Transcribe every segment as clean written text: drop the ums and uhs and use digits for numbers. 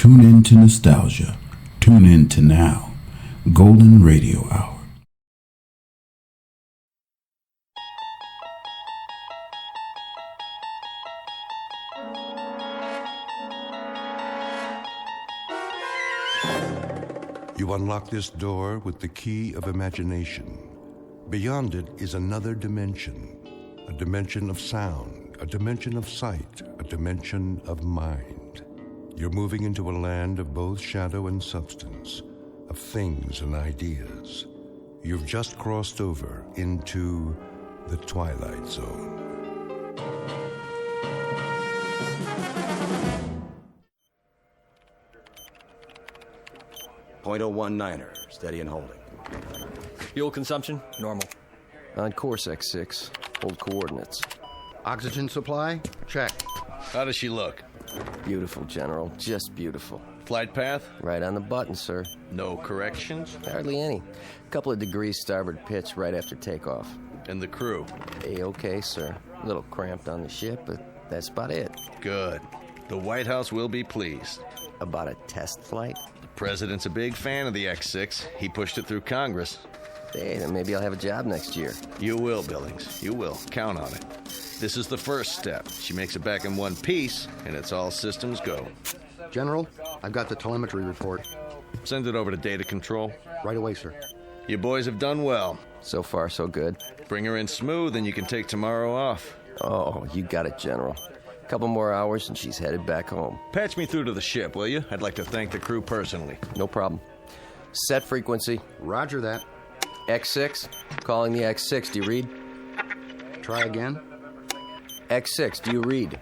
Tune in to nostalgia. Tune in to now. Golden Radio Hour. You unlock this door with the key of imagination. Beyond it is another dimension, a dimension of sound, a dimension of sight, a dimension of mind. You're moving into a land of both shadow and substance, of things and ideas. You've just crossed over into the Twilight Zone. .019er, steady and holding. Fuel consumption, normal. On course X6, hold coordinates. Oxygen supply, check. How does she look? Beautiful, General, just beautiful. Flight path? Right on the button, sir. No corrections? Hardly any. Couple of degrees starboard pitch right after takeoff. And the crew? A-okay, sir. A little cramped on the ship, but that's about it. Good. The White House will be pleased. About a test flight? The president's a big fan of the X6. He pushed it through Congress. Hey, then maybe I'll have a job next year. You will, Billings. You will. Count on it. This is the first step. She makes it back in one piece, and it's all systems go. General, I've got the telemetry report. Send it over to data control. Right away, sir. You boys have done well. So far, so good. Bring her in smooth, and you can take tomorrow off. Oh, you got it, General. Couple more hours, and she's headed back home. Patch me through to the ship, will you? I'd like to thank the crew personally. No problem. Set frequency. Roger that. X6. Calling the X6. Do you read? Try again. X6. Do you read?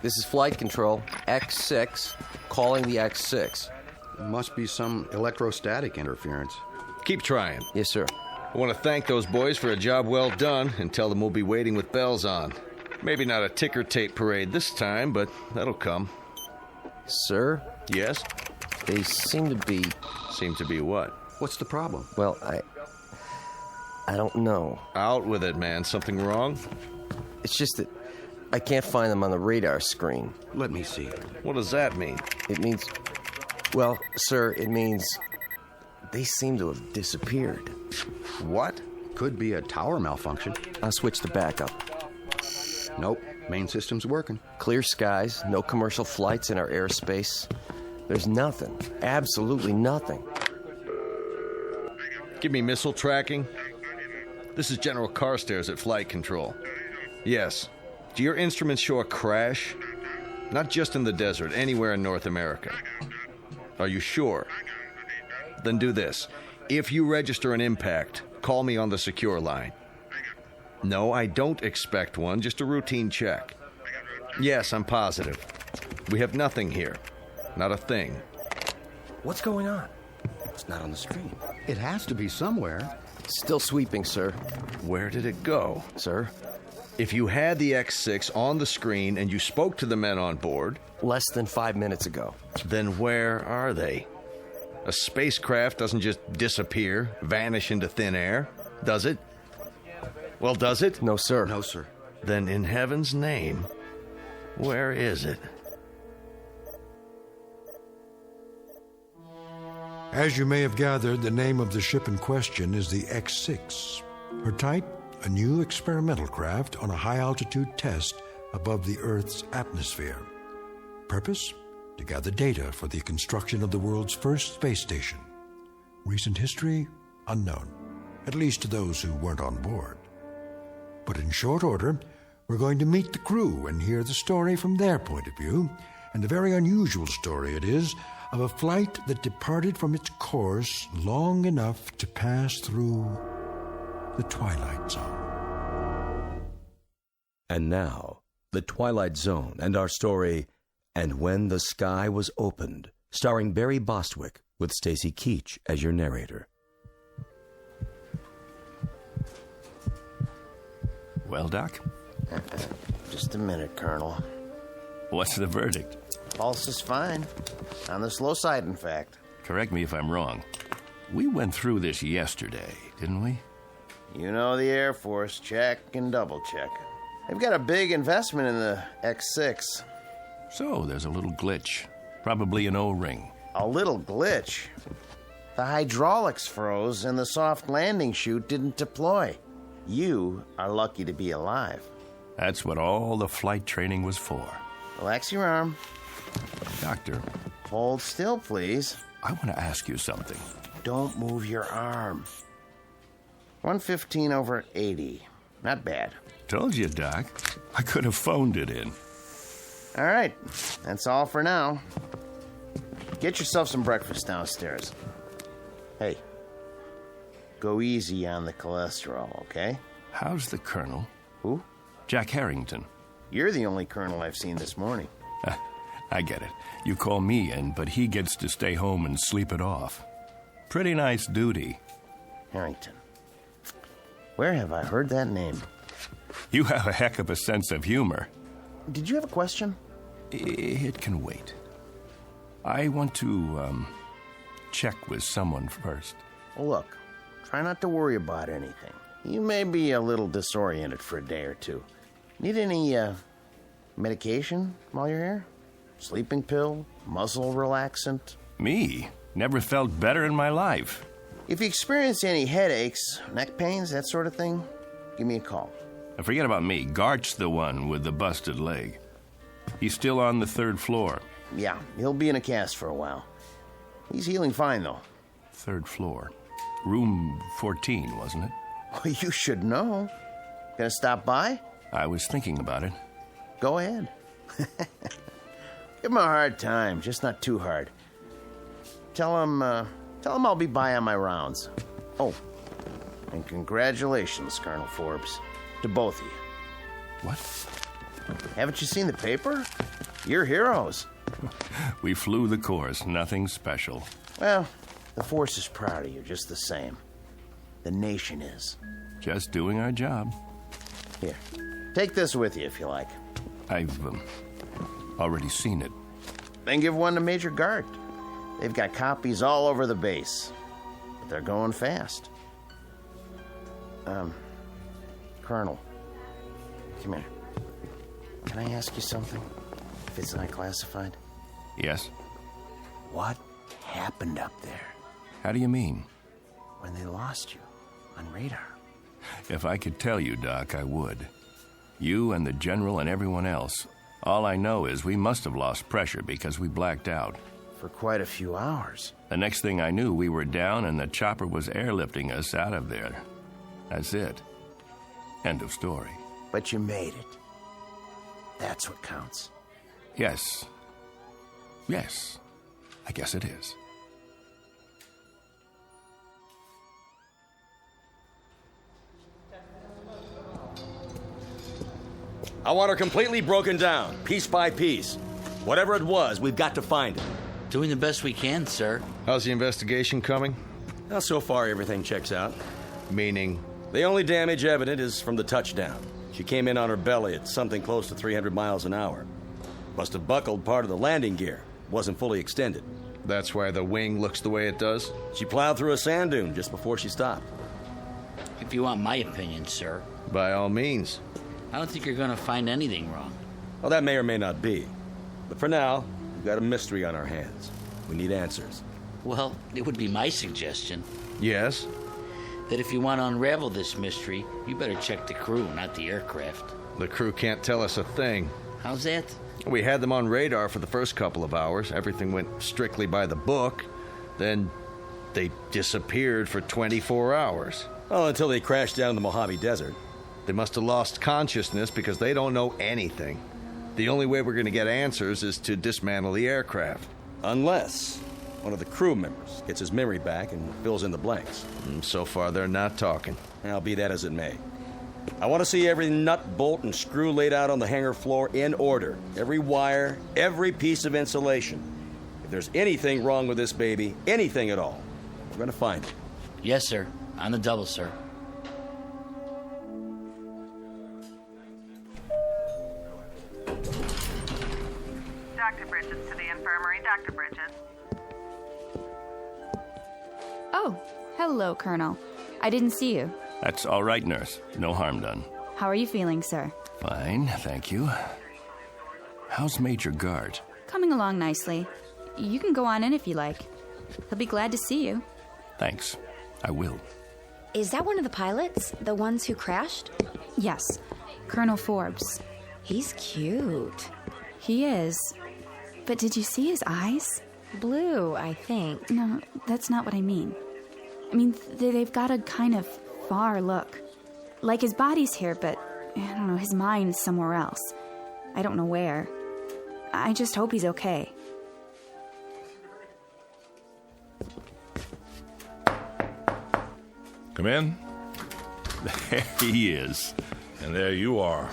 This is flight control. X6. Calling the X6. Must be some electrostatic interference. Keep trying. Yes, sir. I want to thank those boys for a job well done and tell them we'll be waiting with bells on. Maybe not a ticker tape parade this time, but that'll come. Sir? Yes? They seem to be... Seem to be what? What's the problem? Well, I don't know. Out with it, man. Something wrong? It's just that I can't find them on the radar screen. Let me see. What does that mean? It means... Well, sir, it means they seem to have disappeared. What? Could be a tower malfunction. I'll switch to backup. Nope. Main system's working. Clear skies, no commercial flights in our airspace. There's nothing. Absolutely nothing. Give me missile tracking. This is General Carstairs at Flight Control. Yes. Do your instruments show a crash? Not just in the desert, anywhere in North America. Are you sure? Then do this. If you register an impact, call me on the secure line. No, I don't expect one, just a routine check. Yes, I'm positive. We have nothing here. Not a thing. What's going on? It's not on the screen. It has to be somewhere. Still sweeping, sir. Where did it go? Sir? If you had the X6 on the screen and you spoke to the men on board... Less than 5 minutes ago. Then where are they? A spacecraft doesn't just disappear, vanish into thin air, does it? Well, does it? No, sir. No, sir. Then in heaven's name, where is it? As you may have gathered, the name of the ship in question is the X6. Her type, a new experimental craft on a high-altitude test above the Earth's atmosphere. Purpose? To gather data for the construction of the world's first space station. Recent history? Unknown, at least to those who weren't on board. But in short order, we're going to meet the crew and hear the story from their point of view, and a very unusual story it is, of a flight that departed from its course long enough to pass through the Twilight Zone. And now, the Twilight Zone and our story, And When the Sky Was Opened, starring Barry Bostwick with Stacy Keach as your narrator. Well, Doc, Just a minute, Colonel. what's the verdict? Pulse is fine. On the slow side, in fact. Correct me if I'm wrong. We went through this yesterday, didn't we? You know the Air Force, check and double check. They've got a big investment in the X6. So there's a little glitch. Probably an O-ring. A little glitch. The hydraulics froze and the soft landing chute didn't deploy. You are lucky to be alive. That's what all the flight training was for. Relax your arm. Doctor, Hold still, please. I want to ask you something. Don't move your arm. 115/80. Not bad. Told you, Doc. I could have phoned it in. All right. That's all for now. Get yourself some breakfast downstairs. Hey, go easy on the cholesterol, okay? How's the Colonel? Who? Jack Harrington. You're the only colonel I've seen this morning. I get it. You call me in, but he gets to stay home and sleep it off. Pretty nice duty. Harrington. Where have I heard that name? You have a heck of a sense of humor. Did you have a question? It can wait. I want to, check with someone first. Well, look, try not to worry about anything. You may be a little disoriented for a day or two. Need any, medication while you're here? Sleeping pill? Muscle relaxant? Me? Never felt better in my life. If you experience any headaches, neck pains, that sort of thing, give me a call. Now forget about me. Gart's the one with the busted leg. He's still on the 3rd floor. Yeah, he'll be in a cast for a while. He's healing fine, though. 3rd floor. Room 14, wasn't it? Well, you should know. Gonna stop by? I was thinking about it. Go ahead. Give him a hard time, just not too hard. Tell him I'll be by on my rounds. Oh, and congratulations, Colonel Forbes, to both of you. What? Haven't you seen the paper? You're heroes. We flew the course, nothing special. Well, the force is proud of you just the same. The nation is. Just doing our job. Here, take this with you if you like. I've already seen it. Then give one to Major Gart. They've got copies all over the base. But they're going fast. Colonel, come here. Can I ask you something? If it's not classified? Yes? What happened up there How do you mean? when they lost you on radar? If I could tell you, Doc, I would. You and the General and everyone else. All I know is we must have lost pressure because we blacked out. For quite a few hours. The next thing I knew, we were down and the chopper was airlifting us out of there. That's it. End of story. But you made it. That's what counts. Yes. Yes. I guess it is. I want her completely broken down, piece by piece. Whatever it was, we've got to find it. Doing the best we can, sir. How's the investigation coming? Now, so far, everything checks out. Meaning? The only damage evident is from the touchdown. She came in on her belly at something close to 300 miles an hour. Must have buckled part of the landing gear. Wasn't fully extended. That's why the wing looks the way it does? She plowed through a sand dune just before she stopped. If you want my opinion, sir. By all means. I don't think you're going to find anything wrong. Well, that may or may not be. But for now, we've got a mystery on our hands. We need answers. Well, it would be my suggestion Yes? that if you want to unravel this mystery, you better check the crew, not the aircraft. The crew can't tell us a thing. How's that? We had them on radar for the first couple of hours. Everything went strictly by the book. Then they disappeared for 24 hours. Well, until they crashed down in the Mojave Desert. They must have lost consciousness because they don't know anything. The only way we're going to get answers is to dismantle the aircraft. Unless one of the crew members gets his memory back and fills in the blanks. And so far, they're not talking. Now, be that as it may. I want to see every nut, bolt, and screw laid out on the hangar floor in order. Every wire, every piece of insulation. If there's anything wrong with this baby, anything at all, we're going to find it. Yes, sir. On the double, sir. Dr. Bridges to the infirmary. Dr. Bridges. Oh, hello, Colonel. I didn't see you. That's all right, nurse. No harm done. How are you feeling, sir? Fine, thank you. How's Major Gart? Coming along nicely. You can go on in if you like. He'll be glad to see you. Thanks. I will. Is that one of the pilots? The ones who crashed? Yes, Colonel Forbes. He's cute. He is. But did you see his eyes? Blue, I think. No, that's not what I mean. I mean, they've got a kind of far look. Like his body's here, but, I don't know, his mind's somewhere else. I don't know where. I just hope he's okay. Come in. There he is. And there you are,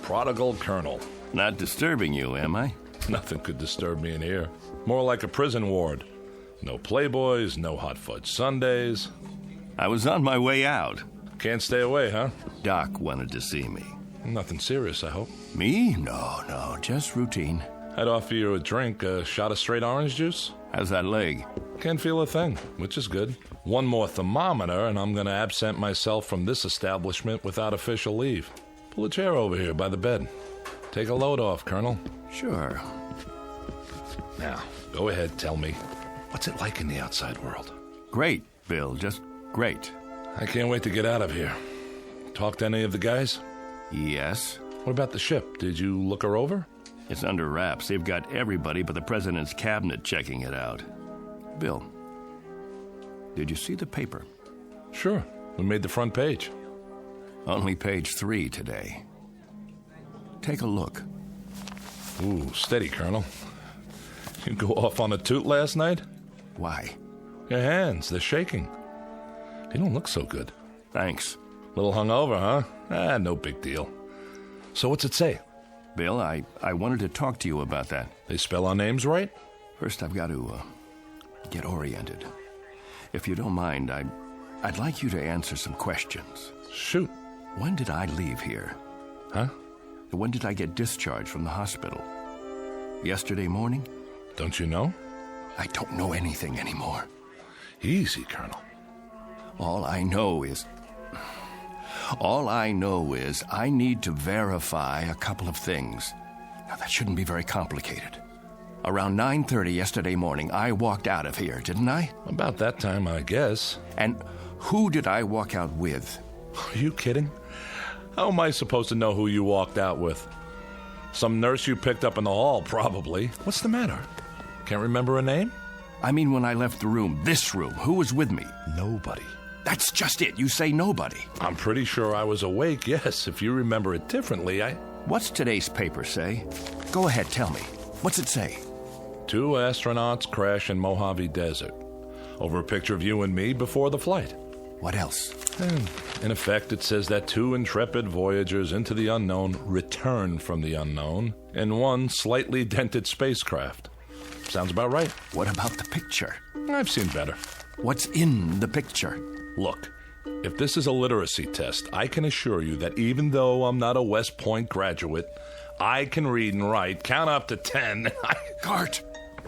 prodigal colonel. Not disturbing you, am I? Nothing could disturb me in here. More like a prison ward. No playboys, no hot fudge sundaes. I was on my way out. Can't stay away, huh? Doc wanted to see me. Nothing serious, I hope. Me? No, just routine. I'd offer you a drink, a shot of straight orange juice. How's that leg? Can't feel a thing, which is good. One more thermometer, and I'm going to absent myself from this establishment without official leave. Pull a chair over here by the bed. Take a load off, Colonel. Sure. Now, go ahead, tell me. What's it like in the outside world? Great, Bill, just great. I can't wait to get out of here. Talk to any of the guys? Yes. What about the ship? Did you look her over? It's under wraps. They've got everybody but the president's cabinet checking it out. Bill, did you see the paper? Sure. We made the front page. Only page 3 today. Take a look. Ooh, steady, Colonel. You go off on a toot last night? Why? Your hands, they're shaking. You don't look so good. Thanks. Little hungover, huh? No big deal. So what's it say? Bill, I wanted to talk to you about that. They spell our names right? First, I've got to get oriented. If you don't mind, I'd like you to answer some questions. Shoot. When did I leave here? Huh? When did I get discharged from the hospital? Yesterday morning? Don't you know? I don't know anything anymore. Easy, Colonel. All I know is I need to verify a couple of things. Now, that shouldn't be very complicated. Around 9:30 yesterday morning, I walked out of here, didn't I? About that time, I guess. And who did I walk out with? Are you kidding? How am I supposed to know who you walked out with? Some nurse you picked up in the hall, probably. What's the matter? Can't remember a name? I mean, when I left the room, this room, who was with me? Nobody. That's just it. You say nobody. I'm pretty sure I was awake, yes. If you remember it differently, What's today's paper say? Go ahead, tell me. What's it say? 2 astronauts crash in Mojave Desert. Over a picture of you and me before the flight. What else? In effect, it says that 2 intrepid voyagers into the unknown returned from the unknown in one slightly dented spacecraft. Sounds about right. What about the picture? I've seen better. What's in the picture? Look, if this is a literacy test, I can assure you that even though I'm not a West Point graduate, I can read and write, count up to 10. Gart,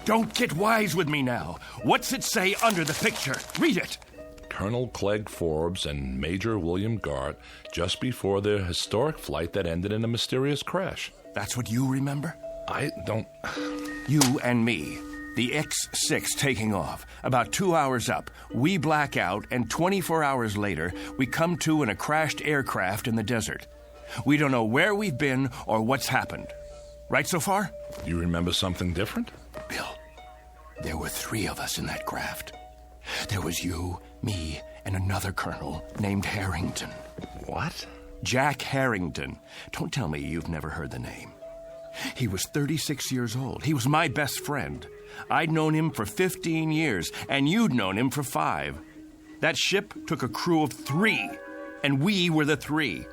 don't get wise with me now. What's it say under the picture? Read it. Colonel Clegg Forbes and Major William Gart just before their historic flight that ended in a mysterious crash. That's what you remember? I don't... You and me. The X-6 taking off. About 2 hours up, we black out, and 24 hours later, we come to in a crashed aircraft in the desert. We don't know where we've been or what's happened. Right so far? You remember something different? Bill, there were 3 of us in that craft. There was you, me, and another colonel named Harrington. What? Jack Harrington. Don't tell me you've never heard the name. He was 36 years old. He was my best friend. I'd known him for 15 years, and you'd known him for 5. That ship took a crew of 3, and we were the 3.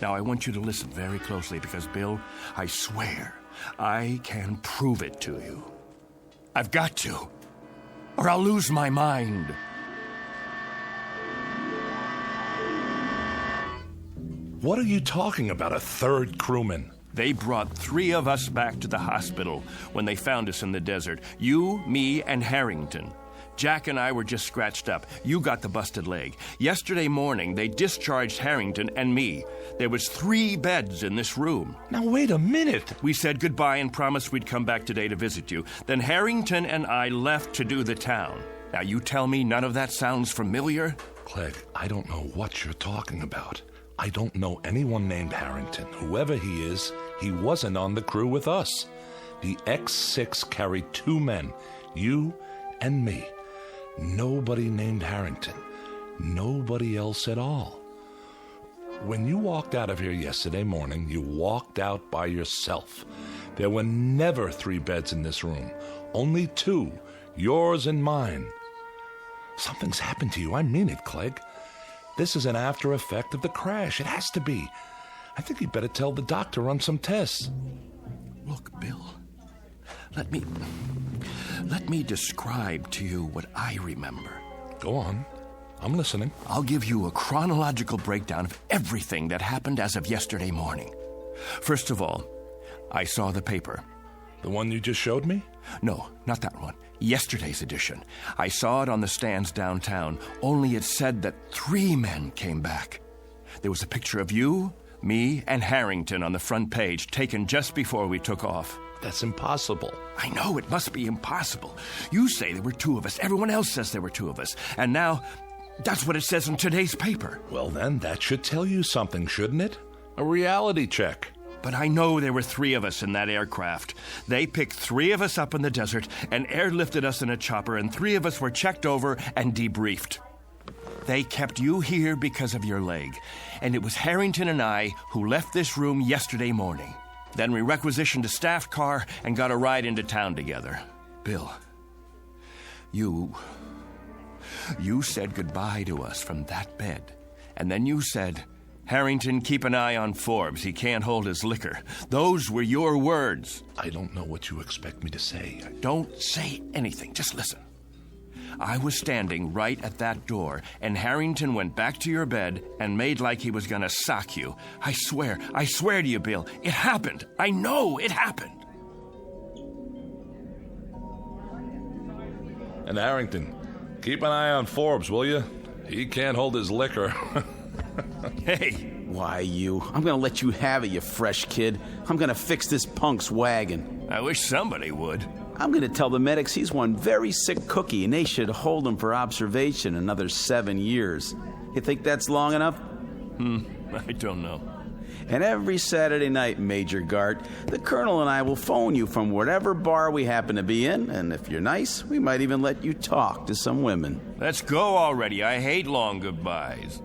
Now, I want you to listen very closely because, Bill, I swear I can prove it to you. I've got to, or I'll lose my mind. What are you talking about, a 3rd crewman? They brought 3 of us back to the hospital when they found us in the desert. You, me, and Harrington. Jack and I were just scratched up. You got the busted leg. Yesterday morning, they discharged Harrington and me. There was 3 beds in this room. Now, wait a minute. We said goodbye and promised we'd come back today to visit you. Then Harrington and I left to do the town. Now, you tell me none of that sounds familiar? Clegg, I don't know what you're talking about. I don't know anyone named Harrington. Whoever he is, he wasn't on the crew with us. The X6 carried 2 men, you and me. Nobody named Harrington. Nobody else at all. When you walked out of here yesterday morning, you walked out by yourself. There were never 3 beds in this room. Only 2, yours and mine. Something's happened to you. I mean it, Clegg. This is an after effect of the crash. It has to be. I think you'd better tell the doctor run some tests. Look, Bill, let me describe to you what I remember. Go on. I'm listening. I'll give you a chronological breakdown of everything that happened as of yesterday morning. First of all, I saw the paper. The one you just showed me? No, not that one. Yesterday's edition. I saw it on the stands downtown, only it said that 3 men came back. There was a picture of you, me, and Harrington on the front page, taken just before we took off. That's impossible. I know, it must be impossible. You say there were 2 of us. Everyone else says there were 2 of us. And now, that's what it says in today's paper. Well, then, that should tell you something, shouldn't it? A reality check. But I know there were 3 of us in that aircraft. They picked 3 of us up in the desert and airlifted us in a chopper, and 3 of us were checked over and debriefed. They kept you here because of your leg, and it was Harrington and I who left this room yesterday morning. Then we requisitioned a staff car and got a ride into town together. Bill, you said goodbye to us from that bed, and then you said, Harrington, keep an eye on Forbes. He can't hold his liquor. Those were your words. I don't know what you expect me to say. Don't say anything. Just listen. I was standing right at that door, and Harrington went back to your bed and made like he was going to sock you. I swear to you, Bill, it happened. I know it happened. And Harrington, keep an eye on Forbes, will you? He can't hold his liquor. Hey. Why, I'm gonna let you have it, you fresh kid. I'm gonna fix this punk's wagon. I wish somebody would. I'm gonna tell the medics he's one very sick cookie and they should hold him for observation another 7 years. You think that's long enough? I don't know. And every Saturday night, Major Gart, the Colonel and I will phone you from whatever bar we happen to be in, and if you're nice, we might even let you talk to some women. Let's go already. I hate long goodbyes.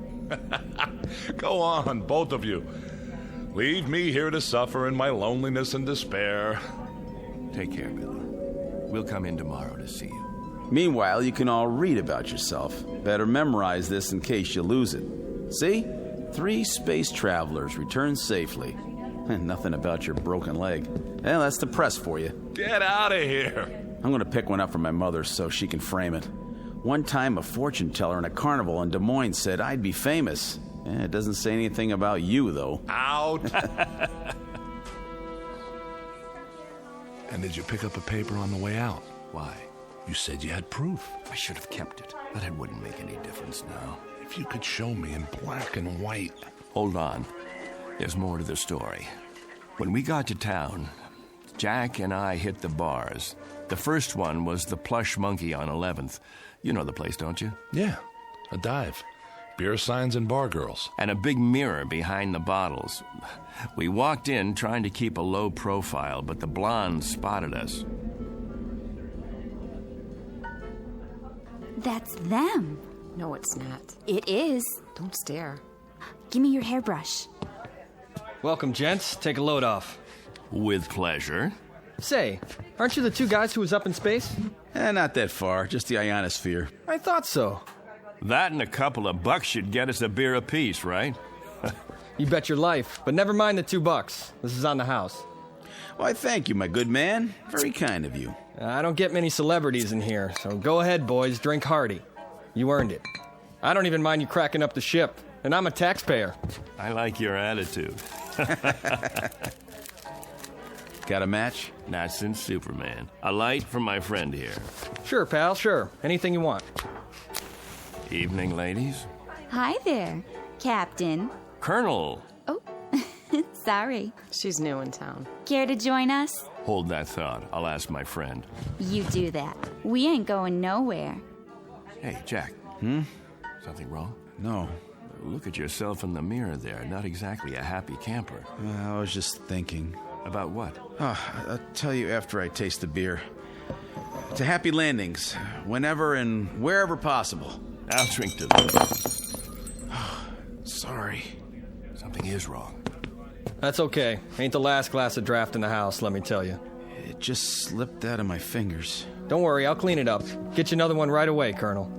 Go on, both of you. Leave me here to suffer in my loneliness and despair. Take care, Billy. We'll come in tomorrow to see you. Meanwhile, you can all read about yourself. Better memorize this in case you lose it. See? 3 space travelers returned safely. And nothing about your broken leg. Well, that's the press for you. Get out of here. I'm going to pick one up for my mother so she can frame it. One time, a fortune teller in a carnival in Des Moines said I'd be famous. It doesn't say anything about you, though. Out. And did you pick up a paper on the way out? Why? You said you had proof. I should have kept it, but it wouldn't make any difference now. If you could show me in black and white. Hold on. There's more to the story. When we got to town, Jack and I hit the bars. The first one was the Plush Monkey on 11th. You know the place, don't you? Yeah, a dive. Beer signs and bar girls. And a big mirror behind the bottles. We walked in trying to keep a low profile, but the blonde spotted us. That's them. No, it's not. It is. Don't stare. Give me your hairbrush. Welcome, gents. Take a load off. With pleasure. Say, aren't you the 2 guys who was up in space? Not that far, just the ionosphere. I thought so. That and a couple of bucks should get us a beer apiece, right? You bet your life, but never mind the $2. This is on the house. Why, thank you, my good man. Very kind of you. I don't get many celebrities in here, so go ahead, boys, drink hearty. You earned it. I don't even mind you cracking up the ship, and I'm a taxpayer. I like your attitude. Got a match? Not since Superman. A light from my friend here. Sure, pal, sure. Anything you want. Evening, ladies. Hi there, Captain. Colonel. Oh, sorry. She's new in town. Care to join us? Hold that thought. I'll ask my friend. You do that. We ain't going nowhere. Hey, Jack. Something wrong? No. Look at yourself in the mirror there. Not exactly a happy camper. I was just thinking. About what? I'll tell you after I taste the beer. To happy landings, whenever and wherever possible. I'll drink to that. Sorry. Something is wrong. That's okay. Ain't the last glass of draft in the house, let me tell you. It just slipped out of my fingers. Don't worry, I'll clean it up. Get you another one right away, Colonel.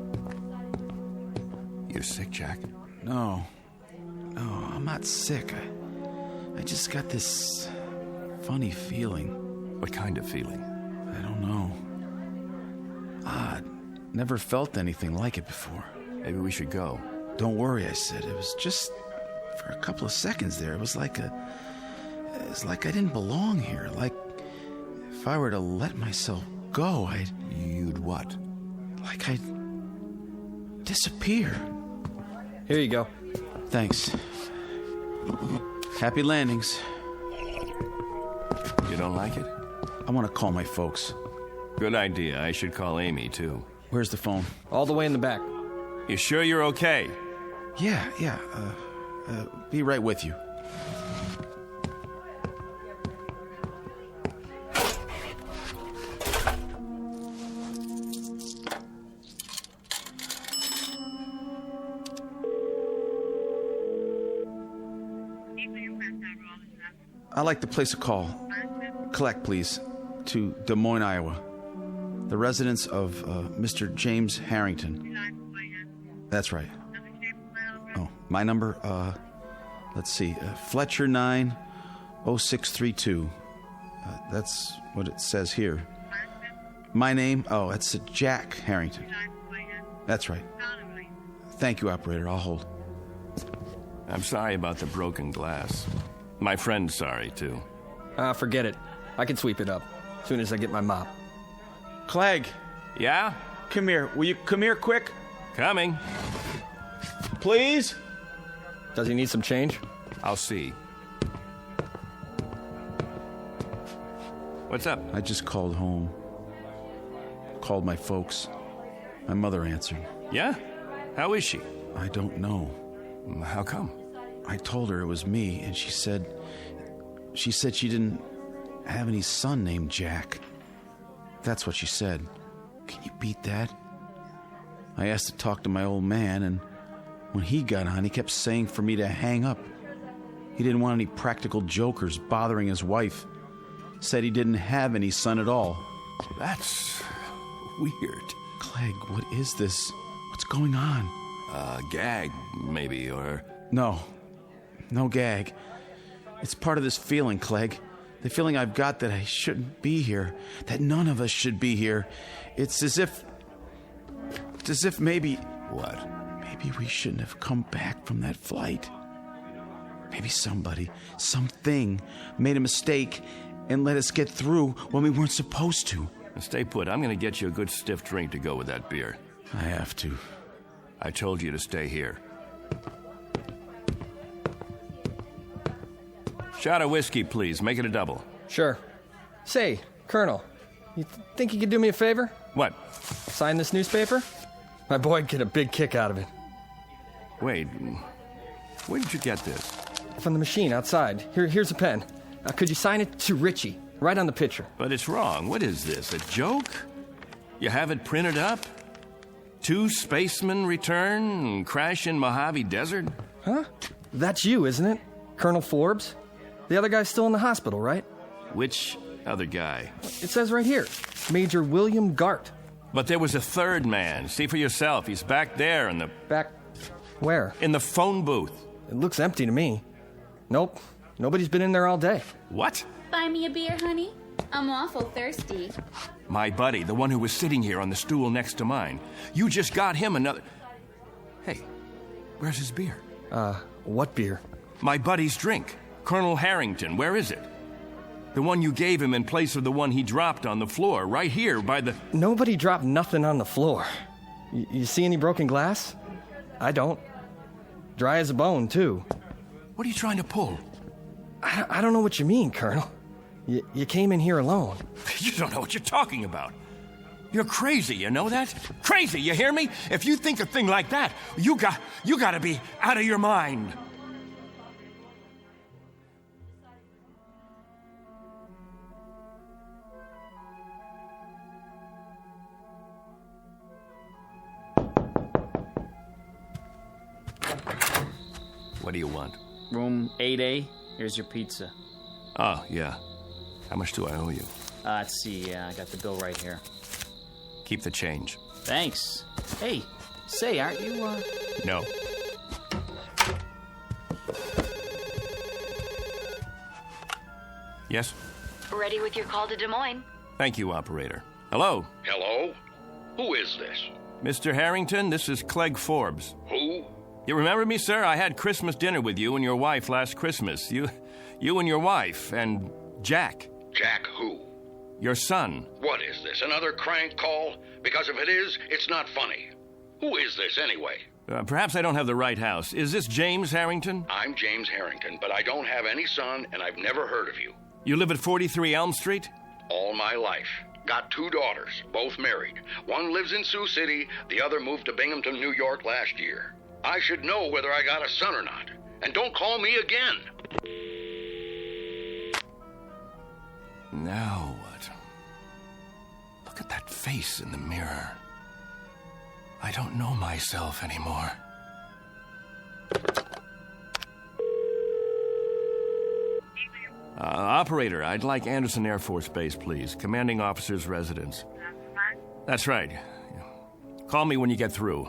You're sick, Jack? No, I'm not sick. I just got this funny feeling. What kind of feeling? I don't know. Odd. Never felt anything like it before. Maybe we should go. Don't worry, I said. It was just for a couple of seconds there. It was like I didn't belong here. Like if I were to let myself go, You'd what? Like I'd disappear. Here you go. Thanks. Happy landings. You don't like it? I want to call my folks. Good idea. I should call Amy, too. Where's the phone? All the way in the back. You sure you're okay? Yeah. Be right with you. I'd like to place a call. Collect, please, to Des Moines, Iowa. The residence of Mr. James Harrington. That's right. Oh, my number, let's see, Fletcher 90632. That's what it says here. My name, it's Jack Harrington. That's right. Thank you, operator. I'll hold. I'm sorry about the broken glass. My friend's sorry, too. Forget it. I can sweep it up as soon as I get my mop. Clegg. Yeah? Come here. Will you come here quick? Coming. Please? Does he need some change? I'll see. What's up? I just called home. Called my folks. My mother answered. Yeah? How is she? I don't know. How come? I told her it was me, and she said she didn't have any son named Jack. That's what she said. Can you beat that? I asked to talk to my old man, and when he got on, he kept saying for me to hang up. He didn't want any practical jokers bothering his wife. Said he didn't have any son at all. That's weird. Clegg, what is this? What's going on? Gag, maybe, or... No gag. It's part of this feeling, Clegg. The feeling I've got that I shouldn't be here. That none of us should be here. It's as if maybe... What? Maybe we shouldn't have come back from that flight. Maybe somebody, something, made a mistake and let us get through when we weren't supposed to. Stay put. I'm going to get you a good stiff drink to go with that beer. I have to. I told you to stay here. Shot of whiskey, please. Make it a double. Sure. Say, Colonel, you think you could do me a favor? What? Sign this newspaper? My boy'd get a big kick out of it. Wait, where did you get this? From the machine outside. Here's a pen. Could you sign it to Richie, right on the picture? But it's wrong. What is this, a joke? You have it printed up? 2 spacemen return, crash in Mojave Desert? Huh? That's you, isn't it? Colonel Forbes? The other guy's still in the hospital, right? Which other guy? It says right here, Major William Gart. But there was a third man. See for yourself. He's back there in the... Back where? In the phone booth. It looks empty to me. Nope. Nobody's been in there all day. What? Buy me a beer, honey? I'm awful thirsty. My buddy, the one who was sitting here on the stool next to mine. You just got him another... Hey, where's his beer? What beer? My buddy's drink. Colonel Harrington, where is it? The one you gave him in place of the one he dropped on the floor, right here by the... Nobody dropped nothing on the floor. You see any broken glass? I don't. Dry as a bone, too. What are you trying to pull? I don't know what you mean, Colonel. You came in here alone. You don't know what you're talking about. You're crazy, you know that? Crazy, you hear me? If you think a thing like that, you gotta be out of your mind. What do you want? Room 8A. Here's your pizza. Oh, yeah. How much do I owe you? Let's see. Yeah, I got the bill right here. Keep the change. Thanks. Hey, say, aren't you, No. Yes? Ready with your call to Des Moines. Thank you, operator. Hello? Hello? Who is this? Mr. Harrington, this is Clegg Forbes. Who? You remember me, sir? I had Christmas dinner with you and your wife last Christmas. You and your wife, and Jack. Jack who? Your son. What is this, another crank call? Because if it is, it's not funny. Who is this, anyway? Perhaps I don't have the right house. Is this James Harrington? I'm James Harrington, but I don't have any son, and I've never heard of you. You live at 43 Elm Street? All my life. Got 2 daughters, both married. One lives in Sioux City, the other moved to Binghamton, New York last year. I should know whether I got a son or not. And don't call me again. Now what? Look at that face in the mirror. I don't know myself anymore. Operator, I'd like Anderson Air Force Base, please. Commanding officer's residence. That's right. Call me when you get through.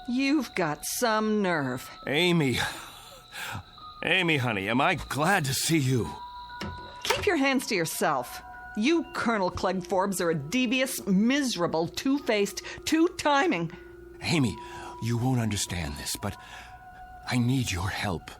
You've got some nerve. Amy, honey, am I glad to see you? Keep your hands to yourself. You, Colonel Clegg Forbes, are a devious, miserable, two-faced, two-timing... Amy, you won't understand this, but I need your help.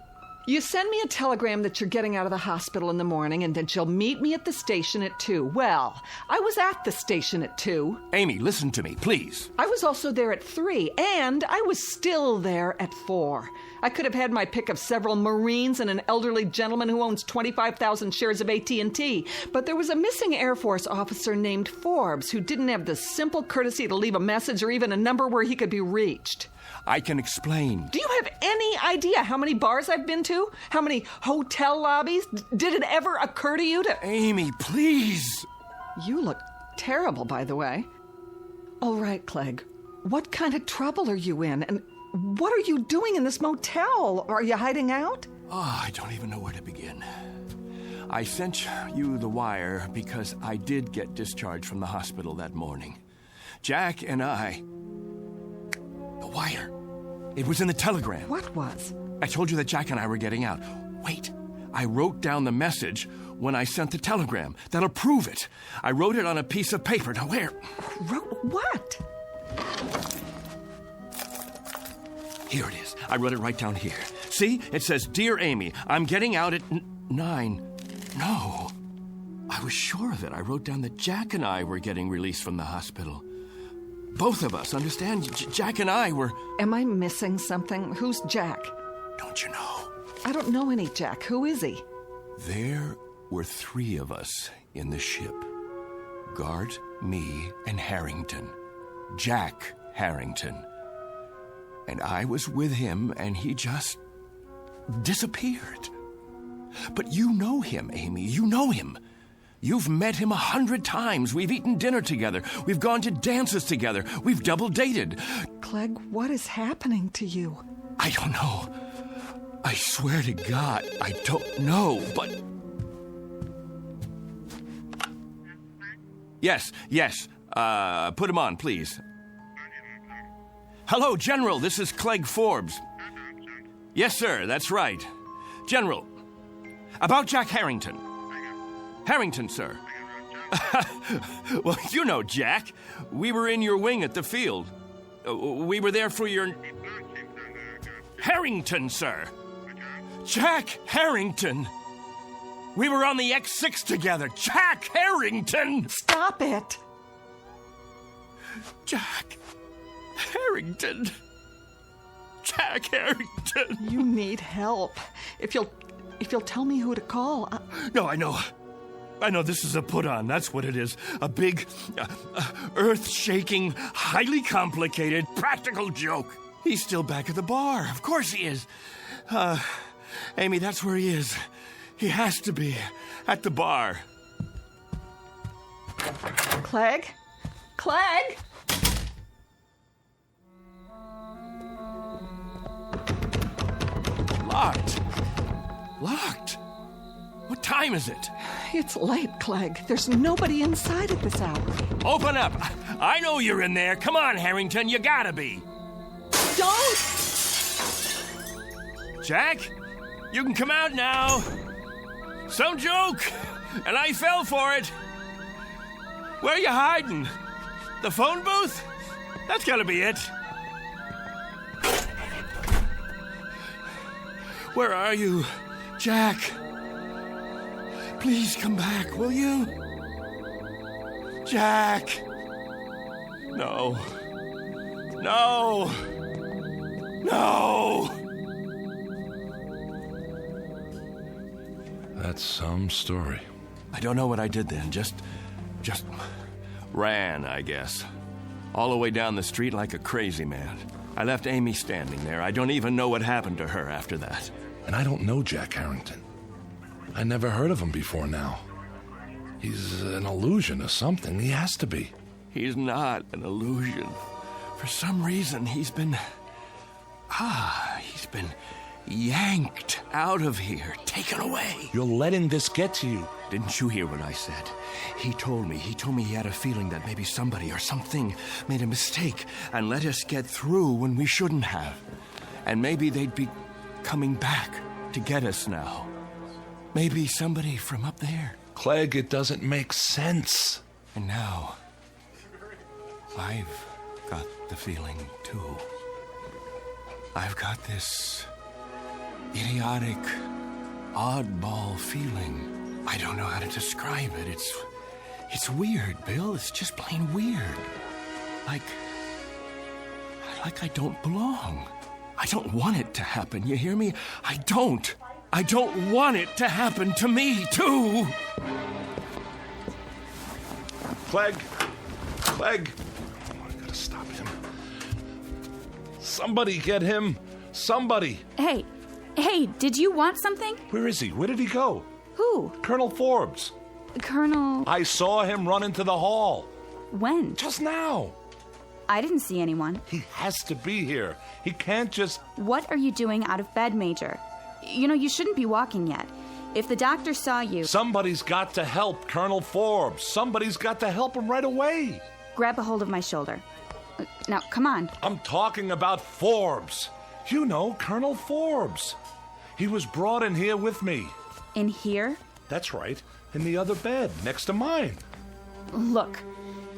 You send me a telegram that you're getting out of the hospital in the morning and that you'll meet me at the station at 2. Well, I was at the station at 2. Amy, listen to me, please. I was also there at 3, and I was still there at 4. I could have had my pick of several Marines and an elderly gentleman who owns 25,000 shares of AT&T, but there was a missing Air Force officer named Forbes who didn't have the simple courtesy to leave a message or even a number where he could be reached. I can explain. Do you have any idea how many bars I've been to? How many hotel lobbies? Did it ever occur to you to... Amy, please! You look terrible, by the way. All right, Clegg. What kind of trouble are you in? And what are you doing in this motel? Are you hiding out? Oh, I don't even know where to begin. I sent you the wire because I did get discharged from the hospital that morning. Jack and I... The wire. It was in the telegram. What was? I told you that Jack and I were getting out. Wait. I wrote down the message when I sent the telegram. That'll prove it. I wrote it on a piece of paper. Now, where? Wrote what? Here it is. I wrote it right down here. See? It says, Dear Amy, I'm getting out at 9. No. I was sure of it. I wrote down that Jack and I were getting released from the hospital. Both of us, understand? Jack and I were... Am I missing something? Who's Jack? Don't you know? I don't know any Jack. Who is he? There were 3 of us in the ship. Gart, me, and Harrington. Jack Harrington. And I was with him, and he just disappeared. But you know him, Amy. You know him. You've met him 100 times. We've eaten dinner together. We've gone to dances together. We've double dated. Clegg, what is happening to you? I don't know. I swear to God, I don't know, but... Yes. Put him on, please. Hello, General. This is Clegg Forbes. Yes, sir. That's right. General, about Jack Harrington. Harrington, sir. Well, you know, Jack. We were in your wing at the field. We were there for your... Harrington, sir. Jack Harrington. We were on the X6 together. Jack Harrington! Stop it! Jack Harrington. Jack Harrington. You need help. If you'll tell me who to call. No, I know. I know this is a put-on. That's what it is. A big, earth-shaking, highly complicated, practical joke. He's still back at the bar. Of course he is. Amy, that's where he is. He has to be at the bar. Clegg? Clegg? Locked. Locked? What time is it? It's late, Clegg. There's nobody inside at this hour. Open up. I know you're in there. Come on, Harrington. You gotta be. Don't! Jack, you can come out now. Some joke, and I fell for it. Where are you hiding? The phone booth? That's gotta be it. Where are you, Jack? Please come back, will you? Jack! No. No! No! That's some story. I don't know what I did then. Just ran, I guess. All the way down the street like a crazy man. I left Amy standing there. I don't even know what happened to her after that. And I don't know Jack Harrington. I never heard of him before now. He's an illusion or something. He has to be. He's not an illusion. For some reason, he's been yanked out of here, taken away. You're letting this get to you. Didn't you hear what I said? He told me he had a feeling that maybe somebody or something made a mistake and let us get through when we shouldn't have. And maybe they'd be coming back to get us now. Maybe somebody from up there. Clegg, it doesn't make sense. And now, I've got the feeling, too. I've got this idiotic, oddball feeling. I don't know how to describe it. It's weird, Bill. It's just plain weird. Like I don't belong. I don't want it to happen, you hear me? I don't want it to happen to me, too. Clegg! Oh, I gotta stop him. Somebody get him! Somebody! Hey, did you want something? Where is he? Where did he go? Who? Colonel Forbes. Colonel... I saw him run into the hall. When? Just now. I didn't see anyone. He has to be here. He can't just... What are you doing out of bed, Major? You know, you shouldn't be walking yet. If the doctor saw you... Somebody's got to help Colonel Forbes. Somebody's got to help him right away. Grab a hold of my shoulder. Now, come on. I'm talking about Forbes. You know, Colonel Forbes. He was brought in here with me. In here? That's right. In the other bed, next to mine. Look,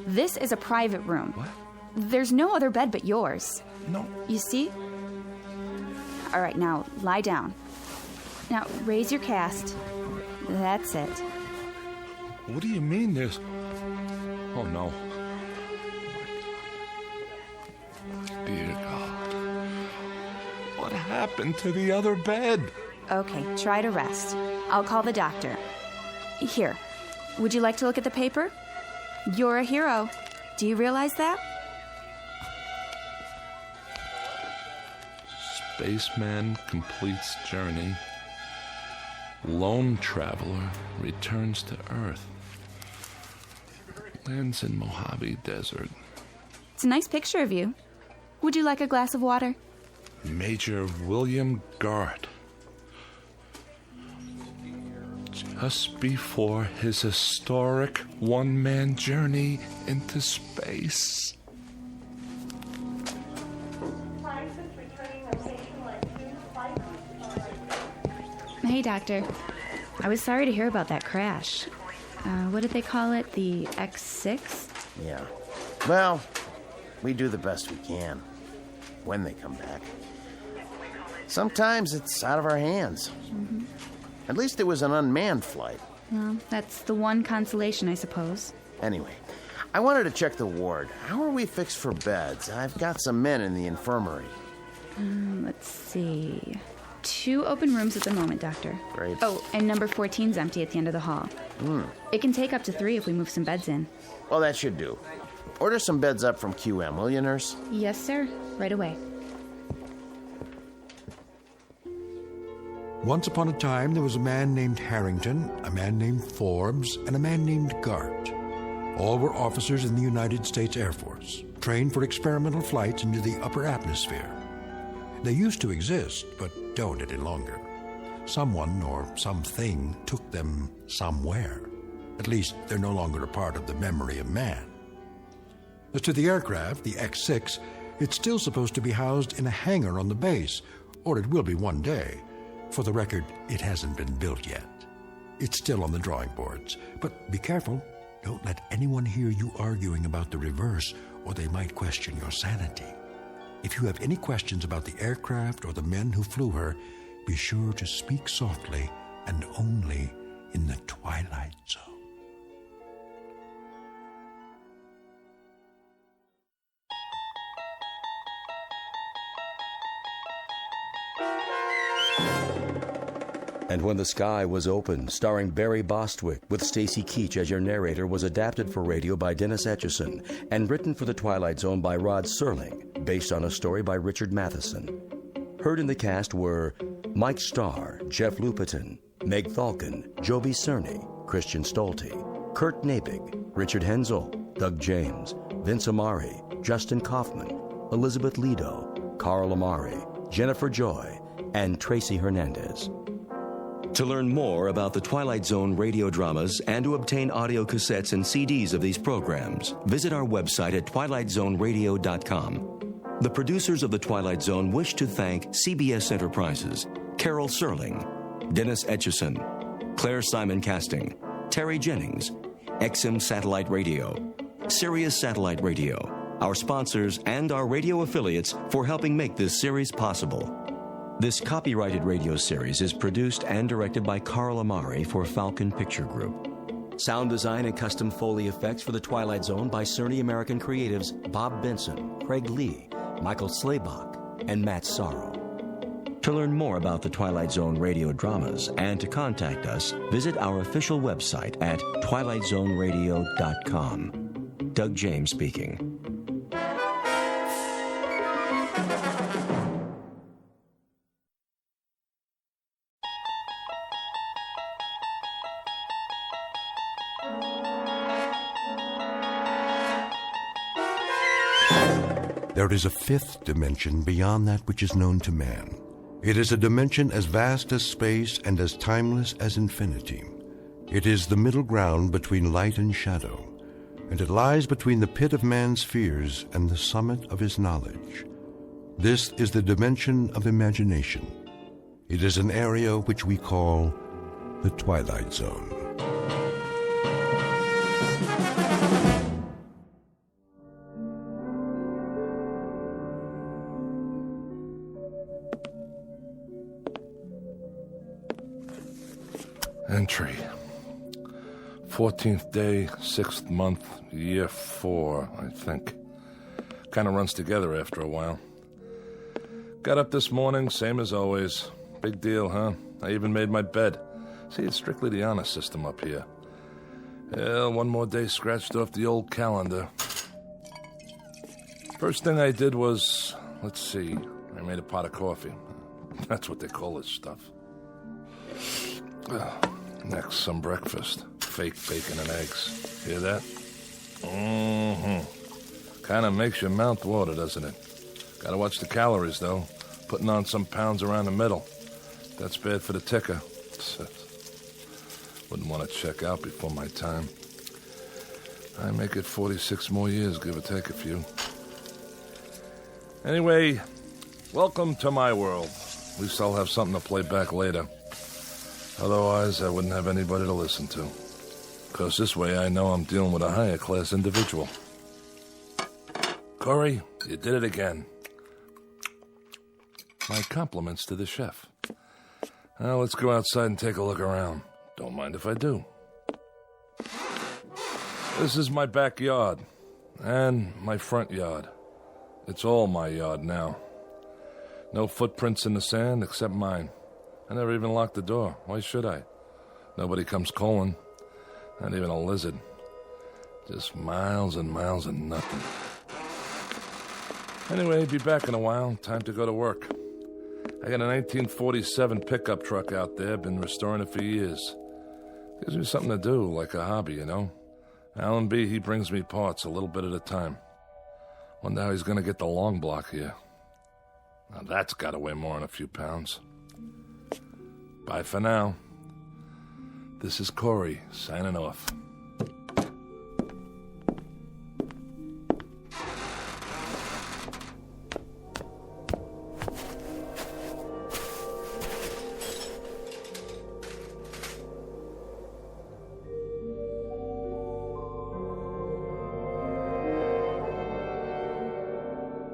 this is a private room. What? There's no other bed but yours. No. You see? All right, now, lie down. Now, raise your cast. That's it. What do you mean there's... Oh, no. Dear God. What happened to the other bed? Okay, try to rest. I'll call the doctor. Here, would you like to look at the paper? You're a hero. Do you realize that? Spaceman completes journey. Lone traveler returns to Earth. Lands in Mojave Desert. It's a nice picture of you. Would you like a glass of water? Major William Gart. Just before his historic one-man journey into space. Hey, Doctor. I was sorry to hear about that crash. What did they call it? The X6? Yeah. Well, we do the best we can. When they come back. Sometimes it's out of our hands. Mm-hmm. At least it was an unmanned flight. Well, that's the one consolation, I suppose. Anyway, I wanted to check the ward. How are we fixed for beds? I've got some men in the infirmary. Let's see. 2 open rooms at the moment, Doctor. Great. Oh, and number 14's empty at the end of the hall. It can take up to 3 if we move some beds in. Well, that should do. Order some beds up from QM, will you, nurse? Yes, sir. Right away. Once upon a time, there was a man named Harrington, a man named Forbes, and a man named Gart. All were officers in the United States Air Force, trained for experimental flights into the upper atmosphere. They used to exist, but don't any longer. Someone or something took them somewhere. At least they're no longer a part of the memory of man. As to the aircraft, the X6, it's still supposed to be housed in a hangar on the base, or it will be one day. For the record, it hasn't been built yet. It's still on the drawing boards. But be careful. Don't let anyone hear you arguing about the reverse, or they might question your sanity. If you have any questions about the aircraft or the men who flew her, be sure to speak softly and only in the Twilight Zone. And When the Sky Was Open, starring Barry Bostwick, with Stacy Keach as your narrator, was adapted for radio by Dennis Etchison and written for The Twilight Zone by Rod Serling, based on a story by Richard Matheson. Heard in the cast were Mike Starr, Jeff Lupetin, Meg Thalken, Joby Cerny, Christian Stolte, Kurt Nabig, Richard Hensel, Doug James, Vince Amari, Justin Kaufman, Elizabeth Lido, Carl Amari, Jennifer Joy, and Tracy Hernandez. To learn more about the Twilight Zone radio dramas and to obtain audio cassettes and CDs of these programs, visit our website at twilightzoneradio.com. The producers of The Twilight Zone wish to thank CBS Enterprises, Carol Serling, Dennis Etchison, Claire Simon Casting, Terry Jennings, XM Satellite Radio, Sirius Satellite Radio, our sponsors, and our radio affiliates for helping make this series possible. This copyrighted radio series is produced and directed by Carl Amari for Falcon Picture Group. Sound design and custom Foley effects for The Twilight Zone by Cerny American Creatives Bob Benson, Craig Lee, Michael Slaybach, and Matt Sorrow. To learn more about the Twilight Zone radio dramas and to contact us, visit our official website at twilightzoneradio.com. Doug James speaking. There is a fifth dimension beyond that which is known to man. It is a dimension as vast as space and as timeless as infinity. It is the middle ground between light and shadow, and it lies between the pit of man's fears and the summit of his knowledge. This is the dimension of imagination. It is an area which we call the Twilight Zone. Entry. 14th day, 6th month, year 4, I think. Kind of runs together after a while. Got up this morning, same as always. Big deal, huh? I even made my bed. See, it's strictly the honor system up here. Yeah, one more day scratched off the old calendar. First thing I did was, let's see, I made a pot of coffee. That's what they call this stuff. Next, some breakfast. Fake bacon and eggs. Hear that? Kind of makes your mouth water, doesn't it? Gotta watch the calories, though. Putting on some pounds around the middle. That's bad for the ticker. Wouldn't want to check out before my time. I make it 46 more years, give or take a few. Anyway, welcome to my world. At least I'll have something to play back later. Otherwise, I wouldn't have anybody to listen to. Because this way I know I'm dealing with a higher class individual. Corry, you did it again. My compliments to the chef. Now let's go outside and take a look around. Don't mind if I do. This is my backyard. And my front yard. It's all my yard now. No footprints in the sand except mine. I never even locked the door. Why should I? Nobody comes calling. Not even a lizard. Just miles and miles of nothing. Anyway, be back in a while. Time to go to work. I got a 1947 pickup truck out there. Been restoring it for years. Gives me something to do, like a hobby, you know? Alan B., he brings me parts a little bit at a time. Wonder how he's gonna get the long block here. Now that's gotta weigh more than a few pounds. Bye for now. This is Corry, signing off.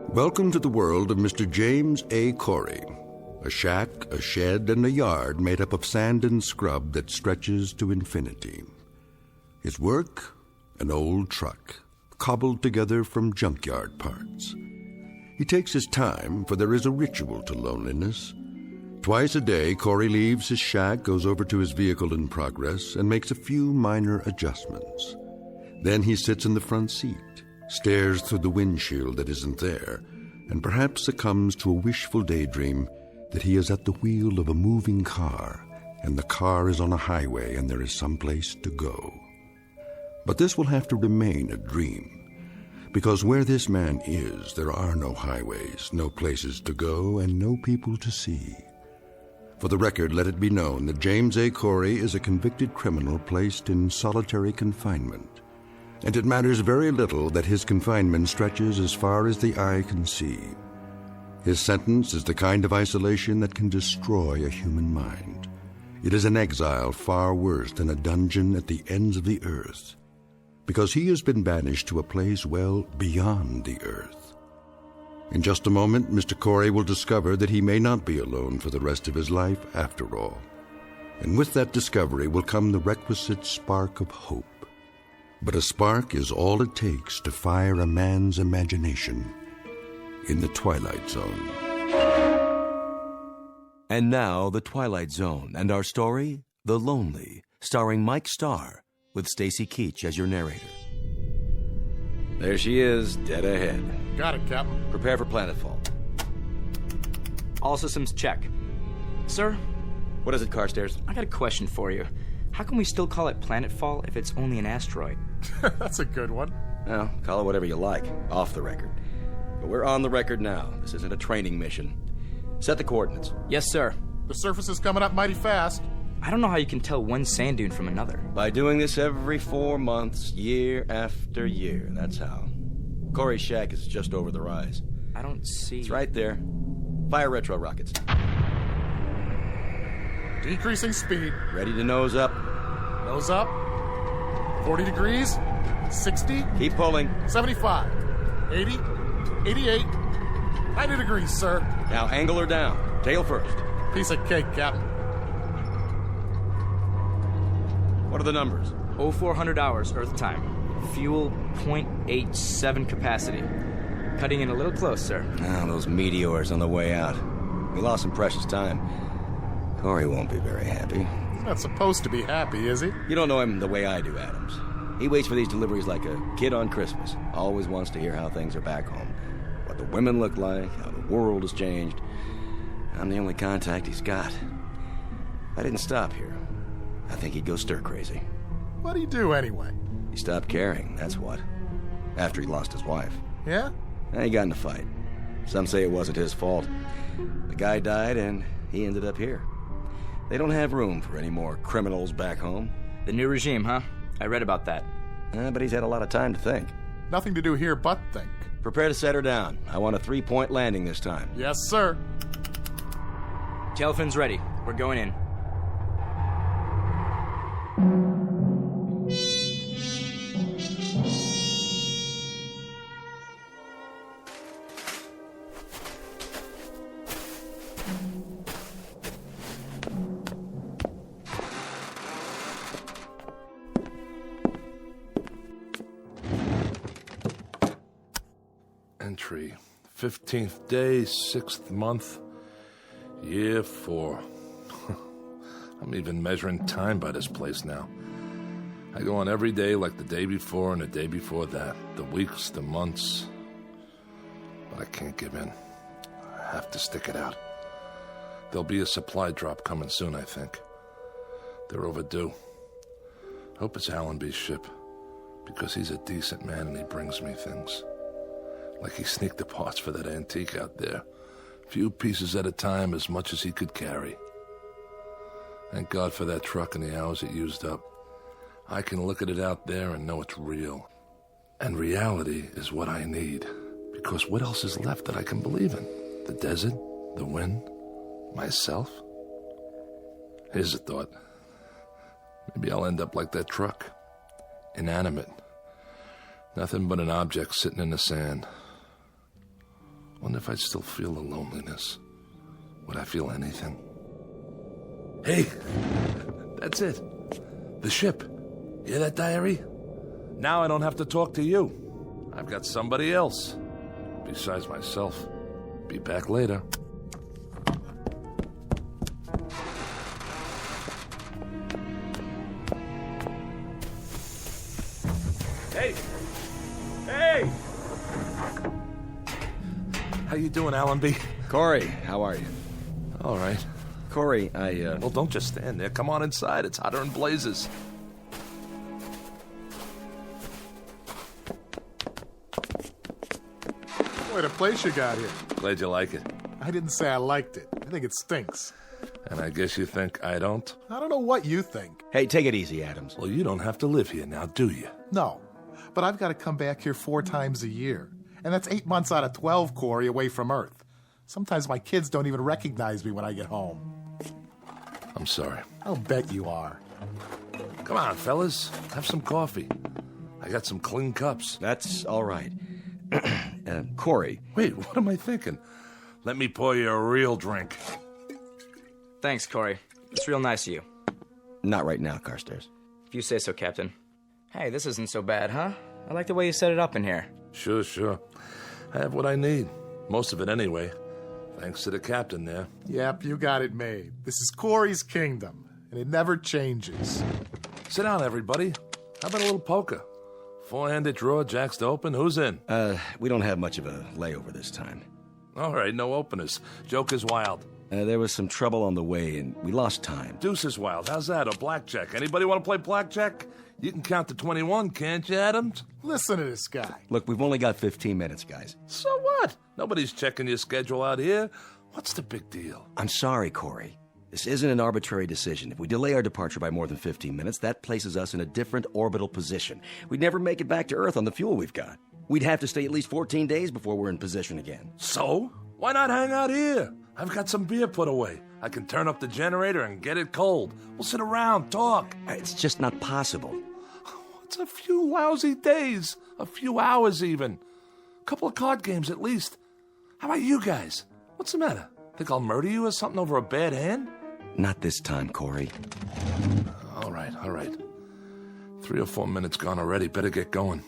Welcome to the world of Mr. James A. Corry. A shack, a shed, and a yard made up of sand and scrub that stretches to infinity. His work? An old truck, cobbled together from junkyard parts. He takes his time, for there is a ritual to loneliness. Twice a day, Corry leaves his shack, goes over to his vehicle in progress, and makes a few minor adjustments. Then he sits in the front seat, stares through the windshield that isn't there, and perhaps succumbs to a wishful daydream that he is at the wheel of a moving car, and the car is on a highway and there is some place to go. But this will have to remain a dream, because where this man is, there are no highways, no places to go, and no people to see. For the record, let it be known that James A. Corry is a convicted criminal placed in solitary confinement. And it matters very little that his confinement stretches as far as the eye can see. His sentence is the kind of isolation that can destroy a human mind. It is an exile far worse than a dungeon at the ends of the earth, because he has been banished to a place well beyond the earth. In just a moment, Mr. Corry will discover that he may not be alone for the rest of his life after all. And with that discovery will come the requisite spark of hope. But a spark is all it takes to fire a man's imagination in the Twilight Zone. And now, The Twilight Zone, and our story, The Lonely, starring Mike Starr, with Stacy Keach as your narrator. There she is, dead ahead. Got it, Captain. Prepare for planetfall. All systems check. Sir? What is it, Carstairs? I got a question for you. How can we still call it planetfall if it's only an asteroid? That's a good one. Well, call it whatever you like, off the record. But we're on the record now. This isn't a training mission. Set the coordinates. Yes, sir. The surface is coming up mighty fast. I don't know how you can tell one sand dune from another. By doing this every 4 months, year after year. That's how. Corry's shack is just over the rise. I don't see... It's right there. Fire retro rockets. Decreasing speed. Ready to nose up. Nose up. 40 degrees. 60. Keep pulling. 75. 80. 88. 90 degrees, sir. Now angle her down. Tail first. Piece of cake, Captain. What are the numbers? 0400 hours, Earth time. Fuel 0.87 capacity. Cutting in a little close, sir. Ah, those meteors on the way out. We lost some precious time. Corry won't be very happy. He's not supposed to be happy, is he? You don't know him the way I do, Adams. He waits for these deliveries like a kid on Christmas. Always wants to hear how things are back home. What the women look like, how the world has changed. I'm the only contact he's got. If I didn't stop here, I think he'd go stir-crazy. What'd he do, anyway? He stopped caring, that's what. After he lost his wife. Yeah? And he got in a fight. Some say it wasn't his fault. The guy died, and he ended up here. They don't have room for any more criminals back home. The new regime, huh? I read about that. But he's had a lot of time to think. Nothing to do here but think. Prepare to set her down. I want a 3-point landing this time. Yes, sir. Tail fins ready. We're going in. Entry, 15th day, 6th month, year 4. I'm even measuring time by this place now. I go on every day like the day before and the day before that, the weeks, the months. But I can't give in. I have to stick it out. There'll be a supply drop coming soon, I think. They're overdue. Hope it's Allenby's ship, because he's a decent man and he brings me things. Like he sneaked the parts for that antique out there. Few pieces at a time, as much as he could carry. Thank God for that truck and the hours it used up. I can look at it out there and know it's real. And reality is what I need. Because what else is left that I can believe in? The desert? The wind? Myself? Here's a thought. Maybe I'll end up like that truck. Inanimate. Nothing but an object sitting in the sand. Wonder if I'd still feel the loneliness. Would I feel anything? Hey! That's it. The ship. Hear that, diary? Now I don't have to talk to you. I've got somebody else. Besides myself. Be back later. Hey! Hey! How you doing, Allenby? Corry, how are you? All right. Corry, Well, don't just stand there. Come on inside. It's hotter than blazes. What a place you got here. Glad you like it. I didn't say I liked it. I think it stinks. And I guess you think I don't? I don't know what you think. Hey, take it easy, Adams. Well, you don't have to live here now, do you? No, but I've got to come back here 4 times a year. And that's 8 months out of 12, Corey, away from Earth. Sometimes my kids don't even recognize me when I get home. I'm sorry. I'll bet you are. Come on, fellas. Have some coffee. I got some clean cups. That's all right. Corry. Wait, what am I thinking? Let me pour you a real drink. Thanks, Corry. It's real nice of you. Not right now, Carstairs. If you say so, Captain. Hey, this isn't so bad, huh? I like the way you set it up in here. Sure. I have what I need. Most of it anyway. Thanks to the captain there. Yep, you got it made. This is Corey's kingdom, and it never changes. Sit down, everybody. How about a little poker? 4-handed draw, jacks to open. Who's in? We don't have much of a layover this time. All right, no openers. Joke is wild. There was some trouble on the way, and we lost time. Deuce is wild. How's that? Or blackjack? Anybody want to play blackjack? You can count to 21, can't you, Adams? Listen to this guy. Look, we've only got 15 minutes, guys. So what? Nobody's checking your schedule out here. What's the big deal? I'm sorry, Corry. This isn't an arbitrary decision. If we delay our departure by more than 15 minutes, that places us in a different orbital position. We'd never make it back to Earth on the fuel we've got. We'd have to stay at least 14 days before we're in position again. So? Why not hang out here? I've got some beer put away. I can turn up the generator and get it cold. We'll sit around, talk. It's just not possible. It's a few lousy days. A few hours, even. A couple of card games, at least. How about you guys? What's the matter? Think I'll murder you or something over a bad hand? Not this time, Corry. All right. 3 or 4 minutes gone already. Better get going.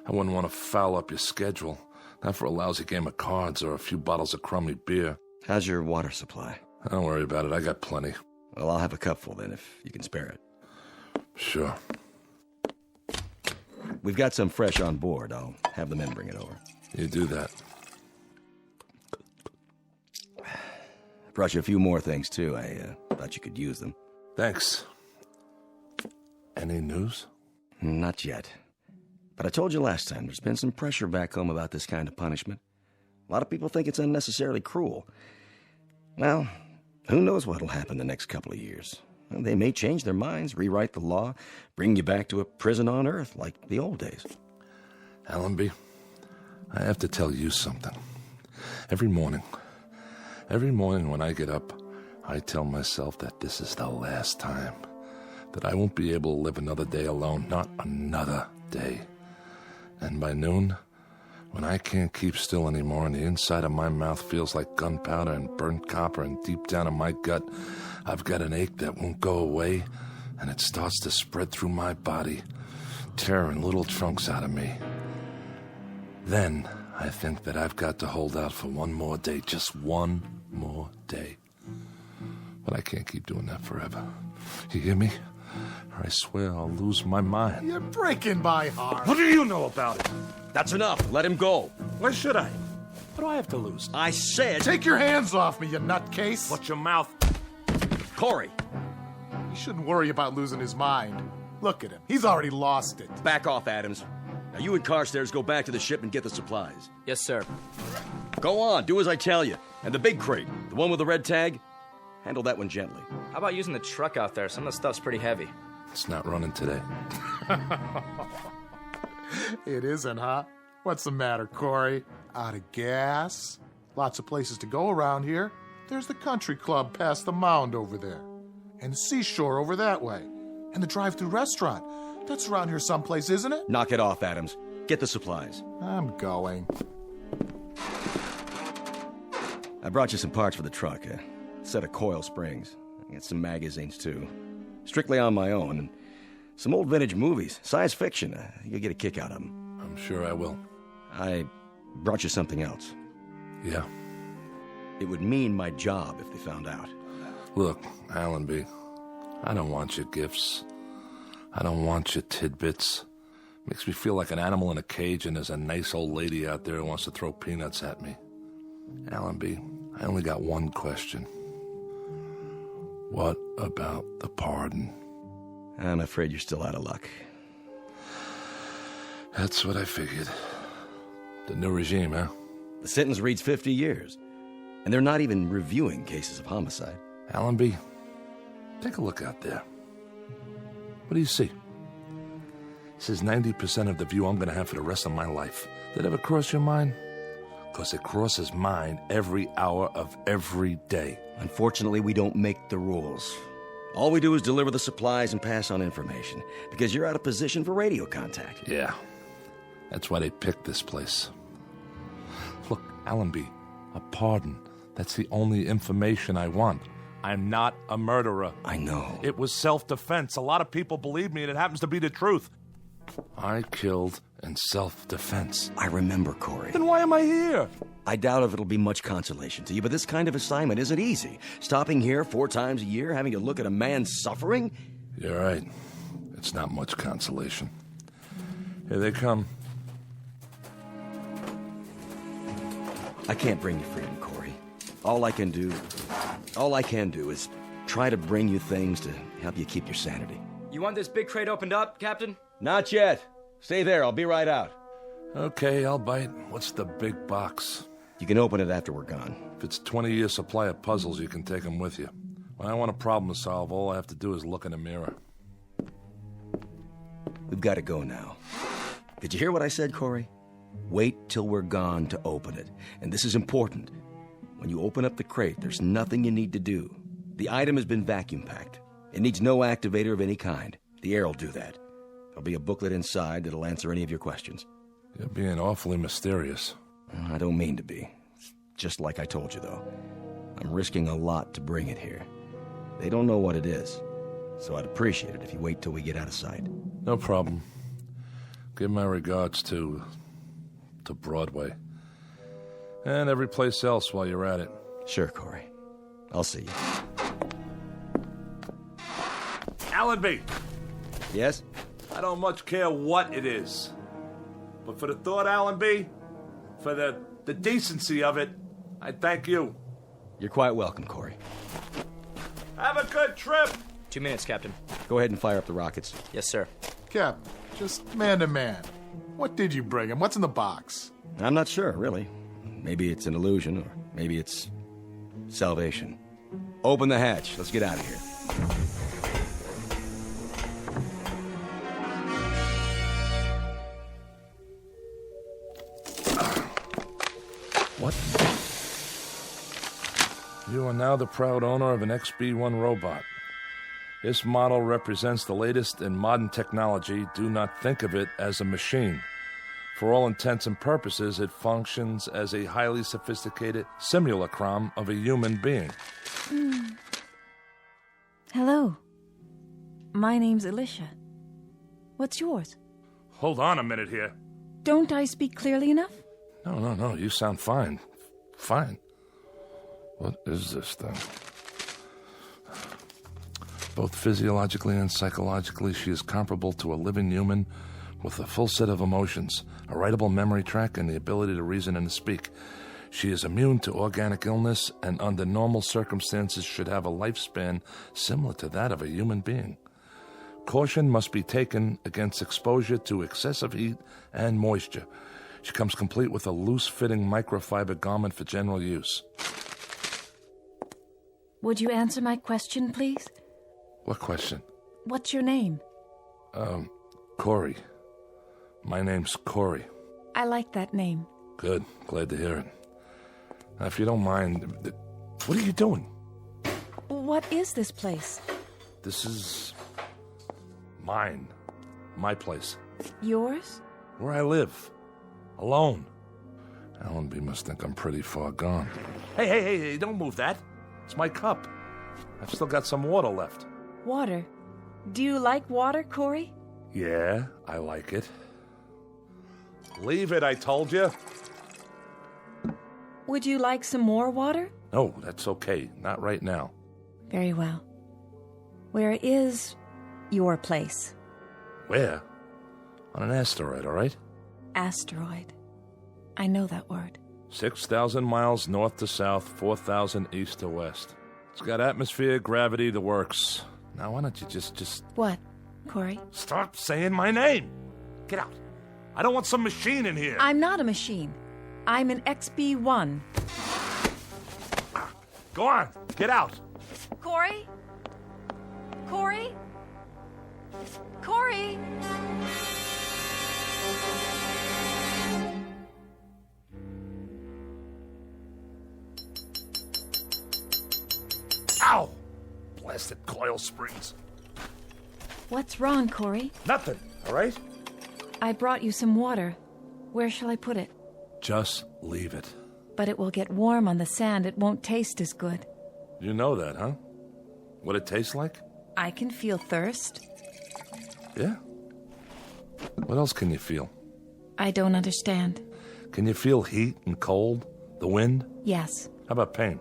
I wouldn't want to foul up your schedule. Not for a lousy game of cards or a few bottles of crummy beer. How's your water supply? Don't worry about it. I got plenty. Well, I'll have a cupful then, if you can spare it. Sure. We've got some fresh on board. I'll have the men bring it over. You do that. Brought you a few more things, too. I thought you could use them. Thanks. Any news? Not yet. But I told you last time, there's been some pressure back home about this kind of punishment. A lot of people think it's unnecessarily cruel. Well, who knows what'll happen the next couple of years. Well, they may change their minds, rewrite the law, bring you back to a prison on Earth like the old days. Allenby, I have to tell you something. Every morning when I get up, I tell myself that this is the last time. That I won't be able to live another day alone, not another day. And by noon, when I can't keep still anymore and the inside of my mouth feels like gunpowder and burnt copper and deep down in my gut, I've got an ache that won't go away and it starts to spread through my body, tearing little chunks out of me. Then I think that I've got to hold out for one more day, just one more day. But I can't keep doing that forever. You hear me? Or I swear I'll lose my mind. You're breaking my heart. What do you know about it? That's enough. Let him go. Why should I? What do I have to lose? I said... Take your hands off me, you nutcase. Watch your mouth. Corry. He shouldn't worry about losing his mind. Look at him. He's already lost it. Back off, Adams. Now you and Carstairs go back to the ship and get the supplies. Yes, sir. Go on, do as I tell you. And the big crate, the one with the red tag, handle that one gently. How about using the truck out there? Some of the stuff's pretty heavy. It's not running today. It isn't, huh? What's the matter, Corry? Out of gas? Lots of places to go around here. There's the country club past the mound over there. And the seashore over that way. And the drive-thru restaurant. That's around here someplace, isn't it? Knock it off, Adams. Get the supplies. I'm going. I brought you some parts for the truck. A set of coil springs. I got some magazines, too. Strictly on my own. And some old vintage movies. Science fiction. You'll get a kick out of them. I'm sure I will. I brought you something else. Yeah. It would mean my job if they found out. Look, Allenby, I don't want your gifts. I don't want your tidbits. Makes me feel like an animal in a cage and there's a nice old lady out there who wants to throw peanuts at me. Allenby, I only got one question. What about the pardon? I'm afraid you're still out of luck. That's what I figured. The new regime, huh? The sentence reads 50 years. And they're not even reviewing cases of homicide. Allenby, take a look out there. What do you see? This is 90% of the view I'm going to have for the rest of my life. Did it ever cross your mind? Because it crosses mine every hour of every day. Unfortunately, we don't make the rules. All we do is deliver the supplies and pass on information, because you're out of position for radio contact. Yeah, that's why they picked this place. Look, Allenby, a pardon. That's the only information I want. I'm not a murderer. I know. It was self-defense. A lot of people believe me, and it happens to be the truth. I killed in self-defense. I remember, Corry. Then why am I here? I doubt if it'll be much consolation to you, but this kind of assignment isn't easy. Stopping here 4 times a year, having to look at a man suffering? You're right. It's not much consolation. Here they come. I can't bring you freedom, Corry. All I can do is try to bring you things to help you keep your sanity. You want this big crate opened up, Captain? Not yet. Stay there. I'll be right out. Okay, I'll bite. What's the big box? You can open it after we're gone. If it's 20-year supply of puzzles, you can take them with you. When I want a problem to solve, all I have to do is look in the mirror. We've got to go now. Did you hear what I said, Corry? Wait till we're gone to open it. And this is important. When you open up the crate, there's nothing you need to do. The item has been vacuum packed. It needs no activator of any kind. The air will do that. There'll be a booklet inside that'll answer any of your questions. You're being awfully mysterious. I don't mean to be. It's just like I told you, though. I'm risking a lot to bring it here. They don't know what it is, so I'd appreciate it if you wait till we get out of sight. No problem. Give my regards to Broadway. And every place else while you're at it. Sure, Corry. I'll see you. Allenby! Yes? I don't much care what it is. But for the thought, Allenby, for the decency of it, I thank you. You're quite welcome, Corry. Have a good trip! 2 minutes, Captain. Go ahead and fire up the rockets. Yes, sir. Captain, just man to man. What did you bring him? What's in the box? I'm not sure, really. Maybe it's an illusion, or maybe it's salvation. Open the hatch. Let's get out of here. What? You are now the proud owner of an XB-1 robot. This model represents the latest in modern technology. Do not think of it as a machine. For all intents and purposes, it functions as a highly sophisticated simulacrum of a human being. Hello. My name's Alicia. What's yours? Hold on a minute here. Don't I speak clearly enough? No, you sound fine. Fine. What is this thing? Both physiologically and psychologically, she is comparable to a living human with a full set of emotions, a writable memory tract, and the ability to reason and to speak. She is immune to organic illness and under normal circumstances should have a lifespan similar to that of a human being. Caution must be taken against exposure to excessive heat and moisture. She comes complete with a loose-fitting microfiber garment for general use. Would you answer my question, please? What question? What's your name? Corry. My name's Corry. I like that name. Good. Glad to hear it. Now, if you don't mind, what are you doing? What is this place? This is mine. My place. Yours? Where I live. Alone. Allenby must think I'm pretty far gone. Hey, don't move that. It's my cup. I've still got some water left. Water? Do you like water, Corry? Yeah, I like it. Leave it, I told you. Would you like some more water? No, that's okay. Not right now. Very well. Where is your place? Where? On an asteroid, all right? Asteroid. I know that word. 6,000 miles north to south, 4,000 east to west. It's got atmosphere, gravity, the works. Now, why don't you just... What, Corry? Stop saying my name! Get out. I don't want some machine in here. I'm not a machine. I'm an XB1. Go on. Get out. Corry? Corry? Corry? Ow! Blasted coil springs. What's wrong, Corry? Nothing, all right? I brought you some water. Where shall I put it? Just leave it. But it will get warm on the sand. It won't taste as good. You know that, huh? What it tastes like? I can feel thirst. Yeah? What else can you feel? I don't understand. Can you feel heat and cold? The wind? Yes. How about pain?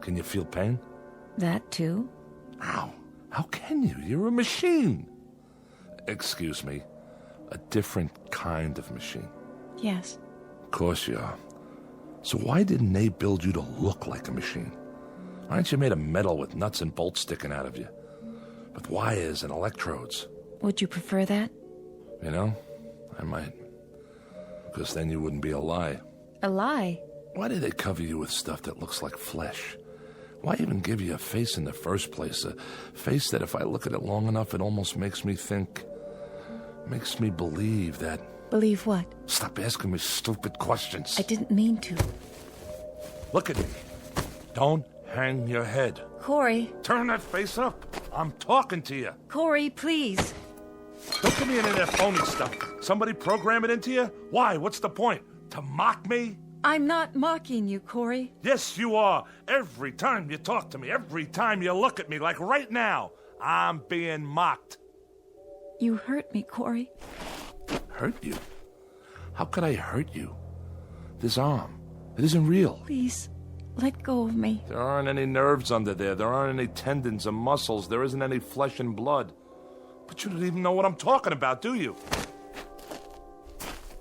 Can you feel pain? That too. Ow. How can you? You're a machine. Excuse me. A different kind of machine. Yes. Of course you are. So why didn't they build you to look like a machine? Aren't you made of metal with nuts and bolts sticking out of you? With wires and electrodes? Would you prefer that? You know, I might. Because then you wouldn't be a lie. A lie? Why do they cover you with stuff that looks like flesh? Why even give you a face in the first place? A face that if I look at it long enough, it almost makes me think... makes me believe that... Believe what? Stop asking me stupid questions. I didn't mean to. Look at me. Don't hang your head. Corry. Turn that face up. I'm talking to you. Corry, please. Don't give me any of that phony stuff. Somebody program it into you? Why? What's the point? To mock me? I'm not mocking you, Corry. Yes, you are. Every time you talk to me, every time you look at me, like right now, I'm being mocked. You hurt me, Corry. Hurt you? How could I hurt you? This arm, it isn't real. Please, let go of me. There aren't any nerves under there. There aren't any tendons or muscles. There isn't any flesh and blood. But you don't even know what I'm talking about, do you?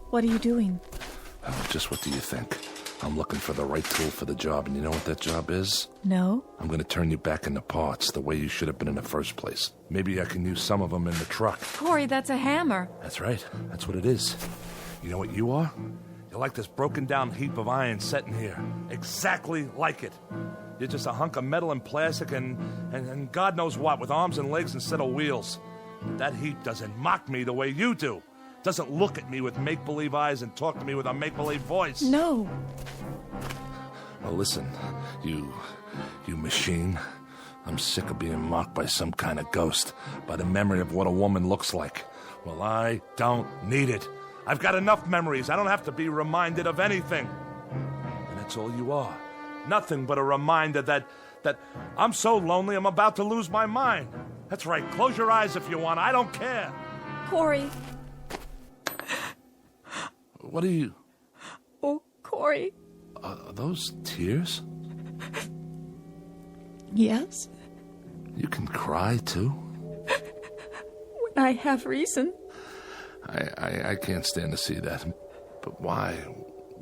What are you doing? Oh, just what do you think? I'm looking for the right tool for the job, and you know what that job is? No. I'm going to turn you back into parts the way you should have been in the first place. Maybe I can use some of them in the truck. Corry, that's a hammer. That's right. That's what it is. You know what you are? You're like this broken down heap of iron sitting here. Exactly like it. You're just a hunk of metal and plastic and God knows what, with arms and legs instead of wheels. That heap doesn't mock me the way you do. Doesn't look at me with make-believe eyes and talk to me with a make-believe voice. No. Well, listen, you machine. I'm sick of being mocked by some kind of ghost, by the memory of what a woman looks like. Well, I don't need it. I've got enough memories. I don't have to be reminded of anything. And that's all you are. Nothing but a reminder that I'm so lonely I'm about to lose my mind. That's right. Close your eyes if you want. I don't care. Corry. What are you... Oh, Corry. Are those tears? Yes, You can cry, too? when I have reason. I can't stand to see that. But why?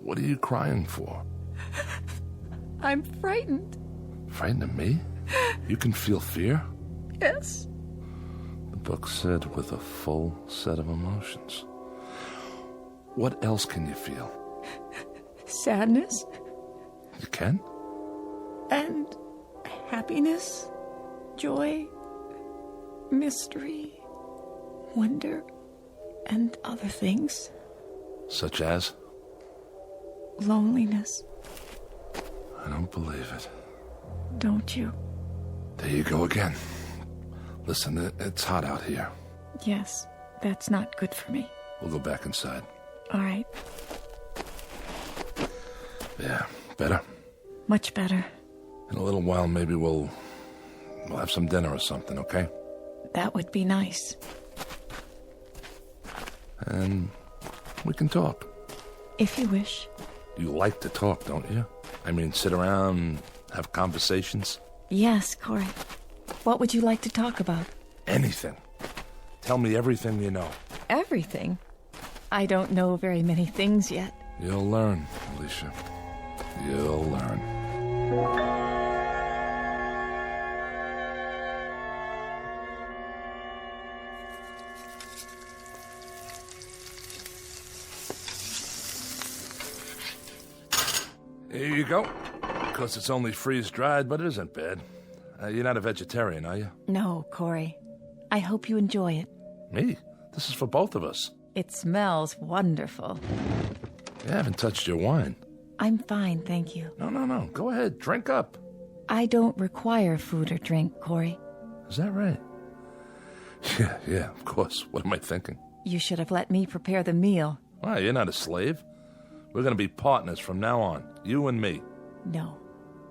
What are you crying for? I'm frightened. Frightened of me? You can feel fear? Yes. The book said with a full set of emotions. What else can you feel? Sadness You can? and happiness, joy, mystery, wonder, and other things. Such as? Loneliness, I don't believe it. don't you? There you go again. Listen, it's hot out here. Yes, that's not good for me. We'll go back inside. All right, Yeah, better? much better. In a little while, maybe we'll have some dinner or something, okay? That would be nice. And we can talk. If you wish. You like to talk, don't you? I mean, sit around, have conversations? Yes, Corry. What would you like to talk about? Anything. Tell me everything you know. Everything. I don't know very many things yet. You'll learn, Alicia. You'll learn. Here you go. Of course, it's only freeze-dried, but it isn't bad. You're not a vegetarian, are you? No, Corry. I hope you enjoy it. Me? This is for both of us. It smells wonderful. You haven't touched your wine. I'm fine, thank you. No. Go ahead, drink up. I don't require food or drink, Corry. Is that right? Yeah, of course. What am I thinking? You should have let me prepare the meal. Why, you're not a slave. We're going to be partners from now on, you and me. No.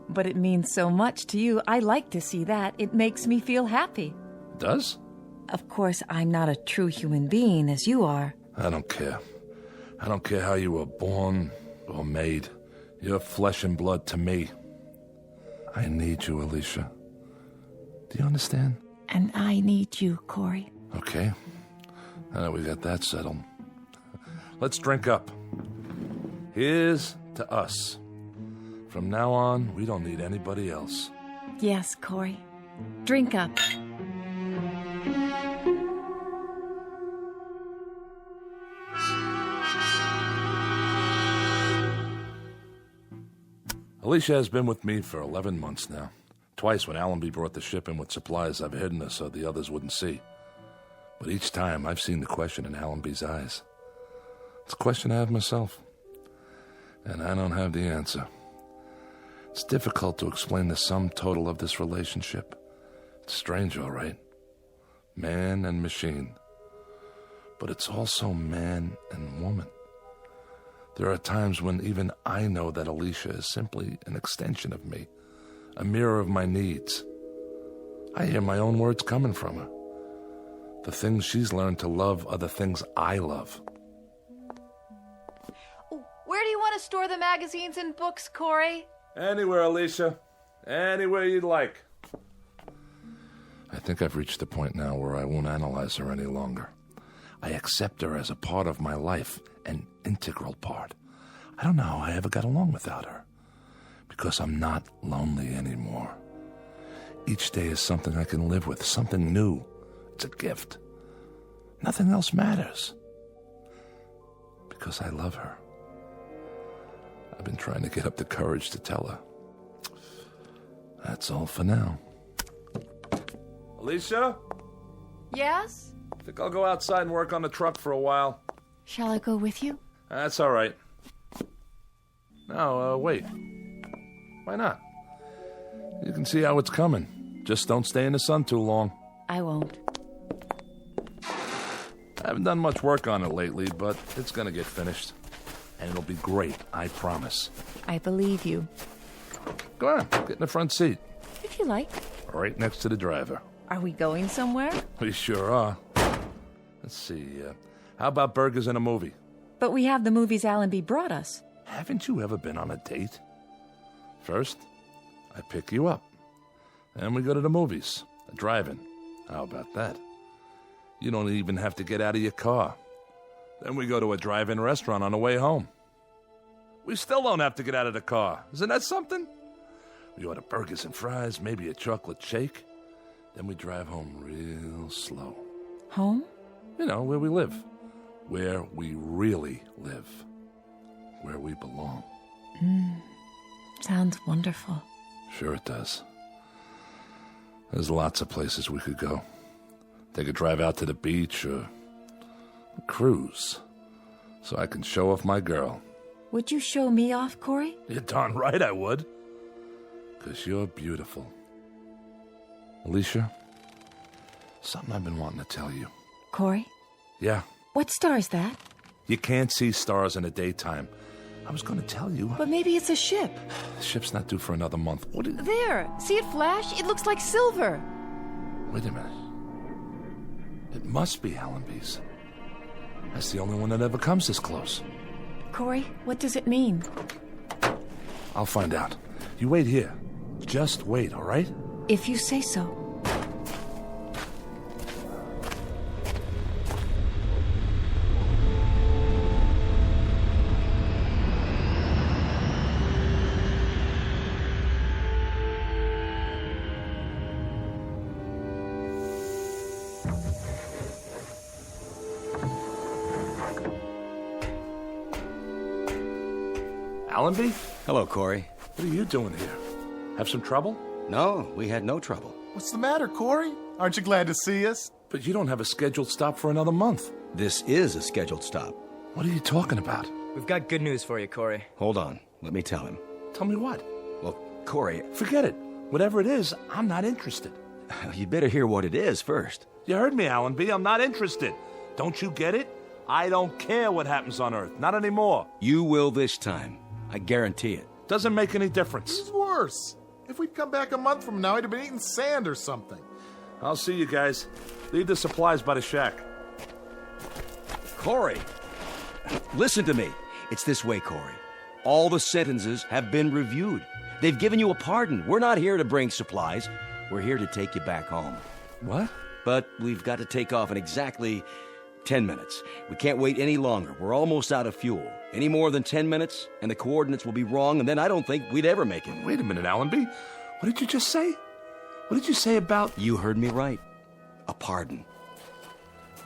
But it means so much to you. I like to see that. It makes me feel happy. Does? Of course, I'm not a true human being as you are. I don't care. I don't care how you were born or made. You're flesh and blood to me. I need you, Alicia. Do you understand? And I need you, Corry. Okay. Now that we got that settled, let's drink up. Here's to us. From now on, we don't need anybody else. Yes, Corry. Drink up. Alicia has been with me for 11 months now. Twice when Allenby brought the ship in with supplies, I've hidden her so the others wouldn't see. But each time, I've seen the question in Allenby's eyes. It's a question I have myself. And I don't have the answer. It's difficult to explain the sum total of this relationship. It's strange, all right. Man and machine. But it's also man and woman. There are times when even I know that Alicia is simply an extension of me, a mirror of my needs. I hear my own words coming from her. The things she's learned to love are the things I love. Where do you want to store the magazines and books, Corry? Anywhere, Alicia. Anywhere you'd like. I think I've reached the point now where I won't analyze her any longer. I accept her as a part of my life, an integral part. I don't know how I ever got along without her. Because I'm not lonely anymore. Each day is something I can live with, something new. It's a gift. Nothing else matters. Because I love her. I've been trying to get up the courage to tell her. That's all for now. Alicia? Yes? I think I'll go outside and work on the truck for a while. Shall I go with you? That's all right. No, wait. Why not? You can see how it's coming. Just don't stay in the sun too long. I won't. I haven't done much work on it lately, but it's gonna get finished. And it'll be great, I promise. I believe you. Go on, get in the front seat. If you like. Right next to the driver. Are we going somewhere? We sure are. Let's see, how about burgers and a movie? But we have the movies Allenby brought us. Haven't you ever been on a date? First, I pick you up. Then we go to the movies, a drive-in. How about that? You don't even have to get out of your car. Then we go to a drive-in restaurant on the way home. We still don't have to get out of the car. Isn't that something? We order burgers and fries, maybe a chocolate shake. Then we drive home real slow. Home? You know, where we live. Where we really live. Where we belong. Sounds wonderful. Sure it does. There's lots of places we could go. Take a drive out to the beach or a cruise. So I can show off my girl. Would you show me off, Corry? You're darn right I would. 'Cause you're beautiful. Alicia, something I've been wanting to tell you. Corry? Yeah, What star is that? you can't see stars in the daytime. I was going to tell you. But maybe it's a ship. The ship's not due for another month. What? There! See it flash? It looks like silver. Wait a minute. It must be Allenby's. That's the only one that ever comes this close. Corry, what does it mean? I'll find out. You wait here. Just wait, all right? If you say so. Allenby? Hello, Corry. What are you doing here? Have some trouble? No, we had no trouble. What's the matter, Corry? Aren't you glad to see us? But you don't have a scheduled stop for another month. This is a scheduled stop. What are you talking about? We've got good news for you, Corry. Hold on. Let me tell him. Tell me what? Well, Corry... Forget it. Whatever it is, I'm not interested. You better hear what it is first. You heard me, Allenby. I'm not interested. Don't you get it? I don't care what happens on Earth. Not anymore. You will this time. I guarantee it. Doesn't make any difference. It's worse. If we'd come back a month from now, he'd have been eating sand or something. I'll see you guys. Leave the supplies by the shack. Corry, listen to me. It's this way, Corry. All the sentences have been reviewed. They've given you a pardon. We're not here to bring supplies. We're here to take you back home. What? But we've got to take off in exactly 10 minutes. We can't wait any longer. We're almost out of fuel. Any more than 10 minutes, and the coordinates will be wrong, and then I don't think we'd ever make it. Wait a minute, Allenby. What did you just say? What did you say about... You heard me right. A pardon.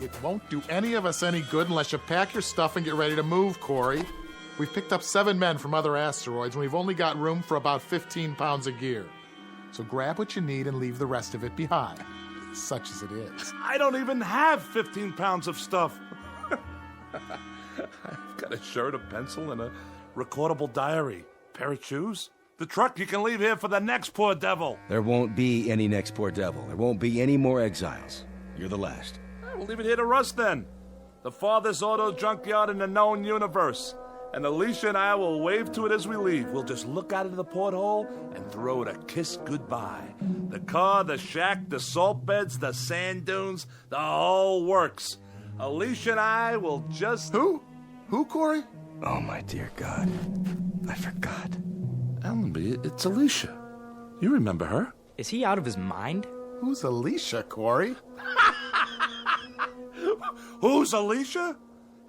It won't do any of us any good unless you pack your stuff and get ready to move, Corry. We've picked up 7 men from other asteroids, and we've only got room for about 15 pounds of gear. So grab what you need and leave the rest of it behind, such as it is. I don't even have 15 pounds of stuff. I've got a shirt, a pencil, and a recordable diary. Pair of shoes. The truck you can leave here for the next poor devil. There won't be any next poor devil. There won't be any more exiles. You're the last. We'll leave it here to Russ then. The farthest auto junkyard in the known universe. And Alicia and I will wave to it as we leave. We'll just look out of the porthole and throw it a kiss goodbye. The car, the shack, the salt beds, the sand dunes, the whole works. Alicia and I will just... Who? Who, Corry? Oh, my dear God. I forgot. Allenby, it's Alicia. You remember her. Is he out of his mind? Who's Alicia, Corry? Who's Alicia?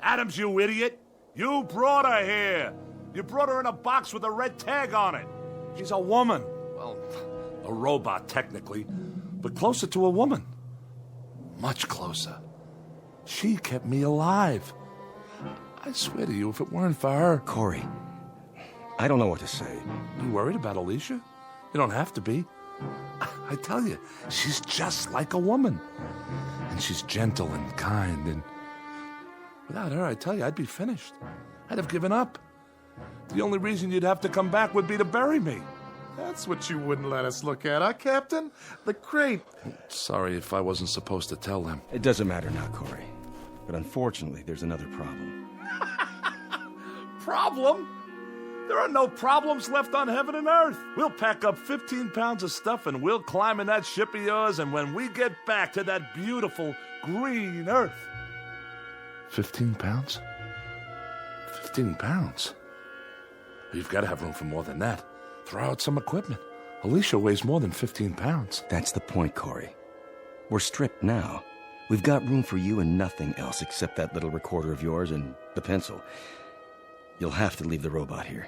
Adams, you idiot. You brought her here. You brought her in a box with a red tag on it. She's a woman. Well, a robot, technically, but closer to a woman. Much closer. She kept me alive. I swear to you, if it weren't for her... Corry, I don't know what to say. You worried about Alicia? You don't have to be. I tell you, she's just like a woman. And she's gentle and kind, and without her, I tell you, I'd be finished. I'd have given up. The only reason you'd have to come back would be to bury me. That's what you wouldn't let us look at, huh, Captain? The crate. Sorry if I wasn't supposed to tell them. It doesn't matter now, Corry. But unfortunately, there's another problem. Problem? There are no problems left on heaven and earth. We'll pack up 15 pounds of stuff and we'll climb in that ship of yours, and when we get back to that beautiful green earth... 15 pounds? 15 pounds? You've got to have room for more than that. Throw out some equipment. Alicia weighs more than 15 pounds. That's the point, Corry. We're stripped now. We've got room for you and nothing else except that little recorder of yours and the pencil. You'll have to leave the robot here.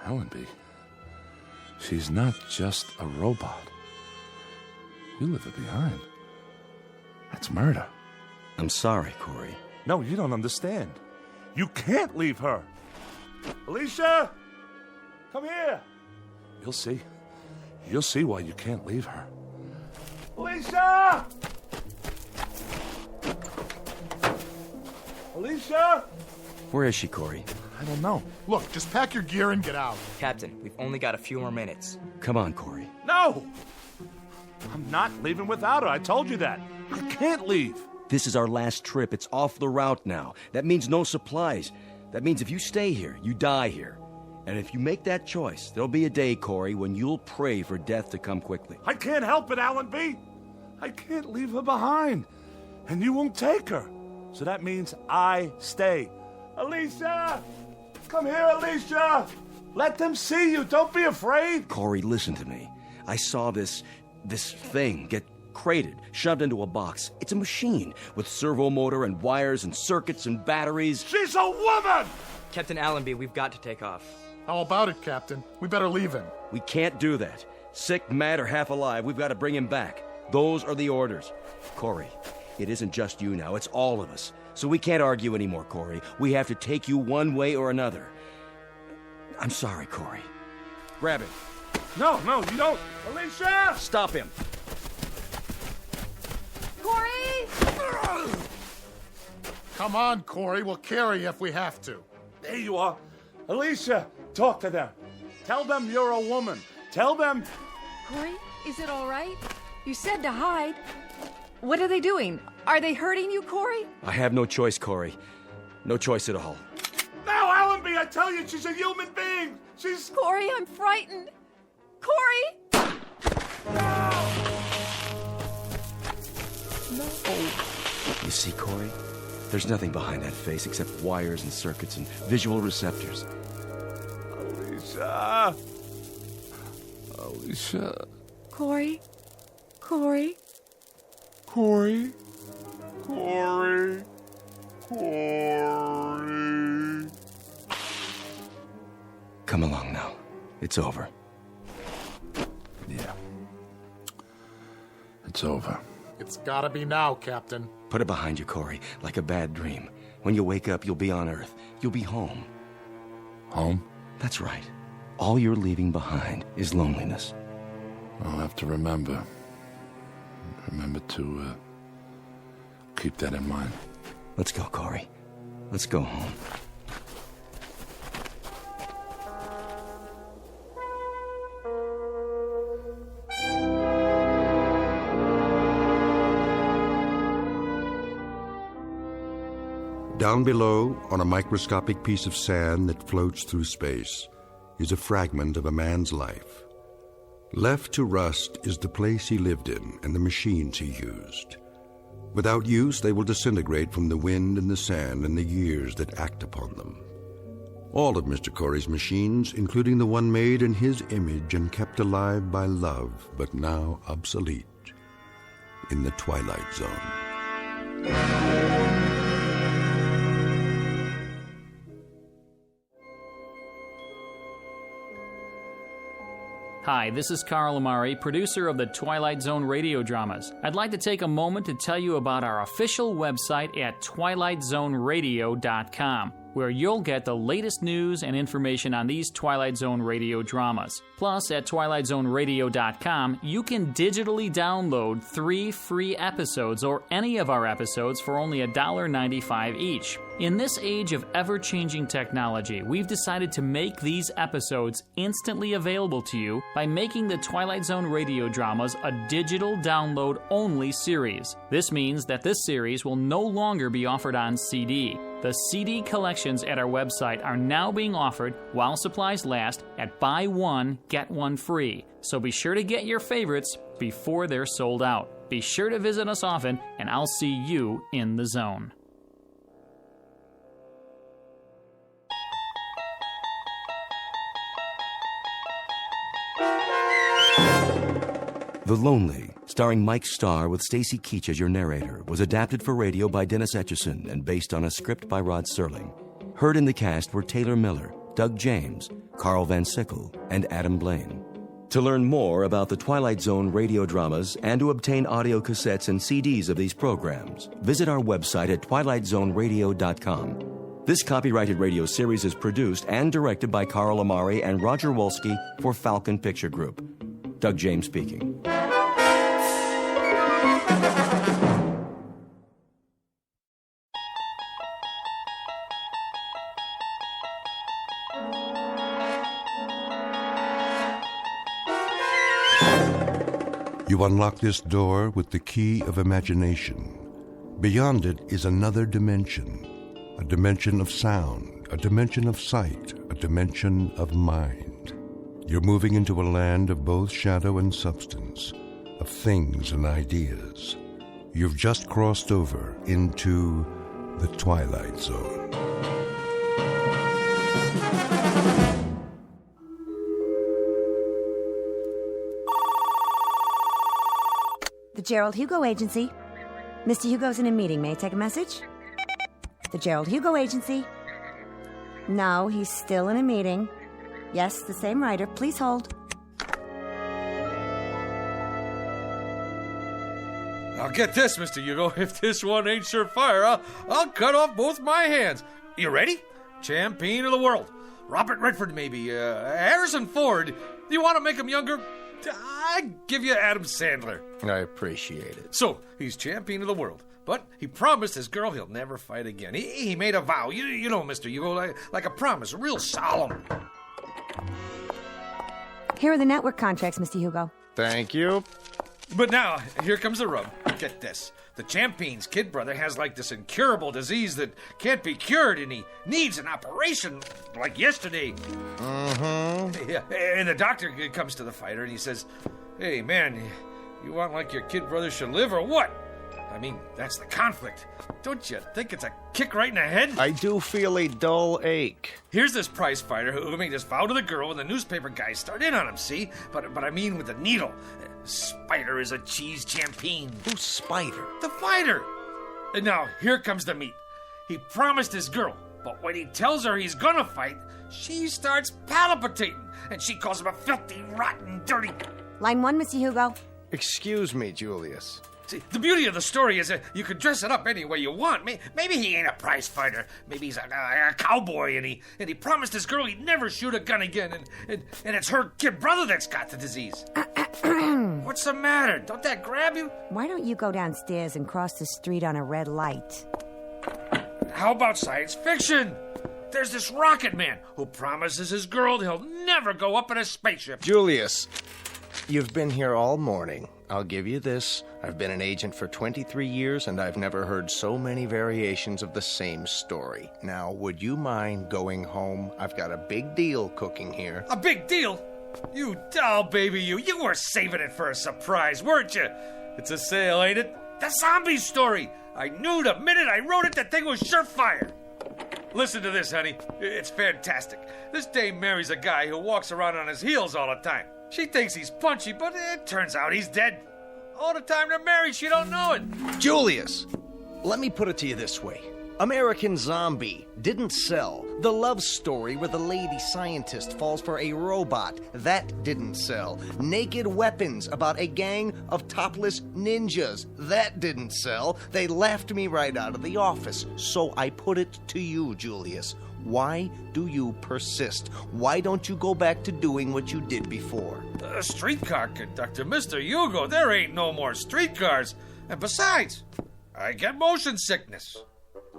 Allenby, she's not just a robot. You leave her behind. That's murder. I'm sorry, Corry. No, you don't understand. You can't leave her. Alicia! Come here! You'll see. You'll see why you can't leave her. Alicia! Alicia! Where is she, Corry? I don't know. Look, just pack your gear and get out. Captain, we've only got a few more minutes. Come on, Corry. No! I'm not leaving without her. I told you that. I can't leave. This is our last trip. It's off the route now. That means no supplies. That means if you stay here, you die here. And if you make that choice, there'll be a day, Corry, when you'll pray for death to come quickly. I can't help it, Allenby. I can't leave her behind. And you won't take her. So that means I stay. Alicia! Come here, Alicia! Let them see you. Don't be afraid. Corry, listen to me. I saw this thing get crated, shoved into a box. It's a machine with servo motor and wires and circuits and batteries. She's a woman! Captain Allenby, we've got to take off. How about it, Captain? We better leave him. We can't do that. Sick, mad, or half alive, we've got to bring him back. Those are the orders. Corry, it isn't just you now, it's all of us. So we can't argue anymore, Corry. We have to take you one way or another. I'm sorry, Corry. Grab him. No, you don't. Alicia! Stop him. Corry! Come on, Corry. We'll carry you if we have to. There you are. Alicia, talk to them. Tell them you're a woman. Tell them... Corry, is it all right? You said to hide. What are they doing? Are they hurting you, Corry? I have no choice, Corry. No choice at all. Now, Allenby, I tell you, she's a human being. She's... Corry, I'm frightened. Corry! No. You see, Corry? There's nothing behind that face except wires and circuits and visual receptors. Alicia. Alicia. Corry? Corry? Corry? Corry? Corry? Come along now. It's over. Yeah. It's over. It's gotta be now, Captain. Put it behind you, Corry, like a bad dream. When you wake up, you'll be on Earth. You'll be home. Home? That's right. All you're leaving behind is loneliness. I'll have to remember. Remember to keep that in mind. Let's go, Corry. Let's go home. Down below, on a microscopic piece of sand that floats through space, is a fragment of a man's life. Left to rust is the place he lived in and the machines he used. Without use, they will disintegrate from the wind and the sand and the years that act upon them. All of Mr. Corry's machines, including the one made in his image and kept alive by love, but now obsolete, in the Twilight Zone. Hi, this is Carl Amari, producer of the Twilight Zone radio dramas. I'd like to take a moment to tell you about our official website at twilightzoneradio.com, where you'll get the latest news and information on these Twilight Zone radio dramas. Plus, at twilightzoneradio.com, you can digitally download 3 free episodes or any of our episodes for only $1.95 each. In this age of ever-changing technology, we've decided to make these episodes instantly available to you by making the Twilight Zone radio dramas a digital download-only series. This means that this series will no longer be offered on CD. The CD collections at our website are now being offered while supplies last at buy one, get one free. So be sure to get your favorites before they're sold out. Be sure to visit us often, and I'll see you in the zone. The Lonely, starring Mike Starr with Stacy Keach as your narrator, was adapted for radio by Dennis Etchison and based on a script by Rod Serling. Heard in the cast were Taylor Miller, Doug James, Carl Van Sickle, and Adam Blaine. To learn more about the Twilight Zone radio dramas and to obtain audio cassettes and CDs of these programs, visit our website at twilightzoneradio.com. This copyrighted radio series is produced and directed by Carl Amari and Roger Wolski for Falcon Picture Group. Doug James speaking. You unlock this door with the key of imagination. Beyond it is another dimension, a dimension of sound, a dimension of sight, a dimension of mind. You're moving into a land of both shadow and substance, of things and ideas. You've just crossed over into the Twilight Zone. The Gerald Hugo Agency. Mr. Hugo's in a meeting. May I take a message? The Gerald Hugo Agency. No, he's still in a meeting. Yes, the same writer. Please hold. Now get this, Mr. Hugo. If this one ain't surefire, I'll cut off both my hands. You ready? Champion of the world. Robert Redford, maybe. Harrison Ford. You want to make him younger? I give you Adam Sandler. I appreciate it. So, he's champion of the world. But he promised his girl he'll never fight again. He made a vow. You know, Mr. Hugo, like a promise. Real solemn. Here are the network contracts, Mr. Hugo. Thank you. But now, here comes the rub. Get this. The champion's kid brother has like this incurable disease that can't be cured, and he needs an operation like yesterday. Mm-hmm. Yeah, and the doctor comes to the fighter and he says, "Hey, man, you want like your kid brother should live or what? I mean, that's the conflict. Don't you think it's a kick right in the head?" I do feel a dull ache. Here's this prize fighter who made this vow to the girl, and the newspaper guys start in on him, see? But I mean with the needle. Spider is a cheese champion. Who's Spider? The fighter. And now, here comes the meat. He promised his girl, but when he tells her he's gonna fight, she starts palpitating, and she calls him a filthy, rotten, dirty... Line 1, Mr. Hugo. Excuse me, Julius. See, the beauty of the story is that you can dress it up any way you want. Maybe he ain't a prize fighter. Maybe he's a cowboy, and he promised his girl he'd never shoot a gun again, and it's her kid brother that's got the disease. What's the matter? Don't that grab you? Why don't you go downstairs and cross the street on a red light? How about science fiction? There's this rocket man who promises his girl he'll never go up in a spaceship. Julius, you've been here all morning. I'll give you this. I've been an agent for 23 years, and I've never heard so many variations of the same story. Now, would you mind going home? I've got a big deal cooking here. A big deal? You doll baby, you were saving it for a surprise, weren't you? It's a sale, ain't it? The zombie story. I knew the minute I wrote it that thing was surefire. Listen to this, honey. It's fantastic. This dame marries a guy who walks around on his heels all the time. She thinks he's punchy, but it turns out he's dead. All the time they're married, she don't know it. Julius, let me put it to you this way. American Zombie didn't sell. The love story where the lady scientist falls for a robot, that didn't sell. Naked Weapons about a gang of topless ninjas, that didn't sell. They laughed me right out of the office. So I put it to you, Julius. Why do you persist? Why don't you go back to doing what you did before? The streetcar conductor, Mr. Hugo, there ain't no more streetcars. And besides, I get motion sickness.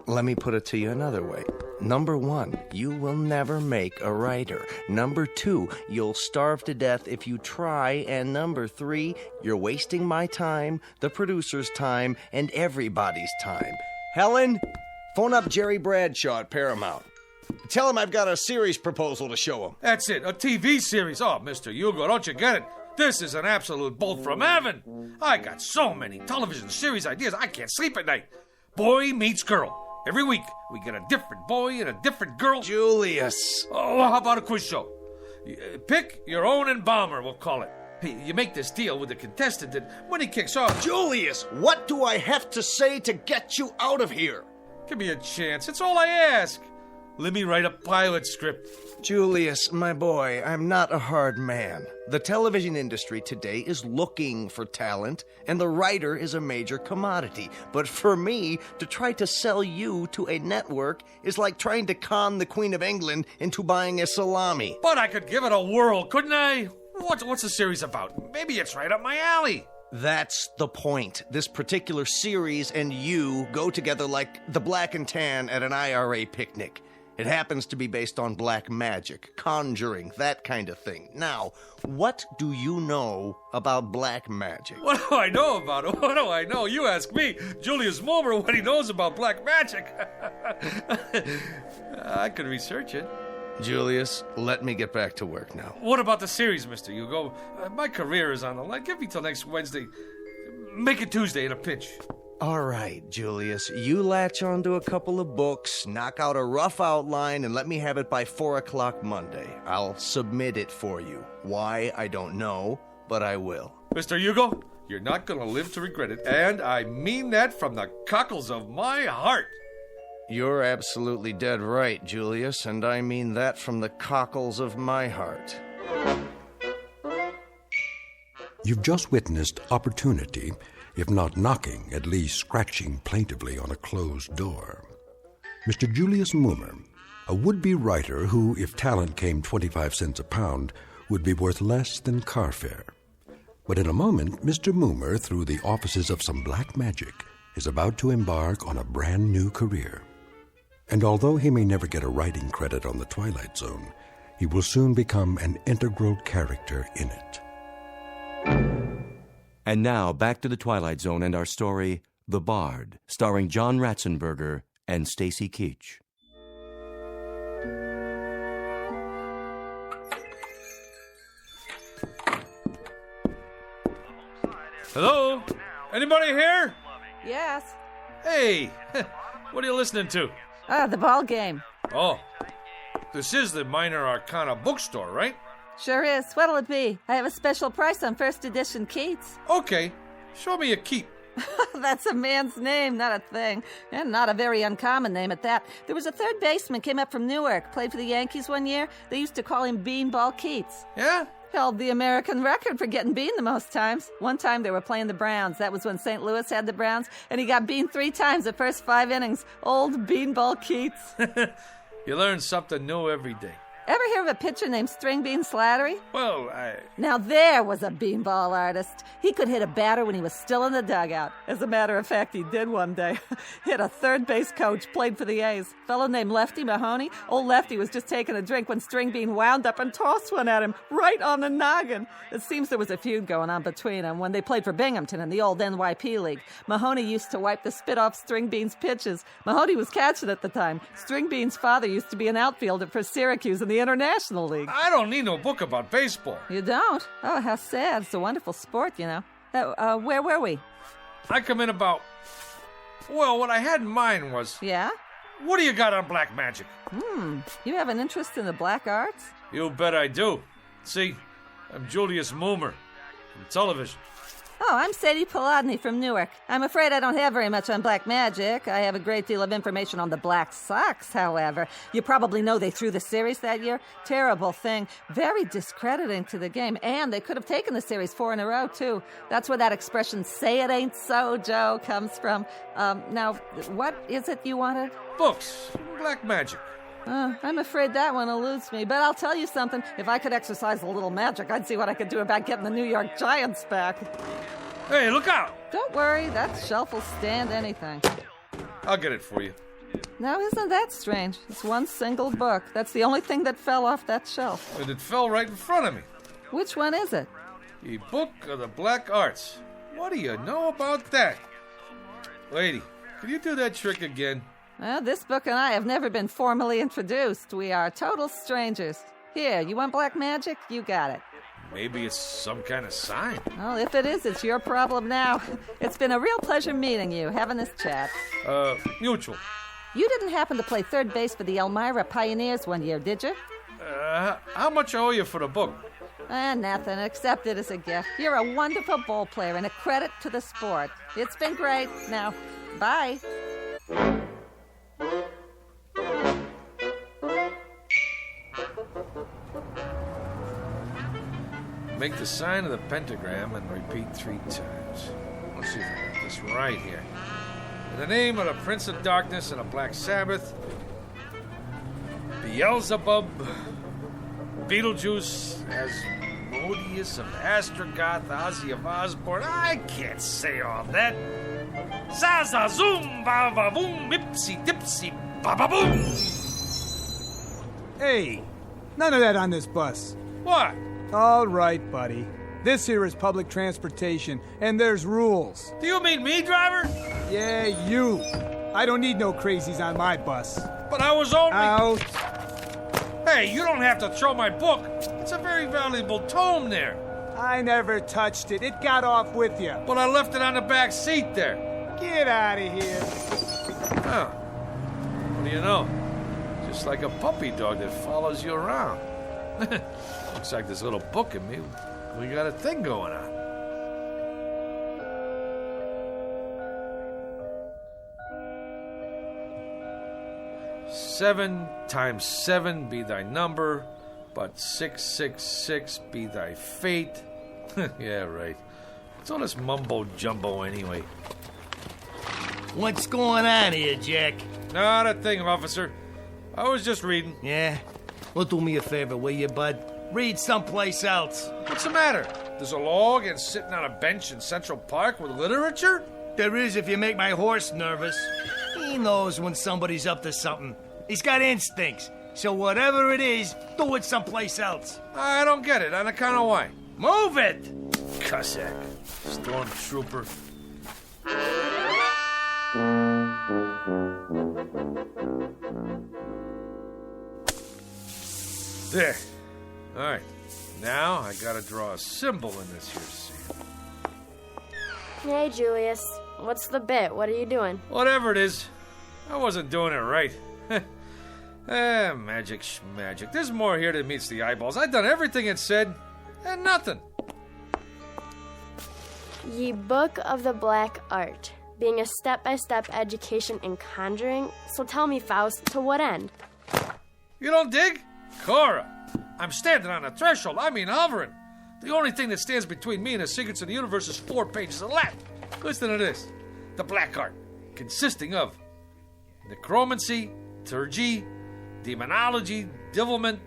Let me put it to you another way. Number 1, you will never make a writer. Number 2, you'll starve to death if you try. And number 3, you're wasting my time, the producer's time, and everybody's time. Helen, phone up Jerry Bradshaw at Paramount. Tell him I've got a series proposal to show him. That's it, a TV series. Oh, Mr. Hugo, don't you get it? This is an absolute bolt from heaven. I got so many television series ideas, I can't sleep at night. Boy meets girl. Every week, we get a different boy and a different girl. Julius. Oh, how about a quiz show? Pick your own embalmer, we'll call it. You make this deal with the contestant that when he kicks off... Julius, what do I have to say to get you out of here? Give me a chance. It's all I ask. Let me write a pilot script. Julius, my boy, I'm not a hard man. The television industry today is looking for talent, and the writer is a major commodity. But for me, to try to sell you to a network is like trying to con the Queen of England into buying a salami. But I could give it a whirl, couldn't I? What's the series about? Maybe it's right up my alley. That's the point. This particular series and you go together like the black and tan at an IRA picnic. It happens to be based on black magic, conjuring, that kind of thing. Now, what do you know about black magic? What do I know about it? What do I know? You ask me, Julius Mulmer, what he knows about black magic. I could research it. Julius, let me get back to work now. What about the series, Mr. Hugo? My career is on the line. Give me till next Wednesday. Make it Tuesday in a pinch. All right, Julius, you latch onto a couple of books, knock out a rough outline, and let me have it by 4 o'clock Monday. I'll submit it for you. Why, I don't know, but I will. Mr. Hugo, you're not going to live to regret it, and I mean that from the cockles of my heart. You're absolutely dead right, Julius, and I mean that from the cockles of my heart. You've just witnessed opportunity, if not knocking, at least scratching plaintively on a closed door. Mr. Julius Mulmer, a would-be writer who, if talent came 25 cents a pound, would be worth less than car fare. But in a moment, Mr. Mulmer, through the offices of some black magic, is about to embark on a brand new career. And although he may never get a writing credit on the Twilight Zone, he will soon become an integral character in it. And now, back to the Twilight Zone and our story, The Bard, starring John Ratzenberger and Stacy Keach. Hello? Anybody here? Yes. Hey, what are you listening to? The ball game. Oh, this is the Minor Arcana bookstore, right? Sure is. What'll it be? I have a special price on first edition Keats. Okay, show me a keep. That's a man's name, not a thing. And not a very uncommon name at that. There was a third baseman came up from Newark, played for the Yankees one year. They used to call him Beanball Keats. Yeah? Held the American record for getting beaned the most times. One time they were playing the Browns. That was when St. Louis had the Browns, and he got beaned 3 times the first 5 innings. Old Beanball Keats. You learn something new every day. Ever hear of a pitcher named Stringbean Slattery? Well, Now there was a beanball artist. He could hit a batter when he was still in the dugout. As a matter of fact, he did one day. Hit a third base coach, played for the A's. Fellow named Lefty Mahoney. Old Lefty was just taking a drink when Stringbean wound up and tossed one at him, right on the noggin. It seems there was a feud going on between them when they played for Binghamton in the old NYP League. Mahoney used to wipe the spit off Stringbean's pitches. Mahoney was catching at the time. Stringbean's father used to be an outfielder for Syracuse in the International League. I don't need no book about baseball. You don't? Oh, how sad. It's a wonderful sport, you know. Where were we? I come in about... Well, what I had in mind was... Yeah? What do you got on black magic? You have an interest in the black arts? You bet I do. See, I'm Julius Mulmer from television. Oh, I'm Sadie Polodny from Newark. I'm afraid I don't have very much on black magic. I have a great deal of information on the Black Sox, however. You probably know they threw the series that year. Terrible thing. Very discrediting to the game. And they could have taken the series 4 in a row, too. That's where that expression, say it ain't so, Joe, comes from. Now, what is it you wanted? Books. Black magic. I'm afraid that one eludes me, but I'll tell you something. If I could exercise a little magic, I'd see what I could do about getting the New York Giants back. Hey, look out! Don't worry, that shelf will stand anything. I'll get it for you. Now, isn't that strange? It's one single book. That's the only thing that fell off that shelf. And it fell right in front of me. Which one is it? The Book of the Black Arts. What do you know about that? Lady, can you do that trick again? Well, this book and I have never been formally introduced. We are total strangers. Here, you want black magic? You got it. Maybe it's some kind of sign. Well, if it is, it's your problem now. It's been a real pleasure meeting you, having this chat. Mutual. You didn't happen to play third base for the Elmira Pioneers one year, did you? How much I owe you for the book? Nothing. Accept it as a gift. You're a wonderful ball player and a credit to the sport. It's been great. Now, bye. Make the sign of the pentagram and repeat 3 times. Let's see if I got this right here. In the name of the Prince of Darkness and the Black Sabbath, Beelzebub, Beetlejuice, Asmodeus of Astrogoth, Ozzy of Osborne. I can't say all that. Zaza zoom, ba ba boom, ipsy dipsy, ba ba boom. Hey, none of that on this bus. What? All right, buddy. This here is public transportation, and there's rules. Do you mean me, driver? Yeah, you. I don't need no crazies on my bus. But I was only... Out. Hey, you don't have to throw my book. It's a very valuable tome there. I never touched it. It got off with you. But I left it on the back seat there. Get out of here. Oh. What do you know? Just like a puppy dog that follows you around. Looks like this little book in me. We got a thing going on. Seven times 7 be thy number, but 666 be thy fate. Yeah, right. What's all this mumbo-jumbo anyway? What's going on here, Jack? Not a thing, officer. I was just reading. Yeah? Well, do me a favor, will you, bud? Read someplace else. What's the matter? There's a law against sitting on a bench in Central Park with literature? There is if you make my horse nervous. He knows when somebody's up to something. He's got instincts. So whatever it is, do it someplace else. I don't get it. On account of why? Move it! Cossack. Stormtrooper. There. All right. Now I gotta draw a symbol in this here sand. Hey, Julius. What's the bit? What are you doing? Whatever it is, I wasn't doing it right. Magic schmagic. There's more here than meets the eyeballs. I've done everything it said, and nothing. Ye Book of the Black Art, being a step-by-step education in conjuring. So tell me, Faust, to what end? You don't dig? Cora, I'm standing on the threshold. I mean hovering. The only thing that stands between me and the secrets of the universe is 4 pages of Latin. Listen to this. The Black Art, consisting of necromancy, turgy, demonology, devilment,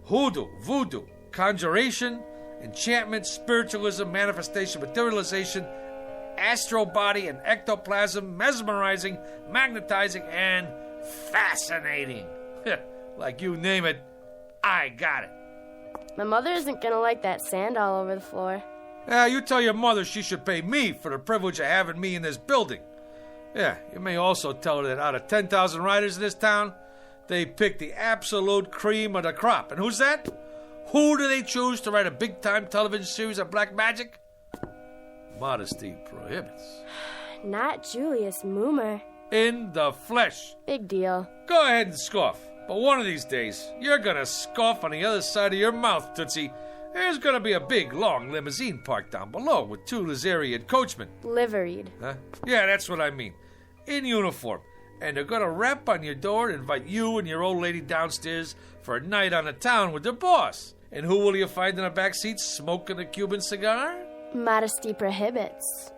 hoodoo, voodoo, conjuration, enchantment, spiritualism, manifestation, materialization, astral body and ectoplasm, mesmerizing, magnetizing, and fascinating. Like you name it, I got it. My mother isn't gonna like that sand all over the floor. You tell your mother she should pay me for the privilege of having me in this building. Yeah, you may also tell her that out of 10,000 writers in this town, they pick the absolute cream of the crop. And who's that? Who do they choose to write a big-time television series of black magic? Modesty prohibits. Not Julius Moomer. In the flesh. Big deal. Go ahead and scoff. But one of these days, you're gonna scoff on the other side of your mouth, Tootsie. There's gonna be a big, long limousine parked down below with 2 Lazarian coachmen. Liveried. Huh? Yeah, that's what I mean. In uniform. And they're gonna rap on your door and invite you and your old lady downstairs for a night on the town with their boss. And who will you find in the back seat smoking a Cuban cigar? Modesty prohibits.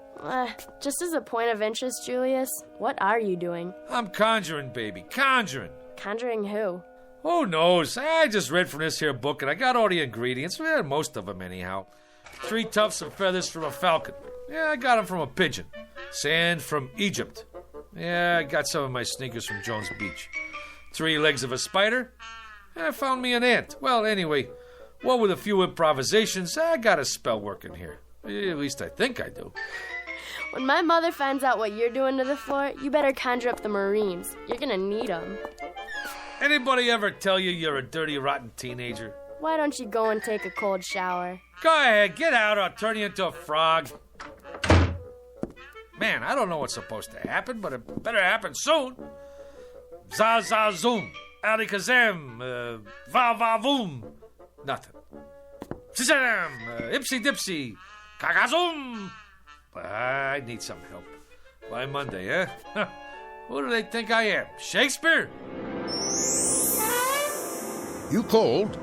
Just as a point of interest, Julius, what are you doing? I'm conjuring, baby. Conjuring. Conjuring who? Who knows? I just read from this here book and I got all the ingredients. Well, most of them anyhow. 3 tufts of feathers from a falcon. Yeah, I got them from a pigeon. Sand from Egypt. Yeah, I got some of my sneakers from Jones Beach. 3 legs of a spider. I found me an ant. Well, anyway, what with a few improvisations, I got a spell working here. At least I think I do. When my mother finds out what you're doing to the floor, you better conjure up the Marines. You're gonna need them. Anybody ever tell you you're a dirty, rotten teenager? Why don't you go and take a cold shower? Go ahead, get out or I'll turn you into a frog. Man, I don't know what's supposed to happen, but it better happen soon. Za-za-zoom, alikazam, va-va-voom. Nothing. Shazam! Ipsy dipsy! Kagazum! I need some help. By Monday, eh? Who do they think I am? Shakespeare? You called?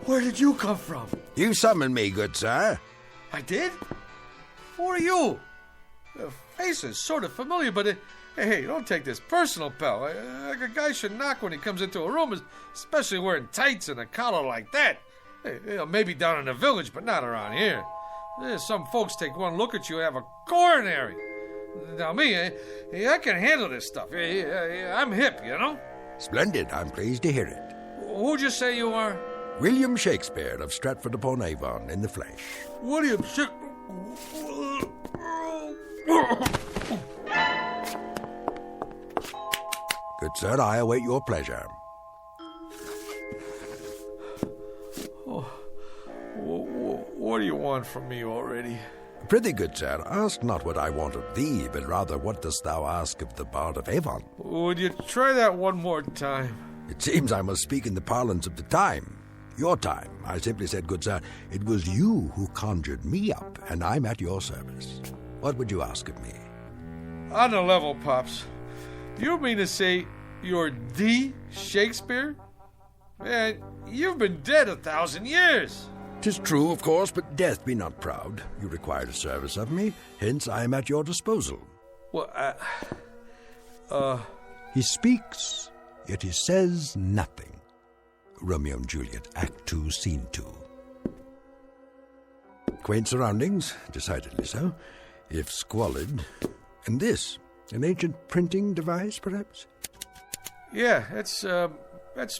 Where did you come from? You summoned me, good sir. I did? Who are you? The face is sort of familiar, but hey, don't take this personal, pal. Like a guy should knock when he comes into a room, especially wearing tights and a collar like that. Hey, maybe down in the village, but not around here. Some folks take one look at you and have a coronary. Now me, I can handle this stuff. I'm hip, you know? Splendid. I'm pleased to hear it. Who'd you say you are? William Shakespeare of Stratford-upon-Avon in the flesh. William Good sir, I await your pleasure. What do you want from me already? Prithee, good sir, ask not what I want of thee, but rather what dost thou ask of the Bard of Avon? Would you try that one more time? It seems I must speak in the parlance of the time. Your time. I simply said, good sir, it was you who conjured me up, and I'm at your service. What would you ask of me? On the level, Pops. You mean to say you're the Shakespeare? Man, you've been dead 1,000 years. 'Tis true, of course, but death be not proud. You required a service of me, hence I am at your disposal. Well, He speaks, yet he says nothing. Romeo and Juliet, Act 2, Scene 2. Quaint surroundings, decidedly so, if squalid. And this, an ancient printing device, perhaps? Yeah, that's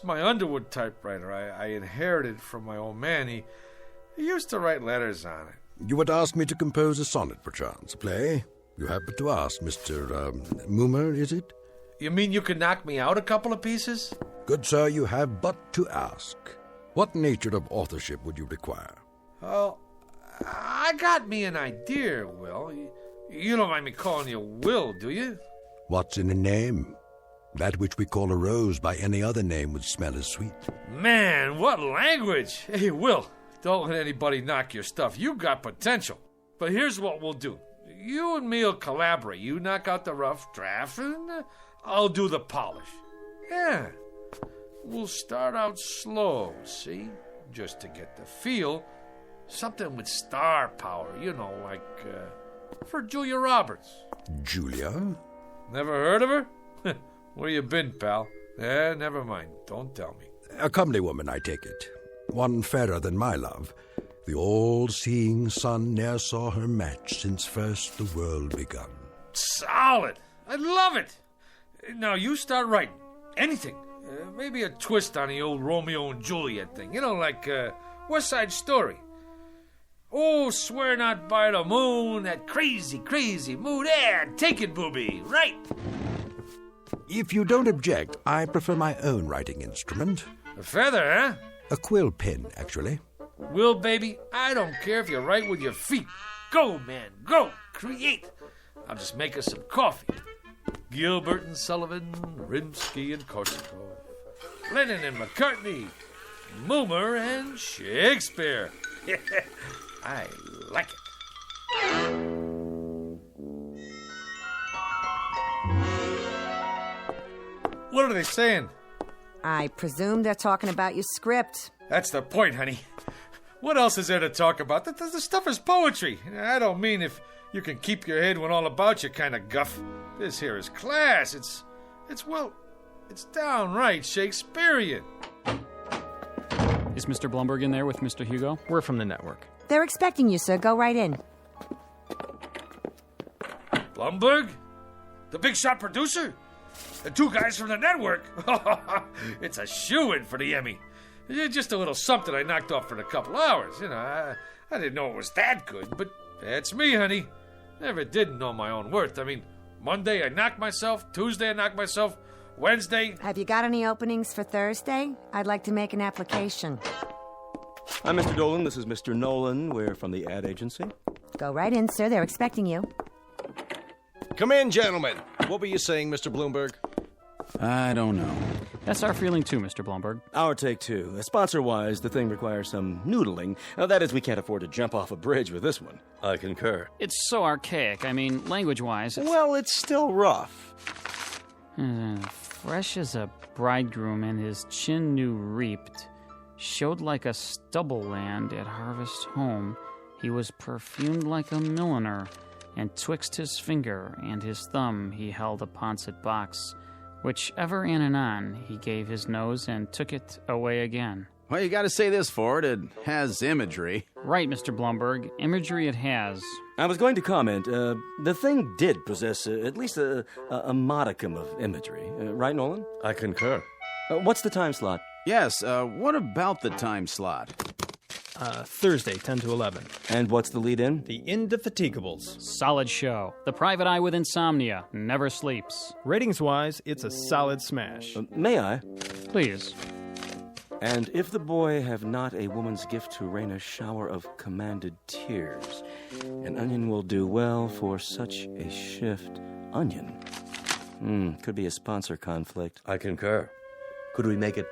my Underwood typewriter. I inherited from my old man. He used to write letters on it. You would ask me to compose a sonnet, perchance, a play? You have but to ask, Mr. Moomer, is it? You mean you can knock me out a couple of pieces? Good sir, you have but to ask. What nature of authorship would you require? Oh, I got me an idea, Will. You don't mind me calling you Will, do you? What's in a name? That which we call a rose by any other name would smell as sweet. Man, what language! Hey, Will, don't let anybody knock your stuff. You got potential. But here's what we'll do. You and me will collaborate. You knock out the rough draft, and I'll do the polish. Yeah. We'll start out slow, see? Just to get the feel. Something with star power, you know, like for Julia Roberts. Julia? Never heard of her? Where you been, pal? Never mind. Don't tell me. A comely woman, I take it. One fairer than my love. The all-seeing sun ne'er saw her match since first the world begun. Solid. I love it. Now you start writing. Anything. Maybe a twist on the old Romeo and Juliet thing. You know, like West Side Story. Oh, swear not by the moon, that crazy, crazy moon. Take it, booby. Right. If you don't object, I prefer my own writing instrument. A feather, huh? A quill pen, actually. Will, baby, I don't care if you write with your feet. Go, man, go. Create. I'll just make us some coffee. Gilbert and Sullivan, Rimsky and Korsakov, Lennon and McCartney, Moomer and Shakespeare. I like it. What are they saying? I presume they're talking about your script. That's the point, honey. What else is there to talk about? The stuff is poetry. I don't mean if you can keep your head when all about you kind of guff. This here is class. It's downright Shakespearean. Is Mr. Blumberg in there with Mr. Hugo? We're from the network. They're expecting you, sir. Go right in. Blumberg? The big shot producer? The two guys from the network? It's a shoo-in for the Emmy. Just a little something I knocked off for a couple hours. You know, I didn't know it was that good, but that's me, honey. Never did know my own worth. I mean, Monday I knocked myself, Tuesday I knocked myself, Wednesday... Have you got any openings for Thursday? I'd like to make an application. Hi, Mr. Dolan. This is Mr. Nolan. We're from the ad agency. Go right in, sir. They're expecting you. Come in, gentlemen. What were you saying, Mr. Bloomberg? I don't know. That's our feeling too, Mr. Blumberg. Our take too. Sponsor-wise, the thing requires some noodling. That is, we can't afford to jump off a bridge with this one. I concur. It's so archaic. I mean, language-wise, it's... Well, it's still rough. Fresh as a bridegroom and his chin new reaped, showed like a stubble land at harvest home. He was perfumed like a milliner, and twixt his finger and his thumb he held a poncet box, which ever in and on he gave his nose and took it away again. Well, you gotta say this for it. It has imagery. Right, Mr. Blumberg. Imagery it has. I was going to comment, the thing did possess at least a modicum of imagery. Right, Nolan? I concur. What's the time slot? Yes, what about the time slot? Thursday, 10 to 11. And what's the lead-in? The Indefatiguables. Solid show. The private eye with insomnia never sleeps. Ratings-wise, it's a solid smash. May I? Please. And if the boy have not a woman's gift to rain a shower of commanded tears, an onion will do well for such a shift. Onion? Could be a sponsor conflict. I concur. Could we make it,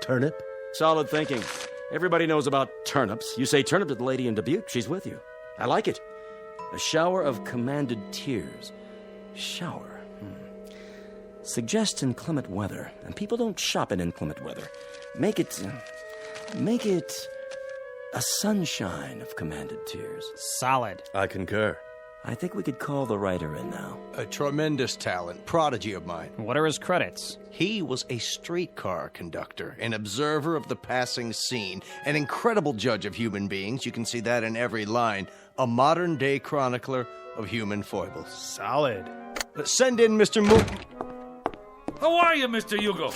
turnip? Solid thinking. Everybody knows about turnips. You say turnip to the lady in Dubuque, she's with you. I like it. A shower of commanded tears. Shower. Suggest inclement weather, and people don't shop in inclement weather. Make it a sunshine of commanded tears. Solid. I concur. I think we could call the writer in now. A tremendous talent, prodigy of mine. What are his credits? He was a streetcar conductor, an observer of the passing scene, an incredible judge of human beings. You can see that in every line. A modern-day chronicler of human foibles. Solid. Send in Mr. Moon. How are you, Mr. Hugo?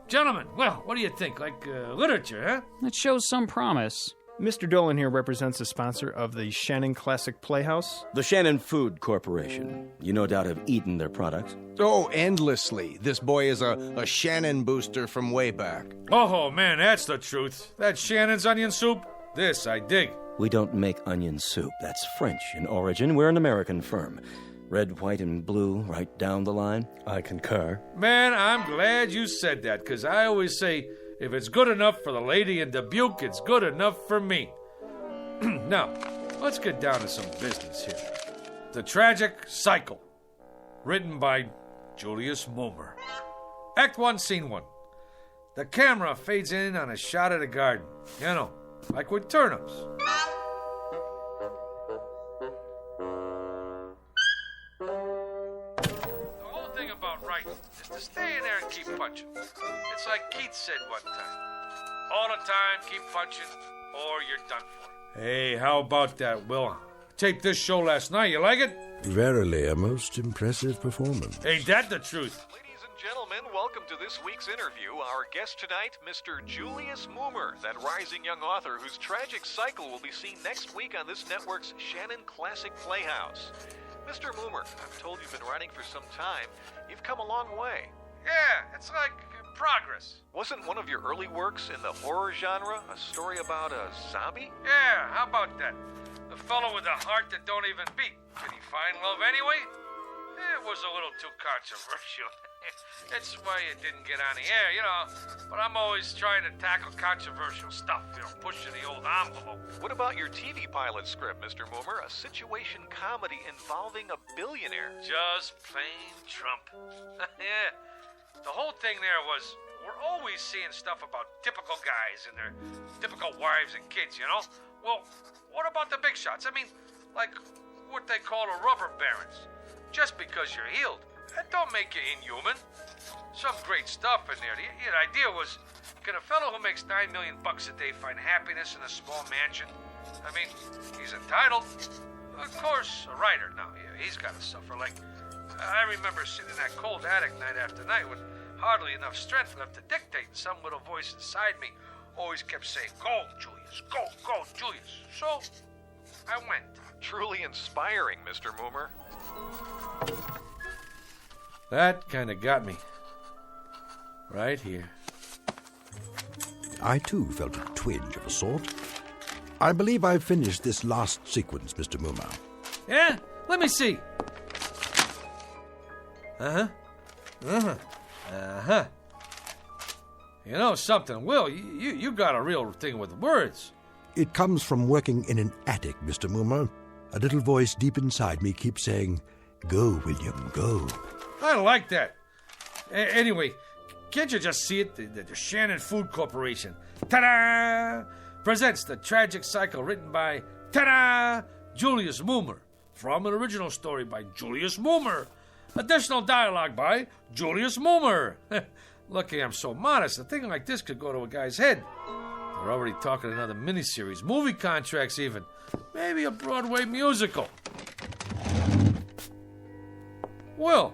Gentlemen, well, what do you think? Like literature, huh? It shows some promise. Mr. Dolan here represents the sponsor of the Shannon Classic Playhouse. The Shannon Food Corporation. You no doubt have eaten their products. Oh, endlessly. This boy is a Shannon booster from way back. Oh, man, that's the truth. That Shannon's onion soup, this I dig. We don't make onion soup. That's French in origin. We're an American firm. Red, white, and blue, right down the line. I concur. Man, I'm glad you said that, because I always say, if it's good enough for the lady in Dubuque, it's good enough for me. Now, let's get down to some business here. The Tragic Cycle, written by Julius Mulmer. Act 1, Scene 1. The camera fades in on a shot of the garden. You know, like with turnips. Is to stay in there and keep punching. It's like Keith said one time. All the time, keep punching, or you're done for. Hey, how about that, Will? Taped this show last night. You like it? Verily, a most impressive performance. Ain't that the truth? Ladies and gentlemen, welcome to this week's interview. Our guest tonight, Mr. Julius Mulmer, that rising young author whose tragic cycle will be seen next week on this network's Shannon Classic Playhouse. Mr. Mulmer, I'm told you've been writing for some time. You've come a long way. Yeah, it's like progress. Wasn't one of your early works in the horror genre a story about a zombie? Yeah, how about that? The fellow with a heart that don't even beat. Did he find love anyway? It was a little too controversial. That's why it didn't get on the air, you know. But I'm always trying to tackle controversial stuff, you know, pushing the old envelope. What about your TV pilot script, Mr. Mulmer? A situation comedy involving a billionaire. Just plain Trump. Yeah. The whole thing there was, we're always seeing stuff about typical guys and their typical wives and kids, you know? Well, what about the big shots? I mean, like what they call the rubber barons. Just because you're healed, that don't make you inhuman. Some great stuff in there. The idea was, can a fellow who makes $9 million a day find happiness in a small mansion? I mean, he's entitled. Of course, a writer now, he's got to suffer. Like, I remember sitting in that cold attic night after night with hardly enough strength left to dictate, and some little voice inside me always kept saying, "Go, Julius, go, Julius." So, I went. Truly inspiring, Mr. Mulmer. That kind of got me. Right here. I, too, felt a twinge of a sort. I believe I've finished this last sequence, Mr. Mulmer. Yeah? Let me see. Uh-huh. Uh-huh. You know something, Will? You got a real thing with words. It comes from working in an attic, Mr. Moomer. A little voice deep inside me keeps saying, "Go, William, go." I like that. Anyway, can't you just see it? The Shannon Food Corporation, ta-da, presents The Tragic Cycle, written by, ta-da, Julius Moomer, from an original story by Julius Moomer. Additional dialogue by Julius Moomer. Lucky I'm so modest. A thing like this could go to a guy's head. They're already talking another miniseries, movie contracts even. Maybe a Broadway musical. Well,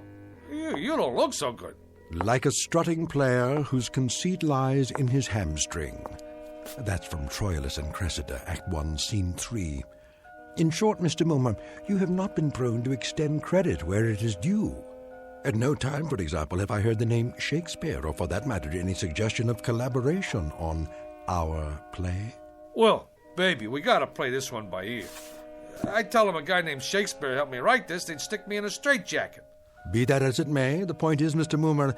you don't look so good. Like a strutting player whose conceit lies in his hamstring. That's from Troilus and Cressida, Act 1, Scene 3. In short, Mr. Moomer, you have not been prone to extend credit where it is due. At no time, for example, have I heard the name Shakespeare, or for that matter, any suggestion of collaboration on our play. Well, baby, we gotta play this one by ear. I tell him a guy named Shakespeare helped me write this, they'd stick me in a straitjacket. Be that as it may, the point is, Mr. Moomer,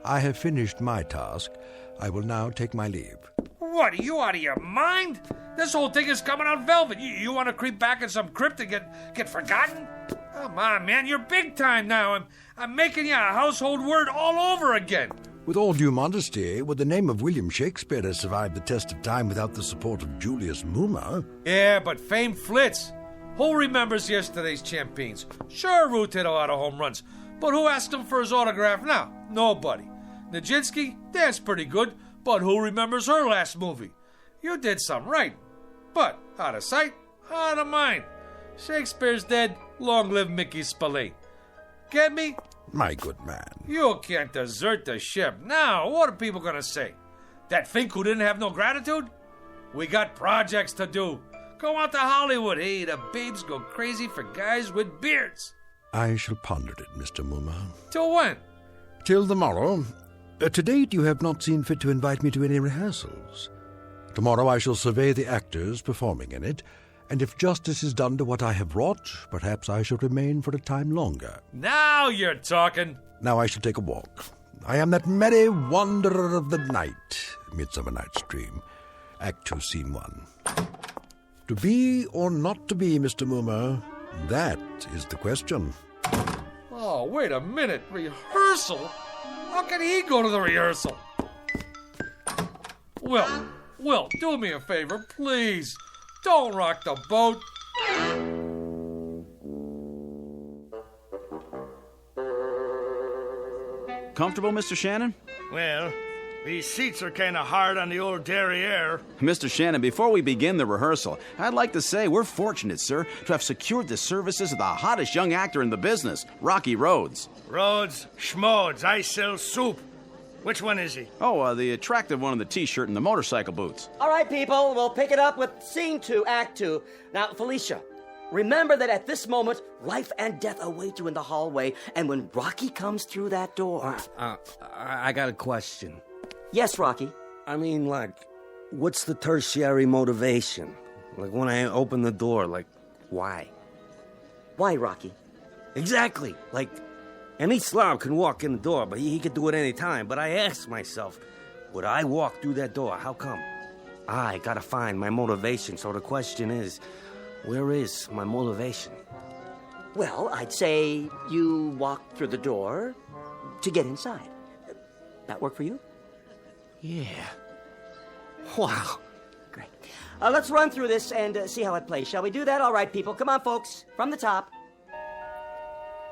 I have finished my task. I will now take my leave. What, are you out of your mind? This whole thing is coming out velvet. You want to creep back in some crypt and get forgotten? Come on, man, you're big time now. I'm making you a household word all over again. With all due modesty, would the name of William Shakespeare have survived the test of time without the support of Julius Moomer? Yeah, but fame flits. Who remembers yesterday's champions? Sure, Root hit a lot of home runs, but who asked him for his autograph now? Nobody. Nijinsky, that's pretty good, but who remembers her last movie? You did some right, but out of sight, out of mind. Shakespeare's dead, long live Mickey Spillane. Get me? My good man. You can't desert the ship. Now, what are people gonna say? That Fink who didn't have no gratitude? We got projects to do. Go out to Hollywood. Hey, the babes go crazy for guys with beards. I shall ponder it, Mr. Moomer. Till when? Till tomorrow. To date, you have not seen fit to invite me to any rehearsals. Tomorrow I shall survey the actors performing in it, and if justice is done to what I have wrought, perhaps I shall remain for a time longer. Now you're talking. Now I shall take a walk. I am that merry wanderer of the night, Midsummer Night's Dream. Act 2, Scene 1. To be or not to be, Mr. Moomer, that is the question. Oh, wait a minute. Rehearsal? How can he go to the rehearsal? Will, do me a favor, please. Don't rock the boat. Comfortable, Mr. Shannon? Well, these seats are kind of hard on the old derriere. Mr. Shannon, before we begin the rehearsal, I'd like to say we're fortunate, sir, to have secured the services of the hottest young actor in the business, Rocky Rhodes. Rhodes, Schmodes, I sell soup. Which one is he? Oh, the attractive one in the T-shirt and the motorcycle boots. All right, people, we'll pick it up with Scene 2, Act 2. Now, Felicia, remember that at this moment, life and death await you in the hallway, and when Rocky comes through that door... I got a question. Yes, Rocky? I mean, what's the tertiary motivation? When I open the door, why? Why, Rocky? Exactly. Any slob can walk in the door, but he could do it any time. But I ask myself, would I walk through that door? How come? I gotta find my motivation. So the question is, where is my motivation? Well, I'd say you walk through the door to get inside. That work for you? Yeah. Wow. Great. Let's run through this and see how it plays. Shall we do that? All right, people. Come on, folks. From the top.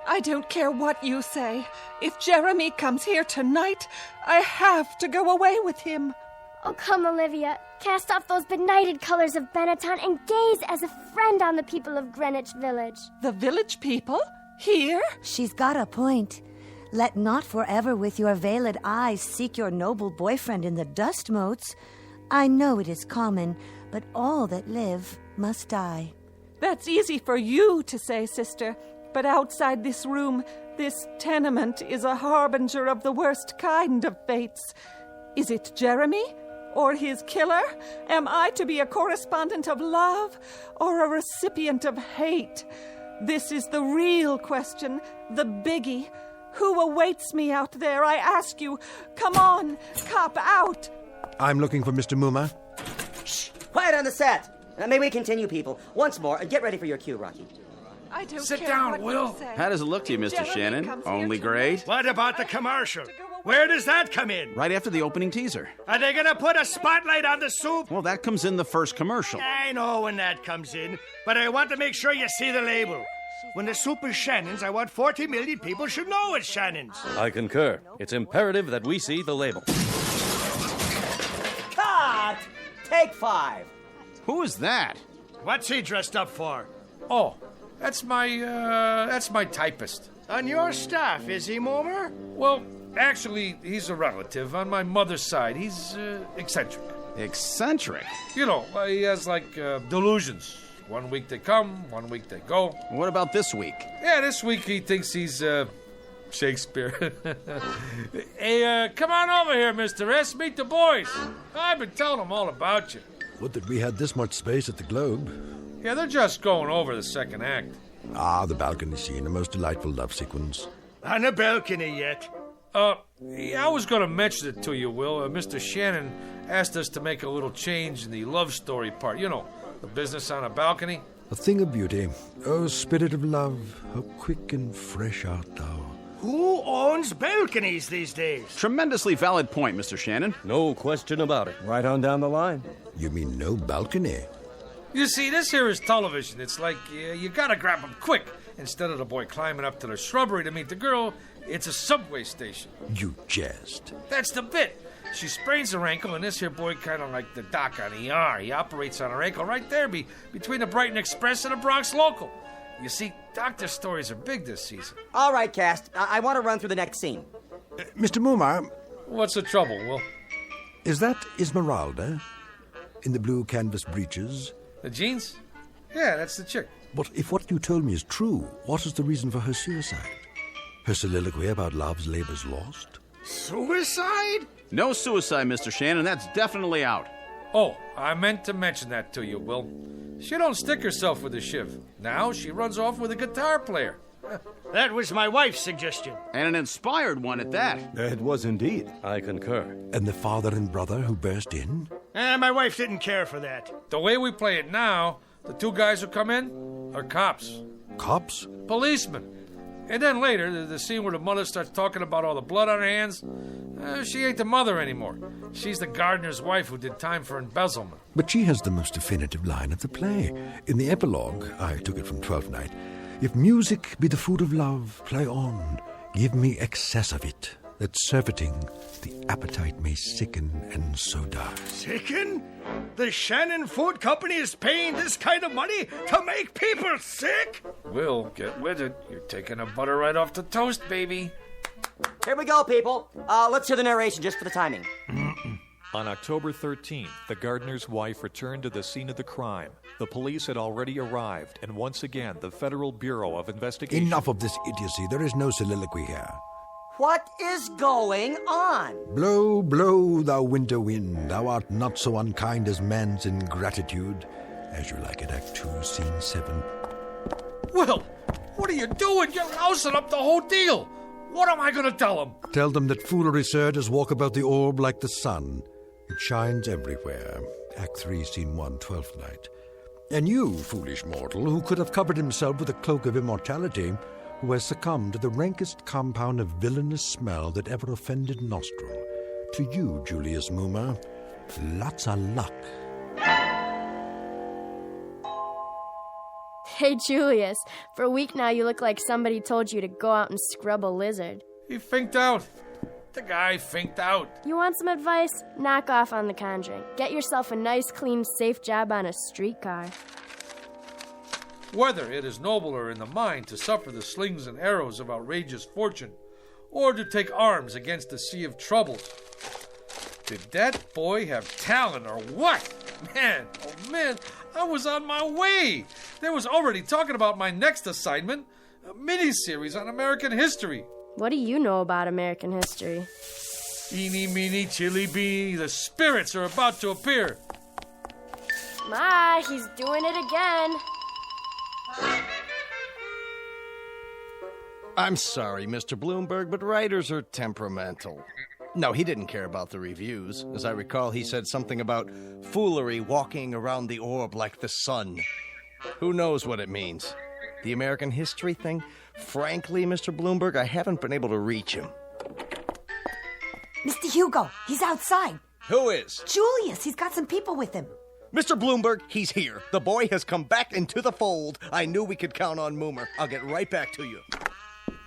I don't care what you say. If Jeremy comes here tonight, I have to go away with him. Oh, come, Olivia. Cast off those benighted colors of Benetton and gaze as a friend on the people of Greenwich Village. The village people? Here? She's got a point. Let not forever with your veiled eyes seek your noble boyfriend in the dust motes. I know it is common, but all that live must die. That's easy for you to say, sister. But outside this room, this tenement is a harbinger of the worst kind of fates. Is it Jeremy? Or his killer? Am I to be a correspondent of love or a recipient of hate? This is the real question, the biggie. Who awaits me out there, I ask you? Come on, cop out. I'm looking for Mr. Mumma. Shh! Quiet on the set! May we continue, people? Once more, and get ready for your cue, Rocky. I don't Sit care down, what Will. you say. How does it look to you, Mr. Jeremy Shannon? comes here Only tonight. great? What about the commercial? Where does that come in? Right after the opening teaser. Are they gonna put a spotlight on the soup? Well, that comes in the first commercial. I know when that comes in, but I want to make sure you see the label. When the soup is Shannon's, I want 40 million people should know it's Shannon's. I concur. It's imperative that we see the label. Cut! Take 5. Who is that? What's he dressed up for? Oh, that's my typist. On your staff, is he, Momer? Well, actually, he's a relative on my mother's side. He's eccentric. Eccentric? You know, he has delusions. 1 week they come, 1 week they go. What about this week? Yeah, this week he thinks he's Shakespeare. Hey, come on over here, Mr. S. Meet the boys. I've been telling them all about you. Would that we had this much space at the Globe. Yeah, they're just going over the second act. Ah, the balcony scene, a most delightful love sequence. On the balcony yet? Yeah, I was going to mention it to you, Will. Mr. Shannon asked us to make a little change in the love story part. You know, the business on a balcony. A thing of beauty. Oh, spirit of love, how quick and fresh art thou. Who owns balconies these days? Tremendously valid point, Mr. Shannon. No question about it. Right on down the line. You mean no balcony? You see, this here is television. It's like you gotta grab them quick. Instead of the boy climbing up to the shrubbery to meet the girl, it's a subway station. You jest. That's the bit. She sprains her ankle, and this here boy kind of like the doc on ER. He operates on her ankle right there between the Brighton Express and the Bronx Local. You see, doctor stories are big this season. All right, cast. I want to run through the next scene. Mr. Mumma. What's the trouble, Will? Is that Esmeralda? In the blue canvas breeches? The jeans? Yeah, that's the chick. But if what you told me is true, what is the reason for her suicide? Her soliloquy about love's labor's lost? Suicide? No suicide, Mr. Shannon. That's definitely out. Oh, I meant to mention that to you, Will. She don't stick herself with a shiv. Now she runs off with a guitar player. That was my wife's suggestion. And an inspired one at that. It was indeed. I concur. And the father and brother who burst in? My wife didn't care for that. The way we play it now, the two guys who come in are cops. Cops? Policemen. And then later, the scene where the mother starts talking about all the blood on her hands, she ain't the mother anymore. She's the gardener's wife who did time for embezzlement. But she has the most definitive line of the play. In the epilogue, I took it from Twelfth Night, if music be the food of love, play on, give me excess of it, that surfeiting the appetite may sicken and so die. Sicken? The Shannon Food Company is paying this kind of money to make people sick? Will, get with it. You're taking the butter right off the toast, baby. Here we go, people. Let's hear the narration just for the timing. On October 13th, the gardener's wife returned to the scene of the crime. The police had already arrived, and once again, the Federal Bureau of Investigation... Enough of this idiocy. There is no soliloquy here. What is going on? Blow, blow, thou winter wind. Thou art not so unkind as man's ingratitude. As you like it, Act 2, Scene 7. Will, what are you doing? You're lousing up the whole deal. What am I going to tell them? Tell them that foolery, sir, does walk about the orb like the sun. It shines everywhere. Act 3, Scene 1, 12th Night. And you, foolish mortal, who could have covered himself with a cloak of immortality, who has succumbed to the rankest compound of villainous smell that ever offended nostril. To you, Julius Mumma, lots of luck. Hey, Julius, for a week now you look like somebody told you to go out and scrub a lizard. He finked out. The guy finked out. You want some advice? Knock off on the Conjuring. Get yourself a nice, clean, safe job on a streetcar. Whether it is nobler in the mind to suffer the slings and arrows of outrageous fortune, or to take arms against a sea of troubles. Did that boy have talent or what? Man, oh man, I was on my way. They was already talking about my next assignment, a mini-series on American history. What do you know about American history? Eeny, meeny, chili beanie, the spirits are about to appear. Ma, he's doing it again. I'm sorry, Mr. Bloomberg, but writers are temperamental. No, he didn't care about the reviews. As I recall, he said something about foolery walking around the orb like the sun. Who knows what it means? The American history thing? Frankly, Mr. Bloomberg, I haven't been able to reach him. Mr. Hugo, he's outside. Who is? Julius, he's got some people with him. Mr. Bloomberg, he's here. The boy has come back into the fold. I knew we could count on Moomer. I'll get right back to you.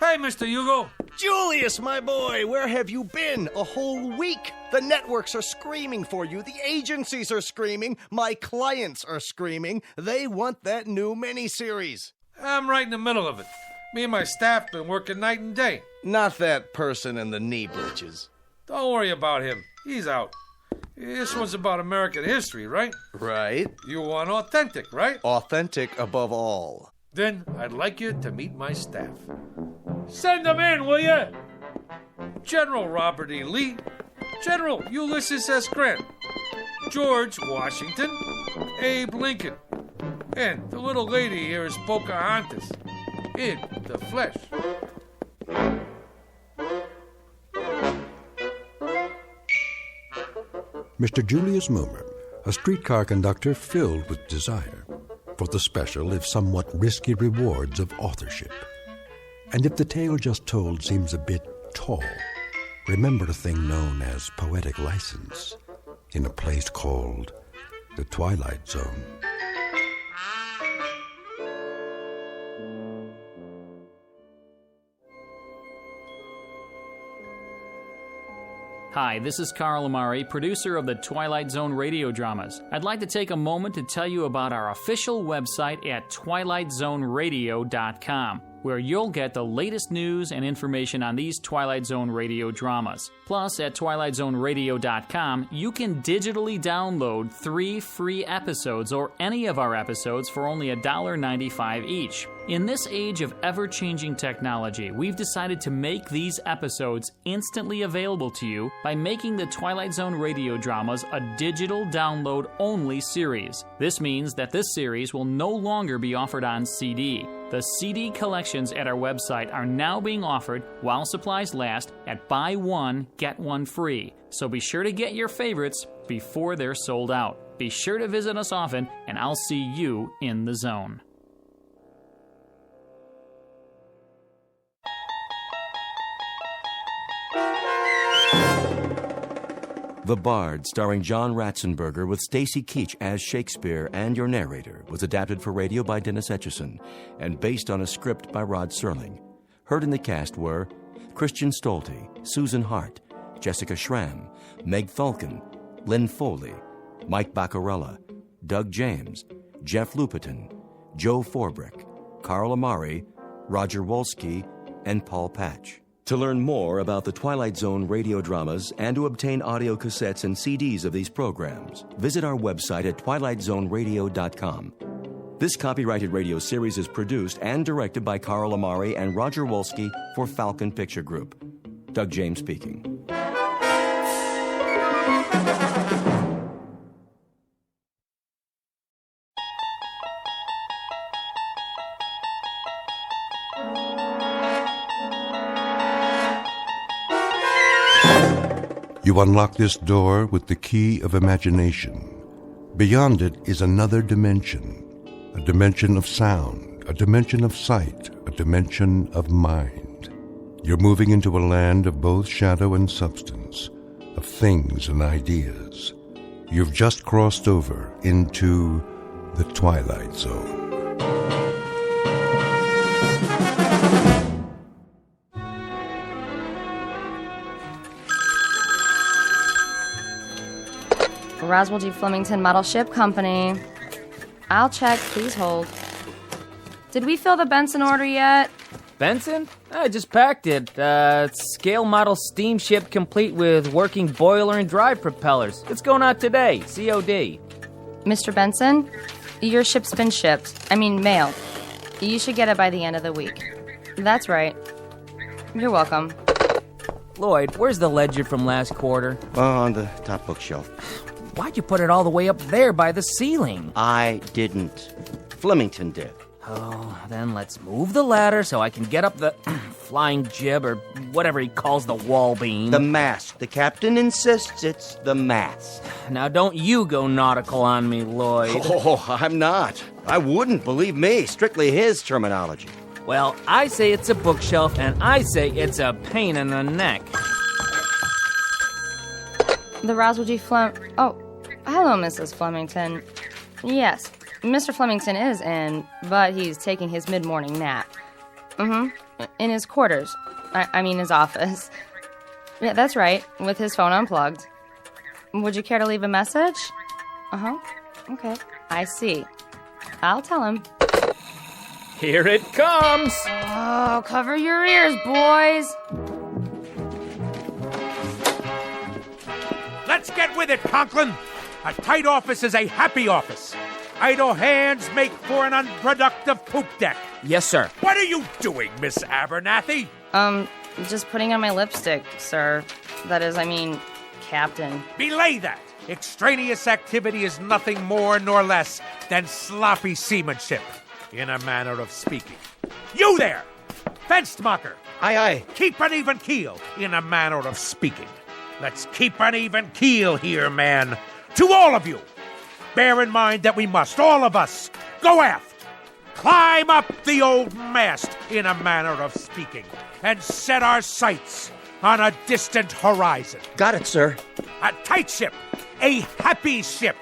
Hey, Mr. Hugo. Julius, my boy, where have you been? A whole week. The networks are screaming for you. The agencies are screaming. My clients are screaming. They want that new miniseries. I'm right in the middle of it. Me and my staff been working night and day. Not that person in the knee breeches. Don't worry about him. He's out. This one's about American history, right? Right. You want authentic, right? Authentic above all. Then I'd like you to meet my staff. Send them in, will you? General Robert E. Lee, General Ulysses S. Grant, George Washington, Abe Lincoln, and the little lady here is Pocahontas, in the flesh. Mr. Julius Moomer, a streetcar conductor filled with desire for the special, if somewhat risky, rewards of authorship. And if the tale just told seems a bit tall, remember a thing known as poetic license in a place called the Twilight Zone. Hi, this is Carl Amari, producer of the Twilight Zone radio dramas. I'd like to take a moment to tell you about our official website at twilightzoneradio.com, where you'll get the latest news and information on these Twilight Zone radio dramas. Plus, at twilightzoneradio.com, you can digitally download 3 free episodes or any of our episodes for only $1.95 each. In this age of ever-changing technology, we've decided to make these episodes instantly available to you by making the Twilight Zone radio dramas a digital download-only series. This means that this series will no longer be offered on CD. The CD collections at our website are now being offered while supplies last at buy one, get one free. So be sure to get your favorites before they're sold out. Be sure to visit us often, and I'll see you in the zone. The Bard, starring John Ratzenberger with Stacy Keach as Shakespeare and your narrator, was adapted for radio by Dennis Etchison and based on a script by Rod Serling. Heard in the cast were Christian Stolte, Susan Hart, Jessica Schramm, Meg Falcon, Lynn Foley, Mike Baccarella, Doug James, Jeff Lupiton, Joe Forbrick, Carl Amari, Roger Wolski, and Paul Patch. To learn more about the Twilight Zone radio dramas and to obtain audio cassettes and CDs of these programs, visit our website at twilightzoneradio.com. This copyrighted radio series is produced and directed by Carl Amari and Roger Wolski for Falcon Picture Group. Doug James speaking. You unlock this door with the key of imagination. Beyond it is another dimension, a dimension of sound, a dimension of sight, a dimension of mind. You're moving into a land of both shadow and substance, of things and ideas. You've just crossed over into the Twilight Zone. Roswell G. Flemington Model Ship Company. I'll check. Please hold. Did we fill the Benson order yet? Benson? I just packed it. Scale model steamship complete with working boiler and drive propellers. It's going out today. COD. Mr. Benson, your ship's been shipped. Mailed. You should get it by the end of the week. That's right. You're welcome. Lloyd, where's the ledger from last quarter? On the top bookshelf. Why'd you put it all the way up there by the ceiling? I didn't. Flemington did. Oh, then let's move the ladder so I can get up the flying jib or whatever he calls the wall beam. The mast. The captain insists it's the mast. Now don't you go nautical on me, Lloyd. Oh, I'm not. I wouldn't, believe me. Strictly his terminology. Well, I say it's a bookshelf, and I say it's a pain in the neck. The Roswell G. Oh, hello, Mrs. Flemington. Yes, Mr. Flemington is in, but he's taking his mid-morning nap. In his quarters. I mean his office. Yeah, that's right, with his phone unplugged. Would you care to leave a message? Okay, I see. I'll tell him. Here it comes! Oh, cover your ears, boys! Let's get with it, Conklin! A tight office is a happy office. Idle hands make for an unproductive poop deck. Yes, sir. What are you doing, Miss Abernathy? Just putting on my lipstick, sir. That is, Captain. Belay that! Extraneous activity is nothing more nor less than sloppy seamanship, in a manner of speaking. You there! Fenstmacher! Aye, aye. Keep an even keel, in a manner of speaking. Let's keep an even keel here, man. To all of you, bear in mind that we must, all of us, go aft, climb up the old mast, in a manner of speaking, and set our sights on a distant horizon. Got it, sir. A tight ship, a happy ship.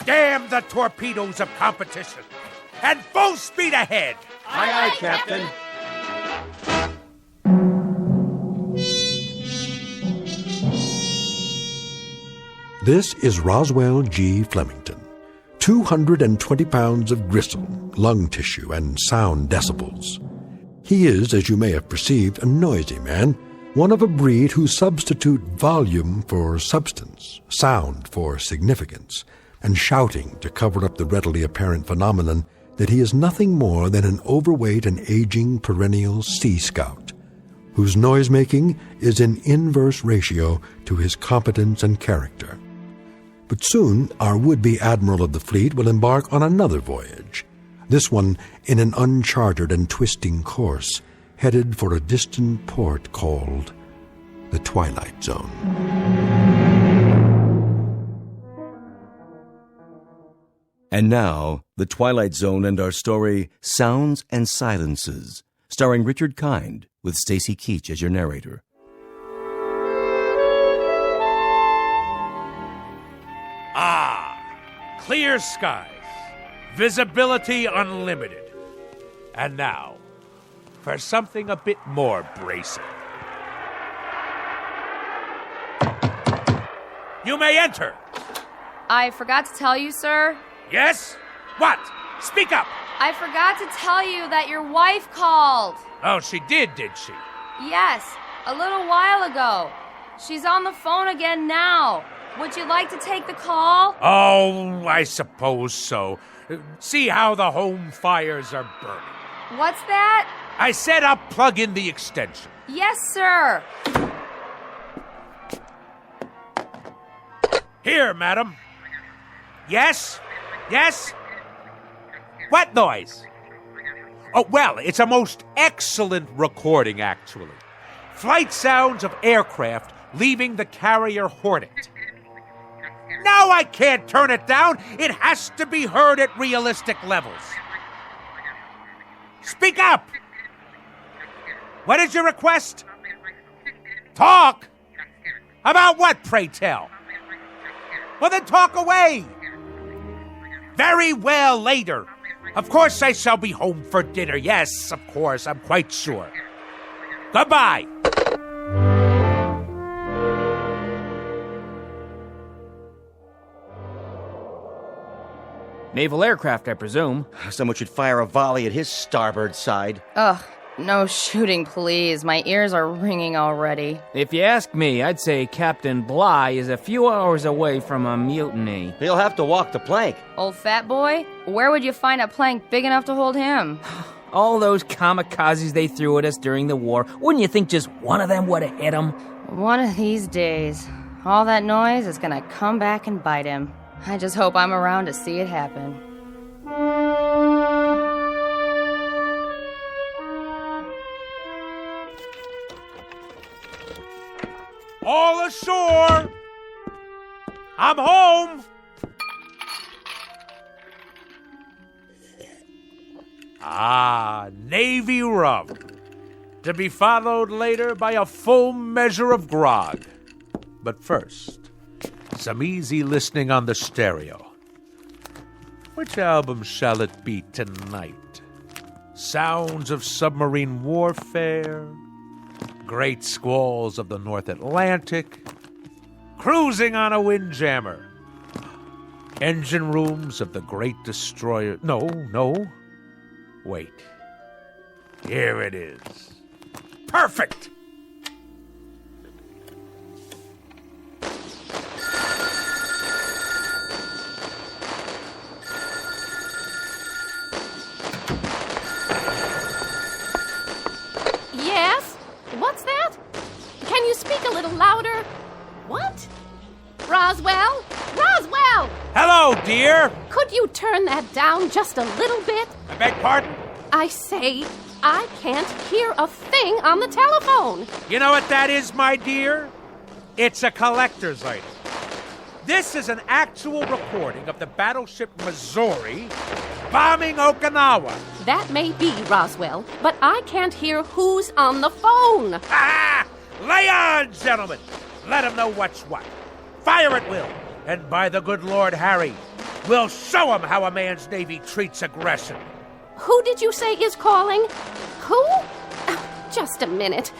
Damn the torpedoes of competition. And full speed ahead. Aye, aye, Captain. This is Roswell G. Flemington. 220 pounds of gristle, lung tissue, and sound decibels. He is, as you may have perceived, a noisy man, one of a breed who substitute volume for substance, sound for significance, and shouting to cover up the readily apparent phenomenon that he is nothing more than an overweight and aging perennial sea scout, whose noise-making is in inverse ratio to his competence and character. But soon our would-be admiral of the fleet will embark on another voyage, this one in an uncharted and twisting course, headed for a distant port called the Twilight Zone. And now, The Twilight Zone and our story, Sounds and Silences, starring Richard Kind, with Stacy Keach as your narrator. Clear skies, visibility unlimited. And now, for something a bit more bracing. You may enter. I forgot to tell you, sir. Yes? What? Speak up. I forgot to tell you that your wife called. Oh, she did she? Yes, a little while ago. She's on the phone again now. Would you like to take the call? Oh, I suppose so. See how the home fires are burning. What's that? I said I'll plug in the extension. Yes, sir. Here, madam. Yes? Yes? What noise? Oh, well, it's a most excellent recording, actually. Flight sounds of aircraft leaving the carrier Hornet. No, I can't turn it down. It has to be heard at realistic levels. Speak up! What is your request? Talk? About what, pray tell? Well, then talk away. Very well, later. Of course I shall be home for dinner. Yes, of course, I'm quite sure. Goodbye. Naval aircraft, I presume. Someone should fire a volley at his starboard side. Ugh, no shooting, please. My ears are ringing already. If you ask me, I'd say Captain Bligh is a few hours away from a mutiny. He'll have to walk the plank. Old fat boy? Where would you find a plank big enough to hold him? All those kamikazes they threw at us during the war, wouldn't you think just one of them would have hit him? One of these days, all that noise is gonna come back and bite him. I just hope I'm around to see it happen. All ashore! I'm home! Ah, Navy rum. To be followed later by a full measure of grog. But first, some easy listening on the stereo. Which album shall it be tonight? Sounds of submarine warfare, great squalls of the North Atlantic, cruising on a windjammer, engine rooms of the great destroyer. No. Wait. Here it is. Perfect! Yes? What's that? Can you speak a little louder? What? Roswell? Roswell! Hello, dear! Could you turn that down just a little bit? I beg pardon? I say, I can't hear a thing on the telephone. You know what that is, my dear? It's a collector's item. This is an actual recording of the battleship Missouri bombing Okinawa. That may be, Roswell, but I can't hear who's on the phone. Ah! Lay on, gentlemen! Let 'em know what's what. Fire at will. And by the good Lord Harry, we'll show 'em how a man's Navy treats aggression. Who did you say is calling? Who? Just a minute.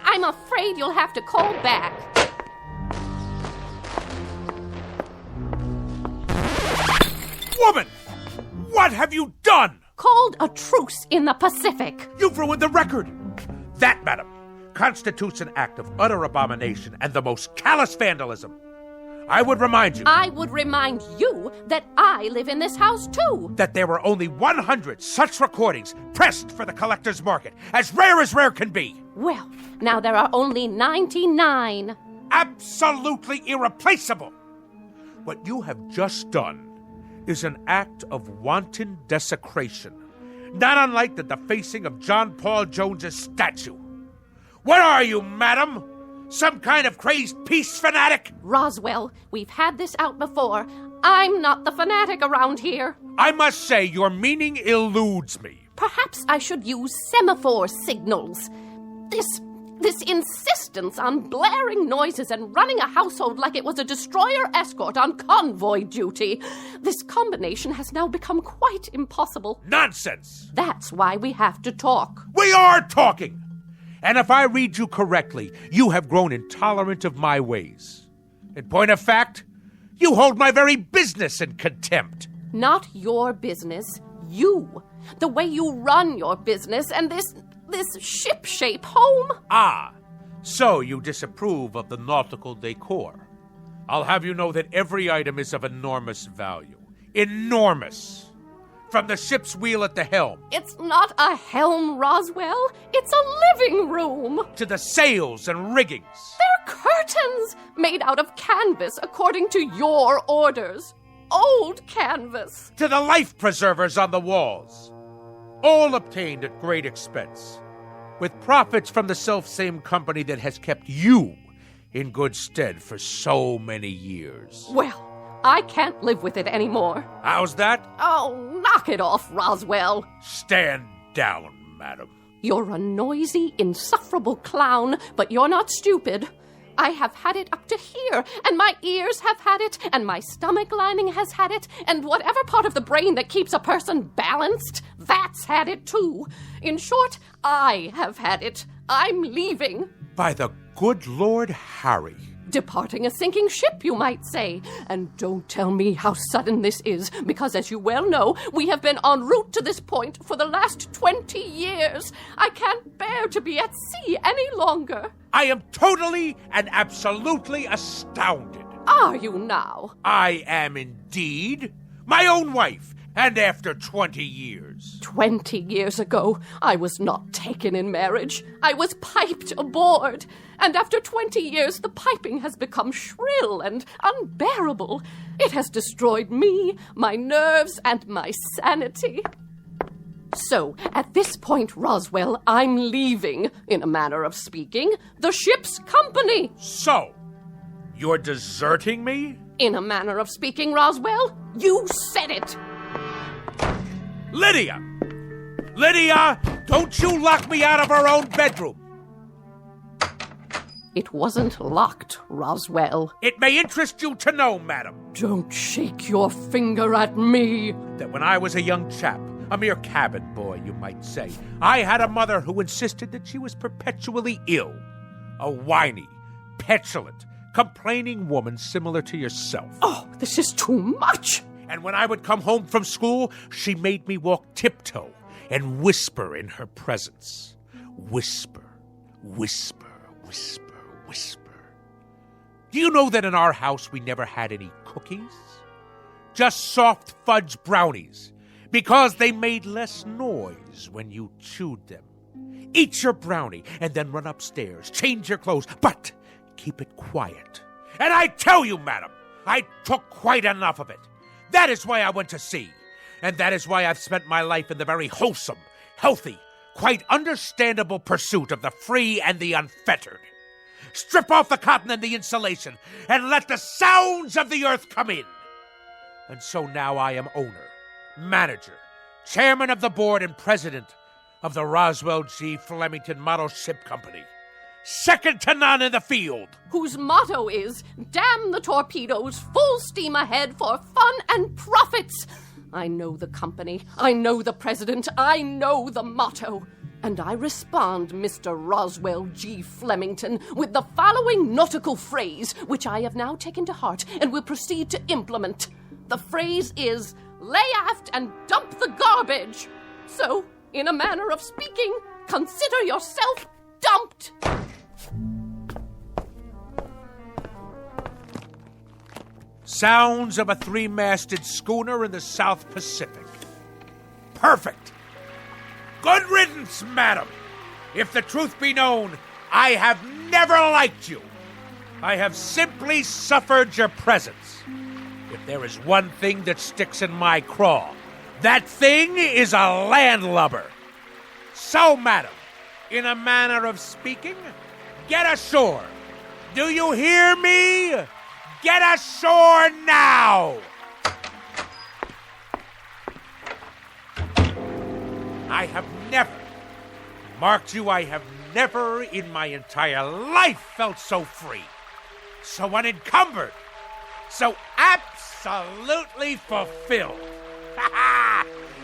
I'm afraid you'll have to call back. Woman! What have you done? Called a truce in the Pacific. You've ruined the record. That, madam, constitutes an act of utter abomination and the most callous vandalism. I would remind you... I would remind you that I live in this house, too. That there were only 100 such recordings pressed for the collector's market, as rare can be. Well, now there are only 99. Absolutely irreplaceable. What you have just done is an act of wanton desecration, not unlike the defacing of John Paul Jones's statue. What are you, madam? Some kind of crazed peace fanatic? Roswell, we've had this out before. I'm not the fanatic around here. I must say, your meaning eludes me. Perhaps I should use semaphore signals. This insistence on blaring noises and running a household like it was a destroyer escort on convoy duty. This combination has now become quite impossible. Nonsense! That's why we have to talk. We are talking! And if I read you correctly, you have grown intolerant of my ways. In point of fact, you hold my very business in contempt. Not your business, you. The way you run your business and this ship-shape home. Ah, so you disapprove of the nautical decor. I'll have you know that every item is of enormous value. Enormous! From the ship's wheel at the helm. It's not a helm, Roswell. It's a living room. To the sails and riggings. They're curtains made out of canvas according to your orders. Old canvas. To the life preservers on the walls. All obtained at great expense. With profits from the self-same company that has kept you in good stead for so many years. Well, I can't live with it anymore. How's that? Oh, knock it off, Roswell. Stand down, madam. You're a noisy, insufferable clown, but you're not stupid. I have had it up to here, and my ears have had it, and my stomach lining has had it, and whatever part of the brain that keeps a person balanced, that's had it too. In short, I have had it. I'm leaving. By the good Lord Harry. Departing a sinking ship, you might say. And don't tell me how sudden this is, because as you well know, we have been en route to this point for the last 20 years. I can't bear to be at sea any longer. I am totally and absolutely astounded. Are you now? I am indeed. My own wife, and after 20 years. 20 years ago, I was not taken in marriage. I was piped aboard. And after 20 years, the piping has become shrill and unbearable. It has destroyed me, my nerves, and my sanity. So, at this point, Roswell, I'm leaving, in a manner of speaking, the ship's company. So, You're deserting me? In a manner of speaking, Roswell, you said it. Lydia! Lydia, don't you lock me out of our own bedroom! It wasn't locked, Roswell. It may interest you to know, madam. Don't shake your finger at me. That when I was a young chap, a mere cabin boy, you might say, I had a mother who insisted that she was perpetually ill. A whiny, petulant, complaining woman similar to yourself. Oh, this is too much. And when I would come home from school, she made me walk tiptoe and whisper in her presence. Whisper, whisper, whisper, whisper. Do you know that in our house we never had any cookies? Just soft fudge brownies, because they made less noise when you chewed them. Eat your brownie and then run upstairs, change your clothes, but keep it quiet. And I tell you, madam, I took quite enough of it. That is why I went to sea. And that is why I've spent my life in the very wholesome, healthy, quite understandable pursuit of the free and the unfettered. Strip off the cotton and the insulation, and let the sounds of the earth come in. And so now I am owner, manager, chairman of the board, and president of the Roswell G. Flemington Model Ship Company. Second to none in the field. Whose motto is, damn the torpedoes, full steam ahead for fun and profits. I know the company, I know the president, I know the motto. And I respond, Mr. Roswell G. Flemington, with the following nautical phrase, which I have now taken to heart and will proceed to implement. The phrase is, lay aft and dump the garbage. So, in a manner of speaking, consider yourself dumped. Sounds of a three-masted schooner in the South Pacific. Perfect. Good riddance, madam. If the truth be known, I have never liked you. I have simply suffered your presence. If there is one thing that sticks in my craw, that thing is a landlubber. So, madam, in a manner of speaking, get ashore. Do you hear me? Get ashore now! I have never, marked you, I have never in my entire life felt so free, so unencumbered, so absolutely fulfilled.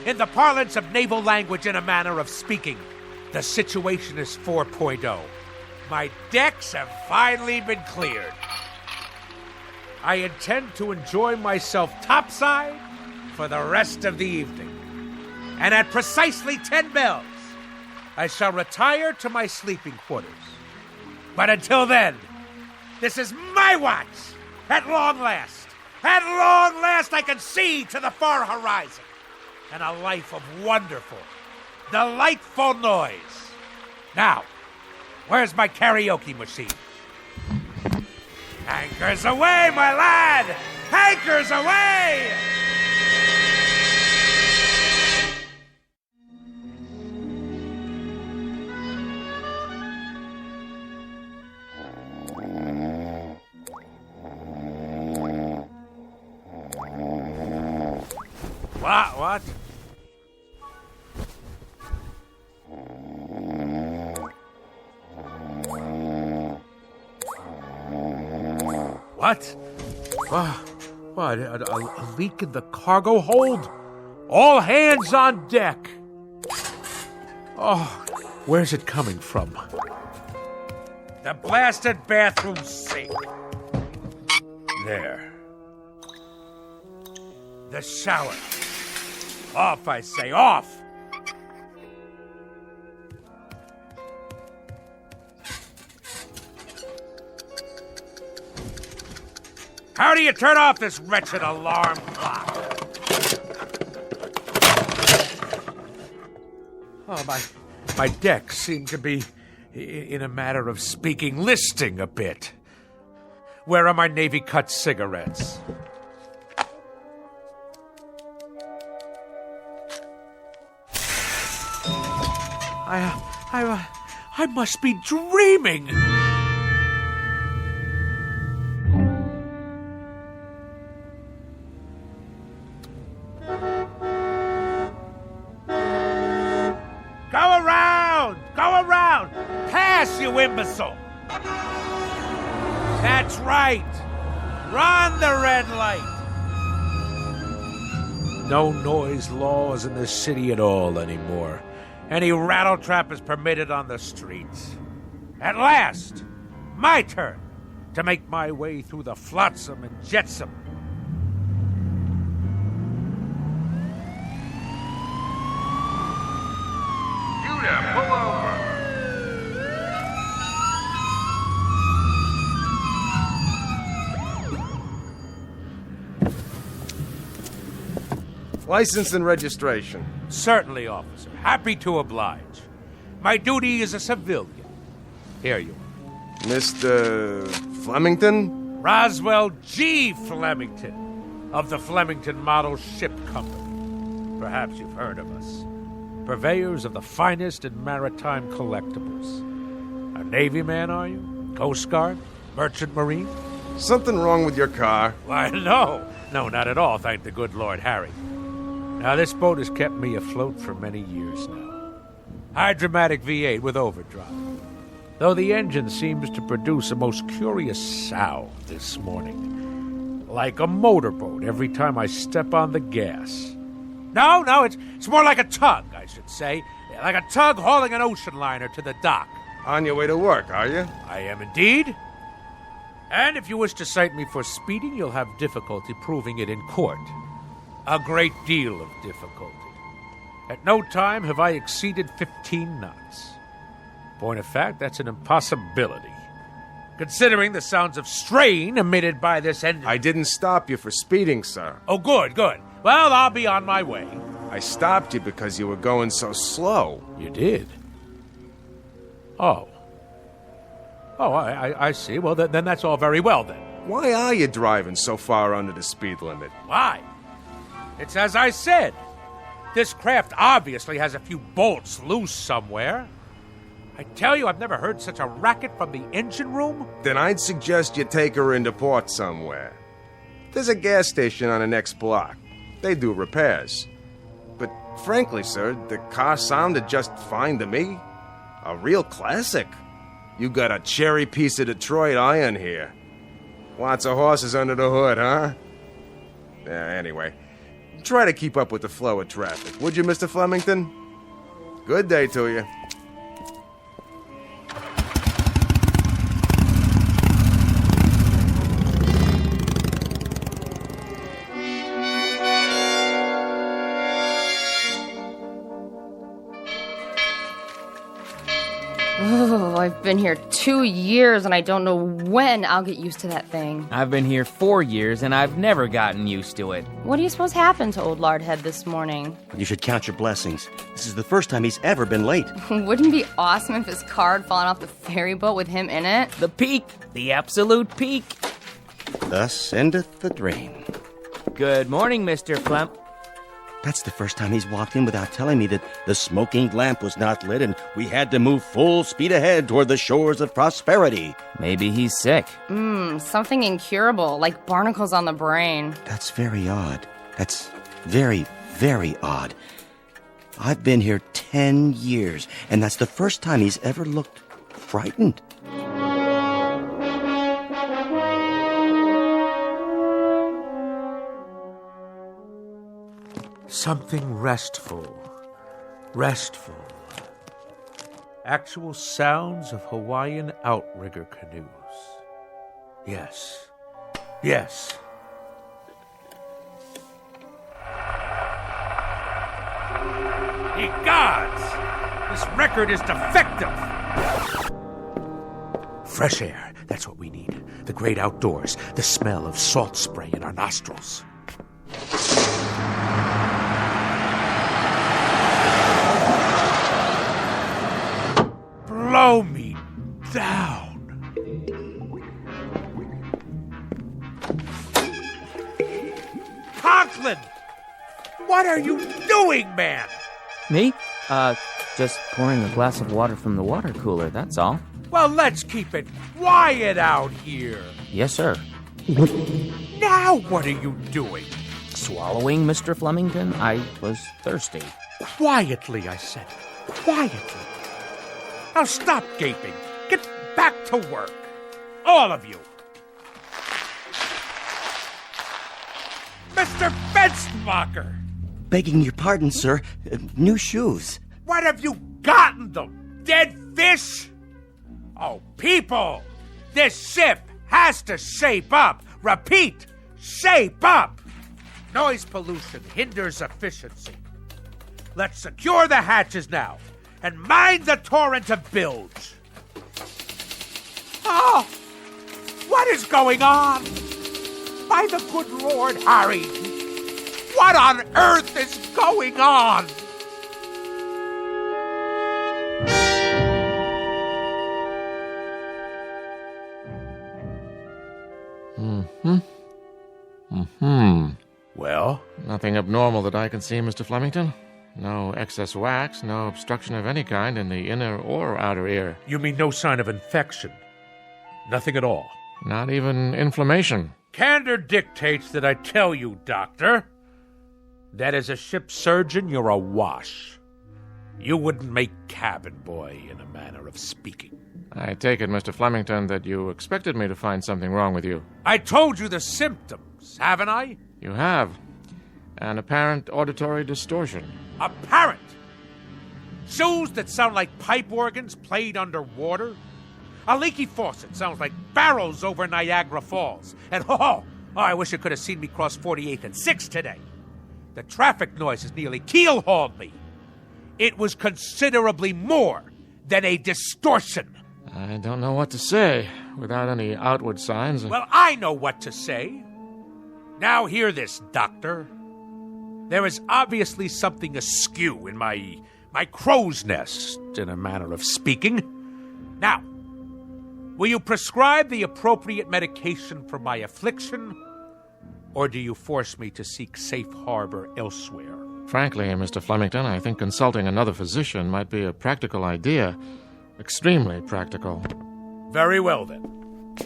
In the parlance of naval language, in a manner of speaking, the situation is 4.0. My decks have finally been cleared. I intend to enjoy myself topside for the rest of the evening. And at precisely 10 bells, I shall retire to my sleeping quarters. But until then, this is my watch. At long last, I can see to the far horizon. And a life of wonderful, delightful noise. Now, where's my karaoke machine? Anchors away, my lad! Anchors away! What? What? What? A leak in the cargo hold? All hands on deck! Oh, where's it coming from? The blasted bathroom sink. There. The shower. Off, I say, off! How do you turn off this wretched alarm clock? Oh, my decks seem to be, in a manner of speaking, listing a bit. Where are my Navy cut cigarettes? I must be dreaming. you imbecile! That's right! Run the red light! No noise laws in the city at all anymore. Any rattletrap is permitted on the streets. At last, my turn to make my way through the flotsam and jetsam. Judah, pull over. License and registration. Certainly, officer. Happy to oblige. My duty is a civilian. Here you are. Mr. Flemington? Roswell G. Flemington, of the Flemington Model Ship Company. Perhaps you've heard of us. Purveyors of the finest in maritime collectibles. A Navy man, are you? Coast Guard? Merchant Marine? Something wrong with your car? Why, no. No, not at all, thank the good Lord Harry. Now, this boat has kept me afloat for many years now. Hydromatic V8 with overdrive. Though the engine seems to produce a most curious sound this morning. Like a motorboat every time I step on the gas. No, it's more like a tug, I should say. Like a tug hauling an ocean liner to the dock. On your way to work, are you? I am indeed. And if you wish to cite me for speeding, you'll have difficulty proving it in court. A great deal of difficulty. At no time have I exceeded 15 knots. Point of fact, that's an impossibility. Considering the sounds of strain emitted by this engine. I didn't stop you for speeding, sir. Oh, good. Well, I'll be on my way. I stopped you because you were going so slow. You did? Oh, I see. Well, then that's all very well, then. Why are you driving so far under the speed limit? Why? It's as I said. This craft obviously has a few bolts loose somewhere. I tell you, I've never heard such a racket from the engine room. Then I'd suggest you take her into port somewhere. There's a gas station on the next block. They do repairs. But frankly, sir, the car sounded just fine to me. A real classic. You got a cherry piece of Detroit iron here. Lots of horses under the hood, huh? Anyway, try to keep up with the flow of traffic, would you, Mr. Flemington? Good day to you. Oh, I've been here 2 years and I don't know when I'll get used to that thing. I've been here 4 years and I've never gotten used to it. What do you suppose happened to old Lardhead this morning? You should count your blessings. This is the first time he's ever been late. Wouldn't it be awesome if his car had fallen off the ferry boat with him in it? The peak. The absolute peak. Thus endeth the dream. Good morning, Mr. Flem. That's the first time he's walked in without telling me that the smoking lamp was not lit and we had to move full speed ahead toward the shores of prosperity. Maybe he's sick. Something incurable, like barnacles on the brain. That's very odd. That's very, very odd. I've been here 10 years, and that's the first time he's ever looked frightened. Something restful. Actual sounds of Hawaiian outrigger canoes. Yes. Ye gods! This record is defective! Fresh air, that's what we need. The great outdoors, the smell of salt spray in our nostrils. Blow me down. Conklin! What are you doing, man? Me? Just pouring a glass of water from the water cooler, that's all. Well, let's keep it quiet out here. Yes, sir. Now what are you doing? Swallowing, Mr. Flemington? I was thirsty. Quietly, I said. Quietly. Now stop gaping. Get to work. All of you. Mr. Fenstermacher! Begging your pardon, sir. New shoes. What have you gotten them? Dead fish? Oh, people! This ship has to shape up. Repeat, shape up. Noise pollution hinders efficiency. Let's secure the hatches now and mind the torrent of bilge. Oh, what is going on? By the good Lord Harry, what on earth is going on? Well? Nothing abnormal that I can see, Mr. Flemington. No excess wax, no obstruction of any kind in the inner or outer ear. You mean no sign of infection? Nothing at all? Not even inflammation. Candor dictates that I tell you, Doctor, that as a ship surgeon, you're a wash. You wouldn't make cabin boy, in a manner of speaking. I take it, Mr. Flemington, that you expected me to find something wrong with you. I told you the symptoms, haven't I? You have. An apparent auditory distortion. Apparent? Shoes that sound like pipe organs played underwater? A leaky faucet sounds like barrels over Niagara Falls. And I wish you could have seen me cross 48th and 6th today. The traffic noises nearly keel-hauled me. It was considerably more than a distortion. I don't know what to say without any outward signs. Well, I know what to say. Now hear this, Doctor. There is obviously something askew in my crow's nest, in a manner of speaking. Now, will you prescribe the appropriate medication for my affliction, or do you force me to seek safe harbor elsewhere? Frankly, Mr. Flemington, I think consulting another physician might be a practical idea. Extremely practical. Very well, then.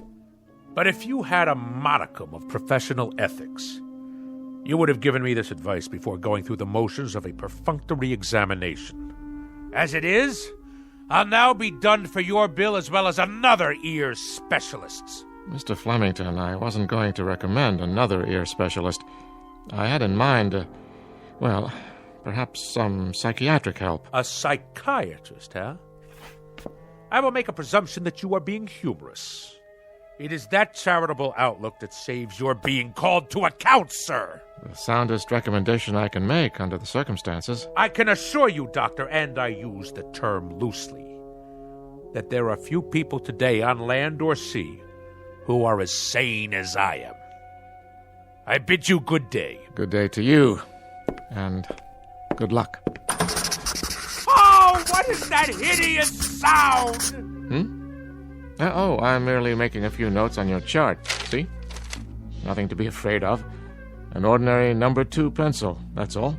But if you had a modicum of professional ethics, you would have given me this advice before going through the motions of a perfunctory examination. As it is, I'll now be done for your bill as well as another ear specialist's. Mr. Flemington, I wasn't going to recommend another ear specialist. I had in mind, perhaps some psychiatric help. A psychiatrist, huh? I will make a presumption that you are being humorous. It is that charitable outlook that saves your being called to account, sir. The soundest recommendation I can make under the circumstances. I can assure you, Doctor, and I use the term loosely, that there are few people today on land or sea who are as sane as I am. I bid you good day. Good day to you, and good luck. Oh, what is that hideous sound? I'm merely making a few notes on your chart, see? Nothing to be afraid of. An ordinary number 2 pencil, that's all.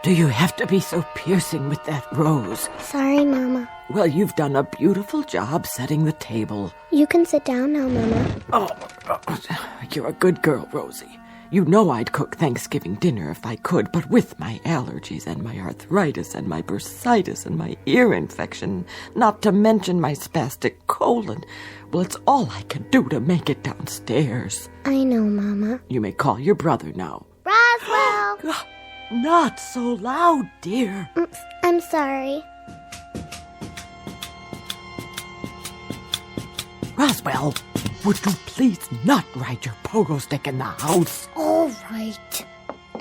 Do you have to be so piercing with that rose? Sorry, Mama. Well, you've done a beautiful job setting the table. You can sit down now, Mama. Oh, you're a good girl, Rosie. You know I'd cook Thanksgiving dinner if I could, but with my allergies and my arthritis and my bursitis and my ear infection, not to mention my spastic colon, well, it's all I can do to make it downstairs. I know, Mama. You may call your brother now. Roswell! Not so loud, dear. I'm sorry. Roswell, would you please not ride your pogo stick in the house? All right.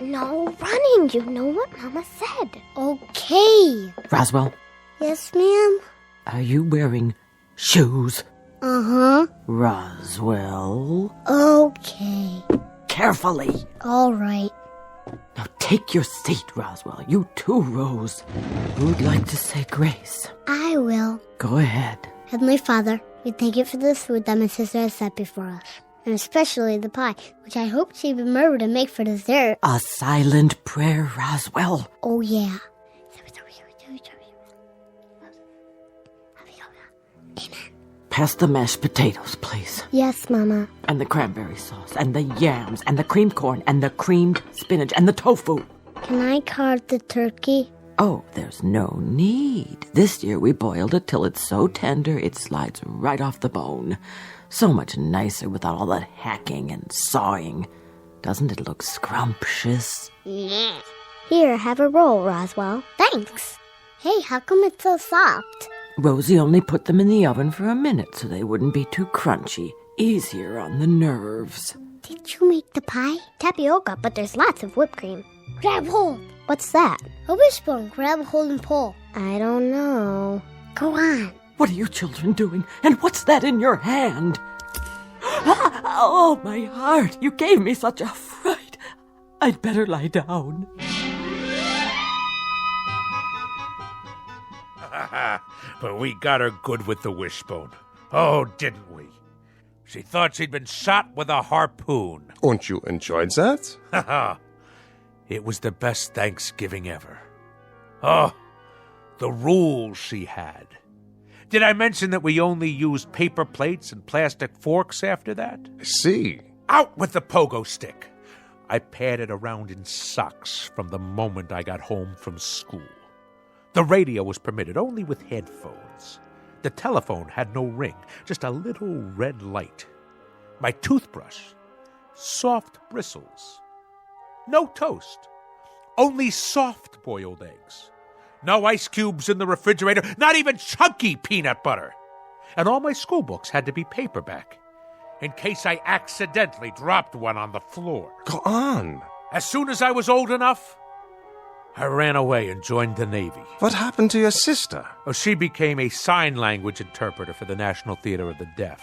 No running, you know what Mama said. Okay. Roswell? Yes, ma'am? Are you wearing shoes? Uh-huh. Roswell? Okay. Carefully. All right. Now take your seat, Roswell. You too, Rose. Who'd like to say grace? I will. Go ahead. Heavenly Father, we thank you for this food that my sister has set before us, and especially the pie, which I hope she remembered to make for dessert. A silent prayer, Roswell. Oh, yeah. Amen. Pass the mashed potatoes, please. Yes, Mama. And the cranberry sauce, and the yams, and the creamed corn, and the creamed spinach, and the tofu. Can I card the turkey? Oh, there's no need. This year we boiled it till it's so tender it slides right off the bone. So much nicer without all that hacking and sawing. Doesn't it look scrumptious? Yeah. Here, have a roll, Roswell. Thanks. Hey, how come it's so soft? Rosie only put them in the oven for a minute so they wouldn't be too crunchy. Easier on the nerves. Did you make the pie? Tapioca, but there's lots of whipped cream. Grab hold. What's that? A wishbone. Grab hold and pull. I don't know. Go on. What are you children doing? And what's that in your hand? Oh, my heart. You gave me such a fright. I'd better lie down. But we got her good with the wishbone. Oh, didn't we? She thought she'd been shot with a harpoon. And you enjoyed that? Haha. It was the best Thanksgiving ever. Oh, the rules she had. Did I mention that we only used paper plates and plastic forks after that? I see. Out with the pogo stick. I padded around in socks from the moment I got home from school. The radio was permitted only with headphones. The telephone had no ring, just a little red light. My toothbrush, soft bristles. No toast, only soft-boiled eggs. No ice cubes in the refrigerator, not even chunky peanut butter. And all my school books had to be paperback, in case I accidentally dropped one on the floor. Go on. As soon as I was old enough, I ran away and joined the Navy. What happened to your sister? Oh, she became a sign language interpreter for the National Theater of the Deaf.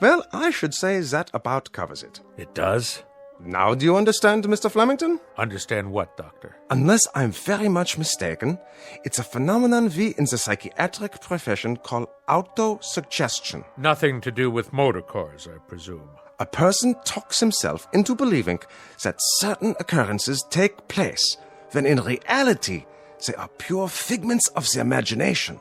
Well, I should say that about covers it. It does? Now do you understand, Mr. Flemington? Understand what, Doctor? Unless I'm very much mistaken, it's a phenomenon we in the psychiatric profession call autosuggestion. Nothing to do with motor cars, I presume. A person talks himself into believing that certain occurrences take place, when in reality they are pure figments of the imagination.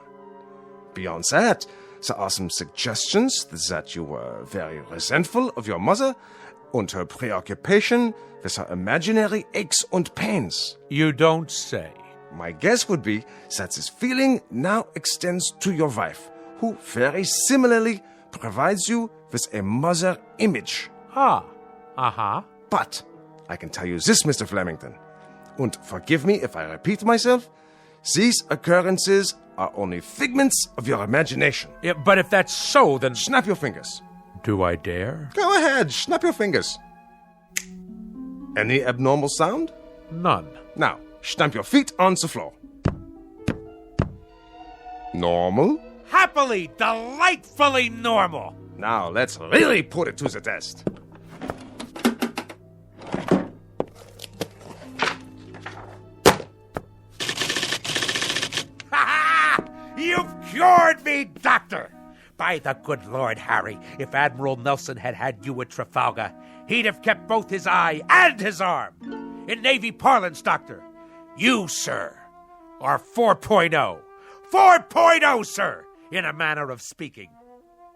Beyond that, there are some suggestions that you were very resentful of your mother and her preoccupation with her imaginary aches and pains. You don't say. My guess would be that this feeling now extends to your wife, who very similarly provides you with a mother image. But I can tell you this, Mr. Flemington, and forgive me if I repeat myself, these occurrences are only figments of your imagination. Yeah, but if that's so, then... Snap your fingers. Do I dare? Go ahead, snap your fingers. Any abnormal sound? None. Now, stamp your feet on the floor. Normal? Happily, delightfully normal. Now, let's really put it to the test. You've cured me, Doctor! By the good Lord Harry, if Admiral Nelson had had you at Trafalgar, he'd have kept both his eye and his arm. In Navy parlance, Doctor, you, sir, are 4.0. 4.0, sir, in a manner of speaking.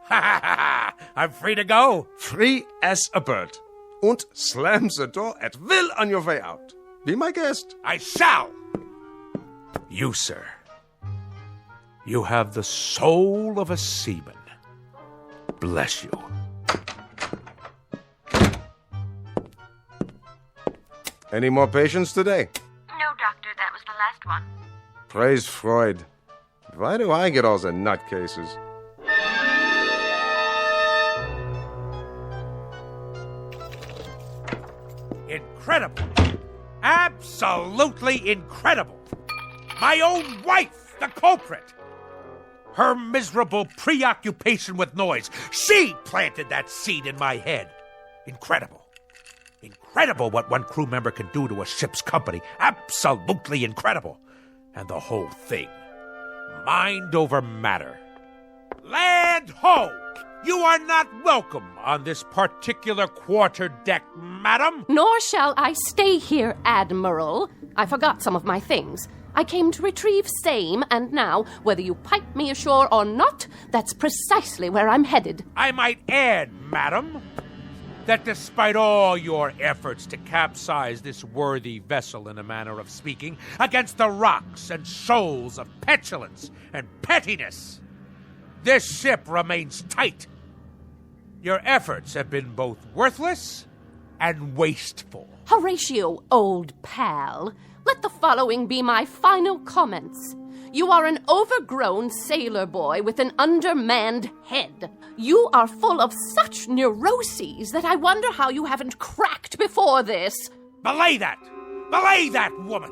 Ha ha ha! I'm free to go. Free as a bird. And slam the door at will on your way out. Be my guest. I shall. You, sir. You have the soul of a seaman. Bless you. Any more patients today? No, Doctor, that was the last one. Praise Freud. Why do I get all the nutcases? Incredible. Absolutely incredible. My own wife, the culprit. Her miserable preoccupation with noise. She planted that seed in my head. Incredible. Incredible what one crew member can do to a ship's company. Absolutely incredible. And the whole thing. Mind over matter. Land ho! You are not welcome on this particular quarterdeck, madam. Nor shall I stay here, Admiral. I forgot some of my things. I came to retrieve same, and now, whether you pipe me ashore or not, that's precisely where I'm headed. I might add, madam, that despite all your efforts to capsize this worthy vessel, in a manner of speaking, against the rocks and shoals of petulance and pettiness, this ship remains tight. Your efforts have been both worthless and wasteful. Horatio, old pal, let the following be my final comments. You are an overgrown sailor boy with an undermanned head. You are full of such neuroses that I wonder how you haven't cracked before this. Belay that! Belay that, woman!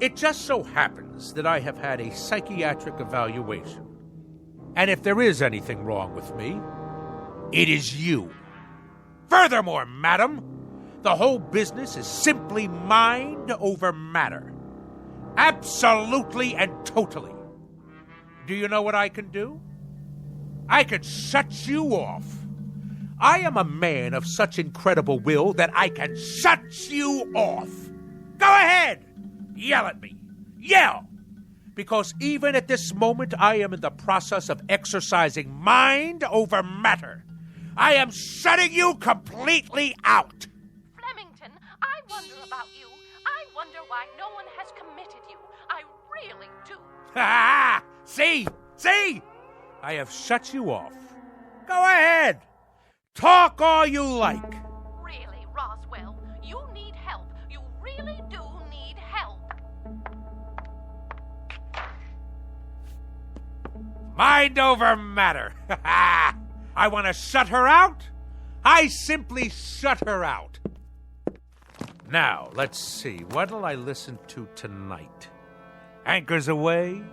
It just so happens that I have had a psychiatric evaluation. And if there is anything wrong with me, it is you. Furthermore, madam, the whole business is simply mind over matter. Absolutely and totally. Do you know what I can do? I can shut you off. I am a man of such incredible will that I can shut you off. Go ahead! Yell at me. Yell! Because even at this moment, I am in the process of exercising mind over matter. I am shutting you completely out. Flemington, I wonder about you. I wonder why no one has committed you. I really do. Ha! See? See? I have shut you off. Go ahead. Talk all you like. Really, Roswell, you need help. You really do need help. Mind over matter. I want to shut her out. I simply shut her out. Now, let's see. What'll I listen to tonight? Anchors Aweigh?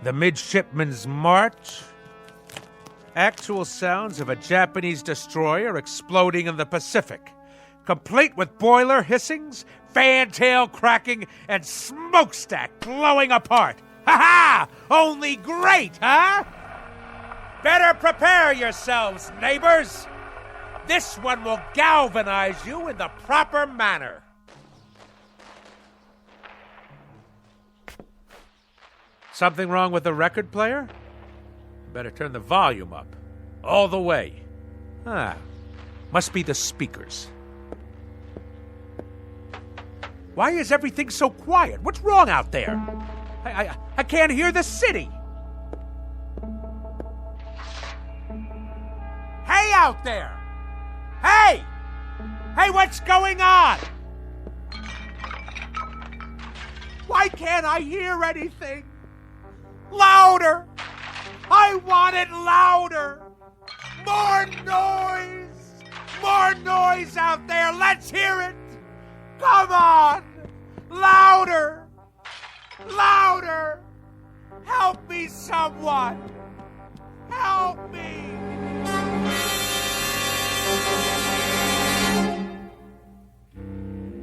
The Midshipman's March? Actual sounds of a Japanese destroyer exploding in the Pacific, complete with boiler hissings, fantail cracking, and smokestack blowing apart. Ha-ha! Only great, huh? Better prepare yourselves, neighbors. This one will galvanize you in the proper manner. Something wrong with the record player? Better turn the volume up. All the way. Must be the speakers. Why is everything so quiet? What's wrong out there? I can't hear the city. Hey out there! Hey! Hey, what's going on? Why can't I hear anything? Louder! I want it louder! More noise! More noise out there! Let's hear it! Come on! Louder! Louder! Help me, someone! Help me!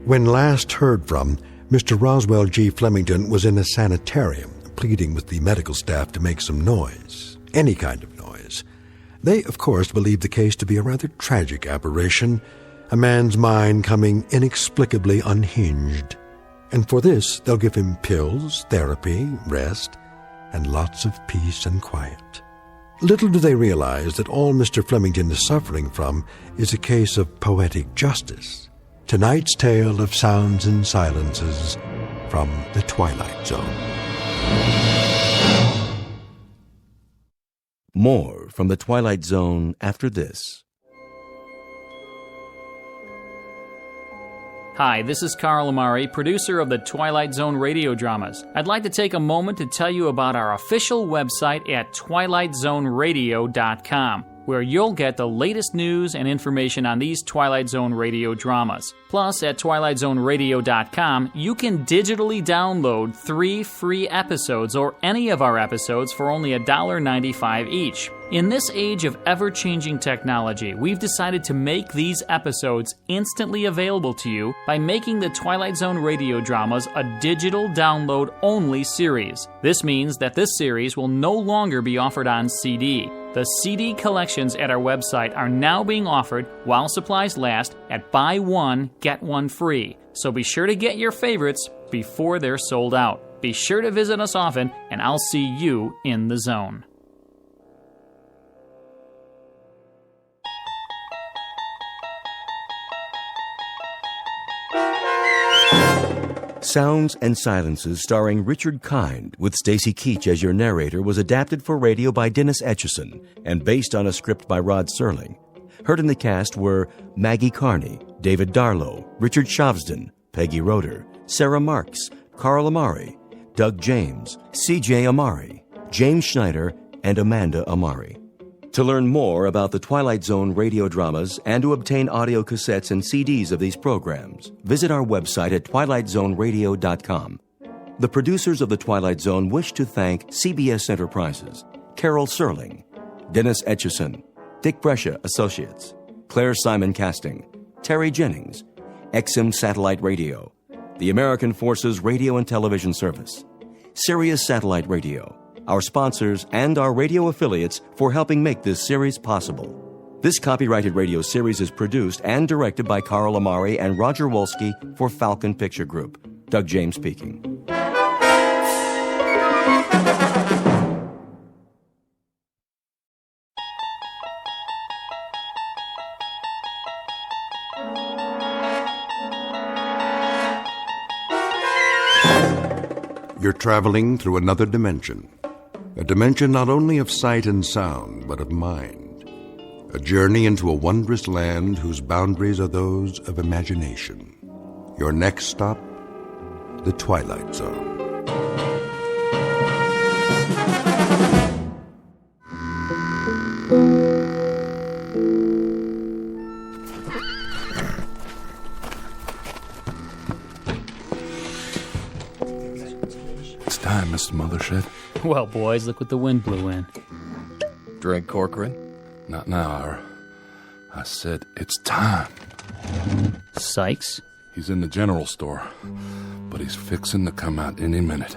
When last heard from, Mr. Roswell G. Flemington was in a sanitarium, pleading with the medical staff to make some noise, any kind of noise. They, of course, believed the case to be a rather tragic aberration, a man's mind coming inexplicably unhinged. And for this, they'll give him pills, therapy, rest, and lots of peace and quiet. Little do they realize that all Mr. Flemington is suffering from is a case of poetic justice. Tonight's tale of sounds and silences from the Twilight Zone. More from the Twilight Zone after this. Hi, this is Carl Amari, producer of the Twilight Zone radio dramas. I'd like to take a moment to tell you about our official website at twilightzoneradio.com, where you'll get the latest news and information on these Twilight Zone radio dramas. Plus, at twilightzoneradio.com, you can digitally download 3 free episodes or any of our episodes for only $1.95 each. In this age of ever-changing technology, we've decided to make these episodes instantly available to you by making the Twilight Zone radio dramas a digital download-only series. This means that this series will no longer be offered on CD. The CD collections at our website are now being offered while supplies last at buy one, get one free. So be sure to get your favorites before they're sold out. Be sure to visit us often, and I'll see you in the zone. Sounds and Silences, starring Richard Kind, with Stacy Keach as your narrator, was adapted for radio by Dennis Etchison and based on a script by Rod Serling. Heard in the cast were Maggie Carney, David Darlow, Richard Shavsden, Peggy Roeder, Sarah Marks, Carl Amari, Doug James, C.J. Amari, James Schneider, and Amanda Amari. To learn more about the Twilight Zone radio dramas and to obtain audio cassettes and CDs of these programs, visit our website at twilightzoneradio.com. The producers of The Twilight Zone wish to thank CBS Enterprises, Carol Serling, Dennis Etchison, Dick Brescia Associates, Claire Simon Casting, Terry Jennings, XM Satellite Radio, the American Forces Radio and Television Service, Sirius Satellite Radio, our sponsors, and our radio affiliates for helping make this series possible. This copyrighted radio series is produced and directed by Carl Amari and Roger Wolski for Falcon Picture Group. Doug James speaking. You're traveling through another dimension. A dimension not only of sight and sound, but of mind. A journey into a wondrous land whose boundaries are those of imagination. Your next stop, the Twilight Zone. It's time, Mr. Mothershed. Well, boys, look what the wind blew in. Drink, Corcoran? Not now, Ira. I said it's time. Sykes? He's in the general store, but he's fixing to come out any minute.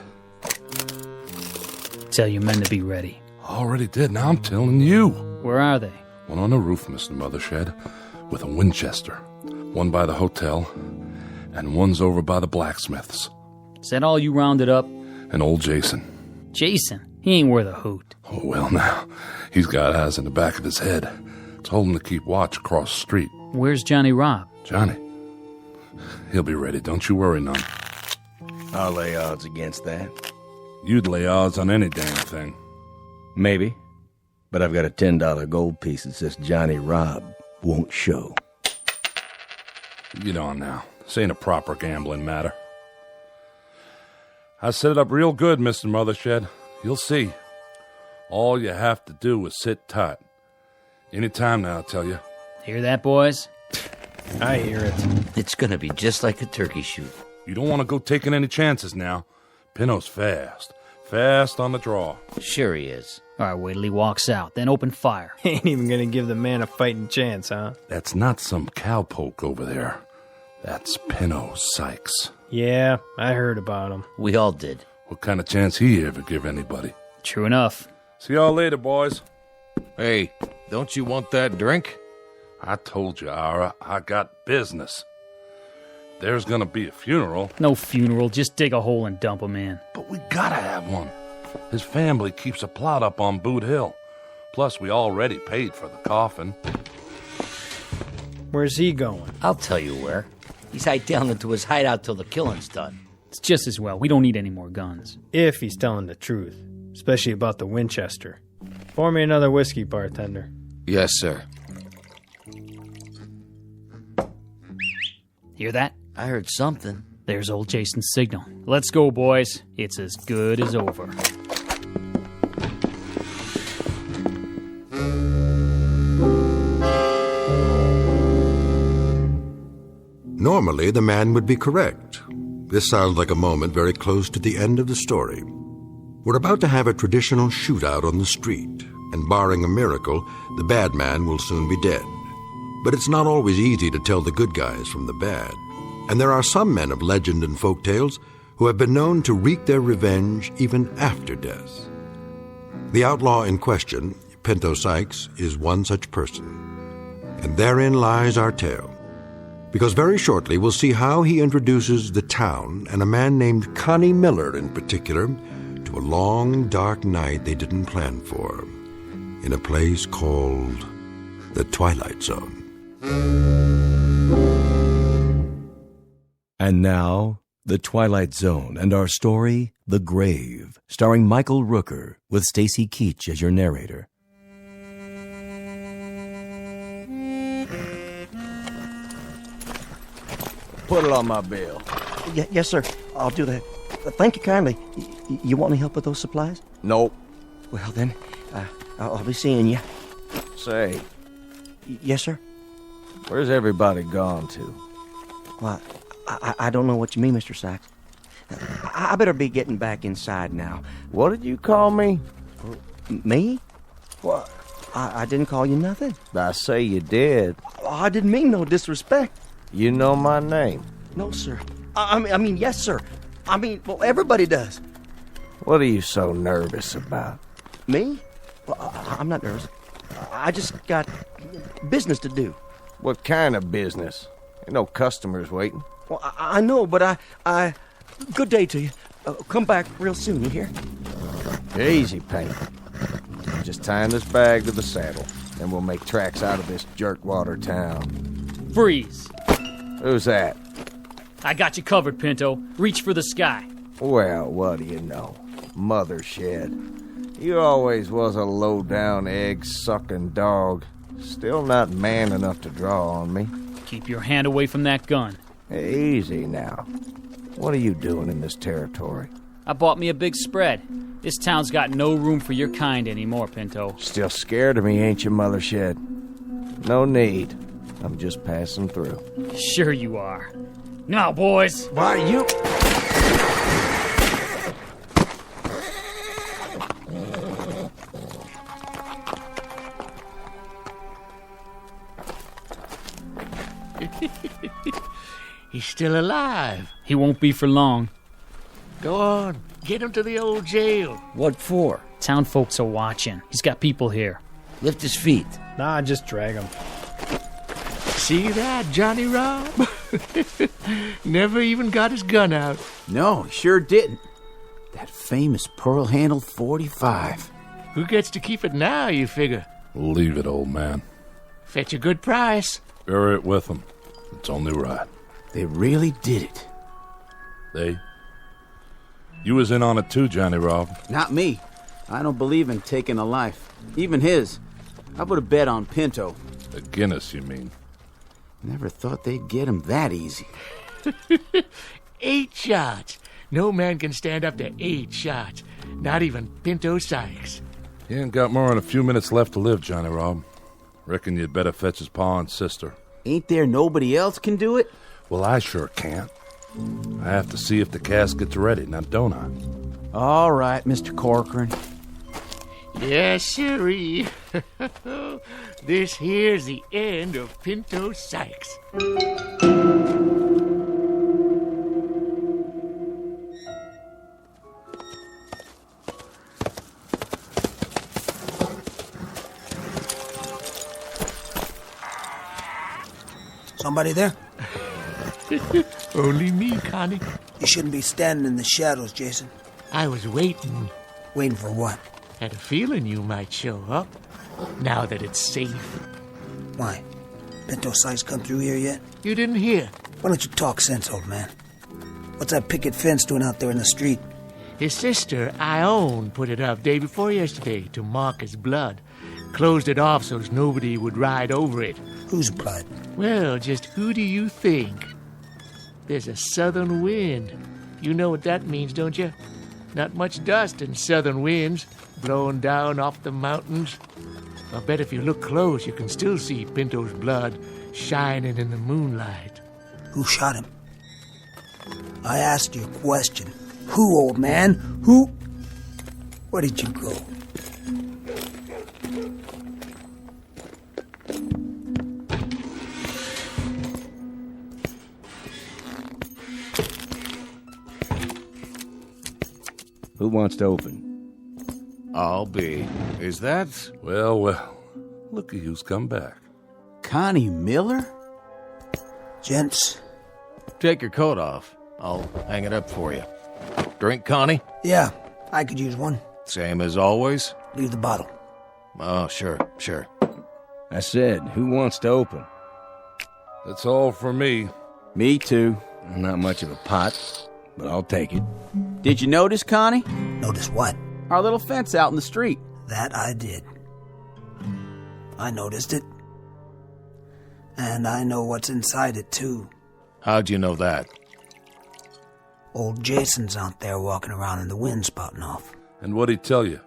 Tell your men to be ready. Already did, now I'm telling you. Where are they? One on the roof, Mr. Mothershed, with a Winchester. One by the hotel, and one's over by the blacksmith's. Is that all you rounded up? And old Jason. Jason? He ain't worth a hoot. Oh, well, now, he's got eyes in the back of his head. Told him to keep watch across the street. Where's Johnny Robb? Johnny? He'll be ready, don't you worry none. I'll lay odds against that. You'd lay odds on any damn thing. Maybe. But I've got a $10 gold piece that says Johnny Robb won't show. Get on now. This ain't a proper gambling matter. I set it up real good, Mr. Mothershed. You'll see. All you have to do is sit tight. Any time now, I tell you. Hear that, boys? I hear it. It's gonna be just like a turkey shoot. You don't want to go taking any chances now. Pinno's fast. Fast on the draw. Sure he is. All right, wait till he walks out, then open fire. Ain't even gonna give the man a fighting chance, huh? That's not some cowpoke over there. That's Pinno Sykes. Yeah, I heard about him. We all did. What kind of chance he ever give anybody? True enough. See y'all later, boys. Hey, don't you want that drink? I told you, Ira, I got business. There's gonna be a funeral. No funeral, just dig a hole and dump him in. But we gotta have one. His family keeps a plot up on Boot Hill. Plus, we already paid for the coffin. Where's he going? I'll tell you where. He's hiked down into his hideout till the killing's done. It's just as well. We don't need any more guns. If he's telling the truth. Especially about the Winchester. Pour me another whiskey, bartender. Yes, sir. Hear that? I heard something. There's old Jason's signal. Let's go, boys. It's as good as over. Normally, the man would be correct. This sounds like a moment very close to the end of the story. We're about to have a traditional shootout on the street, and barring a miracle, the bad man will soon be dead. But it's not always easy to tell the good guys from the bad. And there are some men of legend and folk tales who have been known to wreak their revenge even after death. The outlaw in question, Pinto Sykes is one such person. And therein lies our tale. Because very shortly we'll see how he introduces the town, and a man named Connie Miller in particular, to a long, dark night they didn't plan for, in a place called the Twilight Zone. And now, The Twilight Zone and our story, The Grave, starring Michael Rooker, with Stacy Keach as your narrator. Put it on my bill. Yes, sir. I'll do that. Thank you kindly. You want any help with those supplies? Nope. Well, then, I'll be seeing you. Say. Yes, sir? Where's everybody gone to? Well, I don't know what you mean, Mr. Sykes. I better be getting back inside now. What did you call me? Me? Well, I didn't call you nothing. I say you did. I didn't mean no disrespect. You know my name? No, sir. I mean, yes, sir. I mean, well, everybody does. What are you so nervous about? Me? Well, I'm not nervous. I just got business to do. What kind of business? Ain't no customers waiting. Well, I know, but I... Good day to you. Come back real soon, you hear? Easy, Paint. Just tying this bag to the saddle, and we'll make tracks out of this jerkwater town. Freeze. Who's that? I got you covered, Pinto. Reach for the sky. Well, what do you know? Mother shed. You always was a low-down, egg-sucking dog. Still not man enough to draw on me. Keep your hand away from that gun. Easy now. What are you doing in this territory? I bought me a big spread. This town's got no room for your kind anymore, Pinto. Still scared of me, ain't you, Mother Shed? No need. I'm just passing through. Sure you are. Now, boys. Why, you... He's still alive. He won't be for long. Go on. Get him to the old jail. What for? Town folks are watching. He's got people here. Lift his feet. Nah, just drag him. See that, Johnny Rob? Never even got his gun out. No, he sure didn't. That famous pearl-handled .45. Who gets to keep it now, you figure? Leave it, old man. Fetch a good price. Bury it with them. It's only right. They really did it. They? You was in on it too, Johnny Rob. Not me. I don't believe in taking a life. Even his. I would have bet on Pinto. A Guinness, you mean? Never thought they'd get him that easy. 8 shots. No man can stand up to 8 shots. Not even Pinto Sykes. He ain't got more than a few minutes left to live, Johnny Rob. Reckon you'd better fetch his pa and sister. Ain't there nobody else can do it? Well, I sure can't. I have to see if the casket's ready, now don't I? All right, Mr. Corcoran. Yes, sirree. This here's the end of Pinto Sykes. Somebody there? Only me, Connie. You shouldn't be standing in the shadows, Jason. I was waiting. Waiting for what? Had a feeling you might show up, now that it's safe. Why? Pinto Sykes come through here yet? You didn't hear. Why don't you talk sense, old man? What's that picket fence doing out there in the street? His sister, Ione, put it up day before yesterday to mark his blood. Closed it off so nobody would ride over it. Whose blood? Well, just who do you think? There's a southern wind. You know what that means, don't you? Not much dust in southern winds blowing down off the mountains. I'll bet if you look close, you can still see Pinto's blood shining in the moonlight. Who shot him? I asked you a question. Who, old man? Who? Where did you go? Who wants to open? I'll be. Is that... Well, look at who's come back. Connie Miller? Gents. Take your coat off. I'll hang it up for you. Drink, Connie? Yeah, I could use one. Same as always? Leave the bottle. Oh, sure. I said, who wants to open? That's all for me. Me too. Not much of a pot, but I'll take it. Did you notice, Connie? Notice what? Our little fence out in the street. That I did. I noticed it. And I know what's inside it, too. How'd you know that? Old Jason's out there walking around in the wind spouting off. And what'd he tell you?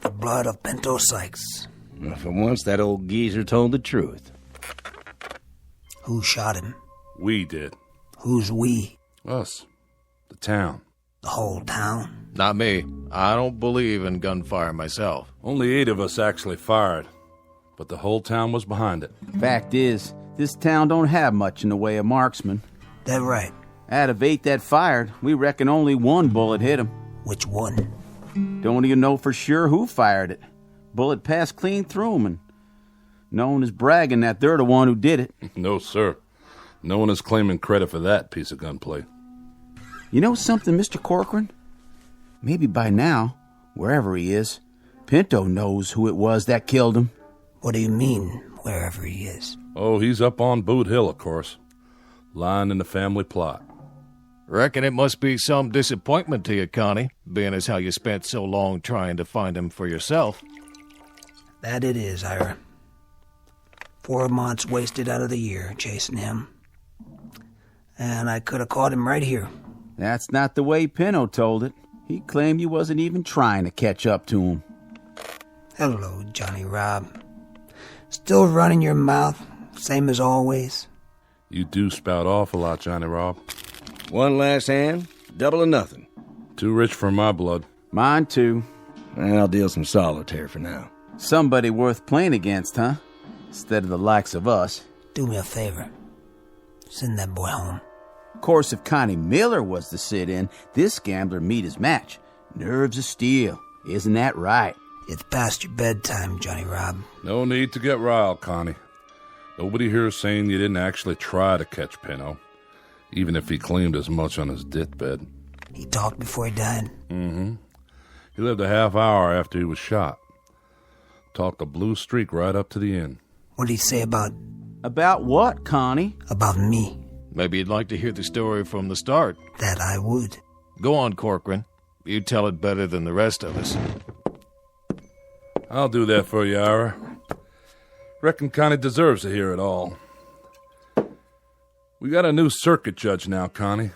The blood of Pinto Sykes. Well, for once, that old geezer told the truth. Who shot him? We did. Who's we? Us. The town. The whole town? Not me. I don't believe in gunfire myself. Only 8 of us actually fired, but the whole town was behind it. Fact is, this town don't have much in the way of marksmen. That right. Out of 8 that fired, we reckon only 1 bullet hit him. Which one? Don't even know for sure who fired it. Bullet passed clean through him, and no one is bragging that they're the one who did it. No, sir. No one is claiming credit for that piece of gunplay. You know something, Mr. Corcoran? Maybe by now, wherever he is, Pinto knows who it was that killed him. What do you mean, wherever he is? Oh, he's up on Boot Hill, of course. Lying in the family plot. Reckon it must be some disappointment to you, Connie, being as how you spent so long trying to find him for yourself. That it is, Ira. 4 months wasted out of the year chasing him. And I could have caught him right here. That's not the way Pinto told it. He claimed you wasn't even trying to catch up to him. Hello, Johnny Rob. Still running your mouth, same as always? You do spout off a lot, Johnny Rob. One last hand, double or nothing. Too rich for my blood. Mine too. I'll deal some solitaire for now. Somebody worth playing against, huh? Instead of the likes of us. Do me a favor. Send that boy home. Of course, if Connie Miller was to sit in, this gambler meet his match. Nerves of steel. Isn't that right? It's past your bedtime, Johnny Rob. No need to get riled, Connie. Nobody here is saying you didn't actually try to catch Pinto, even if he claimed as much on his deathbed. He talked before he died? Mm-hmm. He lived a half hour after he was shot. Talked a blue streak right up to the end. What did he say about... About what, Connie? About me. Maybe you'd like to hear the story from the start. That I would. Go on, Corcoran. You tell it better than the rest of us. I'll do that for you, Ira. Reckon Connie deserves to hear it all. We got a new circuit judge now, Connie.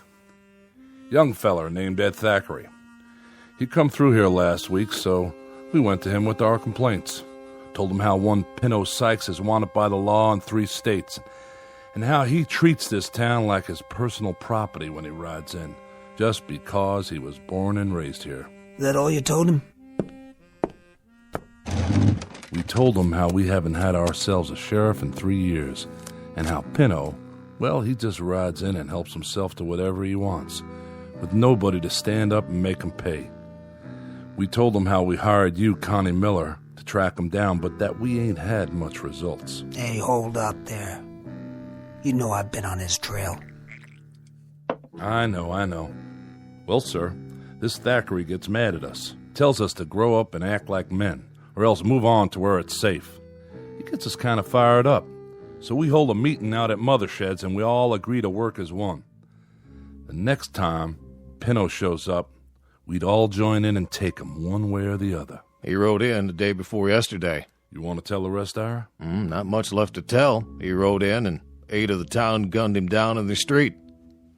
Young feller named Ed Thackeray. He come through here last week, so we went to him with our complaints. Told him how one Pinto Sykes is wanted by the law in 3 states, and how he treats this town like his personal property when he rides in, just because he was born and raised here. Is that all you told him? We told him how we haven't had ourselves a sheriff in 3 years, and how Pinto, well, he just rides in and helps himself to whatever he wants, with nobody to stand up and make him pay. We told him how we hired you, Connie Miller, to track him down, but that we ain't had much results. Hey, hold up there. You know I've been on his trail. I know. Well, sir, this Thackeray gets mad at us, tells us to grow up and act like men, or else move on to where it's safe. He gets us kind of fired up, so we hold a meeting out at Mothershed's and we all agree to work as one. The next time Pinto shows up, we'd all join in and take him one way or the other. He rode in the day before yesterday. You want to tell the rest, Ira? Not much left to tell. He rode in and 8 of the town gunned him down in the street.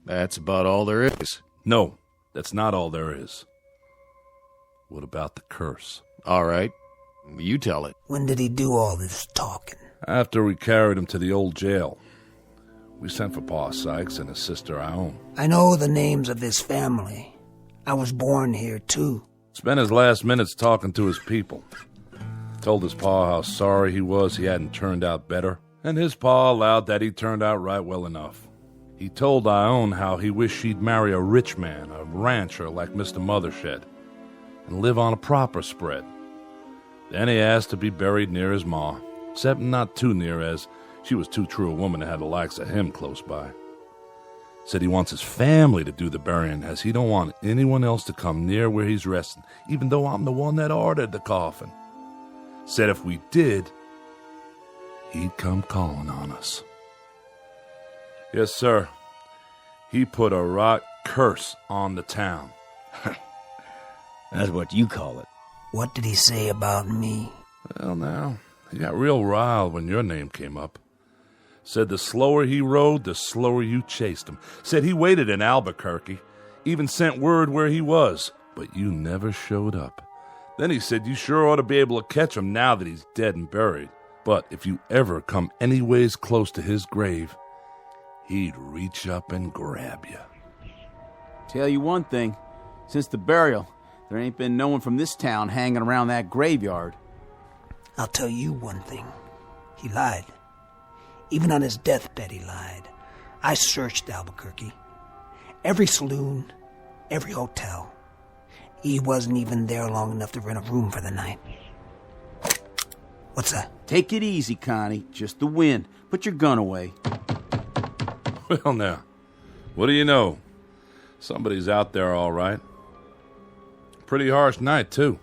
That's about all there is. No, that's not all there is. What about the curse? All right. You tell it. When did he do all this talking? After we carried him to the old jail. We sent for Pa Sykes and his sister Ione. I know the names of his family. I was born here, too. Spent his last minutes talking to his people. Told his pa how sorry he was he hadn't turned out better, and his pa allowed that he turned out right well enough. He told Ione how he wished she'd marry a rich man, a rancher like Mr. Mothershed. and live on a proper spread. Then he asked to be buried near his ma, except not too near, as she was too true a woman to have the likes of him close by. Said he wants his family to do the burying, as he don't want anyone else to come near where he's resting, even though I'm the one that ordered the coffin. Said if we did, he'd come calling on us. Yes, sir. He put a right curse on the town. That's what you call it. What did he say about me? Well, now, he got real riled when your name came up. Said the slower he rode, the slower you chased him. Said he waited in Albuquerque, even sent word where he was, but you never showed up. Then he said you sure ought to be able to catch him now that he's dead and buried. But if you ever come anyways close to his grave, he'd reach up and grab you. Tell you one thing, since the burial, there ain't been no one from this town hanging around that graveyard. I'll tell you one thing. He lied. Even on his deathbed, he lied. I searched Albuquerque. Every saloon, every hotel. He wasn't even there long enough to rent a room for the night. What's that? Take it easy, Connie. Just the wind. Put your gun away. Well, now, what do you know? Somebody's out there, all right. Pretty harsh night, too.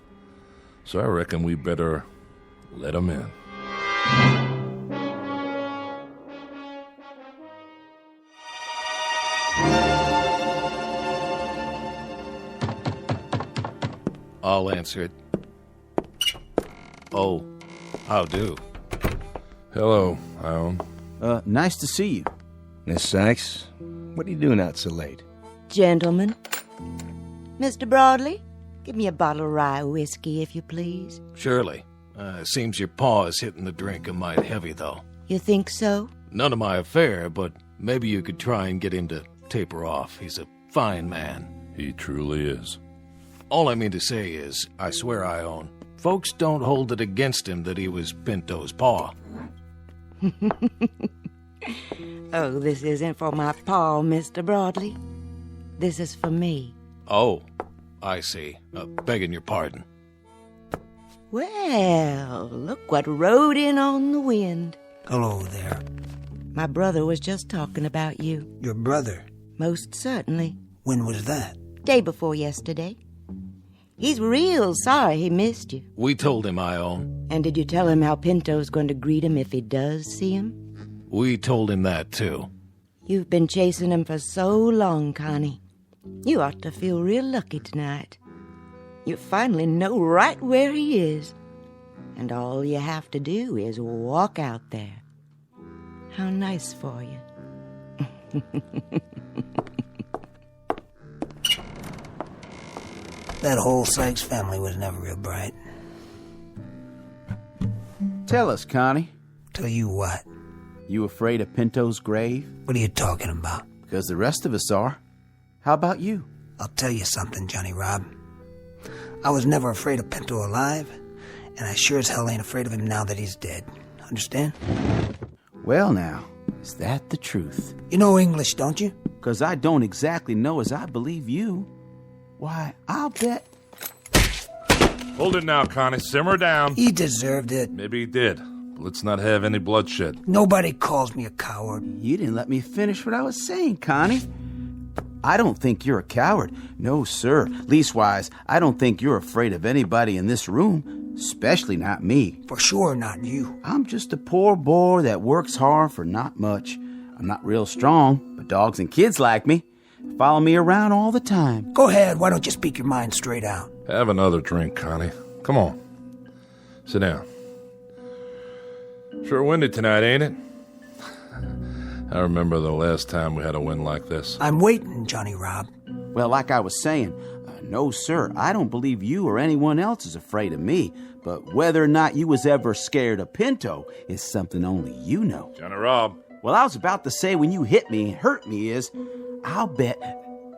So I reckon we better let him in. I'll answer it. Oh, how do? Hello, Ione. Nice to see you. Miss Sykes, what are you doing out so late? Gentlemen. Mr. Broadley, give me a bottle of rye whiskey, if you please. Surely. Seems your paw is hitting the drink a mite heavy, though. You think so? None of my affair, but maybe you could try and get him to taper off. He's a fine man. He truly is. All I mean to say is, I swear, Ione, folks don't hold it against him that he was Pinto's paw. Oh, this isn't for my paw, Mr. Broadley. This is for me. Oh, I see. Begging your pardon. Well, look what rode in on the wind. Hello there. My brother was just talking about you. Your brother? Most certainly. When was that? Day before yesterday. He's real sorry he missed you. We told him, Ione. And did you tell him how Pinto's going to greet him if he does see him? We told him that, too. You've been chasing him for so long, Connie. You ought to feel real lucky tonight. You finally know right where he is. And all you have to do is walk out there. How nice for you. That whole Sykes family was never real bright. Tell us, Connie. Tell you what? You afraid of Pinto's grave? What are you talking about? Because the rest of us are. How about you? I'll tell you something, Johnny Rob. I was never afraid of Pinto alive, and I sure as hell ain't afraid of him now that he's dead. Understand? Well, now, is that the truth? You know English, don't you? Because I don't exactly know as I believe you. Why, I'll bet... Hold it now, Connie. Simmer down. He deserved it. Maybe he did. But let's not have any bloodshed. Nobody calls me a coward. You didn't let me finish what I was saying, Connie. I don't think you're a coward. No, sir. Leastwise, I don't think you're afraid of anybody in this room, especially not me. For sure not you. I'm just a poor boy that works hard for not much. I'm not real strong, but dogs and kids like me. Follow me around all the time. Go ahead. Why don't you speak your mind straight out? Have another drink, Connie. Come on. Sit down. Sure windy tonight, ain't it? I remember the last time we had a wind like this. I'm waiting, Johnny Rob. Well, like I was saying, no, sir, I don't believe you or anyone else is afraid of me. But whether or not you was ever scared of Pinto is something only you know. Johnny Rob. Well, I was about to say when you hit me and hurt me is, I'll bet,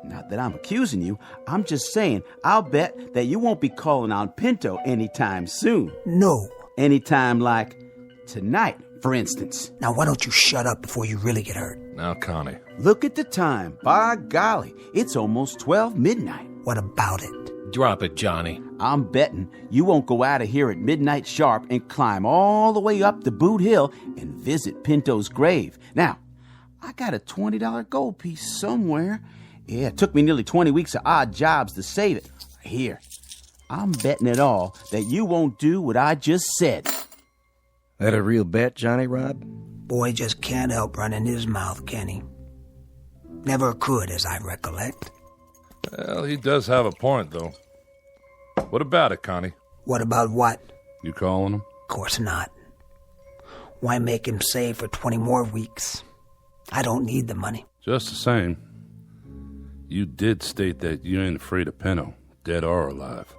not that I'm accusing you, I'm just saying, I'll bet that you won't be calling on Pinto anytime soon. No. Anytime like tonight, for instance. Now, why don't you shut up before you really get hurt? Now, Connie. Look at the time. By golly, it's almost 12 midnight. What about it? Drop it, Johnny. I'm betting you won't go out of here at midnight sharp and climb all the way up to Boot Hill and visit Pinto's grave. Now, I got a $20 gold piece somewhere. Yeah, it took me nearly 20 weeks of odd jobs to save it. Here, I'm betting it all that you won't do what I just said. That a real bet, Johnny Rod? Boy just can't help running his mouth, can he? Never could, as I recollect. Well, he does have a point, though. What about it, Connie? What about what? You calling him? Of course not. Why make him save for 20 more weeks? I don't need the money. Just the same, you did state that you ain't afraid of Pinto, dead or alive.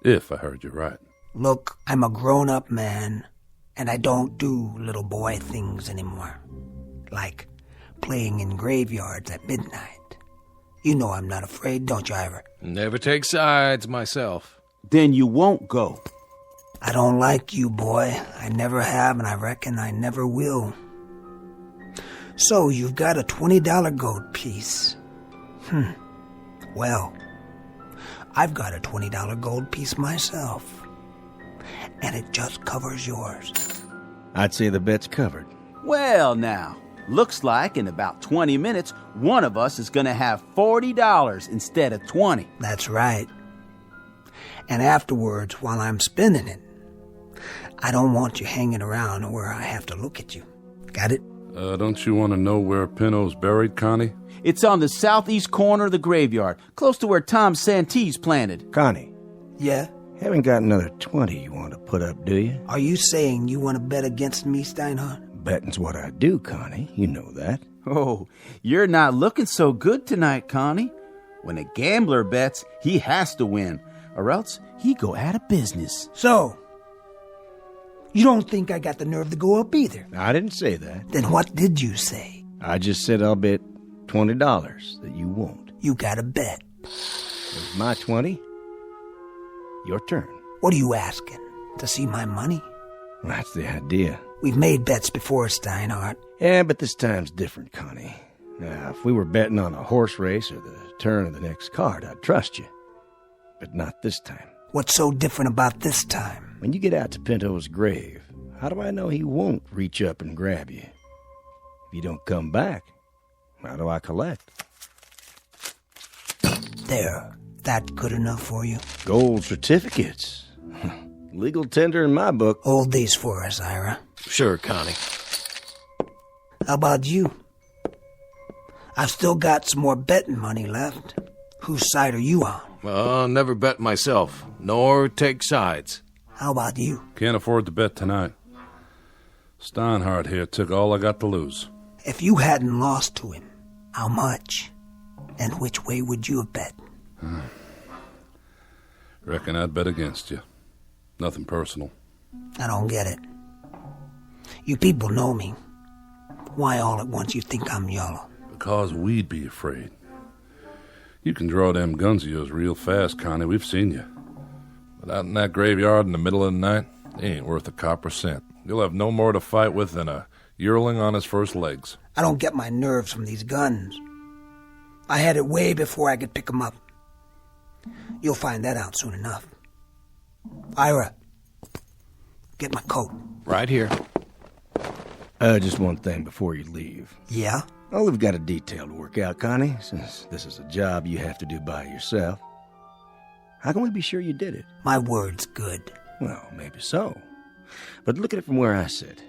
If I heard you right. Look, I'm a grown-up man, and I don't do little boy things anymore. Like playing in graveyards at midnight. You know I'm not afraid, don't you, Ira? Never take sides myself. Then you won't go. I don't like you, boy. I never have, and I reckon I never will. So, you've got a $20 gold piece. Well, I've got a $20 gold piece myself. And it just covers yours. I'd say the bet's covered. Well, now, looks like in about 20 minutes, one of us is going to have $40 instead of $20. That's right. And afterwards, while I'm spending it, I don't want you hanging around where I have to look at you. Got it? Don't you want to know where Pinto's buried, Connie? It's on the southeast corner of the graveyard, close to where Tom Santee's planted. Connie. Yeah? Haven't got another 20 you want to put up, do you? Are you saying you want to bet against me, Steinhardt? Betting's what I do, Connie. You know that. Oh, you're not looking so good tonight, Connie. When a gambler bets, he has to win, or else he go out of business. So, you don't think I got the nerve to go up either? I didn't say that. Then what did you say? I just said I'll bet $20 that you won't. You got a bet. It's my 20. Your turn. What are you asking? To see my money? That's the idea. We've made bets before, Steinhardt. Yeah, but this time's different, Connie. Now, if we were betting on a horse race or the turn of the next card, I'd trust you. But not this time. What's so different about this time? When you get out to Pinto's grave, how do I know he won't reach up and grab you? If you don't come back, how do I collect? There. That good enough for you? Gold certificates. Legal tender in my book. Hold these for us, Ira. Sure, Connie. How about you? I've still got some more betting money left. Whose side are you on? Never bet myself, nor take sides. How about you? Can't afford to bet tonight. Steinhardt here took all I got to lose. If you hadn't lost to him, how much? And which way would you have bet? Reckon I'd bet against you. Nothing personal. I don't get it. You people know me. Why all at once you think I'm yellow? Because we'd be afraid. You can draw them guns of yours real fast, Connie. We've seen you. But out in that graveyard in the middle of the night, they ain't worth a copper cent. You'll have no more to fight with than a yearling on his first legs. I don't get my nerves from these guns. I had it way before I could pick 'em up. You'll find that out soon enough. Ira, get my coat. Right here. Just one thing before you leave. Yeah? Well, we've got a detail to work out, Connie, since this is a job you have to do by yourself. How can we be sure you did it? My word's good. Well, maybe so. But look at it from where I sit.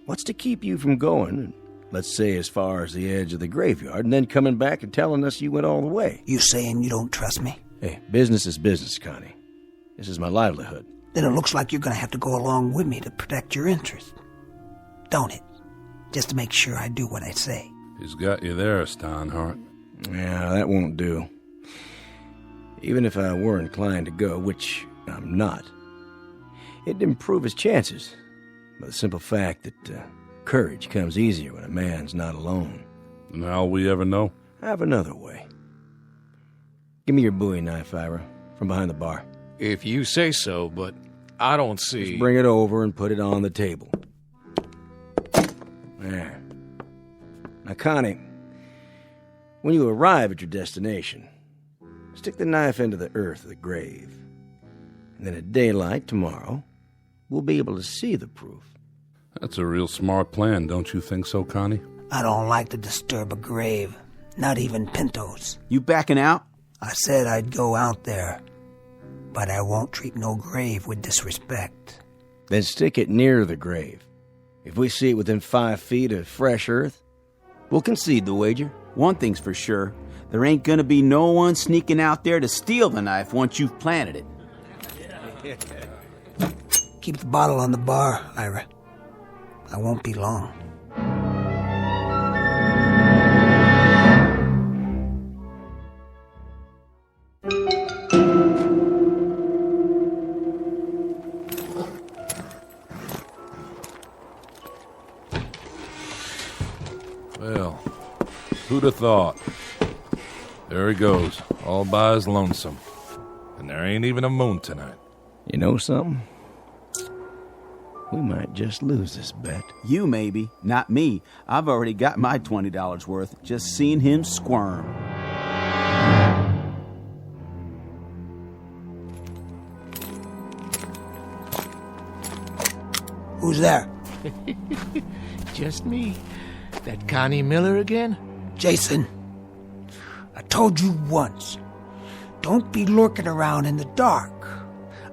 What's to keep you from going, let's say as far as the edge of the graveyard, and then coming back and telling us you went all the way? You saying you don't trust me? Hey, business is business, Connie. This is my livelihood. Then it looks like you're going to have to go along with me to protect your interest. Don't it? Just to make sure I do what I say. He's got you there, Steinhardt. Yeah, that won't do. Even if I were inclined to go, which I'm not, it'd improve his chances by the simple fact that courage comes easier when a man's not alone. And how'll we ever know? I have another way. Give me your Bowie knife, Ira, from behind the bar. If you say so, but I don't see... Just bring it over and put it on the table. There. Now, Connie, when you arrive at your destination, Stick the knife into the earth of the grave. And then at daylight tomorrow, we'll be able to see the proof. That's a real smart plan, don't you think so, Connie? I don't like to disturb a grave, not even Pinto's. You backing out? I said I'd go out there, but I won't treat no grave with disrespect. Then stick it near the grave. If we see it within 5 feet of fresh earth, we'll concede the wager. One thing's for sure. There ain't gonna be no one sneaking out there to steal the knife once you've planted it. Keep the bottle on the bar, Ira. I won't be long. Well, who'd have thought? There he goes, all by his lonesome. And there ain't even a moon tonight. You know something? We might just lose this bet. You maybe, not me. I've already got my $20 worth just seeing him squirm. Who's there? Just me. That Connie Miller again? Jason, I told you once, don't be lurking around in the dark.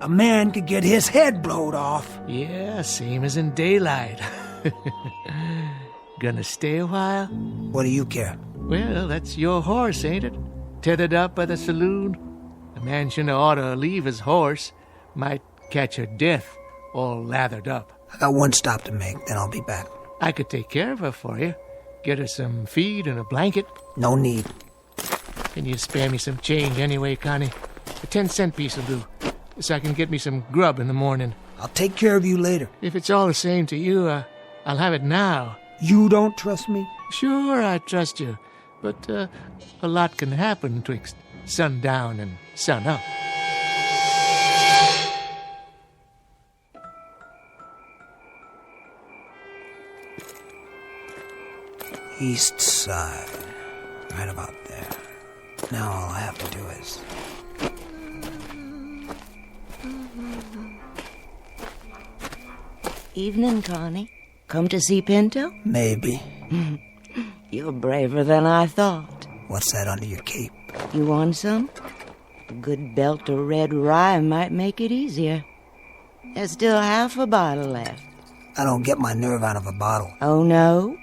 A man could get his head blowed off. Yeah, same as in daylight. Gonna stay a while? What do you care? Well, that's your horse, ain't it? Tethered up by the saloon. A man shouldn't ought to leave his horse. Might catch her death, all lathered up. I got one stop to make, then I'll be back. I could take care of her for you. Get her some feed and a blanket. No need. Can you spare me some change anyway, Connie? A 10-cent piece will do, so I can get me some grub in the morning. I'll take care of you later. If it's all the same to you, I'll have it now. You don't trust me? Sure, I trust you. But a lot can happen twixt sundown and sunup. East side. Right about there. Now all I have to do is... Evening, Connie. Come to see Pinto? Maybe. You're braver than I thought. What's that under your cape? You want some? A good belt of red rye might make it easier. There's still half a bottle left. I don't get my nerve out of a bottle. Oh, no?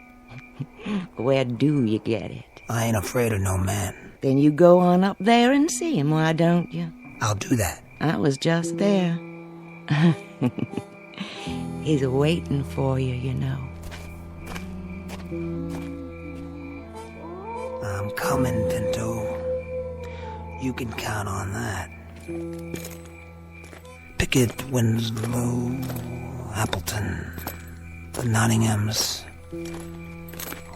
Where do you get it? I ain't afraid of no man. Then you go on up there and see him, why don't you? I'll do that. I was just there. He's waiting for you, you know. I'm coming, Pinto. You can count on that. Pickett, Winslow, Appleton, the Nottinghams.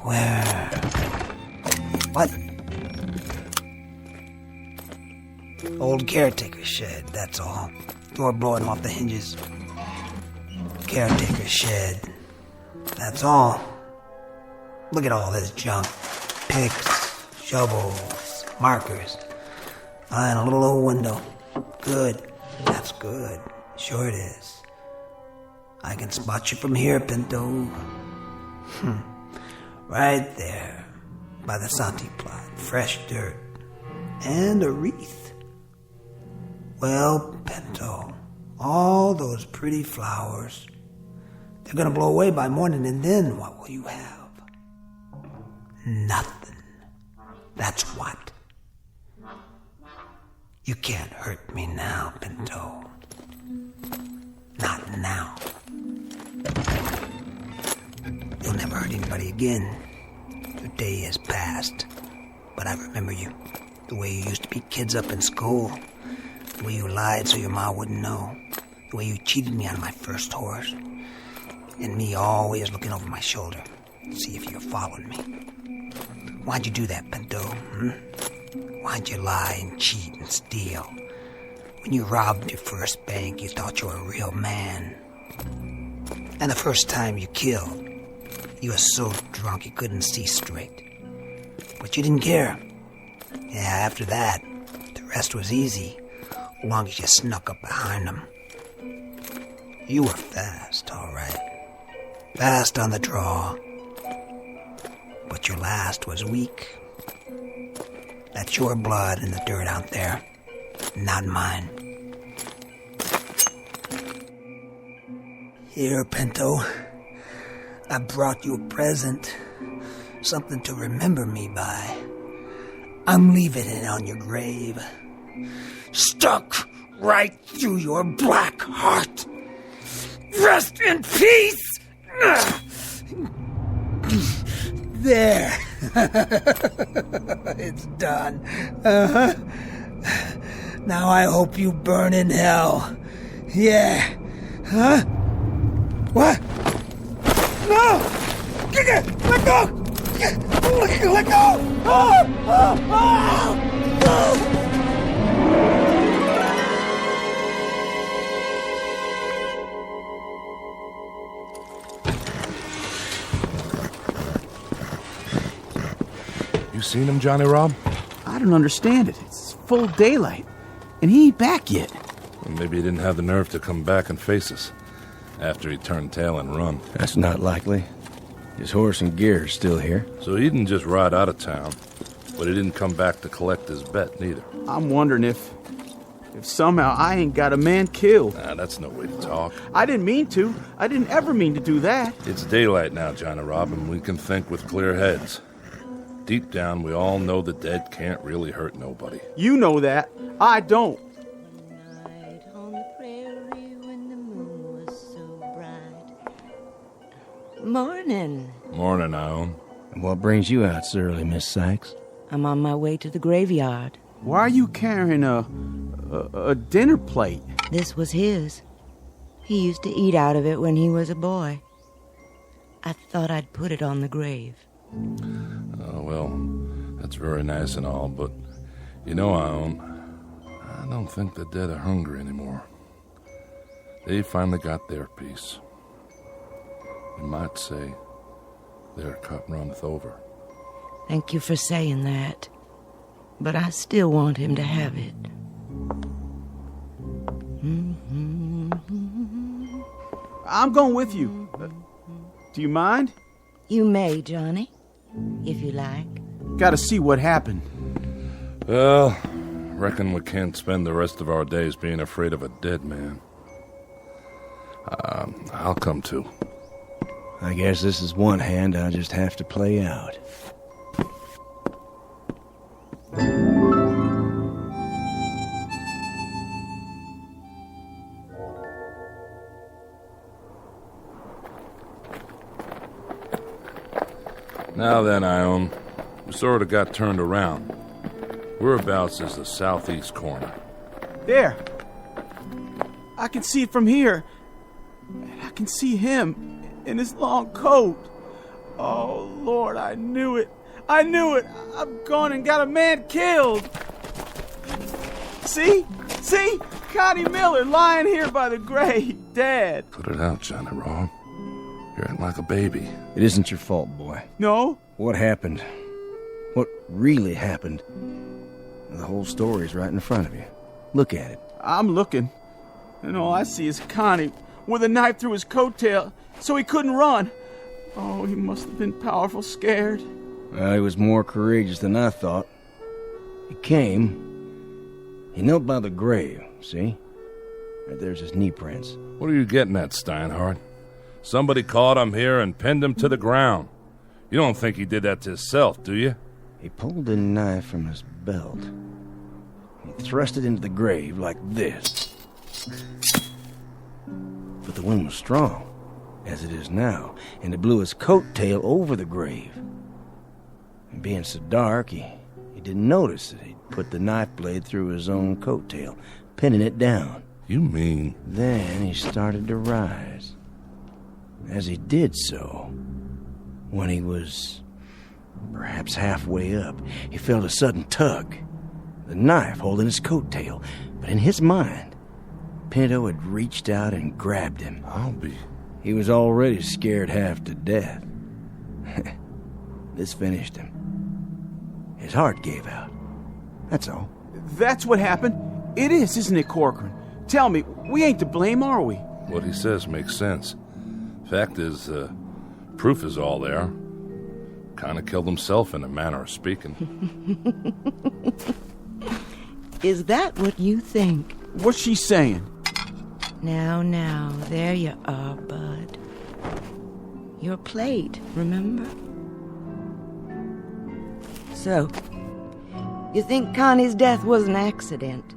Where? What? Old caretaker's shed, that's all. Door blowing off the hinges. Caretaker's shed. That's all. Look at all this junk. Picks, shovels, markers. And a little old window. Good. That's good. Sure it is. I can spot you from here, Pinto. Right there, by the Santi plot. Fresh dirt. And a wreath. Well, Pinto, all those pretty flowers, they're gonna blow away by morning, and then what will you have? Nothing. That's what. You can't hurt me now, Pinto. Not now. You'll never hurt anybody again. Your day has passed. But I remember you. The way you used to beat kids up in school. The way you lied so your ma wouldn't know. The way you cheated me on my first horse. And me always looking over my shoulder to see if you were following me. Why'd you do that, Pinto? Why'd you lie and cheat and steal? When you robbed your first bank, you thought you were a real man. And the first time you killed, you were so drunk you couldn't see straight. But you didn't care. Yeah, after that, the Rest was easy, as long as you snuck up behind them. You were fast, all right. Fast on the draw. But your last was weak. That's your blood in the dirt out there, not mine. Here, Pinto. I brought you a present. Something to remember me by. I'm leaving it on your grave. Stuck right through your black heart. Rest in peace! There. It's done. Now I hope you burn in hell. Yeah. Huh? What? No! Let go! Let go! You seen him, Johnny Rob? I don't understand it. It's full daylight, and he ain't back yet. Well, maybe he didn't have the nerve to come back and face us after he turned tail and run. That's not likely. His horse and gear are still here. So he didn't just ride out of town, but he didn't come back to collect his bet, neither. I'm wondering if somehow I ain't got a man killed. Nah, that's no way to talk. I didn't mean to. I didn't ever mean to do that. It's daylight now, Johnny Rob, and we can think with clear heads. Deep down, we all know the dead can't really hurt nobody. You know that. I don't. Morning. Morning, Ione. And what brings you out so early, Miss Sykes? I'm on my way to the graveyard. Why are you carrying a dinner plate? This was his. He used to eat out of it when he was a boy. I thought I'd put it on the grave. Oh, well, that's very nice and all, but you know, Ione, I don't think the dead are hungry anymore. They finally got their piece. You might say their cup runneth over. Thank you for saying that. But I still want him to have it. I'm going with you. Do you mind? You may, Johnny, if you like. Gotta see what happened. Well, reckon we can't spend the rest of our days being afraid of a dead man. I'll come too. I guess this is one hand I'll just have to play out. Now then, Ione, we sort of got turned around. Whereabouts is the southeast corner? There. I can see it from here. And I can see him in his long coat. Oh, Lord, I knew it. I knew it. I've gone and got a man killed. See? See? Connie Miller lying here by the grave, dead. Put it out, Johnny Rob. You're acting like a baby. It isn't your fault, boy. No? What happened? What really happened? The whole story's right in front of you. Look at it. I'm looking, and all I see is Connie with a knife through his coattail so he couldn't run. Oh, he must have been powerful scared. Well, he was more courageous than I thought. He came. He knelt by the grave, see? Right there's his knee prints. What are you getting at, Steinhardt? Somebody caught him here and pinned him to the ground. You don't think he did that to himself, do you? He pulled a knife from his belt. He thrust it into the grave like this. But the wind was strong, as it is now, and it blew his coat tail over the grave. And being so dark, he didn't notice that he'd put the knife blade through his own coat tail, pinning it down. You mean? Then he started to rise. As he did so, when he was perhaps halfway up, he felt a sudden tug, the knife holding his coat tail. But in his mind, Pinto had reached out and grabbed him. He was already scared half to death. This finished him. His heart gave out. That's all. That's what happened. It is, isn't it, Corcoran? Tell me, we ain't to blame, are we? What he says makes sense. Fact is, proof is all there. Kind of killed himself in a manner of speaking. Is that what you think? What's she saying? Now, there you are, Bud. Your plate, remember? So, you think Connie's death was an accident?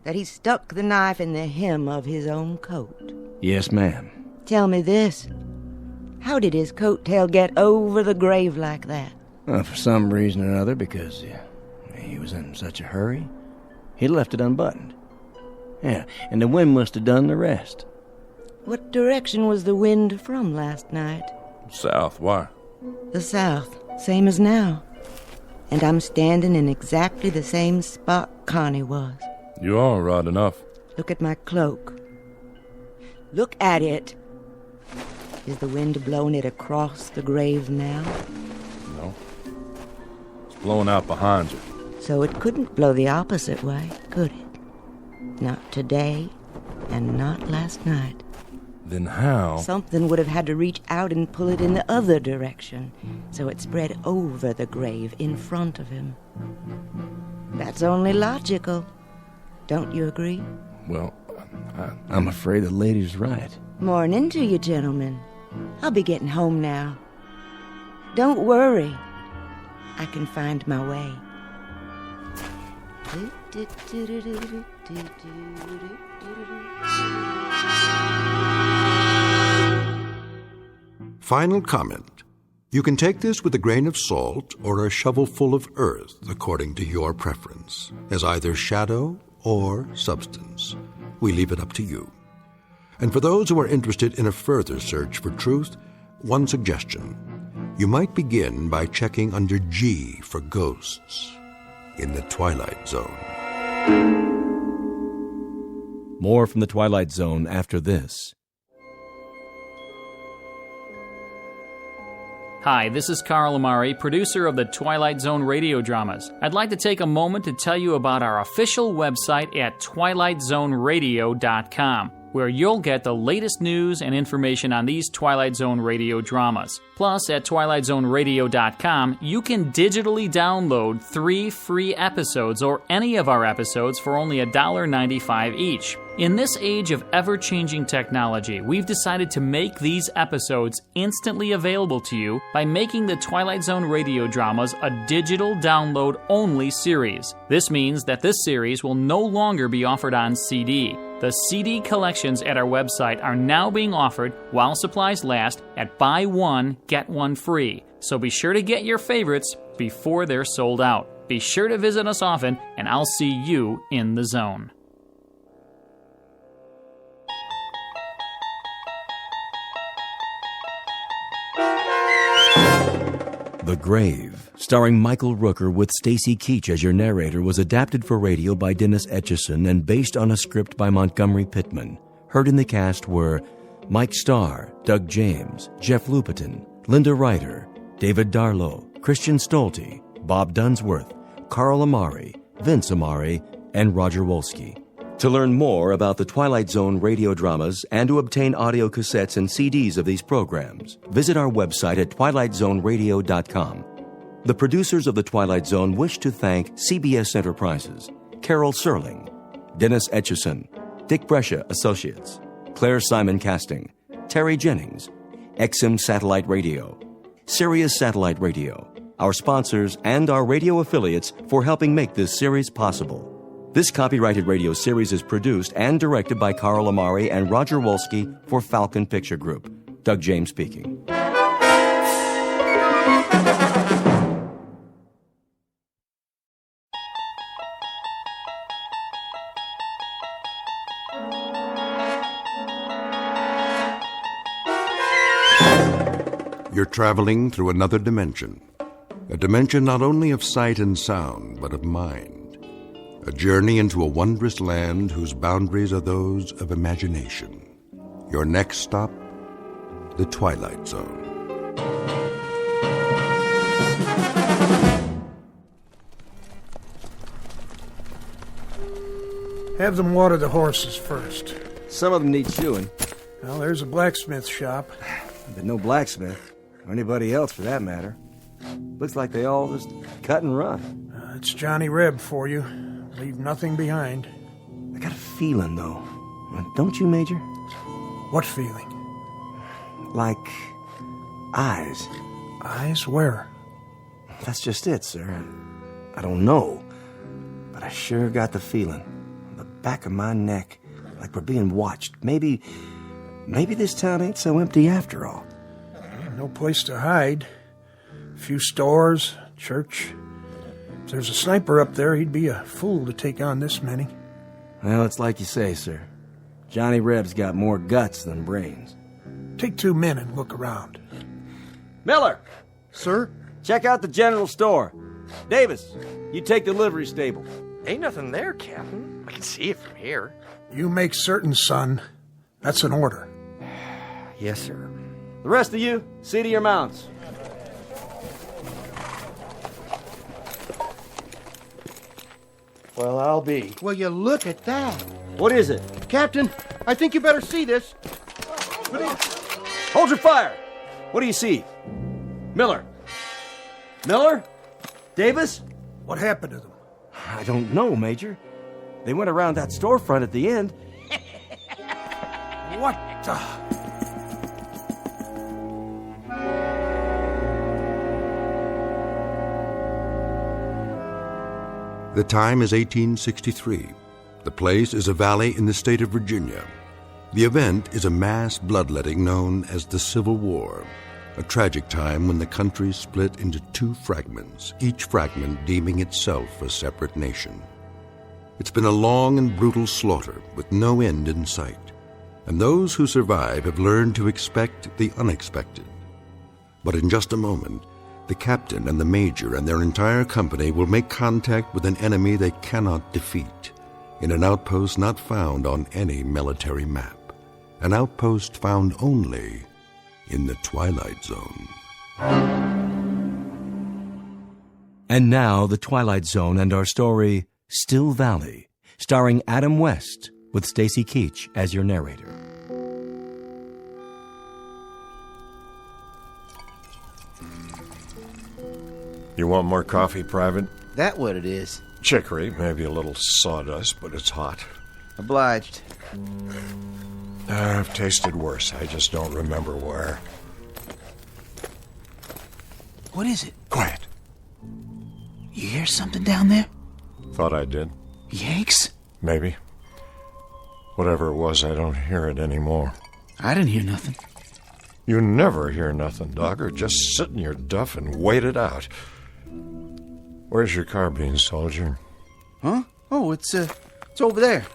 That he stuck the knife in the hem of his own coat? Yes, ma'am. Tell me this. How did his coat tail get over the grave like that? Well, for some reason or other, because he was in such a hurry, he left it unbuttoned. Yeah, and the wind must have done the rest. What direction was the wind from last night? South, why? The south, same as now. And I'm standing in exactly the same spot Connie was. You are right enough. Look at my cloak. Look at it. Is the wind blowing it across the grave now? No. It's blowing out behind you. So it couldn't blow the opposite way, could it? Not today, and not last night. Then how? Something would have had to reach out and pull it in the other direction, so it spread over the grave in front of him. That's only logical. Don't you agree? Well, I'm afraid the lady's right. Morning to you, gentlemen. I'll be getting home now. Don't worry. I can find my way. Final comment. You can take this with a grain of salt or a shovelful of earth, according to your preference, as either shadow or substance. We leave it up to you. And for those who are interested in a further search for truth, one suggestion. You might begin by checking under G for ghosts in the Twilight Zone. More from the Twilight Zone after this. Hi, this is Carl Amari, producer of the Twilight Zone radio dramas. I'd like to take a moment to tell you about our official website at twilightzoneradio.com, where you'll get the latest news and information on these Twilight Zone radio dramas. Plus, at twilightzoneradio.com, you can digitally download 3 free episodes or any of our episodes for only $1.95 each. In this age of ever-changing technology, we've decided to make these episodes instantly available to you by making the Twilight Zone radio dramas a digital download-only series. This means that this series will no longer be offered on CD. The CD collections at our website are now being offered while supplies last at buy one, get one free. So be sure to get your favorites before they're sold out. Be sure to visit us often, and I'll see you in the zone. The Grave, starring Michael Rooker with Stacy Keach as your narrator, was adapted for radio by Dennis Etchison and based on a script by Montgomery Pittman. Heard in the cast were Mike Starr, Doug James, Jeff Lupetin, Linda Ryder, David Darlow, Christian Stolte, Bob Dunsworth, Carl Amari, Vince Amari, and Roger Wolski. To learn more about the Twilight Zone radio dramas and to obtain audio cassettes and CDs of these programs, visit our website at twilightzoneradio.com. The producers of The Twilight Zone wish to thank CBS Enterprises, Carol Serling, Dennis Etchison, Dick Brescia Associates, Claire Simon Casting, Terry Jennings, XM Satellite Radio, Sirius Satellite Radio, our sponsors, and our radio affiliates for helping make this series possible. This copyrighted radio series is produced and directed by Carl Amari and Roger Wolski for Falcon Picture Group. Doug James speaking. You're traveling through another dimension. A dimension not only of sight and sound, but of mind. A journey into a wondrous land whose boundaries are those of imagination. Your next stop, the Twilight Zone. Have them water the horses first. Some of them need shoeing. Well, there's a blacksmith shop. But no blacksmith, or anybody else for that matter. Looks like they all just cut and run. It's Johnny Reb for you. Leave nothing behind. I got a feeling, though. Don't you, Major? What feeling? Like eyes. Eyes where? That's just it, sir. I don't know. But I sure got the feeling. On the back of my neck. Like we're being watched. Maybe this town ain't so empty after all. No place to hide. A few stores, church. If there's a sniper up there, he'd be a fool to take on this many. Well, it's like you say, sir. Johnny Reb's got more guts than brains. Take 2 men and look around. Miller! Sir? Check out the general store. Davis, you take the livery stable. Ain't nothing there, Captain. I can see it from here. You make certain, son. That's an order. Yes, sir. The rest of you, see to your mounts. Well, I'll be. Will you look at that? What is it? Captain, I think you better see this. Hold your fire! What do you see? Miller? Miller? Davis? What happened to them? I don't know, Major. They went around that storefront at the end. What the... The time is 1863. The place is a valley in the state of Virginia. The event is a mass bloodletting known as the Civil War, a tragic time when the country split into 2 fragments, each fragment deeming itself a separate nation. It's been a long and brutal slaughter with no end in sight, and those who survive have learned to expect the unexpected. But in just a moment, the captain and the major and their entire company will make contact with an enemy they cannot defeat, in an outpost not found on any military map, an outpost found only in the Twilight Zone. And now, the Twilight Zone and our story, Still Valley, starring Adam West, with Stacy Keach as your narrator. You want more coffee, Private? That what it is? Chicory, maybe a little sawdust, but it's hot. Obliged. I've tasted worse. I just don't remember where. What is it? Quiet. You hear something down there? Thought I did. Yanks? Maybe. Whatever it was, I don't hear it anymore. I didn't hear nothing. You never hear nothing, Dogger. Just sit in your duff and wait it out. Where's your carbine, soldier? Huh? Oh, it's over there.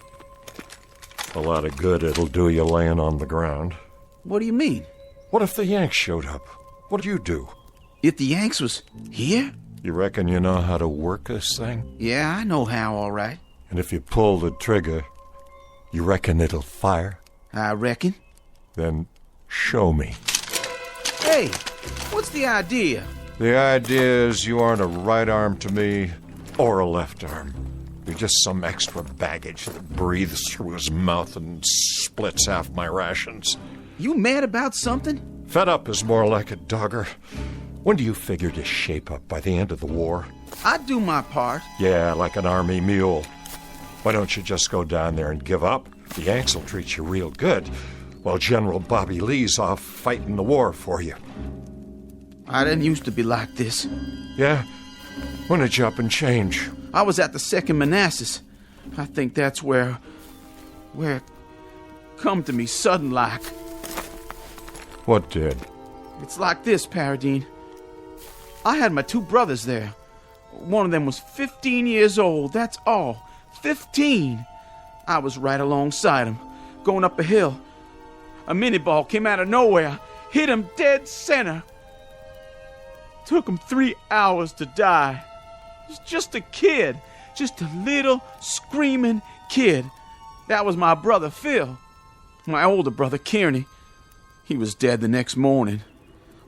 A lot of good it'll do you laying on the ground. What do you mean? What if the Yanks showed up? What'd you do? If the Yanks was here? You reckon you know how to work this thing? Yeah, I know how, all right. And if you pull the trigger, you reckon it'll fire? I reckon. Then show me. Hey, what's the idea? The idea is you aren't a right arm to me or a left arm. You're just some extra baggage that breathes through his mouth and splits half my rations. You mad about something? Fed up is more like it, Dogger. When do you figure to shape up? By the end of the war? I'd do my part. Yeah, like an army mule. Why don't you just go down there and give up? The Yanks will treat you real good, while General Bobby Lee's off fighting the war for you. I didn't used to be like this. Yeah? When did you up and change? I was at the 2nd Manassas. I think that's where it come to me sudden like. What did? It's like this, Paradine. I had my 2 brothers there. One of them was 15 years old, that's all. 15! I was right alongside him, going up a hill. A mini-ball came out of nowhere, hit him dead center. Took him 3 hours to die. He was just a kid, just a little screaming kid. That was my brother Phil. My older brother Kearney. He was dead the next morning.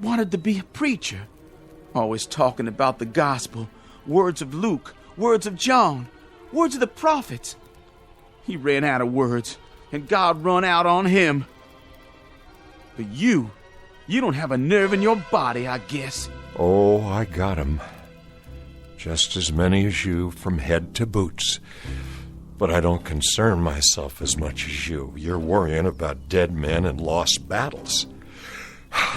Wanted to be a preacher. Always talking about the gospel, words of Luke, words of John, words of the prophets. He ran out of words, and God run out on him. But you don't have a nerve in your body, I guess. Oh, I got 'em. Just as many as you from head to boots. But I don't concern myself as much as you. You're worrying about dead men and lost battles.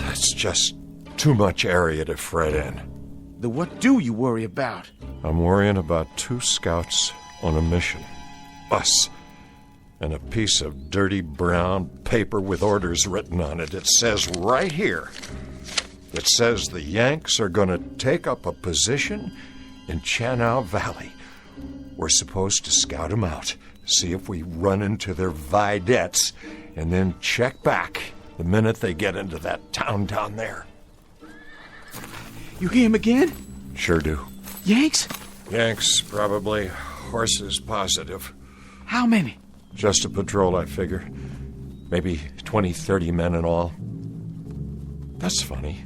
That's just too much area to fret in. Then what do you worry about? I'm worrying about 2 scouts on a mission. Us. And a piece of dirty brown paper with orders written on it. It says right here. It says the Yanks are going to take up a position in Chanow Valley. We're supposed to scout them out, see if we run into their vedettes, and then check back the minute they get into that town down there. You hear him again? Sure do. Yanks? Yanks, probably. Horses, positive. How many? Just a patrol, I figure. Maybe 20, 30 men in all. That's funny.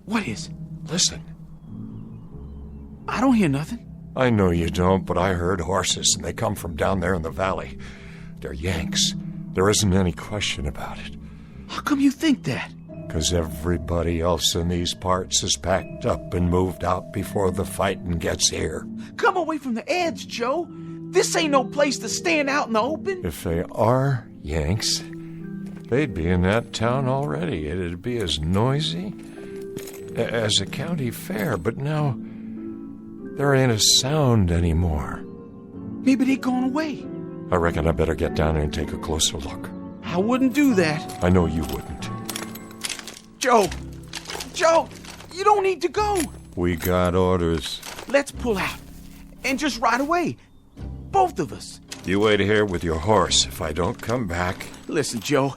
What is? Listen. I don't hear nothing. I know you don't, but I heard horses, and they come from down there in the valley. They're Yanks. There isn't any question about it. How come you think that? 'Cause everybody else in these parts is packed up and moved out before the fighting gets here. Come away from the edge, Joe. This ain't no place to stand out in the open. If they are Yanks, they'd be in that town already. It'd be as noisy as a county fair, but now there ain't a sound anymore. Maybe they gone away. I reckon I better get down there and take a closer look. I wouldn't do that. I know you wouldn't. Joe, you don't need to go. We got orders. Let's pull out and just ride away. Both of us. You wait here with your horse. If I don't come back... Listen, Joe,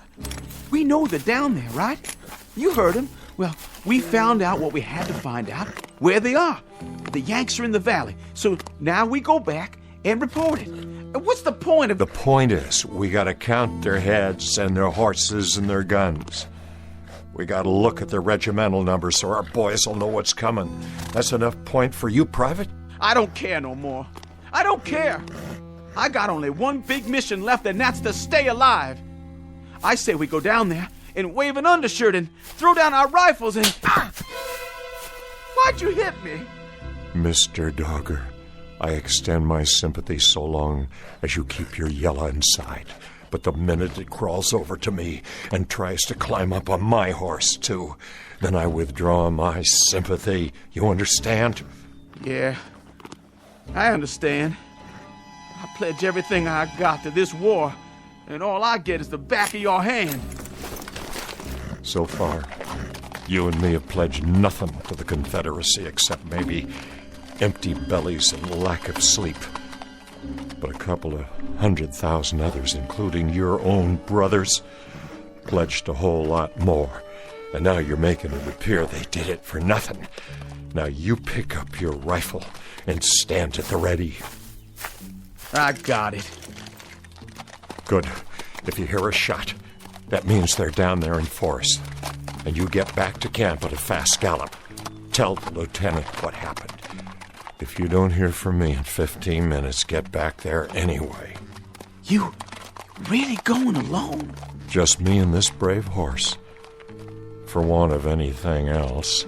we know they're down there, right? You heard them. Well, we found out what we had to find out, where they are. The Yanks are in the valley, so now we go back and report it. What's the point of... The point is, we gotta count their heads and their horses and their guns. We gotta look at their regimental numbers so our boys will know what's coming. That's enough point for you, Private? I don't care no more. I don't care. I got only one big mission left, and that's to stay alive. I say we go down there and wave an undershirt and throw down our rifles and... Why'd you hit me? Mr. Dogger, I extend my sympathy so long as you keep your yella inside. But the minute it crawls over to me and tries to climb up on my horse, too, then I withdraw my sympathy. You understand? Yeah, I understand. I pledge everything I got to this war, and all I get is the back of your hand. So far, you and me have pledged nothing to the Confederacy except maybe empty bellies and lack of sleep. But a couple of 100,000 others, including your own brothers, pledged a whole lot more. And now you're making it appear they did it for nothing. Now you pick up your rifle and stand at the ready. I got it. Good. If you hear a shot, that means they're down there in force. And you get back to camp at a fast gallop. Tell the lieutenant what happened. If you don't hear from me in 15 minutes, get back there anyway. You really going alone? Just me and this brave horse. For want of anything else.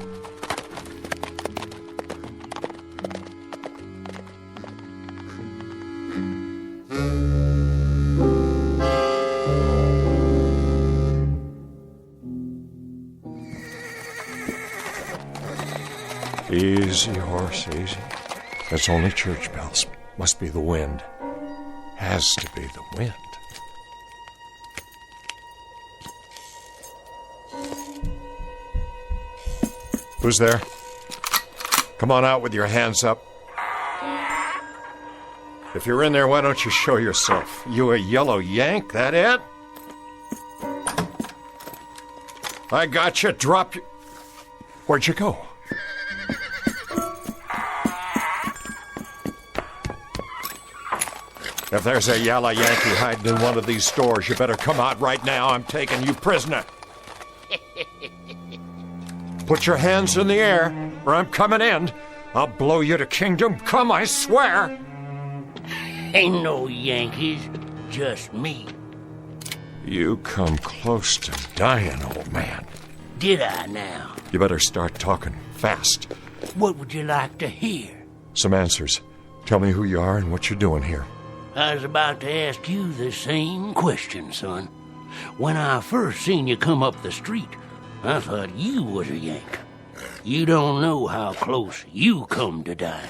Easy, horse, easy. That's only church bells. Must be the wind. Has to be the wind. Who's there? Come on out with your hands up. If you're in there, why don't you show yourself? You a yellow yank, that it? I got you. Drop your... Where'd you go? If there's a yellow Yankee hiding in one of these stores, you better come out right now. I'm taking you prisoner. Put your hands in the air, or I'm coming in. I'll blow you to kingdom come, I swear. Ain't no Yankees. just me. You come close to dying, old man. Did I now? You better start talking fast. What would you like to hear? Some answers. Tell me who you are and what you're doing here. I was about to ask you the same question, son. When I first seen you come up the street, I thought you was a Yank. You don't know how close you come to dying.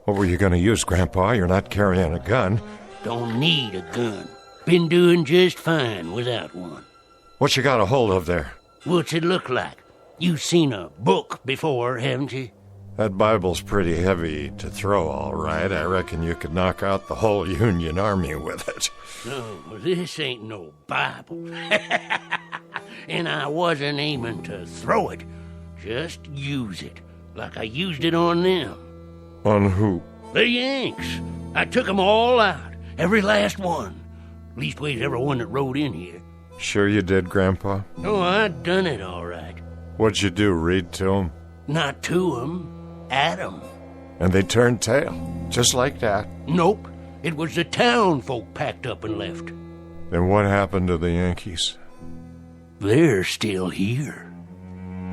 What were you going to use, Grandpa? You're not carrying a gun. Don't need a gun. Been doing just fine without one. What you got a hold of there? What's it look like? You've seen a book before, haven't you? That Bible's pretty heavy to throw, all right. I reckon you could knock out the whole Union Army with it. No, this ain't no Bible. And I wasn't aiming to throw it. Just use it, like I used it on them. On who? The Yanks. I took 'em all out, every last one. Leastways, every one that rode in here. Sure you did, Grandpa? Oh, I done it all right. What'd you do, read to 'em? Not to 'em, at 'em. And they turned tail, just like that? Nope. It was the town folk packed up and left. Then what happened to the Yankees? They're still here.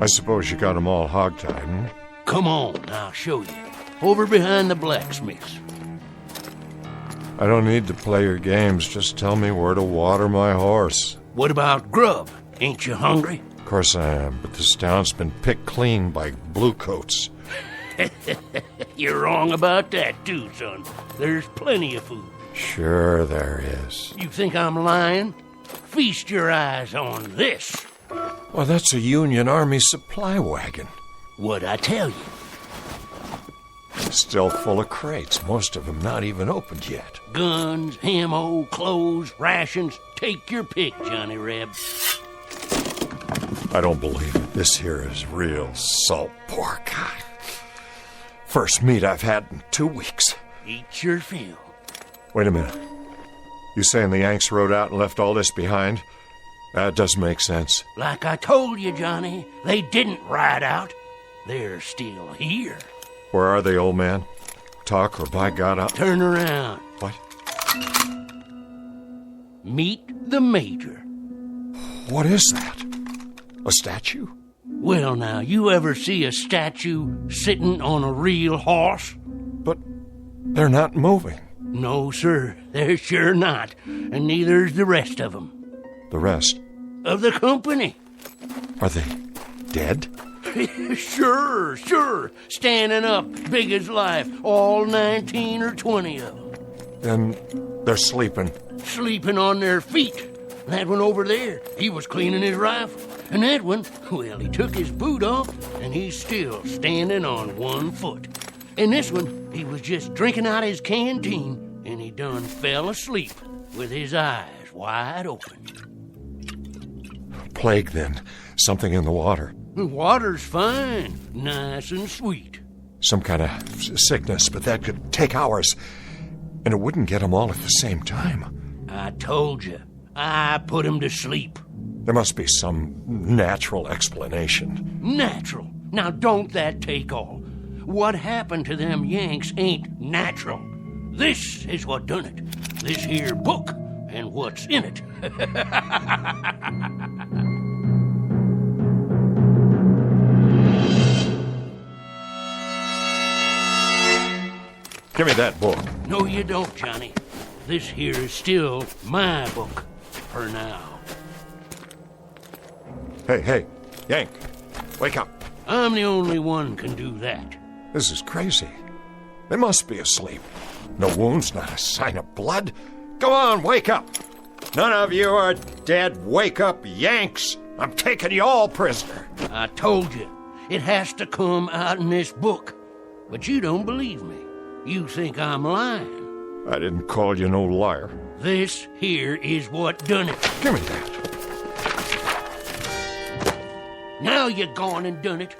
I suppose you got 'em all hogtied, hmm? Come on, I'll show you. Over behind the blacksmiths. I don't need to play your games. Just tell me where to water my horse. What about grub? Ain't you hungry? Of course I am, but this town's been picked clean by bluecoats. You're wrong about that, too, son. There's plenty of food. Sure there is. You think I'm lying? Feast your eyes on this. Well, that's a Union Army supply wagon. What'd I tell you? Still full of crates, most of them not even opened yet. Guns, ammo, clothes, rations. Take your pick, Johnny Reb. I don't believe it. This here is real salt pork. First meat I've had in 2 weeks. Eat your fill. Wait a minute. You saying the Yanks rode out and left all this behind? That doesn't make sense. Like I told you, Johnny, they didn't ride out. They're still here. Where are they, old man? Talk or by God, I'll... Turn around. What? Meet the Major. What is that? A statue? Well, now, you ever see a statue sitting on a real horse? But they're not moving. No, sir, they're sure not. And neither's the rest of them. The rest? Of the company. Are they dead? Sure. Standing up, big as life. All 19 or 20 of them. Then they're sleeping. Sleeping on their feet. That one over there, he was cleaning his rifle. And that one, well, he took his boot off, and he's still standing on one foot. And this one, he was just drinking out his canteen, and he done fell asleep with his eyes wide open. Plague, then. Something in the water. The water's fine, nice and sweet. Some kind of sickness, but that could take hours. And it wouldn't get them all at the same time. I told you. I put him to sleep. There must be some natural explanation. Natural? Now don't that take all? What happened to them Yanks ain't natural. This is what done it. This here book and what's in it. Give me that book. No, you don't, Johnny. This here is still my book. For now. Hey, Yank. Wake up. I'm the only one can do that. This is crazy. They must be asleep. No wounds, not a sign of blood. Go on, wake up. None of you are dead. Wake up, Yanks. I'm taking you all prisoner. I told you. It has to come out in this book. But you don't believe me. You think I'm lying. I didn't call you no liar. This here is what done it. Give me that. Now you gone and done it.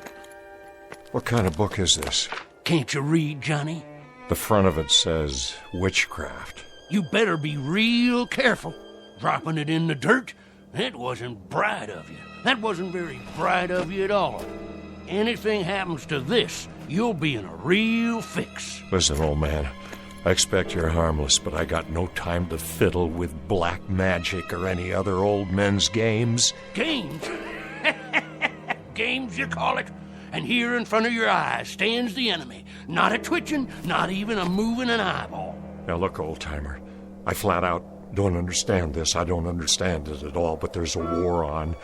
What kind of book is this? Can't you read, Johnny? The front of it says Witchcraft. You better be real careful. Dropping it in the dirt? That wasn't bright of you. That wasn't very bright of you at all. Anything happens to this, you'll be in a real fix. Listen, old man. I expect you're harmless, but I got no time to fiddle with black magic or any other old men's games. Games? Games, you call it? And here in front of your eyes stands the enemy. Not a twitching, not even a moving an eyeball. Now look, old-timer, I flat out don't understand this. I don't understand it at all, but there's a war on.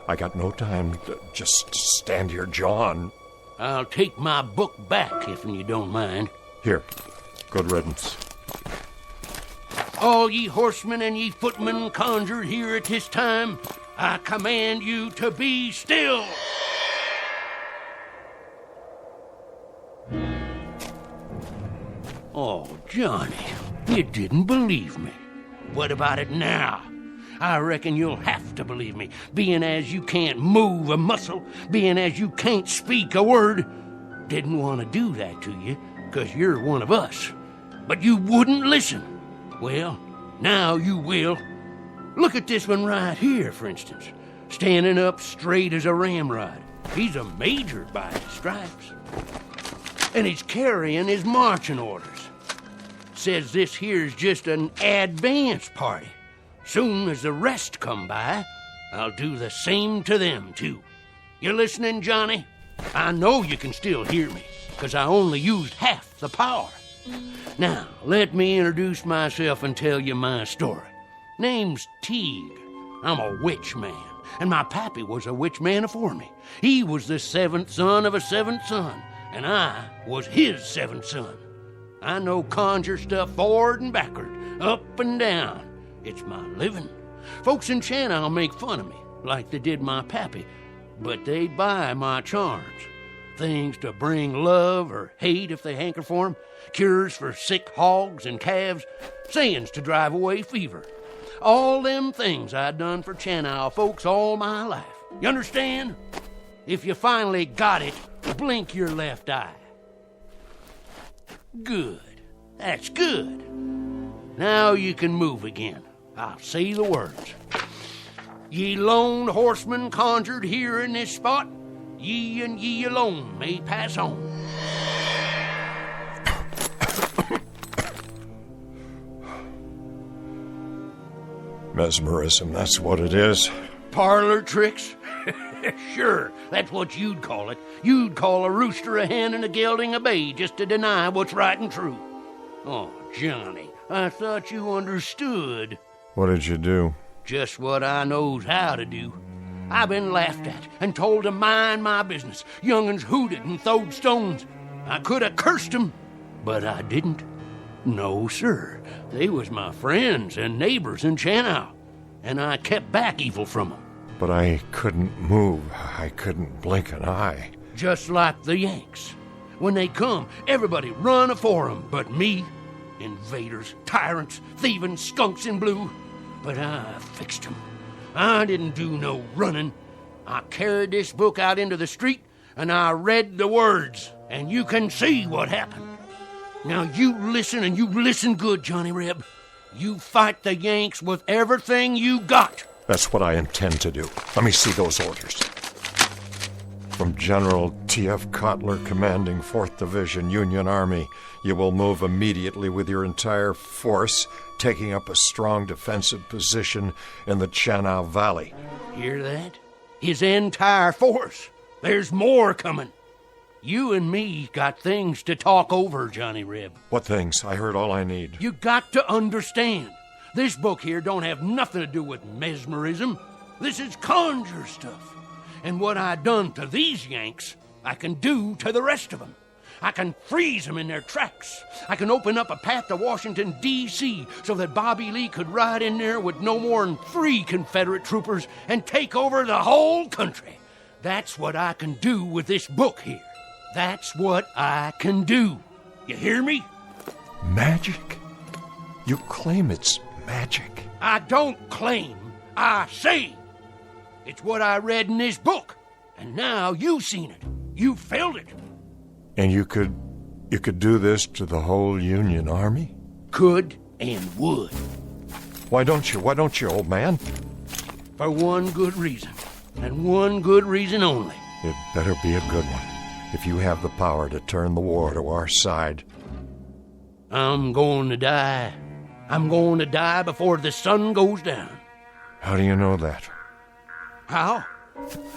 I got no time to just stand here jawing. I'll take my book back, if you don't mind. Here, good riddance. All ye horsemen and ye footmen conjured here at this time, I command you to be still. Oh, Johnny, you didn't believe me. What about it now? I reckon you'll have to believe me, being as you can't move a muscle, being as you can't speak a word. Didn't want to do that to you, 'cause you're one of us. But you wouldn't listen. Well, now you will. Look at this one right here, for instance. Standing up straight as a ramrod. He's a major by his stripes. And he's carrying his marching orders. Says this here's just an advance party. Soon as the rest come by, I'll do the same to them, too. You listening, Johnny? I know you can still hear me, 'cause I only used half the power. Now, let me introduce myself and tell you my story. Name's Teague. I'm a witch man, and my pappy was a witch man afore me. He was the seventh son of a seventh son, and I was his seventh son. I know conjure stuff forward and backward, up and down. It's my living. Folks in Channel make fun of me, like they did my pappy, but they buy my charms. Things to bring love or hate if they hanker for 'em, cures for sick hogs and calves, sayings to drive away fever. All them things I done for Channel folks all my life. You understand? If you finally got it, blink your left eye. Good. That's good. Now you can move again. I'll say the words. Ye lone horsemen conjured here in this spot, ye and ye alone may pass on. Mesmerism, that's what it is. Parlor tricks? Sure, that's what you'd call it. You'd call a rooster a hen and a gelding a bay just to deny what's right and true. Oh, Johnny, I thought you understood. What did you do? Just what I knows how to do. I've been laughed at and told to mind my business. Young'uns hooted and throwed stones. I could have cursed 'em, but I didn't. No, sir. They was my friends and neighbors in Channel, and I kept back evil from 'em. But I couldn't move. I couldn't blink an eye. Just like the Yanks. When they come, everybody run afore 'em, but me. Invaders, tyrants, thieving skunks in blue. But I fixed 'em. I didn't do no running. I carried this book out into the street, and I read the words, and you can see what happened. Now you listen, and you listen good, Johnny Reb. You fight the Yanks with everything you got. That's what I intend to do. Let me see those orders. From General T.F. Cutler, commanding 4th Division, Union Army, you will move immediately with your entire force, taking up a strong defensive position in the Channel Valley. Hear that? His entire force. There's more coming. You and me got things to talk over, Johnny Reb. What things? I heard all I need. You got to understand. This book here don't have nothing to do with mesmerism. This is conjure stuff. And what I done to these Yanks, I can do to the rest of them. I can freeze them in their tracks. I can open up a path to Washington, D.C., so that Bobby Lee could ride in there with no more than 3 Confederate troopers and take over the whole country. That's what I can do with this book here. That's what I can do. You hear me? Magic? You claim it's magic. I don't claim. I say. It's what I read in this book. And now you've seen it. You felt it. And you could do this to the whole Union Army? Could and would. Why don't you, old man? For one good reason. And one good reason only. It better be a good one. If you have the power to turn the war to our side. I'm going to die. I'm going to die before the sun goes down. How do you know that? How?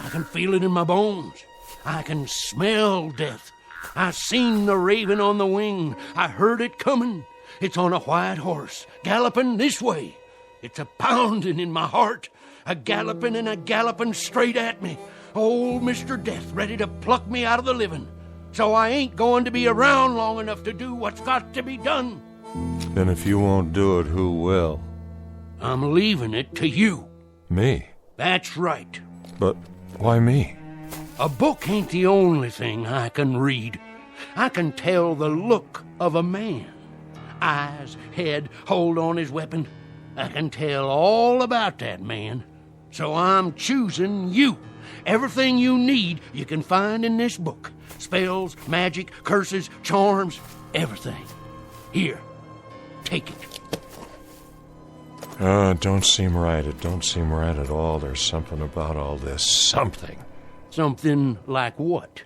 I can feel it in my bones. I can smell death. I seen the raven on the wing. I heard it coming. It's on a white horse, galloping this way. It's a pounding in my heart, a galloping straight at me. Old Mr. Death ready to pluck me out of the living. So I ain't going to be around long enough to do what's got to be done. Then if you won't do it, who will? I'm leaving it to you. Me? That's right. But why me? A book ain't the only thing I can read. I can tell the look of a man. Eyes, head, hold on his weapon. I can tell all about that man. So I'm choosing you. Everything you need you can find in this book. Spells, magic, curses, charms, everything. Here, take it. It don't seem right. It don't seem right at all. There's something about all this. Something. Something like what?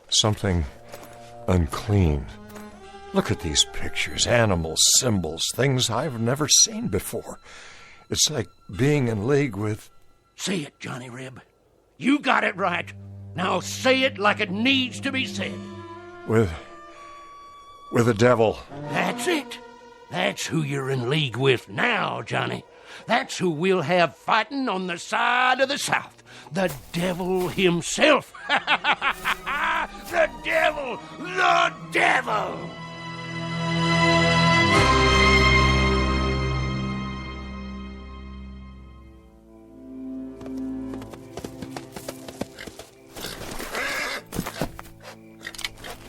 Something unclean. Look at these pictures, animals, symbols, things I've never seen before. It's like being in league with... Say it, Johnny Reb. You got it right. Now say it like it needs to be said. With the devil. That's it. That's who you're in league with now, Johnny. That's who we'll have fighting on the side of the South. The devil himself. The devil! The devil!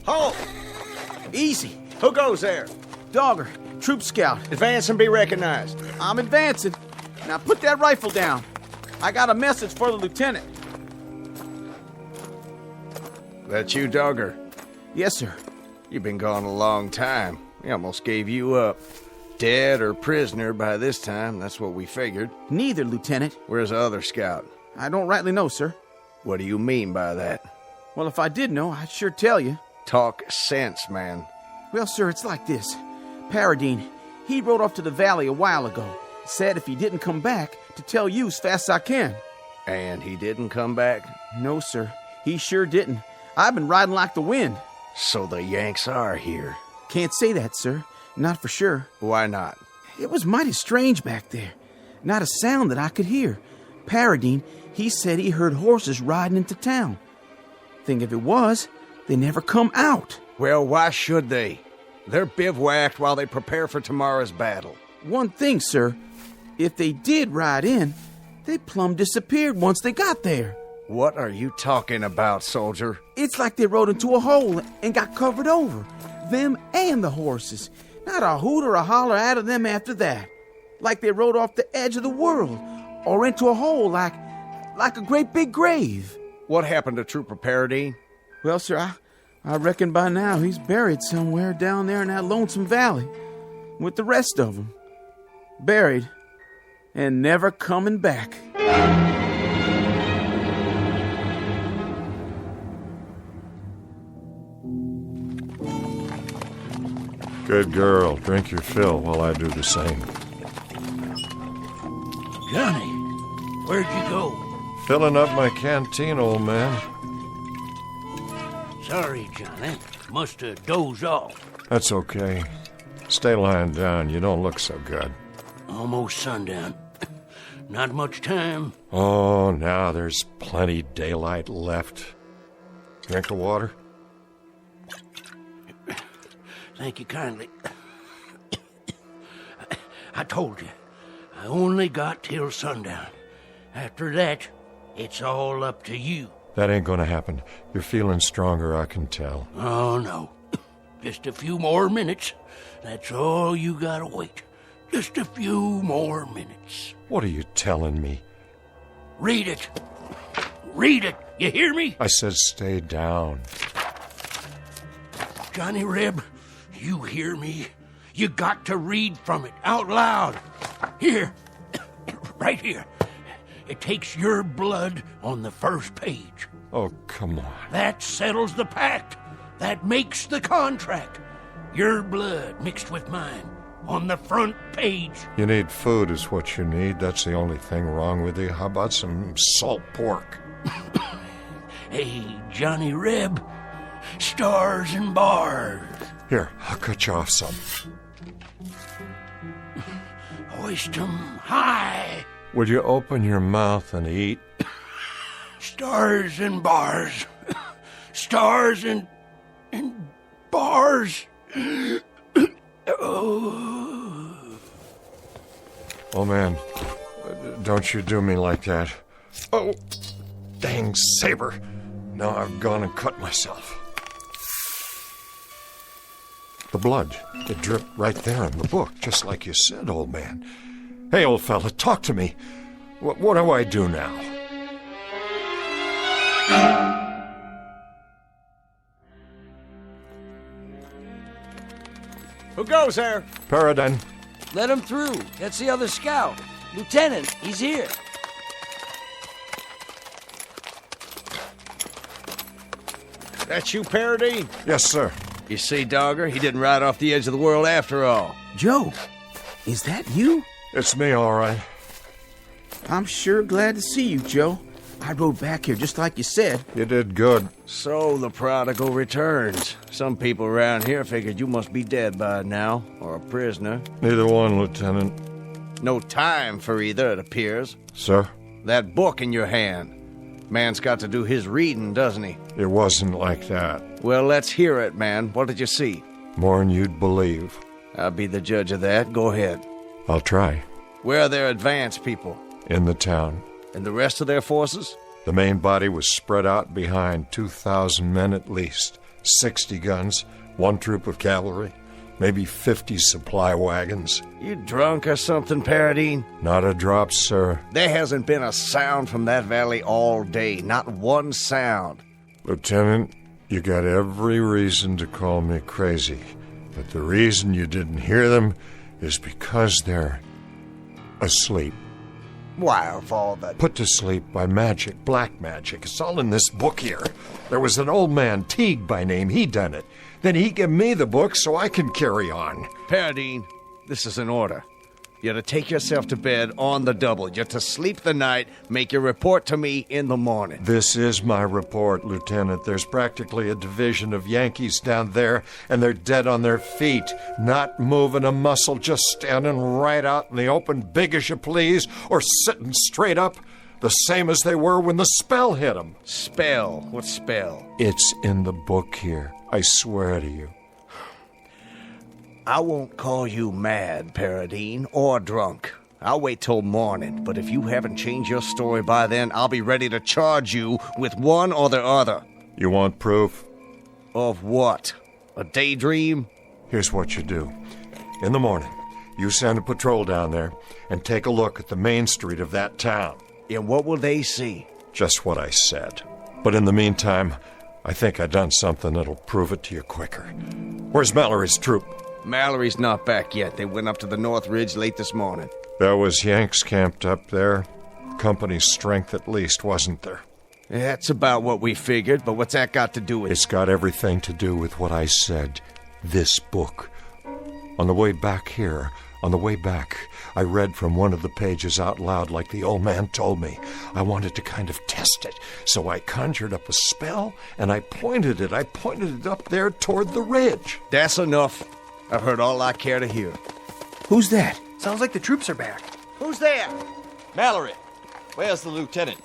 Halt! Easy. Who goes there? Dogger, troop scout. Advance and be recognized. I'm advancing. Now put that rifle down. I got a message for the lieutenant. That you, Dogger? Yes, sir. You've been gone a long time. We almost gave you up. Dead or prisoner by this time, that's what we figured. Neither, Lieutenant. Where's the other scout? I don't rightly know, sir. What do you mean by that? Well, if I did know, I'd sure tell you. Talk sense, man. Well, sir, it's like this. Paradine, he rode off to the valley a while ago. Said if he didn't come back, to tell you as fast as I can. And he didn't come back? No, sir. He sure didn't. I've been riding like the wind. So the Yanks are here? Can't say that, sir. Not for sure. Why not? It was mighty strange back there. Not a sound that I could hear. Paradine, he said he heard horses riding into town. Thing of it was, they never come out. Well, why should they? They're bivouacked while they prepare for tomorrow's battle. One thing, sir. If they did ride in, they plumb disappeared once they got there. What are you talking about, soldier? It's like they rode into a hole and got covered over. Them and the horses. Not a hoot or a holler out of them after that. Like they rode off the edge of the world. Or into a hole like a great big grave. What happened to Trooper Paradine? Well, sir, I reckon by now he's buried somewhere down there in that lonesome valley. With the rest of them. Buried. And never coming back. Good girl. Drink your fill while I do the same. Johnny, where'd you go? Filling up my canteen, old man. Sorry, Johnny. Must have dozed off. That's okay. Stay lying down. You don't look so good. Almost sundown. Not much time. Oh, now there's plenty daylight left. Drink of water? Thank you kindly. I told you, I only got till sundown. After that, it's all up to you. That ain't gonna happen. You're feeling stronger, I can tell. Oh, no. Just a few more minutes. That's all you gotta wait. Just a few more minutes. What are you telling me? Read it. Read it. You hear me? I said stay down. Johnny Reb, you hear me? You got to read from it out loud. Here. Right here. It takes your blood on the first page. Oh, come on. That settles the pact. That makes the contract. Your blood mixed with mine on the front page. You need food is what you need. That's the only thing wrong with you. How about some salt pork? Hey, Johnny Reb, stars and bars. Here, I'll cut you off some. Hoist 'em high. Would you open your mouth and eat? Stars and bars. Stars and bars. Oh, man, don't you do me like that. Oh, dang saber. Now I've gone and cut myself. The blood, it dripped right there in the book, just like you said, old man. Hey, old fella, talk to me. What do I do now? Who goes there? Paradine. Let him through. That's the other scout. Lieutenant, he's here. That's you, Paradine? Yes, sir. You see, Dogger, he didn't ride off the edge of the world after all. Joe, is that you? It's me, all right. I'm sure glad to see you, Joe. I rode back here just like you said. You did good. So the prodigal returns. Some people around here figured you must be dead by now, or a prisoner. Neither one, Lieutenant. No time for either, it appears. Sir? That book in your hand. Man's got to do his reading, doesn't he? It wasn't like that. Well, let's hear it, man. What did you see? More'n you'd believe. I'll be the judge of that. Go ahead. I'll try. Where are their advanced people? In the town. And the rest of their forces? The main body was spread out behind 2,000 men at least, 60 guns, 1 troop of cavalry, maybe 50 supply wagons. You drunk or something, Paradine? Not a drop, sir. There hasn't been a sound from that valley all day. Not one sound. Lieutenant, you got every reason to call me crazy. But the reason you didn't hear them is because they're asleep. Why, of all the... Put to sleep by magic, black magic. It's all in this book here. There was an old man, Teague by name. He done it. Then he give me the book so I can carry on. Paradine, this is an order. You're to take yourself to bed on the double. You're to sleep the night, make your report to me in the morning. This is my report, Lieutenant. There's practically a division of Yankees down there, and they're dead on their feet, not moving a muscle, just standing right out in the open, big as you please, or sitting straight up, the same as they were when the spell hit them. Spell? What spell? It's in the book here. I swear to you. I won't call you mad, Paradine, or drunk. I'll wait till morning, but if you haven't changed your story by then, I'll be ready to charge you with one or the other. You want proof? Of what? A daydream? Here's what you do. In the morning, you send a patrol down there and take a look at the main street of that town. And what will they see? Just what I said. But in the meantime, I think I done something that'll prove it to you quicker. Where's Mallory's troop? Mallory's not back yet. They went up to the North Ridge late this morning. There was Yanks camped up there. Company's strength at least, wasn't there? That's about what we figured, but what's that got to do with it? It's got everything to do with what I said. This book. On the way back here, I read from one of the pages out loud like the old man told me. I wanted to kind of test it, so I conjured up a spell, and I pointed it up there toward the ridge. That's enough. I've heard all I care to hear. Who's that? Sounds like the troops are back. Who's there? Mallory. Where's the lieutenant?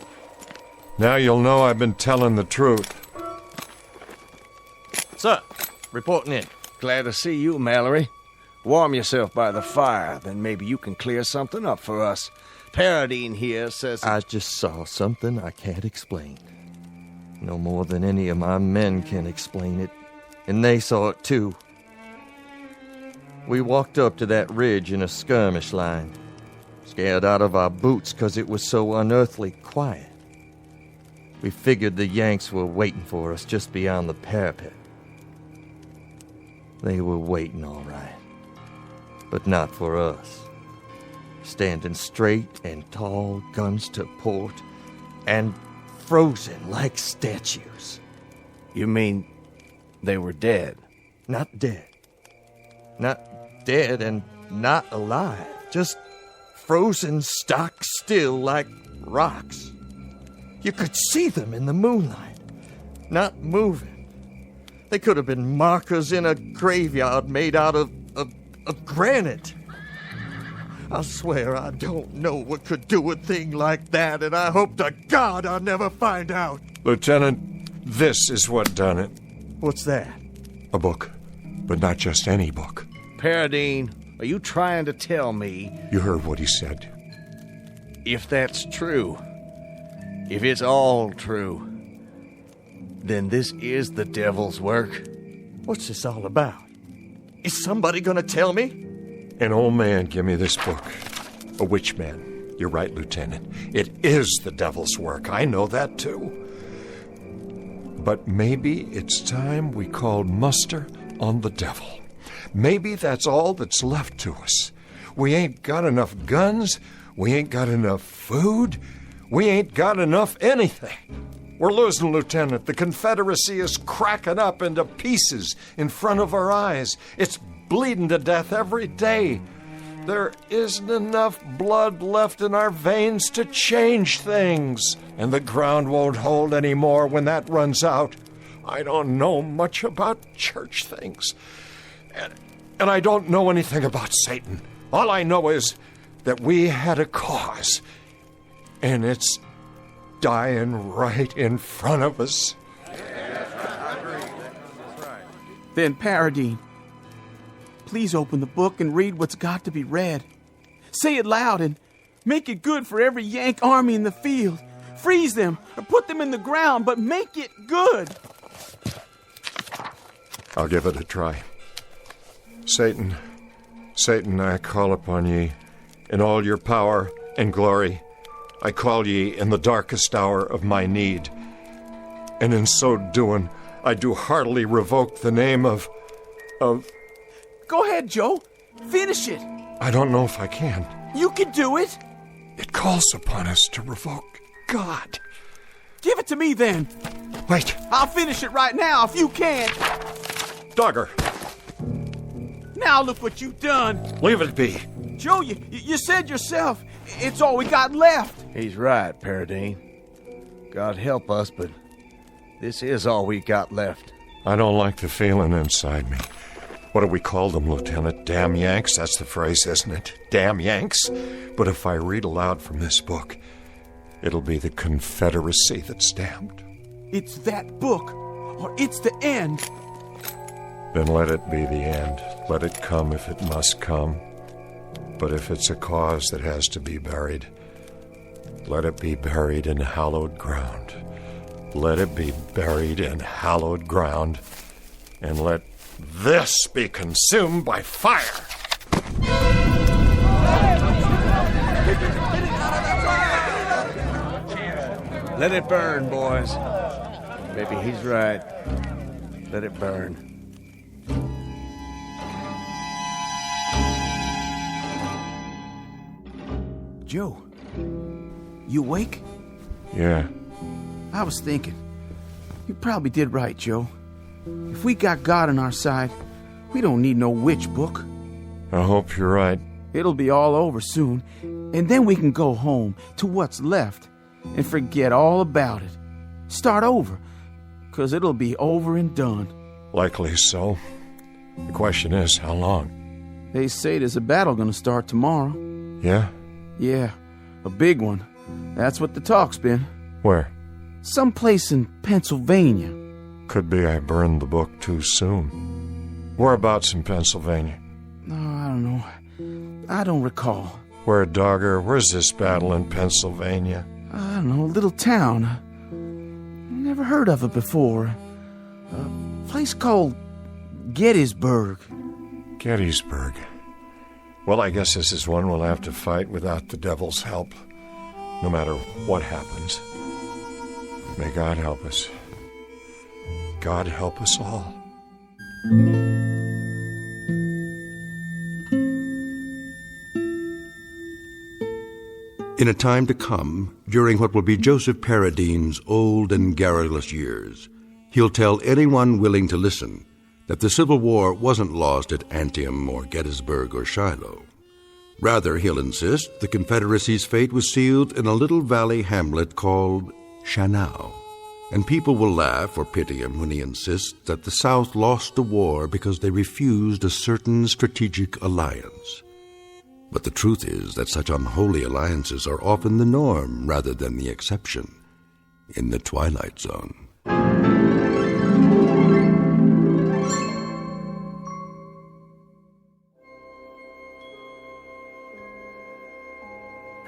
Now you'll know I've been telling the truth. Sir, reporting in. Glad to see you, Mallory. Warm yourself by the fire, then maybe you can clear something up for us. Paradine here says... I just saw something I can't explain. No more than any of my men can explain it. And they saw it too. We walked up to that ridge in a skirmish line, scared out of our boots 'cause it was so unearthly quiet. We figured the Yanks were waiting for us just beyond the parapet. They were waiting all right, but not for us. Standing straight and tall, guns to port, and frozen like statues. You mean they were dead? Not dead. Not dead and not alive. Just frozen stock still like rocks. You could see them in the moonlight, not moving. They could have been markers in a graveyard made out of granite. I swear I don't know what could do a thing like that, and I hope to God I'll never find out. Lieutenant, this is what done it. What's that? A book, but not just any book. Paradine, are you trying to tell me... You heard what he said. If that's true, if it's all true, then this is the devil's work. What's this all about? Is somebody gonna tell me? An old man gave me this book. A witch man. You're right, Lieutenant. It is the devil's work. I know that, too. But maybe it's time we called muster on the devil. Maybe that's all that's left to us. We ain't got enough guns. We ain't got enough food. We ain't got enough anything. We're losing, Lieutenant. The Confederacy is cracking up into pieces in front of our eyes. It's bleeding to death every day. There isn't enough blood left in our veins to change things. And the ground won't hold anymore when that runs out. I don't know much about church things. And I don't know anything about Satan. All I know is that we had a cause. And it's dying right in front of us. Then, Paradine, please open the book and read what's got to be read. Say it loud and make it good for every Yank army in the field. Freeze them or put them in the ground, but make it good. I'll give it a try. Satan, I call upon ye in all your power and glory. I call ye in the darkest hour of my need. And in so doing, I do heartily revoke the name of... Go ahead, Joe. Finish it. I don't know if I can. You can do it. It calls upon us to revoke God. Give it to me, then. Wait. I'll finish it right now if you can't. Dogger. Now look what you've done. Leave it be. Joe, you said yourself, it's all we got left. He's right, Paradine. God help us, but this is all we got left. I don't like the feeling inside me. What do we call them, Lieutenant? Damn Yanks? That's the phrase, isn't it? Damn Yanks? But if I read aloud from this book, it'll be the Confederacy that's damned. It's that book, or it's the end. Then let it be the end. Let it come if it must come. But if it's a cause that has to be buried, let it be buried in hallowed ground. Let it be buried in hallowed ground. And let this be consumed by fire. Let it burn, boys. Maybe he's right. Let it burn. Joe, you awake? Yeah. I was thinking. You probably did right, Joe. If we got God on our side, we don't need no witch book. I hope you're right. It'll be all over soon, and then we can go home to what's left and forget all about it. Start over, 'cause it'll be over and done. Likely so. The question is, how long? They say there's a battle gonna start tomorrow. Yeah? Yeah, a big one. That's what the talk's been. Where? Someplace in Pennsylvania. Could be I burned the book too soon. Whereabouts in Pennsylvania? Oh, I don't know. I don't recall. Where, Dogger? Where's this battle in Pennsylvania? I don't know, a little town. Never heard of it before. A place called Gettysburg. Gettysburg. Well, I guess this is one we'll have to fight without the devil's help, no matter what happens. May God help us. God help us all. In a time to come, during what will be Joseph Paradine's old and garrulous years, he'll tell anyone willing to listen that the Civil War wasn't lost at Antietam or Gettysburg or Shiloh. Rather, he'll insist, the Confederacy's fate was sealed in a little valley hamlet called Shannou. And people will laugh or pity him when he insists that the South lost the war because they refused a certain strategic alliance. But the truth is that such unholy alliances are often the norm rather than the exception in the Twilight Zone.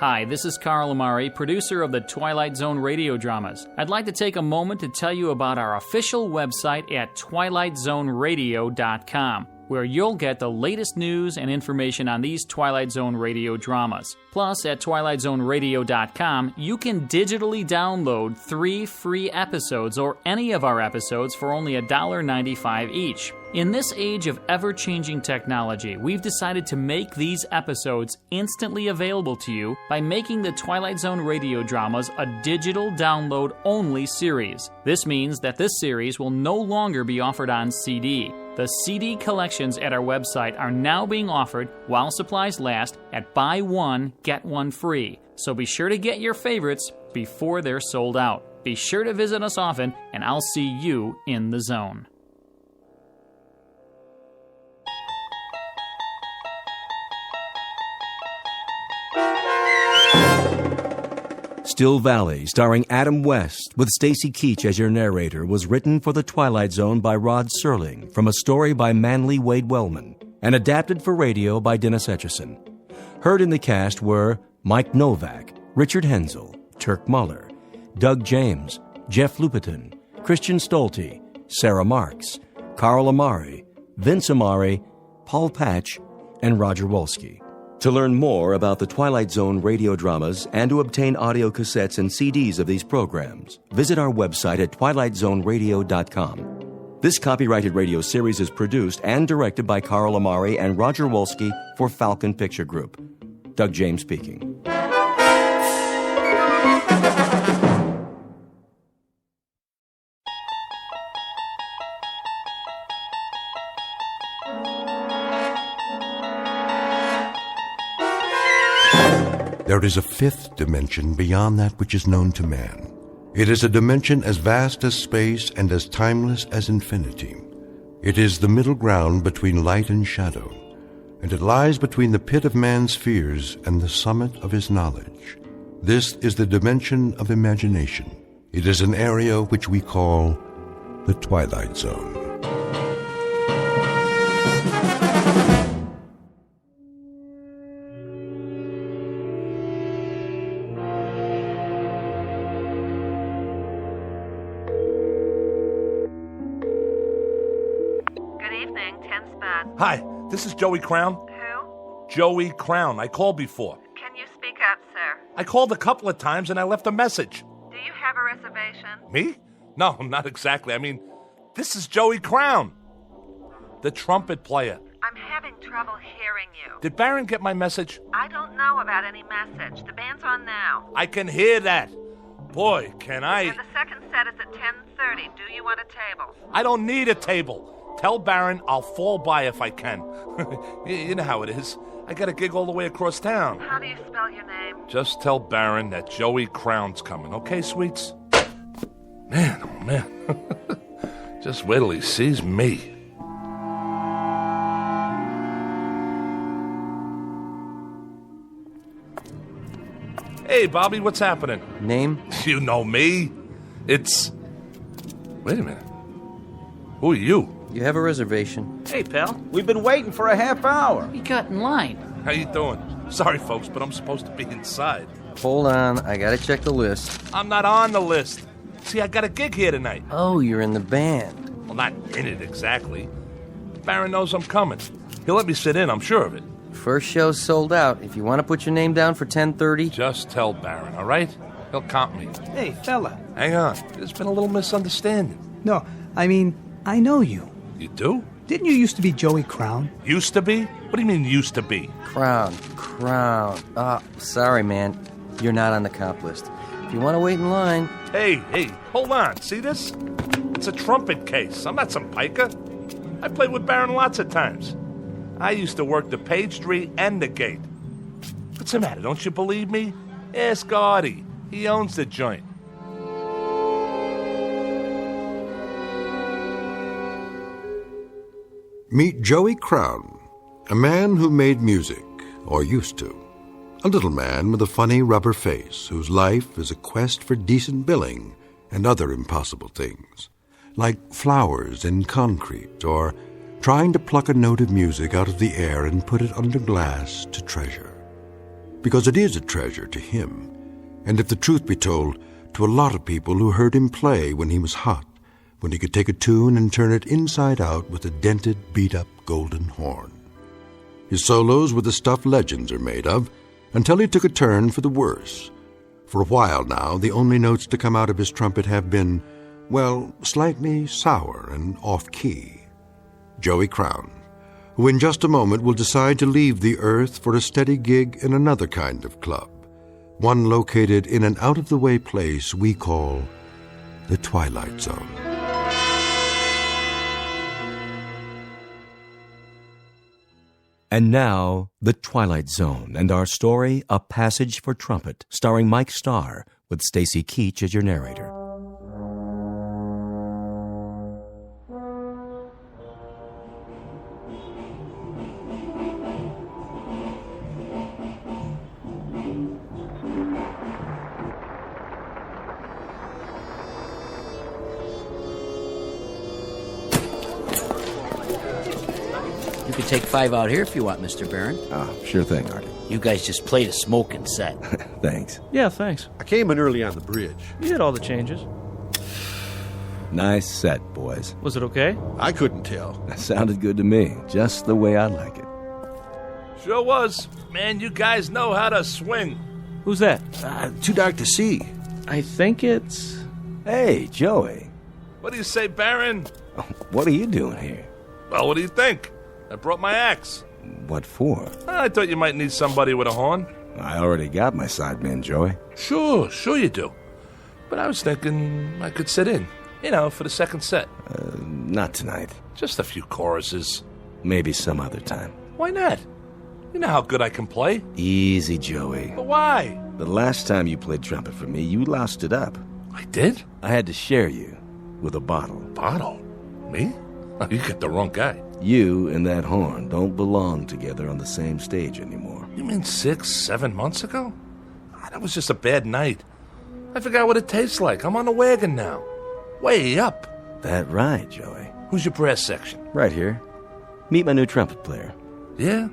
Hi, this is Carl Amari, producer of the Twilight Zone radio dramas. I'd like to take a moment to tell you about our official website at twilightzoneradio.com, where you'll get the latest news and information on these Twilight Zone radio dramas. Plus, at twilightzoneradio.com, you can digitally download 3 free episodes or any of our episodes for only $1.95 each. In this age of ever-changing technology, we've decided to make these episodes instantly available to you by making the Twilight Zone radio dramas a digital download-only series. This means that this series will no longer be offered on CD. The CD collections at our website are now being offered while supplies last at buy one, get one free. So be sure to get your favorites before they're sold out. Be sure to visit us often, and I'll see you in the zone. Still Valley, starring Adam West, with Stacy Keach as your narrator, was written for The Twilight Zone by Rod Serling from a story by Manly Wade Wellman and adapted for radio by Dennis Etchison. Heard in the cast were Mike Novak, Richard Hensel, Turk Muller, Doug James, Jeff Lupiton, Christian Stolte, Sarah Marks, Carl Amari, Vince Amari, Paul Patch, and Roger Wolski. To learn more about the Twilight Zone radio dramas and to obtain audio cassettes and CDs of these programs, visit our website at twilightzoneradio.com. This copyrighted radio series is produced and directed by Carl Amari and Roger Wolski for Falcon Picture Group. Doug James speaking. There is a fifth dimension beyond that which is known to man. It is a dimension as vast as space and as timeless as infinity. It is the middle ground between light and shadow, and it lies between the pit of man's fears and the summit of his knowledge. This is the dimension of imagination. It is an area which we call the Twilight Zone. Hi, this is Joey Crown. Who? Joey Crown. I called before. Can you speak up, sir? I called a couple of times and I left a message. Do you have a reservation? Me? No, not exactly. I mean, this is Joey Crown, the trumpet player. I'm having trouble hearing you. Did Baron get my message? I don't know about any message. The band's on now. I can hear that. Boy, can I... And the second set is at 10:30. Do you want a table? I don't need a table. Tell Baron I'll fall by if I can. You know how it is. I got a gig all the way across town. How do you spell your name? Just tell Baron that Joey Crown's coming, okay, sweets? Man, oh man. Just wait till he sees me. Hey, Bobby, what's happening? Name? You know me. It's... Wait a minute. Who are you? You have a reservation. Hey, pal. We've been waiting for a half hour. You got in line. How you doing? Sorry, folks, but I'm supposed to be inside. Hold on. I gotta check the list. I'm not on the list. See, I got a gig here tonight. Oh, you're in the band. Well, not in it exactly. Baron knows I'm coming. He'll let me sit in, I'm sure of it. First show's sold out. If you want to put your name down for 10:30... Just tell Baron, all right? He'll comp me. Hey, fella. Hang on. There's been a little misunderstanding. No, I mean, I know you. You do? Didn't you used to be Joey Crown? Used to be? What do you mean used to be? Crown. Sorry, man. You're not on the comp list. If you want to wait in line... Hey, hold on. See this? It's a trumpet case. I'm not some piker. I played with Baron lots of times. I used to work the page tree and the gate. What's the matter? Don't you believe me? Ask Artie. He owns the joint. Meet Joey Crown, a man who made music, or used to. A little man with a funny rubber face whose life is a quest for decent billing and other impossible things, like flowers in concrete or trying to pluck a note of music out of the air and put it under glass to treasure. Because it is a treasure to him, and if the truth be told, to a lot of people who heard him play when he was hot, when he could take a tune and turn it inside out with a dented, beat-up golden horn. His solos were the stuff legends are made of, until he took a turn for the worse. For a while now, the only notes to come out of his trumpet have been, well, slightly sour and off-key. Joey Crown, who in just a moment will decide to leave the earth for a steady gig in another kind of club, one located in an out-of-the-way place we call the Twilight Zone. And now, The Twilight Zone, and our story, A Passage for Trumpet, starring Mike Starr, with Stacy Keach as your narrator. You can take 5 out here if you want, Mr. Barron. Oh, sure thing, Artie. You guys just played a smoking set. Thanks. Yeah, thanks. I came in early on the bridge. You did all the changes. Nice set, boys. Was it okay? I couldn't tell. That sounded good to me, just the way I like it. Sure was. Man, you guys know how to swing. Who's that? Too dark to see. I think it's... Hey, Joey. What do you say, Baron? What are you doing here? Well, what do you think? I brought my axe. What for? I thought you might need somebody with a horn. I already got my sideman, Joey. Sure you do. But I was thinking I could sit in, for the second set. Not tonight. Just a few choruses. Maybe some other time. Why not? You know how good I can play. Easy, Joey. But why? The last time you played trumpet for me, you loused it up. I did? I had to share you with a bottle. Bottle? Me? Oh, you got the wrong guy. You and that horn don't belong together on the same stage anymore. You mean 6, 7 months ago? That was just a bad night. I forgot what it tastes like. I'm on the wagon now. Way up. That right, Joey. Who's your brass section? Right here. Meet my new trumpet player. Yeah?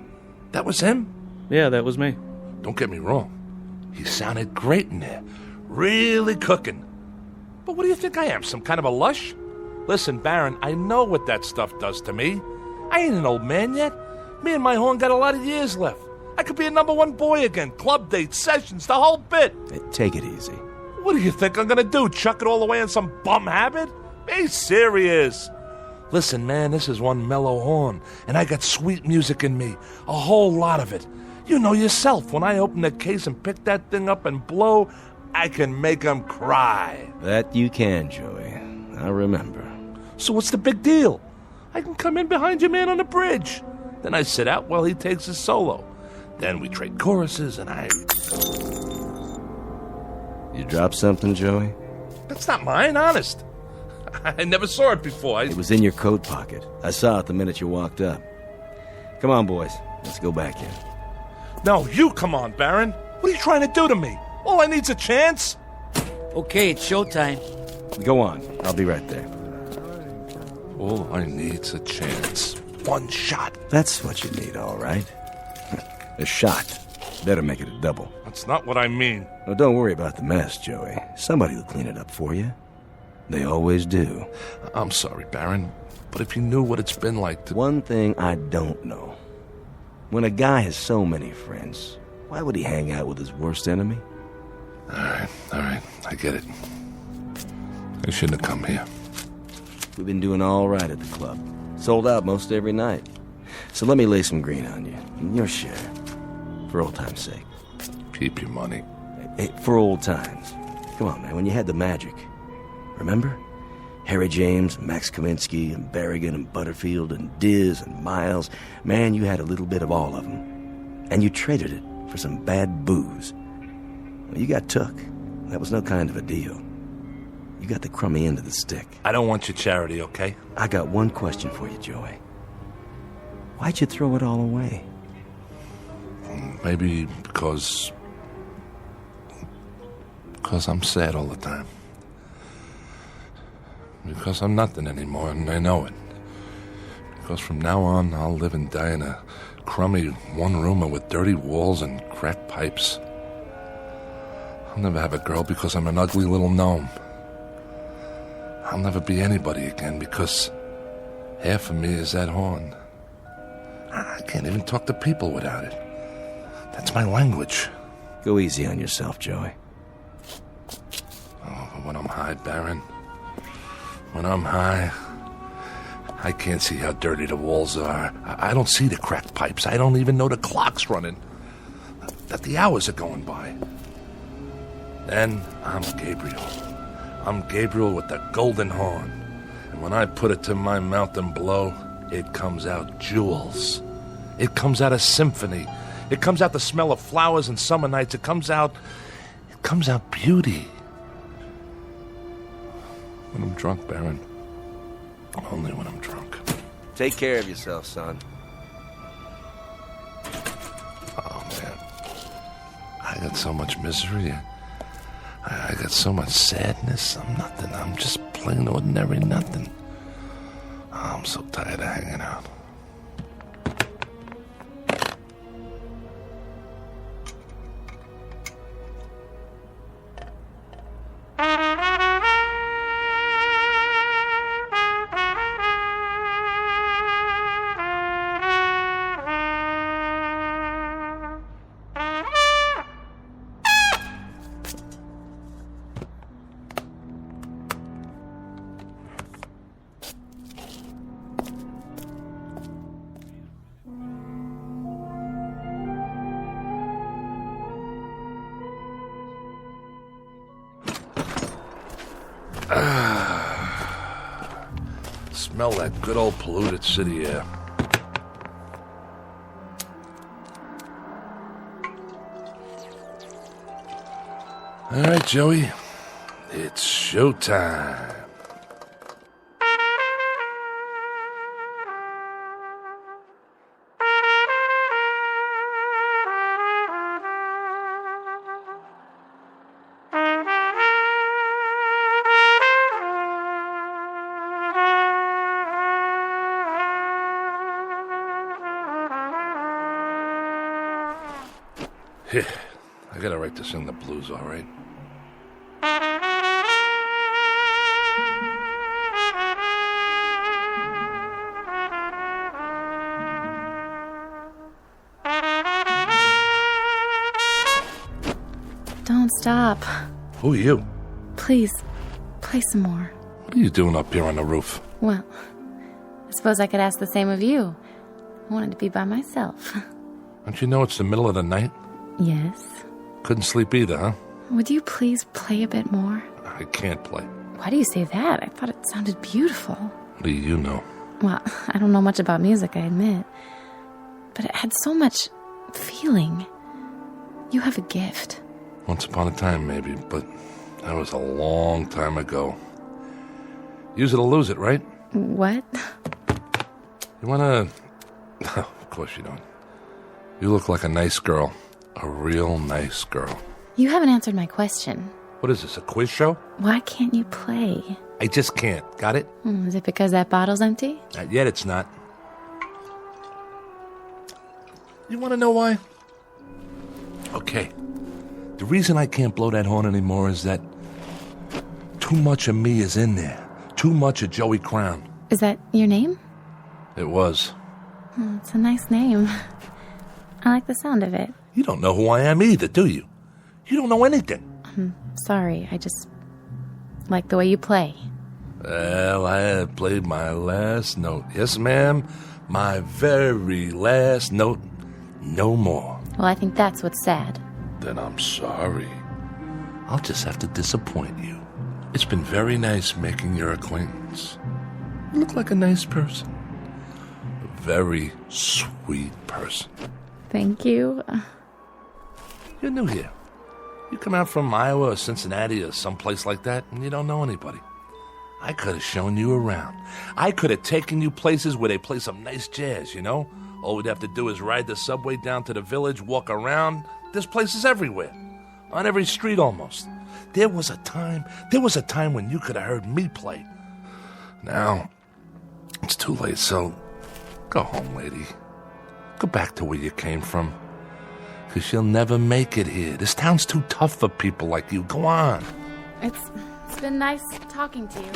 That was him? Yeah, that was me. Don't get me wrong. He sounded great in there. Really cooking. But what do you think I am, some kind of a lush? Listen, Baron, I know what that stuff does to me. I ain't an old man yet. Me and my horn got a lot of years left. I could be a #1 boy again. Club dates, sessions, the whole bit. Hey, take it easy. What do you think I'm gonna do? Chuck it all away in some bum habit? Be serious. Listen, man, this is one mellow horn, and I got sweet music in me. A whole lot of it. You know yourself, when I open the case and pick that thing up and blow, I can make 'em cry. That you can, Joey. I remember. So what's the big deal? I can come in behind your man on the bridge. Then I sit out while he takes his solo. Then we trade choruses and I... You dropped something, Joey? That's not mine, honest. I never saw it before. It was in your coat pocket. I saw it the minute you walked up. Come on, boys. Let's go back in. No, you come on, Baron. What are you trying to do to me? All I need's a chance. Okay, it's showtime. Go on. I'll be right there. All I need's a chance. One shot. That's what you need, all right. A shot. Better make it a double. That's not what I mean. Oh, don't worry about the mess, Joey. Somebody will clean it up for you. They always do. I'm sorry, Baron, but if you knew what it's been like to... One thing I don't know. When a guy has so many friends, why would he hang out with his worst enemy? All right. I get it. I shouldn't have come here. We've been doing all right at the club. Sold out most every night. So let me lay some green on you. Your share. For old time's sake. Keep your money. Hey, for old times. Come on, man. When you had the magic. Remember? Harry James, Max Kaminsky, and Berrigan, and Butterfield, and Diz, and Miles. Man, you had a little bit of all of them. And you traded it for some bad booze. Well, you got took. That was no kind of a deal. You got the crummy end of the stick. I don't want your charity, okay? I got one question for you, Joey. Why'd you throw it all away? Maybe because I'm sad all the time. Because I'm nothing anymore, and I know it. Because from now on, I'll live and die in a crummy one-roomer with dirty walls and cracked pipes. I'll never have a girl because I'm an ugly little gnome. I'll never be anybody again because half of me is that horn. I can't even talk to people without it. That's my language. Go easy on yourself, Joey. Oh, but when I'm high, Baron, when I'm high, I can't see how dirty the walls are. I don't see the cracked pipes. I don't even know the clock's running, that the hours are going by. Then I'm Gabriel. I'm Gabriel with the golden horn. And when I put it to my mouth and blow, it comes out jewels. It comes out a symphony. It comes out the smell of flowers and summer nights. It comes out beauty. When I'm drunk, Baron. Only when I'm drunk. Take care of yourself, son. Oh, man. I got so much misery. I got so much sadness. I'm nothing. I'm just plain ordinary nothing. Oh, I'm so tired of hanging out. Smell that good old polluted city air. All right, Joey. It's showtime. Yeah, I got a right to sing the blues, all right? Don't stop. Who are you? Please, play some more. What are you doing up here on the roof? Well, I suppose I could ask the same of you. I wanted to be by myself. Don't you know it's the middle of the night? Yes. Couldn't sleep either, huh? Would you please play a bit more? I can't play. Why do you say that? I thought it sounded beautiful. What do you know? Well, I don't know much about music, I admit. But it had so much feeling. You have a gift. Once upon a time, maybe, but that was a long time ago. Use it or lose it, right? What? You wanna... Of course you don't. You look like a nice girl. A real nice girl. You haven't answered my question. What is this, a quiz show? Why can't you play? I just can't. Got it? Is it because that bottle's empty? Not yet, it's not. You want to know why? Okay. The reason I can't blow that horn anymore is that too much of me is in there. Too much of Joey Crown. Is that your name? It was. It's a nice name. I like the sound of it. You don't know who I am either, do you? You don't know anything. I'm sorry, I just like the way you play. Well, I have played my last note. Yes, ma'am. My very last note. No more. Well, I think that's what's sad. Then I'm sorry. I'll just have to disappoint you. It's been very nice making your acquaintance. You look like a nice person. A very sweet person. Thank you. You're new here. You come out from Iowa or Cincinnati or someplace like that, and you don't know anybody. I could have shown you around. I could have taken you places where they play some nice jazz, you know? All we'd have to do is ride the subway down to the village, walk around. There's places everywhere. On every street almost. There was a time when you could have heard me play. Now, it's too late, so go home, lady. Go back to where you came from. Because you'll never make it here. This town's too tough for people like you. Go on. It's been nice talking to you.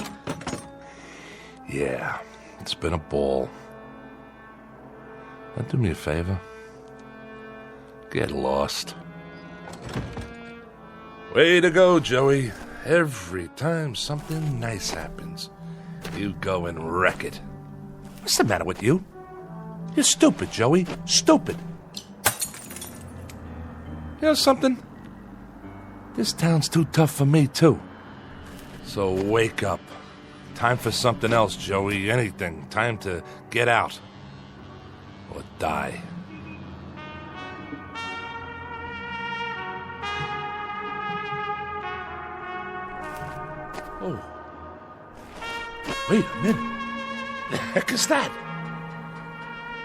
Yeah, it's been a ball. Now do me a favor. Get lost. Way to go, Joey. Every time something nice happens, you go and wreck it. What's the matter with you? You're stupid, Joey. Stupid. You know something? This town's too tough for me, too. So wake up. Time for something else, Joey. Anything. Time to get out. Or die. Oh. Wait a minute. The heck is that?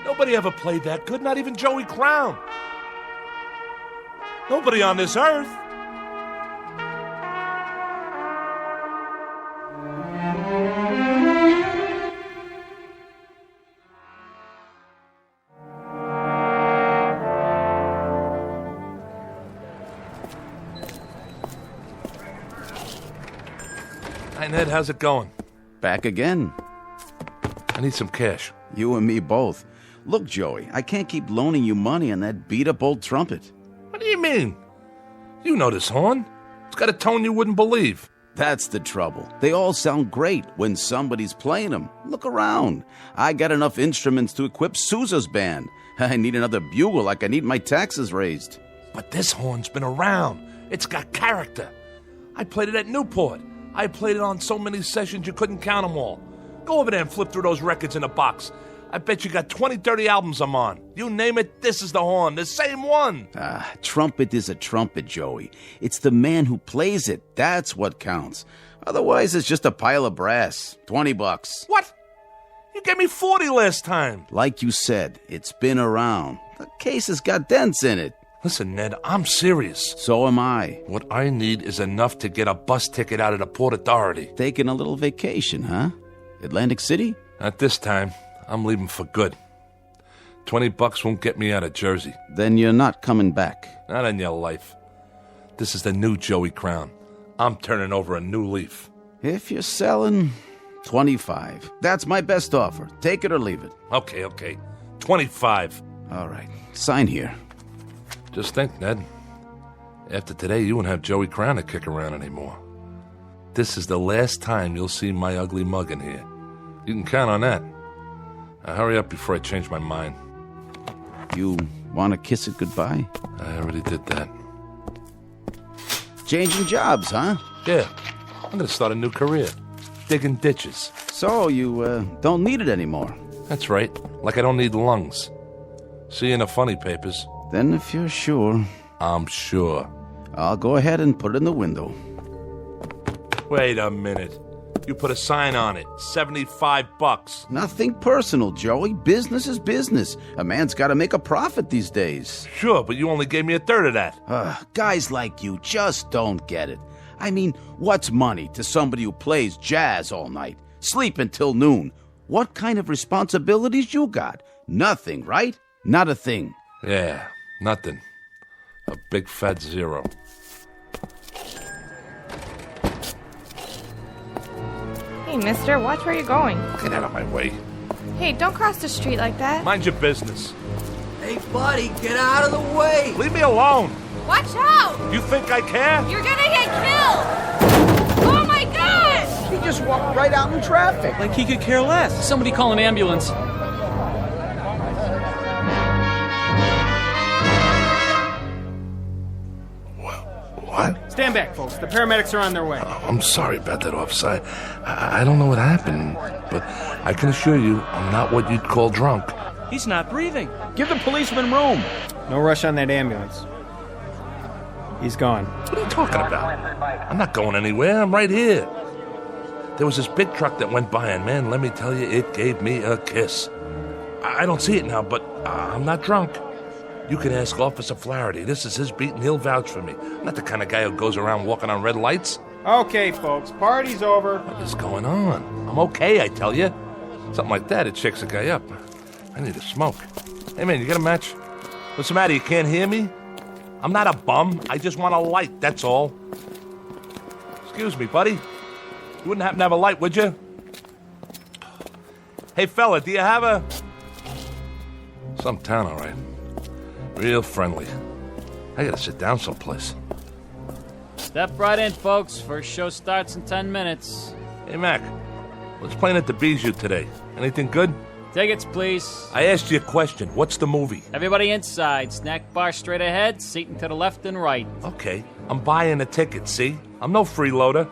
Nobody ever played that good, not even Joey Crown. Nobody on this earth. Hi, Ned. How's it going? Back again. I need some cash. You and me both. Look, Joey, I can't keep loaning you money on that beat-up old trumpet. What do you mean? You know this horn. It's got a tone you wouldn't believe. That's the trouble. They all sound great when somebody's playing them. Look around. I got enough instruments to equip Sousa's band. I need another bugle like I need my taxes raised. But this horn's been around. It's got character. I played it at Newport. I played it on so many sessions you couldn't count them all. Go over there and flip through those records in a box. I bet you got 20, 30 albums I'm on. You name it, this is the horn. The same one. Trumpet is a trumpet, Joey. It's the man who plays it. That's what counts. Otherwise, it's just a pile of brass. $20. What? You gave me 40 last time. Like you said, it's been around. The case has got dents in it. Listen, Ned, I'm serious. So am I. What I need is enough to get a bus ticket out of the Port Authority. Taking a little vacation, huh? Atlantic City? Not this time. I'm leaving for good. $20 won't get me out of Jersey. Then you're not coming back. Not in your life. This is the new Joey Crown. I'm turning over a new leaf. If you're selling, 25. That's my best offer. Take it or leave it. Okay. 25. All right. Sign here. Just think, Ned. After today, you won't have Joey Crown to kick around anymore. This is the last time you'll see my ugly mug in here. You can count on that. Now hurry up before I change my mind. You want to kiss it goodbye? I already did that. Changing jobs, huh? Yeah. I'm going to start a new career. Digging ditches. So you don't need it anymore? That's right. Like I don't need lungs. See you in the funny papers. Then if you're sure... I'm sure. I'll go ahead and put it in the window. Wait a minute. You put a sign on it. $75. Nothing personal, Joey. Business is business. A man's got to make a profit these days. Sure, but you only gave me a third of that. Guys like you just don't get it. I mean, what's money to somebody who plays jazz all night, sleep until noon? What kind of responsibilities you got? Nothing, right? Not a thing. Yeah, nothing. A big fat zero. Hey, mister, watch where you're going. Get out of my way. Hey, don't cross the street like that. Mind your business. Hey, buddy, get out of the way. Leave me alone. Watch out! You think I care? You're gonna get killed! Oh my gosh! He just walked right out in traffic. Like he could care less. Somebody call an ambulance. What? Stand back, folks. The paramedics are on their way. Oh, I'm sorry about that, officer. I don't know what happened, but I can assure you I'm not what you'd call drunk. He's not breathing. Give the policeman room. No rush on that ambulance. He's gone. What are you talking about? I'm not going anywhere. I'm right here. There was this big truck that went by, and man, let me tell you, it gave me a kiss. I don't see it now, but I'm not drunk. You can ask Officer Flaherty. This is his beat, and he'll vouch for me. I'm not the kind of guy who goes around walking on red lights. Okay, folks. Party's over. What is going on? I'm okay, I tell you. Something like that, it shakes a guy up. I need a smoke. Hey, man, you got a match? What's the matter? You can't hear me? I'm not a bum. I just want a light, that's all. Excuse me, buddy. You wouldn't happen to have a light, would you? Hey, fella, do you have a... Some town, all right. Real friendly. I gotta sit down someplace. Step right in, folks. First show starts in 10 minutes. Hey, Mac. What's playing at the Bijou today? Anything good? Tickets, please. I asked you a question. What's the movie? Everybody inside. Snack bar straight ahead, seating to the left and right. Okay. I'm buying a ticket, see? I'm no freeloader.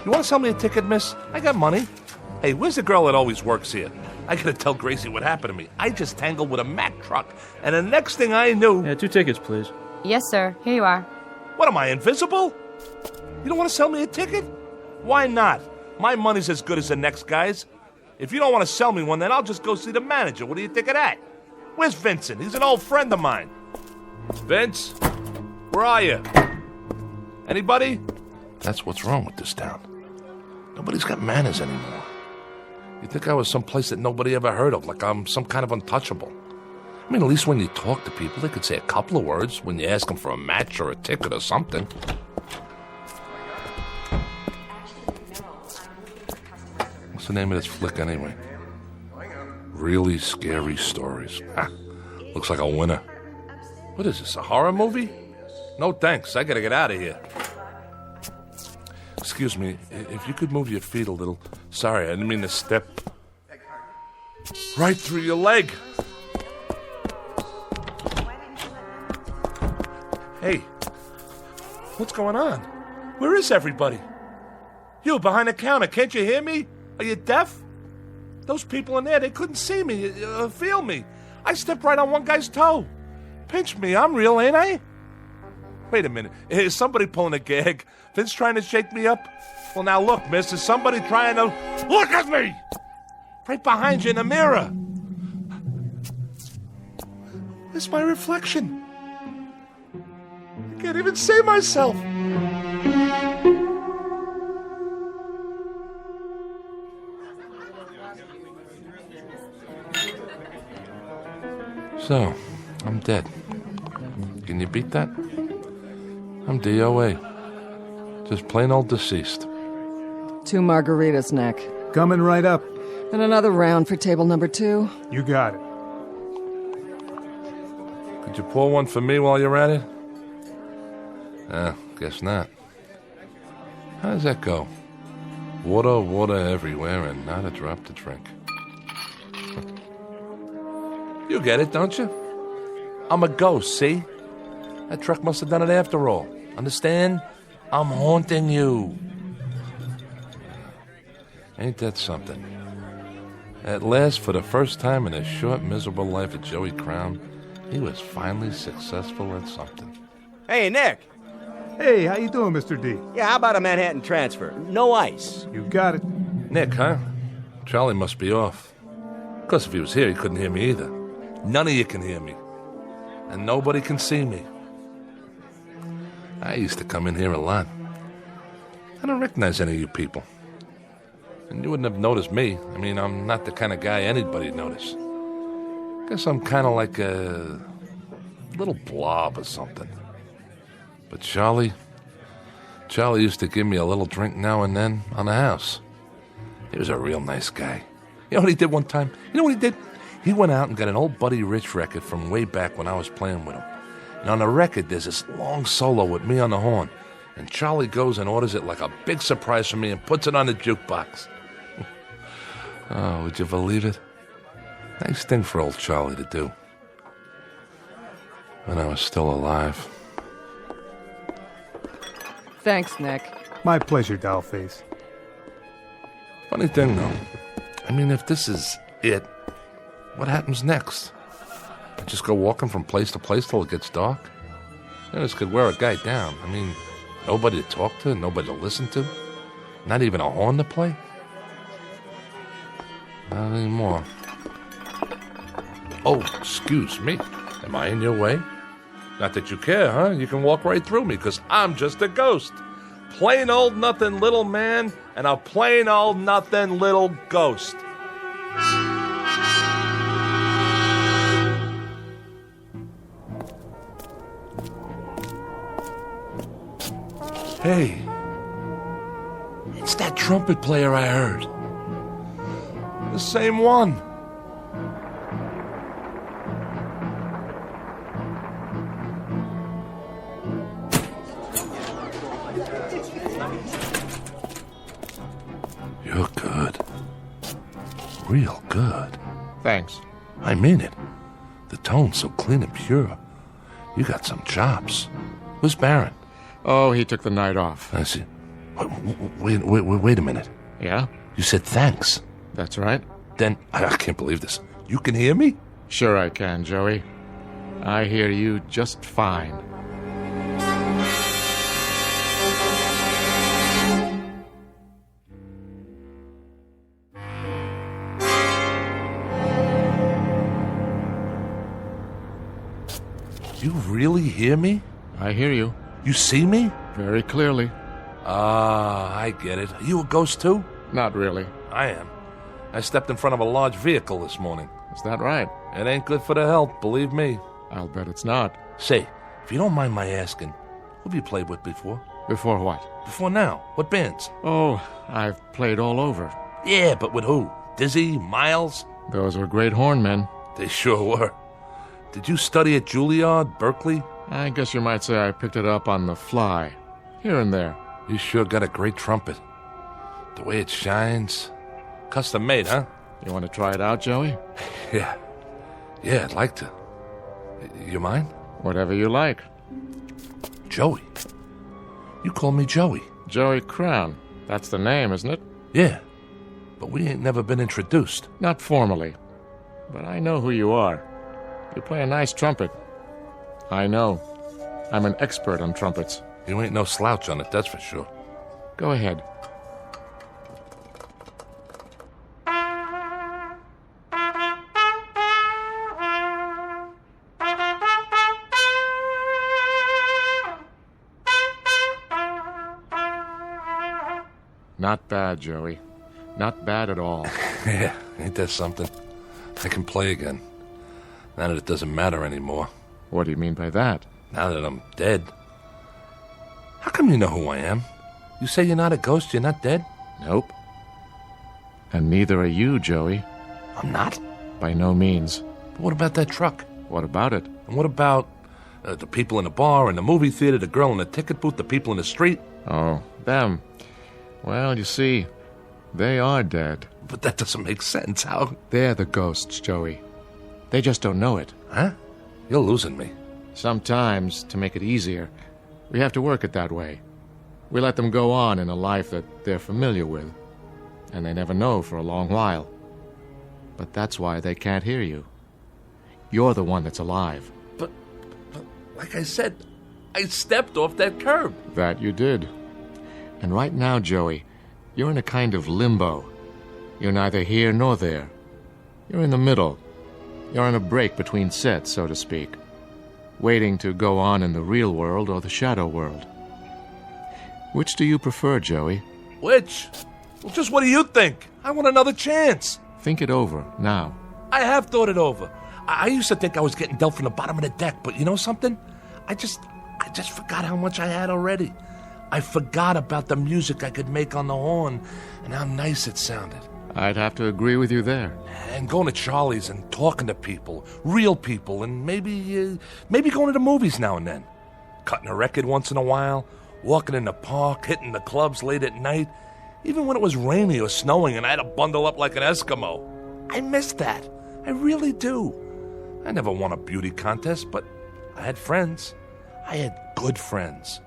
You want to sell me a ticket, miss? I got money. Hey, where's the girl that always works here? I gotta tell Gracie what happened to me. I just tangled with a Mack truck, and the next thing I knew... Yeah, 2 tickets, please. Yes, sir. Here you are. What, am I invisible? You don't want to sell me a ticket? Why not? My money's as good as the next guy's. If you don't want to sell me one, then I'll just go see the manager. What do you think of that? Where's Vincent? He's an old friend of mine. Vince? Where are you? Anybody? That's what's wrong with this town. Nobody's got manners anymore. You'd think I was someplace that nobody ever heard of, like I'm some kind of untouchable. I mean, at least when you talk to people, they could say a couple of words when you ask them for a match or a ticket or something. What's the name of this flick, anyway? Really Scary Stories. Ha, looks like a winner. What is this, a horror movie? No thanks, I gotta get out of here. Excuse me, if you could move your feet a little. Sorry, I didn't mean to step right through your leg. Hey, what's going on? Where is everybody? You, behind the counter, can't you hear me? Are you deaf? Those people in there, they couldn't see me, feel me. I stepped right on one guy's toe. Pinch me, I'm real, ain't I? Wait a minute, is somebody pulling a gag? Vince trying to shake me up? Well, now look, miss, is somebody trying to... Look at me! Right behind you in the mirror. Where's my reflection? I can't even see myself. So, I'm dead. Can you beat that? I'm DOA. Just plain old deceased. 2 margaritas, Nick. Coming right up. And another round for table number 2. You got it. Could you pour one for me while you're at it? Guess not. How does that go? Water, water everywhere, and not a drop to drink. You get it, don't you? I'm a ghost, see? That truck must have done it after all. Understand? I'm haunting you. Ain't that something? At last, for the first time in the short, miserable life of Joey Crown, he was finally successful at something. Hey, Nick. Hey, how you doing, Mr. D? Yeah, how about a Manhattan transfer? No ice. You got it. Nick, huh? Charlie must be off. Of course, if he was here, he couldn't hear me either. None of you can hear me. And nobody can see me. I used to come in here a lot. I don't recognize any of you people. And you wouldn't have noticed me. I mean, I'm not the kind of guy anybody'd notice. Guess I'm kind of like a little blob or something. But Charlie used to give me a little drink now and then on the house. He was a real nice guy. You know what he did one time? You know what he did? He went out and got an old Buddy Rich record from way back when I was playing with him. And on the record, there's this long solo with me on the horn. And Charlie goes and orders it like a big surprise for me and puts it on the jukebox. Oh, would you believe it? Nice thing for old Charlie to do. When I was still alive. Thanks, Nick. My pleasure, Dollface. Funny thing, though. I mean, if this is it, what happens next? I just go walking from place to place till it gets dark? This could wear a guy down. I mean, nobody to talk to, nobody to listen to, not even a horn to play. Not anymore. Oh, excuse me. Am I in your way? Not that you care, huh? You can walk right through me, because I'm just a ghost. Plain old nothing little man and a plain old nothing little ghost. Hey, it's that trumpet player I heard. The same one. You're good. Real good. Thanks. I mean it. The tone's so clean and pure. You got some chops. Who's Baron? Oh, he took the night off. I see. Wait a minute. Yeah? You said thanks. That's right. Then, I can't believe this. You can hear me? Sure I can, Joey. I hear you just fine. You really hear me? I hear you. You see me? Very clearly. Ah, I get it. Are you a ghost too? Not really. I am. I stepped in front of a large vehicle this morning. Is that right? It ain't good for the health, believe me. I'll bet it's not. Say, if you don't mind my asking, who have you played with before? Before what? Before now. What bands? Oh, I've played all over. Yeah, but with who? Dizzy? Miles? Those were great hornmen. They sure were. Did you study at Juilliard, Berkeley? I guess you might say I picked it up on the fly. Here and there. You sure got a great trumpet. The way it shines. Custom made, huh? You want to try it out, Joey? Yeah, I'd like to. You mind? Whatever you like. Joey. You call me Joey. Joey Crown. That's the name, isn't it? Yeah, but we ain't never been introduced. Not formally. But I know who you are. You play a nice trumpet. I know. I'm an expert on trumpets. You ain't no slouch on it, that's for sure. Go ahead. Not bad, Joey. Not bad at all. Yeah, ain't that something? I can play again. Now that it doesn't matter anymore. What do you mean by that? Now that I'm dead. How come you know who I am? You say you're not a ghost, you're not dead? Nope. And neither are you, Joey. I'm not? By no means. But what about that truck? What about it? And what about the people in the bar, in the movie theater, the girl in the ticket booth, the people in the street? Oh, them. Well, you see, they are dead. But that doesn't make sense. How? They're the ghosts, Joey. They just don't know it. Huh? You're losing me. Sometimes, to make it easier, we have to work it that way. We let them go on in a life that they're familiar with, and they never know for a long while. But that's why they can't hear you. You're the one that's alive. But like I said, I stepped off that curb. That you did. And right now, Joey, you're in a kind of limbo. You're neither here nor there. You're in the middle. You're on a break between sets, so to speak, waiting to go on in the real world or the shadow world. Which do you prefer, Joey? Which? Well, just what do you think? I want another chance. Think it over, now. I have thought it over. I used to think I was getting dealt from the bottom of the deck, but you know something? I just forgot how much I had already. I forgot about the music I could make on the horn and how nice it sounded. I'd have to agree with you there. And going to Charlie's and talking to people, real people, and maybe going to the movies now and then. Cutting a record once in a while, walking in the park, hitting the clubs late at night, even when it was rainy or snowing and I had to bundle up like an Eskimo. I miss that. I really do. I never won a beauty contest, but I had friends. I had good friends.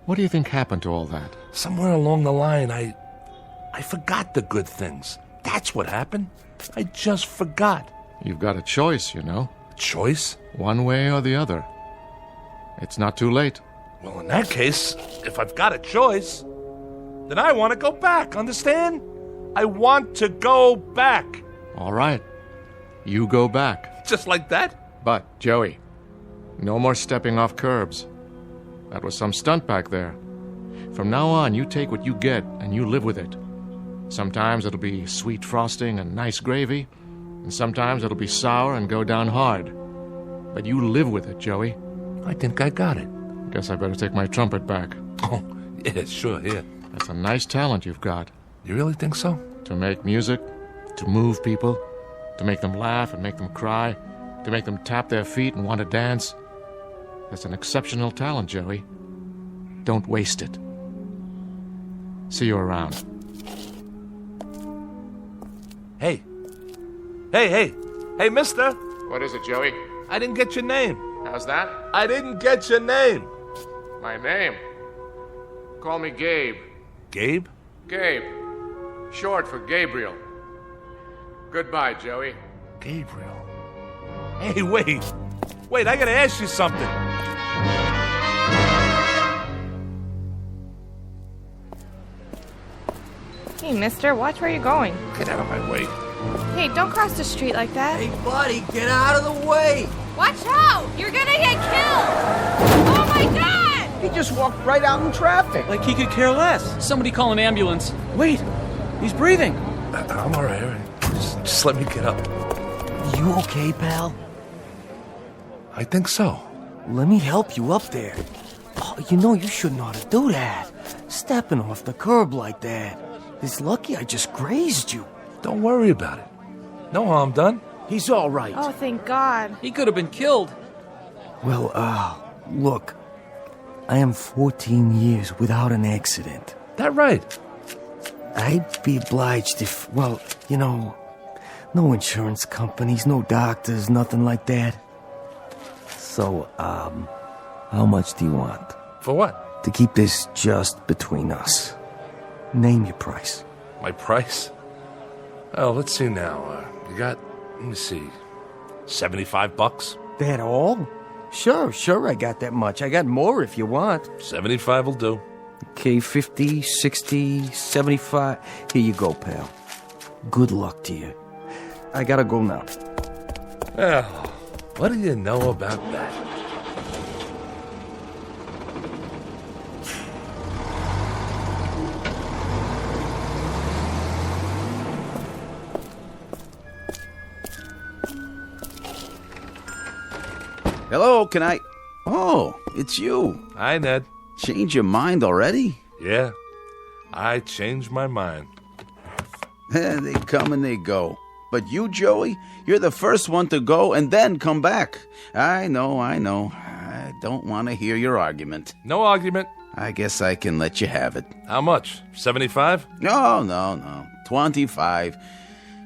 What do you think happened to all that? Somewhere along the line, I forgot the good things. That's what happened. I just forgot. You've got a choice, you know. Choice? One way or the other. It's not too late. Well, in that case, if I've got a choice, then I want to go back, understand? I want to go back. All right. You go back. Just like that? But, Joey, no more stepping off curbs. That was some stunt back there. From now on, you take what you get and you live with it. Sometimes it'll be sweet frosting and nice gravy, and sometimes it'll be sour and go down hard. But you live with it, Joey. I think I got it. Guess I better take my trumpet back. Oh, yeah, sure, here. That's a nice talent you've got. You really think so? To make music, to move people, to make them laugh and make them cry, to make them tap their feet and want to dance. That's an exceptional talent, Joey. Don't waste it. See you around. Hey. Hey, mister. What is it, Joey? I didn't get your name. How's that? I didn't get your name. My name? Call me Gabe. Gabe? Gabe. Short for Gabriel. Goodbye, Joey. Gabriel. Hey, wait. Wait, I gotta ask you something. Hey, mister, watch where you're going. Get out of my way. Hey, don't cross the street like that. Hey, buddy, get out of the way! Watch out! You're gonna get killed! Oh my god! He just walked right out in traffic. Like he could care less. Somebody call an ambulance. Wait, he's breathing. I'm all right. Just let me get up. You okay, pal? I think so. Let me help you up there. Oh, you know you shouldn't ought to do that. Stepping off the curb like that. It's lucky I just grazed you. Don't worry about it. No harm done. He's all right. Oh, thank God. He could have been killed. Well, look. I am 14 years without an accident. That right? I'd be obliged if, well, you know, no insurance companies, no doctors, nothing like that. So, how much do you want? For what? To keep this just between us. Name your price. My price? Oh, let's see now. You got, let me see, $75? That all? Sure, I got that much. I got more if you want. 75 will do. Okay, 50, 60, 75. Here you go, pal. Good luck to you. I gotta go now. Well, what do you know about that? Hello, can I... Oh, it's you. Hi, Ned. Change your mind already? Yeah, I changed my mind. They come and they go. But you, Joey, you're the first one to go and then come back. I know. I don't want to hear your argument. No argument. I guess I can let you have it. How much? 75? No. 25.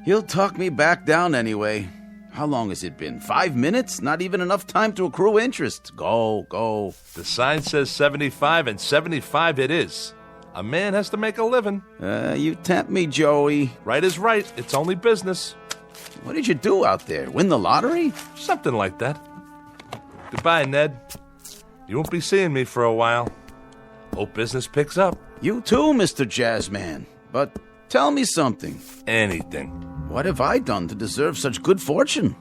He'll talk me back down anyway. How long has it been? 5 minutes? Not even enough time to accrue interest. Go. The sign says 75, and 75 it is. A man has to make a living. You tempt me, Joey. Right is right. It's only business. What did you do out there? Win the lottery? Something like that. Goodbye, Ned. You won't be seeing me for a while. Hope business picks up. You too, Mr. Jazzman. But tell me something. Anything. What have I done to deserve such good fortune?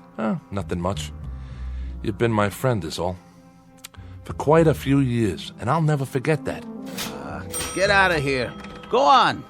Nothing much. You've been my friend is all. For quite a few years, and I'll never forget that. Get out of here. Go on.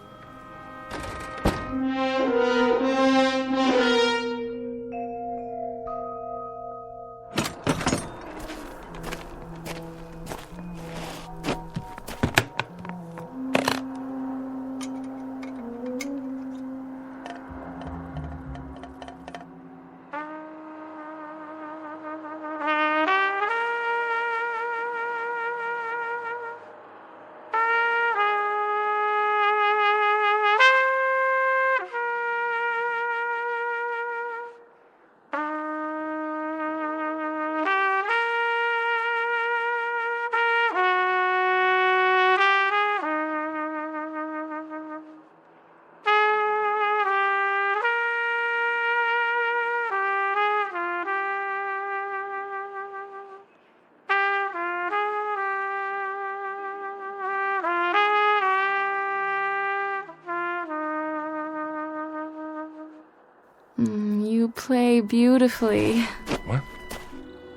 play beautifully. What?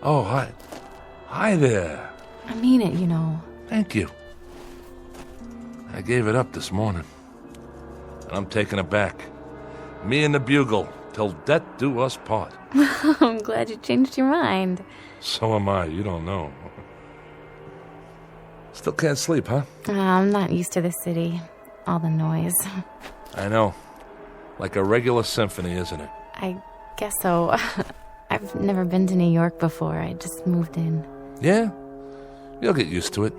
Oh, hi. Hi there. I mean it, you know. Thank you. I gave it up this morning. And I'm taking it back. Me and the bugle, till death do us part. I'm glad you changed your mind. So am I, you don't know. Still can't sleep, huh? I'm not used to the city. All the noise. I know. Like a regular symphony, isn't it? I guess so. I've never been to New York before. I just moved in. Yeah? You'll get used to it.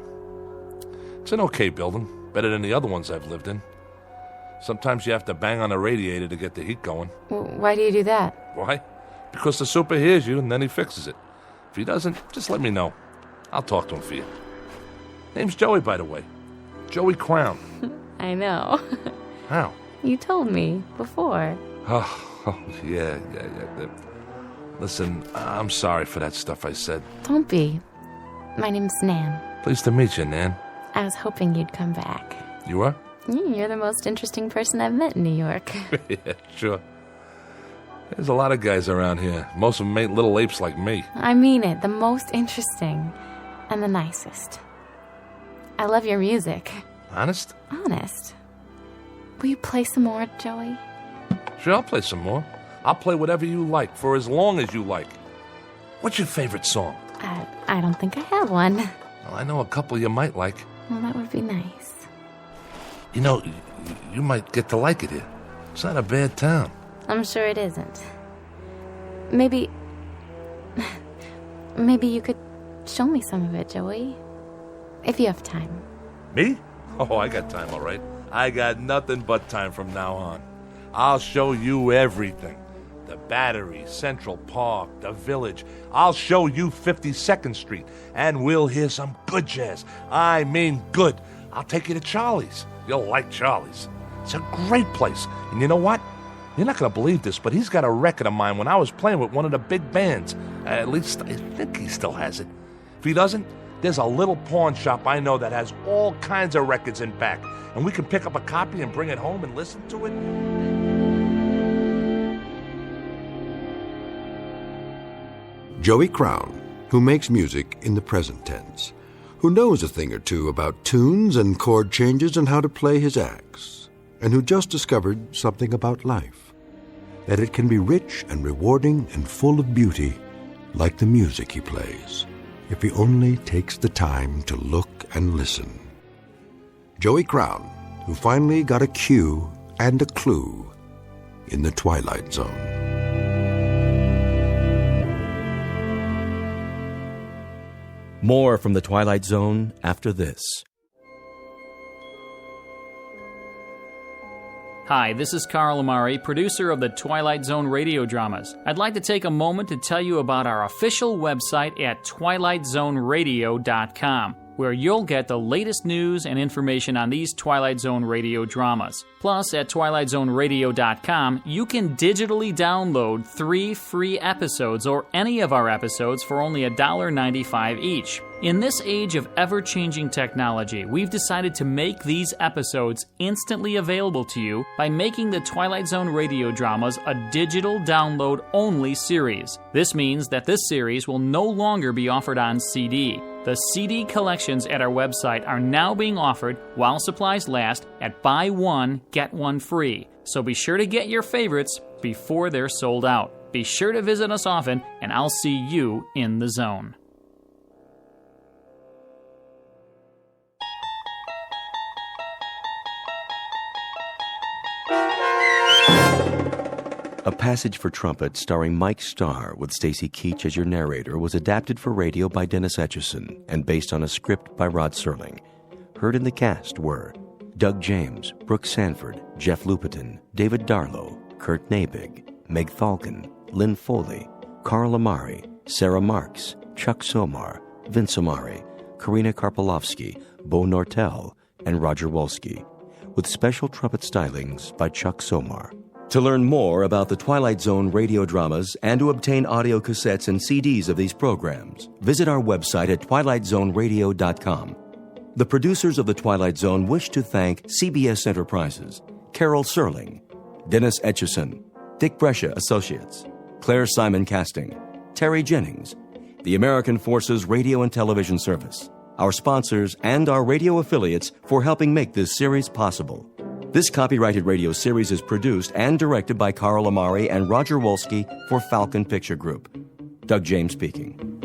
It's an okay building. Better than the other ones I've lived in. Sometimes you have to bang on the radiator to get the heat going. Why do you do that? Why? Because the super hears you and then he fixes it. If he doesn't, just let me know. I'll talk to him for you. Name's Joey, by the way. Joey Crown. I know. How? You told me before. Oh, yeah. Listen, I'm sorry for that stuff I said. Don't be. My name's Nan. Pleased to meet you, Nan. I was hoping you'd come back. You are? You're the most interesting person I've met in New York. Yeah, sure. There's a lot of guys around here. Most of them ain't little apes like me. I mean it. The most interesting. And the nicest. I love your music. Honest? Honest. Will you play some more, Joey? Sure, I'll play some more. I'll play whatever you like, for as long as you like. What's your favorite song? I don't think I have one. Well, I know a couple you might like. Well, that would be nice. You know, you might get to like it here. It's not a bad town. I'm sure it isn't. Maybe you could show me some of it, Joey. If you have time. Me? Oh, I got time, all right. I got nothing but time from now on. I'll show you everything. The Battery, Central Park, the Village. I'll show you 52nd Street, and we'll hear some good jazz. I mean good. I'll take you to Charlie's. You'll like Charlie's. It's a great place. And you know what? You're not going to believe this, but he's got a record of mine when I was playing with one of the big bands. At least I think he still has it. If he doesn't, there's a little pawn shop I know that has all kinds of records in back. And we can pick up a copy and bring it home and listen to it. Joey Crown, who makes music in the present tense, who knows a thing or two about tunes and chord changes and how to play his axe, and who just discovered something about life, that it can be rich and rewarding and full of beauty like the music he plays, if he only takes the time to look and listen. Joey Crown, who finally got a cue and a clue in the Twilight Zone. More from the Twilight Zone after this. Hi, this is Carl Amari, producer of the Twilight Zone radio dramas. I'd like to take a moment to tell you about our official website at twilightzoneradio.com, where you'll get the latest news and information on these Twilight Zone radio dramas. Plus, at twilightzoneradio.com, you can digitally download 3 free episodes or any of our episodes for only $1.95 each. In this age of ever-changing technology, we've decided to make these episodes instantly available to you by making the Twilight Zone radio dramas a digital download-only series. This means that this series will no longer be offered on CD. The CD collections at our website are now being offered, while supplies last, at buy one, get one free. So be sure to get your favorites before they're sold out. Be sure to visit us often, and I'll see you in the zone. A Passage for Trumpet starring Mike Starr with Stacy Keach as your narrator was adapted for radio by Dennis Etchison and based on a script by Rod Serling. Heard in the cast were Doug James, Brooke Sanford, Jeff Lupiton, David Darlow, Kurt Nabig, Meg Falcon, Lynn Foley, Carl Amari, Sarah Marks, Chuck Somar, Vince Amari, Karina Karpolovsky, Bo Nortel, and Roger Wolski, with special trumpet stylings by Chuck Somar. To learn more about the Twilight Zone radio dramas and to obtain audio cassettes and CDs of these programs, visit our website at twilightzoneradio.com. The producers of The Twilight Zone wish to thank CBS Enterprises, Carol Serling, Dennis Etchison, Dick Brescia Associates, Claire Simon Casting, Terry Jennings, the American Forces Radio and Television Service, our sponsors, and our radio affiliates for helping make this series possible. This copyrighted radio series is produced and directed by Carl Amari and Roger Wolski for Falcon Picture Group. Doug James speaking.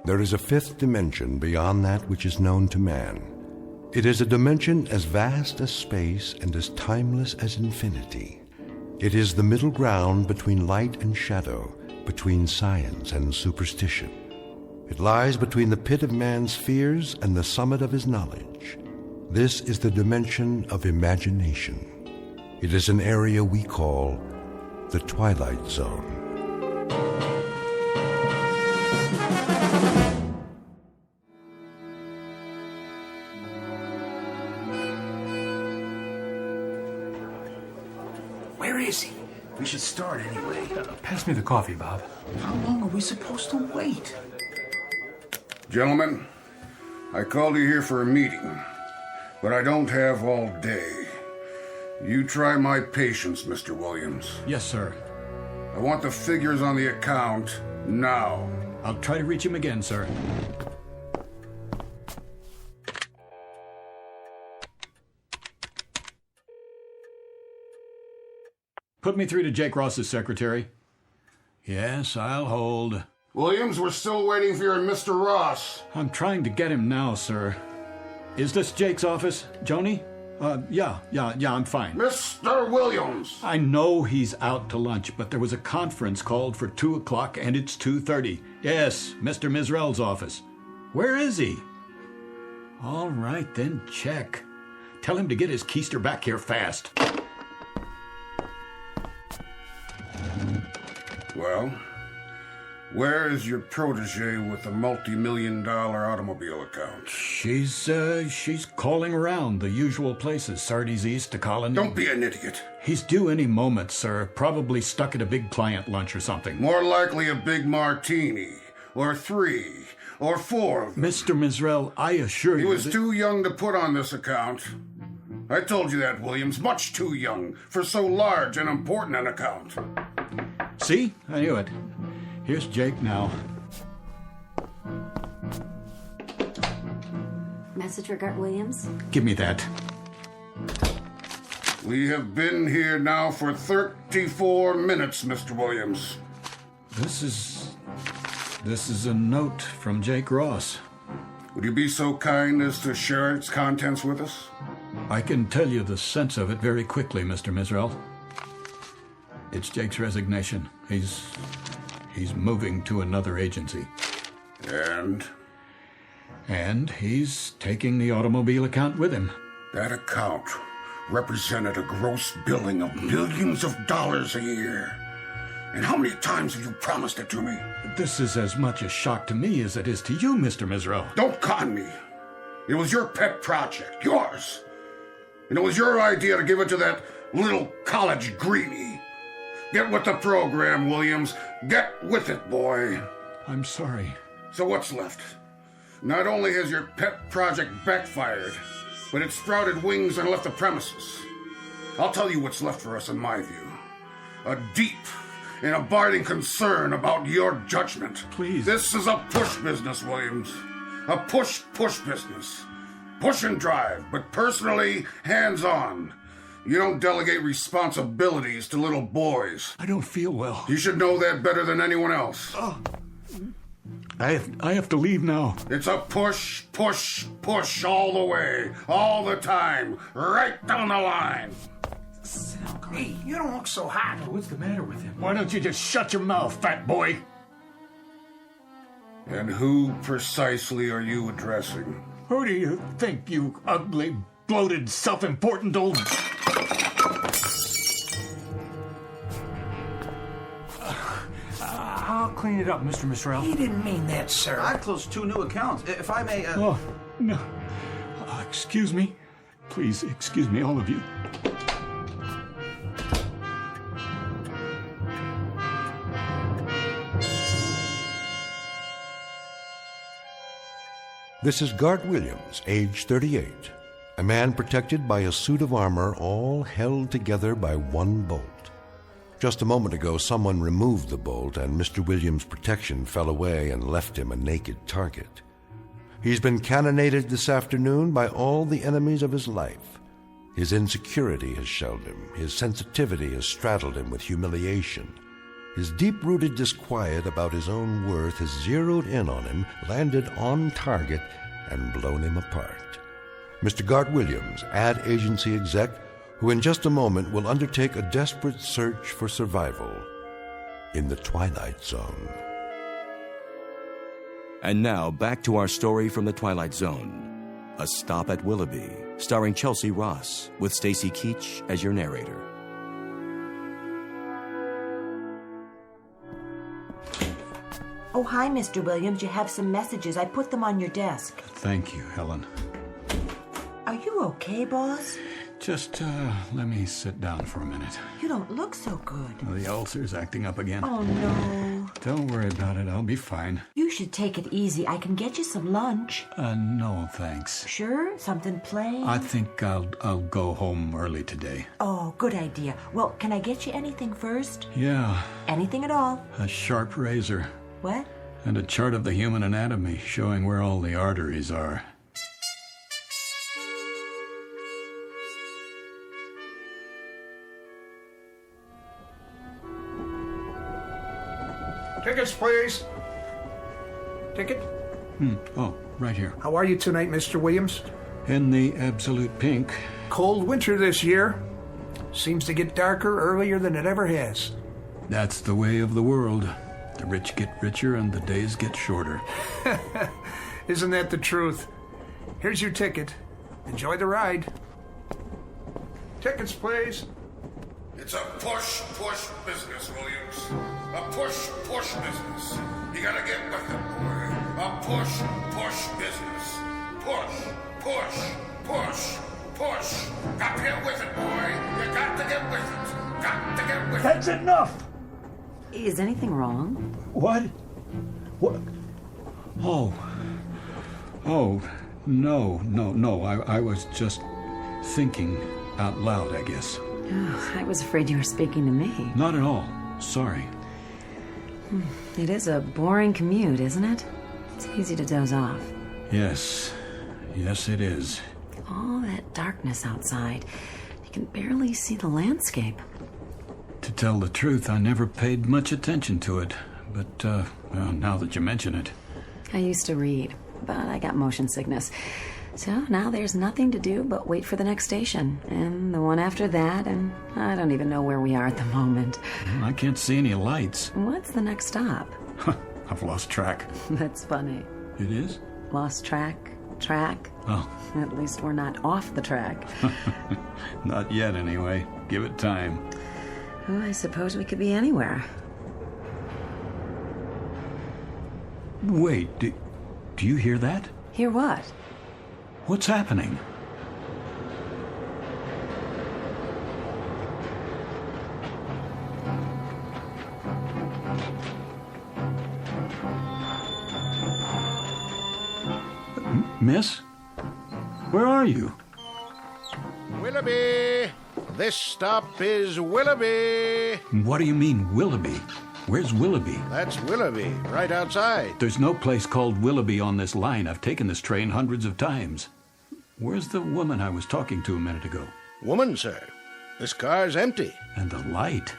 There is a fifth dimension beyond that which is known to man. It is a dimension as vast as space and as timeless as infinity. It is the middle ground between light and shadow, between science and superstition. It lies between the pit of man's fears and the summit of his knowledge. This is the dimension of imagination. It is an area we call the Twilight Zone. Where is he? We should start anyway. Pass me the coffee, Bob. How long are we supposed to wait? Gentlemen, I called you here for a meeting, but I don't have all day. You try my patience, Mr. Williams. Yes, sir. I want the figures on the account now. I'll try to reach him again, sir. Put me through to Jake Ross's secretary. Yes, I'll hold. Williams, we're still waiting for your Mr. Ross. I'm trying to get him now, sir. Is this Jake's office, Joni? Yeah, I'm fine. Mr. Williams! I know he's out to lunch, but there was a conference called for 2 o'clock and it's 2:30. Yes, Mr. Mizrell's office. Where is he? All right, then check. Tell him to get his keister back here fast. Well, where is your protege with the multi-million-dollar automobile account? She's calling around the usual places, Sardi's East to Colony. Don't be an idiot. He's due any moment, sir. Probably stuck at a big client lunch or something. More likely a big martini, or 3, or 4 of them. Mr. Mizrell, I assure you he was too young to put on this account. I told you that, Williams. Much too young for so large and important an account. See? I knew it. Here's Jake now. Message for Gart Williams? Give me that. We have been here now for 34 minutes, Mr. Williams. This is a note from Jake Ross. Would you be so kind as to share its contents with us? I can tell you the sense of it very quickly, Mr. Mizrell. It's Jake's resignation. He's moving to another agency. And he's taking the automobile account with him. That account represented a gross billing of millions of dollars a year. And how many times have you promised it to me? This is as much a shock to me as it is to you, Mr. Mizrell. Don't con me. It was your pet project, yours. And it was your idea to give it to that little college greenie. Get with the program, Williams. Get with it, boy. I'm sorry. So what's left? Not only has your pet project backfired, but it sprouted wings and left the premises. I'll tell you what's left for us in my view. A deep and abiding concern about your judgment. Please. This is a push business, Williams. A push business. Push and drive, but personally hands-on. You don't delegate responsibilities to little boys. I don't feel well. You should know that better than anyone else. I have to leave now. It's a push all the way, all the time, right down the line. Hey, you don't look so hot. What's the matter with him? Why don't you just shut your mouth, fat boy? And who precisely are you addressing? Who do you think, you ugly, bloated, self-important old... I'll clean it up, Mr. Mizrell. He didn't mean that, sir. I closed 2 new accounts. If I may, Oh, no. Excuse me. Please, excuse me, all of you. This is Gart Williams, age 38, a man protected by a suit of armor all held together by one bolt. Just a moment ago, someone removed the bolt, and Mr. Williams' protection fell away and left him a naked target. He's been cannonaded this afternoon by all the enemies of his life. His insecurity has shelled him. His sensitivity has straddled him with humiliation. His deep-rooted disquiet about his own worth has zeroed in on him, landed on target, and blown him apart. Mr. Gart Williams, ad agency exec, who in just a moment will undertake a desperate search for survival in the Twilight Zone. And now, back to our story from the Twilight Zone. A Stop at Willoughby, starring Chelsea Ross, with Stacy Keach as your narrator. Oh, hi, Mr. Williams. You have some messages. I put them on your desk. Thank you, Helen. Are you okay, boss? Just, let me sit down for a minute. You don't look so good. The ulcer's acting up again. Oh, no. Don't worry about it. I'll be fine. You should take it easy. I can get you some lunch. No, thanks. Sure? Something plain? I think I'll go home early today. Oh, good idea. Well, can I get you anything first? Yeah. Anything at all? A sharp razor. What? And a chart of the human anatomy showing where all the arteries are. Tickets, please. Ticket? Oh, right here. How are you tonight, Mr. Williams? In the absolute pink. Cold winter this year. Seems to get darker earlier than it ever has. That's the way of the world. The rich get richer and the days get shorter. Isn't that the truth? Here's your ticket. Enjoy the ride. Tickets, please. It's a push business, Williams. A push business. You gotta get with it, boy. A push business. Push. Got to get with it, boy. You got to get with it. Got to get with it. That's enough! Is anything wrong? What? Oh, no. I was just thinking out loud, I guess. Oh, I was afraid you were speaking to me. Not at all. Sorry. It is a boring commute, isn't it? It's easy to doze off. Yes, it is. All that darkness outside. You can barely see the landscape. To tell the truth, I never paid much attention to it. But, well, now that you mention it. I used to read, but I got motion sickness. So now there's nothing to do but wait for the next station. And the one after that, and I don't even know where we are at the moment. I can't see any lights. What's the next stop? I've lost track. That's funny. It is? Lost track? Oh. At least we're not off the track. Not yet, anyway. Give it time. Oh, I suppose we could be anywhere. Wait, do you hear that? Hear what? What's happening? Miss? Where are you? Willoughby! This stop is Willoughby! What do you mean, Willoughby? Where's Willoughby? That's Willoughby, right outside. There's no place called Willoughby on this line. I've taken this train hundreds of times. Where's the woman I was talking to a minute ago? Woman, sir. This car's empty. And the light.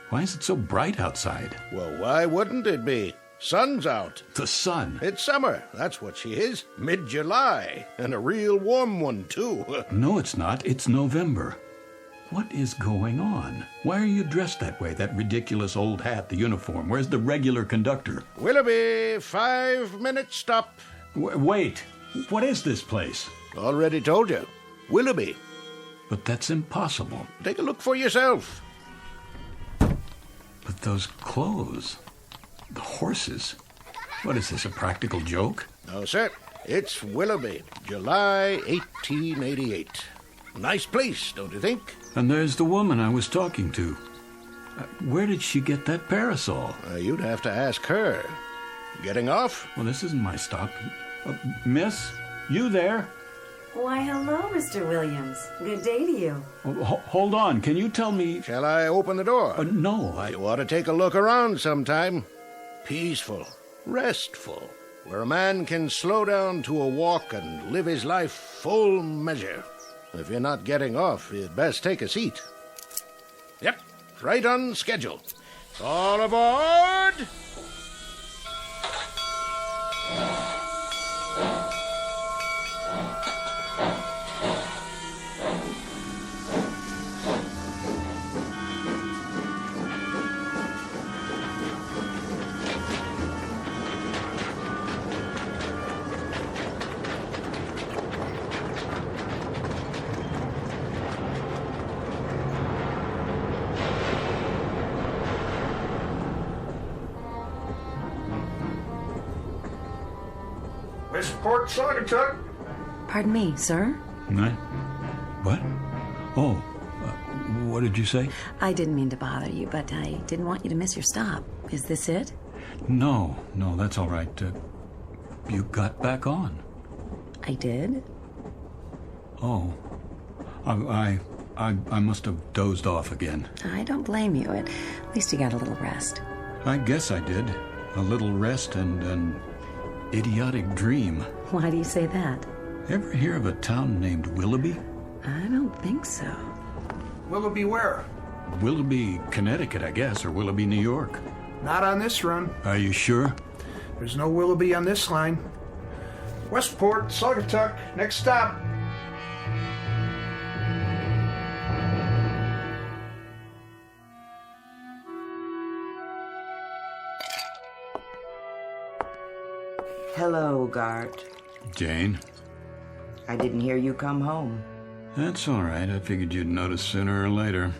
Why is it so bright outside? Well, why wouldn't it be? Sun's out. The sun? It's summer. That's what she is. Mid-July. And a real warm one, too. No, it's not. It's November. What is going on? Why are you dressed that way? That ridiculous old hat, the uniform. Where's the regular conductor? Willoughby, 5-minute stop. Wait. What is this place? Already told you. Willoughby. But that's impossible. Take a look for yourself. But those clothes... The horses. What is this, a practical joke? No, sir. It's Willoughby, July 1888. Nice place, don't you think? And there's the woman I was talking to. Where did she get that parasol? You'd have to ask her. Getting off? Well, this isn't my stop. Miss, you there? Why, hello, Mr. Williams. Good day to you. Hold on. Can you tell me... Shall I open the door? No, You ought to take a look around sometime. Peaceful, restful, where a man can slow down to a walk and live his life full measure. If you're not getting off, you'd best take a seat. Yep, right on schedule. All aboard! Miss Port Saugatuck. Pardon me, sir? What? Oh, what did you say? I didn't mean to bother you, but I didn't want you to miss your stop. Is this it? No, that's all right. You got back on. I did? Oh. I must have dozed off again. I don't blame you. At least you got a little rest. I guess I did. A little rest and an idiotic dream. Why do you say that? Ever hear of a town named Willoughby? I don't think so. Willoughby where? Willoughby, Connecticut, I guess, or Willoughby, New York. Not on this run. Are you sure? There's no Willoughby on this line. Westport, Saugatuck, next stop. Hello, Gart. Jane? I didn't hear you come home. That's all right. I figured you'd notice sooner or later.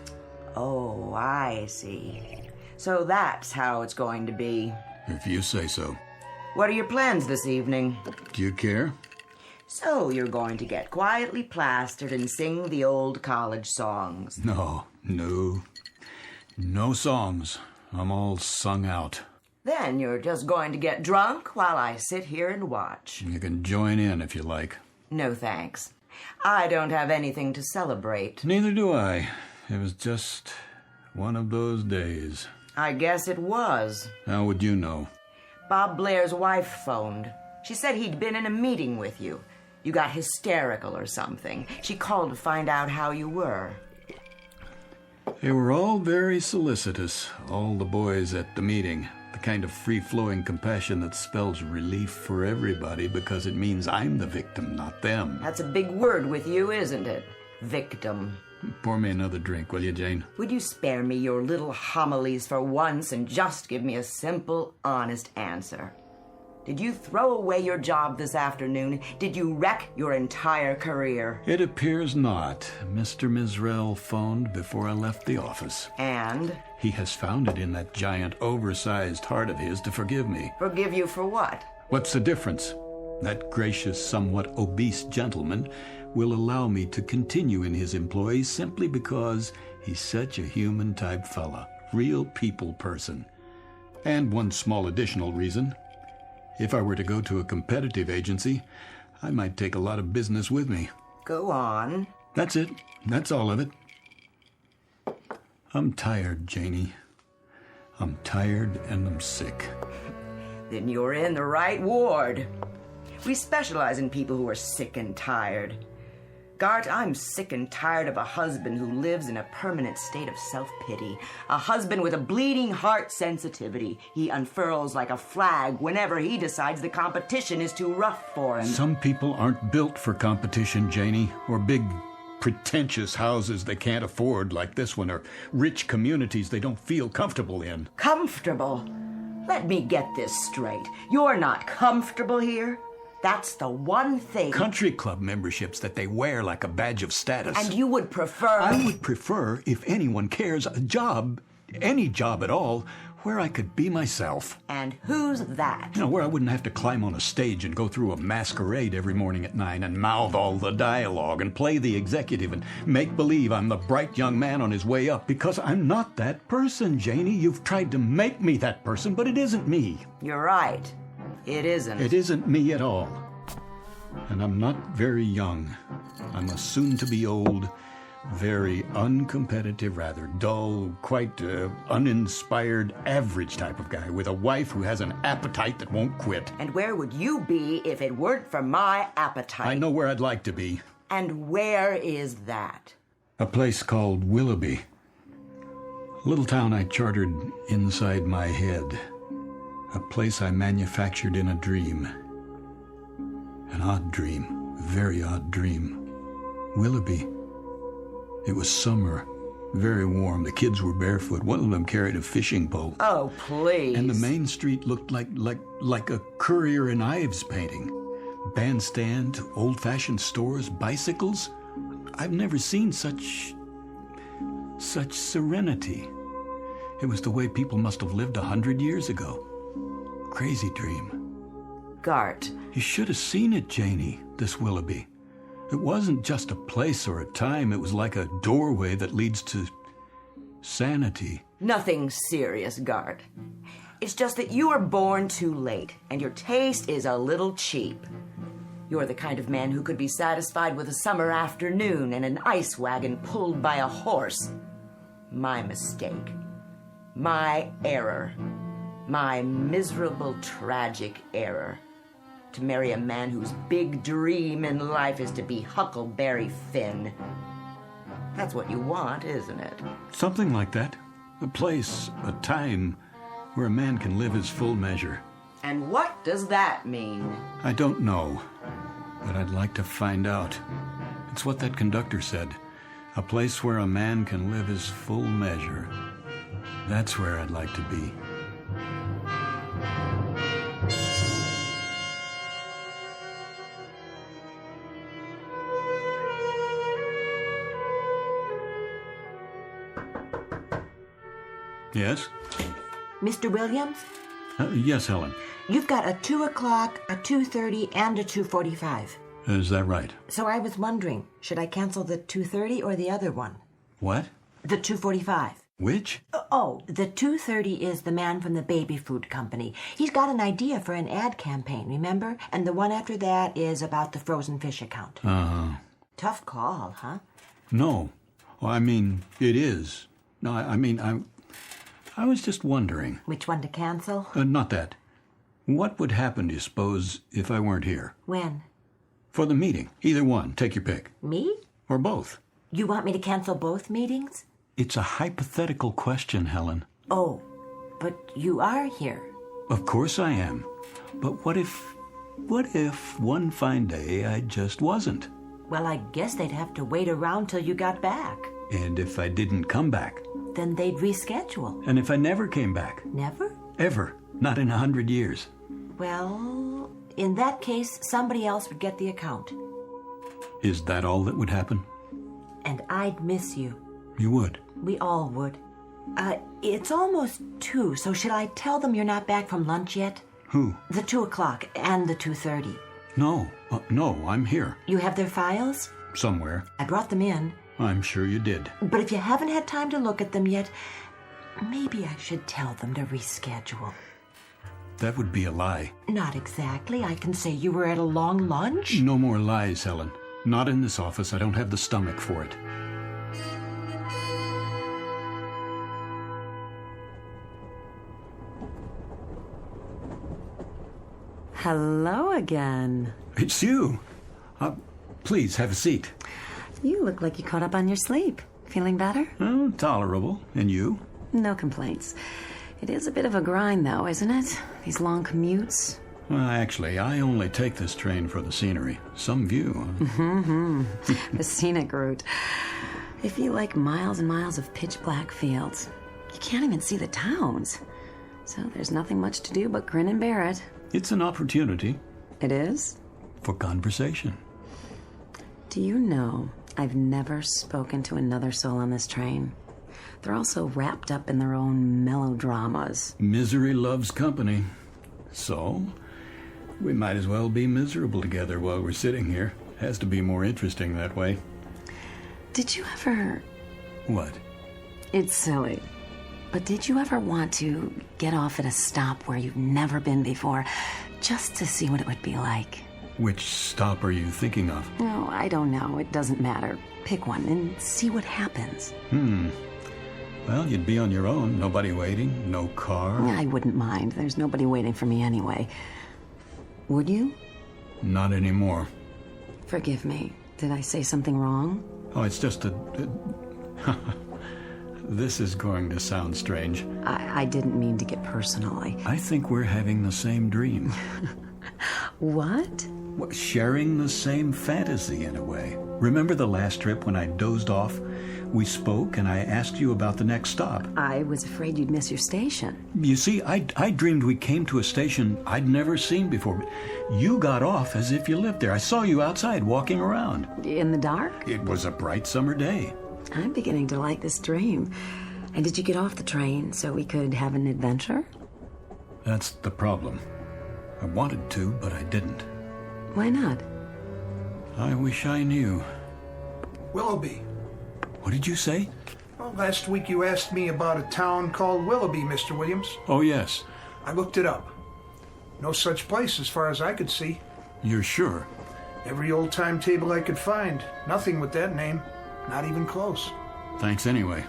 Oh, I see. So that's how it's going to be. If you say so. What are your plans this evening? Do you care? So you're going to get quietly plastered and sing the old college songs. No songs. I'm all sung out. Then you're just going to get drunk while I sit here and watch. You can join in if you like. No thanks. I don't have anything to celebrate. Neither do I. It was just one of those days. I guess it was. How would you know? Bob Blair's wife phoned. She said he'd been in a meeting with you. You got hysterical or something. She called to find out how you were. They were all very solicitous, all the boys at the meeting. The kind of free-flowing compassion that spells relief for everybody because it means I'm the victim, not them. That's a big word with you, isn't it? Victim. Pour me another drink, will you, Jane? Would you spare me your little homilies for once and just give me a simple, honest answer? Did you throw away your job this afternoon? Did you wreck your entire career? It appears not. Mr. Mizrell phoned before I left the office. And? He has found it in that giant, oversized heart of his to forgive me. Forgive you for what? What's the difference? That gracious, somewhat obese gentleman will allow me to continue in his employ simply because he's such a human-type fella. Real people person. And one small additional reason. If I were to go to a competitive agency, I might take a lot of business with me. Go on. That's it. That's all of it. I'm tired, Janie. I'm tired and I'm sick. Then you're in the right ward. We specialize in people who are sick and tired. Gart, I'm sick and tired of a husband who lives in a permanent state of self-pity. A husband with a bleeding heart sensitivity. He unfurls like a flag whenever he decides the competition is too rough for him. Some people aren't built for competition, Janie, or big, pretentious houses they can't afford like this one, or rich communities they don't feel comfortable in. Comfortable? Let me get this straight. You're not comfortable here? That's the one thing. Country club memberships that they wear like a badge of status. And you would prefer... I would prefer, if anyone cares, a job, any job at all, where I could be myself. And who's that? You know, where I wouldn't have to climb on a stage and go through a masquerade every morning at 9 and mouth all the dialogue and play the executive and make believe I'm the bright young man on his way up, because I'm not that person, Janie. You've tried to make me that person, but it isn't me. You're right. It isn't. It isn't me at all. And I'm not very young. I'm a soon-to-be old, very uncompetitive, rather dull, quite uninspired, average type of guy with a wife who has an appetite that won't quit. And where would you be if it weren't for my appetite? I know where I'd like to be. And where is that? A place called Willoughby. A little town I chartered inside my head. A place I manufactured in a dream. An odd dream. A very odd dream. Willoughby. It was summer. Very warm. The kids were barefoot. One of them carried a fishing pole. Oh, please. And the main street looked like a Currier and Ives painting. Bandstand, old-fashioned stores, bicycles. I've never seen such serenity. It was the way people must have lived 100 years ago. Crazy dream. Gart. You should have seen it, Janie, this Willoughby. It wasn't just a place or a time. It was like a doorway that leads to sanity. Nothing serious, Gart. It's just that you were born too late, and your taste is a little cheap. You're the kind of man who could be satisfied with a summer afternoon and an ice wagon pulled by a horse. My mistake. My error. My miserable, tragic error. To marry a man whose big dream in life is to be Huckleberry Finn. That's what you want, isn't it? Something like that. A place, a time, where a man can live his full measure. And what does that mean? I don't know, but I'd like to find out. It's what that conductor said. A place where a man can live his full measure. That's where I'd like to be. Yes? Mr. Williams? Yes, Helen. You've got a 2 o'clock, a 2:30, and a 2:45. Is that right? So I was wondering, should I cancel the 2:30 or the other one? What? The 2:45. Which? Oh, the 2:30 is the man from the baby food company. He's got an idea for an ad campaign, remember? And the one after that is about the frozen fish account. Tough call, huh? No. Well, I mean, it is. No, I was just wondering. Which one to cancel? Not that. What would happen, do you suppose, if I weren't here? When? For the meeting. Either one. Take your pick. Me? Or both. You want me to cancel both meetings? It's a hypothetical question, Helen. Oh, but you are here. Of course I am. But what if one fine day I just wasn't? Well, I guess they'd have to wait around till you got back. And if I didn't come back? Then they'd reschedule. And if I never came back? Never? Ever. Not in 100 years. Well, in that case, somebody else would get the account. Is that all that would happen? And I'd miss you. You would? We all would. It's almost 2, so should I tell them you're not back from lunch yet? Who? The 2 o'clock and the 2:30. No, I'm here. You have their files? Somewhere. I brought them in. I'm sure you did. But if you haven't had time to look at them yet, maybe I should tell them to reschedule. That would be a lie. Not exactly. I can say you were at a long lunch. No more lies, Helen. Not in this office. I don't have the stomach for it. Hello again. It's you. Please, have a seat. You look like you caught up on your sleep. Feeling better? Oh, tolerable. And you? No complaints. It is a bit of a grind, though, isn't it? These long commutes. Well, actually, I only take this train for the scenery. Some view. The scenic route. If you like miles and miles of pitch-black fields, you can't even see the towns. So there's nothing much to do but grin and bear it. It's an opportunity. It is? For conversation. Do you know I've never spoken to another soul on this train? They're all so wrapped up in their own melodramas. Misery loves company. So, we might as well be miserable together while we're sitting here. Has to be more interesting that way. Did you ever... What? It's silly. But did you ever want to get off at a stop where you've never been before, just to see what it would be like? Which stop are you thinking of? No, I don't know. It doesn't matter. Pick one and see what happens. Well, you'd be on your own. Nobody waiting. No car. I wouldn't mind. There's nobody waiting for me anyway. Would you? Not anymore. Forgive me. Did I say something wrong? Oh, it's just a... This is going to sound strange. I didn't mean to get personal. I think we're having the same dream. What? Well, sharing the same fantasy in a way. Remember the last trip when I dozed off? We spoke and I asked you about the next stop. I was afraid you'd miss your station. You see, I dreamed we came to a station I'd never seen before. You got off as if you lived there. I saw you outside walking around. In the dark? It was a bright summer day. I'm beginning to like this dream. And did you get off the train so we could have an adventure? That's the problem. I wanted to, but I didn't. Why not? I wish I knew. Willoughby. What did you say? Well, last week you asked me about a town called Willoughby, Mr. Williams. Oh, yes. I looked it up. No such place as far as I could see. You're sure? Every old timetable I could find. Nothing with that name. Not even close. Thanks anyway.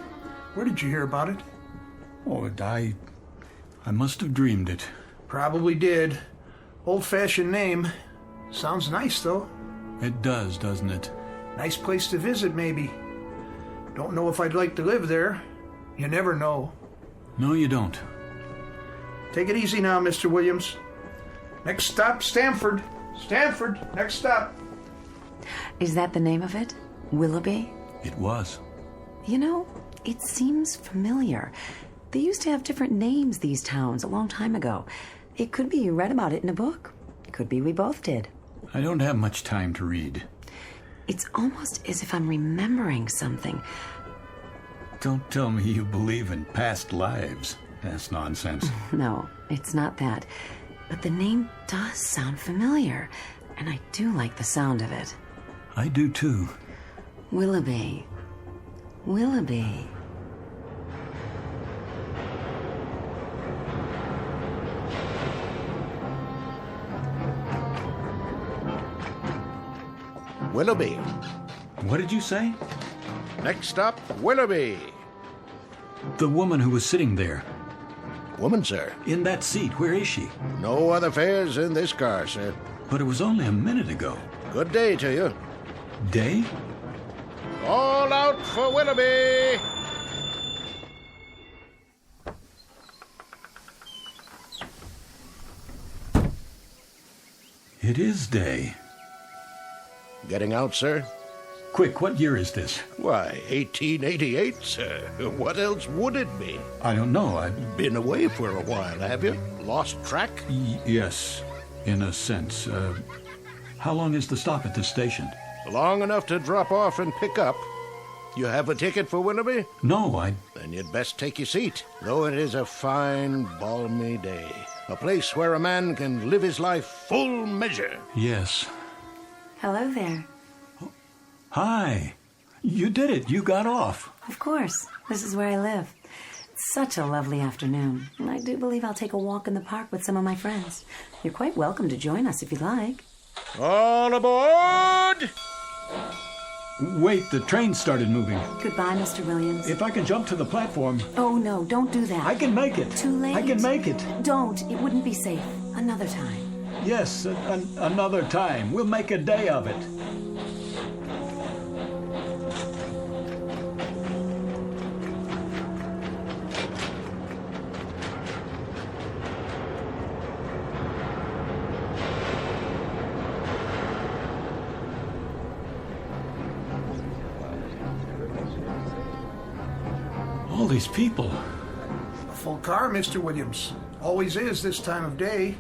Where did you hear about it? Oh, I must have dreamed it. Probably did. Old-fashioned name. Sounds nice, though. It does, doesn't it? Nice place to visit, maybe. Don't know if I'd like to live there. You never know. No, you don't. Take it easy now, Mr. Williams. Next stop, Stamford. Stamford, next stop. Is that the name of it? Willoughby? It was. You know, it seems familiar. They used to have different names, these towns, a long time ago. It could be you read about it in a book. It could be we both did. I don't have much time to read. It's almost as if I'm remembering something. Don't tell me you believe in past lives. That's nonsense. No, it's not that. But the name does sound familiar, and I do like the sound of it. I do too. Willoughby. Willoughby. Willoughby. What did you say? Next stop, Willoughby. The woman who was sitting there. Woman, sir? In that seat. Where is she? No other fares in this car, sir. But it was only a minute ago. Good day to you. Day? All out for Willoughby! It is day. Getting out, sir? Quick, what year is this? Why, 1888, sir. What else would it be? I don't know. I've been away for a while, have you? Lost track? Yes, in a sense. How long is the stop at this station? Long enough to drop off and pick up. You have a ticket for Willoughby? No, Then you'd best take your seat, though it is a fine, balmy day. A place where a man can live his life full measure. Yes. Hello there. Hi. You did it. You got off. Of course. This is where I live. It's such a lovely afternoon. And I do believe I'll take a walk in the park with some of my friends. You're quite welcome to join us if you'd like. All aboard! Wait, the train started moving. Goodbye, Mr. Williams. If I can jump to the platform... Oh, no, don't do that. I can make it. Too late. I can make it. Don't. It wouldn't be safe. Another time. Yes, another time. We'll make a day of it. All these people. A full car, Mr. Williams. Always is this time of day.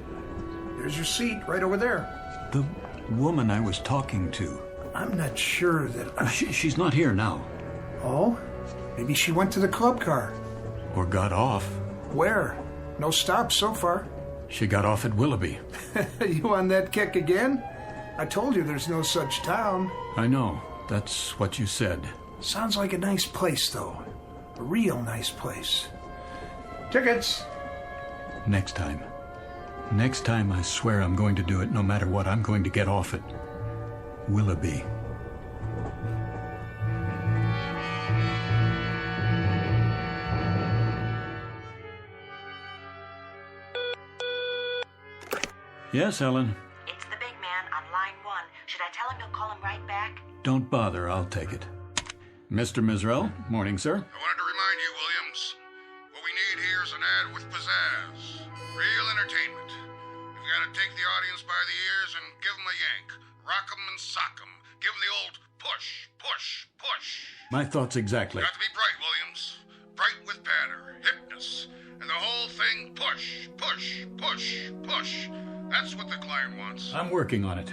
There's your seat right over there. The woman I was talking to. I'm not sure that She's not here now. Oh? Maybe she went to the club car. Or got off. Where? No stops so far. She got off at Willoughby. You on that kick again? I told you there's no such town. I know. That's what you said. Sounds like a nice place, though. A real nice place. Tickets. Next time. Next time, I swear I'm going to do it no matter what. I'm going to get off it. Willoughby. Yes, Helen. It's the big man on line 1. Should I tell him you'll call him right back? Don't bother, I'll take it. Mr. Mizrell, morning, sir. I wanted to remind you, Williams, what we need here is an ad with pizzazz. Real entertainment. You've got to take the audience by the ears and give them a yank. Rock 'em and sock 'em. Give them the old push, push, push. My thoughts exactly. Got to be bright, Williams. Bright with patter, hipness, and the whole thing push, push, push, push. That's what the client wants. I'm working on it.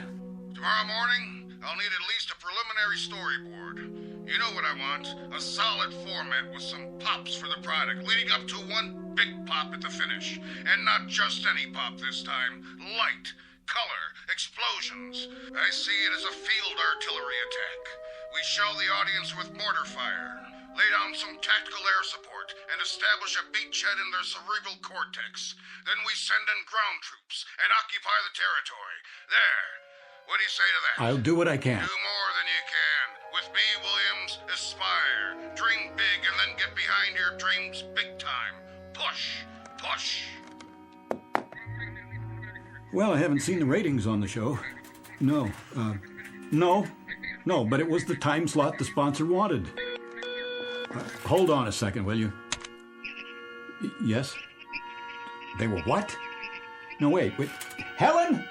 Tomorrow morning, I'll need at least a preliminary storyboard. You know what I want. A solid format with some pops for the product, leading up to one big pop at the finish. And not just any pop this time. Light, color, explosions. I see it as a field artillery attack. We shell the audience with mortar fire, lay down some tactical air support, and establish a beachhead in their cerebral cortex. Then we send in ground troops and occupy the territory. There. What do you say to that? I'll do what I can. Do more than you can. With me, Williams, aspire, dream big, and then get behind your dreams big time. Push, push. Well, I haven't seen the ratings on the show. No, but it was the time slot the sponsor wanted. Hold on a second, will you? Yes? They were what? No, wait. Helen?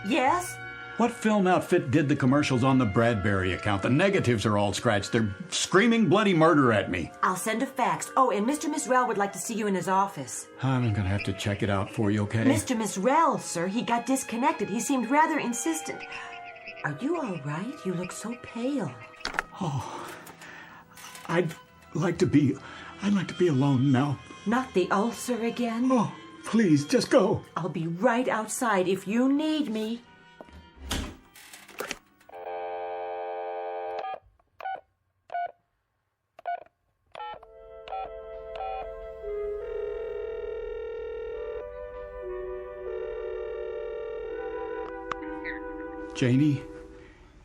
Yes? What film outfit did the commercials on the Bradbury account? The negatives are all scratched. They're screaming bloody murder at me. I'll send a fax. Oh, and Mr. Mizrell would like to see you in his office. I'm going to have to check it out for you, okay? Mr. Mizrell, sir, he got disconnected. He seemed rather insistent. Are you all right? You look so pale. Oh, I'd like to be alone now. Not the ulcer again? Oh, please, just go. I'll be right outside if you need me. Janie,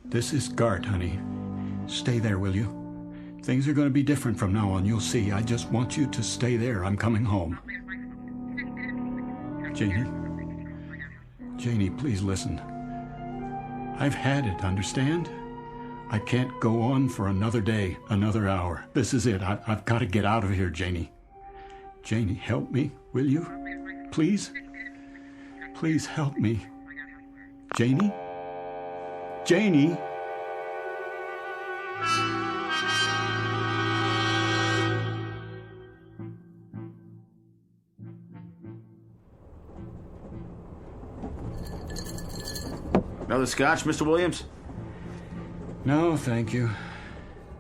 this is Gart, honey. Stay there, will you? Things are going to be different from now on, you'll see. I just want you to stay there. I'm coming home. Janie, please listen. I've had it, understand? I can't go on for another day, another hour. This is it. I've got to get out of here, Janie. Janie, help me, will you? Please? Please help me. Janie? Janie? Another scotch, Mr. Williams? No, thank you.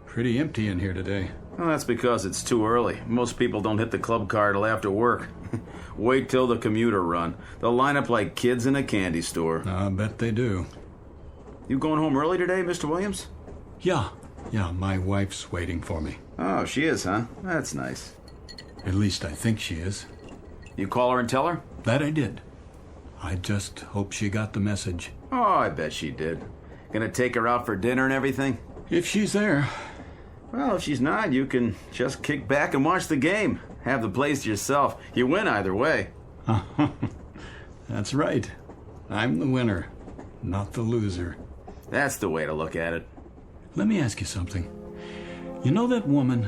Pretty empty in here today. Well, that's because it's too early. Most people don't hit the club car till after work. Wait till the commuter run. They'll line up like kids in a candy store. I bet they do. You going home early today, Mr. Williams? Yeah, my wife's waiting for me. Oh, she is, huh? That's nice. At least I think she is. You call her and tell her? That I did. I just hope she got the message. Oh, I bet she did. Gonna take her out for dinner and everything? If she's there. Well, if she's not, you can just kick back and watch the game. Have the place to yourself. You win either way. That's right. I'm the winner, not the loser. That's the way to look at it. Let me ask you something. You know that woman?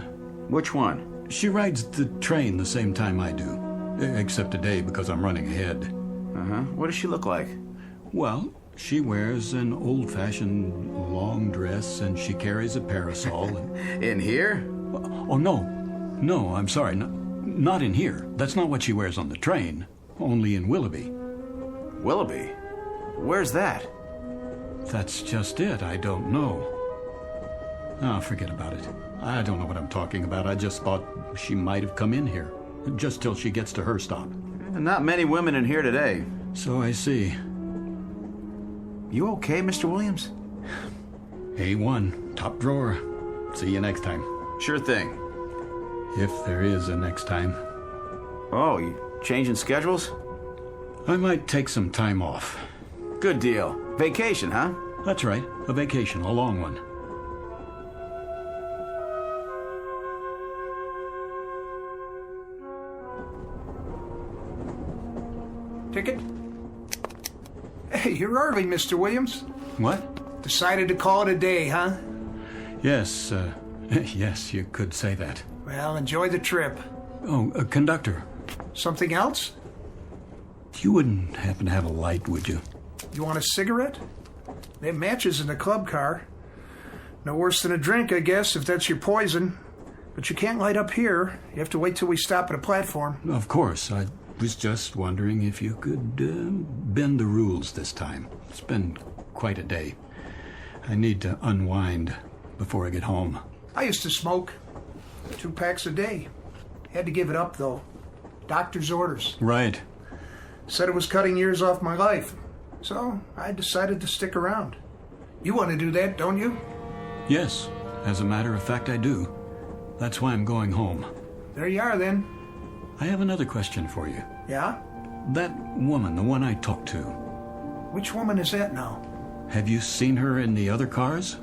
Which one? She rides the train the same time I do. Except today because I'm running ahead. Uh-huh. What does she look like? Well, she wears an old-fashioned long dress and she carries a parasol. In here? Oh, no. No, I'm sorry. Not in here. That's not what she wears on the train. Only in Willoughby. Willoughby? Where's that? That's just it. I don't know. Oh, forget about it. I don't know what I'm talking about. I just thought she might have come in here. Just till she gets to her stop. Not many women in here today. So I see. You okay, Mr. Williams? A1. Top drawer. See you next time. Sure thing. If there is a next time. Oh, you changing schedules? I might take some time off. Good deal. Vacation, huh? That's right. A vacation, a long one. Ticket? Hey, you're early, Mr. Williams. What? Decided to call it a day, huh? Yes, yes, you could say that. Well, enjoy the trip. Oh, conductor. Something else? You wouldn't happen to have a light, would you? You want a cigarette? They have matches in the club car. No worse than a drink, I guess, if that's your poison. But you can't light up here. You have to wait till we stop at a platform. Of course. I was just wondering if you could bend the rules this time. It's been quite a day. I need to unwind before I get home. I used to smoke 2 packs a day. Had to give it up, though. Doctor's orders. Right. Said it was cutting years off my life. So I decided to stick around. You want to do that, don't you? Yes. As a matter of fact, I do. That's why I'm going home. There you are, then. I have another question for you. Yeah? That woman, the one I talked to. Which woman is that now? Have you seen her in the other cars?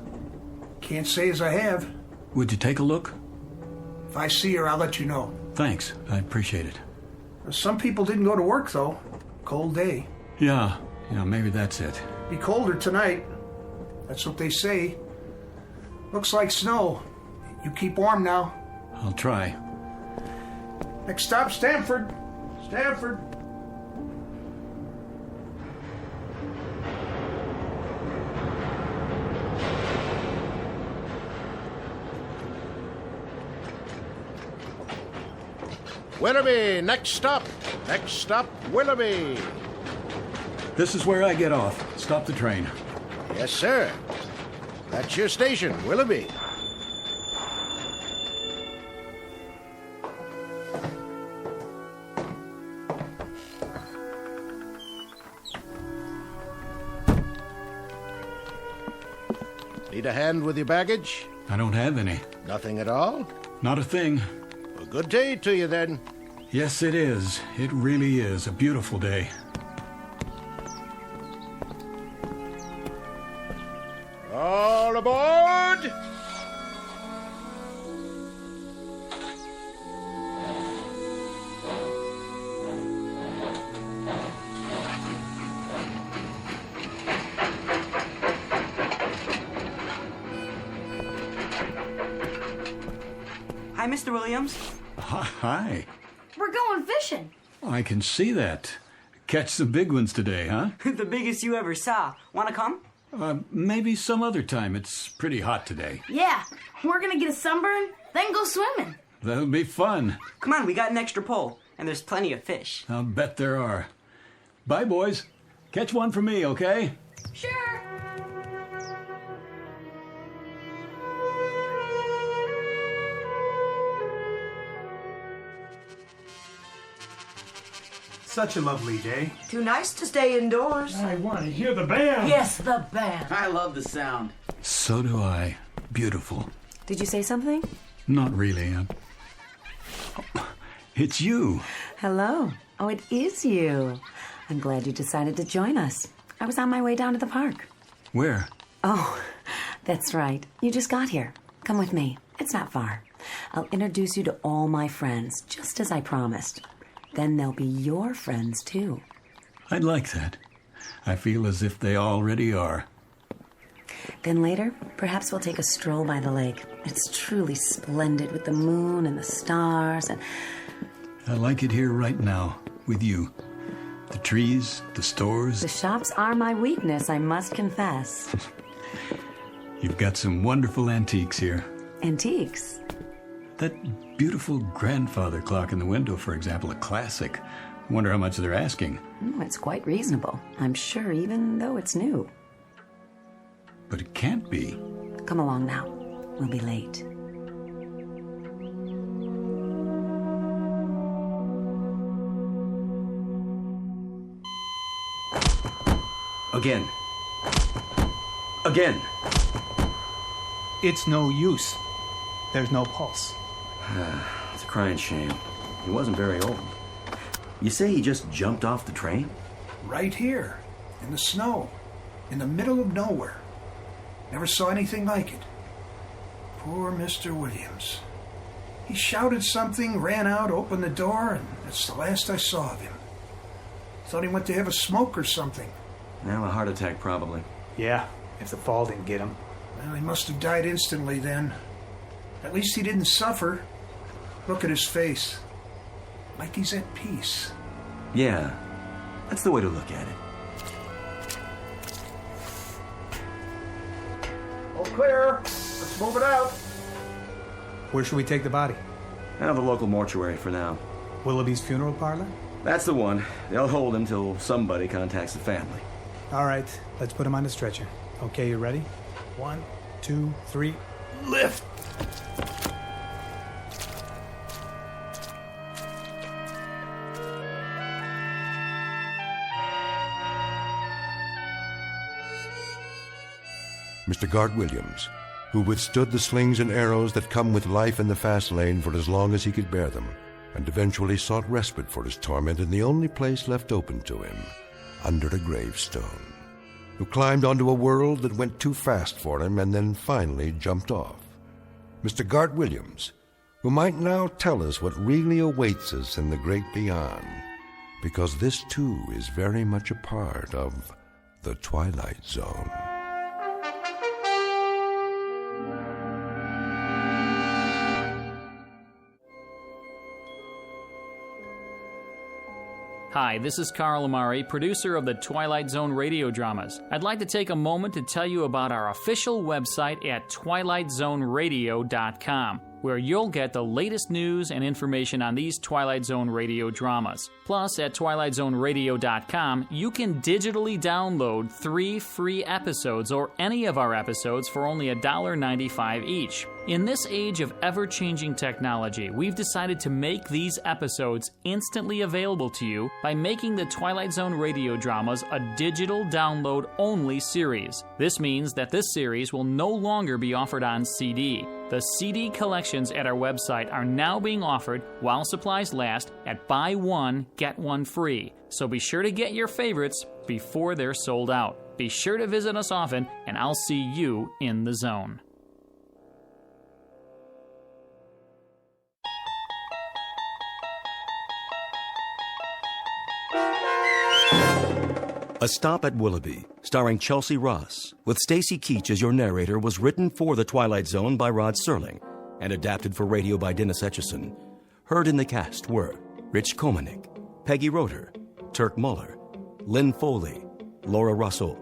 Can't say as I have. Would you take a look? If I see her, I'll let you know. Thanks. I appreciate it. Some people didn't go to work, though. Cold day. Yeah, maybe that's it. Be colder tonight. That's what they say. Looks like snow. You keep warm now. I'll try. Next stop, Stanford. Stanford. Willoughby, next stop. Next stop, Willoughby. This is where I get off. Stop the train. Yes, sir. That's your station, Willoughby. Need a hand with your baggage? I don't have any. Nothing at all? Not a thing. A good day to you, then. Yes, it is. It really is a beautiful day. All aboard! Hi, Mr. Williams. Hi. We're going fishing. I can see that. Catch some big ones today, huh? The biggest you ever saw. Want to come? Maybe some other time. It's pretty hot today. Yeah, we're gonna get a sunburn, then go swimming. That'll be fun. Come on, we got an extra pole, and there's plenty of fish. I'll bet there are. Bye, boys. Catch one for me, okay? Sure. Such a lovely day. Too nice to stay indoors. I want to hear the band. Yes, the band. I love the sound. So do I. Beautiful. Did you say something? Not really. It's you. Hello. Oh, it is you. I'm glad you decided to join us. I was on my way down to the park. Where? Oh, that's right. You just got here. Come with me. It's not far. I'll introduce you to all my friends, just as I promised. Then they'll be your friends, too. I'd like that. I feel as if they already are. Then later, perhaps we'll take a stroll by the lake. It's truly splendid with the moon and the stars and... I like it here right now, with you. The trees, the stores. The shops are my weakness, I must confess. You've got some wonderful antiques here. Antiques? That beautiful grandfather clock in the window, for example, a classic. Wonder how much they're asking. It's quite reasonable, I'm sure, even though it's new. But it can't be. Come along now. We'll be late. Again. Again. It's no use. There's no pulse. It's a crying shame. He wasn't very old. You say he just jumped off the train? Right here, in the snow, in the middle of nowhere. Never saw anything like it. Poor Mr. Williams. He shouted something, ran out, opened the door, and that's the last I saw of him. Thought he went to have a smoke or something. Well, a heart attack, probably. Yeah, if the fall didn't get him. Well, he must have died instantly then. At least he didn't suffer. Look at his face. Like he's at peace. Yeah, that's the way to look at it. All clear. Let's move it out. Where should we take the body? Now, the local mortuary for now. Willoughby's funeral parlor? That's the one. They'll hold him till somebody contacts the family. All right, let's put him on the stretcher. Okay, you ready? 1, 2, 3, lift! Mr. Gart Williams, who withstood the slings and arrows that come with life in the fast lane for as long as he could bear them, and eventually sought respite for his torment in the only place left open to him, under a gravestone, who climbed onto a world that went too fast for him and then finally jumped off. Mr. Gart Williams, who might now tell us what really awaits us in the great beyond, because this too is very much a part of the Twilight Zone. Hi, this is Carl Amari, producer of the Twilight Zone radio dramas. I'd like to take a moment to tell you about our official website at twilightzoneradio.com, where you'll get the latest news and information on these Twilight Zone radio dramas. Plus, at twilightzoneradio.com, you can digitally download 3 free episodes or any of our episodes for only $1.95 each. In this age of ever-changing technology, we've decided to make these episodes instantly available to you by making the Twilight Zone radio dramas a digital download-only series. This means that this series will no longer be offered on CD. The CD collections at our website are now being offered while supplies last at buy one, get one free. So be sure to get your favorites before they're sold out. Be sure to visit us often, and I'll see you in the zone. A Stop at Willoughby, starring Chelsea Ross, with Stacy Keach as your narrator, was written for The Twilight Zone by Rod Serling and adapted for radio by Dennis Etchison. Heard in the cast were Rich Komanik, Peggy Roeder, Turk Muller, Lynn Foley, Laura Russell,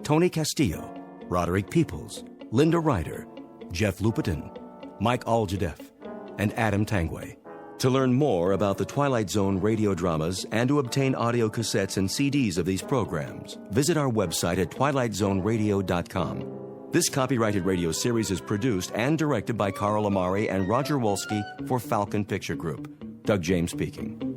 Tony Castillo, Roderick Peoples, Linda Ryder, Jeff Lupetin, Mike Aljadeff, and Adam Tangway. To learn more about the Twilight Zone radio dramas and to obtain audio cassettes and CDs of these programs, visit our website at twilightzoneradio.com. This copyrighted radio series is produced and directed by Carl Amari and Roger Wolski for Falcon Picture Group. Doug James speaking.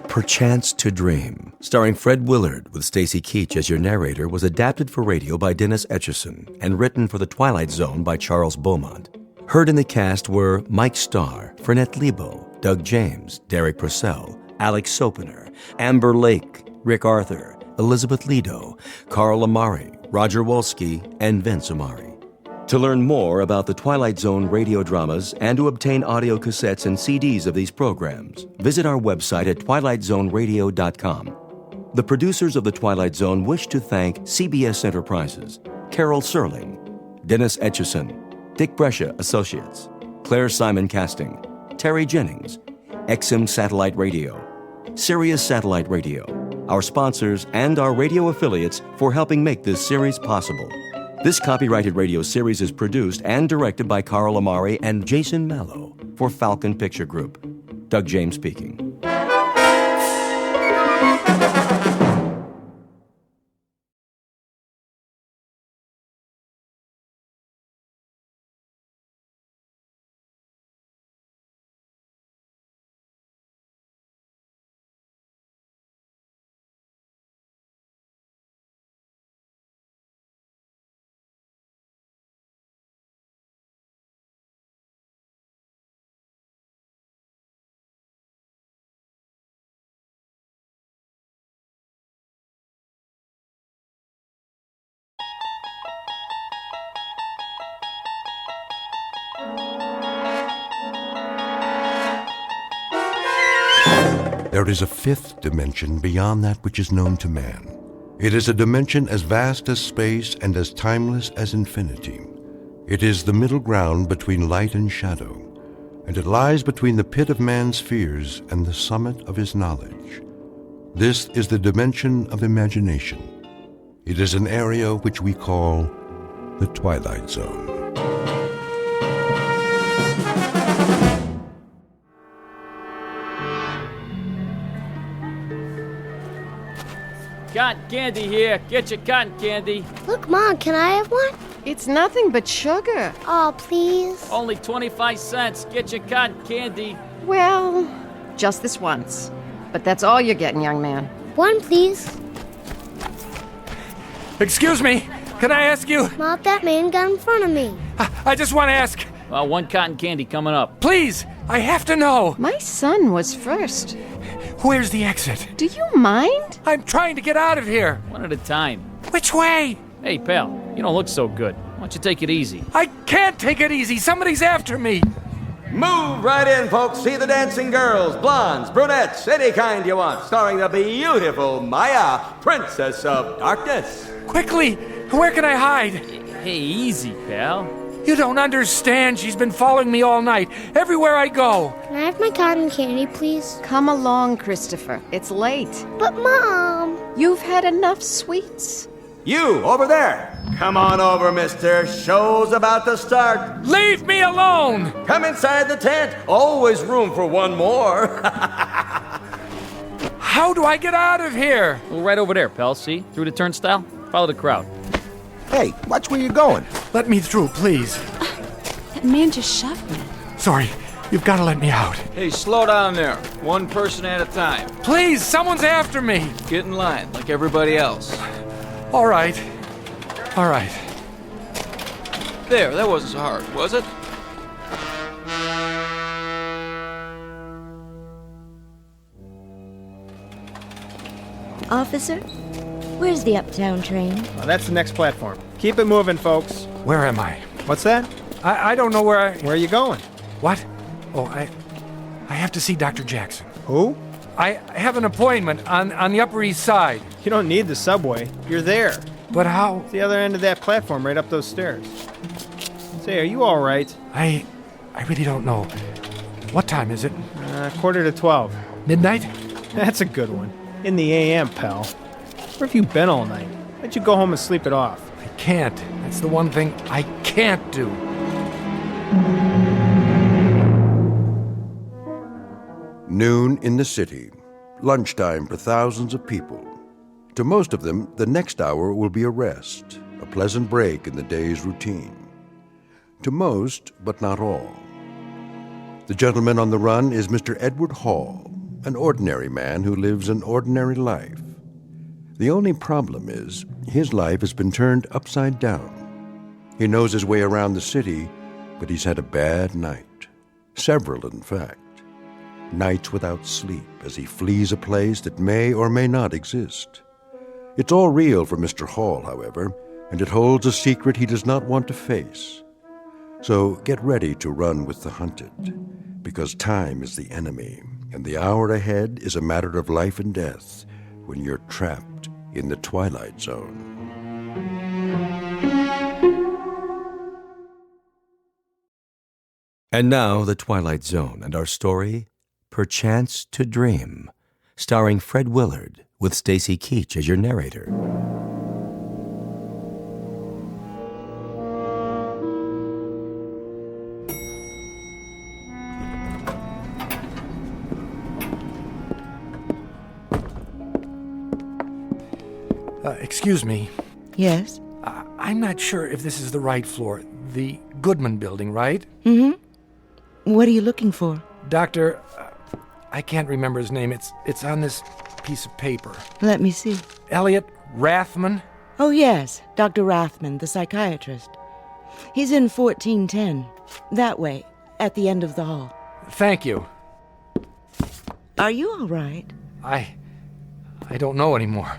Perchance to Dream, starring Fred Willard with Stacy Keach as your narrator, was adapted for radio by Dennis Etchison and written for The Twilight Zone by Charles Beaumont. Heard in the cast were Mike Starr, Fernette Lebo, Doug James, Derek Purcell, Alex Sopener, Amber Lake, Rick Arthur, Elizabeth Lido, Carl Amari, Roger Wolski, and Vince Amari. To learn more about the Twilight Zone radio dramas and to obtain audio cassettes and CDs of these programs, visit our website at twilightzoneradio.com. The producers of The Twilight Zone wish to thank CBS Enterprises, Carol Serling, Dennis Etchison, Dick Brescia Associates, Claire Simon Casting, Terry Jennings, XM Satellite Radio, Sirius Satellite Radio, our sponsors, and our radio affiliates for helping make this series possible. This copyrighted radio series is produced and directed by Carl Amari and Jason Mallow for Falcon Picture Group. Doug James speaking. There is a fifth dimension beyond that which is known to man. It is a dimension as vast as space and as timeless as infinity. It is the middle ground between light and shadow, and it lies between the pit of man's fears and the summit of his knowledge. This is the dimension of imagination. It is an area which we call the Twilight Zone. Cotton candy here. Get your cotton candy. Look, Mom, can I have one? It's nothing but sugar. Oh, please. Only 25 cents. Get your cotton candy. Well, just this once. But that's all you're getting, young man. One, please. Excuse me, can I ask you? Mom, that man got in front of me. I just want to ask. One cotton candy coming up. Please, I have to know. My son was first. Where's the exit? Do you mind? I'm trying to get out of here. One at a time. Which way? Hey, pal, you don't look so good. Why don't you take it easy? I can't take it easy. Somebody's after me. Move right in, folks. See the dancing girls, blondes, brunettes, any kind you want. Starring the beautiful Maya, Princess of Darkness. Quickly, where can I hide? Hey, easy, pal. You don't understand. She's been following me all night, everywhere I go. Can I have my cotton candy, please? Come along, Christopher. It's late. But, Mom! You've had enough sweets. You, over there. Come on over, mister. Show's about to start. Leave me alone! Come inside the tent. Always room for one more. How do I get out of here? Well, right over there, pal. See? Through the turnstile. Follow the crowd. Hey, watch where you're going. Let me through, please. That man just shoved me. Sorry, you've got to let me out. Hey, slow down there. One person at a time. Please, someone's after me. Get in line, like everybody else. All right. All right. There, that wasn't so hard, was it? Officer, where's the uptown train? That's the next platform. Keep it moving, folks. Where am I? What's that? I don't know where I... Where are you going? What? Oh, I have to see Dr. Jackson. Who? I have an appointment on the Upper East Side. You don't need the subway. You're there. But how? It's the other end of that platform, right up those stairs. Say, are you all right? I really don't know. What time is it? 11:45. Midnight? That's a good one. In the AM, pal. Where have you been all night? Why don't you go home and sleep it off? I can't. That's the one thing I can't do. Noon in the city. Lunchtime for thousands of people. To most of them, the next hour will be a rest, a pleasant break in the day's routine. To most, but not all. The gentleman on the run is Mr. Edward Hall, an ordinary man who lives an ordinary life. The only problem is, his life has been turned upside down. He knows his way around the city, but he's had a bad night. Several, in fact. Nights without sleep as he flees a place that may or may not exist. It's all real for Mr. Hall, however, and it holds a secret he does not want to face. So get ready to run with the hunted, because time is the enemy, and the hour ahead is a matter of life and death when you're trapped in the Twilight Zone. And now, The Twilight Zone and our story, Perchance to Dream, starring Fred Willard, with Stacy Keach as your narrator. Excuse me. Yes? I'm not sure if this is the right floor. The Goodman building, right? Mm-hmm. What are you looking for? Doctor, I can't remember his name. It's on this piece of paper. Let me see. Elliot Rathman? Oh, yes. Dr. Rathman, the psychiatrist. He's in 1410. That way, at the end of the hall. Thank you. Are you all right? I don't know anymore.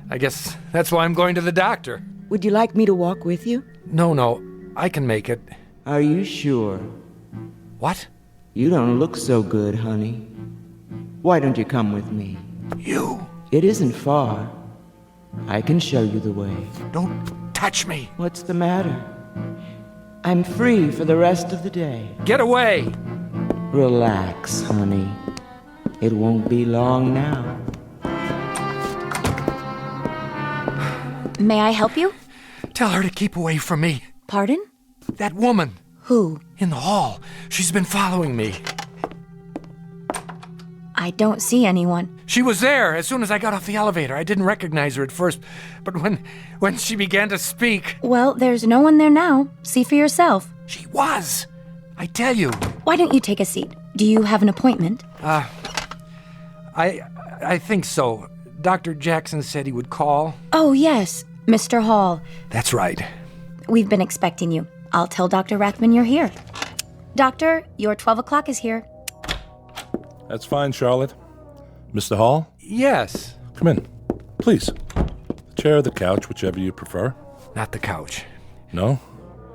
I guess that's why I'm going to the doctor. Would you like me to walk with you? No, I can make it. Are you sure? What? You don't look so good, honey. Why don't you come with me? You? It isn't far. I can show you the way. Don't touch me. What's the matter? I'm free for the rest of the day. Get away! Relax, honey. It won't be long now. May I help you? Tell her to keep away from me. Pardon? That woman. Who? In the hall. She's been following me. I don't see anyone. She was there as soon as I got off the elevator. I didn't recognize her at first, but when she began to speak... Well, there's no one there now. See for yourself. She was. I tell you. Why don't you take a seat? Do you have an appointment? I think so. Dr. Jackson said he would call. Oh, yes. Mr. Hall. That's right. We've been expecting you. I'll tell Dr. Rathman you're here. Doctor, your 12 o'clock is here. That's fine, Charlotte. Mr. Hall? Yes. Come in. Please. The chair or the couch, whichever you prefer. Not the couch. No?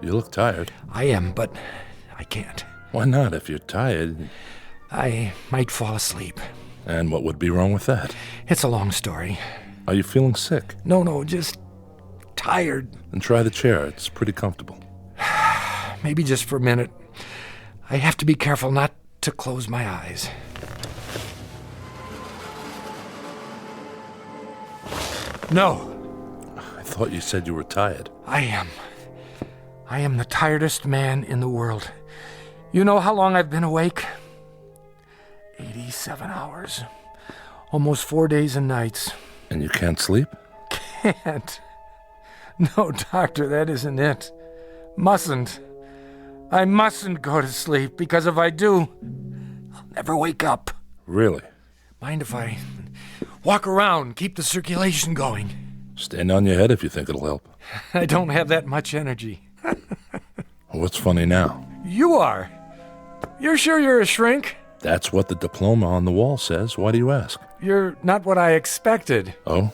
You look tired. I am, but I can't. Why not? If you're tired... I might fall asleep. And what would be wrong with that? It's a long story. Are you feeling sick? No, just tired. Then try the chair. It's pretty comfortable. Maybe just for a minute. I have to be careful not to close my eyes. No. I thought you said you were tired. I am. I am the tiredest man in the world. You know how long I've been awake? 87 hours. Almost 4 days and nights. And you can't sleep? Can't. No, doctor, that isn't it. Mustn't. I mustn't go to sleep, because if I do, I'll never wake up. Really? Mind if I walk around, keep the circulation going? Stand on your head if you think it'll help. I don't have that much energy. What's funny now? You are. You're sure you're a shrink? That's what the diploma on the wall says. Why do you ask? You're not what I expected. Oh?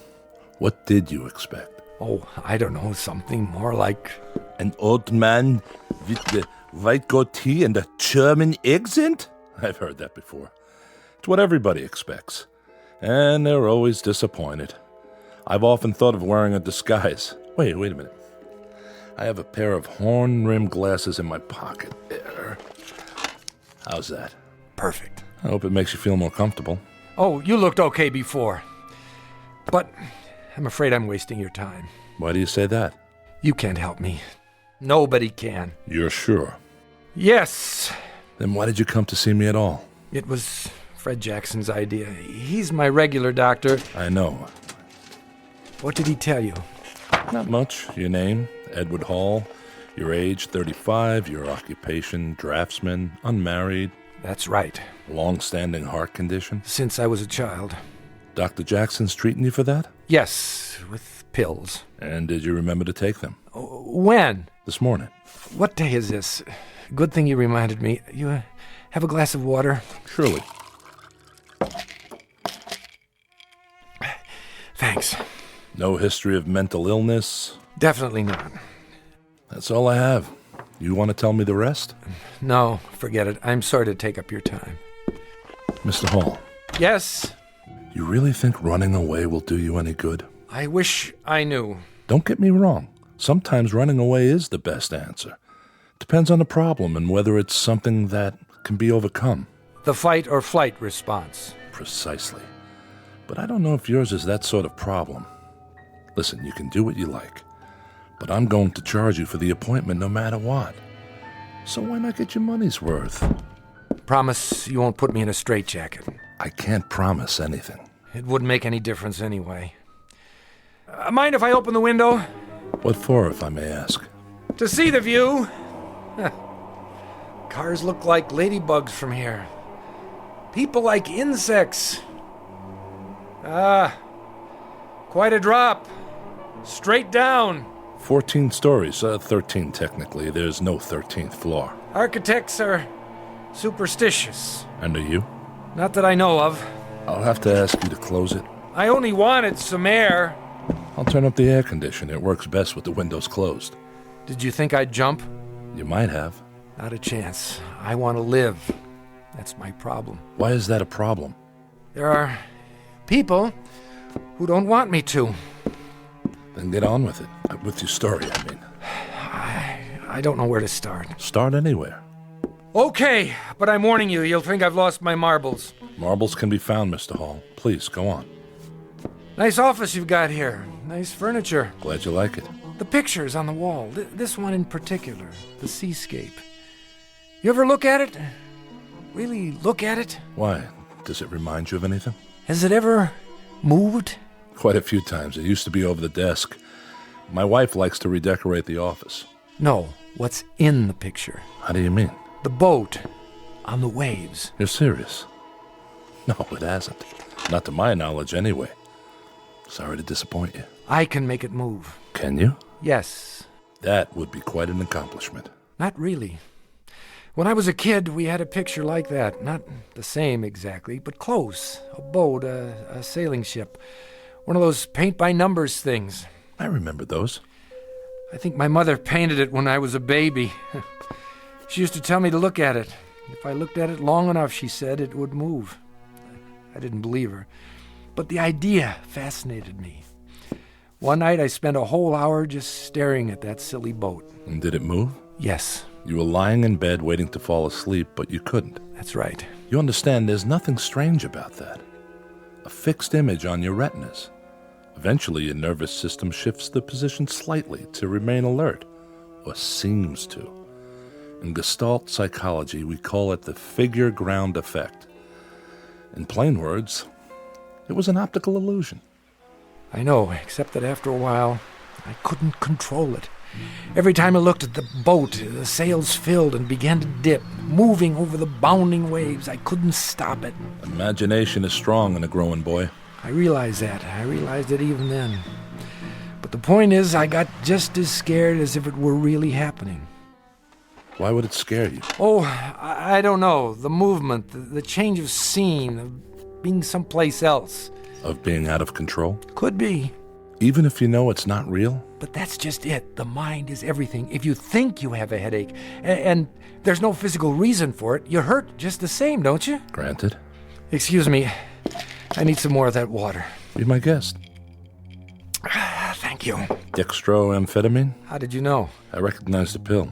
What did you expect? Oh, I don't know, something more like... An old man with the white goatee and a German accent? I've heard that before. It's what everybody expects. And they're always disappointed. I've often thought of wearing a disguise. Wait a minute. I have a pair of horn-rimmed glasses in my pocket there. How's that? Perfect. I hope it makes you feel more comfortable. Oh, you looked okay before. But I'm afraid I'm wasting your time. Why do you say that? You can't help me. Nobody can. You're sure? Yes. Then why did you come to see me at all? It was Fred Jackson's idea. He's my regular doctor. I know. What did he tell you? Not much. Your name, Edward Hall. Your age, 35. Your occupation, draftsman. Unmarried. That's right. Long-standing heart condition? Since I was a child. Dr. Jackson's treating you for that? Yes, with pills. And did you remember to take them? When? This morning. What day is this? Good thing you reminded me. You have a glass of water? Surely. Thanks. No history of mental illness? Definitely not. That's all I have. You want to tell me the rest? No, forget it. I'm sorry to take up your time. Mr. Hall. Yes? You really think running away will do you any good? I wish I knew. Don't get me wrong. Sometimes running away is the best answer. Depends on the problem and whether it's something that can be overcome. The fight or flight response. Precisely. But I don't know if yours is that sort of problem. Listen, you can do what you like. But I'm going to charge you for the appointment no matter what. So why not get your money's worth? Promise you won't put me in a straitjacket. I can't promise anything. It wouldn't make any difference anyway. Mind if I open the window? What for, if I may ask? To see the view. Cars look like ladybugs from here. People like insects. Quite a drop. Straight down. 14 stories, 13 technically. There's no 13th floor. Architects are superstitious. And are you? Not that I know of. I'll have to ask you to close it. I only wanted some air. I'll turn up the air conditioner. It works best with the windows closed. Did you think I'd jump? You might have. Not a chance. I want to live. That's my problem. Why is that a problem? There are people who don't want me to. Then get on with it. With your story, I mean. I don't know where to start. Start anywhere. Okay, but I'm warning you, you'll think I've lost my marbles. Marbles can be found, Mr. Hall. Please, go on. Nice office you've got here. Nice furniture. Glad you like it. The pictures on the wall. This one in particular. The seascape. You ever look at it? Really look at it? Why? Does it remind you of anything? Has it ever moved? Quite a few times. It used to be over the desk. My wife likes to redecorate the office. No, what's in the picture. How do you mean? The boat on the waves. You're serious? No, it hasn't. Not to my knowledge, anyway. Sorry to disappoint you. I can make it move. Can you? Yes. That would be quite an accomplishment. Not really. When I was a kid, we had a picture like that. Not the same exactly, but close. A boat, a sailing ship. One of those paint-by-numbers things. I remember those. I think my mother painted it when I was a baby. She used to tell me to look at it. If I looked at it long enough, she said, it would move. I didn't believe her. But the idea fascinated me. One night I spent a whole hour just staring at that silly boat. And did it move? Yes. You were lying in bed waiting to fall asleep, but you couldn't. That's right. You understand, there's nothing strange about that. A fixed image on your retinas. Eventually, your nervous system shifts the position slightly to remain alert, or seems to. In Gestalt psychology, we call it the figure ground effect. In plain words, it was an optical illusion. I know, except that after a while, I couldn't control it. Every time I looked at the boat, the sails filled and began to dip, moving over the bounding waves. I couldn't stop it. Imagination is strong in a growing boy. I realized that. I realized it even then. But the point is, I got just as scared as if it were really happening. Why would it scare you? Oh, I don't know. The movement, the change of scene, of being someplace else. Of being out of control? Could be. Even if you know it's not real? But that's just it. The mind is everything. If you think you have a headache, and there's no physical reason for it, you hurt just the same, don't you? Granted. Excuse me. I need some more of that water. Be my guest. Thank you. Dextroamphetamine? How did you know? I recognized the pill.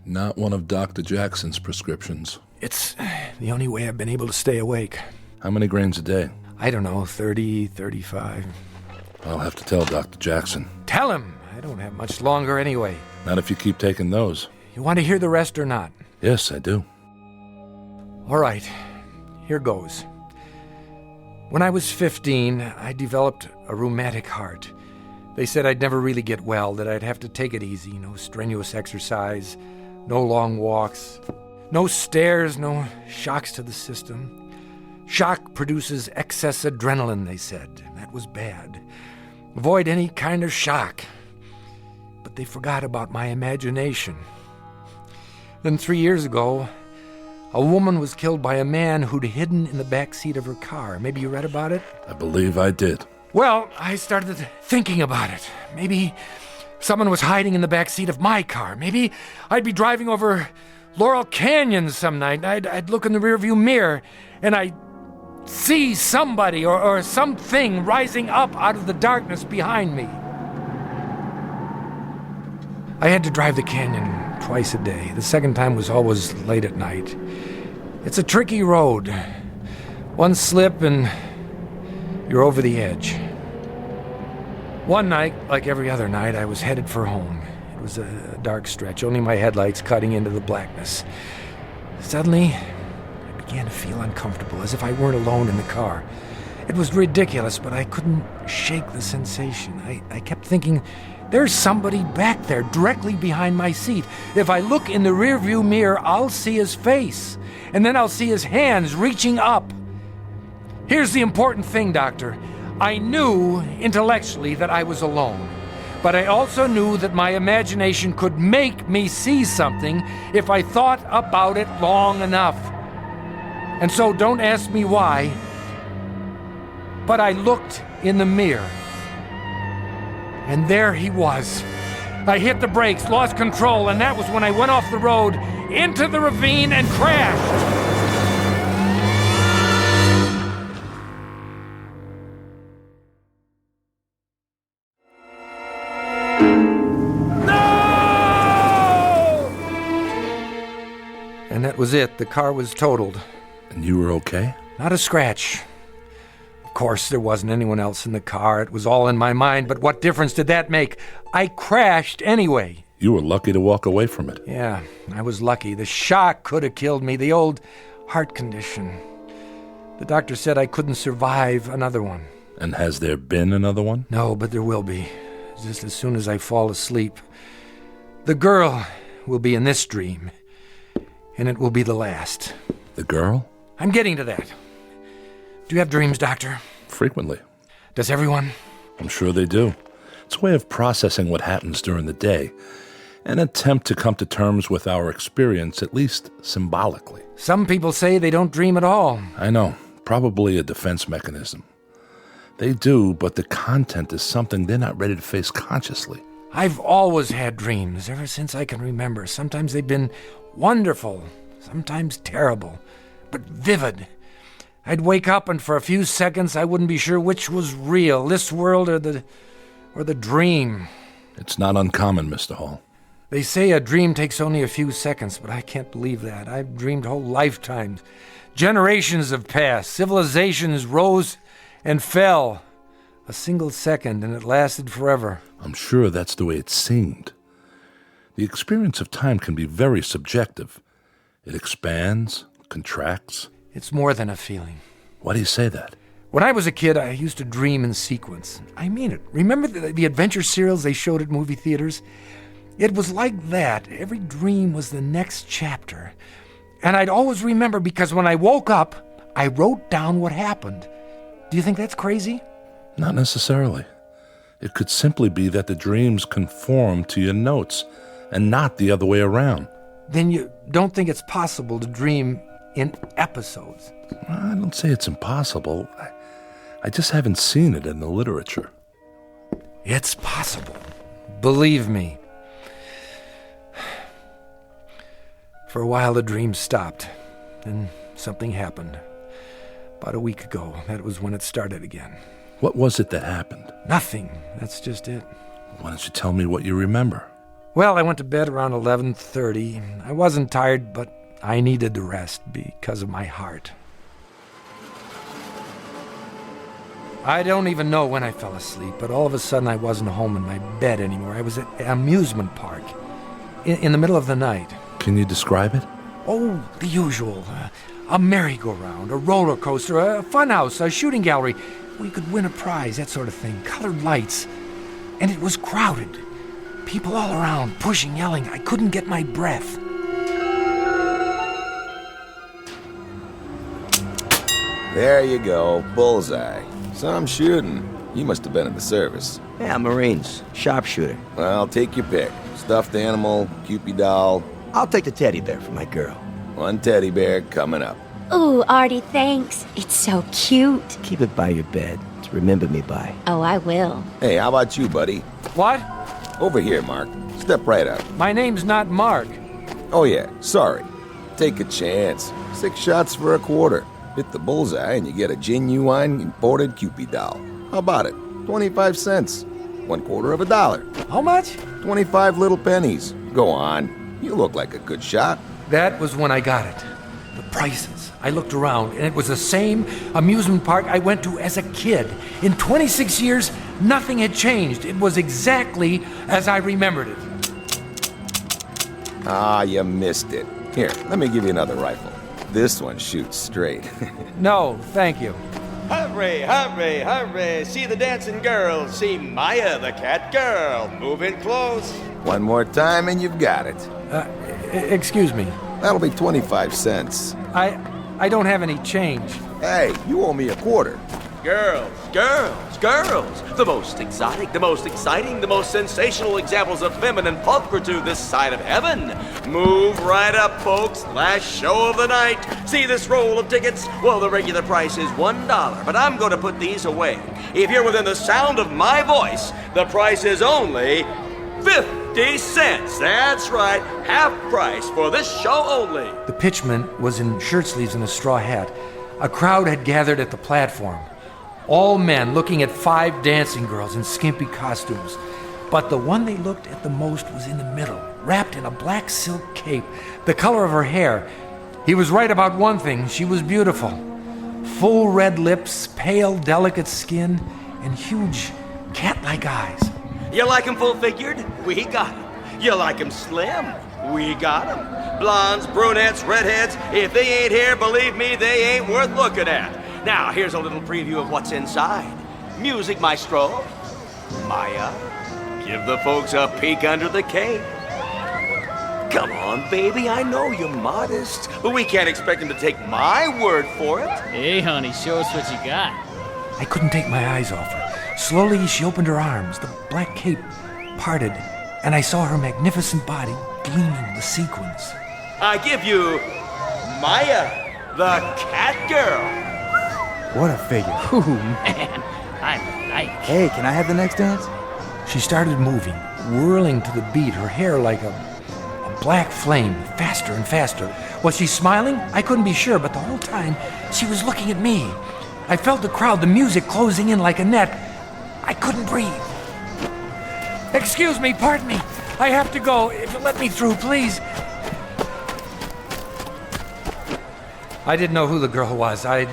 Not one of Dr. Jackson's prescriptions. It's the only way I've been able to stay awake. How many grains a day? I don't know, 30, 35. I'll have to tell Dr. Jackson. Tell him! I don't have much longer anyway. Not if you keep taking those. You want to hear the rest or not? Yes, I do. All right, here goes. When I was 15, I developed a rheumatic heart. They said I'd never really get well, that I'd have to take it easy. No strenuous exercise, no long walks, no stairs, no shocks to the system. Shock produces excess adrenaline, they said. That was bad. Avoid any kind of shock. But they forgot about my imagination. Then 3 years ago, a woman was killed by a man who'd hidden in the back seat of her car. Maybe you read about it? I believe I did. Well, I started thinking about it. Maybe someone was hiding in the back seat of my car. Maybe I'd be driving over Laurel Canyon some night. I'd look in the rearview mirror, and I'd see somebody or something rising up out of the darkness behind me. I had to drive the canyon twice a day. The second time was always late at night. It's a tricky road. One slip and you're over the edge. One night, like every other night, I was headed for home. It was a dark stretch, only my headlights cutting into the blackness. Suddenly, I began to feel uncomfortable, as if I weren't alone in the car. It was ridiculous, but I couldn't shake the sensation. I kept thinking, there's somebody back there, directly behind my seat. If I look in the rearview mirror, I'll see his face, and then I'll see his hands reaching up. Here's the important thing, Doctor. I knew intellectually that I was alone, but I also knew that my imagination could make me see something if I thought about it long enough. And so don't ask me why, but I looked in the mirror. And there he was. I hit the brakes, lost control, and that was when I went off the road into the ravine and crashed. And that was it. The car was totaled. And you were okay? Not a scratch. Of course, there wasn't anyone else in the car. It was all in my mind, but what difference did that make? I crashed anyway. You were lucky to walk away from it. Yeah, I was lucky. The shock could have killed me. The old heart condition. The doctor said I couldn't survive another one. And has there been another one? No, but there will be. Just as soon as I fall asleep. The girl will be in this dream. And it will be the last. The girl? I'm getting to that. Do you have dreams, Doctor? Frequently. Does everyone? I'm sure they do. It's a way of processing what happens during the day. An attempt to come to terms with our experience, at least symbolically. Some people say they don't dream at all. I know. Probably a defense mechanism. They do, but the content is something they're not ready to face consciously. I've always had dreams, ever since I can remember. Sometimes they've been wonderful, sometimes terrible, but vivid. I'd wake up and for a few seconds I wouldn't be sure which was real, this world or the dream. It's not uncommon, Mr. Hall. They say a dream takes only a few seconds, but I can't believe that. I've dreamed whole lifetimes. Generations have passed. Civilizations rose and fell. A single second, and it lasted forever. I'm sure that's the way it seemed. The experience of time can be very subjective. It expands, contracts. It's more than a feeling. Why do you say that? When I was a kid, I used to dream in sequence. I mean it. Remember the adventure serials they showed at movie theaters? It was like that. Every dream was the next chapter. And I'd always remember because when I woke up, I wrote down what happened. Do you think that's crazy? Not necessarily. It could simply be that the dreams conform to your notes and not the other way around. Then you don't think it's possible to dream in episodes? I don't say it's impossible. I just haven't seen it in the literature. It's possible. Believe me. For a while, the dream stopped. Then something happened. About a week ago, that was when it started again. What was it that happened? Nothing. That's just it. Why don't you tell me what you remember? Well, I went to bed around 11:30. I wasn't tired, but I needed the rest because of my heart. I don't even know when I fell asleep, but all of a sudden I wasn't home in my bed anymore. I was at an amusement park in the middle of the night. Can you describe it? Oh, the usual. A merry-go-round, a roller coaster, a funhouse, a shooting gallery where you could win a prize, that sort of thing. Colored lights. And it was crowded. People all around, pushing, yelling. I couldn't get my breath. There you go, bullseye. Some shooting. You must have been in the service. Yeah, Marines. Sharpshooter. Well, take your pick. Stuffed animal, Cupid doll. I'll take the teddy bear for my girl. One teddy bear coming up. Ooh, Artie, thanks. It's so cute. Keep it by your bed to remember me by. Oh, I will. Hey, how about you, buddy? What? Over here, Mark. Step right up. My name's not Mark. Oh, yeah, sorry. Take a chance. 6 shots for a quarter. Hit the bullseye and you get a genuine imported Cupid doll. How about it? 25 cents. $0.25. How much? 25 little pennies. Go on. You look like a good shot. That was when I got it. The prices. I looked around, and it was the same amusement park I went to as a kid. In 26 years, nothing had changed. It was exactly as I remembered it. Ah, you missed it. Here, let me give you another rifle. This one shoots straight. No, thank you. Hurry, hurry, hurry. See the dancing girls. See Maya, the cat girl. Move in close. One more time and you've got it. Excuse me. That'll be 25 cents. I don't have any change. Hey, you owe me a quarter. Girls, girls, girls. The most exotic, the most exciting, the most sensational examples of feminine pulchritude this side of heaven. Move right up, folks. Last show of the night. See this roll of tickets? Well, the regular price is $1, but I'm going to put these away. If you're within the sound of my voice, the price is only 50 cents. That's right. Half price for this show only. The pitchman was in shirt sleeves and a straw hat. A crowd had gathered at the platform. All men looking at 5 dancing girls in skimpy costumes. But the one they looked at the most was in the middle, wrapped in a black silk cape, the color of her hair. He was right about one thing. She was beautiful. Full red lips, pale, delicate skin, and huge cat-like eyes. You like 'em full-figured? We got 'em. You like 'em slim? We got 'em. Blondes, brunettes, redheads, if they ain't here, believe me, they ain't worth looking at. Now, here's a little preview of what's inside. Music, maestro. Maya, give the folks a peek under the cape. Come on, baby, I know you're modest, but we can't expect them to take my word for it. Hey, honey, show us what you got. I couldn't take my eyes off her. Slowly, she opened her arms. The black cape parted, and I saw her magnificent body gleaming with sequins. I give you Maya, the cat girl. What a figure. Ooh, man, I like. Hey, can I have the next dance? She started moving, whirling to the beat, her hair like a black flame, faster and faster. Was she smiling? I couldn't be sure, but the whole time she was looking at me. I felt the crowd, the music closing in like a net. I couldn't breathe. Excuse me, pardon me. I have to go. If you'll let me through, please. I didn't know who the girl was. I'd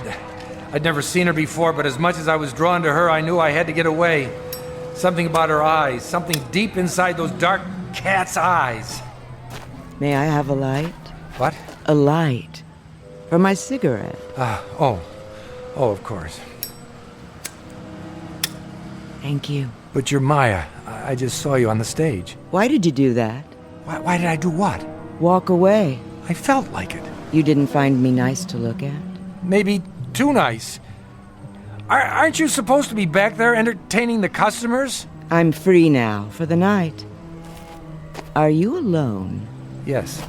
never seen her before, but as much as I was drawn to her, I knew I had to get away. Something about her eyes, something deep inside those dark cat's eyes. May I have a light? What? A light. For my cigarette. Oh, of course. Thank you. But you're Maya. I just saw you on the stage. Why did you do that? Why did I do what? Walk away. I felt like it. You didn't find me nice to look at? Maybe too nice. Aren't you supposed to be back there entertaining the customers? I'm free now for the night. Are you alone? Yes.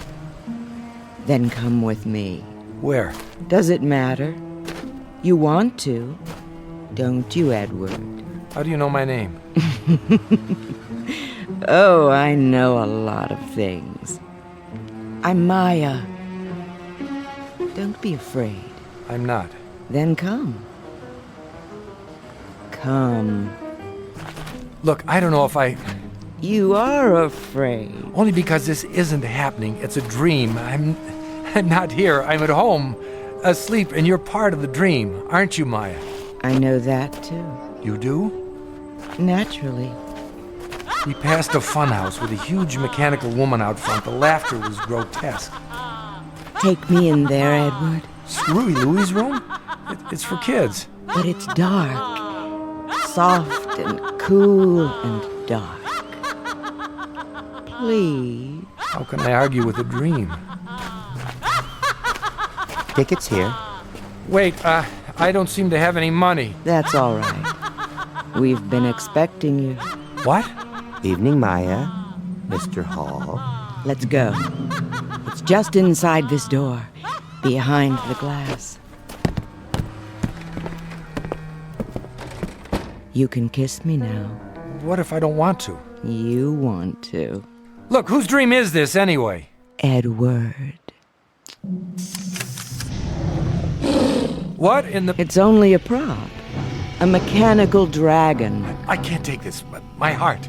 Then come with me. Where? Does it matter? You want to, don't you, Edward? How do you know my name? Oh, I know a lot of things. I'm Maya. Don't be afraid. I'm not. Then come. Come. Look, I don't know if I... You are afraid. Only because this isn't happening. It's a dream. I'm not here. I'm at home, asleep, and you're part of the dream, aren't you, Maya? I know that, too. You do? Naturally. We passed a funhouse with a huge mechanical woman out front. The laughter was grotesque. Take me in there, Edward. Screwy Louie's room? It's for kids. But it's dark. Soft and cool and dark. Please. How can I argue with a dream? Tickets here. Wait, I don't seem to have any money. That's all right. We've been expecting you. What? Evening, Maya. Mr. Hall. Let's go. It's just inside this door, behind the glass. You can kiss me now. What if I don't want to? You want to. Look, whose dream is this, anyway? Edward. What in the... It's only a prop. A mechanical dragon. I can't take this. My heart.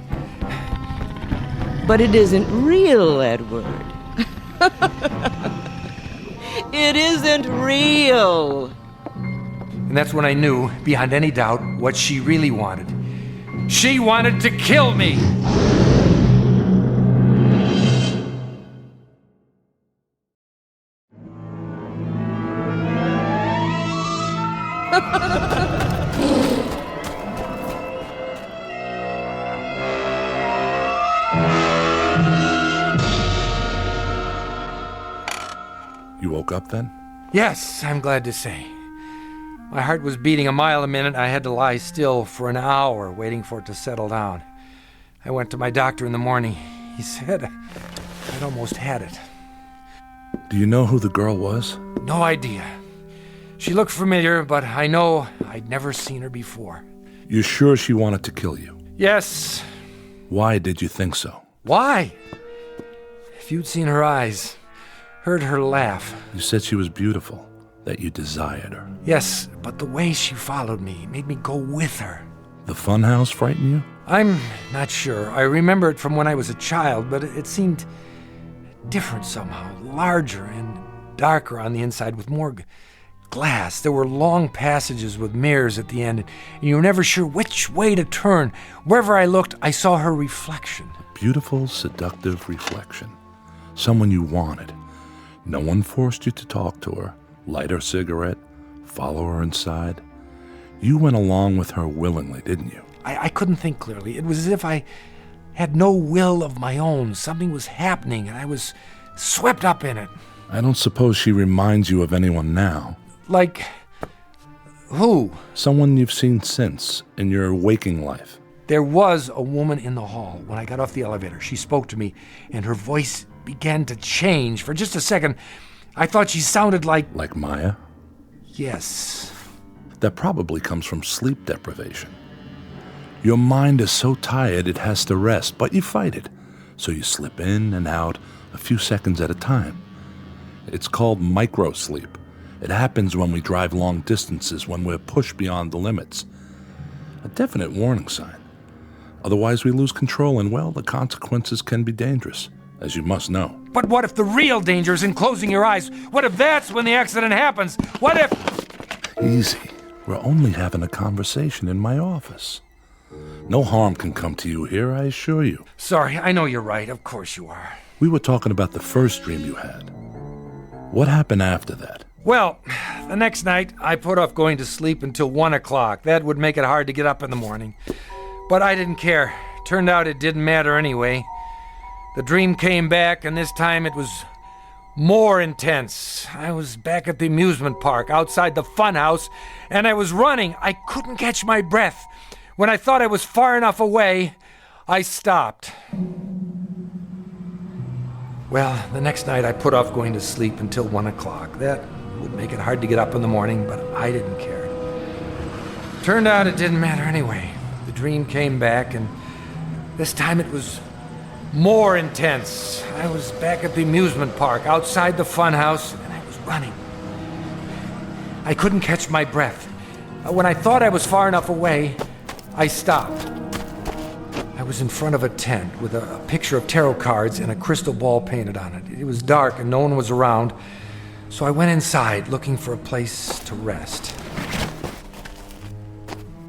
But it isn't real, Edward. It isn't real. And that's when I knew, beyond any doubt, what she really wanted. She wanted to kill me! You woke up then? Yes, I'm glad to say. My heart was beating a mile a minute. I had to lie still for an hour, waiting for it to settle down. I went to my doctor in the morning. He said I'd almost had it. Do you know who the girl was? No idea. She looked familiar, but I know I'd never seen her before. You're sure she wanted to kill you? Yes. Why did you think so? Why? If you'd seen her eyes, heard her laugh. You said she was beautiful, that you desired her. Yes, but the way she followed me made me go with her. The funhouse frightened you? I'm not sure. I remember it from when I was a child, but it seemed different somehow, larger and darker on the inside with more glass. There were long passages with mirrors at the end, and you were never sure which way to turn. Wherever I looked, I saw her reflection. Beautiful, seductive reflection. Someone you wanted. No one forced you to talk to her, light her cigarette, follow her inside. You went along with her willingly, didn't you? I couldn't think clearly. It was as if I had no will of my own. Something was happening, and I was swept up in it. I don't suppose she reminds you of anyone now. Like who? Someone you've seen since, in your waking life. There was a woman in the hall when I got off the elevator. She spoke to me, and her voice began to change. For just a second, I thought she sounded like... Like Maya? Yes. That probably comes from sleep deprivation. Your mind is so tired it has to rest, but you fight it. So you slip in and out a few seconds at a time. It's called microsleep. It happens when we drive long distances, when we're pushed beyond the limits. A definite warning sign. Otherwise we lose control and, well, the consequences can be dangerous, as you must know. But what if the real danger is in closing your eyes? What if that's when the accident happens? What if... Easy. We're only having a conversation in my office. No harm can come to you here, I assure you. Sorry, I know you're right. Of course you are. We were talking about the first dream you had. What happened after that? Well, the next night, I put off going to sleep until 1 o'clock. That would make it hard to get up in the morning. But I didn't care. Turned out it didn't matter anyway. The dream came back, and this time it was more intense. I was back at the amusement park, outside the fun house, and I was running. I couldn't catch my breath. When I thought I was far enough away, I stopped. Well, the next night I put off going to sleep until 1 o'clock. That would make it hard to get up in the morning, but I didn't care. Turned out it didn't matter anyway. The dream came back, and this time it was more intense. I was back at the amusement park, outside the fun house, and I was running. I couldn't catch my breath. When I thought I was far enough away, I stopped. I was in front of a tent with a picture of tarot cards and a crystal ball painted on it. It was dark and no one was around, so I went inside looking for a place to rest.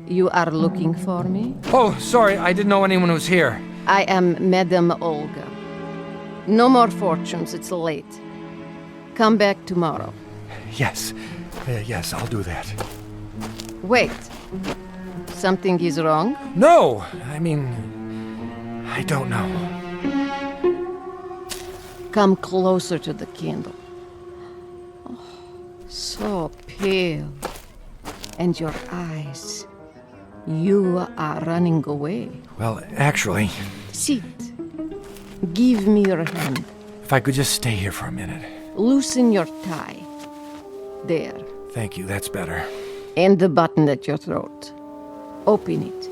You are looking for me? Oh, sorry, I didn't know anyone was here. I am Madame Olga. No more fortunes, it's late. Come back tomorrow. Yes, yes, I'll do that. Wait. Something is wrong? No, I mean, I don't know. Come closer to the candle. Oh, so pale. And your eyes. You are running away. Well, actually... Sit. Give me your hand. If I could just stay here for a minute. Loosen your tie. There. Thank you, that's better. And the button at your throat. Open it.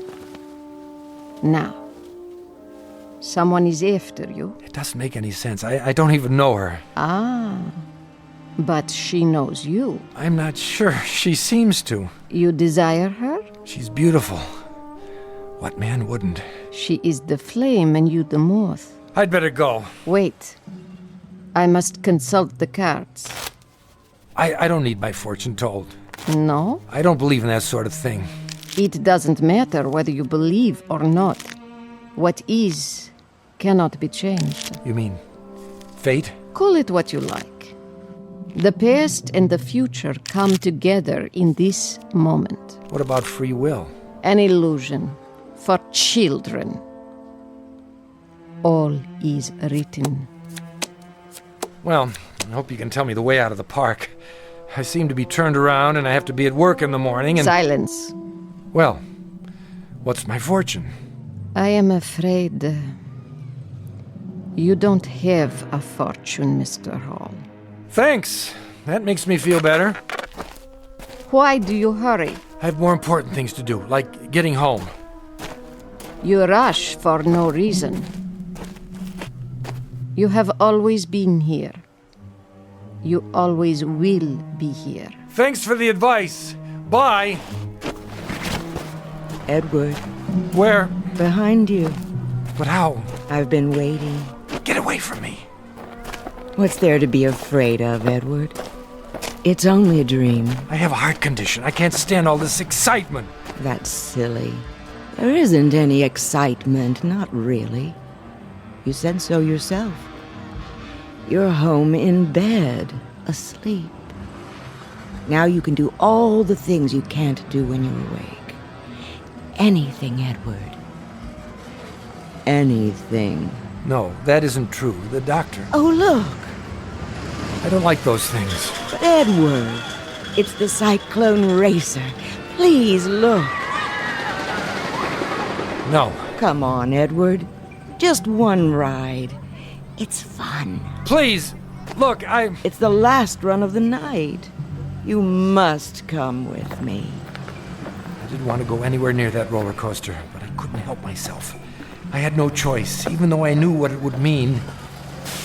Now. Someone is after you. It doesn't make any sense. I don't even know her. Ah. But she knows you. I'm not sure. She seems to. You desire her? She's beautiful. What man wouldn't? She is the flame and you the moth. I'd better go. Wait. I must consult the cards. I don't need my fortune told. No? I don't believe in that sort of thing. It doesn't matter whether you believe or not. What is cannot be changed. You mean fate? Call it what you like. The past and the future come together in this moment. What about free will? An illusion for children. All is written. Well, I hope you can tell me the way out of the park. I seem to be turned around and I have to be at work in the morning and... Silence. Well, what's my fortune? I am afraid you don't have a fortune, Mr. Hall. Thanks. That makes me feel better. Why do you hurry? I have more important things to do, like getting home. You rush for no reason. You have always been here. You always will be here. Thanks for the advice. Bye. Edward. Where? Behind you. But how? I've been waiting. Get away from me. What's there to be afraid of, Edward? It's only a dream. I have a heart condition. I can't stand all this excitement. That's silly. There isn't any excitement, not really. You said so yourself. You're home in bed, asleep. Now you can do all the things you can't do when you're awake. Anything, Edward. Anything. No, that isn't true. The doctor. Oh, look. I don't like those things. But Edward, it's the Cyclone Racer. Please look. No. Come on, Edward. Just one ride. It's fun. Please, look, It's the last run of the night. You must come with me. I didn't want to go anywhere near that roller coaster, but I couldn't help myself. I had no choice, even though I knew what it would mean.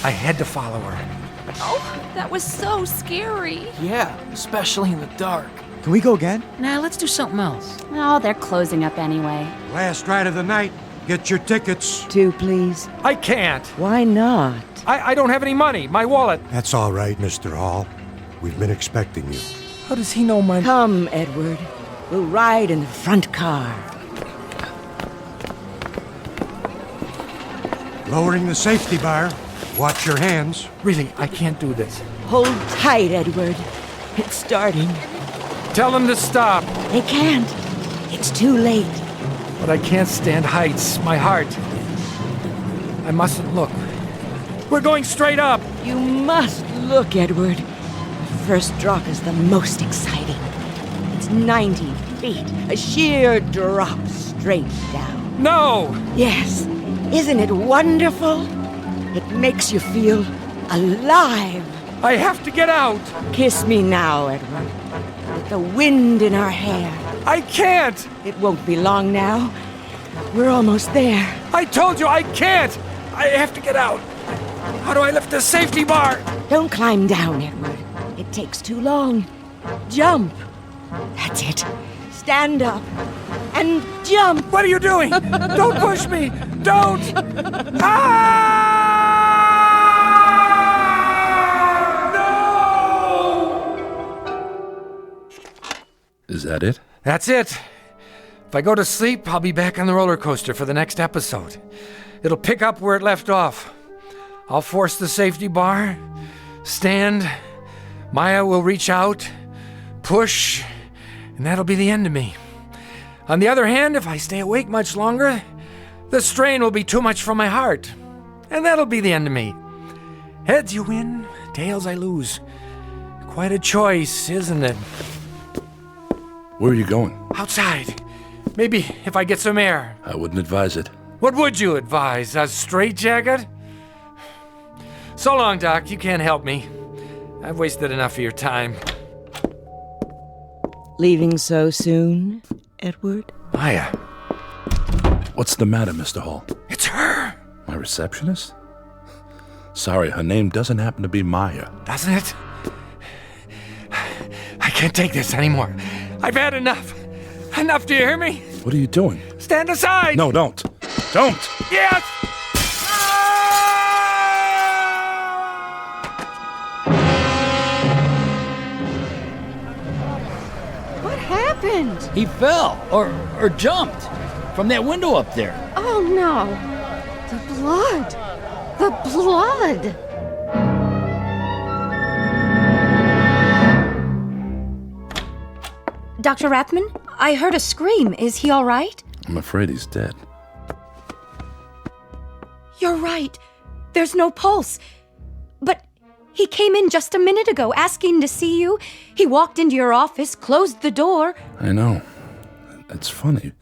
I had to follow her. Oh, that was so scary. Yeah, especially in the dark. Can we go again? Nah, let's do something else. Oh, they're closing up anyway. Last ride of the night. Get your tickets. 2, please. I can't. Why not? I don't have any money. My wallet. That's all right, Mr. Hall. We've been expecting you. How does he know my... Come, Edward. We'll ride in the front car. Lowering the safety bar. Watch your hands. Really, I can't do this. Hold tight, Edward. It's starting. Tell them to stop. They can't. It's too late. But I can't stand heights. My heart. I mustn't look. We're going straight up. You must look, Edward. First drop is the most exciting. It's 90 feet, a sheer drop straight down. No! Yes. Isn't it wonderful? It makes you feel alive. I have to get out. Kiss me now, Edward. With the wind in our hair. I can't. It won't be long now. We're almost there. I told you I can't. I have to get out. How do I lift the safety bar? Don't climb down, Edward. It takes too long. Jump. That's it. Stand up and jump. What are you doing? Don't push me. Don't. Is that it? That's it. If I go to sleep, I'll be back on the roller coaster for the next episode. It'll pick up where it left off. I'll force the safety bar, stand, Maya will reach out, push, and that'll be the end of me. On the other hand, if I stay awake much longer, the strain will be too much for my heart, and that'll be the end of me. Heads you win, tails I lose. Quite a choice, isn't it? Where are you going? Outside. Maybe if I get some air. I wouldn't advise it. What would you advise? A straitjacket? So long, Doc. You can't help me. I've wasted enough of your time. Leaving so soon, Edward? Maya. What's the matter, Mr. Hall? It's her. My receptionist? Sorry, her name doesn't happen to be Maya. Doesn't it? I can't take this anymore. I've had enough. Enough, do you hear me? What are you doing? Stand aside! No, don't. Don't! Yes! What happened? He fell, or jumped, from that window up there. Oh no! The blood! The blood! Dr. Rathman, I heard a scream. Is he all right? I'm afraid he's dead. You're right. There's no pulse. But he came in just a minute ago asking to see you. He walked into your office, closed the door. I know. It's funny.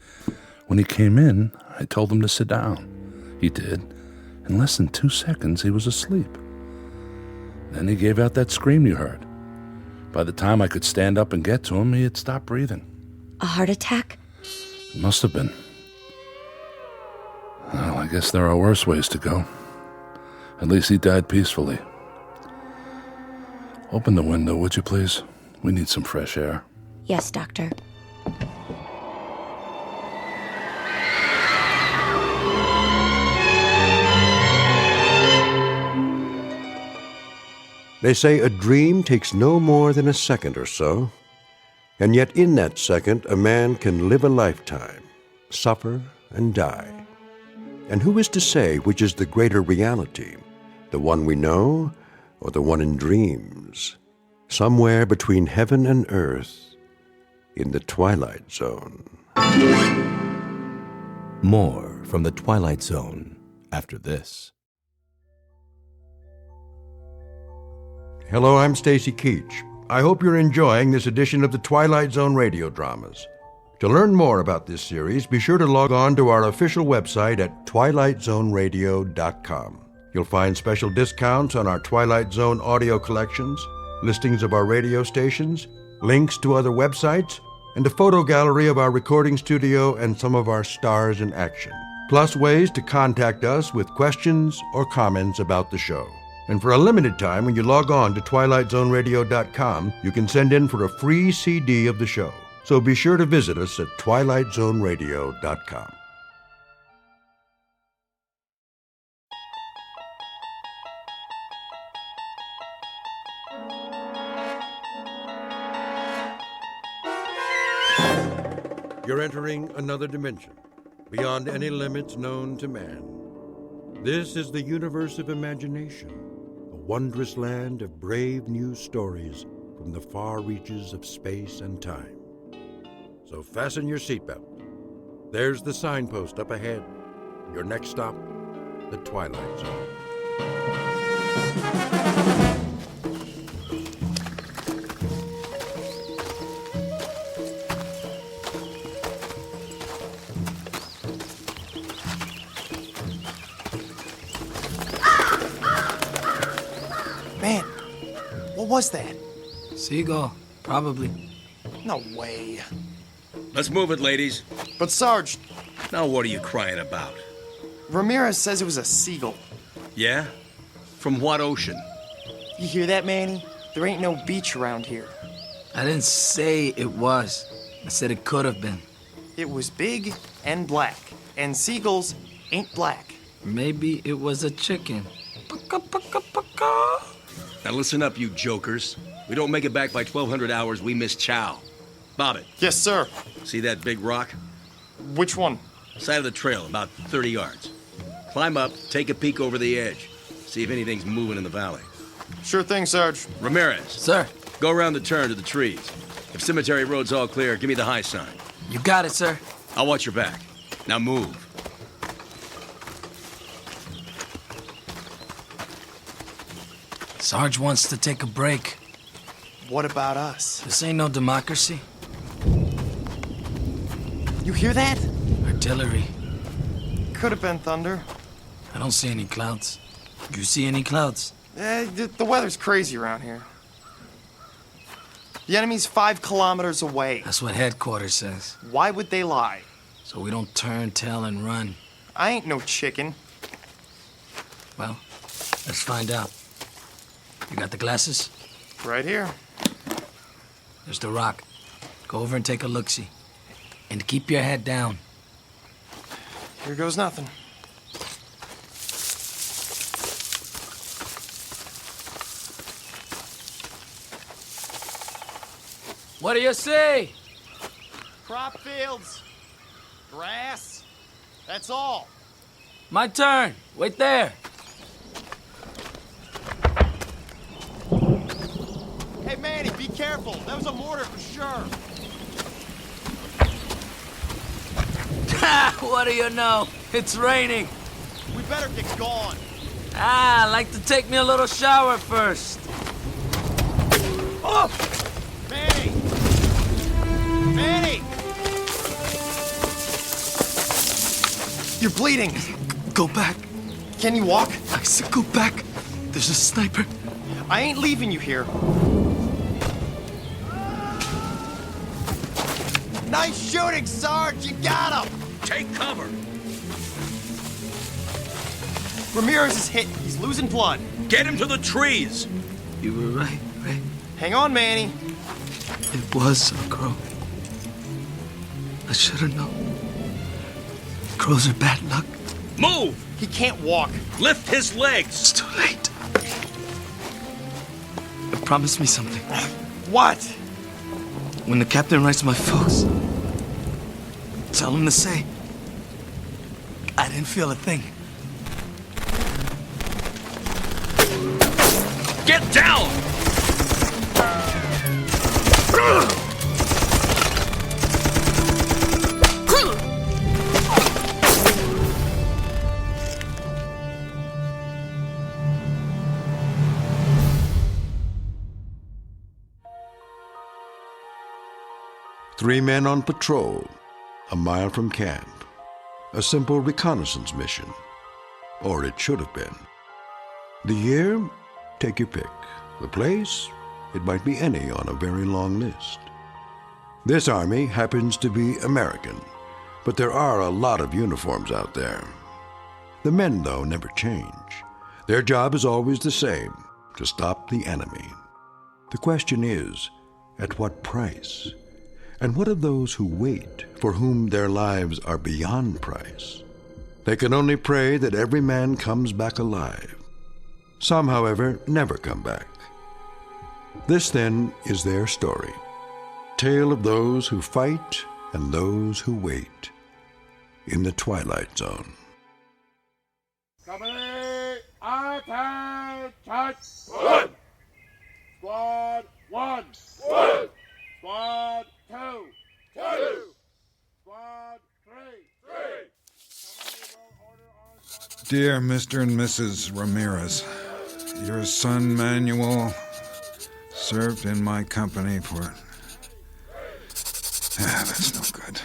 When he came in, I told him to sit down. He did. In less than 2 seconds, he was asleep. Then he gave out that scream you heard. By the time I could stand up and get to him, he had stopped breathing. A heart attack? It must have been. Well, I guess there are worse ways to go. At least he died peacefully. Open the window, would you please? We need some fresh air. Yes, Doctor. They say a dream takes no more than a second or so, and yet in that second a man can live a lifetime, suffer and die. And who is to say which is the greater reality, the one we know or the one in dreams, somewhere between heaven and earth, in the Twilight Zone? More from the Twilight Zone after this. Hello, I'm Stacy Keach. I hope you're enjoying this edition of the Twilight Zone radio dramas. To learn more about this series, be sure to log on to our official website at twilightzoneradio.com. You'll find special discounts on our Twilight Zone audio collections, listings of our radio stations, links to other websites, and a photo gallery of our recording studio and some of our stars in action, plus ways to contact us with questions or comments about the show. And for a limited time, when you log on to twilightzoneradio.com, you can send in for a free CD of the show. So be sure to visit us at twilightzoneradio.com. You're entering another dimension, beyond any limits known to man. This is the universe of imagination, a wondrous land of brave new stories from the far reaches of space and time. So fasten your seatbelt. There's the signpost up ahead. Your next stop, the Twilight Zone. Man, what was that? Seagull, probably. No way. Let's move it, ladies. But Sarge... Now what are you crying about? Ramirez says it was a seagull. Yeah? From what ocean? You hear that, Manny? There ain't no beach around here. I didn't say it was. I said it could have been. It was big and black, and seagulls ain't black. Maybe it was a chicken. Now listen up, you jokers. We don't make it back by 1200 hours, we miss chow. Bob it. Yes, sir. See that big rock? Which one? Side of the trail, about 30 yards. Climb up, take a peek over the edge. See if anything's moving in the valley. Sure thing, Sarge. Ramirez. Sir. Go around the turn to the trees. If cemetery road's all clear, give me the high sign. You got it, sir. I'll watch your back. Now move. Sarge wants to take a break. What about us? This ain't no democracy. You hear that? Artillery. Could have been thunder. I don't see any clouds. Do you see any clouds? The weather's crazy around here. The enemy's 5 kilometers away. That's what headquarters says. Why would they lie? So we don't turn, tail, and run. I ain't no chicken. Well, let's find out. You got the glasses? Right here. There's the rock. Go over and take a look-see. And keep your head down. Here goes nothing. What do you see? Crop fields. Grass. That's all. My turn. Wait there. Hey, Manny, be careful. That was a mortar for sure. What do you know? It's raining. We better get going. I'd like to take me a little shower first. Oh! Manny! Manny! You're bleeding. Go back. Can you walk? I said go back. There's a sniper. I ain't leaving you here. Nice shooting, Sarge. You got him. Take cover. Ramirez is hit. He's losing blood. Get him to the trees. You were right, right? Hang on, Manny. It was a crow. I should have known. Crows are bad luck. Move! He can't walk. Lift his legs. It's too late. promise me something. What? When the captain writes to my folks, tell him to say, I didn't feel a thing. Get down! 3 men on patrol, a mile from camp. A simple reconnaissance mission. Or it should have been. The year? Take your pick. The place? It might be any on a very long list. This army happens to be American, but there are a lot of uniforms out there. The men, though, never change. Their job is always the same, to stop the enemy. The question is, at what price? And what of those who wait, for whom their lives are beyond price? They can only pray that every man comes back alive. Some, however, never come back. This, then, is their story. Tale of those who fight and those who wait in the Twilight Zone. Company, attention! One! Squad 1! One! Squad 2! Two! Squad 3! Dear Mr. and Mrs. Ramirez, your son Manuel served in my company for... that's no good.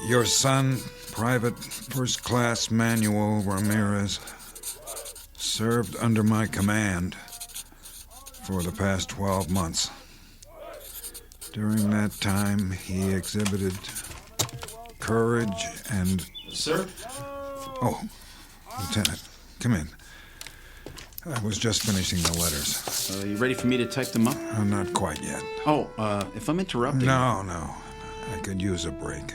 Your son, Private First Class Manuel Ramirez, served under my command for the past 12 months. During that time, he exhibited courage and... Sir? Oh, Lieutenant, come in. I was just finishing the letters. You ready for me to type them up? Not quite yet. Oh, if I'm interrupting... No. I could use a break.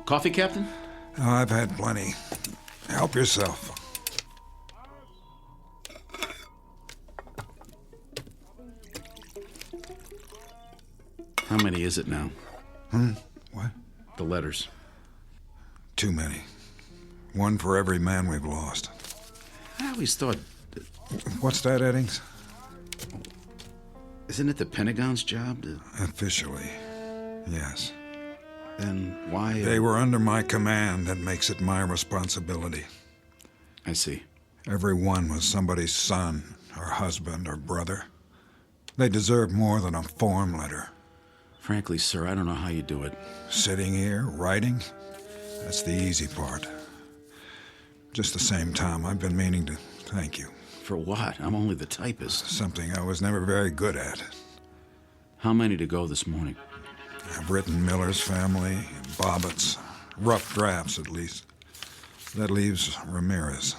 Coffee, Captain? Oh, I've had plenty. Help yourself. How many is it now? What? The letters. Too many. One for every man we've lost. I always thought... What's that, Eddings? Isn't it the Pentagon's job to... Officially, yes. Then why... They were under my command. That makes it my responsibility. I see. Every one was somebody's son, or husband, or brother. They deserve more than a form letter. Frankly, sir, I don't know how you do it. Sitting here, writing? That's the easy part. Just the same time, I've been meaning to thank you. For what? I'm only the typist. Something I was never very good at. How many to go this morning? I've written Miller's family, Bobbitt's. Rough drafts, at least. That leaves Ramirez.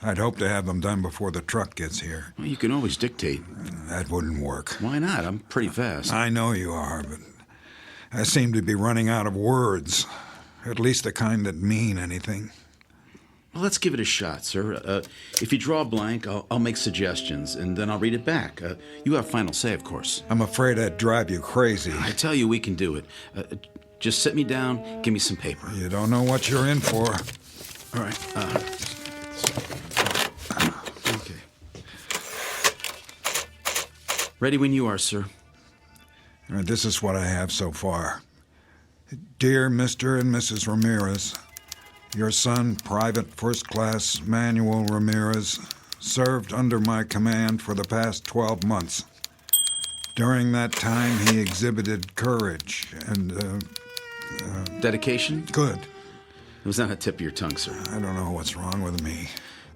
I'd hope to have them done before the truck gets here. Well, you can always dictate. That wouldn't work. Why not? I'm pretty fast. I know you are, but I seem to be running out of words. At least the kind that mean anything. Well, let's give it a shot, sir. If you draw a blank, I'll make suggestions, and then I'll read it back. You have final say, of course. I'm afraid I'd drive you crazy. I tell you, we can do it. Just sit me down, give me some paper. You don't know what you're in for. All right. Okay. Ready when you are, sir. This is what I have so far. Dear Mr. and Mrs. Ramirez, your son, Private First Class Manuel Ramirez, served under my command for the past 12 months. During that time, he exhibited courage and, dedication? Good. It was on the tip of your tongue, sir. I don't know what's wrong with me.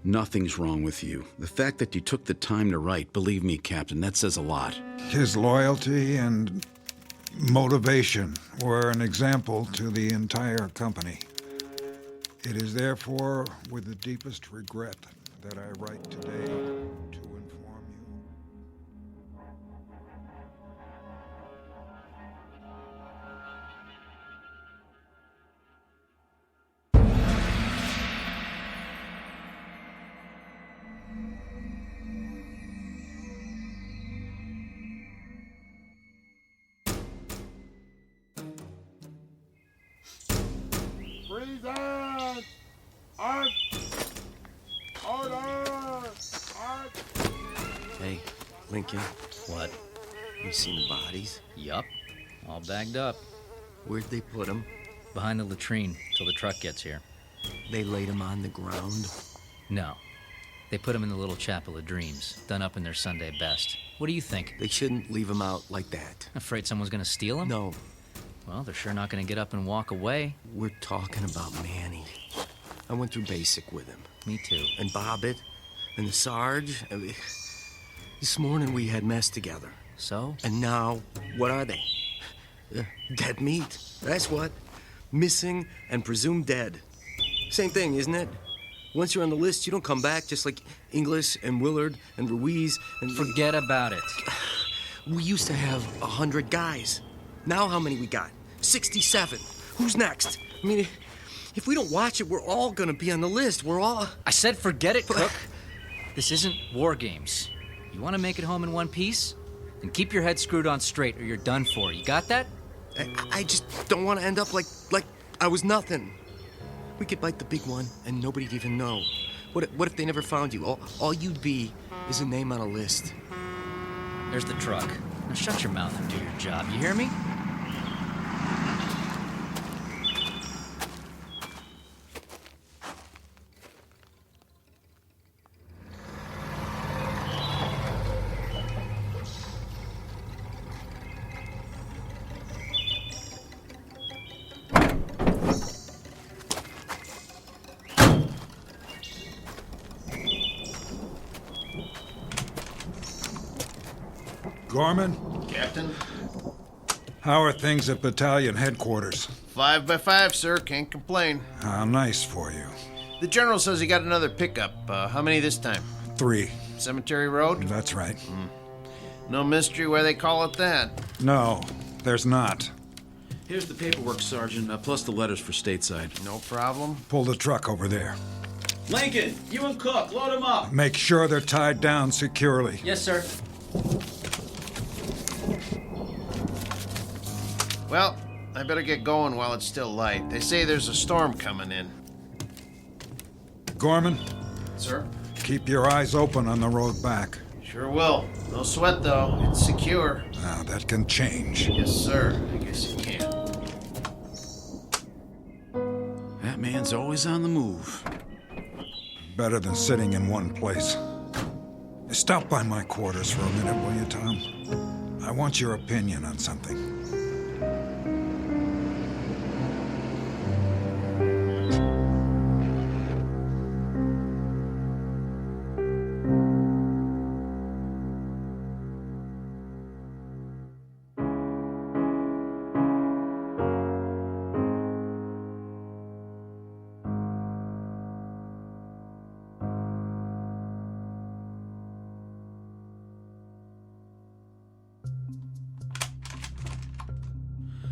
Nothing's wrong with you. The fact that you took the time to write, believe me, Captain, that says a lot. His loyalty and motivation were an example to the entire company. It is therefore with the deepest regret that I write today to inform you. Present! Art! Order! Art! Hey, Lincoln. What? You seen the bodies? Yup. All bagged up. Where'd they put them? Behind the latrine till the truck gets here. They laid them on the ground? No. They put them in the little chapel of dreams, done up in their Sunday best. What do you think? They shouldn't leave them out like that. Afraid someone's gonna steal them? No. Well, they're sure not gonna get up and walk away. We're talking about Manny. I went through basic with him. Me too. And Bobbit, and the Sarge. This morning we had mess together. So? And now, what are they? Dead meat. That's what. Missing and presumed dead. Same thing, isn't it? Once you're on the list, you don't come back, just like Inglis and Willard and Ruiz and... Forget about it. We used to have 100 guys. Now how many we got? 67. Who's next? I mean, if we don't watch it, we're all gonna be on the list. We're all... I said forget it, Cook. This isn't war games. You want to make it home in one piece? Then keep your head screwed on straight or you're done for. You got that? I just don't want to end up like I was nothing. We could bite the big one and nobody'd even know. What if they never found you? All you'd be is a name on a list. There's the truck. Now shut your mouth and do your job. You hear me? Gorman? Captain? How are things at battalion headquarters? 5 by 5, sir. Can't complain. How nice for you. The general says he got another pickup. How many this time? 3. Cemetery Road? That's right. No mystery why they call it that. No, there's not. Here's the paperwork, Sergeant, plus the letters for stateside. No problem. Pull the truck over there. Lincoln, you and Cook, load them up. Make sure they're tied down securely. Yes, sir. Well, I better get going while it's still light. They say there's a storm coming in. Gorman? Sir? Keep your eyes open on the road back. Sure will. No sweat, though. It's secure. Now, that can change. Yes, sir. I guess it can. That man's always on the move. Better than sitting in one place. Stop by my quarters for a minute, will you, Tom? I want your opinion on something.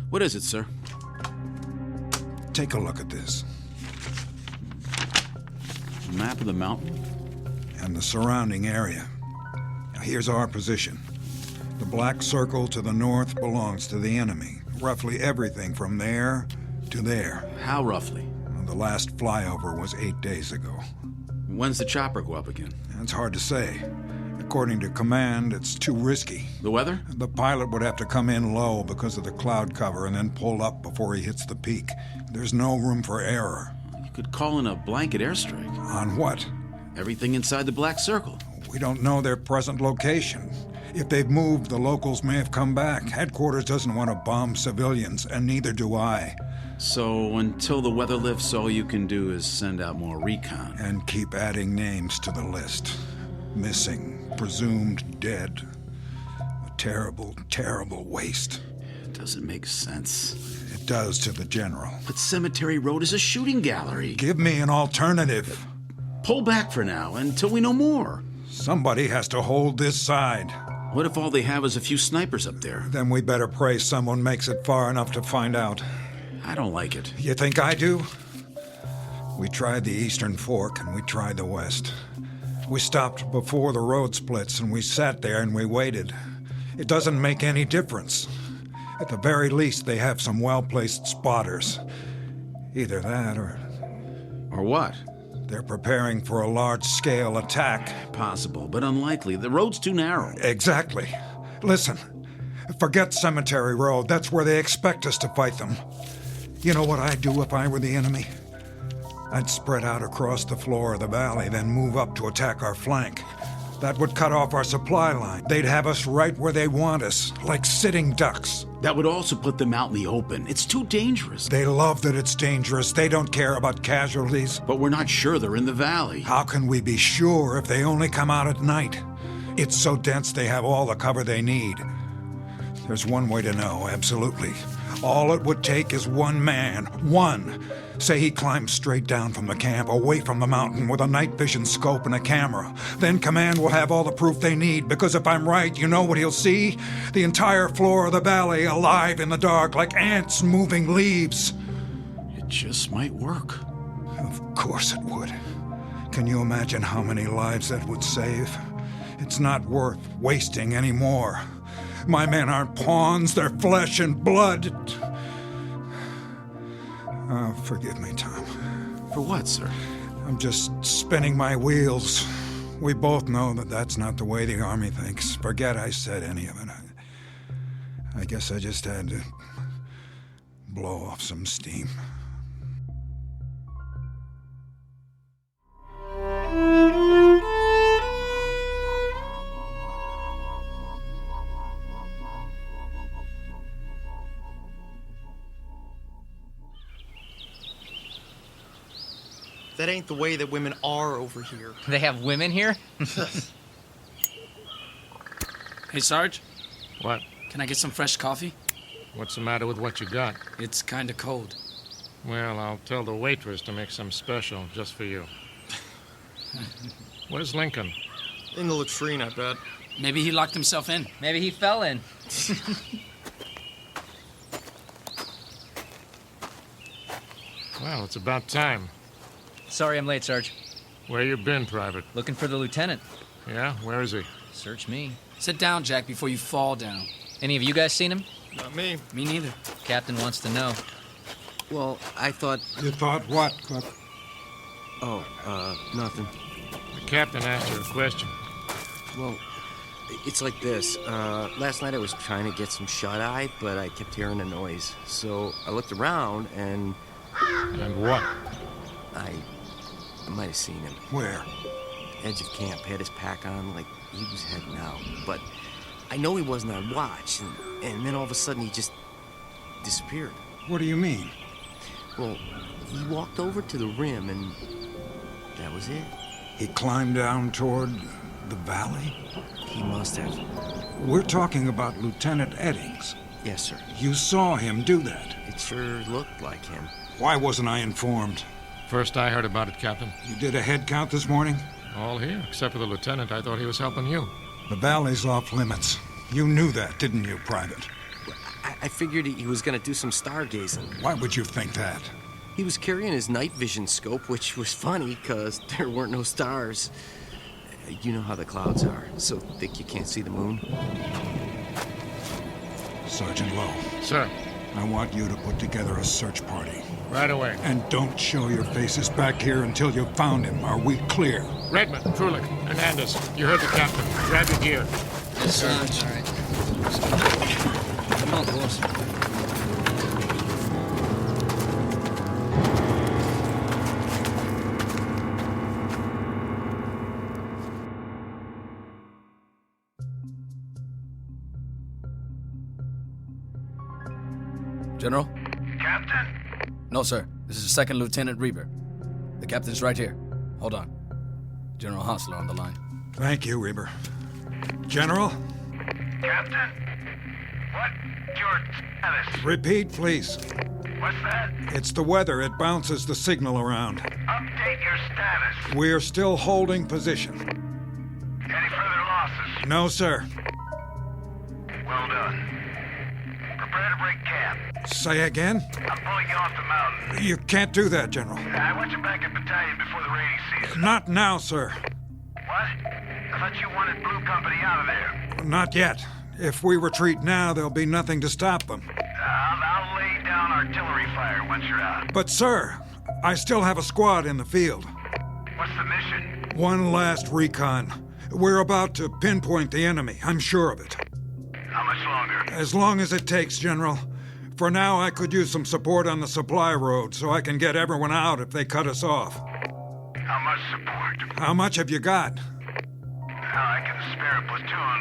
What is it, sir? Take a look at this. A map of the mountain? And the surrounding area. Now, here's our position. The black circle to the north belongs to the enemy. Roughly everything from there to there. How roughly? Well, the last flyover was 8 days ago. When's the chopper go up again? It's hard to say. According to command, it's too risky. The weather? The pilot would have to come in low because of the cloud cover and then pull up before he hits the peak. There's no room for error. You could call in a blanket airstrike. On what? Everything inside the black circle. We don't know their present location. If they've moved, the locals may have come back. Headquarters doesn't want to bomb civilians, and neither do I. So until the weather lifts, all you can do is send out more recon. And keep adding names to the list. Missing. Presumed dead. A terrible, terrible waste. It doesn't make sense. It does to the general. But Cemetery Road is a shooting gallery. Give me an alternative. Pull back for now, until we know more. Somebody has to hold this side. What if all they have is a few snipers up there? Then we better pray someone makes it far enough to find out. I don't like it. You think I do? We tried the Eastern Fork and we tried the West. We stopped before the road splits and we sat there and we waited. It doesn't make any difference. At the very least, they have some well-placed spotters. Either that or... Or what? They're preparing for a large-scale attack. Possible, but unlikely. The road's too narrow. Exactly. Listen, forget Cemetery Road. That's where they expect us to fight them. You know what I'd do if I were the enemy? I'd spread out across the floor of the valley, then move up to attack our flank. That would cut off our supply line. They'd have us right where they want us, like sitting ducks. That would also put them out in the open. It's too dangerous. They love that it's dangerous. They don't care about casualties. But we're not sure they're in the valley. How can we be sure if they only come out at night? It's so dense they have all the cover they need. There's one way to know, absolutely. All it would take is one man. One. Say he climbs straight down from the camp, away from the mountain, with a night vision scope and a camera. Then Command will have all the proof they need, because if I'm right, you know what he'll see? The entire floor of the valley alive in the dark, like ants moving leaves. It just might work. Of course it would. Can you imagine how many lives that would save? It's not worth wasting any more. My men aren't pawns, they're flesh and blood. Oh, forgive me, Tom. For what, sir? I'm just spinning my wheels. We both know that that's not the way the Army thinks. Forget I said any of it. I guess I just had to blow off some steam. That ain't the way that women are over here. They have women here? Hey, Sarge? What? Can I get some fresh coffee? What's the matter with what you got? It's kinda cold. Well, I'll tell the waitress to make some special just for you. Where's Lincoln? In the latrine, I bet. Maybe he locked himself in. Maybe he fell in. Well, it's about time. Sorry I'm late, Sarge. Where you been, Private? Looking for the lieutenant. Yeah? Where is he? Search me. Sit down, Jack, before you fall down. Any of you guys seen him? Not me. Me neither. Captain wants to know. Well, I thought... You thought what, Cook? Oh, nothing. The captain asked you a question. Well, it's like this. Last night I was trying to get some shut-eye, but I kept hearing a noise. So I looked around and... And what? I might have seen him. Where? Edge of camp, had his pack on like he was heading out. But I know he wasn't on watch, and then all of a sudden he just disappeared. What do you mean? Well, he walked over to the rim, and that was it. He climbed down toward the valley? He must have. We're talking about Lieutenant Eddings. Yes, sir. You saw him do that? It sure looked like him. Why wasn't I informed? First I heard about it, Captain. You did a head count this morning? All here, except for the lieutenant. I thought he was helping you. The valley's off limits. You knew that, didn't you, Private? I figured he was going to do some stargazing. Why would you think that? He was carrying his night vision scope, which was funny because there weren't no stars. You know how the clouds are, so thick you can't see the moon. Sergeant Lowe. Sir. I want you to put together a search party. Right away. And don't show your faces back here until you've found him. Are we clear? Redmond, Trulick, Hernandez, you heard the captain. Grab your gear. Yes, sir. All right. Come on, boys. General? Captain? No, sir. This is Second Lieutenant Reber. The captain's right here. Hold on. General Hostler on the line. Thank you, Reber. General? Captain? What's your status? Repeat, please. What's that? It's the weather. It bounces the signal around. Update your status. We're still holding position. Any further losses? No, sir. Well done. Prepare to break camp. Say again? I'm pulling you off the mountain. You can't do that, General. I want you back at battalion before the rainy season. Not now, sir. What? I thought you wanted Blue Company out of there. Not yet. If we retreat now, there'll be nothing to stop them. I'll lay down artillery fire once you're out. But, sir, I still have a squad in the field. What's the mission? One last recon. We're about to pinpoint the enemy. I'm sure of it. How much longer? As long as it takes, General. For now, I could use some support on the supply road so I can get everyone out if they cut us off. How much support? How much have you got? I can spare a platoon,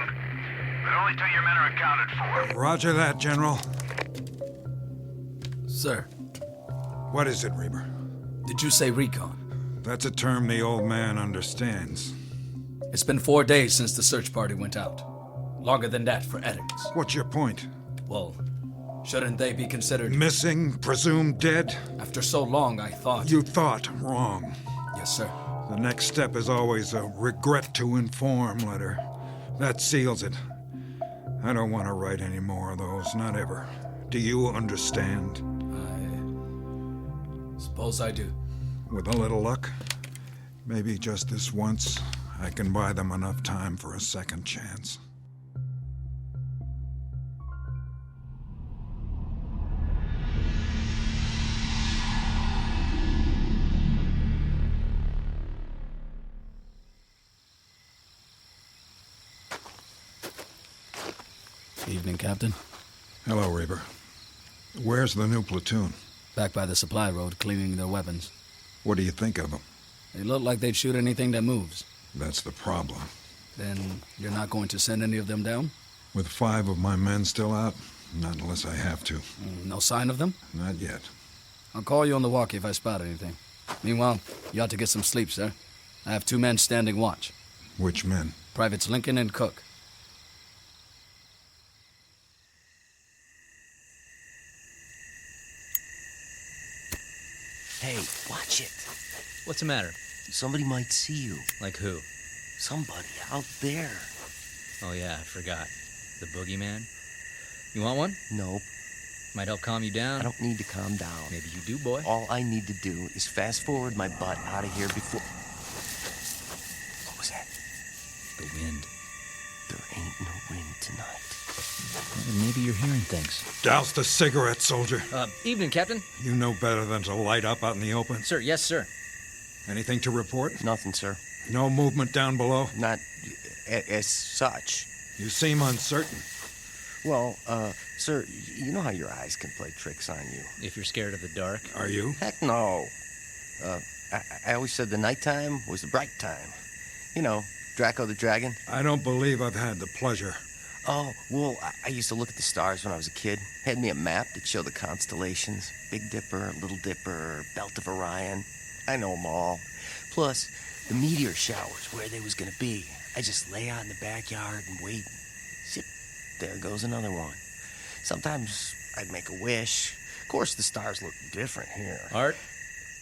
but only till your men are accounted for. Roger that, General. Sir. What is it, Reber? Did you say recon? That's a term the old man understands. It's been 4 days since the search party went out. Longer than that for ethics. What's your point? Well, shouldn't they be considered... Missing, presumed dead? After so long, I thought... You thought wrong. Yes, sir. The next step is always a regret to inform letter. That seals it. I don't want to write any more of those, not ever. Do you understand? I suppose I do. With a little luck, maybe just this once, I can buy them enough time for a second chance. Evening, Captain. Hello, Reber. Where's the new platoon? Back by the supply road, cleaning their weapons. What do you think of them? They look like they'd shoot anything that moves. That's the problem. Then you're not going to send any of them down? With 5 of my men still out? Not unless I have to. No sign of them? Not yet. I'll call you on the walkie if I spot anything. Meanwhile, you ought to get some sleep, sir. I have 2 men standing watch. Which men? Privates Lincoln and Cook. Hey, watch it. What's the matter? Somebody might see you. Like who? Somebody out there. Oh yeah, I forgot. The boogeyman? You want one? Nope. Might help calm you down? I don't need to calm down. Maybe you do, boy. All I need to do is fast forward my butt out of here before... What was that? The wind. There ain't no wind tonight. Well, maybe you're hearing things. Douse the cigarette, soldier. Evening, Captain. You know better than to light up out in the open. Sir, yes, sir. Anything to report? Nothing, sir. No movement down below? Not as such. You seem uncertain. Well, sir, you know how your eyes can play tricks on you. If you're scared of the dark. Are you? Heck no. I always said the nighttime was the bright time. You know, Draco the Dragon. I don't believe I've had the pleasure. Oh, well, I used to look at the stars when I was a kid. Had me a map that showed the constellations. Big Dipper, Little Dipper, Belt of Orion. I know them all. Plus, the meteor showers, where they was gonna be. I just lay out in the backyard and wait. Zip, there goes another one. Sometimes I'd make a wish. Of course, the stars look different here. Art?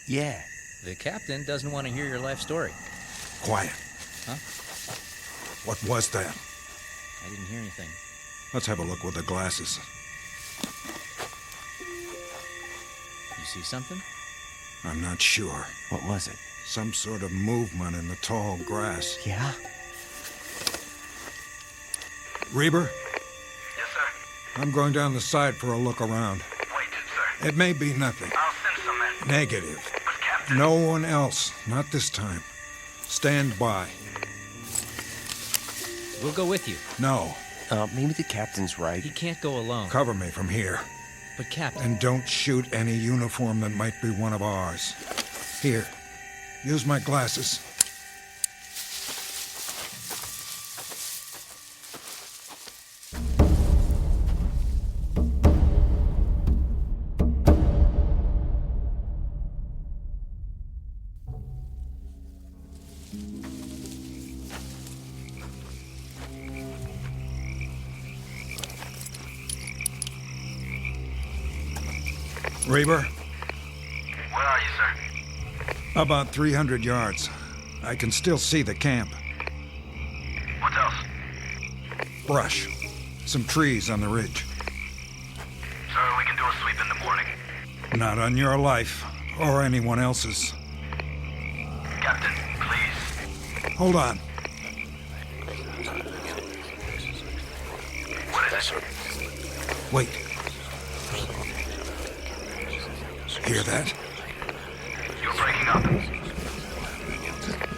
Yeah. The captain doesn't want to hear your life story. Quiet. Huh? What was that? I didn't hear anything. Let's have a look with the glasses. You see something? I'm not sure. What was it? Some sort of movement in the tall grass. Yeah? Reber? Yes, sir. I'm going down the side for a look around. Wait, sir. It may be nothing. I'll send some men. Negative. But, Captain... No one else. Not this time. Stand by. We'll go with you. No. Maybe the captain's right. He can't go alone. Cover me from here. But, Captain... And don't shoot any uniform that might be one of ours. Here. Use my glasses. Reber? Where are you, sir? About 300 yards. I can still see the camp. What else? Brush. Some trees on the ridge. Sir, we can do a sweep in the morning. Not on your life, or anyone else's. Captain, please. Hold on. What is it? Wait. Hear that? You're breaking up.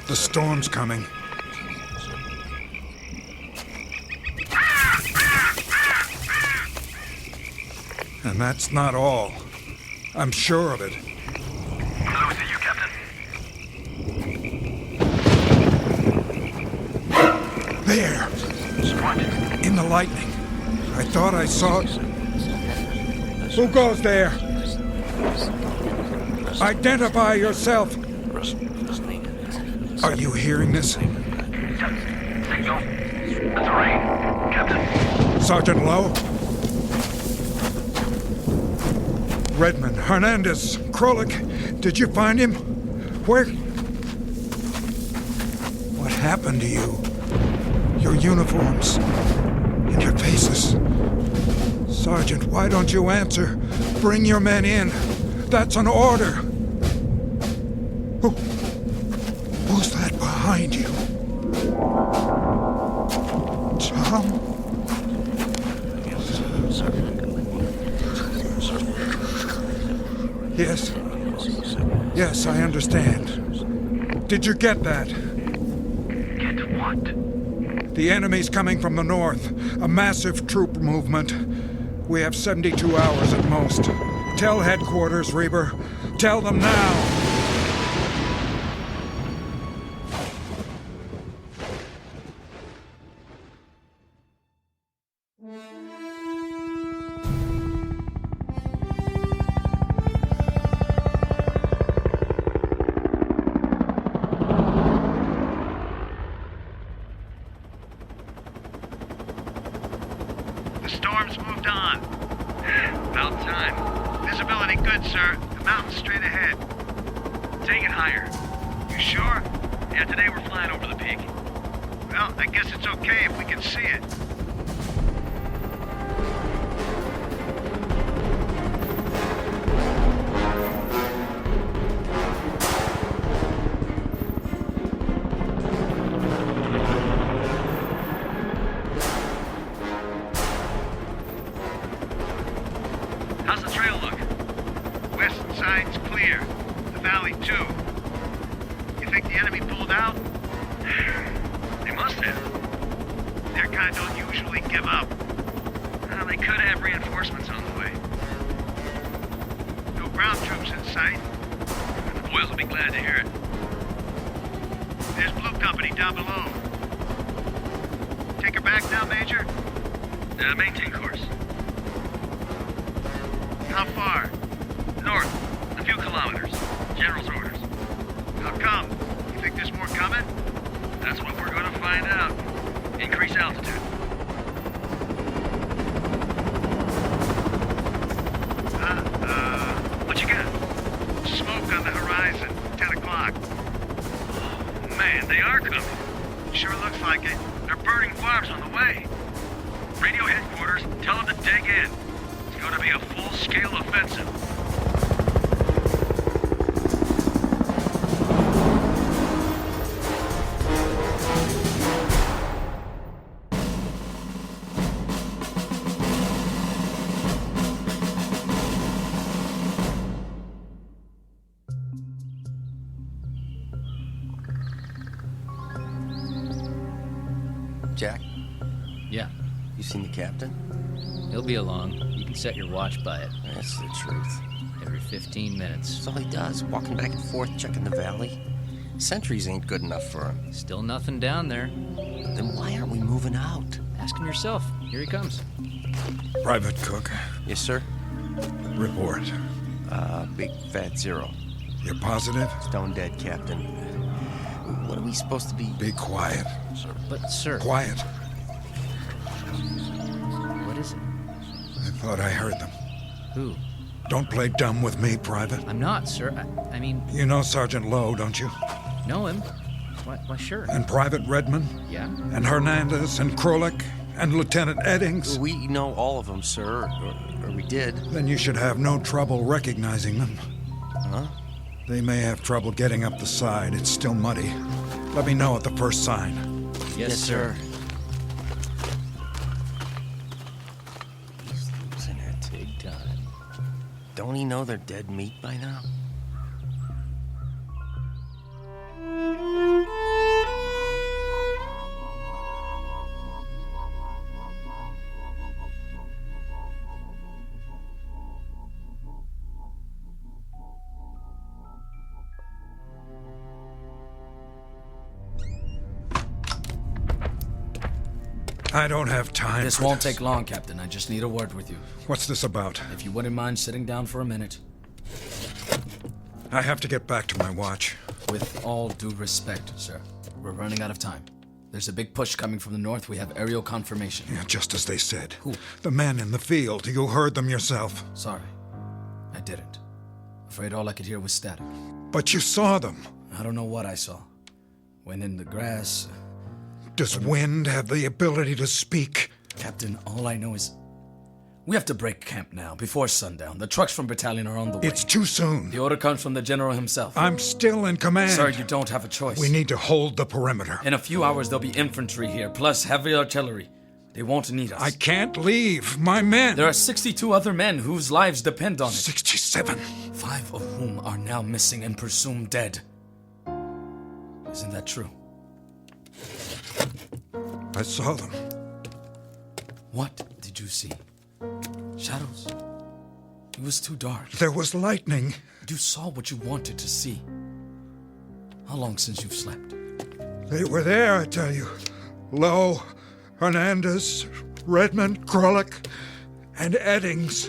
The storm's coming. And that's not all. I'm sure of it. I'm losing you, Captain. There! What? In the lightning. I thought I saw it. Who goes there? Identify yourself. Are you hearing this? Signal. That's rain, Captain. Sergeant Lowe? Redmond, Hernandez, Krolik, did you find him? Where? What happened to you? Your uniforms and your faces. Sergeant, why don't you answer? Bring your men in. That's an order. Who's that behind you? Tom? Yes. Yes, I understand. Did you get that? Get what? The enemy's coming from the north. A massive troop movement. We have 72 hours at most. Tell headquarters, Reber. Tell them now. The storm's moved on. About time. Visibility good, sir. The mountain's straight ahead. Take it higher. You sure? Yeah, today we're flying over the peak. Well, I guess it's okay if we can see it. How's the trail look? West side's clear. The valley, too. You think the enemy pulled out? They must have. Their kind don't usually give up. Well, they could have reinforcements on the way. No ground troops in sight. The boys will be glad to hear it. There's Blue Company down below. Take her back now, Major? Maintain course. How far? North. A few kilometers. General's orders. How come? You think there's more coming? That's what we're going to find out. Increase altitude. What you got? Smoke on the horizon. 10 o'clock. Oh, man, they are coming. Sure looks like it. They're burning farms on the way. Radio headquarters, tell them to dig in. It's going to be a full-scale offensive. Jack? Yeah. You seen the captain? He'll be along. You can set your watch by it. That's the truth. Every 15 minutes. That's all he does, walking back and forth, checking the valley. Sentries ain't good enough for him. Still nothing down there. Then why aren't we moving out? Ask him yourself. Here he comes. Private Cook. Yes, sir? Report. Big fat zero. You're positive? Stone dead, Captain. What are we supposed to be? Be quiet. Sir. But, sir... Quiet. What is it? I thought I heard them. Who? Don't play dumb with me, Private. I'm not, sir. I mean... You know Sergeant Lowe, don't you? Know him? Why, sure. And Private Redmond? Yeah? And Hernandez and Krolik and Lieutenant Eddings? We know all of them, sir. Or we did. Then you should have no trouble recognizing them. Huh? They may have trouble getting up the side. It's still muddy. Let me know at the first sign. Yes, sir. He's losing it. Big time. Don't he know they're dead meat by now? I don't have time. This won't take long, Captain. I just need a word with you. What's this about? If you wouldn't mind sitting down for a minute. I have to get back to my watch. With all due respect, sir, we're running out of time. There's a big push coming from the north. We have aerial confirmation. Yeah, just as they said. Who? The men in the field. You heard them yourself. Sorry. I didn't. Afraid all I could hear was static. But you saw them. I don't know what I saw. When in the grass... Does wind have the ability to speak? Captain, all I know is... We have to break camp now, before sundown. The trucks from battalion are on the way. It's too soon. The order comes from the general himself. I'm still in command. Sir, you don't have a choice. We need to hold the perimeter. In a few hours, there'll be infantry here, plus heavy artillery. They won't need us. I can't leave. My men. There are 62 other men whose lives depend on it. 67. 5 of whom are now missing and presumed dead. Isn't that true? I saw them. What did you see? Shadows? It was too dark. There was lightning. You saw what you wanted to see. How long since you've slept? They were there, I tell you. Lowe, Hernandez, Redmond, Krolick, and Eddings.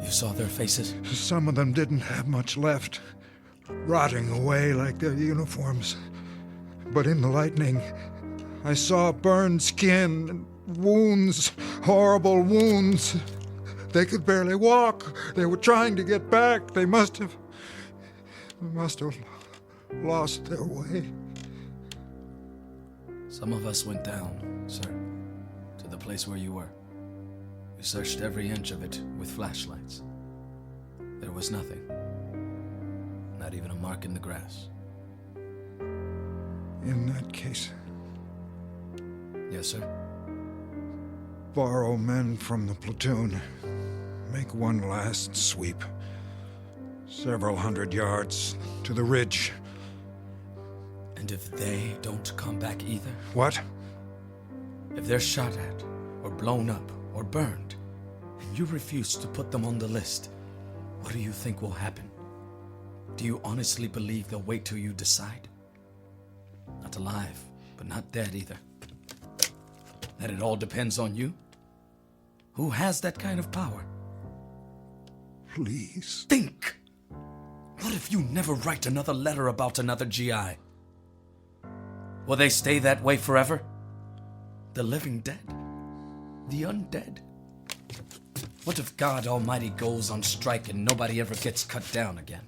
You saw their faces? Some of them didn't have much left, rotting away like their uniforms. But in the lightning, I saw burned skin and wounds, horrible wounds. They could barely walk. They were trying to get back. They must have lost their way. Some of us went down, sir, to the place where you were. We searched every inch of it with flashlights. There was nothing. Not even a mark in the grass. In that case... Yes, sir? Borrow men from the platoon. Make one last sweep. Several hundred yards to the ridge. And if they don't come back either? What? If they're shot at, or blown up, or burned, and you refuse to put them on the list, what do you think will happen? Do you honestly believe they'll wait till you decide? Not alive, but not dead either. That it all depends on you? Who has that kind of power? Please. Think! What if you never write another letter about another GI? Will they stay that way forever? The living dead? The undead? What if God Almighty goes on strike and nobody ever gets cut down again?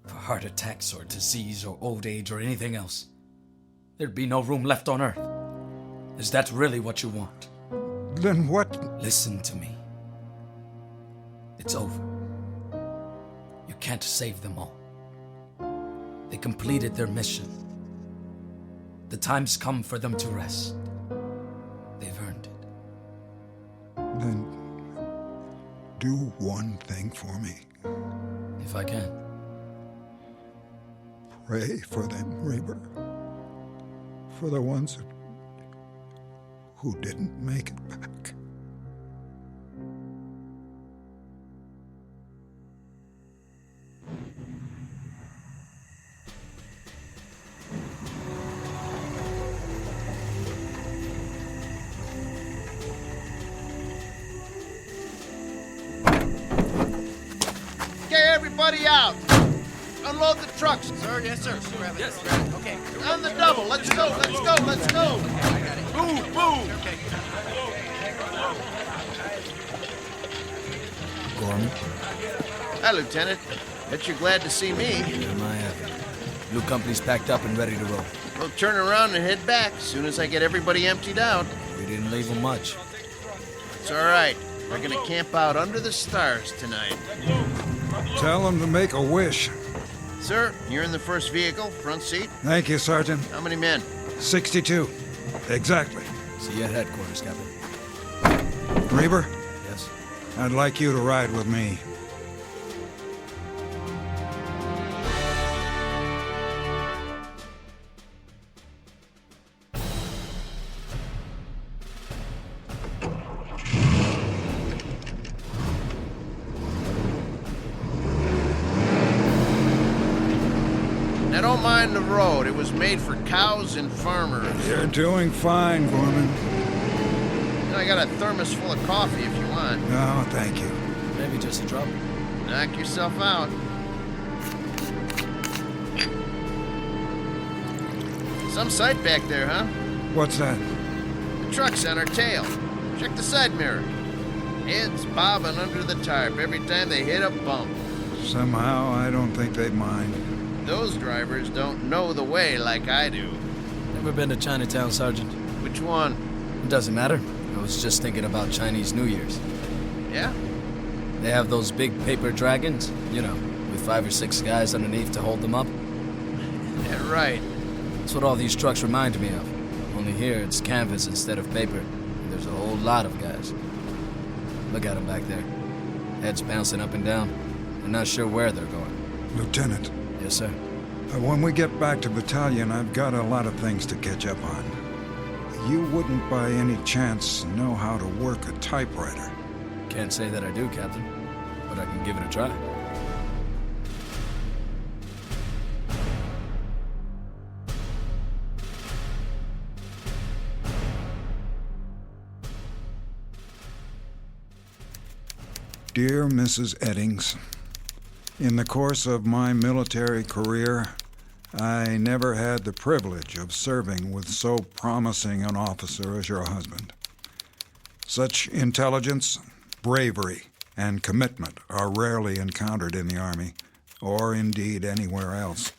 For heart attacks or disease or old age or anything else? There'd be no room left on Earth. Is that really what you want? Then what? Listen to me. It's over. You can't save them all. They completed their mission. The time's come for them to rest. They've earned it. Then do one thing for me. If I can. Pray for them, Reaper. For the ones who didn't make it back. Okay, everybody out. Unload the trucks. Sir, yes, sir. Yes. Okay. On the double. Let's go, let's go, let's go. Move, move. Okay. Gorman? Hi, Lieutenant. Bet you're glad to see me. Am I ever? New company's packed up and ready to roll. We'll turn around and head back as soon as I get everybody emptied out. We didn't leave them much. It's all right. We're gonna camp out under the stars tonight. Tell them to make a wish. Sir, you're in the first vehicle, front seat. Thank you, Sergeant. How many men? 62. Exactly. See you at headquarters, Captain. Reaper? Yes? I'd like you to ride with me. don't mind the road. It was made for cows and farmers. You're doing fine, Gorman. And I got a thermos full of coffee if you want. No, thank you. Maybe just a drop. Knock yourself out. Some sight back there, huh? What's that? The truck's on our tail. Check the side mirror. Heads bobbing under the tarp every time they hit a bump. Somehow, I don't think they'd mind. Those drivers don't know the way like I do. Never been to Chinatown, Sergeant? Which one? It doesn't matter. I was just thinking about Chinese New Year's. Yeah? They have those big paper dragons, you know, with 5 or 6 guys underneath to hold them up. Yeah, right. That's what all these trucks remind me of. Only here it's canvas instead of paper. And there's a whole lot of guys. Look at them back there. Heads bouncing up and down. I'm not sure where they're going. Lieutenant. Yes, sir. When we get back to battalion, I've got a lot of things to catch up on. You wouldn't by any chance know how to work a typewriter. Can't say that I do, Captain, but I can give it a try. Dear Mrs. Eddings, in the course of my military career, I never had the privilege of serving with so promising an officer as your husband. Such intelligence, bravery, and commitment are rarely encountered in the Army, or indeed anywhere else.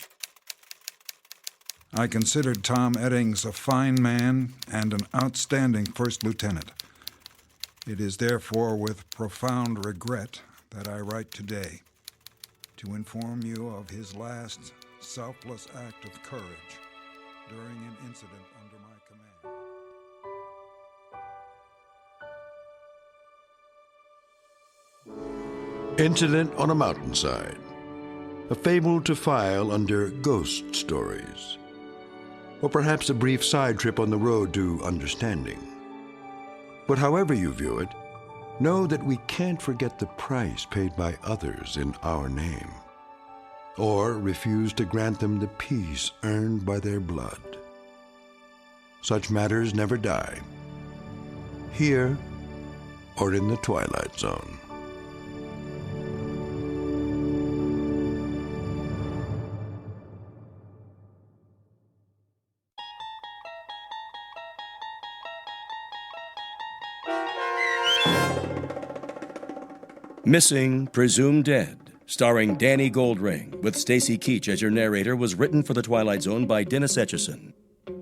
I considered Tom Eddings a fine man and an outstanding first lieutenant. It is therefore with profound regret that I write today to inform you of his last selfless act of courage during an incident under my command. Incident on a Mountainside, a fable to file under ghost stories, or perhaps a brief side trip on the road to understanding. But however you view it, know that we can't forget the price paid by others in our name, or refuse to grant them the peace earned by their blood. Such matters never die, here or in the Twilight Zone. Missing, Presumed Dead, starring Danny Goldring, with Stacy Keach as your narrator, was written for The Twilight Zone by Dennis Etchison.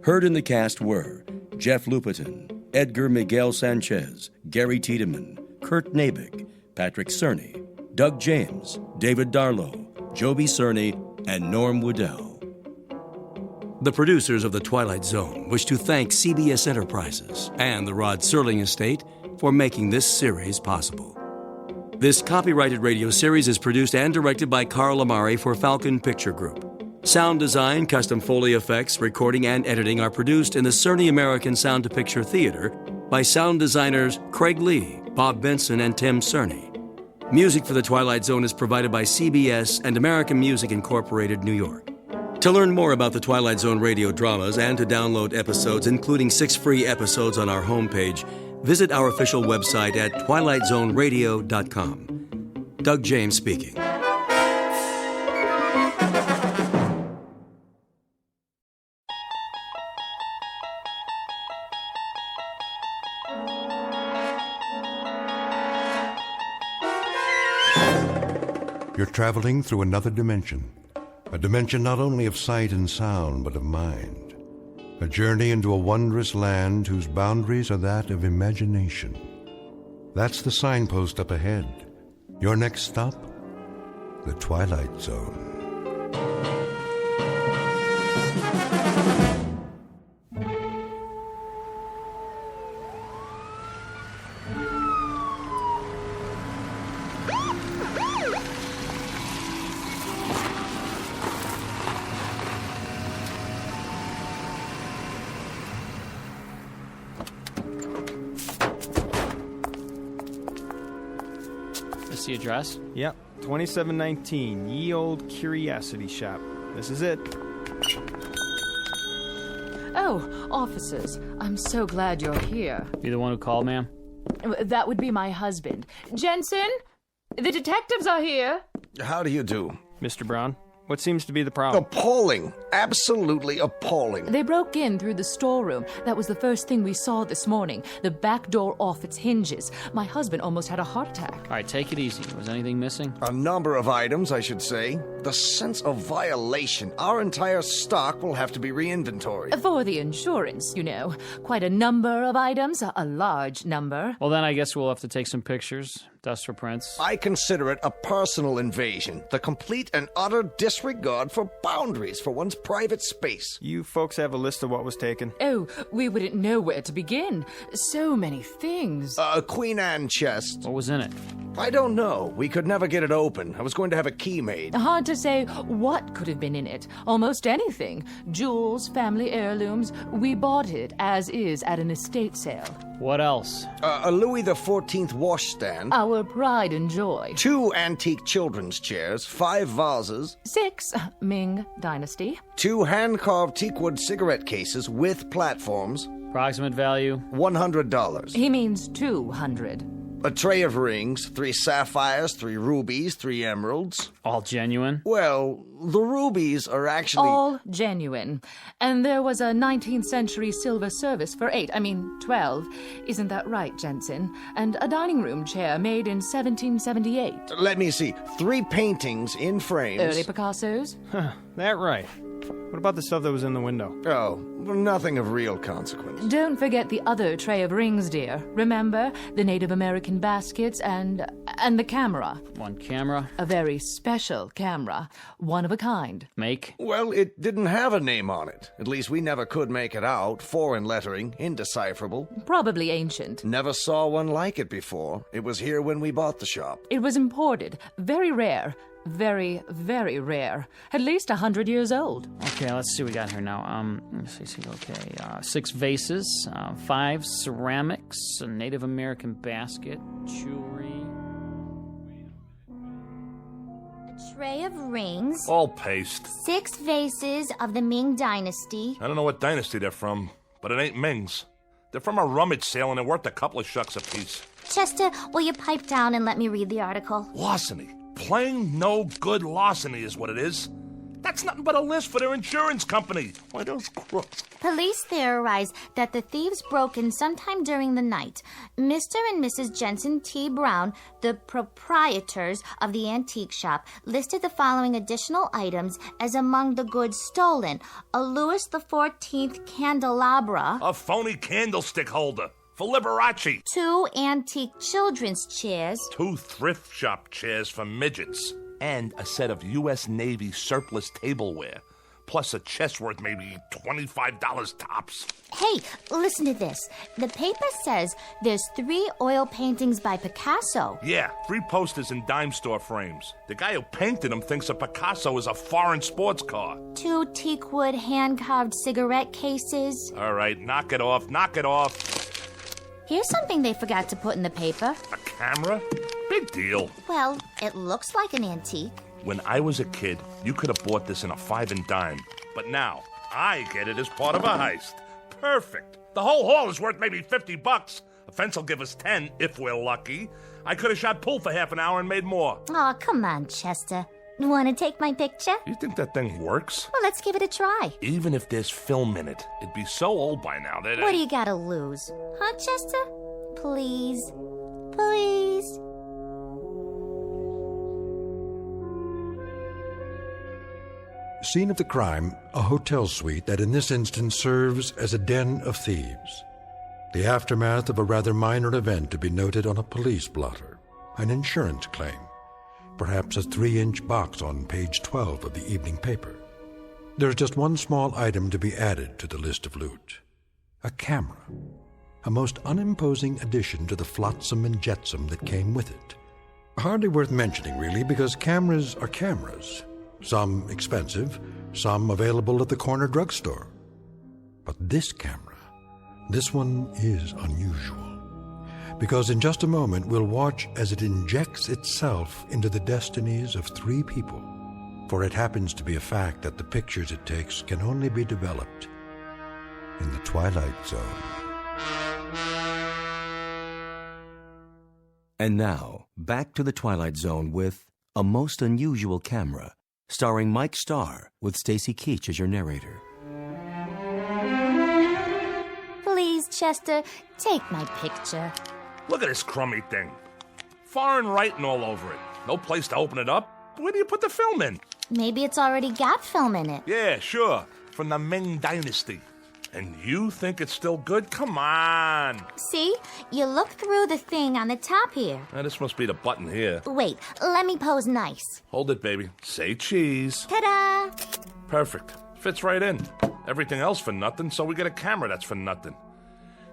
Heard in the cast were Jeff Lupetin, Edgar Miguel Sanchez, Gary Tiedemann, Kurt Nabik, Patrick Cerny, Doug James, David Darlow, Joby Cerny, and Norm Woodell. The producers of The Twilight Zone wish to thank CBS Enterprises and the Rod Serling Estate for making this series possible. This copyrighted radio series is produced and directed by Carl Amari for Falcon Picture Group. Sound design, custom Foley effects, recording, and editing are produced in the Cerny American Sound to Picture Theater by sound designers Craig Lee, Bob Benson, and Tim Cerny. Music for The Twilight Zone is provided by CBS and American Music Incorporated, New York. To learn more about the Twilight Zone radio dramas and to download episodes, including 6 free episodes on our homepage, visit our official website at twilightzoneradio.com. Doug James speaking. You're traveling through another dimension, a dimension not only of sight and sound, but of mind. A journey into a wondrous land whose boundaries are that of imagination. That's the signpost up ahead. Your next stop, the Twilight Zone. The address? Yep, 2719 Ye Old Curiosity Shop. This is it. Oh, officers, I'm so glad you're here. You the one who called, ma'am? That would be my husband. Jensen, the detectives are here. How do you do? Mr. Brown, what seems to be the problem? Appalling. Absolutely appalling. They broke in through the storeroom. That was the first thing we saw this morning. The back door off its hinges. My husband almost had a heart attack. All right, take it easy. Was anything missing? A number of items, I should say. The sense of violation. Our entire stock will have to be re-inventoried. For the insurance, you know. Quite a number of items, a large number. Well, then I guess we'll have to take some pictures. Dust for prints. I consider it a personal invasion. The complete and utter disregard for boundaries for one's private space. You folks have a list of what was taken? Oh, we wouldn't know where to begin. So many things. A Queen Anne chest. What was in it? I don't know. We could never get it open. I was going to have a key made. Hard to say what could have been in it. Almost anything. Jewels, family heirlooms. We bought it as is at an estate sale. What else? A Louis XIV washstand. Our pride and joy. 2 antique children's chairs, 5 vases. 6, Ming Dynasty. 2 hand-carved teakwood cigarette cases with platforms. Approximate value? $100. He means 200. A tray of rings, 3 sapphires, 3 rubies, 3 emeralds. All genuine? Well, the rubies are actually... All genuine. And there was a 19th century silver service for 12. Isn't that right, Jensen? And a dining room chair made in 1778. Let me see. 3 paintings in frames. Early Picassos? Huh, that right. What about the stuff that was in the window? Oh, nothing of real consequence. Don't forget the other tray of rings, dear. Remember? The Native American baskets and the camera. One camera? A very special camera. One of a kind. Make? Well, it didn't have a name on it. At least we never could make it out. Foreign lettering, indecipherable. Probably ancient. Never saw one like it before. It was here when we bought the shop. It was imported. Very rare. Very, very rare. At least 100 years old. Okay, let's see what we got here now. Let's see. Okay, 6 vases, 5 ceramics, a Native American basket, jewelry. A tray of rings. All paste. 6 vases of the Ming Dynasty. I don't know what dynasty they're from, but it ain't Ming's. They're from a rummage sale and they're worth a couple of shucks apiece. Chester, will you pipe down and let me read the article? Larceny. Plain no good larceny is what it is. That's nothing but a list for their insurance company. Why, those crooks. Police theorize that the thieves broke in sometime during the night. Mr. and Mrs. Jensen T. Brown, the proprietors of the antique shop, listed the following additional items as among the goods stolen. A Louis XIV candelabra. A phony candlestick holder. For Liberace. 2 antique children's chairs. 2 thrift shop chairs for midgets. And a set of U.S. Navy surplus tableware. Plus a chest worth maybe $25 tops. Hey, listen to this. The paper says there's 3 oil paintings by Picasso. Yeah, 3 posters in dime store frames. The guy who painted them thinks a Picasso is a foreign sports car. 2 teakwood hand-carved cigarette cases. All right, knock it off. Here's something they forgot to put in the paper. A camera? Big deal. Well, it looks like an antique. When I was a kid, you could have bought this in a 5 and dime. But now, I get it as part of a heist. Perfect. The whole haul is worth maybe $50. A fence will give us 10 if we're lucky. I could have shot pool for half an hour and made more. Oh, come on, Chester. Want to take my picture? You think that thing works? Well, let's give it a try. Even if there's film in it, it'd be so old by now that... What do you got to lose? Huh, Chester? Please. Please. Scene of the crime, a hotel suite that in this instance serves as a den of thieves. The aftermath of a rather minor event to be noted on a police blotter, an insurance claim. Perhaps a 3-inch box on page 12 of the evening paper. There's just one small item to be added to the list of loot. A camera. A most unimposing addition to the flotsam and jetsam that came with it. Hardly worth mentioning, really, because cameras are cameras. Some expensive, some available at the corner drugstore. But this camera, this one is unusual. Because in just a moment, we'll watch as it injects itself into the destinies of 3 people. For it happens to be a fact that the pictures it takes can only be developed in the Twilight Zone. And now, back to the Twilight Zone with A Most Unusual Camera, starring Mike Starr with Stacy Keach as your narrator. Please, Chester, take my picture. Look at this crummy thing. Foreign writing all over it. No place to open it up. Where do you put the film in? Maybe it's already got film in it. Yeah, sure. From the Ming Dynasty. And you think it's still good? Come on. See? You look through the thing on the top here. Now, this must be the button here. Wait, let me pose nice. Hold it, baby. Say cheese. Ta-da! Perfect. Fits right in. Everything else for nothing, so we get a camera that's for nothing.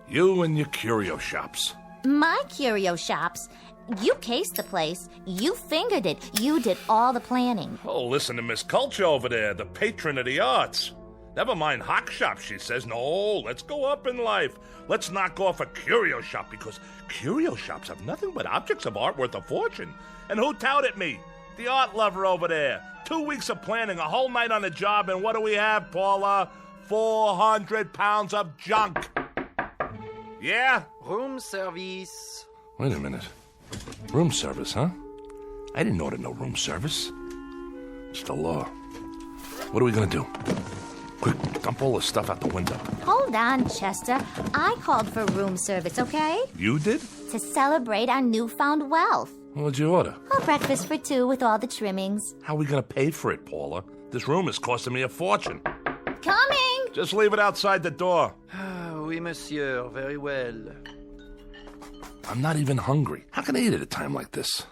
You and your curio shops. My curio shops? You cased the place. You fingered it. You did all the planning. Oh, listen to Miss Culture over there, the patron of the arts. Never mind hock shops, she says. No, let's go up in life. Let's knock off a curio shop, because curio shops have nothing but objects of art worth a fortune. And who touted me? The art lover over there. 2 weeks of planning, a whole night on the job, and what do we have, Paula? 400 pounds of junk. Yeah? Room service. Wait a minute. Room service, huh? I didn't order no room service. It's the law. What are we gonna do? Quick, dump all the stuff out the window. Hold on, Chester. I called for room service, okay? You did? To celebrate our newfound wealth. What'd you order? A breakfast for two with all the trimmings. How are we gonna pay for it, Paula? This room is costing me a fortune. Coming! Just leave it outside the door. Oui, monsieur. Very well. I'm not even hungry. How can I eat at a time like this?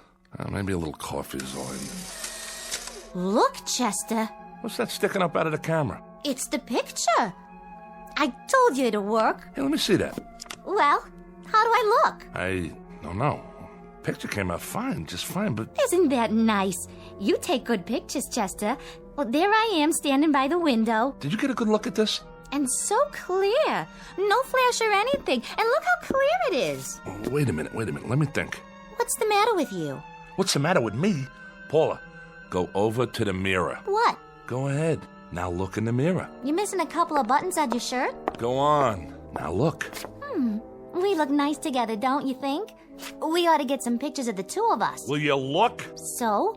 Maybe a little coffee is all in. Look, Chester. What's that sticking up out of the camera? It's the picture. I told you it'd work. Hey, let me see that. Well, how do I look? I don't know. Picture came out fine, just fine, but... Isn't that nice? You take good pictures, Chester. Well, there I am standing by the window. Did you get a good look at this? And so clear. No flash or anything. And look how clear it is. Oh, wait a minute. Let me think. What's the matter with you? What's the matter with me? Paula, go over to the mirror. What? Go ahead. Now look in the mirror. You're missing a couple of buttons on your shirt? Go on. Now look. We look nice together, don't you think? We ought to get some pictures of the two of us. Will you look? So?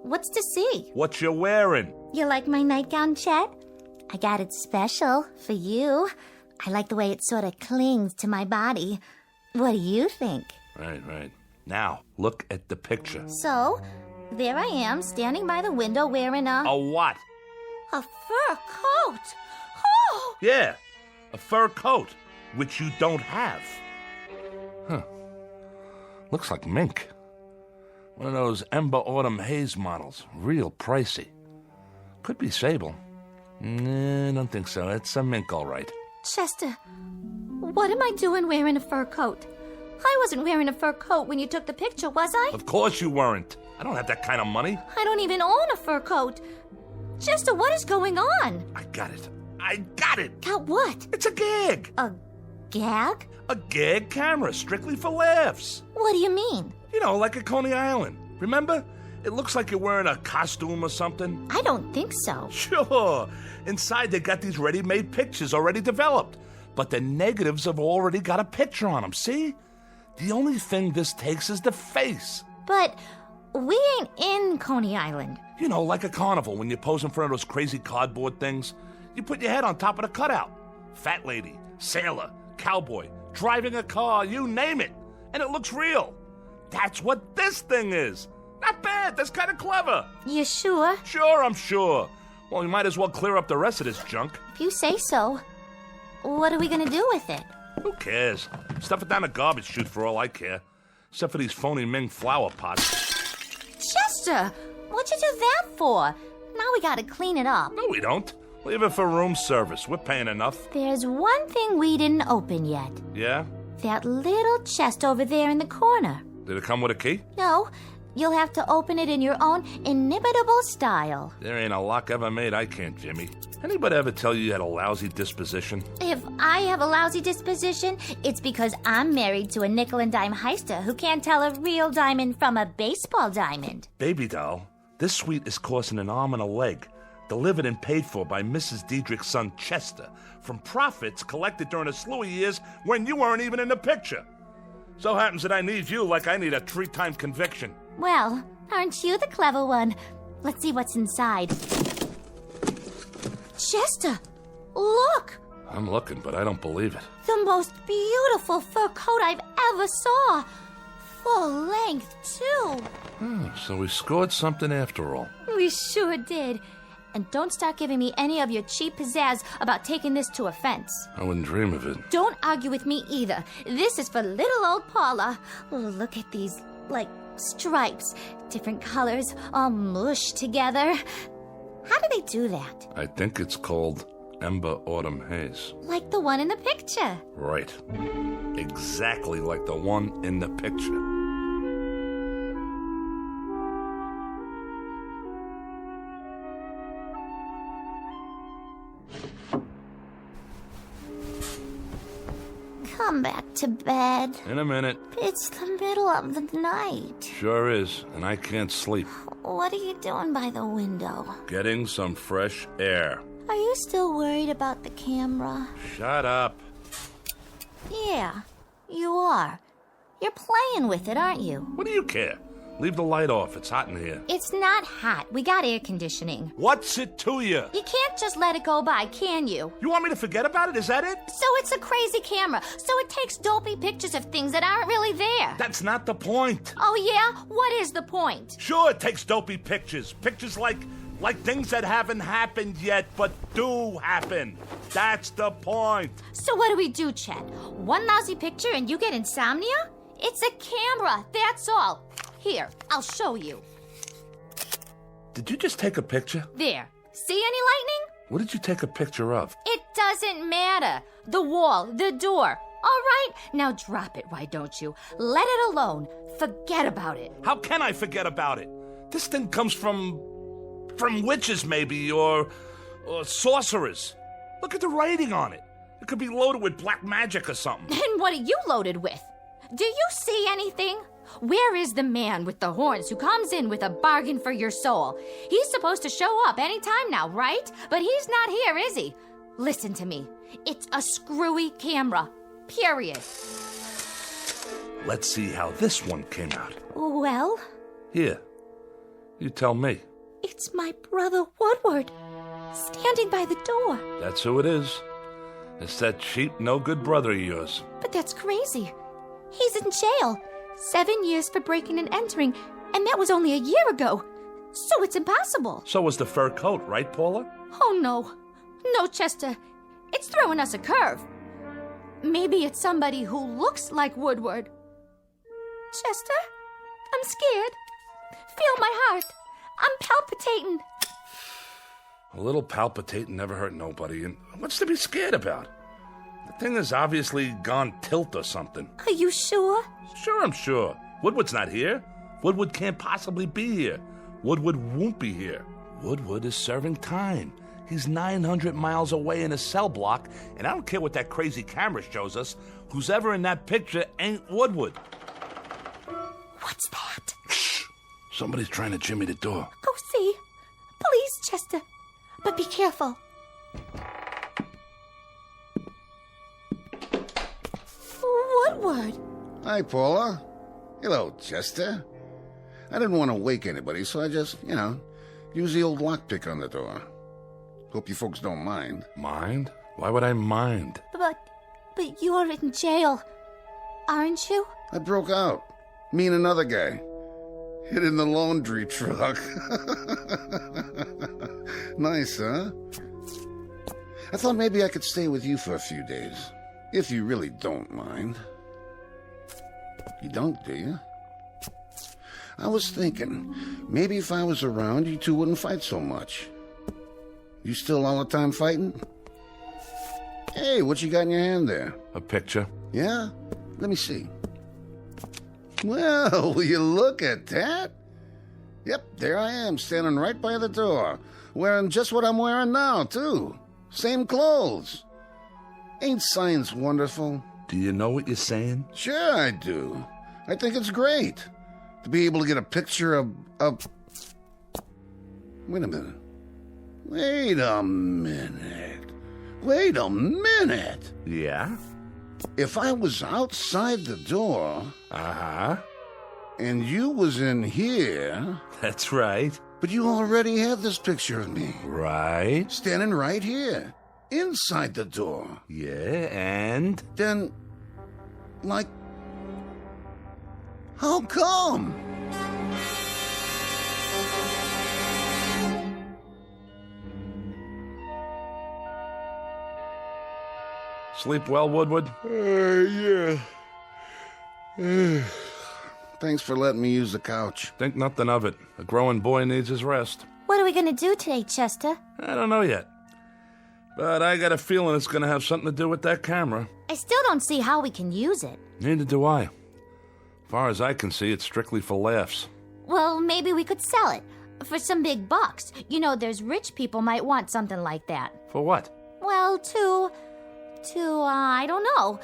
What's to see? What you wearing? You like my nightgown, Chet? I got it special for you. I like the way it sort of clings to my body. What do you think? Right. Now, look at the picture. So, there I am, standing by the window wearing a what? A fur coat. Oh! Yeah, a fur coat, which you don't have. Huh. Looks like mink. One of those Ember Autumn Haze models. Real pricey. Could be sable. Nah, don't think so. It's a mink, all right. Chester, what am I doing wearing a fur coat? I wasn't wearing a fur coat when you took the picture, was I? Of course you weren't. I don't have that kind of money. I don't even own a fur coat. Chester, what is going on? I got it. Got what? It's a gag. A gag? A gag camera, strictly for laughs. What do you mean? You know, like at Coney Island. Remember? It looks like you're wearing a costume or something. I don't think so. Sure. Inside, they got these ready-made pictures already developed. But the negatives have already got a picture on them, see? The only thing this takes is the face. But we ain't in Coney Island. You know, like a carnival when you pose in front of those crazy cardboard things. You put your head on top of the cutout. Fat lady, sailor, cowboy, driving a car, you name it. And it looks real. That's what this thing is. Not bad. That's kind of clever. You sure? Sure, I'm sure. Well, you might as well clear up the rest of this junk. If you say so. What are we going to do with it? Who cares? Stuff it down the garbage chute for all I care. Except for these phony Ming flower pots. Chester, what'd you do that for? Now we got to clean it up. No, we don't. Leave it for room service. We're paying enough. There's one thing we didn't open yet. Yeah? That little chest over there in the corner. Did it come with a key? No. You'll have to open it in your own inimitable style. There ain't a lock ever made I can't, Jimmy. Anybody ever tell you had a lousy disposition? If I have a lousy disposition, it's because I'm married to a nickel-and-dime heister who can't tell a real diamond from a baseball diamond. Baby doll, this suite is costing an arm and a leg. delivered and paid for by Mrs. Diedrich's son Chester, from profits collected during a slew of years when you weren't even in the picture. So happens that I need you like I need a 3-time conviction. Well, aren't you the clever one? Let's see what's inside. Chester, look! I'm looking, but I don't believe it. The most beautiful fur coat I've ever saw. Full length, too. So we scored something after all. We sure did. And don't start giving me any of your cheap pizzazz about taking this to a fence. I wouldn't dream of it. Don't argue with me either. This is for little old Paula. Oh, look at these, stripes. Different colors, all mushed together. How do they do that? I think it's called Ember Autumn Haze. Like the one in the picture. Right. Exactly like the one in the picture. Come back to bed. In a minute. It's the middle of the night. Sure is, and I can't sleep. What are you doing by the window? Getting some fresh air. Are you still worried about the camera? Shut up. Yeah, you are. You're playing with it, aren't you? What do you care? Leave the light off. It's hot in here. It's not hot. We got air conditioning. What's it to you? You can't just let it go by, can you? You want me to forget about it? Is that it? So it's a crazy camera. So it takes dopey pictures of things that aren't really there. That's not the point. Oh, yeah? What is the point? Sure, it takes dopey pictures. Pictures like things that haven't happened yet, but do happen. That's the point. So what do we do, Chet? One lousy picture and you get insomnia? It's a camera, that's all. Here, I'll show you. Did you just take a picture? There. See any lightning? What did you take a picture of? It doesn't matter. The wall, the door. All right, now drop it, why don't you? Let it alone. Forget about it. How can I forget about it? This thing comes from witches, maybe, or sorcerers. Look at the writing on it. It could be loaded with black magic or something. And what are you loaded with? Do you see anything? Where is the man with the horns who comes in with a bargain for your soul? He's supposed to show up any time now, right? But he's not here, is he? Listen to me. It's a screwy camera. Period. Let's see how this one came out. Well? Here. You tell me. It's my brother Woodward, standing by the door. That's who it is. It's that cheap, no-good brother of yours. But that's crazy. He's in jail. 7 years for breaking and entering, and that was only a year ago. So it's impossible. So was the fur coat, right, Paula? Oh, no. No, Chester. It's throwing us a curve. Maybe it's somebody who looks like Woodward. Chester, I'm scared. Feel my heart. I'm palpitating. A little palpitating never hurt nobody, and what's to be scared about? The thing has obviously gone tilt or something. Are you sure? Sure, I'm sure. Woodward's not here. Woodward can't possibly be here. Woodward won't be here. Woodward is serving time. He's 900 miles away in a cell block, and I don't care what that crazy camera shows us. Who's ever in that picture ain't Woodward. What's that? Shh! Somebody's trying to jimmy the door. Go see. Please, Chester. But be careful. Woodward. Hi, Paula. Hello, Chester. I didn't want to wake anybody, so I just, use the old lockpick on the door. Hope you folks don't mind. Mind? Why would I mind? But you're in jail, aren't you? I broke out. Me and another guy. Hid in the laundry truck. Nice, huh? I thought maybe I could stay with you for a few days. If you really don't mind. You don't, do you? I was thinking, maybe if I was around, you two wouldn't fight so much. You still all the time fighting? Hey, what you got in your hand there? A picture. Yeah? Let me see. Well, will you look at that? Yep, there I am, standing right by the door. Wearing just what I'm wearing now, too. Same clothes. Ain't science wonderful? Do you know what you're saying? Sure I do. I think it's great to be able to get a picture of... Wait a minute. Wait a minute. Wait a minute. Yeah? If I was outside the door... Uh-huh. And you was in here... That's right. But you already had this picture of me. Right. Standing right here. Inside the door. Yeah, and? Then... like... how come? Sleep well, Woodward? Yeah. Thanks for letting me use the couch. Think nothing of it. A growing boy needs his rest. What are we going to do today, Chester? I don't know yet. But I got a feeling it's going to have something to do with that camera. I still don't see how we can use it. Neither do I. As far as I can see, it's strictly for laughs. Well, maybe we could sell it. For some big bucks. There's rich people might want something like that. For what? Well, I don't know.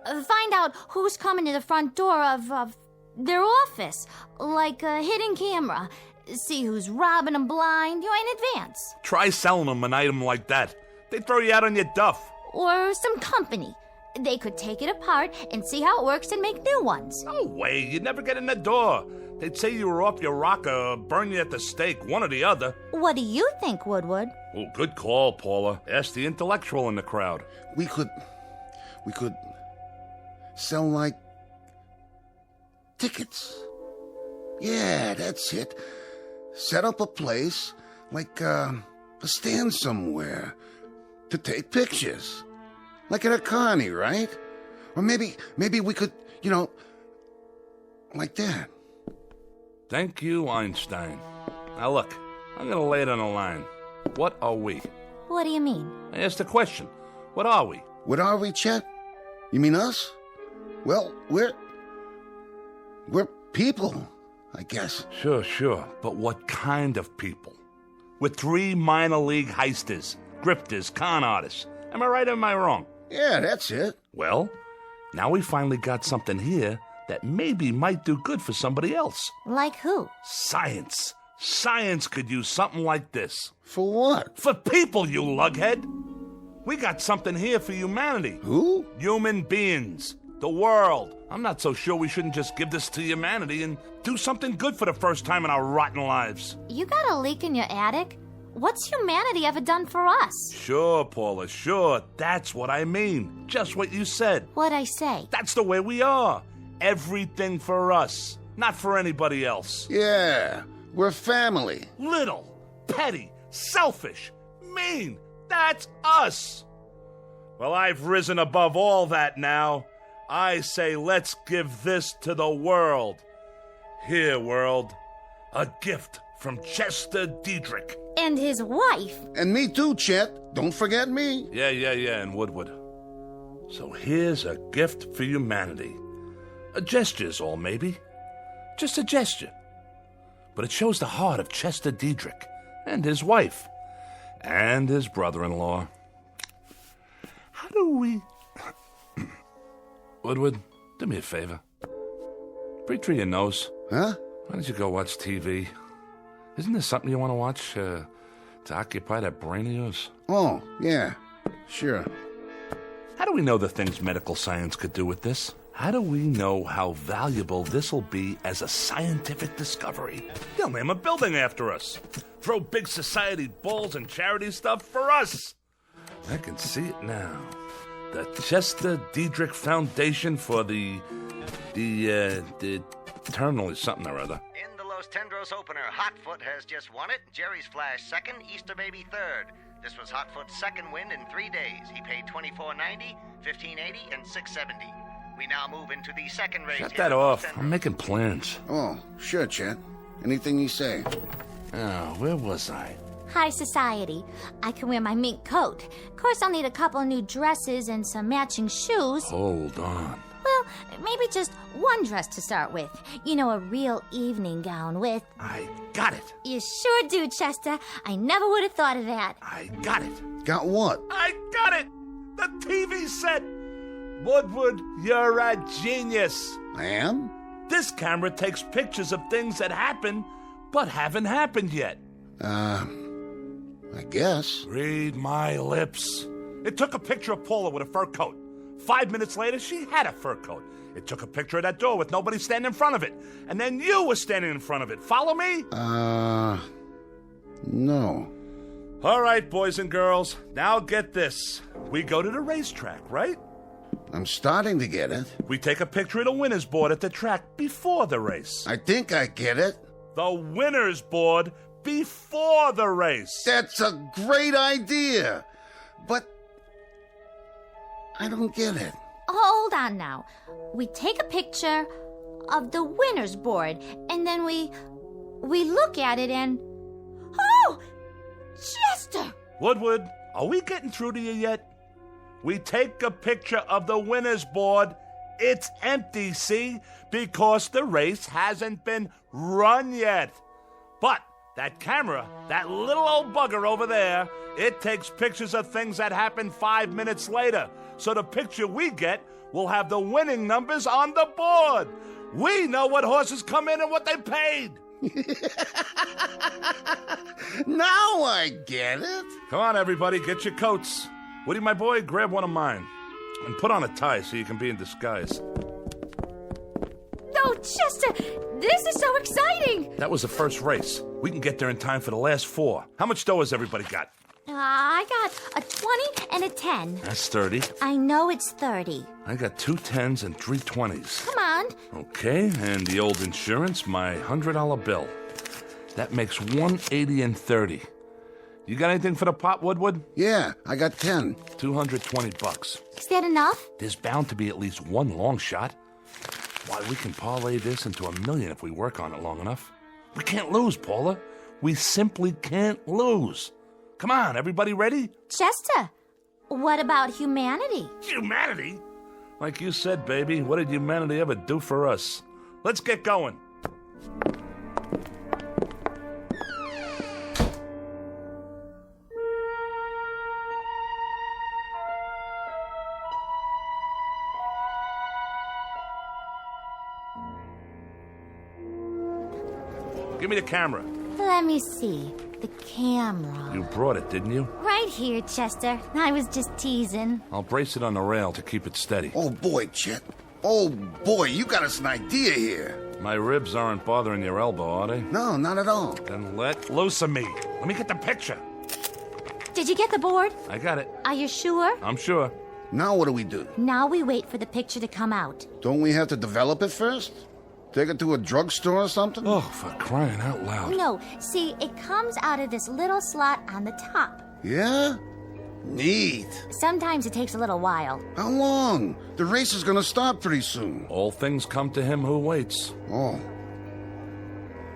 Find out who's coming to the front door of their office. Like a hidden camera. See who's robbing them blind, in advance. Try selling them an item like that. They'd throw you out on your duff. Or some company. They could take it apart and see how it works and make new ones. No way. You'd never get in the door. They'd say you were off your rocker or burn you at the stake, one or the other. What do you think, Woodward? Oh, good call, Paula. Ask the intellectual in the crowd. We could sell, like, tickets. Yeah, that's it. Set up a place, like a stand somewhere, to take pictures. Like at a Connie, right? Or maybe we could, like that. Thank you, Einstein. Now look, I'm gonna lay it on the line. What are we? What do you mean? I asked a question. What are we? What are we, Chet? You mean us? Well, we're people, I guess. Sure. But what kind of people? We're 3 minor league heisters, grifters, con artists. Am I right or am I wrong? Yeah, that's it. Well, now we finally got something here that maybe might do good for somebody else. Like who? Science. Science could use something like this. For what? For people, you lughead. We got something here for humanity. Who? Human beings. The world. I'm not so sure we shouldn't just give this to humanity and do something good for the first time in our rotten lives. You got a leak in your attic? What's humanity ever done for us? Sure, Paula, sure. That's what I mean. Just what you said. What'd I say? That's the way we are. Everything for us, not for anybody else. Yeah, we're family. Little, petty, selfish, mean. That's us. Well, I've risen above all that now. I say let's give this to the world. Here, world, a gift from Chester Diedrich. And his wife. And me too, Chet. Don't forget me. Yeah, and Woodward. So here's a gift for humanity. A gesture's all, maybe. Just a gesture. But it shows the heart of Chester Diedrich and his wife and his brother-in-law. How do we... Woodward, do me a favor. Breathe through your nose. Huh? Why don't you go watch TV? Isn't there something you want to watch to occupy that brain of yours? Oh, yeah. Sure. How do we know the things medical science could do with this? How do we know how valuable this'll be as a scientific discovery? They'll name a building after us. Throw big society balls and charity stuff for us. I can see it now. The Chester Diedrich Foundation for the eternal something or other. In the Los Tendros opener, Hotfoot has just won it. Jerry's Flash second, Easter Baby third. This was Hotfoot's second win in 3 days. He paid $24.90, $15.80, and $6.70. We now move into the second race. Shut that off. I'm making plans. Oh, sure, Chet. Anything you say. Oh, where was I? High society. I can wear my mink coat. Of course, I'll need a couple new dresses and some matching shoes. Hold on. Well, maybe just one dress to start with. A real evening gown with... I got it. You sure do, Chester. I never would have thought of that. I got it. Got what? I got it. The TV set. Woodward, you're a genius. I am? This camera takes pictures of things that happen, but haven't happened yet. I guess. Read my lips. It took a picture of Paula with a fur coat. 5 minutes later, she had a fur coat. It took a picture of that door with nobody standing in front of it. And then you were standing in front of it. Follow me? No. All right, boys and girls. Now get this. We go to the racetrack, right? I'm starting to get it. We take a picture of the winner's board at the track before the race. I think I get it. The winner's board before the race. That's a great idea. But I don't get it. Hold on now. We take a picture of the winner's board, and then we look at it and... Oh! Chester! Woodward, are we getting through to you yet? We take a picture of the winner's board. It's empty, see? Because the race hasn't been run yet. But that camera, that little old bugger over there, it takes pictures of things that happen 5 minutes later. So the picture we get will have the winning numbers on the board. We know what horses come in and what they paid. Now I get it. Come on, everybody, get your coats. Woody, my boy, grab one of mine. And put on a tie so you can be in disguise. Oh, Chester, this is so exciting. That was the first race. We can get there in time for the last 4. How much dough has everybody got? I got a 20 and a 10. That's 30. I know it's 30. I got 2 10s and 3 20s. Come on. Okay, and the old insurance, my $100 bill. That makes 180 and 30. You got anything for the pot, Woodward? Yeah, I got 10. $220. Is that enough? There's bound to be at least one long shot. Why, we can parlay this into $1 million if we work on it long enough. We can't lose, Paula. We simply can't lose. Come on, everybody ready? Chester, what about humanity? Humanity? Like you said, baby, what did humanity ever do for us? Let's get going. Give me the camera. Let me see. The camera. You brought it, didn't you? Right here, Chester. I was just teasing. I'll brace it on the rail to keep it steady. Oh, boy, Chet. Oh, boy, you got us an idea here. My ribs aren't bothering your elbow, are they? No, not at all. Then let loose of me. Let me get the picture. Did you get the board? I got it. Are you sure? I'm sure. Now what do we do? Now we wait for the picture to come out. Don't we have to develop it first? Take it to a drugstore or something? Oh, for crying out loud. No, see, it comes out of this little slot on the top. Yeah? Neat. Sometimes it takes a little while. How long? The race is gonna start pretty soon. All things come to him who waits. Oh.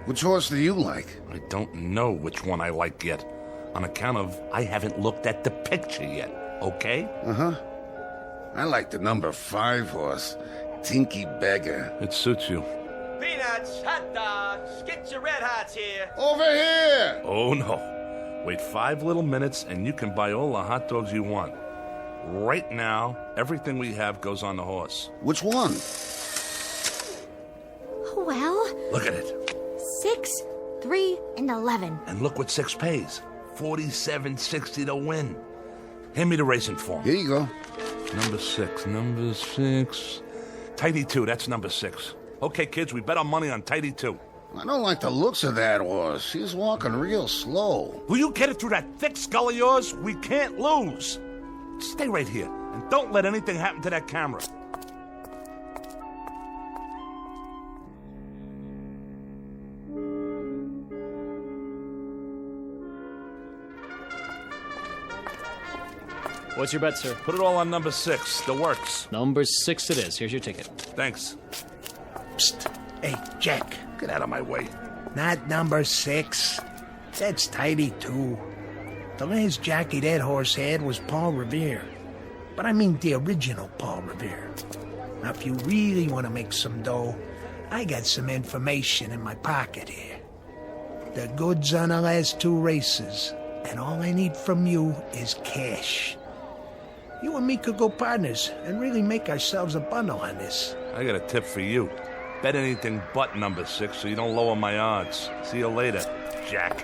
Which horse do you like? I don't know which one I like yet. On account of I haven't looked at the picture yet, okay? Uh-huh. I like the number 5 horse, Tinky Beggar. It suits you. Peanuts, hot dogs, get your red hots here. Over here! Oh, no. Wait 5 little minutes and you can buy all the hot dogs you want. Right now, everything we have goes on the horse. Which one? Well... Look at it. 6, 3, and 11. And look what 6 pays. $47.60 to win. Hand me the racing form. Here you go. Number 6. Tidy 2, that's number 6. Okay, kids, we bet our money on Tidy 2. I don't like the looks of that horse. He's walking real slow. Will you get it through that thick skull of yours? We can't lose. Stay right here, and don't let anything happen to that camera. What's your bet, sir? Put it all on number 6, the works. Number 6 it is. Here's your ticket. Thanks. Psst. Hey, Jack. Get out of my way. Not number 6. That's Tidy 2. The last jockey that horse had was Paul Revere. But I mean the original Paul Revere. Now, if you really want to make some dough, I got some information in my pocket here. The goods on the last 2 races, and all I need from you is cash. You and me could go partners and really make ourselves a bundle on this. I got a tip for you. Bet anything but number 6 so you don't lower my odds. See you later, Jack.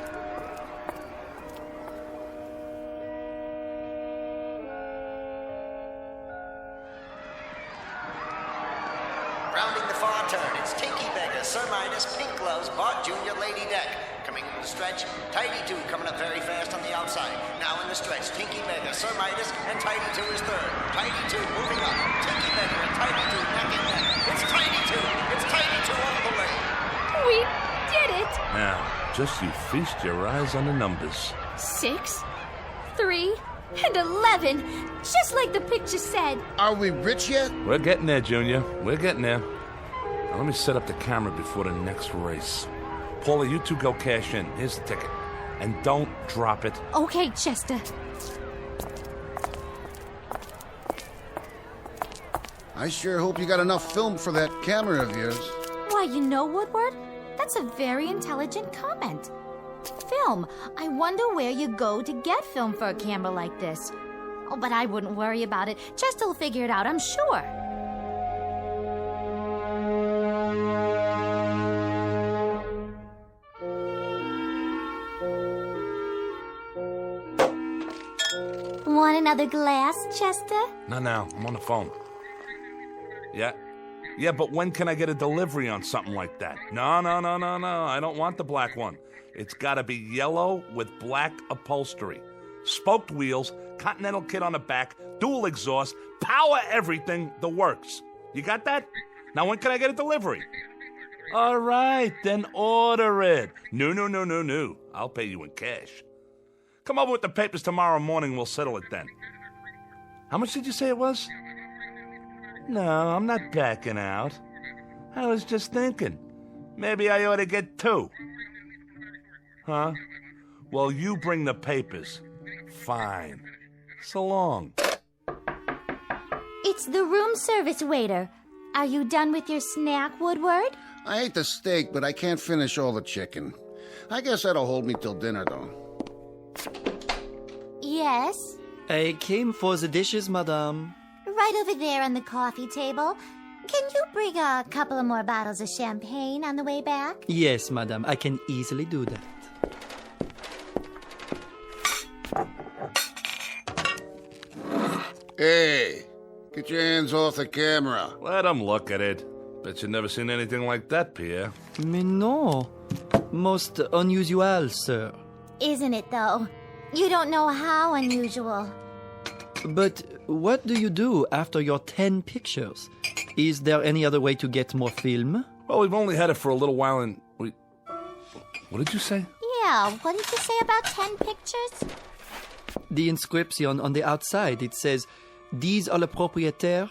Sir Midas, Pink Gloves, Bart Jr., Lady Deck. Coming in the stretch, Tidy 2 coming up very fast on the outside. Now in the stretch, Tinky Beggar, Sir Midas, and Tidy 2 is third. Tidy 2 moving up. Tinky Beggar and Tidy 2 neck and neck. It's Tidy 2. It's Tidy 2 all the way. We did it! Now, just you feast your eyes on the numbers. 6, 3, and 11. Just like the picture said. Are we rich yet? We're getting there, Junior. We're getting there. Now, let me set up the camera before the next race. Paula, you two go cash in. Here's the ticket. And don't drop it. Okay, Chester. I sure hope you got enough film for that camera of yours. Why, you know, Woodward? That's a very intelligent comment. Film. I wonder where you go to get film for a camera like this. Oh, but I wouldn't worry about it. Chester will figure it out, I'm sure. Want another glass, Chester? Not now. I'm on the phone. Yeah? Yeah, but when can I get a delivery on something like that? No. I don't want the black one. It's gotta be yellow with black upholstery. Spoked wheels, Continental kit on the back, dual exhaust, power everything, the works. You got that? Now when can I get a delivery? All right, then order it. No. I'll pay you in cash. Come over with the papers tomorrow morning, we'll settle it then. How much did you say it was? No, I'm not backing out. I was just thinking. Maybe I ought to get 2. Huh? Well, you bring the papers. Fine. So long. It's the room service waiter. Are you done with your snack, Woodward? I ate the steak, but I can't finish all the chicken. I guess that'll hold me till dinner, though. Yes? I came for the dishes, madame. Right over there on the coffee table. Can you bring a couple of more bottles of champagne on the way back? Yes, madame, I can easily do that. Hey, get your hands off the camera. Let him look at it. Bet you've never seen anything like that, Pierre. Mais non. Most unusual, sir. Isn't it, though? You don't know how unusual. But what do you do after your 10 pictures? Is there any other way to get more film? Well, we've only had it for a little while and we... What did you say? Yeah, what did you say about 10 pictures? The inscription on the outside, it says, 10 à le propriétaire.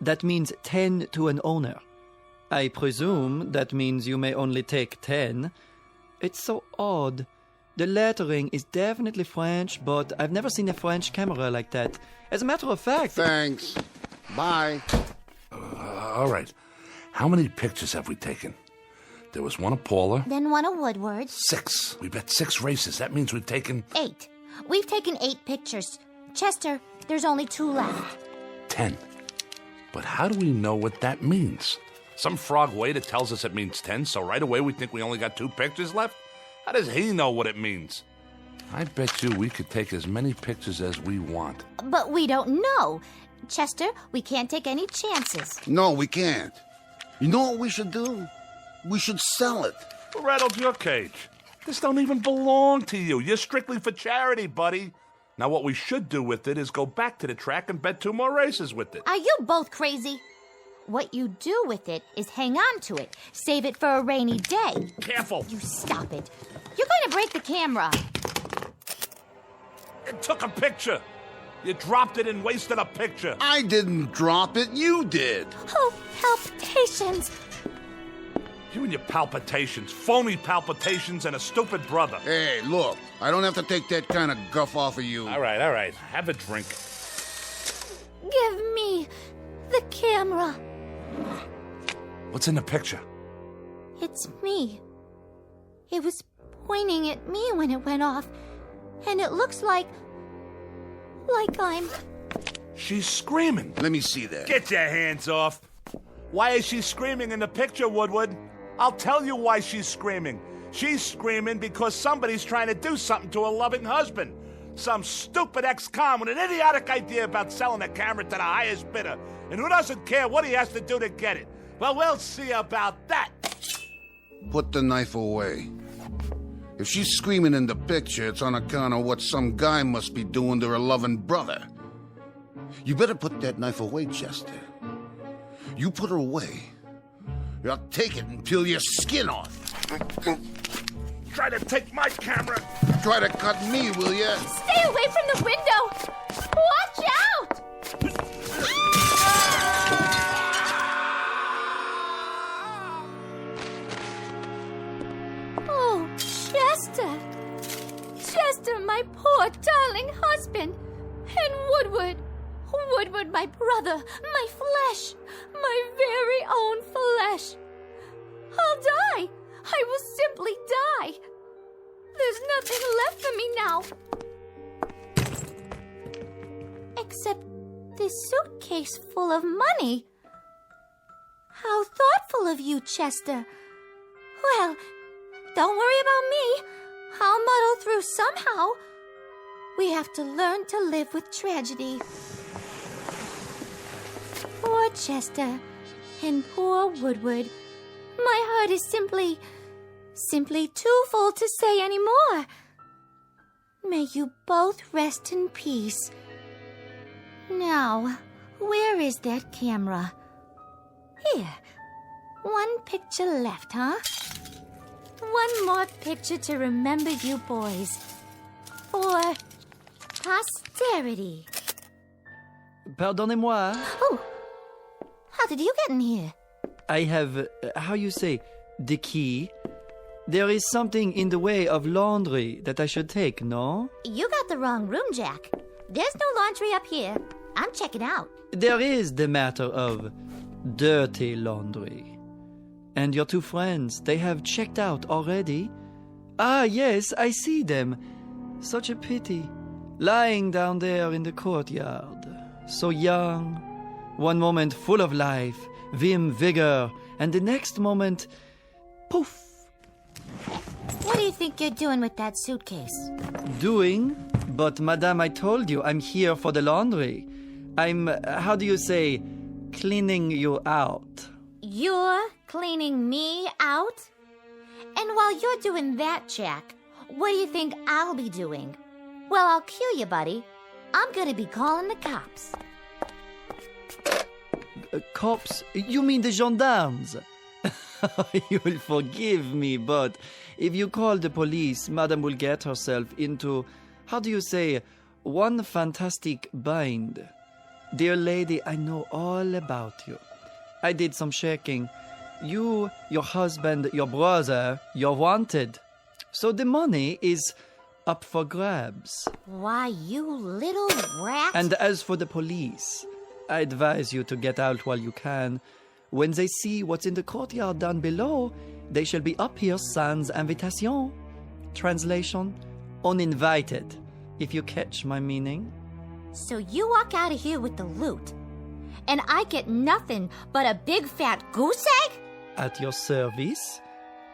That means 10 to an owner. I presume that means you may only take 10. It's so odd. The lettering is definitely French, but I've never seen a French camera like that. As a matter of fact... Thanks. Bye. All right. How many pictures have we taken? There was one of Paula. Then one of Woodward. 6. We bet 6 races. That means we've taken... 8. We've taken 8 pictures. Chester, there's only 2 left. 10. But how do we know what that means? Some frog waiter tells us it means 10, so right away we think we only got 2 pictures left? How does he know what it means? I bet you we could take as many pictures as we want. But we don't know. Chester, we can't take any chances. No, we can't. You know what we should do? We should sell it. Who rattled your cage? This don't even belong to you. You're strictly for charity, buddy. Now what we should do with it is go back to the track and bet 2 more races with it. Are you both crazy? What you do with it is hang on to it. Save it for a rainy day. Careful. You stop it. You're going to break the camera. It took a picture. You dropped it and wasted a picture. I didn't drop it. You did. Oh, palpitations. You and your palpitations. Phony palpitations and a stupid brother. Hey, look. I don't have to take that kind of guff off of you. All right. Have a drink. Give me the camera. What's in the picture? It's me. It was pointing at me when it went off, and it looks like I'm... She's screaming. Let me see that. Get your hands off. Why is she screaming in the picture, Woodward? I'll tell you why she's screaming. She's screaming because somebody's trying to do something to her loving husband. Some stupid ex-con with an idiotic idea about selling a camera to the highest bidder. And who doesn't care what he has to do to get it? Well, we'll see about that. put the knife away. If she's screaming in the picture, it's on account of what some guy must be doing to her loving brother. You better put that knife away, Chester. You put her away, or I'll take it and peel your skin off. Try to take my camera. Try to cut me, will ya? Stay away from the window! Watch out! Oh, Chester! Chester, my poor darling husband! And Woodward! Woodward, my brother, my flesh! My very own flesh! I'll die! I will simply die! There's nothing left for me now! Except this suitcase full of money. How thoughtful of you, Chester. Well, don't worry about me. I'll muddle through somehow. We have to learn to live with tragedy. Poor Chester and poor Woodward. My heart is simply too full to say any more. May you both rest in peace. Now, where is that camera? Here. One picture left, huh? One more picture to remember you boys. For posterity. Pardonnez-moi. Oh, how did you get in here? I have, how you say, the key. There is something in the way of laundry that I should take, no? You got the wrong room, Jack. There's no laundry up here. I'm checking out. There is the matter of dirty laundry. And your two friends, they have checked out already? Ah, yes, I see them. Such a pity. Lying down there in the courtyard. So young. One moment full of life, vim, vigor, and the next moment, poof. What do you think you're doing with that suitcase? Doing? But, madame, I told you, I'm here for the laundry. I'm, how do you say, cleaning you out. You're cleaning me out? And while you're doing that, Jack, what do you think I'll be doing? Well, I'll cue you, buddy. I'm gonna be calling the cops. Cops? You mean the gendarmes? You'll forgive me, but if you call the police, Madame will get herself into, how do you say, one fantastic bind. Dear lady, I know all about you. I did some checking. You, your husband, your brother, you're wanted. So the money is up for grabs. Why, you little rat. And as for the police, I advise you to get out while you can. When they see what's in the courtyard down below, they shall be up here sans invitation. Translation, uninvited, if you catch my meaning. So you walk out of here with the loot, and I get nothing but a big fat goose egg? At your service.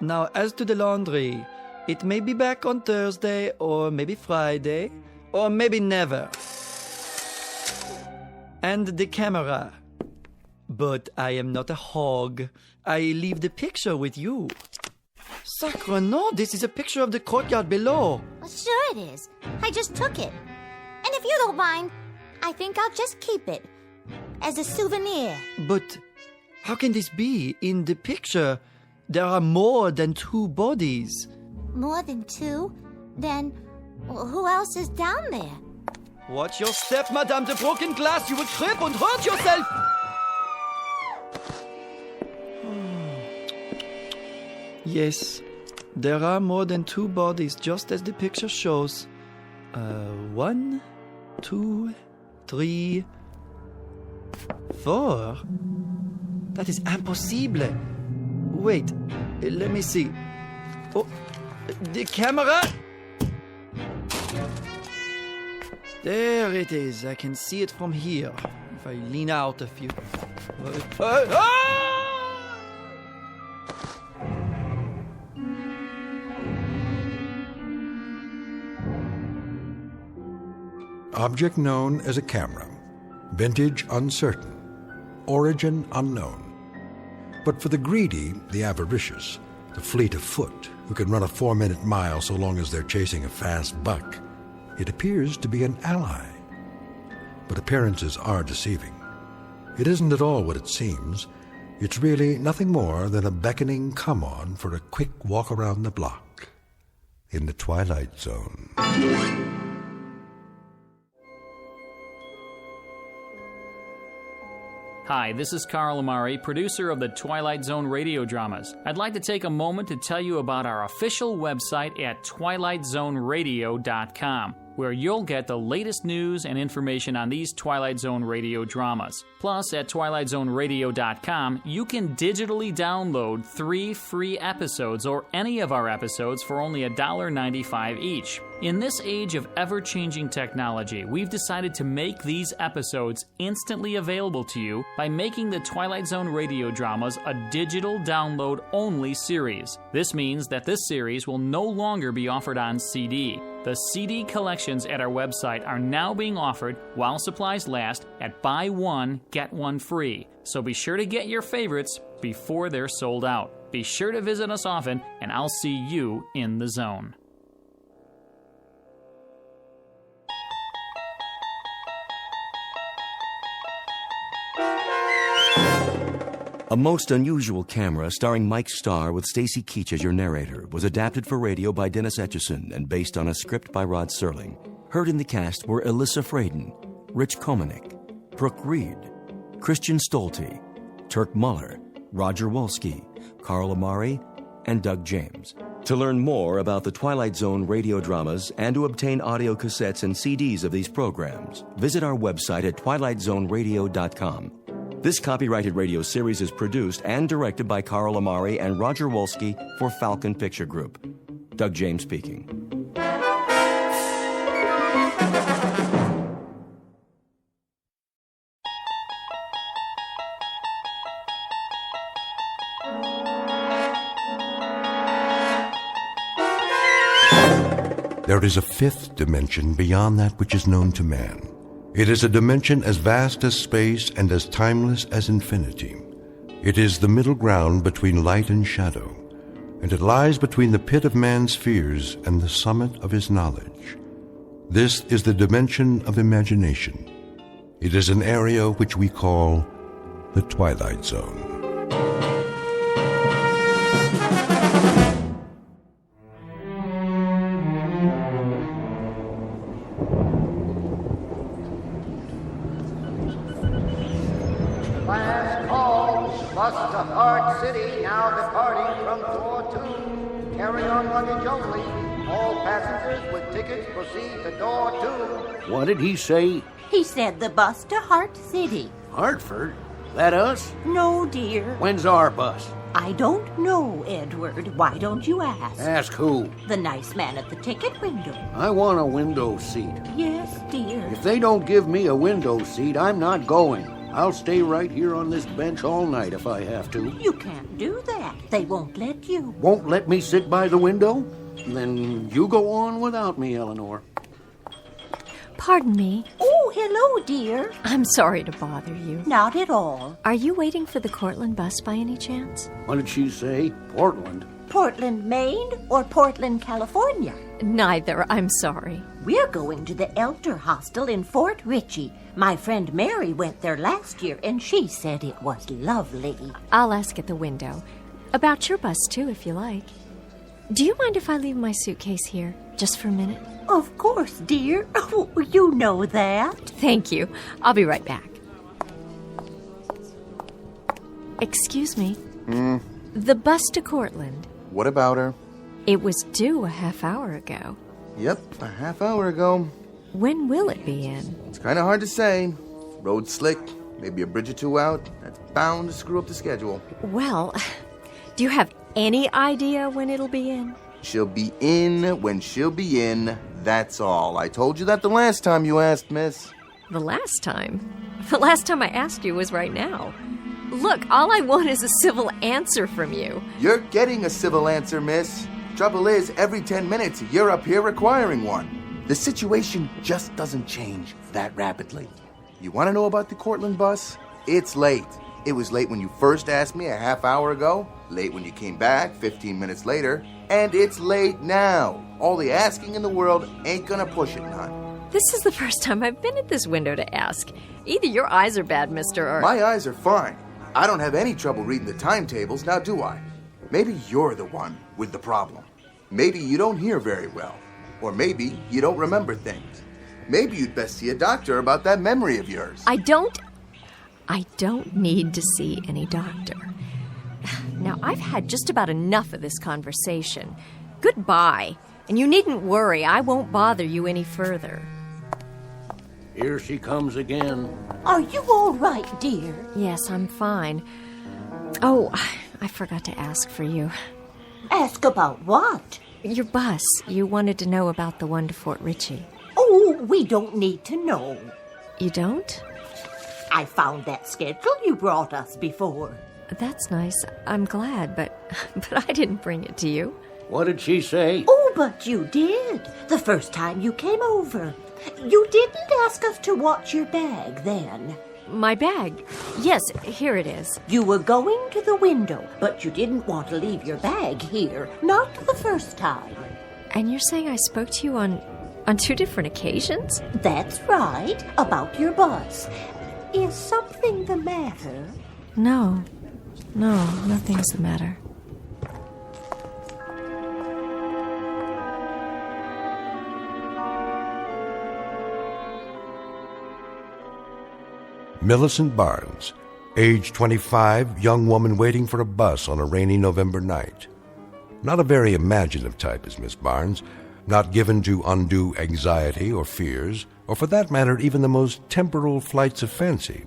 Now, as to the laundry, it may be back on Thursday, or maybe Friday, or maybe never. And the camera. But I am not a hog. I leave the picture with you. Sacre no, this is a picture of the courtyard below. Well, sure it is. I just took it. And if you don't mind, I think I'll just keep it. As a souvenir. But how can this be? In the picture, there are more than two bodies. More than two? Then who else is down there? Watch your step, madame. The broken glass. You will trip and hurt yourself. Yes, there are more than two bodies, just as the picture shows. 1, 2, 3, 4. That is impossible. Wait, let me see. Oh, the camera. There it is. I can see it from here. If I lean out a few. Object known as a camera. Vintage uncertain. Origin unknown. But for the greedy, the avaricious, the fleet of foot who can run a 4-minute mile so long as they're chasing a fast buck. It appears to be an ally. But appearances are deceiving. It isn't at all what it seems. It's really nothing more than a beckoning come-on for a quick walk around the block in the Twilight Zone. Hi, this is Carl Amari, producer of the Twilight Zone radio dramas. I'd like to take a moment to tell you about our official website at twilightzoneradio.com, where you'll get the latest news and information on these Twilight Zone radio dramas. Plus, at twilightzoneradio.com, you can digitally download 3 free episodes or any of our episodes for only $1.95 each. In this age of ever-changing technology, we've decided to make these episodes instantly available to you by making the Twilight Zone radio dramas a digital download-only series. This means that this series will no longer be offered on CD. The CD collections at our website are now being offered while supplies last at buy one, get one free. So be sure to get your favorites before they're sold out. Be sure to visit us often, and I'll see you in the zone. A Most Unusual Camera, starring Mike Starr with Stacy Keach as your narrator, was adapted for radio by Dennis Etchison and based on a script by Rod Serling. Heard in the cast were Alyssa Fraden, Rich Komanek, Brooke Reed, Christian Stolte, Turk Muller, Roger Wolski, Carl Amari, and Doug James. To learn more about the Twilight Zone radio dramas and to obtain audio cassettes and CDs of these programs, visit our website at twilightzoneradio.com. This copyrighted radio series is produced and directed by Carl Amari and Roger Wolski for Falcon Picture Group. Doug James speaking. There is a fifth dimension beyond that which is known to man. It is a dimension as vast as space and as timeless as infinity. It is the middle ground between light and shadow, and it lies between the pit of man's fears and the summit of his knowledge. This is the dimension of imagination. It is an area which we call the Twilight Zone. Last call, bus to Heart City, now departing from floor 2. Carry on luggage only. All passengers with tickets proceed to door 2. What did he say? He said the bus to Heart City. Hartford? That us? No, dear. When's our bus? I don't know, Edward. Why don't you ask? Ask who? The nice man at the ticket window. I want a window seat. Yes, dear. If they don't give me a window seat, I'm not going. I'll stay right here on this bench all night if I have to. You can't do that. They won't let you. Won't let me sit by the window? Then you go on without me, Eleanor. Pardon me. Oh, hello, dear. I'm sorry to bother you. Not at all. Are you waiting for the Cortland bus by any chance? What did she say? Portland? Portland, Maine, or Portland, California? Neither, I'm sorry. We're going to the Elder Hostel in Fort Ritchie. My friend Mary went there last year, and she said it was lovely. I'll ask at the window. About your bus, too, if you like. Do you mind if I leave my suitcase here, just for a minute? Of course, dear. Oh, you know that. Thank you. I'll be right back. Excuse me. The bus to Cortland. What about her? It was due a half hour ago. Yep, a half hour ago. When will it be in? It's kind of hard to say. Road slick, maybe a bridge or two out. That's bound to screw up the schedule. Well, do you have any idea when it'll be in? She'll be in when she'll be in, that's all. I told you that the last time you asked, miss. The last time? The last time I asked you was right now. Look, all I want is a civil answer from you. You're getting a civil answer, miss. Trouble is, every 10 minutes, you're up here requiring one. The situation just doesn't change that rapidly. You want to know about the Cortland bus? It's late. It was late when you first asked me a half hour ago, late when you came back 15 minutes later, and it's late now. All the asking in the world ain't gonna push it none. This is the first time I've been at this window to ask. Either your eyes are bad, mister, or... My eyes are fine. I don't have any trouble reading the timetables, now do I? Maybe you're the one with the problem. Maybe you don't hear very well. Or maybe you don't remember things. Maybe you'd best see a doctor about that memory of yours. I don't need to see any doctor. Now, I've had just about enough of this conversation. Goodbye. And you needn't worry, I won't bother you any further. Here she comes again. Are you all right, dear? Yes, I'm fine. Oh, I forgot to ask for you. Ask about what? Your bus. You wanted to know about the one to Fort Ritchie. Oh, we don't need to know. You don't? I found that schedule you brought us before. That's nice. I'm glad, but I didn't bring it to you. What did she say? Oh, but you did. The first time you came over. You didn't ask us to watch your bag then. My bag? Yes, here it is. You were going to the window, but you didn't want to leave your bag here. Not the first time. And you're saying I spoke to you on 2 different occasions? That's right, about your bus. Is something the matter? No, nothing's the matter. Millicent Barnes, age 25, young woman waiting for a bus on a rainy November night. Not a very imaginative type is Miss Barnes, not given to undue anxiety or fears, or for that matter, even the most temporal flights of fancy.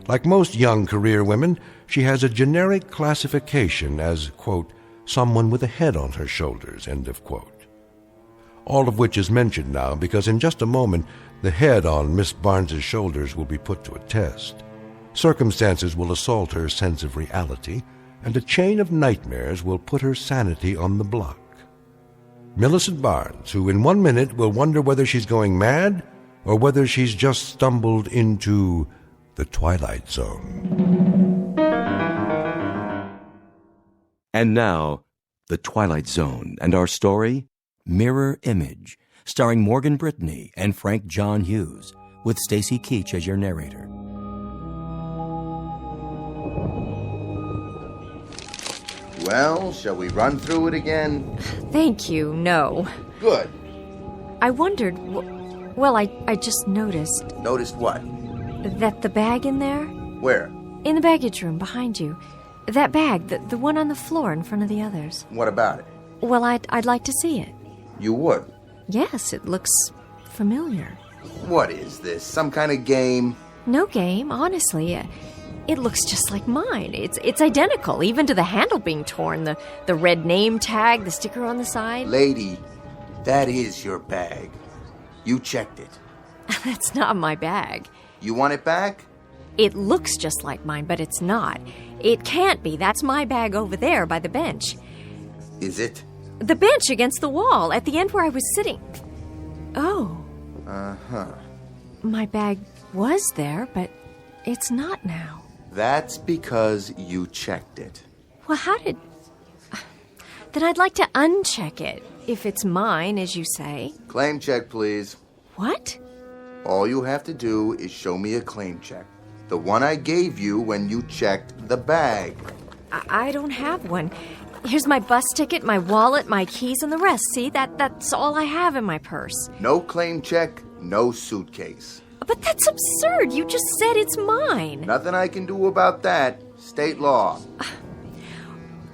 Like most young career women, she has a generic classification as, quote, someone with a head on her shoulders, end of quote. All of which is mentioned now because in just a moment, the head on Miss Barnes's shoulders will be put to a test. Circumstances will assault her sense of reality, and a chain of nightmares will put her sanity on the block. Millicent Barnes, who in 1 minute will wonder whether she's going mad or whether she's just stumbled into the Twilight Zone. And now, the Twilight Zone, and our story, Mirror Image, starring Morgan Brittany and Frank John Hughes, with Stacy Keach as your narrator. Well, shall we run through it again? Thank you, no. Good. I wondered, well, I just noticed. Noticed what? That the bag in there? Where? In the baggage room behind you. That bag, the one on the floor in front of the others. What about it? Well, I'd like to see it. You would? Yes, it looks familiar. What is this, some kind of game? No game, honestly. It looks just like mine. It's identical, even to the handle being torn, the red name tag, the sticker on the side. Lady, that is your bag. You checked it. That's not my bag. You want it back? It looks just like mine, but it's not. It can't be. That's my bag over there by the bench. Is it? The bench against the wall, at the end where I was sitting. Oh. Uh-huh. My bag was there, but it's not now. That's because you checked it. Well, how did... Then I'd like to uncheck it, if it's mine, as you say. Claim check, please. What? All you have to do is show me a claim check. The one I gave you when you checked the bag. I don't have one. Here's my bus ticket, my wallet, my keys, and the rest. See, that's all I have in my purse. No claim check, no suitcase. But that's absurd. You just said it's mine. Nothing I can do about that. State law.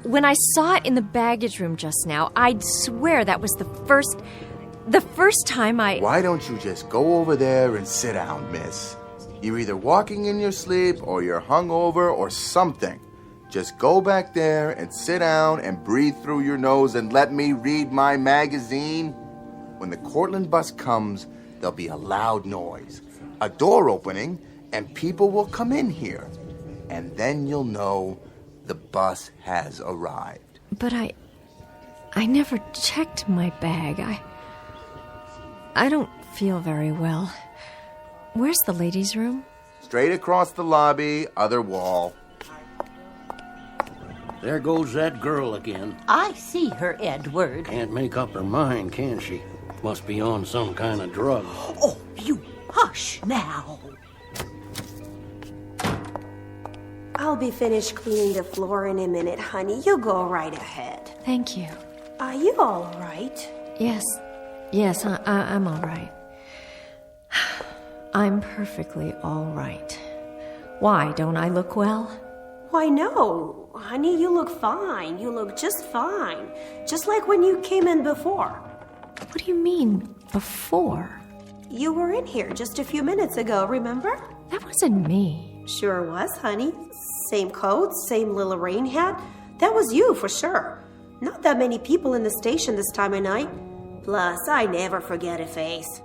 When I saw it in the baggage room just now, I'd swear that was the first time I... Why don't you just go over there and sit down, miss? You're either walking in your sleep or you're hungover or something. Just go back there and sit down and breathe through your nose and let me read my magazine. When the Cortland bus comes, there'll be a loud noise, a door opening, and people will come in here. And then you'll know the bus has arrived. But I never checked my bag. I don't feel very well. Where's the ladies' room? Straight across the lobby, other wall. There goes that girl again. I see her, Edward. Can't make up her mind, can she? Must be on some kind of drug. Oh, you hush now. I'll be finished cleaning the floor in a minute, honey. You go right ahead. Thank you. Are you all right? Yes. Yes, I'm all right. I'm perfectly all right. Why, don't I look well? Why, no. Honey, you look fine. You look just fine. Just like when you came in before. What do you mean, before? You were in here just a few minutes ago, remember? That wasn't me. Sure was, honey. Same coat, same little rain hat. That was you, for sure. Not that many people in the station this time of night. Plus, I never forget a face.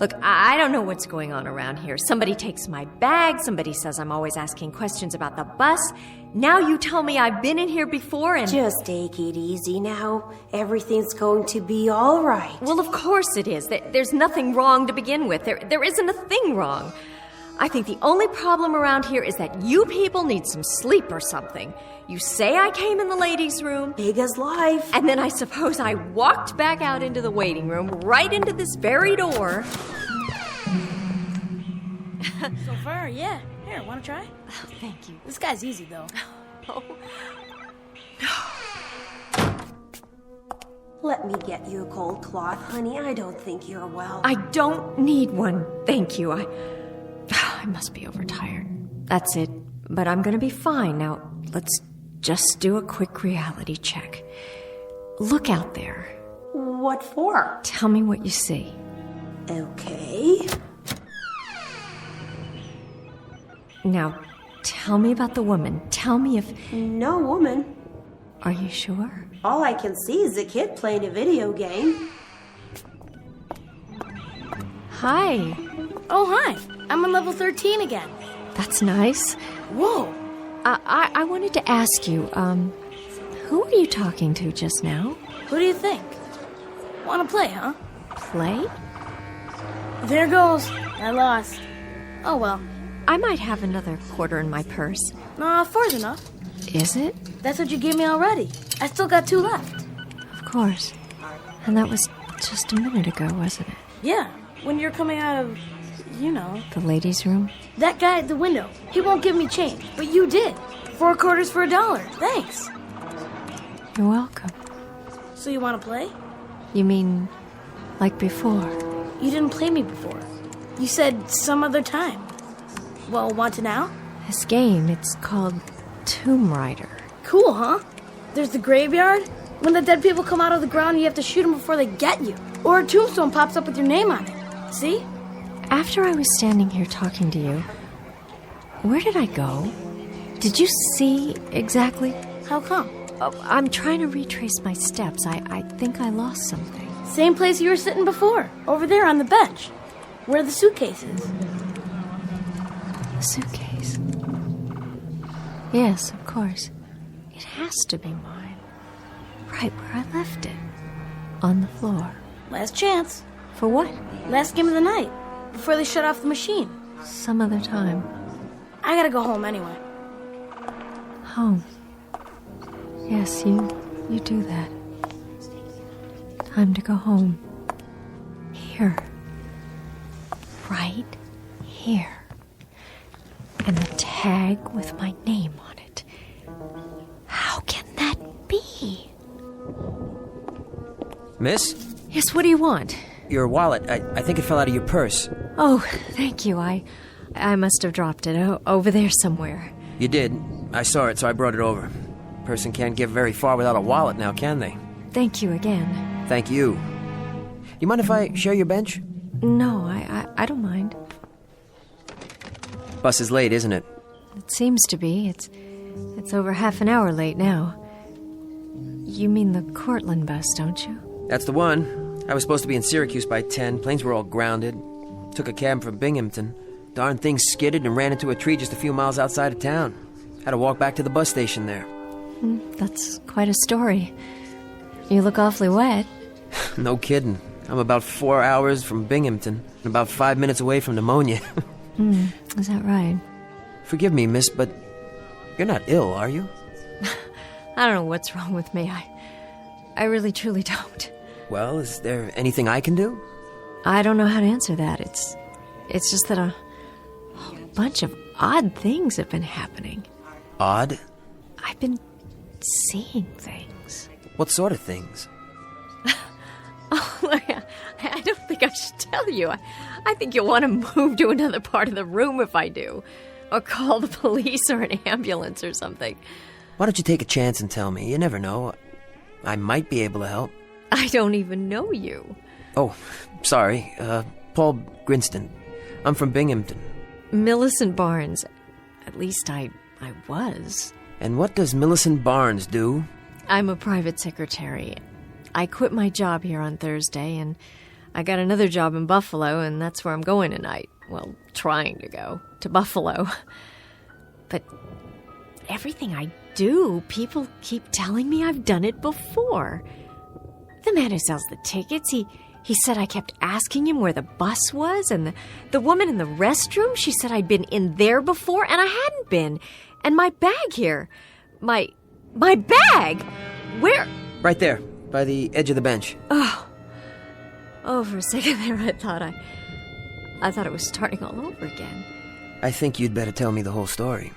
Look, I don't know what's going on around here. Somebody takes my bag, somebody says I'm always asking questions about the bus. Now you tell me I've been in here before and... Just take it easy now. Everything's going to be all right. Well, of course it is. There's nothing wrong to begin with. There isn't a thing wrong. I think the only problem around here is that you people need some sleep or something. You say I came in the ladies' room. Big as life. And then I suppose I walked back out into the waiting room, right into this very door. So far, yeah. Here, want to try? Oh, thank you. This guy's easy, though. Oh. Let me get you a cold cloth, honey. I don't think you're well. I don't need one, thank you. I must be overtired. That's it. But I'm going to be fine. Now, let's just do a quick reality check. Look out there. What for? Tell me what you see. Okay. Now, tell me about the woman. Tell me if... No woman. Are you sure? All I can see is a kid playing a video game. Hi. Oh, hi. I'm on level 13 again. That's nice. Whoa. I wanted to ask you, who were you talking to just now? Who do you think? Want to play, huh? Play? There goes. I lost. Oh, well. I might have another quarter in my purse. Four's enough. Is it? That's what you gave me already. I still got 2 left. Of course. And that was just a minute ago, wasn't it? Yeah, when you're coming out of, you know... The ladies' room? That guy at the window. He won't give me change, but you did. 4 quarters for $1. Thanks. You're welcome. So you want to play? You mean like before? You didn't play me before. You said some other time. Well, want to now? This game, it's called Tomb Raider. Cool, huh? There's the graveyard. When the dead people come out of the ground, you have to shoot them before they get you. Or a tombstone pops up with your name on it. See? After I was standing here talking to you, where did I go? Did you see exactly? How come? Oh, I'm trying to retrace my steps. I think I lost something. Same place you were sitting before. Over there on the bench. Where the suitcase is. The suitcase? Yes, of course. It has to be mine. Right where I left it. On the floor. Last chance. For what? Last game of the night. Before they shut off the machine. Some other time. I gotta go home anyway. Home. Yes, you do that. Time to go home. Here. Right here. And the tag with my name on it. How can that be? Miss? Yes, what do you want? Your wallet. I think it fell out of your purse. Oh, thank you. I must have dropped it over there somewhere. You did. I saw it, so I brought it over. Person can't get very far without a wallet now, can they? Thank you again. Thank you. You mind if I share your bench? No, I don't mind. Bus is late, isn't it? It seems to be. It's over half an hour late now. You mean the Cortland bus, don't you? That's the one. I was supposed to be in Syracuse by 10. Planes were all grounded. Took a cab from Binghamton. Darn thing skidded and ran into a tree just a few miles outside of town. Had to walk back to the bus station there. That's quite a story. You look awfully wet. No kidding. I'm about 4 hours from Binghamton and about 5 minutes away from pneumonia. Is that right? Forgive me, miss, but you're not ill, are you? I don't know what's wrong with me. I really truly don't. Well, is there anything I can do? I don't know how to answer that. It's just that a whole bunch of odd things have been happening. Odd? I've been seeing things. What sort of things? Oh, I don't think I should tell you. I think you'll want to move to another part of the room if I do. Or call the police or an ambulance or something. Why don't you take a chance and tell me? You never know. I might be able to help. I don't even know you. Oh, sorry. Paul Grinston. I'm from Binghamton. Millicent Barnes. At least I was. And what does Millicent Barnes do? I'm a private secretary. I quit my job here on Thursday, and I got another job in Buffalo, and that's where I'm going tonight. Well, trying to go to Buffalo. But everything I do, people keep telling me I've done it before. The man who sells the tickets, he said I kept asking him where the bus was, and the woman in the restroom, she said I'd been in there before, and I hadn't been. And my bag here, my bag, where? Right there, by the edge of the bench. Oh, for a second there, I thought it was starting all over again. I think you'd better tell me the whole story.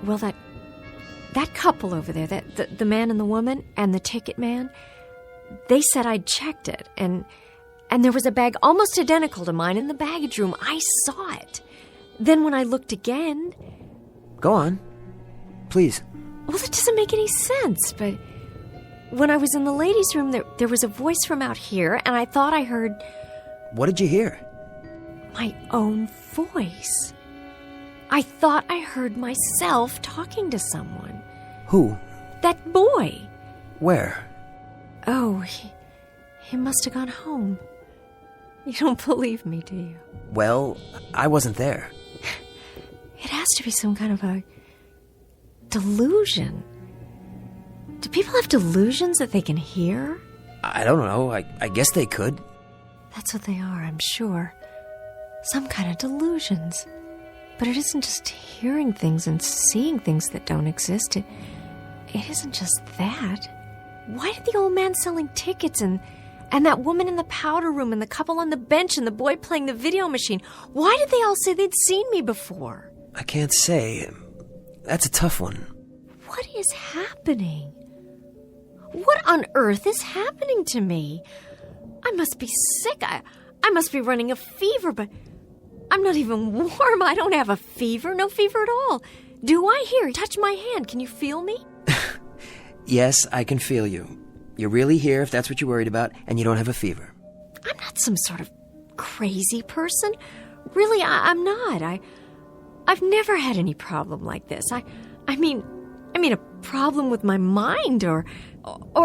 Well, that couple over there, the man and the woman and the ticket man, they said I'd checked it, and there was a bag almost identical to mine in the baggage room. I saw it. Then when I looked again... Go on. Please. Well, it doesn't make any sense, but when I was in the ladies' room, there was a voice from out here, and I thought I heard... What did you hear? My own voice. I thought I heard myself talking to someone. Who? That boy. Where? Oh, he must have gone home. You don't believe me, do you? Well, I wasn't there. It has to be some kind of a delusion. Do people have delusions that they can hear? I don't know. I guess they could. That's what they are, I'm sure. Some kind of delusions. But it isn't just hearing things and seeing things that don't exist. It isn't just that. Why did the old man selling tickets and that woman in the powder room and the couple on the bench and the boy playing the video machine, why did they all say they'd seen me before? I can't say. That's a tough one. What is happening? What on earth is happening to me? I must be sick. I must be running a fever, but I'm not even warm. I don't have a fever. No fever at all. Do I? Here, touch my hand. Can you feel me? Yes, I can feel you. You're really here if that's what you're worried about, and you don't have a fever. I'm not some sort of crazy person. Really, I'm not. I've never had any problem like this. I mean a problem with my mind or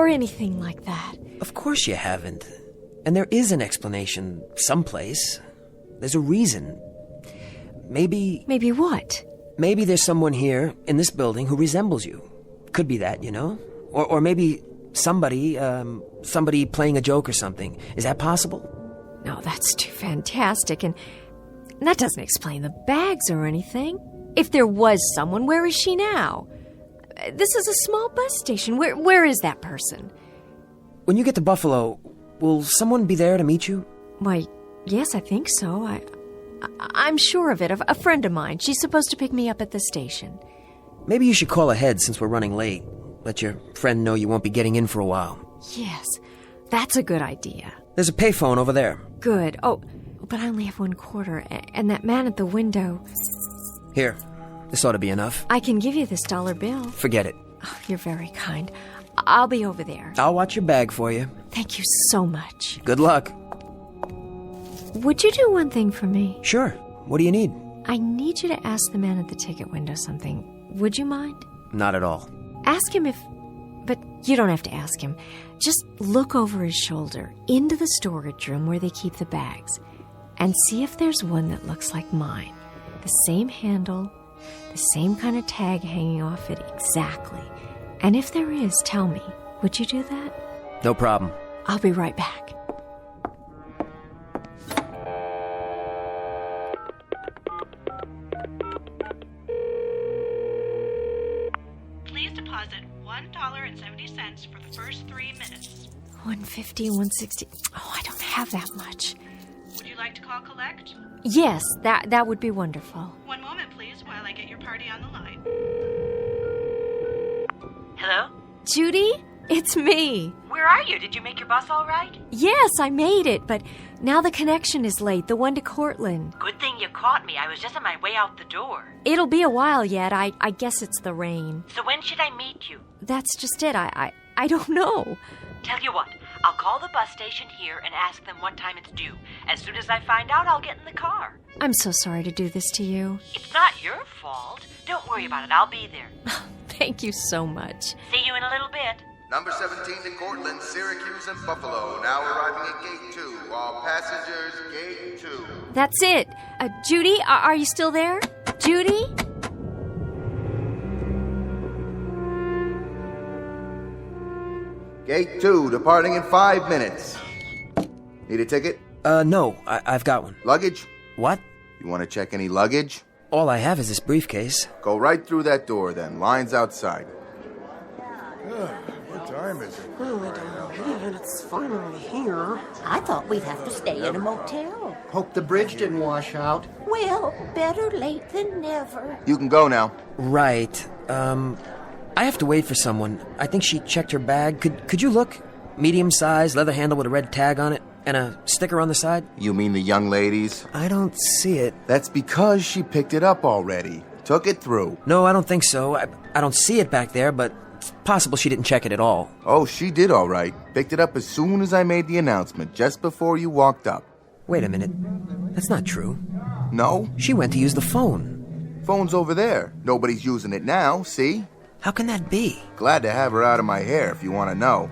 anything like that. Of course you haven't. And there is an explanation someplace. There's a reason. Maybe... Maybe what? Maybe there's someone here in this building who resembles you. Could be that, you know? Or maybe somebody playing a joke or something. Is that possible? No, that's too fantastic, and that doesn't explain the bags or anything. If there was someone, where is she now? This is a small bus station. Where is that person? When you get to Buffalo, will someone be there to meet you? Why, yes, I think so. I'm sure of it. A friend of mine. She's supposed to pick me up at the station. Maybe you should call ahead since we're running late. Let your friend know you won't be getting in for a while. Yes, that's a good idea. There's a payphone over there. Good. Oh, but I only have $1.25, and that man at the window... Here, this ought to be enough. I can give you this dollar bill. Forget it. Oh, you're very kind. I'll be over there. I'll watch your bag for you. Thank you so much. Good luck. Would you do one thing for me? Sure. What do you need? I need you to ask the man at the ticket window something. Would you mind? Not at all. Ask him if... But you don't have to ask him. Just look over his shoulder into the storage room where they keep the bags and see if there's one that looks like mine. The same handle, the same kind of tag hanging off it exactly. And if there is, tell me. Would you do that? No problem. I'll be right back. Please deposit $1 the first 3 minutes. 150, 160. Oh, I don't have that much. Would you like to call collect? Yes, that would be wonderful. One moment, please, while I get your party on the line. Hello? Judy, it's me. Where are you? Did you make your bus all right? Yes, I made it, but now the connection is late, the one to Cortland. Good thing you caught me. I was just on my way out the door. It'll be a while yet. I guess it's the rain. So when should I meet you? That's just it. I don't know. Tell you what, I'll call the bus station here and ask them what time it's due. As soon as I find out, I'll get in the car. I'm so sorry to do this to you. It's not your fault. Don't worry about it. I'll be there. Thank you so much. See you in a little bit. Number 17 to Cortland, Syracuse, and Buffalo. Now arriving at Gate 2. All passengers, Gate 2. That's it. Judy, are you still there? Judy? Gate 2, departing in 5 minutes. Need a ticket? No, I've got one. Luggage? What? You want to check any luggage? All I have is this briefcase. Go right through that door then. Line's outside. What time is it? Well, I don't know yet. It's finally here. I thought we'd have to stay in a motel. Hope the bridge didn't wash out. Well, better late than never. You can go now. Right. I have to wait for someone. I think she checked her bag. Could you look? Medium size, leather handle with a red tag on it, and a sticker on the side? You mean the young ladies? I don't see it. That's because she picked it up already. Took it through. No, I don't think so. I don't see it back there, but it's possible she didn't check it at all. Oh, she did all right. Picked it up as soon as I made the announcement, just before you walked up. Wait a minute. That's not true. No? She went to use the phone. Phone's over there. Nobody's using it now, see? How can that be? Glad to have her out of my hair, if you want to know.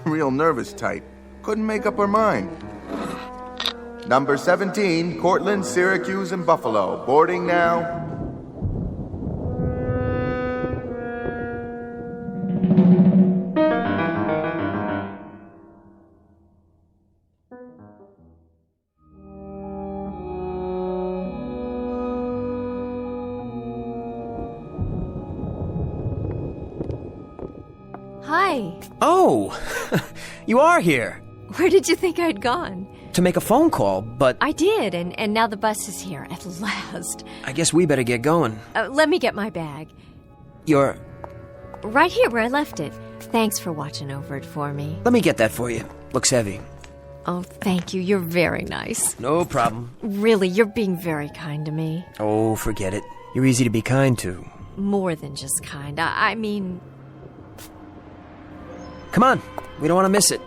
Real nervous type. Couldn't make up her mind. Number 17, Cortland, Syracuse, and Buffalo. Boarding now. Hi. Oh, you are here. Where did you think I'd gone? To make a phone call, but... I did, and now the bus is here, at last. I guess we better get going. Let me get my bag. You're... Right here where I left it. Thanks for watching over it for me. Let me get that for you. Looks heavy. Oh, thank you. You're very nice. No problem. Really, you're being very kind to me. Oh, forget it. You're easy to be kind to. More than just kind. I mean... Come on. We don't want to miss it.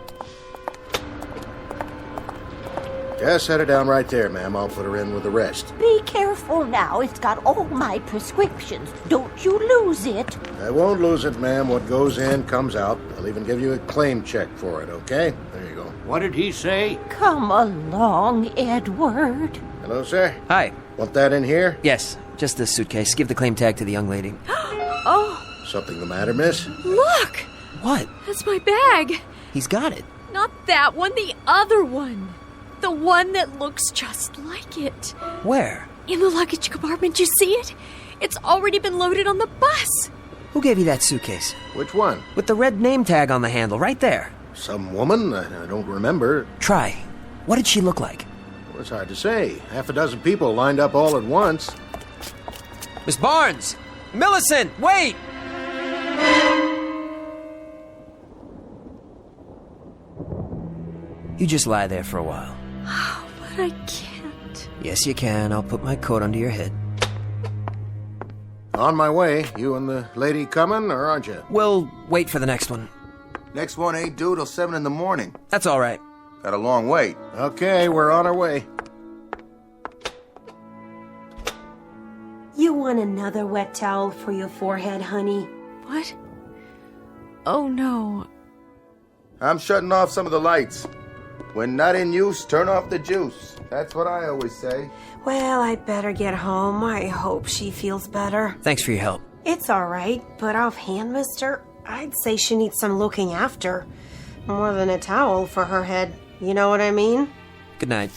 Just set her down right there, ma'am. I'll put her in with the rest. Be careful now. It's got all my prescriptions. Don't you lose it. I won't lose it, ma'am. What goes in comes out. I'll even give you a claim check for it, okay? There you go. What did he say? Come along, Edward. Hello, sir. Hi. Want that in here? Yes, just this suitcase. Give the claim tag to the young lady. Oh, Something the matter, miss? look! What? That's my bag. He's got it. Not that one, the other one. The one that looks just like it. Where? In the luggage compartment, you see it? It's already been loaded on the bus. Who gave you that suitcase? Which one? With the red name tag on the handle, right there. Some woman? I don't remember. Try. What did she look like? Well, it's hard to say. Half a dozen people lined up all at once. Miss Barnes! Millicent, wait! You just lie there for a while. Oh, but I can't. Yes, you can. I'll put my coat under your head. On my way. You and the lady coming, or aren't you? We'll wait for the next one. Next one ain't due till 7 in the morning. That's all right. Got a long wait. Okay, we're on our way. You want another wet towel for your forehead, honey? What? Oh, no. I'm shutting off some of the lights. When not in use, turn off the juice. That's what I always say. Well, I better get home. I hope she feels better. Thanks for your help. It's all right, but offhand, mister, I'd say she needs some looking after. More than a towel for her head. You know what I mean? Good night.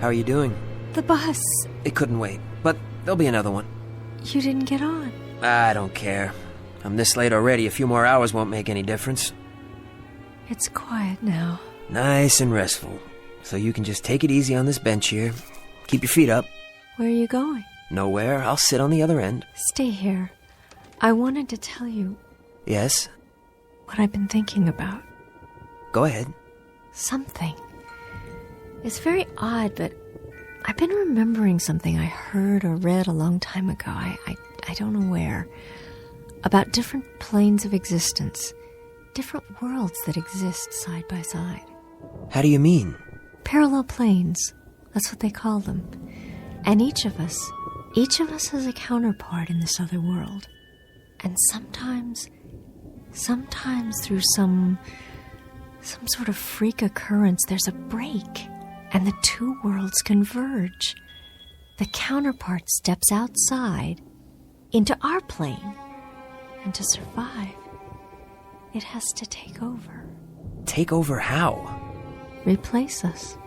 How are you doing? The bus. It couldn't wait, but there'll be another one. You didn't get on. I don't care. I'm this late already. A few more hours won't make any difference. It's quiet now. Nice and restful. So you can just take it easy on this bench here. Keep your feet up. Where are you going? Nowhere. I'll sit on the other end. Stay here. I wanted to tell you Yes? what I've been thinking about. Go ahead. Something. It's very odd, but I've been remembering something I heard or read a long time ago. I don't know where. About different planes of existence. Different worlds that exist side by side. How do you mean? Parallel planes. That's what they call them. And each of us has a counterpart in this other world. And sometimes through some sort of freak occurrence, there's a break, and the two worlds converge. The counterpart steps outside into our plane, and to survive, it has to take over. Take over how? Replace us.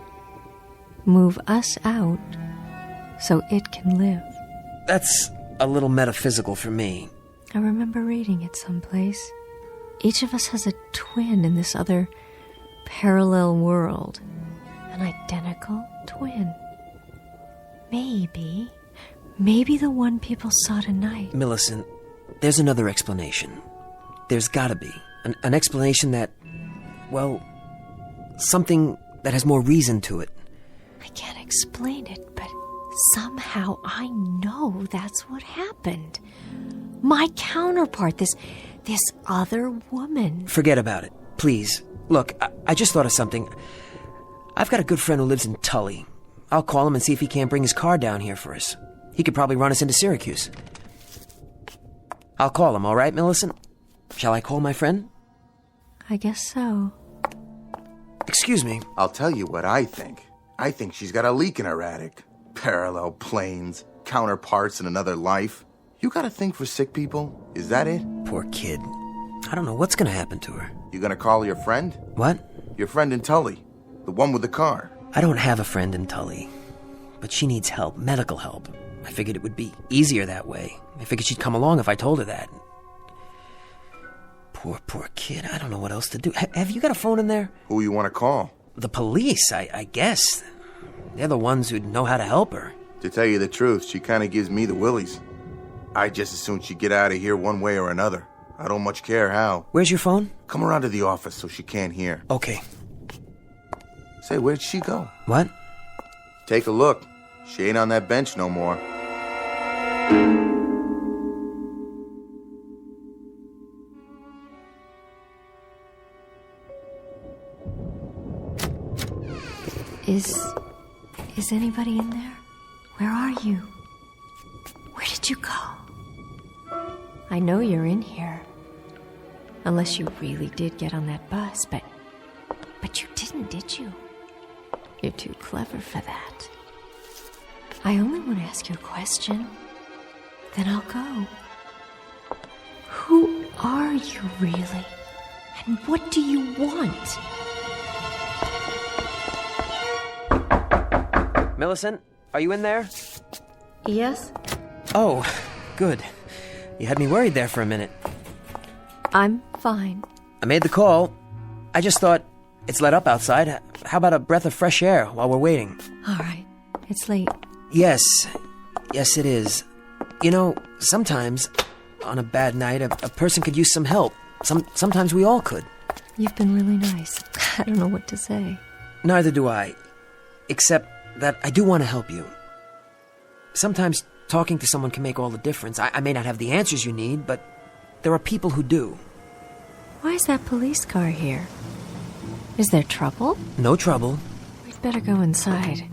Move us out so it can live. That's a little metaphysical for me. I remember reading it someplace. Each of us has a twin in this other parallel world. An identical twin. Maybe the one people saw tonight. Millicent, there's another explanation. There's gotta be. An explanation that, well, something that has more reason to it. I can't explain it, but somehow I know that's what happened. My counterpart, this other woman. Forget about it, please. Look, I just thought of something. I've got a good friend who lives in Tully. I'll call him and see if he can't bring his car down here for us. He could probably run us into Syracuse. I'll call him, all right, Millicent? Shall I call my friend? I guess so. Excuse me. I'll tell you what I think. I think she's got a leak in her attic. Parallel planes, counterparts in another life. You got a thing for sick people? Is that it? Poor kid. I don't know what's gonna happen to her. You gonna call your friend? What? Your friend in Tully. The one with the car. I don't have a friend in Tully. But she needs help, medical help. I figured it would be easier that way. I figured she'd come along if I told her that. Poor kid. I don't know what else to do. Have you got a phone in there? Who you want to call? The police, I guess. They're the ones who'd know how to help her. To tell you the truth, she kind of gives me the willies. I just as soon she get out of here one way or another. I don't much care how. Where's your phone? Come around to the office so she can't hear. Okay. Say, where'd she go? What? Take a look. She ain't on that bench no more. Is anybody in there? Where are you? Where did you go? I know you're in here. Unless you really did get on that bus, but you didn't, did you? You're too clever for that. I only want to ask you a question. Then I'll go. Who are you really? And what do you want? Millicent, are you in there? Yes? Oh, good. You had me worried there for a minute. I'm fine. I made the call. I just thought, it's let up outside. How about a breath of fresh air while we're waiting? All right. It's late. Yes, it is. You know, sometimes, on a bad night, a person could use some help. Sometimes we all could. You've been really nice. I don't know what to say. Neither do I. Except that I do want to help you. Sometimes talking to someone can make all the difference. I may not have the answers you need, but there are people who do. Why is that police car here? Is there trouble? No trouble. We'd better go inside.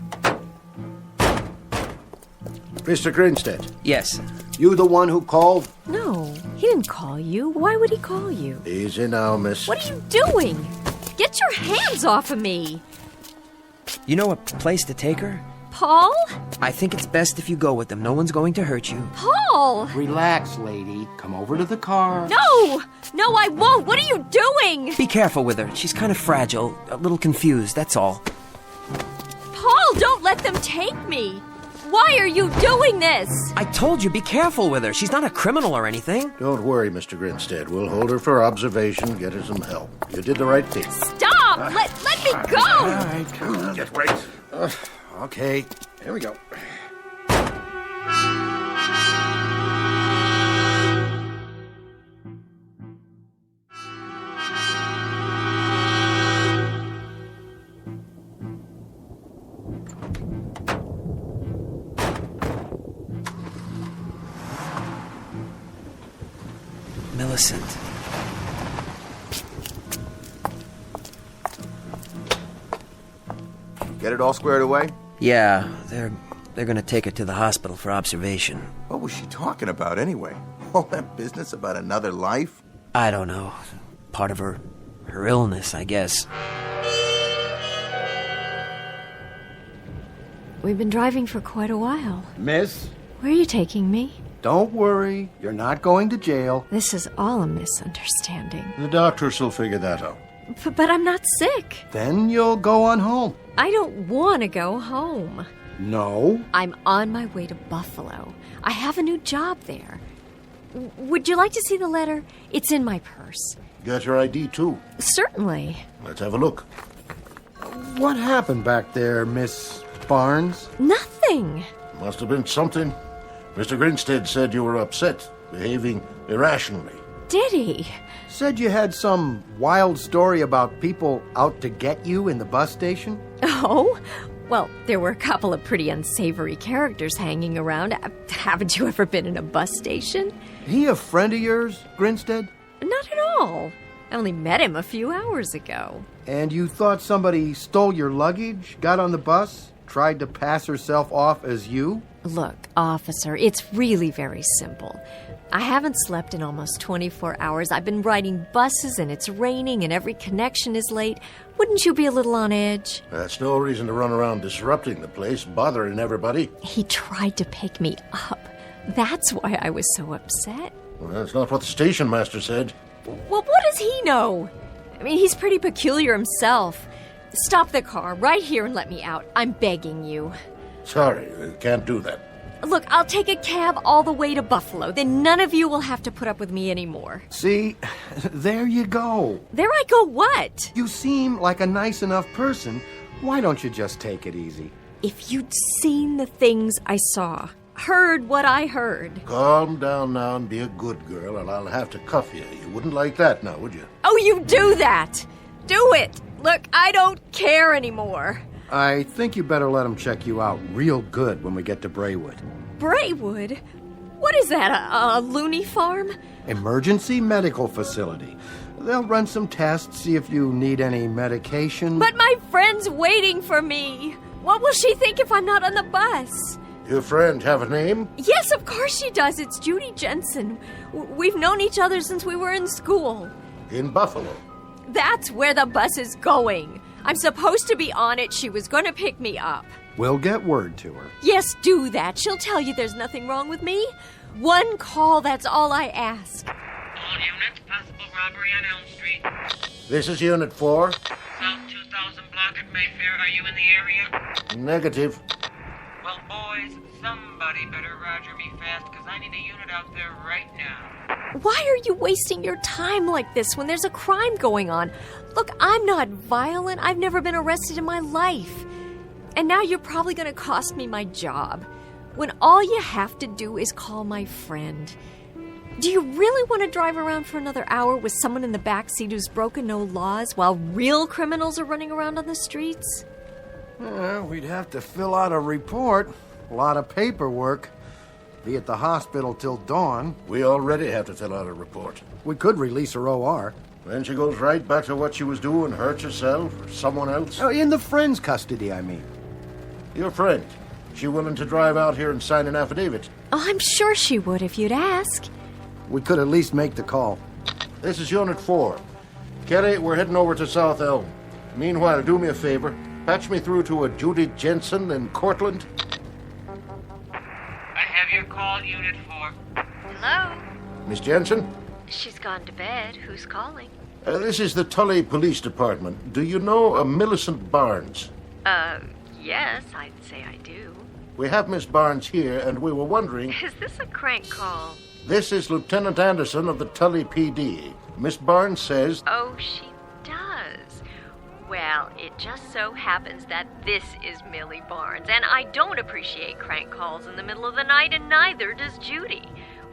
Mr. Grinstead. Yes. You the one who called? No, he didn't call you. Why would he call you? Easy now, miss. What are you doing? Get your hands off of me! You know a place to take her? Paul? I think it's best if you go with them. No one's going to hurt you. Paul! Relax, lady. Come over to the car. No! No, I won't! What are you doing? Be careful with her. She's kind of fragile, a little confused, that's all. Paul, don't let them take me! Why are you doing this? I told you, be careful with her. She's not a criminal or anything. Don't worry, Mr. Grinstead. We'll hold her for observation, get her some help. You did the right thing. Stop! Let me go! All right, come on. Get right. Okay, here we go. Millicent. Get it all squared away? Yeah, they're gonna take her to the hospital for observation. What was she talking about anyway? All that business about another life? I don't know. Part of her illness, I guess. We've been driving for quite a while. Miss, Where are you taking me? don't worry. You're not going to jail. This is all a misunderstanding. The doctors will figure that out. But I'm not sick. Then you'll go on home. I don't want to go home. No. I'm on my way to Buffalo. I have a new job there. Would you like to see the letter? It's in my purse. Got your ID, too. Certainly. Let's have a look. What happened back there, Miss Barnes? Nothing. Must have been something. Mr. Grinstead said you were upset, behaving irrationally. Did he? Said you had some wild story about people out to get you in the bus station? Oh? Well, there were a couple of pretty unsavory characters hanging around. Haven't you ever been in a bus station? He a friend of yours, Grinstead? Not at all. I only met him a few hours ago. And you thought somebody stole your luggage, got on the bus, tried to pass herself off as you? Look, officer, it's really very simple. I haven't slept in almost 24 hours. I've been riding buses and it's raining and every connection is late. Wouldn't you be a little on edge? That's no reason to run around disrupting the place, bothering everybody. He tried to pick me up. That's why I was so upset. Well, that's not what the station master said. Well, what does he know? I mean, he's pretty peculiar himself. Stop the car right here and let me out. I'm begging you. Sorry, I can't do that. Look, I'll take a cab all the way to Buffalo. Then none of you will have to put up with me anymore. See, there you go. There I go what? You seem like a nice enough person. Why don't you just take it easy? If you'd seen the things I saw, heard what I heard. Calm down now and be a good girl, and I'll have to cuff you. You wouldn't like that now, would you? Oh, you do that! Do it! Look, I don't care anymore. I think you better let them check you out real good when we get to Braywood. Braywood? What is that, a loony farm? Emergency medical facility. They'll run some tests, see if you need any medication. But my friend's waiting for me. What will she think if I'm not on the bus? Your friend have a name? Yes, of course she does. It's Judy Jensen. We've known each other since we were in school. In Buffalo. That's where the bus is going. I'm supposed to be on it. She was going to pick me up. We'll get word to her. Yes, do that. She'll tell you there's nothing wrong with me. One call, that's all I ask. All units, possible robbery on Elm Street. This is Unit 4. South 2000 block at Mayfair. Are you in the area? Negative. Well, boys, somebody better roger me fast, because I need a unit out there right now. Why are you wasting your time like this when there's a crime going on? Look, I'm not violent. I've never been arrested in my life. And now you're probably going to cost me my job, when all you have to do is call my friend. Do you really want to drive around for another hour with someone in the backseat who's broken no laws while real criminals are running around on the streets? We'd have to fill out a report. A lot of paperwork. Be at the hospital till dawn. We already have to fill out a report. We could release her OR. Then she goes right back to what she was doing, hurt herself or someone else. Oh, in the friend's custody, I mean. Your friend. She willing to drive out here and sign an affidavit? Oh, I'm sure she would if you'd ask. We could at least make the call. This is Unit 4. Kelly, we're heading over to South Elm. Meanwhile, do me a favor. Patch me through to a Judy Jensen in Cortland. I have your call, Unit 4. Hello? Miss Jensen? She's gone to bed. Who's calling? This is the Tully Police Department. Do you know a Millicent Barnes? Yes, I'd say I do. We have Miss Barnes here, and we were wondering... Is this a crank call? This is Lieutenant Anderson of the Tully PD. Miss Barnes says... Oh, she does. Well, it just so happens that this is Millie Barnes, and I don't appreciate crank calls in the middle of the night, and neither does Judy.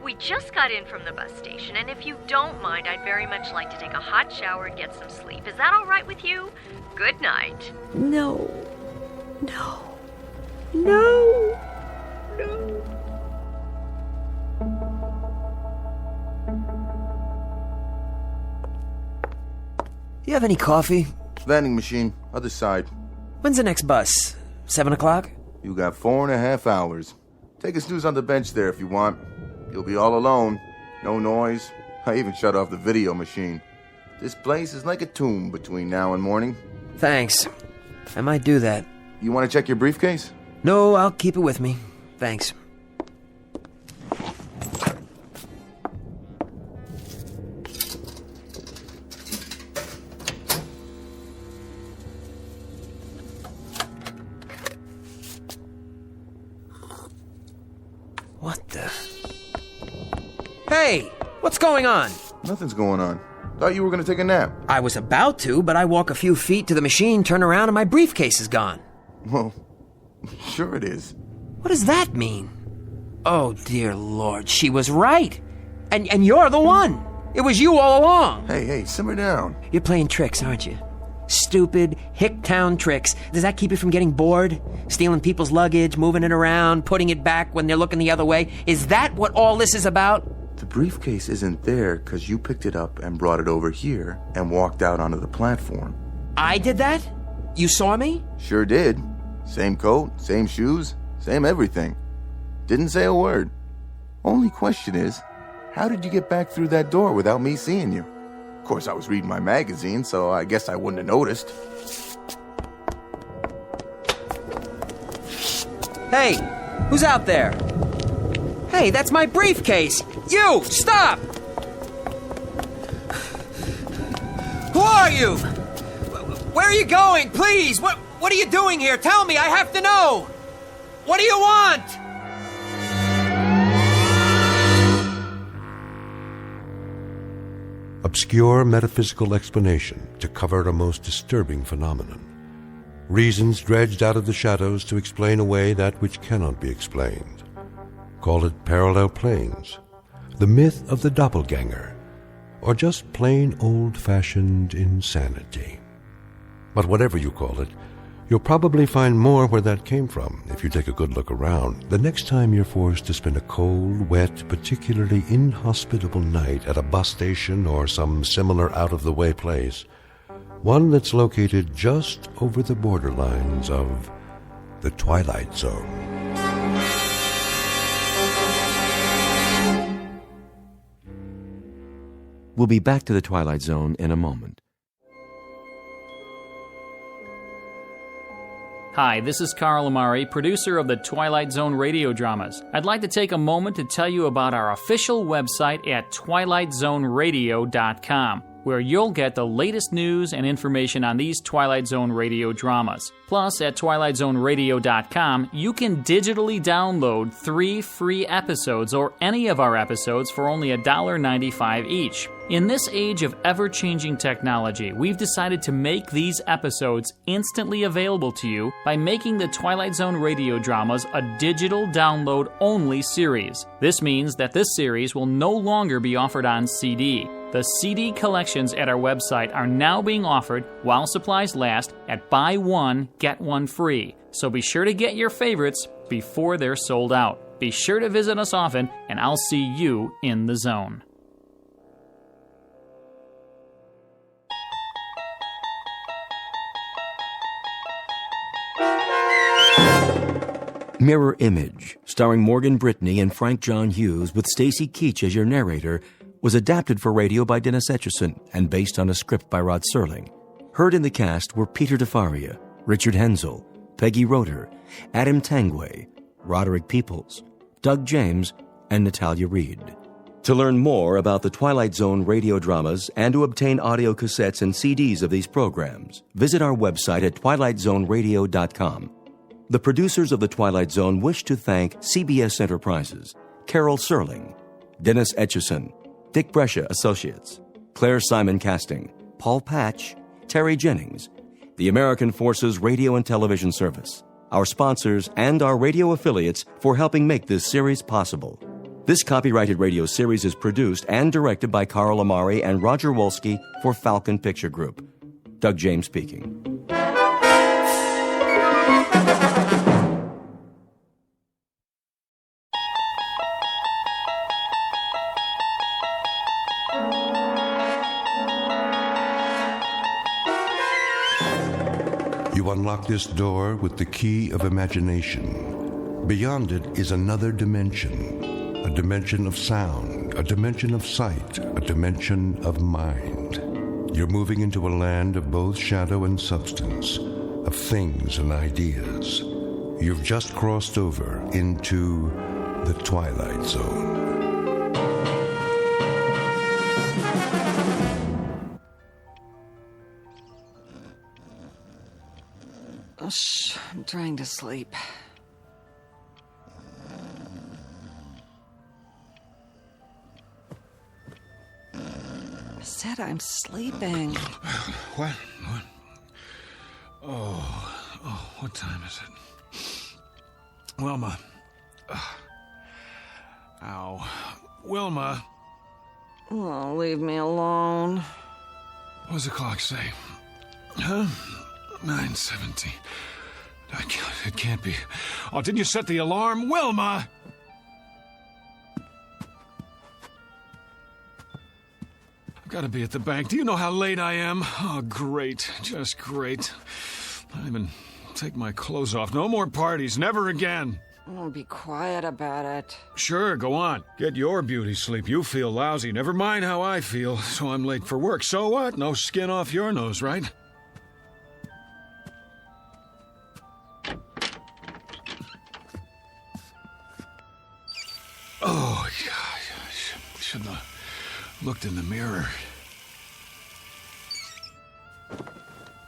We just got in from the bus station, and if you don't mind, I'd very much like to take a hot shower and get some sleep. Is that all right with you? Good night. No. No. No. No. You have any coffee? Vending machine, other side. When's the next bus? 7 o'clock? You got 4.5 hours. Take a snooze on the bench there if you want. You'll be all alone. No noise. I even shut off the video machine. This place is like a tomb between now and morning. Thanks. I might do that. You want to check your briefcase? No, I'll keep it with me. Thanks. What the... Hey! What's going on? Nothing's going on. Thought you were going to take a nap. I was about to, but I walk a few feet to the machine, turn around, and my briefcase is gone. Well, sure it is. What does that mean? Oh, dear Lord, she was right. And you're the one. It was you all along. Hey, simmer down. You're playing tricks, aren't you? Stupid, hick-town tricks. Does that keep you from getting bored? Stealing people's luggage, moving it around, putting it back when they're looking the other way? Is that what all this is about? The briefcase isn't there because you picked it up and brought it over here and walked out onto the platform. I did that? You saw me? Sure did. Same coat, same shoes, same everything. Didn't say a word. Only question is, how did you get back through that door without me seeing you? Of course, I was reading my magazine, so I guess I wouldn't have noticed. Hey, who's out there? Hey, that's my briefcase! You, stop! Who are you? Where are you going? Please, what are you doing here? Tell me, I have to know! What do you want? Obscure metaphysical explanation to cover a most disturbing phenomenon. Reasons dredged out of the shadows to explain away that which cannot be explained. Call it parallel planes, the myth of the Doppelganger, or just plain old-fashioned insanity. But whatever you call it, you'll probably find more where that came from if you take a good look around the next time you're forced to spend a cold, wet, particularly inhospitable night at a bus station or some similar out-of-the-way place, one that's located just over the borderlines of the Twilight Zone. We'll be back to the Twilight Zone in a moment. Hi, this is Carl Amari, producer of the Twilight Zone radio dramas. I'd like to take a moment to tell you about our official website at twilightzoneradio.com, where you'll get the latest news and information on these Twilight Zone radio dramas. Plus, at twilightzoneradio.com, you can digitally download 3 free episodes or any of our episodes for only $1.95 each. In this age of ever-changing technology, we've decided to make these episodes instantly available to you by making the Twilight Zone radio dramas a digital download-only series. This means that this series will no longer be offered on CD. The CD collections at our website are now being offered while supplies last at buy one, get one free. So be sure to get your favorites before they're sold out. Be sure to visit us often, and I'll see you in the zone. Mirror Image, starring Morgan Brittany and Frank John Hughes with Stacy Keach as your narrator, was adapted for radio by Dennis Etchison and based on a script by Rod Serling. Heard in the cast were Peter DeFaria, Richard Hensel, Peggy Roeder, Adam Tangway, Roderick Peoples, Doug James, and Natalia Reed. To learn more about the Twilight Zone radio dramas and to obtain audio cassettes and CDs of these programs, visit our website at twilightzoneradio.com. The producers of The Twilight Zone wish to thank CBS Enterprises, Carol Serling, Dennis Etchison, Dick Brescia Associates, Claire Simon Casting, Paul Patch, Terry Jennings, the American Forces Radio and Television Service, our sponsors, and our radio affiliates for helping make this series possible. This copyrighted radio series is produced and directed by Carl Amari and Roger Wolski for Falcon Picture Group. Doug James speaking. You unlock this door with the key of imagination. Beyond it is another dimension, a dimension of sound, a dimension of sight, a dimension of mind. You're moving into a land of both shadow and substance, of things and ideas. You've just crossed over into the Twilight Zone. Shh, I'm trying to sleep. I said I'm sleeping. What? Oh, what time is it? Wilma. Ow. Wilma. Oh, leave me alone. What does the clock say? Huh? 9:17. It can't be. Oh, didn't you set the alarm? Wilma! I've got to be at the bank. Do you know how late I am? Oh, great. Just great. I don't even take my clothes off. No more parties. Never again. Oh, be quiet about it. Sure, go on. Get your beauty sleep. You feel lousy. Never mind how I feel. So I'm late for work. So what? No skin off your nose, right? Oh, yeah, I shouldn't have looked in the mirror.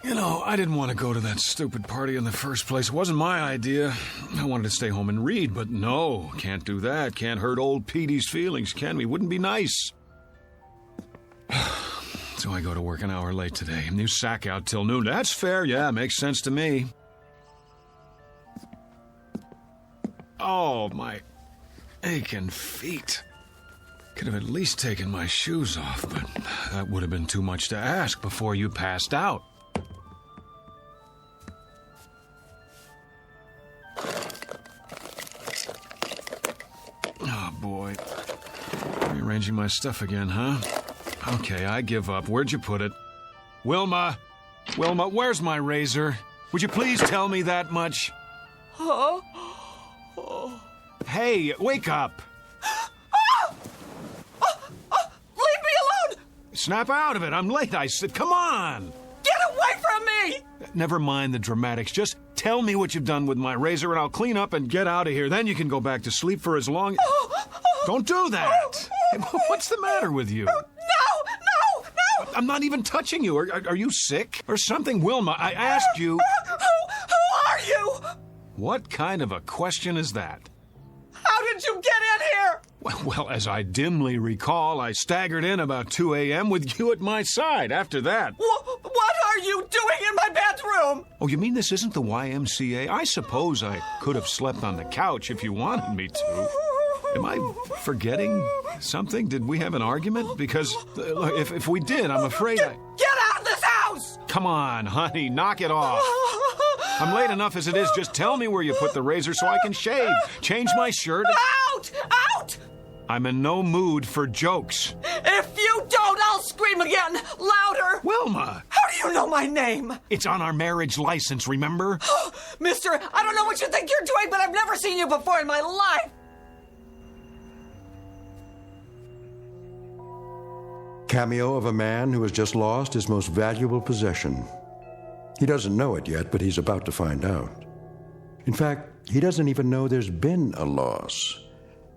You know, I didn't want to go to that stupid party in the first place. It wasn't my idea. I wanted to stay home and read, but no, can't do that. Can't hurt old Petey's feelings, can we? Wouldn't be nice. So I go to work an hour late today. And you sack out till noon. That's fair, yeah, makes sense to me. Oh, my aching feet. Could have at least taken my shoes off, but that would have been too much to ask before you passed out. Oh, boy. Rearranging my stuff again, huh? Okay, I give up. Where'd you put it? Wilma! Wilma, where's my razor? Would you please tell me that much? Oh. Hey, wake up! Leave me alone! Snap out of it. I'm late, I said. Come on! Get away from me! Never mind the dramatics. Just tell me what you've done with my razor and I'll clean up and get out of here. Then you can go back to sleep for as long... Don't do that! What's the matter with you? No! I'm not even touching you. Are you sick or something? Wilma, I asked you... Who are you? What kind of a question is that? How did you get in here? Well, as I dimly recall, I staggered in about 2 a.m. with you at my side. After that... What are you doing in my bedroom? Oh, you mean this isn't the YMCA? I suppose I could have slept on the couch if you wanted me to. Am I forgetting something? Did we have an argument? Because if we did, I'm afraid I... Get out of this house! Come on, honey, knock it off. I'm late enough as it is. Just tell me where you put the razor so I can shave, change my shirt. Out! Out! I'm in no mood for jokes. If you don't, I'll scream again, louder. Wilma! How do you know my name? It's on our marriage license, remember? Mister, I don't know what you think you're doing, but I've never seen you before in my life. Cameo of a man who has just lost his most valuable possession. He doesn't know it yet, but he's about to find out. In fact, he doesn't even know there's been a loss.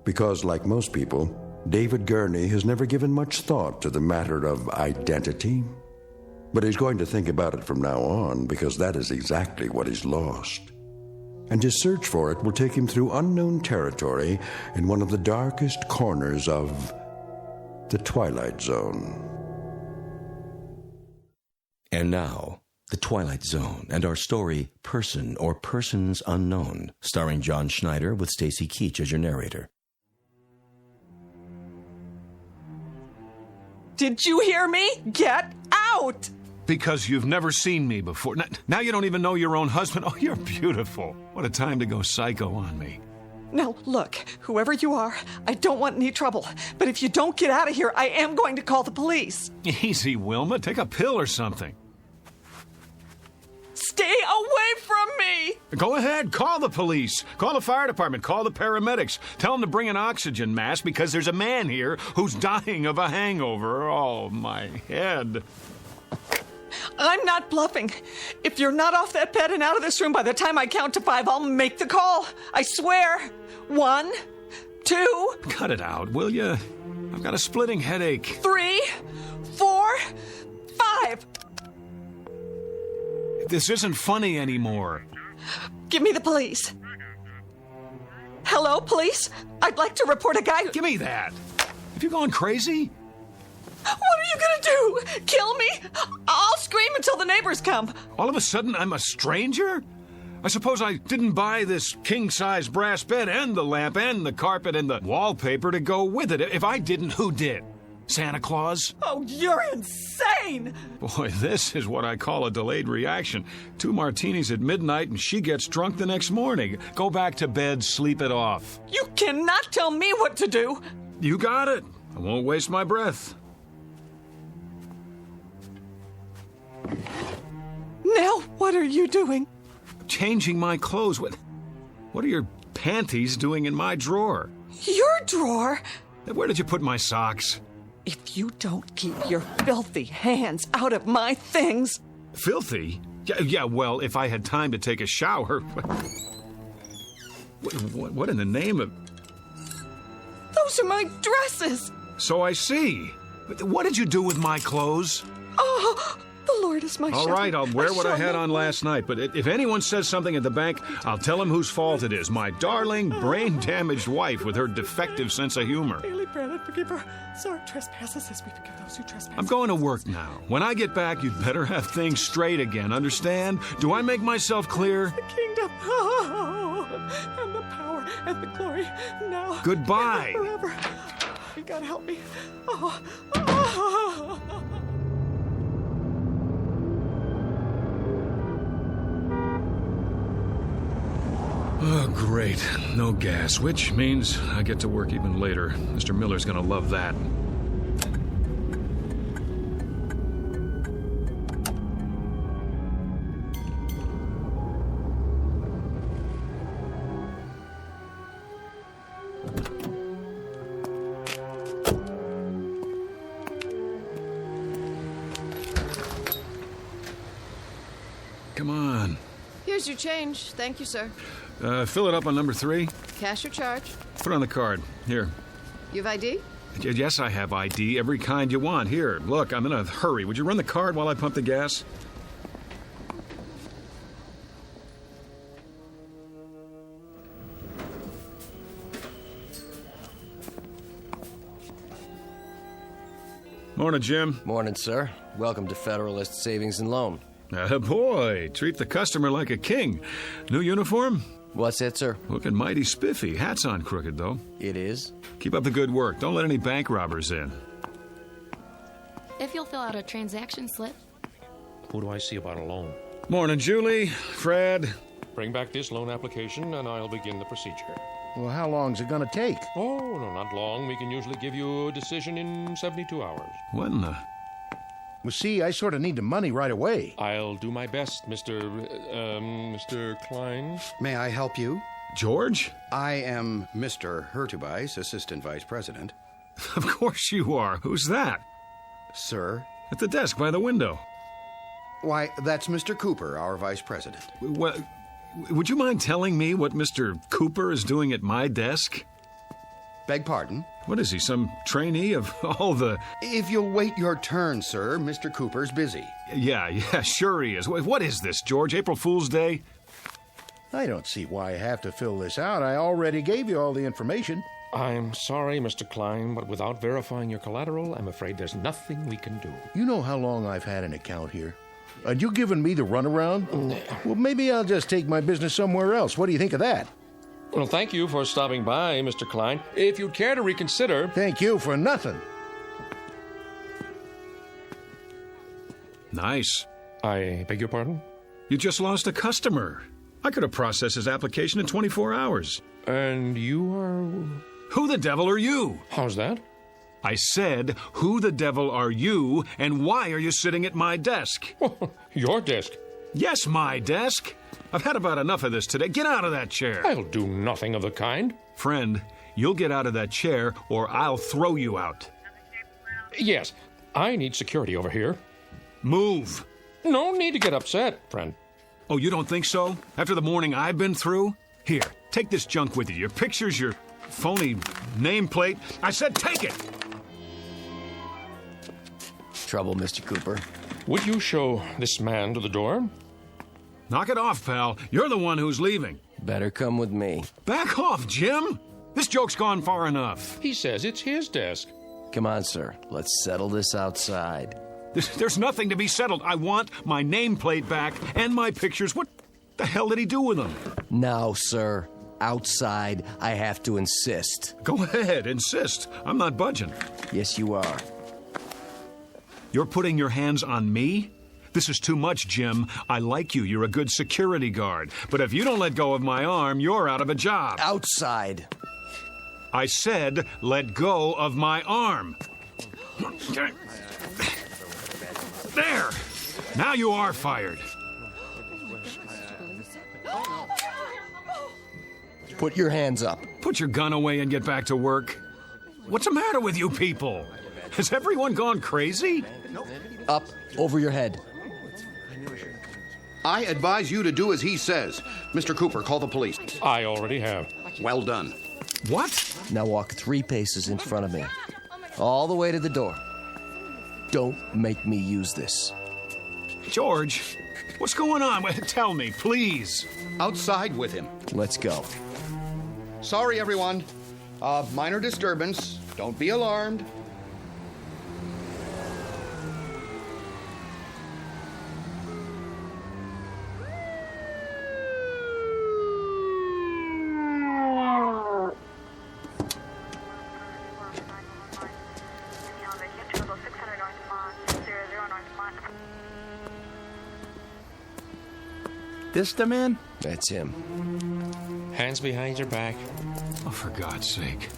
Because, like most people, David Gurney has never given much thought to the matter of identity. But he's going to think about it from now on, because that is exactly what he's lost. and his search for it will take him through unknown territory in one of the darkest corners of the Twilight Zone. And now, The Twilight Zone and our story, Person or Persons Unknown, starring John Schneider with Stacy Keach as your narrator. Did you hear me? Get out! Because you've never seen me before. Now you don't even know your own husband. Oh, you're beautiful. What a time to go psycho on me. Now, look, whoever you are, I don't want any trouble. But if you don't get out of here, I am going to call the police. Easy, Wilma. Take a pill or something. Stay away from me! Go ahead. Call the police. Call the fire department. Call the paramedics. Tell them to bring an oxygen mask because there's a man here who's dying of a hangover. Oh, my head. I'm not bluffing. If you're not off that bed and out of this room by the time I count to 5, I'll make the call. I swear. 1, 2... Cut it out, will you? I've got a splitting headache. 3, 4, 5. This isn't funny anymore. Give me the police. Hello, police? I'd like to report a guy who... Give me that. Have you gone crazy? What are you gonna do? Kill me? I'll scream until the neighbors come. All of a sudden, I'm a stranger? I suppose I didn't buy this king-size brass bed and the lamp and the carpet and the wallpaper to go with it. If I didn't, who did? Santa Claus? Oh, you're insane! Boy, this is what I call a delayed reaction. 2 martinis at midnight and she gets drunk the next morning. Go back to bed, sleep it off. You cannot tell me what to do. You got it. I won't waste my breath. Now, what are you doing? Changing my clothes. What are your panties doing in my drawer? Your drawer? Where did you put my socks? If you don't keep your filthy hands out of my things... Filthy? Yeah, well, if I had time to take a shower... What in the name of... Those are my dresses! So I see. What did you do with my clothes? Oh... The Lord is my shepherd. All right, I'll wear what I had on last night, but if anyone says something at the bank, I'll tell them whose fault it is. My darling, brain-damaged wife with her defective sense of humor. Daily bread and forgive her. Sorry, trespasses as we forgive those who trespass. I'm going to work now. When I get back, you'd better have things straight again, understand? Do I make myself clear? The kingdom, and the power, and the glory, now. Goodbye. And forever. You gotta help me. Oh, great. No gas, which means I get to work even later. Mr. Miller's gonna love that. Come on. Here's your change. Thank you, sir. Fill it up on number 3. Cash or charge? Put on the card. Here. You have ID? Yes, I have ID. Every kind you want. Here, look, I'm in a hurry. Would you run the card while I pump the gas? Morning, Jim. Morning, sir. Welcome to Federalist Savings and Loan. Boy, treat the customer like a king. New uniform? What's that, sir? Looking mighty spiffy. Hat's on crooked, though. It is? Keep up the good work. Don't let any bank robbers in. If you'll fill out a transaction slip. Who do I see about a loan? Morning, Julie. Fred. Bring back this loan application and I'll begin the procedure. Well, how long's it gonna take? Oh, no, not long. We can usually give you a decision in 72 hours. What in the... Well, see, I sort of need the money right away. I'll do my best, Mr. Klein. May I help you? George? I am Mr. Hurtubise, Assistant Vice President. Of course you are. Who's that? Sir? At the desk by the window. Why, that's Mr. Cooper, our Vice President. Well, would you mind telling me what Mr. Cooper is doing at my desk? Beg pardon? What is he, some trainee of all the... If you'll wait your turn, sir, Mr. Cooper's busy. Yeah, sure he is. What is this, George? April Fool's Day? I don't see why I have to fill this out. I already gave you all the information. I'm sorry, Mr. Klein, but without verifying your collateral, I'm afraid there's nothing we can do. You know how long I've had an account here? And you giving me the runaround? Well, maybe I'll just take my business somewhere else. What do you think of that? Well, thank you for stopping by, Mr. Klein. If you'd care to reconsider... Thank you for nothing. Nice. I beg your pardon? You just lost a customer. I could have processed his application in 24 hours. And you are... Who the devil are you? How's that? I said, who the devil are you, and why are you sitting at my desk? Your desk? Yes, my desk. I've had about enough of this today. Get out of that chair. I'll do nothing of the kind. Friend, you'll get out of that chair, or I'll throw you out. Yes, I need security over here. Move. No need to get upset, friend. Oh, you don't think so? After the morning I've been through? Here, take this junk with you. Your pictures, your phony nameplate. I said take it! Trouble, Mr. Cooper. Would you show this man to the door? Knock it off, pal. You're the one who's leaving. Better come with me. Back off, Jim! This joke's gone far enough. He says it's his desk. Come on, sir. Let's settle this outside. There's nothing to be settled. I want my nameplate back and my pictures. What the hell did he do with them? Now, sir. Outside, I have to insist. Go ahead, insist. I'm not budging. Yes, you are. You're putting your hands on me? This is too much, Jim. I like you. You're a good security guard. But if you don't let go of my arm, you're out of a job. Outside. I said, let go of my arm. There! Now you are fired. Put your hands up. Put your gun away and get back to work. What's the matter with you people? Has everyone gone crazy? Up, over your head. I advise you to do as he says. Mr. Cooper, call the police. I already have. Well done. What? Now walk 3 paces in front of me. All the way to the door. Don't make me use this. George, what's going on? Tell me, please. Outside with him. Let's go. Sorry, everyone. Minor disturbance. Don't be alarmed. This the man? That's him. Hands behind your back. Oh, for God's sake.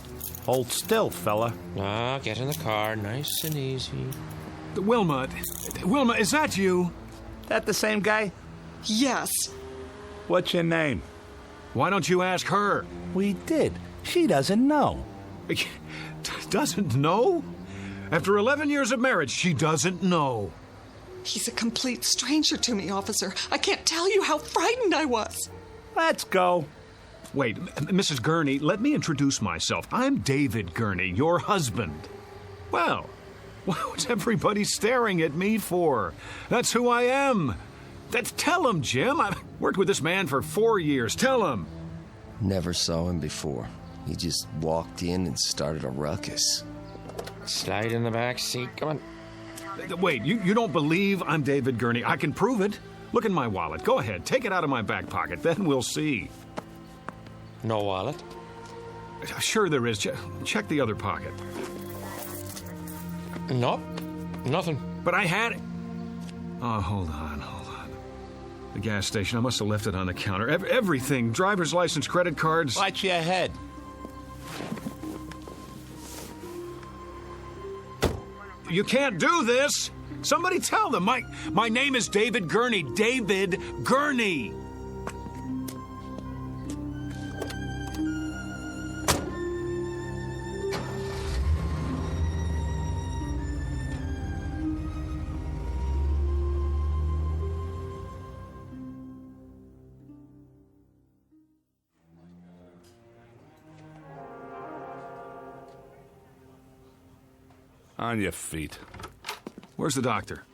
Hold still, fella. Ah, get in the car, nice and easy. Wilma, is that you? That the same guy? Yes. What's your name? Why don't you ask her? We did. She doesn't know. Doesn't know? After 11 years of marriage, she doesn't know. He's a complete stranger to me, officer. I can't tell you how frightened I was. Let's go. Wait, Mrs. Gurney, let me introduce myself. I'm David Gurney, your husband. Well, what's everybody staring at me for? That's who I am. Tell him, Jim. I've worked with this man for 4 years. Tell him. Never saw him before. He just walked in and started a ruckus. Slide in the back seat. Come on. Wait, you don't believe I'm David Gurney? I can prove it. Look in my wallet. Go ahead. Take it out of my back pocket. Then we'll see. No wallet? Sure there is. Check the other pocket. Nope. Nothing. But I had it. Oh, hold on. The gas station. I must have left it on the counter. Everything. Driver's license, credit cards. Watch your head. You can't do this. Somebody tell them. My name is David Gurney. David Gurney. On your feet. Where's the doctor?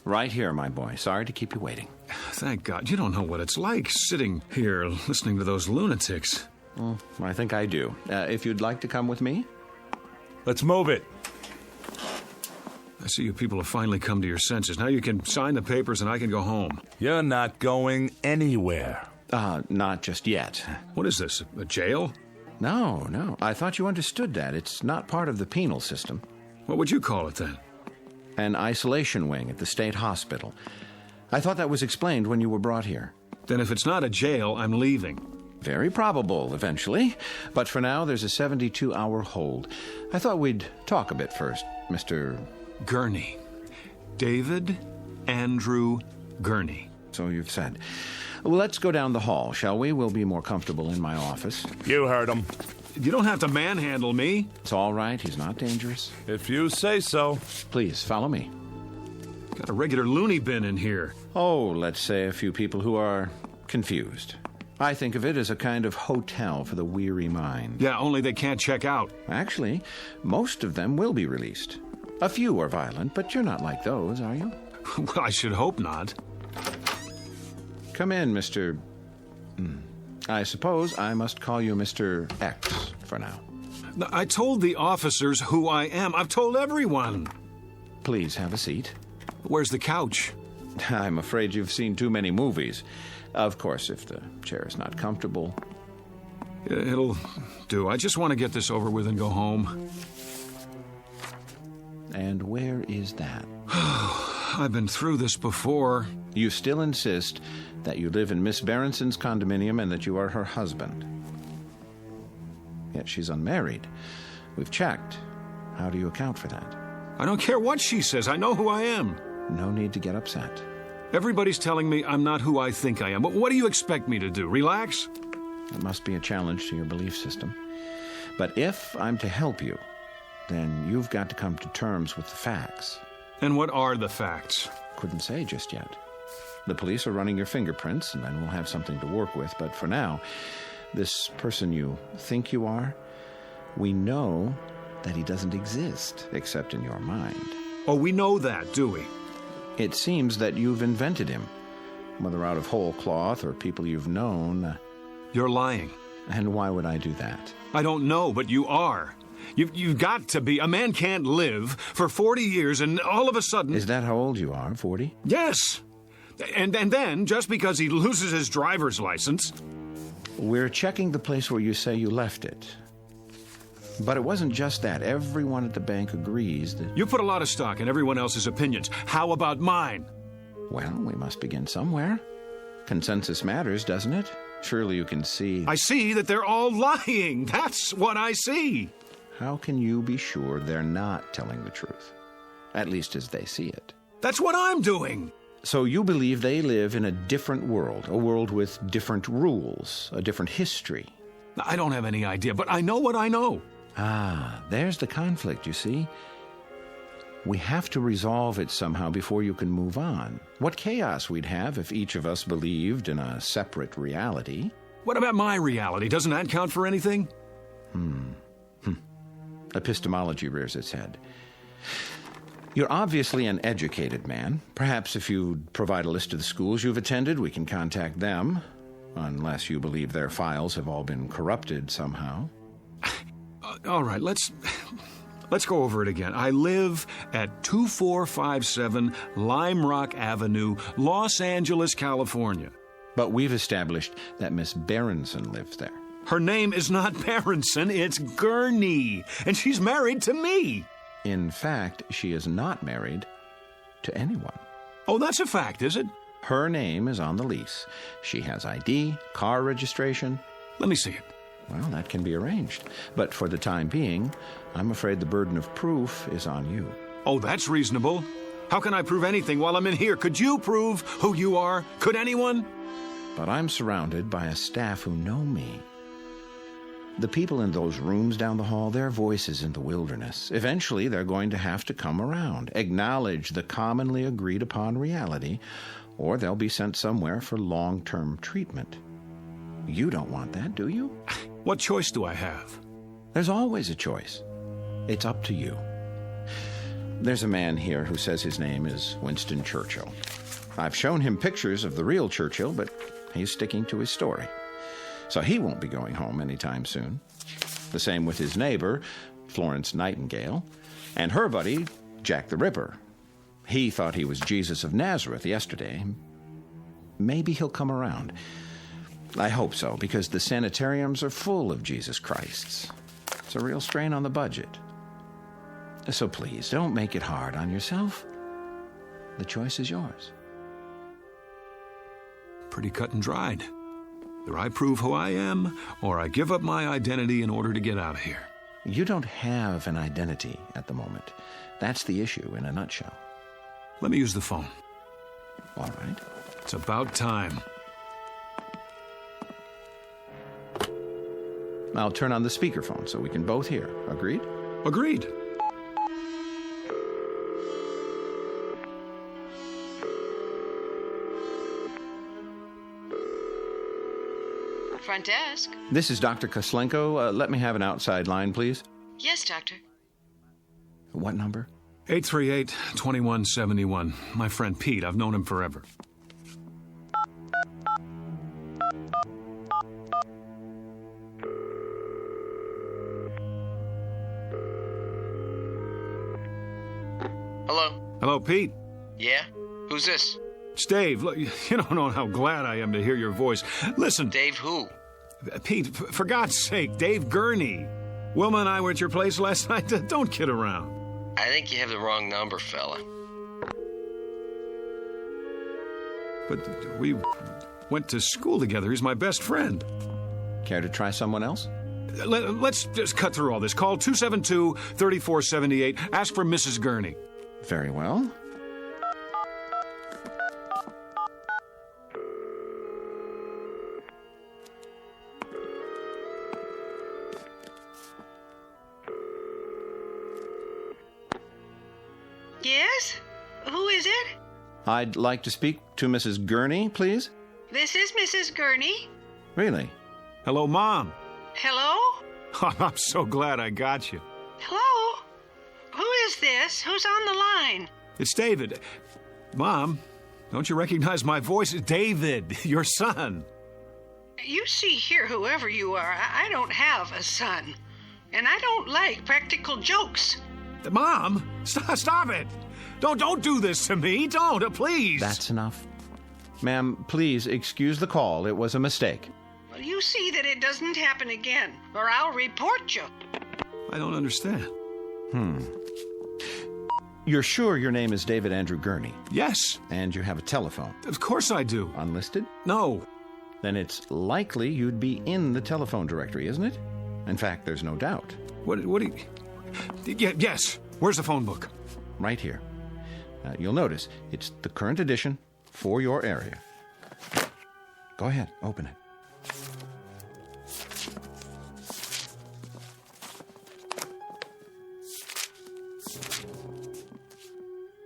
Right here, my boy. Sorry to keep you waiting. thank God. You don't know what it's like sitting here listening to those lunatics. Well, I think I do. If you'd like to come with me? Let's move it. I see you people have finally come to your senses. Now you can sign the papers and I can go home. You're not going anywhere. Not just yet. What is this, a jail? No. I thought you understood that. It's not part of the penal system. What would you call it then? An isolation wing at the state hospital. I thought that was explained when you were brought here. Then if it's not a jail, I'm leaving. Very probable, eventually. But for now, there's a 72-hour hold. I thought we'd talk a bit first, Mr. Gurney. David Andrew Gurney. So you've said. Well, let's go down the hall, shall we? We'll be more comfortable in my office. You heard him. You don't have to manhandle me. It's all right. He's not dangerous. If you say so. Please, follow me. Got a regular loony bin in here. Oh, let's say a few people who are confused. I think of it as a kind of hotel for the weary mind. Yeah, only they can't check out. Actually, most of them will be released. A few are violent, but you're not like those, are you? Well, I should hope not. Come in, Mr. I suppose I must call you Mr. X for now. I told the officers who I am. I've told everyone. Please have a seat. Where's the couch? I'm afraid you've seen too many movies. Of course, if the chair is not comfortable. It'll do. I just want to get this over with and go home. And where is that? I've been through this before. You still insist that you live in Miss Berenson's condominium and that you are her husband. Yet she's unmarried. We've checked. How do you account for that? I don't care what she says. I know who I am. No need to get upset. Everybody's telling me I'm not who I think I am. But what do you expect me to do? Relax? It must be a challenge to your belief system. But if I'm to help you, then you've got to come to terms with the facts. And what are the facts? Couldn't say just yet. The police are running your fingerprints, and then we'll have something to work with. But for now, this person you think you are, we know that he doesn't exist, except in your mind. Oh, we know that, do we? It seems that you've invented him, whether out of whole cloth or people you've known. You're lying. And why would I do that? I don't know, but you are. You've got to be. A man can't live for 40 years and all of a sudden... Is that how old you are, 40? Yes. And then, just because he loses his driver's license... We're checking the place where you say you left it. But it wasn't just that. Everyone at the bank agrees that... You put a lot of stock in everyone else's opinions. How about mine? Well, we must begin somewhere. Consensus matters, doesn't it? Surely you can see... I see that they're all lying. That's what I see. How can you be sure they're not telling the truth? At least as they see it. That's what I'm doing. So you believe they live in a different world, a world with different rules, a different history. I don't have any idea, but I know what I know. Ah, there's the conflict, you see. We have to resolve it somehow before you can move on. What chaos we'd have if each of us believed in a separate reality. What about my reality? Doesn't that count for anything? Epistemology rears its head. You're obviously an educated man. Perhaps if you'd provide a list of the schools you've attended, we can contact them. Unless you believe their files have all been corrupted somehow. All right, let's go over it again. I live at 2457 Lime Rock Avenue, Los Angeles, California. But we've established that Miss Berenson lives there. Her name is not Berenson, it's Gurney, and she's married to me. In fact, she is not married to anyone. Oh, that's a fact, is it? Her name is on the lease. She has ID, car registration. Let me see it. Well, that can be arranged. But for the time being, I'm afraid the burden of proof is on you. Oh, that's reasonable. How can I prove anything while I'm in here? Could you prove who you are? Could anyone? But I'm surrounded by a staff who know me. The people in those rooms down the hall, their voices in the wilderness. Eventually, they're going to have to come around, acknowledge the commonly agreed upon reality, or they'll be sent somewhere for long-term treatment. You don't want that, do you? What choice do I have? There's always a choice. It's up to you. There's a man here who says his name is Winston Churchill. I've shown him pictures of the real Churchill, but he's sticking to his story. So he won't be going home anytime soon. The same with his neighbor, Florence Nightingale, and her buddy, Jack the Ripper. He thought he was Jesus of Nazareth yesterday. Maybe he'll come around. I hope so, because the sanitariums are full of Jesus Christs. It's a real strain on the budget. So please, don't make it hard on yourself. The choice is yours. Pretty cut and dried. Either I prove who I am, or I give up my identity in order to get out of here. You don't have an identity at the moment. That's the issue in a nutshell. Let me use the phone. All right. It's about time. I'll turn on the speakerphone so we can both hear. Agreed? Agreed. Front desk. This is Dr. Koslenko. Let me have an outside line, please. Yes, doctor. What number? 838-2171. My friend Pete. I've known him forever. Hello? Hello, Pete. Yeah? Who's this? It's Dave. Look, you don't know how glad I am to hear your voice. Listen. Dave who? Pete, for God's sake, Dave Gurney. Wilma and I were at your place last night. Don't kid around. I think you have the wrong number, fella. But we went to school together. He's my best friend. Care to try someone else? Let's just cut through all this. Call 272-3478. Ask for Mrs. Gurney. Very well. Yes? Who is it? I'd like to speak to Mrs. Gurney, please. This is Mrs. Gurney. Really? Hello, Mom. Hello? Oh, I'm so glad I got you. Hello? Who is this? Who's on the line? It's David. Mom, don't you recognize my voice? David, your son. You see here, whoever you are, I don't have a son. And I don't like practical jokes. Mom, stop it. Don't do this to me. Don't, please. That's enough. Ma'am, please excuse the call. It was a mistake. Well, you see that it doesn't happen again, or I'll report you. I don't understand. You're sure your name is David Andrew Gurney? Yes. And you have a telephone? Of course I do. Unlisted? No. Then it's likely you'd be in the telephone directory, isn't it? In fact, there's no doubt. What do you... Yes. Where's the phone book? Right here. You'll notice it's the current edition for your area. Go ahead, open it.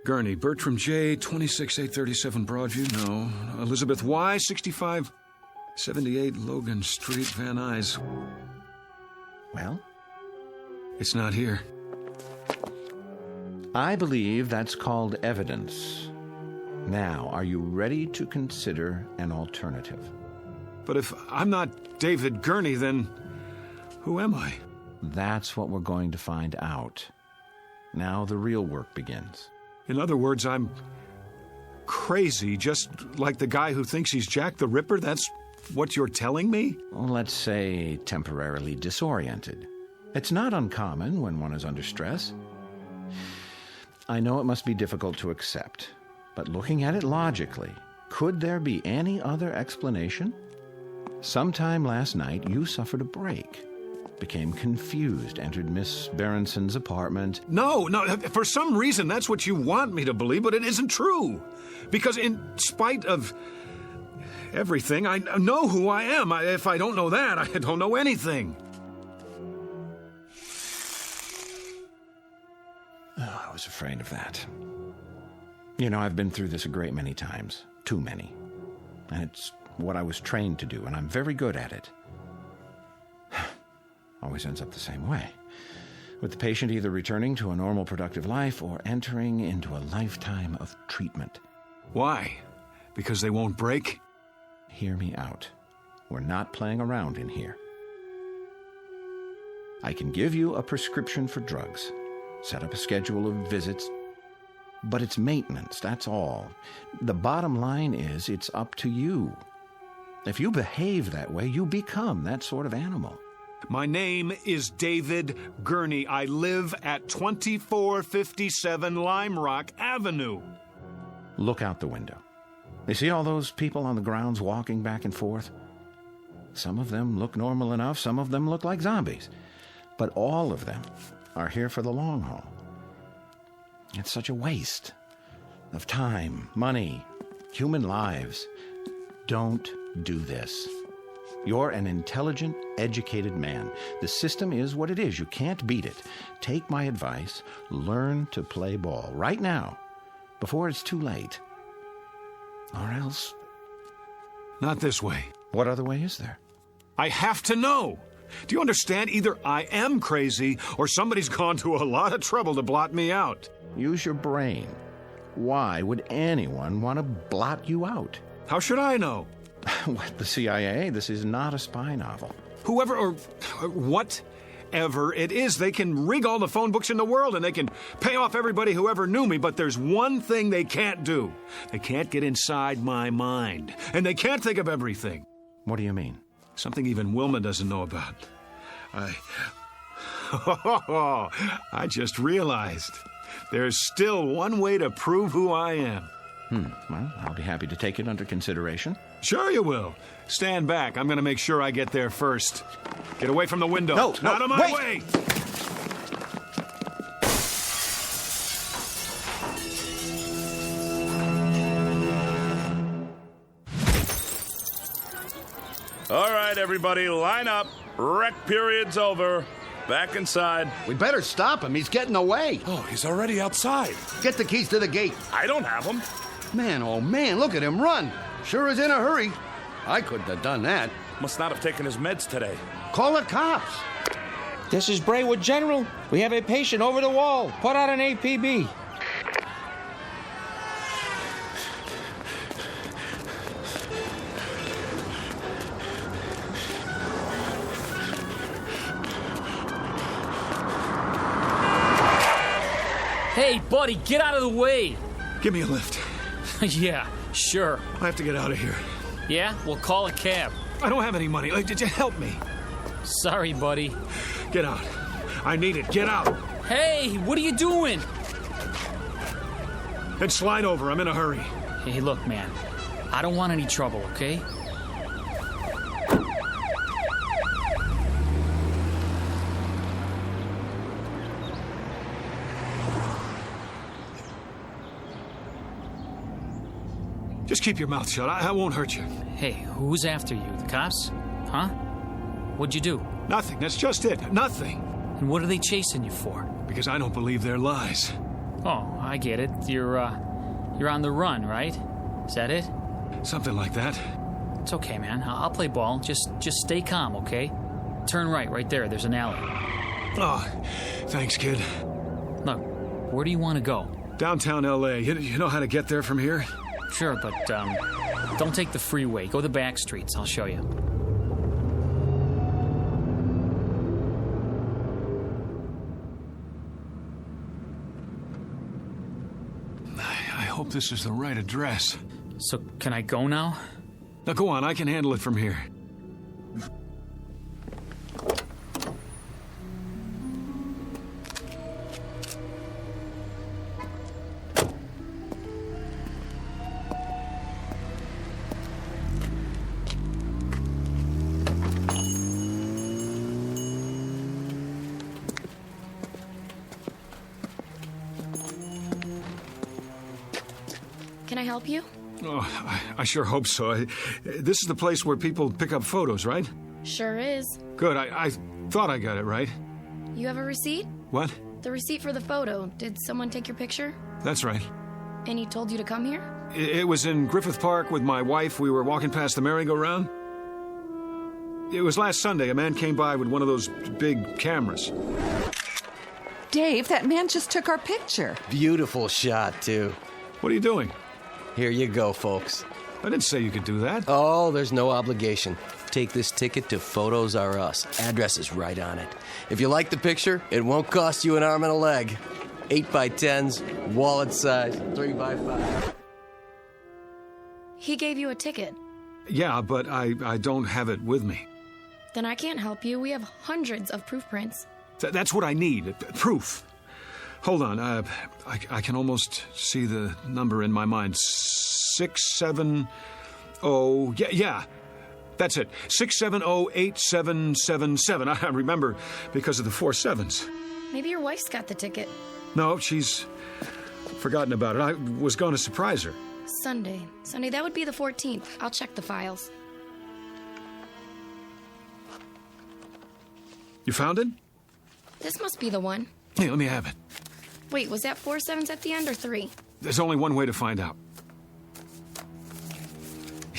Gurney, Bertram J, 26837 Broadview, no. Elizabeth Y, 6578 Logan Street, Van Nuys. Well? It's not here. I believe that's called evidence. Now, are you ready to consider an alternative? But if I'm not David Gurney, then who am I? That's what we're going to find out. Now the real work begins. In other words, I'm crazy, just like the guy who thinks he's Jack the Ripper? That's what you're telling me? Well, let's say temporarily disoriented. It's not uncommon when one is under stress. I know it must be difficult to accept, but looking at it logically, could there be any other explanation? Sometime last night, you suffered a break, became confused, entered Miss Berenson's apartment. No, for some reason that's what you want me to believe, but it isn't true. Because in spite of everything, I know who I am. If I don't know that, I don't know anything. Oh, I was afraid of that. You know, I've been through this a great many times. Too many. And it's what I was trained to do, and I'm very good at it. Always ends up the same way. With the patient either returning to a normal productive life or entering into a lifetime of treatment. Why? Because they won't break? Hear me out. We're not playing around in here. I can give you a prescription for drugs, set up a schedule of visits, but it's maintenance, that's all. The bottom line is it's up to you. If you behave that way, you become that sort of animal. My name is David Gurney. I live at 2457 Lime Rock Avenue. Look out the window. You see all those people on the grounds walking back and forth? Some of them look normal enough, some of them look like zombies. But all of them are here for the long haul. It's such a waste of time, money, human lives. Don't do this. You're an intelligent, educated man. The system is what it is. You can't beat it. Take my advice. Learn to play ball right now, before it's too late. Or else... Not this way. What other way is there? I have to know. Do you understand? Either I am crazy, or somebody's gone to a lot of trouble to blot me out. Use your brain. Why would anyone want to blot you out? How should I know? What, the CIA? This is not a spy novel. Whoever or whatever it is, they can rig all the phone books in the world and they can pay off everybody who ever knew me, but there's one thing they can't do. They can't get inside my mind, and they can't think of everything. What do you mean? Something even Wilma doesn't know about. I just realized there's still one way to prove who I am. Well, I'll be happy to take it under consideration. Sure you will. Stand back. I'm going to make sure I get there first. Get away from the window. No, out of my wait. way. All right, everybody, line up. Rec period's over. Back inside. We better stop him. He's getting away. Oh, he's already outside. Get the keys to the gate. I don't have them. Man, oh man, look at him run. Sure is in a hurry. I couldn't have done that. Must not have taken his meds today. Call the cops. This is Braywood General. We have a patient over the wall. Put out an APB. Hey, buddy, get out of the way. Give me a lift. Yeah, sure. I have to get out of here. Yeah? Well, call a cab. I don't have any money. Did you help me? Sorry, buddy. Get out. I need it. Get out. Hey, what are you doing? Then slide over. I'm in a hurry. Hey, look, man. I don't want any trouble, okay? Just keep your mouth shut. I won't hurt you. Hey, who's after you? The cops? Huh? What'd you do? Nothing. That's just it. Nothing. And what are they chasing you for? Because I don't believe their lies. Oh, I get it. You're on the run, right? Is that it? Something like that. It's okay, man. I'll play ball. Just stay calm, okay? Turn right there. There's an alley. Oh, thanks, kid. Look, where do you want to go? Downtown L.A. You know how to get there from here? Sure, but don't take the freeway. Go the back streets. I'll show you. I hope this is the right address. So, can I go now? Now, go on. I can handle it from here. Can I help you? Oh, I sure hope so. This is the place where people pick up photos, right? Sure is. Good. I thought I got it right. You have a receipt? What? The receipt for the photo. Did someone take your picture? That's right. And he told you to come here? It was in Griffith Park with my wife. We were walking past the merry-go-round. It was last Sunday. A man came by with one of those big cameras. Dave, that man just took our picture. Beautiful shot, too. What are you doing? Here you go, folks. I didn't say you could do that. Oh, there's no obligation. Take this ticket to Photos R Us. Address is right on it. If you like the picture, it won't cost you an arm and a leg. 8x10s, wallet size, 3x5. He gave you a ticket. Yeah, but I don't have it with me. Then I can't help you. We have hundreds of proof prints. That's what I need. Proof. Hold on. I can almost see the number in my mind. 670. Yeah. That's it. 6708777. I remember because of the 4 sevens. Maybe your wife's got the ticket. No, she's forgotten about it. I was going to surprise her. Sunday, that would be the 14th. I'll check the files. You found it? This must be the one. Hey, let me have it. Wait, was that 4 sevens at the end or 3? There's only one way to find out.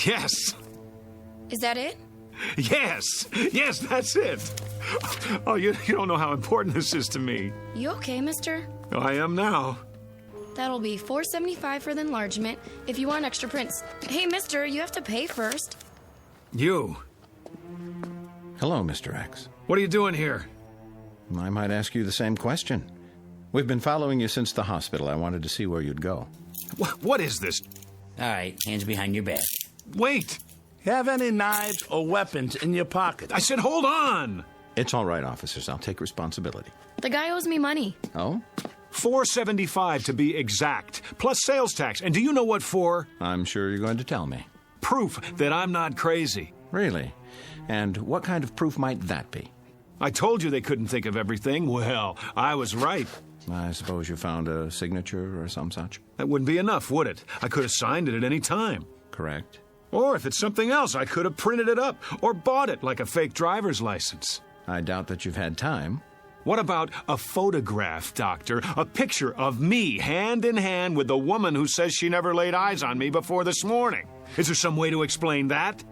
Yes! Is that it? Yes! Yes, that's it! Oh, you don't know how important this is to me. You okay, mister? I am now. That'll be $4.75 for the enlargement if you want extra prints. Hey, mister, you have to pay first. You. Hello, Mr. X. What are you doing here? I might ask you the same question. We've been following you since the hospital. I wanted to see where you'd go. What is this? All right, hands behind your back. Wait! Have any knives or weapons in your pocket? I said hold on! It's all right, officers. I'll take responsibility. The guy owes me money. Oh? $4.75 to be exact, plus sales tax. And do you know what for? I'm sure you're going to tell me. Proof that I'm not crazy. Really? And what kind of proof might that be? I told you they couldn't think of everything. Well, I was right. I suppose you found a signature or some such? That wouldn't be enough, would it? I could have signed it at any time. Correct. Or if it's something else, I could have printed it up or bought it like a fake driver's license. I doubt that you've had time. What about a photograph, Doctor? A picture of me, hand in hand with the woman who says she never laid eyes on me before this morning. Is there some way to explain that?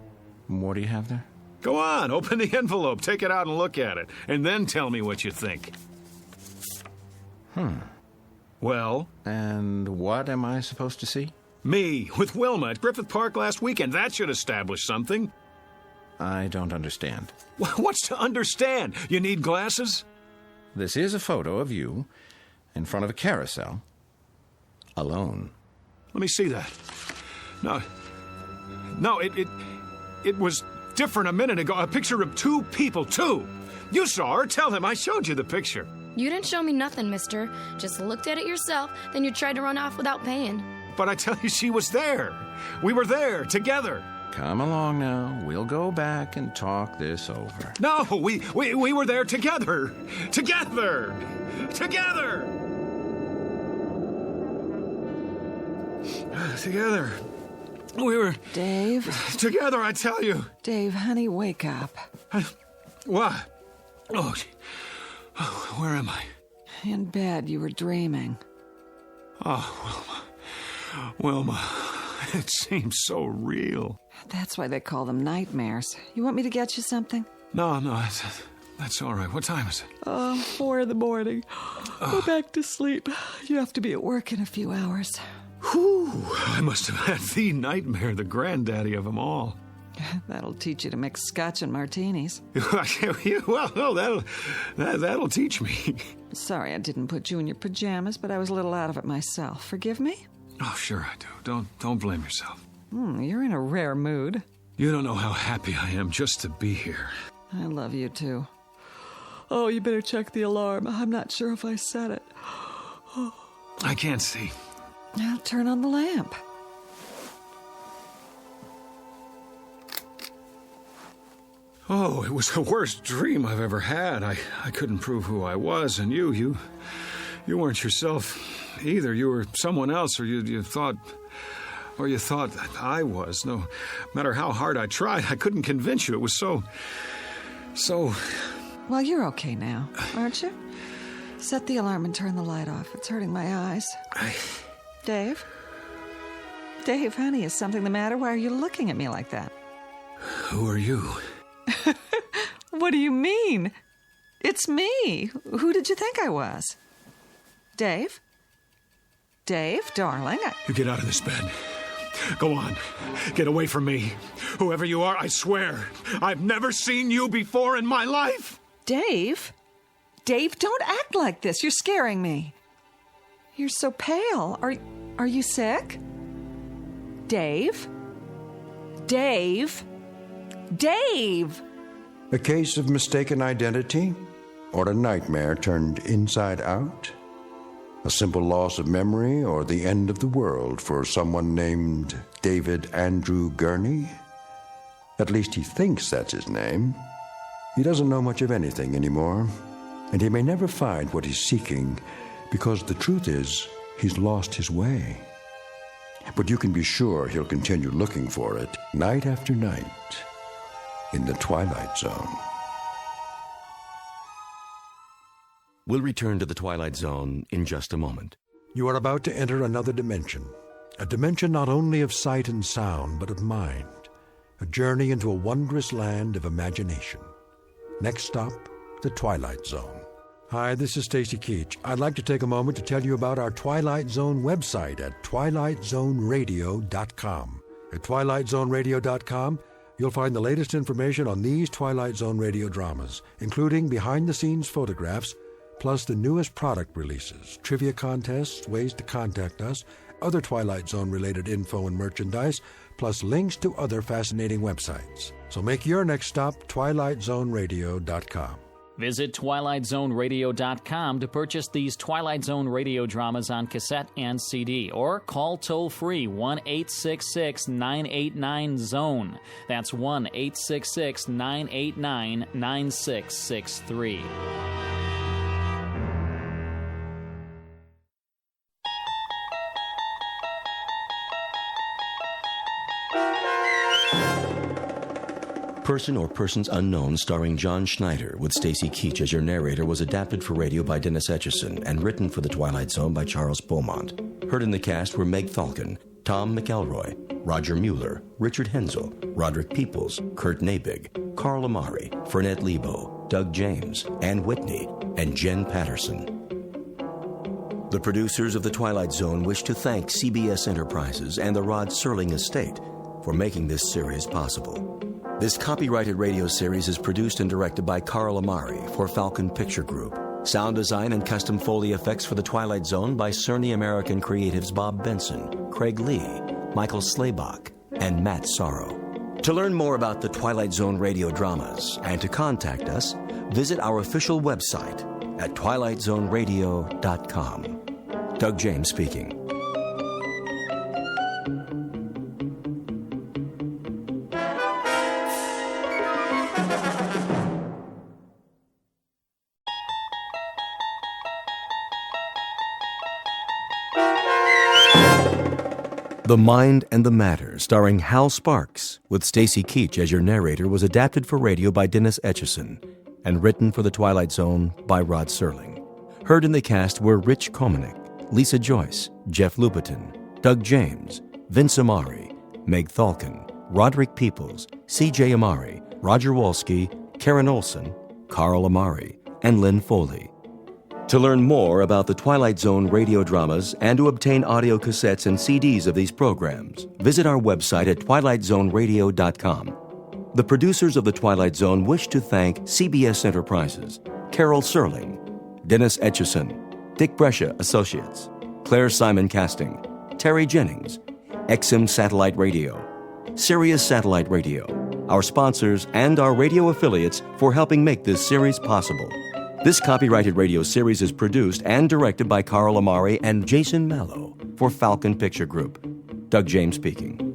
What do you have there? Go on, open the envelope, take it out and look at it, and then tell me what you think. Well? And what am I supposed to see? Me, with Wilma at Griffith Park last weekend. That should establish something. I don't understand. What's to understand? You need glasses? This is a photo of you in front of a carousel, alone. Let me see that. No, it was different a minute ago. A picture of 2 people, 2. You saw her. Tell him I showed you the picture. You didn't show me nothing, mister. Just looked at it yourself, then you tried to run off without paying. But I tell you, she was there. We were there, together. Come along now. We'll go back and talk this over. No, we were there together. Together. Together. Together. We were... Dave? Together, I tell you. Dave, honey, wake up. What? Oh, where am I? In bed, you were dreaming. Oh, Wilma, it seems so real. That's why they call them nightmares. You want me to get you something? No, that's all right. What time is it? 4 in the morning. Go back to sleep. You have to be at work in a few hours. Whew, I must have had the nightmare, the granddaddy of them all. That'll teach you to mix scotch and martinis. Well, no, that'll teach me. Sorry I didn't put you in your pajamas, but I was a little out of it myself. Forgive me? Oh, sure I do. Don't blame yourself. You're in a rare mood. You don't know how happy I am just to be here. I love you, too. Oh, you better check the alarm. I'm not sure if I set it. I can't see. I'll turn on the lamp. Oh, it was the worst dream I've ever had. I couldn't prove who I was, and you weren't yourself either. You were someone else, or you thought that I was. No matter how hard I tried, I couldn't convince you. It was so... Well, you're okay now, aren't you? Set the alarm and turn the light off. It's hurting my eyes. Dave? Dave, honey, is something the matter? Why are you looking at me like that? Who are you? What do you mean? It's me. Who did you think I was? Dave? Dave, darling, You get out of this bed. Go on. Get away from me. Whoever you are, I swear, I've never seen you before in my life. Dave? Dave, don't act like this. You're scaring me. You're so pale. Are you sick? Dave? Dave? Dave! A case of mistaken identity? Or a nightmare turned inside out? A simple loss of memory or the end of the world for someone named David Andrew Gurney? At least he thinks that's his name. He doesn't know much of anything anymore, and he may never find what he's seeking because the truth is he's lost his way. But you can be sure he'll continue looking for it night after night in the Twilight Zone. We'll return to the Twilight Zone in just a moment. You are about to enter another dimension, a dimension not only of sight and sound, but of mind, a journey into a wondrous land of imagination. Next stop, the Twilight Zone. Hi, this is Stacy Keach. I'd like to take a moment to tell you about our Twilight Zone website at twilightzoneradio.com. At twilightzoneradio.com, you'll find the latest information on these Twilight Zone radio dramas, including behind-the-scenes photographs, plus the newest product releases, trivia contests, ways to contact us, other Twilight Zone-related info and merchandise, plus links to other fascinating websites. So make your next stop twilightzoneradio.com. Visit twilightzoneradio.com to purchase these Twilight Zone radio dramas on cassette and CD, or call toll-free 1-866-989-ZONE. That's 1-866-989-9663. Person or Persons Unknown, starring John Schneider, with Stacy Keach as your narrator, was adapted for radio by Dennis Etchison and written for The Twilight Zone by Charles Beaumont. Heard in the cast were Meg Falcon, Tom McElroy, Roger Mueller, Richard Hensel, Roderick Peoples, Kurt Nabig, Carl Amari, Fernette Lebo, Doug James, Ann Whitney, and Jen Patterson. The producers of The Twilight Zone wish to thank CBS Enterprises and the Rod Serling Estate for making this series possible. This copyrighted radio series is produced and directed by Carl Amari for Falcon Picture Group. Sound design and custom Foley effects for The Twilight Zone by Cerny American Creatives Bob Benson, Craig Lee, Michael Slaybach, and Matt Sorrow. To learn more about the Twilight Zone radio dramas and to contact us, visit our official website at twilightzoneradio.com. Doug James speaking. The Mind and the Matter, starring Hal Sparks, with Stacy Keach as your narrator, was adapted for radio by Dennis Etchison and written for The Twilight Zone by Rod Serling. Heard in the cast were Rich Komanek, Lisa Joyce, Jeff Lupetin, Doug James, Vince Amari, Meg Falcon, Roderick Peoples, C.J. Amari, Roger Wolski, Karen Olson, Carl Amari, and Lynn Foley. To learn more about the Twilight Zone radio dramas and to obtain audio cassettes and CDs of these programs, visit our website at twilightzoneradio.com. The producers of The Twilight Zone wish to thank CBS Enterprises, Carol Serling, Dennis Etchison, Dick Brescia Associates, Claire Simon Casting, Terry Jennings, XM Satellite Radio, Sirius Satellite Radio, our sponsors, and our radio affiliates for helping make this series possible. This copyrighted radio series is produced and directed by Carl Amari and Jason Mallow for Falcon Picture Group. Doug James speaking.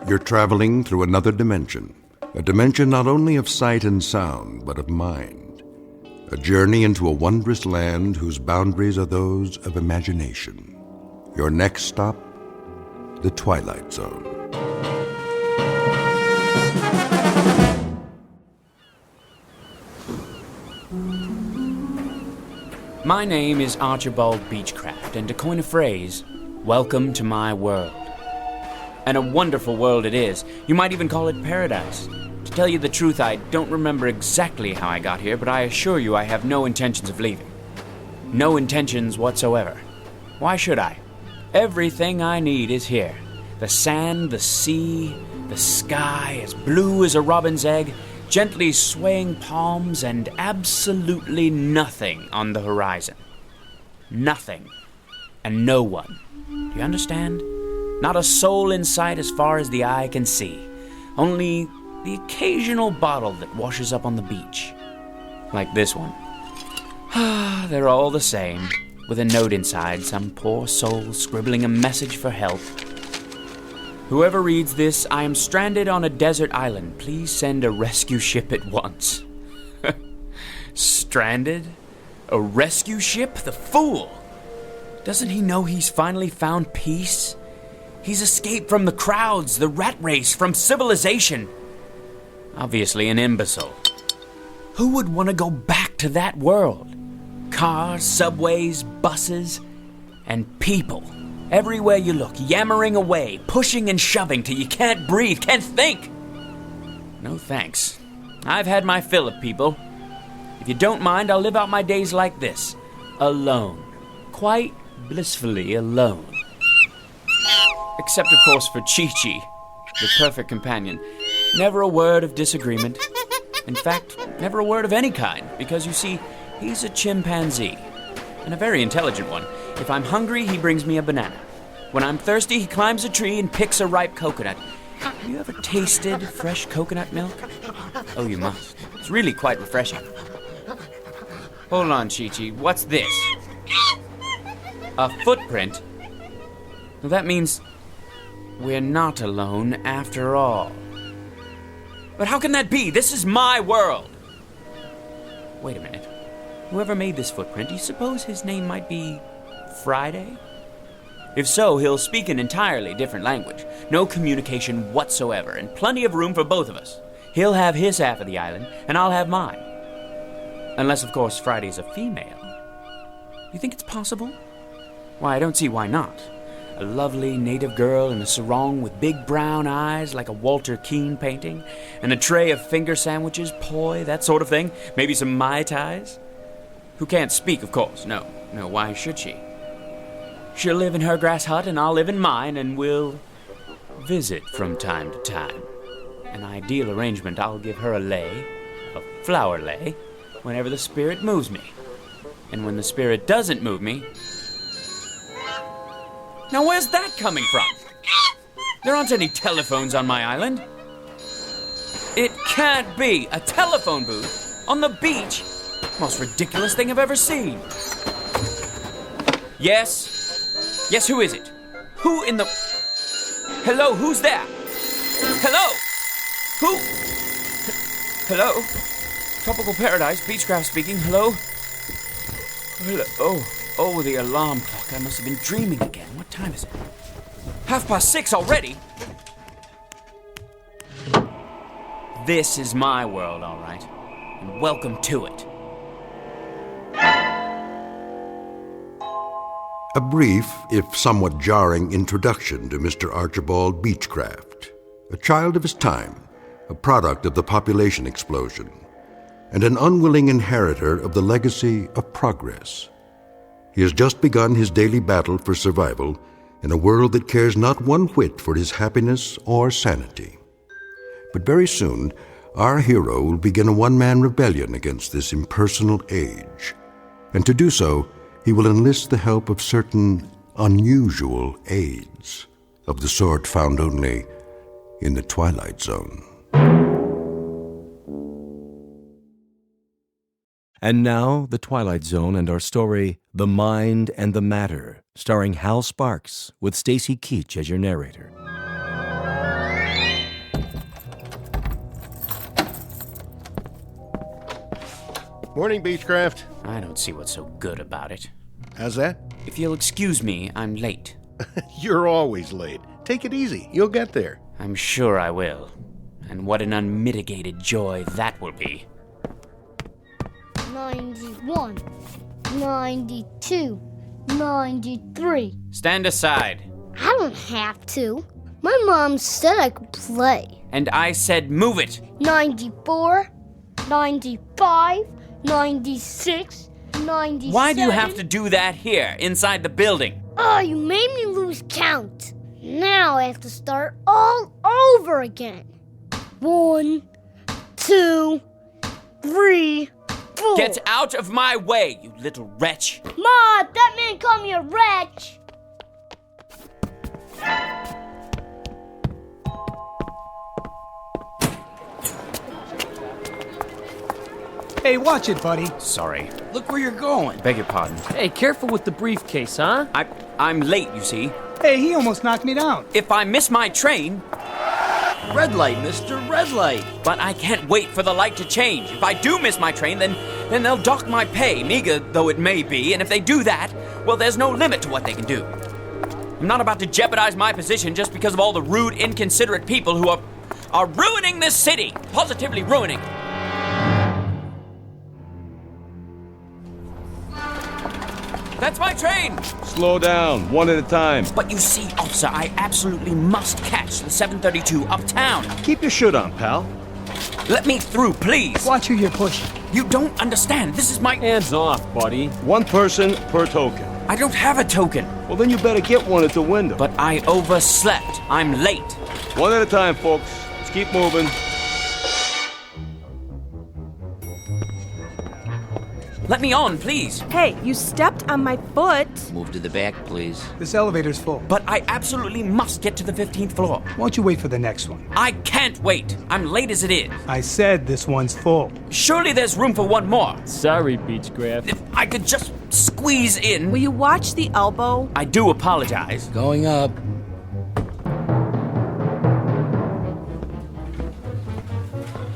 You're traveling through another dimension, a dimension not only of sight and sound, but of mind. A journey into a wondrous land whose boundaries are those of imagination. Your next stop, the Twilight Zone. My name is Archibald Beachcraft, and to coin a phrase, welcome to my world. And a wonderful world it is. You might even call it paradise. To tell you the truth, I don't remember exactly how I got here, but I assure you I have no intentions of leaving. No intentions whatsoever. Why should I? Everything I need is here. The sand, the sea, the sky, as blue as a robin's egg, gently swaying palms, and absolutely nothing on the horizon. Nothing. And no one. Do you understand? Not a soul in sight as far as the eye can see. Only the occasional bottle that washes up on the beach. Like this one. They're all the same, with a note inside, some poor soul scribbling a message for help. Whoever reads this, I am stranded on a desert island. Please send a rescue ship at once. Stranded? A rescue ship? The fool! Doesn't he know he's finally found peace? He's escaped from the crowds, the rat race, from civilization. Obviously an imbecile. Who would want to go back to that world? Cars, subways, buses, and people. Everywhere you look, yammering away, pushing and shoving till you can't breathe, can't think. No thanks. I've had my fill of people. If you don't mind, I'll live out my days like this. Alone. Quite blissfully alone. Except, of course, for Chi-Chi, the perfect companion. Never a word of disagreement. In fact, never a word of any kind, because, you see, he's a chimpanzee. And a very intelligent one. If I'm hungry, he brings me a banana. When I'm thirsty, he climbs a tree and picks a ripe coconut. Have you ever tasted fresh coconut milk? Oh, you must. It's really quite refreshing. Hold on, Chi-Chi. What's this? A footprint? Well, that means we're not alone after all. But how can that be? This is my world. Wait a minute. Whoever made this footprint, do you suppose his name might be Friday? If so, he'll speak an entirely different language. No communication whatsoever, and plenty of room for both of us. He'll have his half of the island, and I'll have mine. Unless, of course, Friday's a female. You think it's possible? Why, I don't see why not. A lovely native girl in a sarong with big brown eyes like a Walter Keane painting, and a tray of finger sandwiches, poi, that sort of thing. Maybe some Mai Tais. Who can't speak, of course. No, why should she? She'll live in her grass hut, and I'll live in mine, and we'll visit from time to time. An ideal arrangement, I'll give her a lei, a flower lei, whenever the spirit moves me. And when the spirit doesn't move me... Now where's that coming from? There aren't any telephones on my island. It can't be a telephone booth on the beach. Most ridiculous thing I've ever seen. Yes? Yes, who is it? Who in the... Hello, who's there? Hello? Who? Hello? Tropical Paradise, Beachcraft speaking. Hello? Hello? Oh, the alarm clock. I must have been dreaming again. What time is it? 6:30 already? This is my world, all right. And welcome to it. A brief, if somewhat jarring, introduction to Mr. Archibald Beachcraft, a child of his time, a product of the population explosion, and an unwilling inheritor of the legacy of progress. He has just begun his daily battle for survival in a world that cares not one whit for his happiness or sanity. But very soon, our hero will begin a one-man rebellion against this impersonal age, and to do so, he will enlist the help of certain unusual aids, of the sort found only in the Twilight Zone. And now, The Twilight Zone and our story, The Mind and the Matter, starring Hal Sparks, with Stacy Keach as your narrator. Morning, Beachcraft. I don't see what's so good about it. How's that? If you'll excuse me, I'm late. You're always late. Take it easy. You'll get there. I'm sure I will. And what an unmitigated joy that will be. 91, 92, 93. Stand aside. I don't have to. My mom said I could play. And I said move it. 94, 95, 96, 97. Why do you have to do that here, inside the building? Oh, you made me lose count. Now I have to start all over again. 1, 2, 3, 4. Get out of my way, you little wretch. Ma, that man called me a wretch. Hey, watch it, buddy. Sorry. Look where you're going. Beg your pardon. Hey, careful with the briefcase, huh? I'm late, you see. Hey, he almost knocked me down. If I miss my train... Red light, mister, red light. But I can't wait for the light to change. If I do miss my train, then they'll dock my pay, meager though it may be. And if they do that, well, there's no limit to what they can do. I'm not about to jeopardize my position just because of all the rude, inconsiderate people who are ruining this city. Positively ruining it. That's my train! Slow down, one at a time. But you see, officer, I absolutely must catch the 732 uptown. Keep your shirt on, pal. Let me through, please. Watch who you're pushing. You don't understand. This is my... Hands off, buddy. One person per token. I don't have a token. Well, then you better get one at the window. But I overslept. I'm late. One at a time, folks. Let's keep moving. Let me on, please. Hey, you stepped on my foot. Move to the back, please. This elevator's full. But I absolutely must get to the 15th floor. Why don't you wait for the next one? I can't wait. I'm late as it is. I said this one's full. Surely there's room for one more. Sorry, Beachcraft. If I could just squeeze in. Will you watch the elbow? I do apologize. Going up.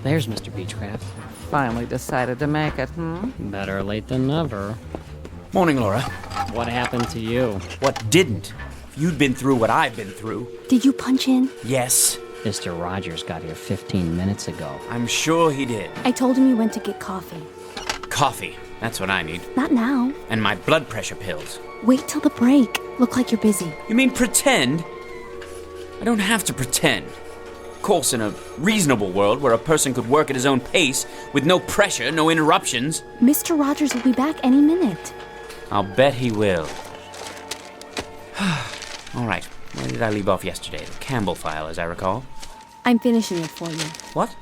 There's Mr. Beachcraft. Finally decided to make it, Better late than never. Morning, Laura. What happened to you? What didn't? If you'd been through what I've been through. Did you punch in? Yes. Mr. Rogers got here 15 minutes ago. I'm sure he did. I told him you went to get coffee. Coffee. That's what I need. Not now. And my blood pressure pills. Wait till the break. Look like you're busy. You mean pretend? I don't have to pretend. Of course, in a reasonable world where a person could work at his own pace with no pressure, no interruptions. Mr. Rogers will be back any minute. I'll bet he will. All right. Where did I leave off yesterday? The Campbell file, as I recall. I'm finishing it for you. What?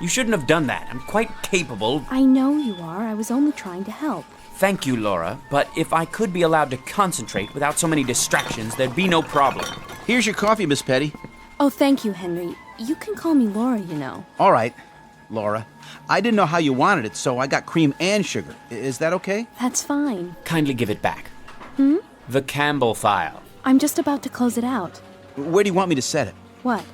You shouldn't have done that. I'm quite capable. I know you are. I was only trying to help. Thank you, Laura. But if I could be allowed to concentrate without so many distractions, there'd be no problem. Here's your coffee, Miss Petty. Oh, thank you, Henry. You can call me Laura, you know. All right, Laura. I didn't know how you wanted it, so I got cream and sugar. Is that okay? That's fine. Kindly give it back. The Campbell file. I'm just about to close it out. Where do you want me to set it? What?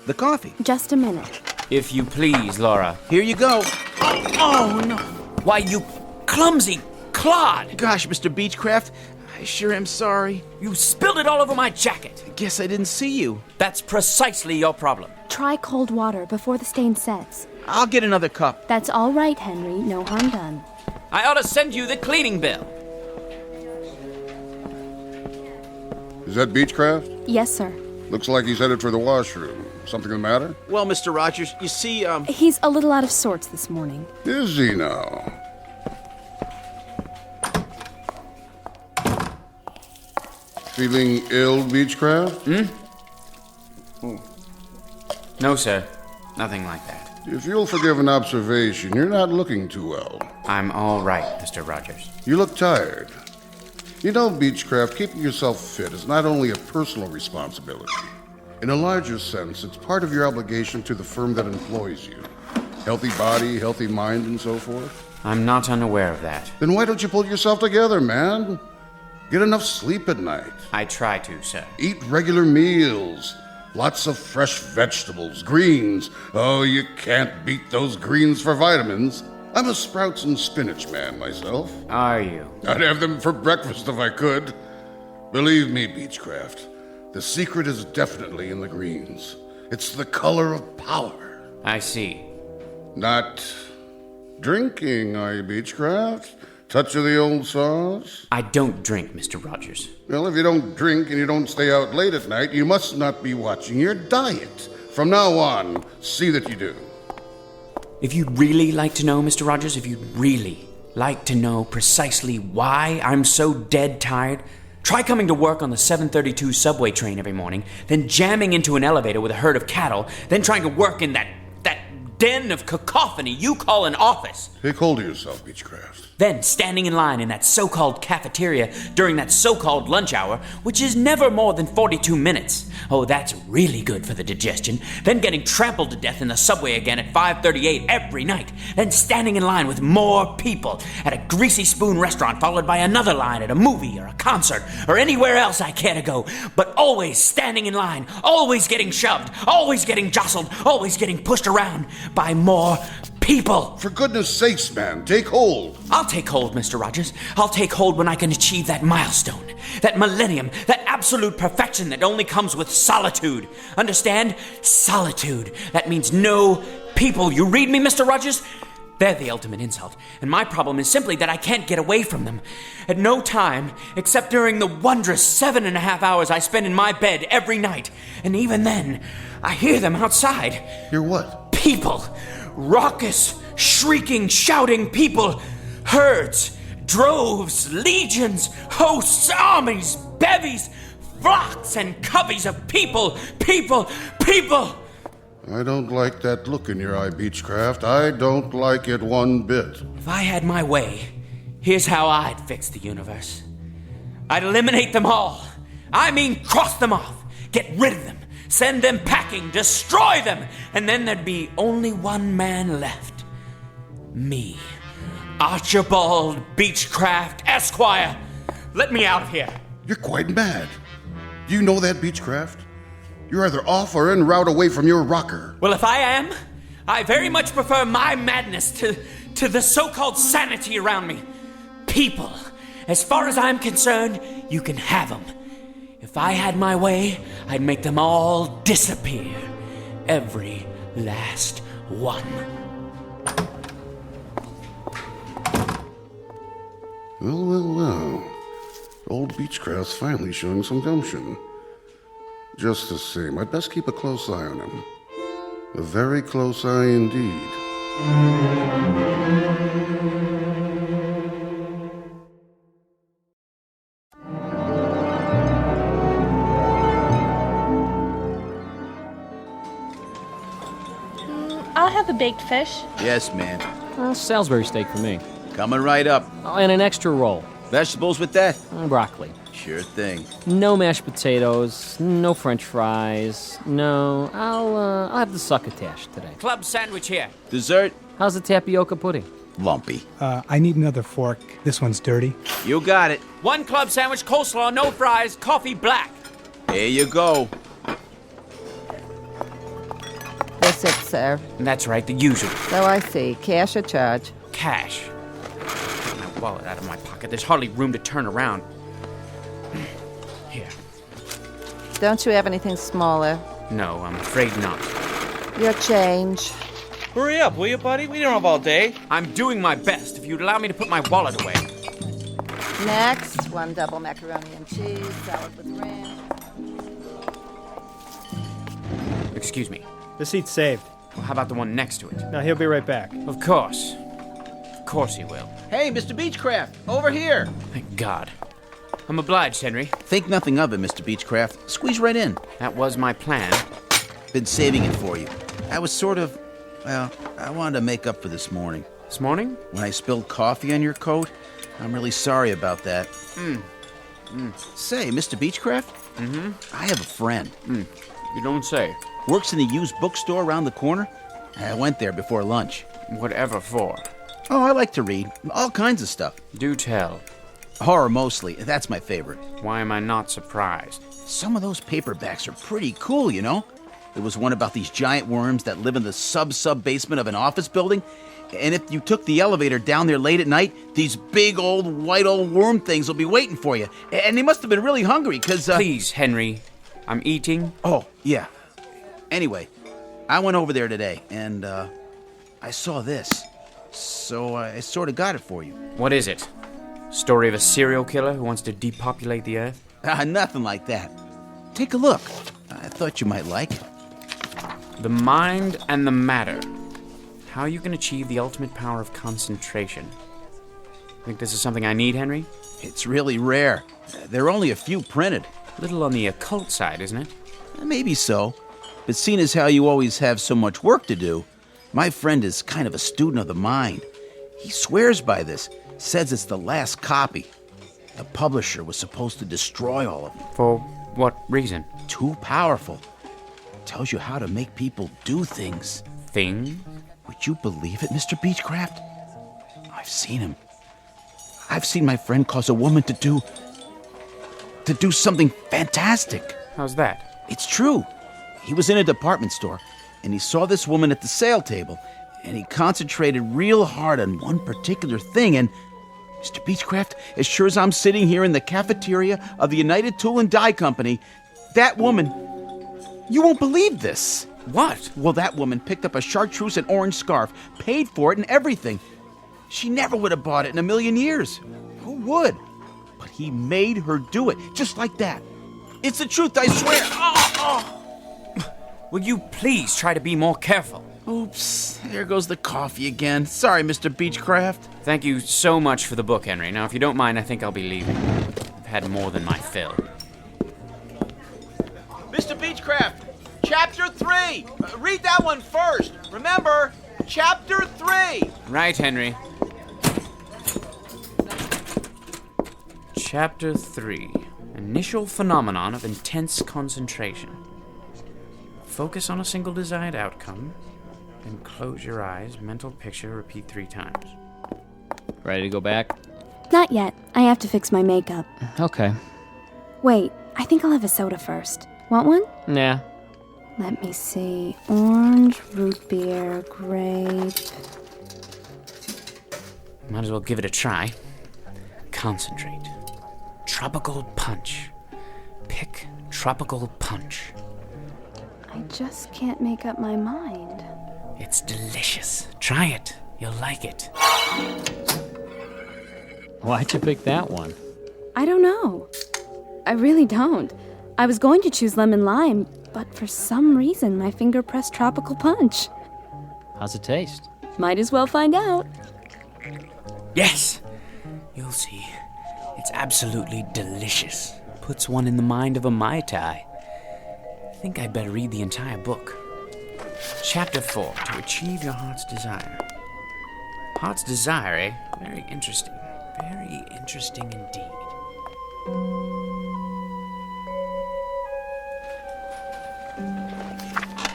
The coffee. Just a minute. If you please, Laura. Here you go. Oh, no. Why, you clumsy clod. Gosh, Mr. Beachcraft, I sure am sorry. You spilled it all over my jacket. Guess I didn't see you. That's precisely your problem. Try cold water before the stain sets. I'll get another cup. That's all right, Henry. No harm done. I ought to send you the cleaning bill. Is that Beachcraft? Yes, sir. Looks like he's headed for the washroom. Something the matter? Well, Mr. Rogers, you see, He's a little out of sorts this morning. Is he now? Feeling ill, Beachcraft? No, sir. Nothing like that. If you'll forgive an observation, you're not looking too well. I'm all right, Mr. Rogers. You look tired. You know, Beachcraft, keeping yourself fit is not only a personal responsibility. In a larger sense, it's part of your obligation to the firm that employs you. Healthy body, healthy mind, and so forth. I'm not unaware of that. Then why don't you pull yourself together, man? Get enough sleep at night. I try to, sir. Eat regular meals. Lots of fresh vegetables, greens. Oh, you can't beat those greens for vitamins. I'm a sprouts and spinach man myself. Are you? I'd have them for breakfast if I could. Believe me, Beachcraft, the secret is definitely in the greens. It's the color of power. I see. Not drinking, are you, Beachcraft? Touch of the old sauce? I don't drink, Mr. Rogers. Well, if you don't drink and you don't stay out late at night, you must not be watching your diet. From now on, see that you do. If you'd really like to know, Mr. Rogers, if you'd really like to know precisely why I'm so dead tired, try coming to work on the 7:32 subway train every morning, then jamming into an elevator with a herd of cattle, then trying to work in that den of cacophony you call an office. Take hold of yourself, Beachcraft. Then standing in line in that so-called cafeteria during that so-called lunch hour, which is never more than 42 minutes. Oh, that's really good for the digestion. Then getting trampled to death in the subway again at 5:38 every night. Then standing in line with more people at a Greasy Spoon restaurant, followed by another line at a movie or a concert or anywhere else I care to go. But always standing in line, always getting shoved, always getting jostled, always getting pushed around by more people. For goodness sakes, man, take hold. I'll take hold, Mr. Rogers. I'll take hold when I can achieve that milestone, that millennium, that absolute perfection that only comes with solitude. Understand? Solitude. That means no people. You read me, Mr. Rogers? They're the ultimate insult, and my problem is simply that I can't get away from them. At no time, except during the wondrous 7.5 hours I spend in my bed every night. And even then, I hear them outside. Hear what? People. Raucous, shrieking, shouting people. Herds, droves, legions, hosts, armies, bevies, flocks and coveys of people. I don't like that look in your eye, Beachcraft. I don't like it one bit. If I had my way, here's how I'd fix the universe. I'd eliminate them all. I mean, cross them off. Get rid of them. Send them packing. Destroy them. And then there'd be only one man left. Me. Archibald Beachcraft, Esquire. Let me out of here. You're quite mad. Do you know that, Beachcraft? You're either off or en route away from your rocker. Well, if I am, I very much prefer my madness to the so-called sanity around me. People, as far as I'm concerned, you can have them. If I had my way, I'd make them all disappear. Every last one. Well. Old Beachcraft's finally showing some gumption. Just the same, I'd best keep a close eye on him. A very close eye indeed. I'll have a baked fish. Yes, ma'am. Salisbury steak for me. Coming right up. Oh, and an extra roll. Vegetables with that? Broccoli. Sure thing. No mashed potatoes, no french fries. No, I'll have the succotash today. Club sandwich here. Dessert? How's the tapioca pudding? Lumpy. I need another fork. This one's dirty. You got it. One club sandwich, coleslaw, no fries, coffee black. Here you go. That's it, sir. That's right, the usual. So I see. Cash or charge? Cash. Get my wallet out of my pocket. There's hardly room to turn around. Here. Don't you have anything smaller? No, I'm afraid not. Your change. Hurry up, will you, buddy? We don't have all day. I'm doing my best. If you'd allow me to put my wallet away. Next, one double macaroni and cheese, salad with ranch. Excuse me. The seat's saved. Well, how about the one next to it? Now, he'll be right back. Of course. Of course he will. Hey, Mr. Beachcraft, over here. Thank God. I'm obliged, Henry. Think nothing of it, Mr. Beachcraft. Squeeze right in. That was my plan. Been saving it for you. I was sort of, well, I wanted to make up for this morning. This morning? When I spilled coffee on your coat. I'm really sorry about that. Say, Mr. Beachcraft? Mm-hmm. I have a friend. You don't say. Works in the used bookstore around the corner. I went there before lunch. Whatever for? Oh, I like to read. All kinds of stuff. Do tell. Horror mostly. That's my favorite. Why am I not surprised? Some of those paperbacks are pretty cool, you know? There was one about these giant worms that live in the sub-basement of an office building. And if you took the elevator down there late at night, these big white old worm things will be waiting for you. And they must have been really hungry, because... Please, Henry. I'm eating. Oh, yeah. Anyway, I went over there today, and I saw this. So I sort of got it for you. What is it? Story of a serial killer who wants to depopulate the Earth? Nothing like that. Take a look. I thought you might like it. The mind and the matter. How you can achieve the ultimate power of concentration. Think this is something I need, Henry? It's really rare. There are only a few printed. Little on the occult side, isn't it? Maybe so. But seeing as how you always have so much work to do, my friend is kind of a student of the mind. He swears by this, says it's the last copy. The publisher was supposed to destroy all of them. For what reason? Too powerful. Tells you how to make people do things. Things? Would you believe it, Mr. Beachcraft? I've seen him. I've seen my friend cause a woman to do something fantastic. How's that? It's true. He was in a department store, and he saw this woman at the sale table, and he concentrated real hard on one particular thing, and Mr. Beachcraft, as sure as I'm sitting here in the cafeteria of the United Tool and Die Company, that woman... You won't believe this. What? Well, that woman picked up a chartreuse and orange scarf, paid for it and everything. She never would have bought it in a million years. Who would? But he made her do it, just like that. It's the truth, I swear. Will you please try to be more careful? Oops, there goes the coffee again. Sorry, Mr. Beachcraft. Thank you so much for the book, Henry. Now, if you don't mind, I think I'll be leaving. I've had more than my fill. Mr. Beachcraft, Chapter 3. Read that one first. Remember, Chapter 3. Right, Henry. Chapter 3. Initial phenomenon of intense concentration. Focus on a single desired outcome, then close your eyes, mental picture, repeat 3 times. Ready to go back? Not yet. I have to fix my makeup. Okay. Wait, I think I'll have a soda first. Want one? Nah. Let me see. Orange, root beer, grape. Might as well give it a try. Concentrate. Tropical punch. Pick tropical punch. I just can't make up my mind. It's delicious. Try it. You'll like it. Why'd you pick that one? I don't know. I really don't. I was going to choose lemon lime, but for some reason my finger pressed tropical punch. How's it taste? Might as well find out. Yes! You'll see. It's absolutely delicious. Puts one in the mind of a Mai Tai. I think I'd better read the entire book. Chapter 4, To Achieve Your Heart's Desire. Heart's Desire, eh? Very interesting. Very interesting indeed.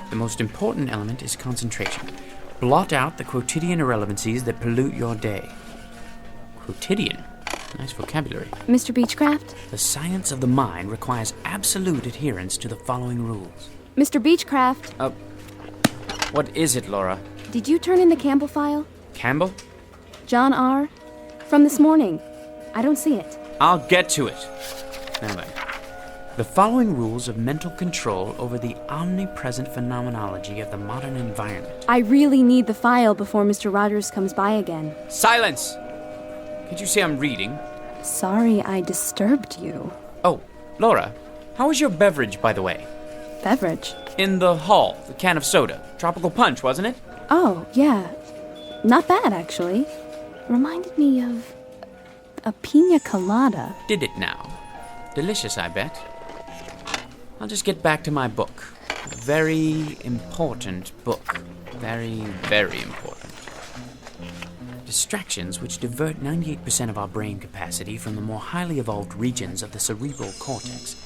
The most important element is concentration. Blot out the quotidian irrelevancies that pollute your day. Quotidian? Nice vocabulary. Mr. Beachcraft? The science of the mind requires absolute adherence to the following rules. Mr. Beachcraft? What is it, Laura? Did you turn in the Campbell file? Campbell? John R. From this morning. I don't see it. I'll get to it. Now then. The following rules of mental control over the omnipresent phenomenology of the modern environment. I really need the file before Mr. Rogers comes by again. Silence! Can't you see I'm reading? Sorry I disturbed you. Oh, Laura, how was your beverage, by the way? Beverage? In the hall, the can of soda. Tropical punch, wasn't it? Oh, yeah. Not bad, actually. Reminded me of a pina colada. Did it now? Delicious, I bet. I'll just get back to my book. A very important book. Very, very important. Distractions which divert 98% of our brain capacity from the more highly evolved regions of the cerebral cortex.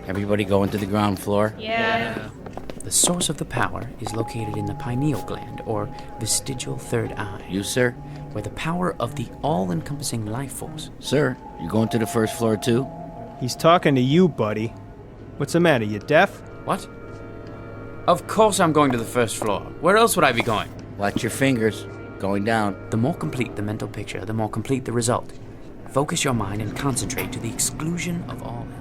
Everybody going to the ground floor? Yeah. The source of the power is located in the pineal gland, or vestigial third eye. You, sir? Where the power of the all-encompassing life force... Sir, you going to the first floor, too? He's talking to you, buddy. What's the matter, you deaf? What? Of course I'm going to the first floor. Where else would I be going? Watch your fingers. Going down. The more complete the mental picture, the more complete the result. Focus your mind and concentrate to the exclusion of all else.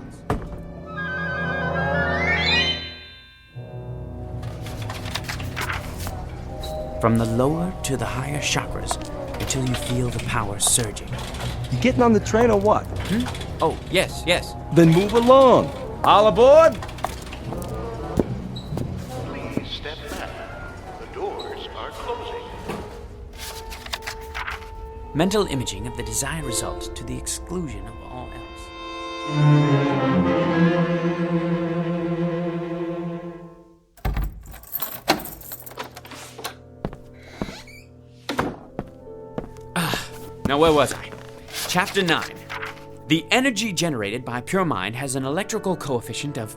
From the lower to the higher chakras, until you feel the power surging. You getting on the train or what? Oh, yes. Then move along. All aboard? Please step back. The doors are closing. Mental imaging of the desired result to the exclusion of all else. Now, where was I? Chapter 9. The energy generated by pure mind has an electrical coefficient of...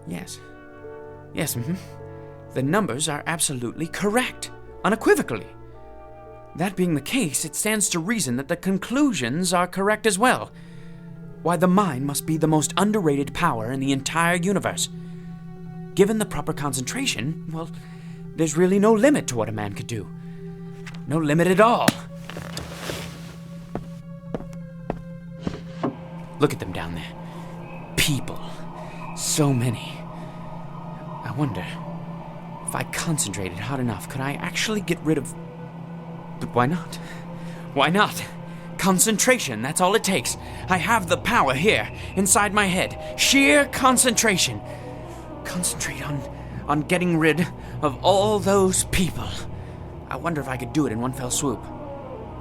Yes, The numbers are absolutely correct, unequivocally. That being the case, it stands to reason that the conclusions are correct as well. Why, the mind must be the most underrated power in the entire universe. Given the proper concentration, well, there's really no limit to what a man could do. No limit at all. Look at them down there. People. So many. I wonder, if I concentrated hard enough, could I actually get rid of... But why not? Why not? Concentration, that's all it takes. I have the power here, inside my head. Sheer concentration. Concentrate on getting rid of all those people. I wonder if I could do it in one fell swoop.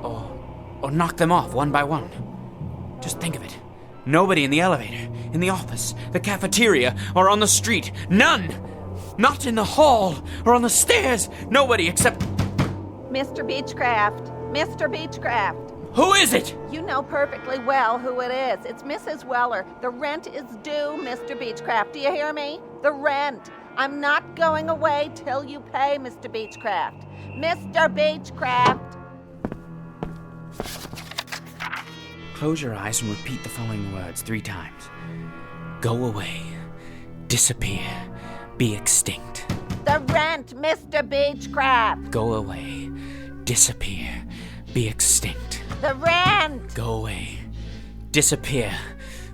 Or knock them off one by one. Just think of it. Nobody in the elevator, in the office, the cafeteria, or on the street. None! Not in the hall or on the stairs. Nobody except... Mr. Beachcraft. Mr. Beachcraft. Who is it? You know perfectly well who it is. It's Mrs. Weller. The rent is due, Mr. Beachcraft. Do you hear me? The rent. I'm not going away till you pay, Mr. Beachcraft. Mr. Beachcraft. Close your eyes and repeat the following words 3 times. Go away. Disappear. Be extinct. The rent, Mr. Beachcraft. Go away. Disappear. Be extinct. The rent. Go away. Disappear.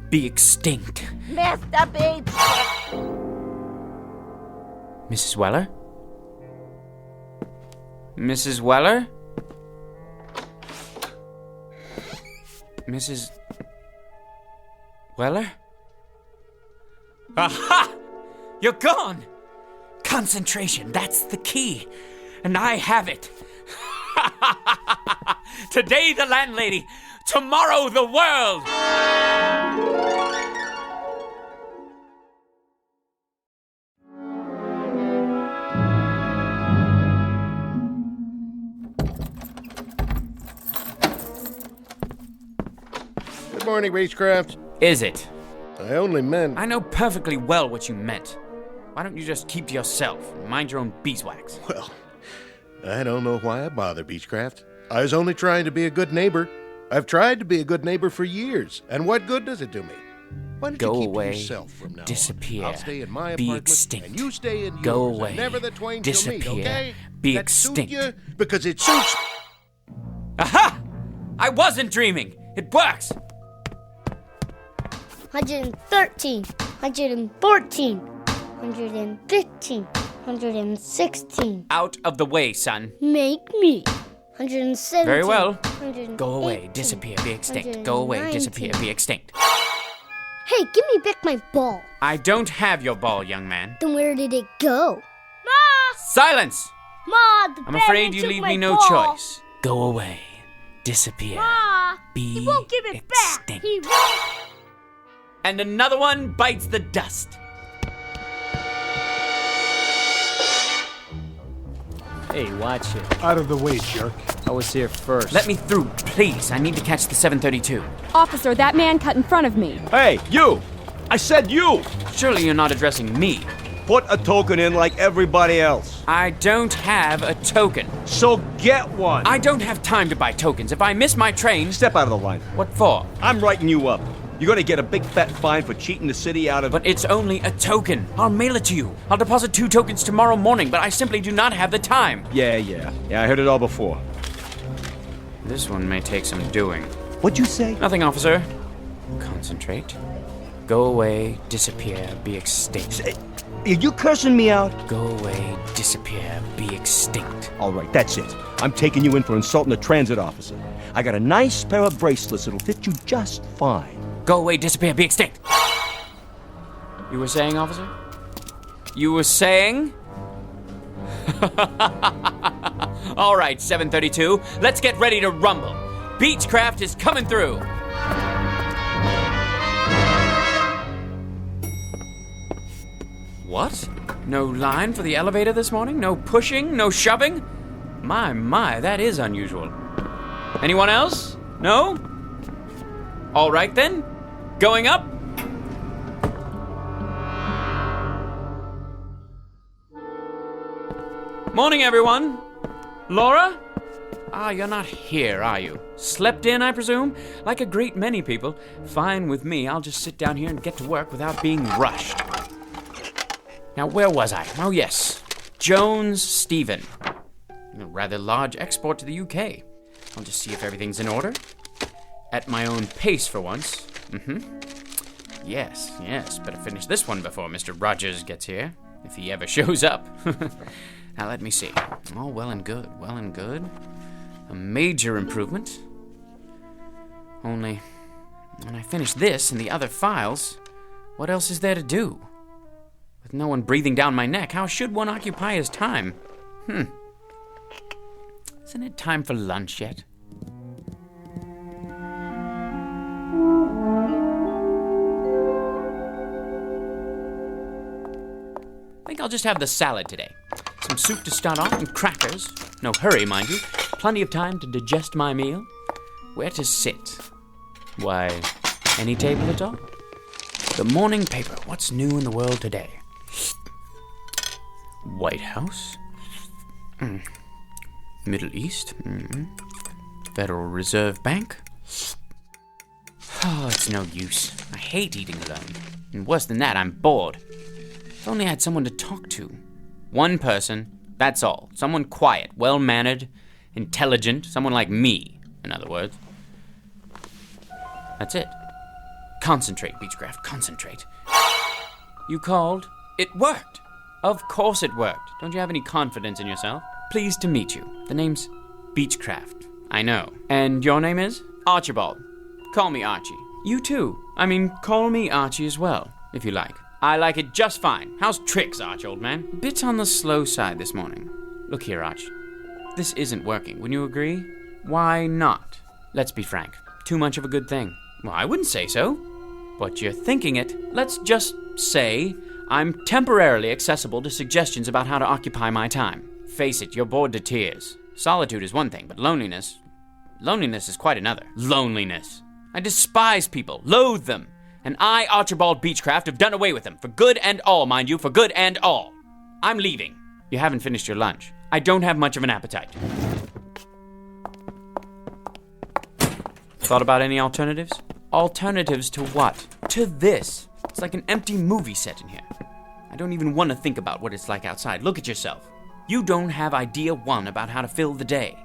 Be extinct. Mr. Beachcraft. Mrs. Weller? Mrs. Weller? Mrs. Weller? Aha! You're gone! Concentration, that's the key. And I have it. Today the landlady, tomorrow the world! Good morning, Beachcraft. Is it? I only meant... I know perfectly well what you meant. Why don't you just keep to yourself and mind your own beeswax? Well, I don't know why I bother, Beachcraft. I was only trying to be a good neighbor. I've tried to be a good neighbor for years, and what good does it do me? Why don't Go you keep away, to yourself from now disappear, on? I'll stay in my be apartment, extinct. and you stay in yours. Go and away, never the twain disappear, shall meet, okay? be That extinct. Suit you because it suits... Aha! I wasn't dreaming. It works. 113, 114, 115, 116. Out of the way, son. Make me. 117. Very well. 118, Go away, disappear, be extinct. Go away, disappear, be extinct. Hey, give me back my ball. I don't have your ball, young man. Then where did it go? Ma! Silence! Ma, the I'm afraid you took leave my me no ball. choice. Go away, disappear, Ma! be He won't give it extinct. back. He won't. And another one bites the dust. Hey, watch it. Out of the way, jerk. I was here first. Let me through, please. I need to catch the 732. Officer, that man cut in front of me. Hey, you! I said you! Surely you're not addressing me. Put a token in like everybody else. I don't have a token. So get one. I don't have time to buy tokens. If I miss my train... Step out of the line. What for? I'm writing you up. You're gonna get a big fat fine for cheating the city out of... But it's only a token. I'll mail it to you. I'll deposit 2 tokens tomorrow morning, but I simply do not have the time. Yeah, I heard it all before. This one may take some doing. What'd you say? Nothing, officer. Concentrate. Go away, disappear, be extinct. Are you cursing me out? Go away, disappear, be extinct. All right, that's it. I'm taking you in for insulting a transit officer. I got a nice pair of bracelets that'll fit you just fine. Go away, disappear, be extinct. You were saying, officer? You were saying? All right, 732. Let's get ready to rumble. Beachcraft is coming through. What? No line for the elevator this morning? No pushing? No shoving? My, that is unusual. Anyone else? No? All right then. Going up? Morning, everyone. Laura? You're not here, are you? Slept in, I presume? Like a great many people. Fine with me. I'll just sit down here and get to work without being rushed. Now, where was I? Oh, yes. Jones Stephen. A rather large export to the UK. I'll just see if everything's in order. At my own pace for once. Yes. Better finish this one before Mr. Rogers gets here. If he ever shows up. Now, let me see. All well and good. A major improvement. Only, when I finish this and the other files, what else is there to do? With no one breathing down my neck, how should one occupy his time? Isn't it time for lunch yet? I think I'll just have the salad today. Some soup to start off and crackers. No hurry, mind you. Plenty of time to digest my meal. Where to sit? Why, any table at all? The morning paper. What's new in the world today? White House. Middle East. Federal Reserve Bank. Oh, it's no use. I hate eating alone. And worse than that, I'm bored. If only I had someone to talk to. One person, that's all. Someone quiet, well-mannered, intelligent, someone like me, in other words. That's it. Concentrate, Beachcraft, concentrate. You called? It worked. Of course it worked. Don't you have any confidence in yourself? Pleased to meet you. The name's Beachcraft. I know. And your name is? Archibald. Call me Archie. You too. Call me Archie as well, if you like. I like it just fine. How's tricks, Arch, old man? Bit on the slow side this morning. Look here, Arch. This isn't working. Wouldn't you agree? Why not? Let's be frank. Too much of a good thing. Well, I wouldn't say so. But you're thinking it. Let's just say I'm temporarily accessible to suggestions about how to occupy my time. Face it, you're bored to tears. Solitude is one thing, but loneliness is quite another. Loneliness. I despise people, loathe them. And I, Archibald Beachcraft, have done away with them. For good and all, mind you, for good and all. I'm leaving. You haven't finished your lunch. I don't have much of an appetite. Thought about any alternatives? Alternatives to what? To this. It's like an empty movie set in here. I don't even want to think about what it's like outside. Look at yourself. You don't have idea one about how to fill the day.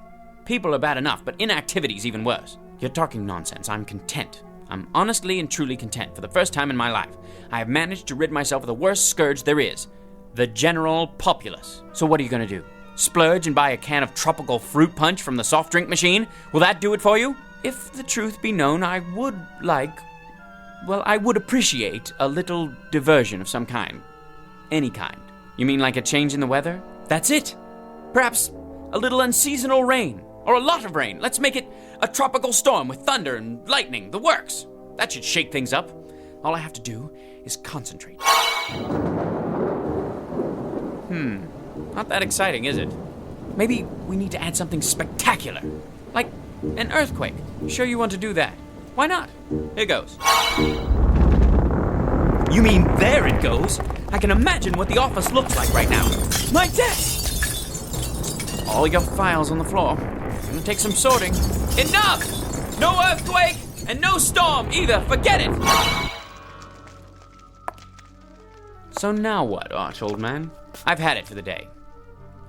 People are bad enough, but inactivity's even worse. You're talking nonsense. I'm content. I'm honestly and truly content. For the first time in my life, I have managed to rid myself of the worst scourge there is. The general populace. So what are you going to do? Splurge and buy a can of tropical fruit punch from the soft drink machine? Will that do it for you? If the truth be known, I would appreciate a little diversion of some kind. Any kind. You mean like a change in the weather? That's it. Perhaps a little unseasonal rain. Or a lot of rain. Let's make it a tropical storm with thunder and lightning. The works. That should shake things up. All I have to do is concentrate. Not that exciting, is it? Maybe we need to add something spectacular. Like an earthquake. Sure you want to do that? Why not? Here goes. You mean there it goes? I can imagine what the office looks like right now. My desk! All your files on the floor. Gonna take some sorting. Enough! No earthquake and no storm either. Forget it! So now what, Arch, old man? I've had it for the day.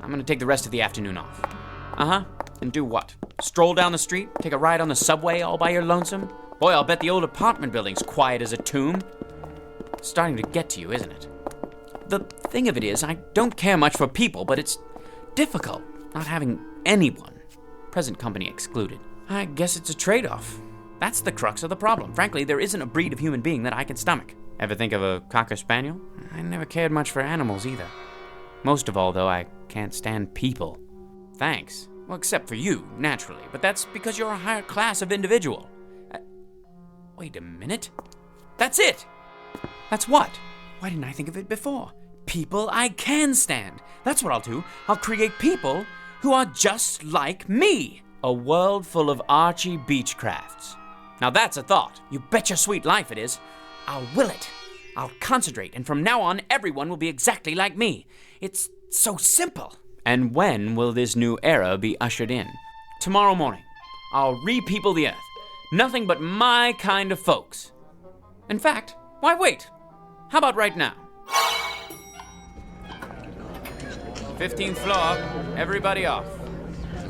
I'm gonna take the rest of the afternoon off. Uh-huh. And do what? Stroll down the street? Take a ride on the subway all by your lonesome? Boy, I'll bet the old apartment building's quiet as a tomb. It's starting to get to you, isn't it? The thing of it is, I don't care much for people, but it's difficult not having anyone, present company excluded. I guess it's a trade-off. That's the crux of the problem. Frankly, there isn't a breed of human being that I can stomach. Ever think of a Cocker Spaniel? I never cared much for animals either. Most of all, though, I can't stand people. Thanks. Well, except for you, naturally, but that's because you're a higher class of individual. Wait a minute. That's it! That's what? Why didn't I think of it before? People I can stand. That's what I'll do. I'll create people who are just like me. A world full of Archie Beachcrafts. Now that's a thought. You bet your sweet life it is. I'll will it. I'll concentrate, and from now on, everyone will be exactly like me. It's so simple. And when will this new era be ushered in? Tomorrow morning. I'll re-people the earth. Nothing but my kind of folks. In fact, why wait? How about right now? 15th floor, everybody off.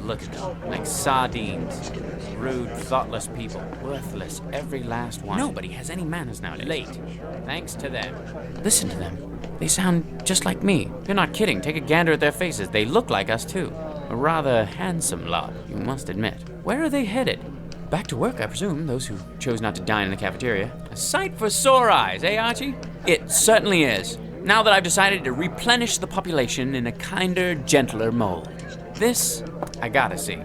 Look at them, like sardines. Rude, thoughtless people. Worthless, every last one. Nobody has any manners nowadays. Late. Thanks to them. Listen to them. They sound just like me. You're not kidding. Take a gander at their faces. They look like us, too. A rather handsome lot, you must admit. Where are they headed? Back to work, I presume, those who chose not to dine in the cafeteria. A sight for sore eyes, eh, Archie? It certainly is. Now that I've decided to replenish the population in a kinder, gentler mold. This, I gotta see.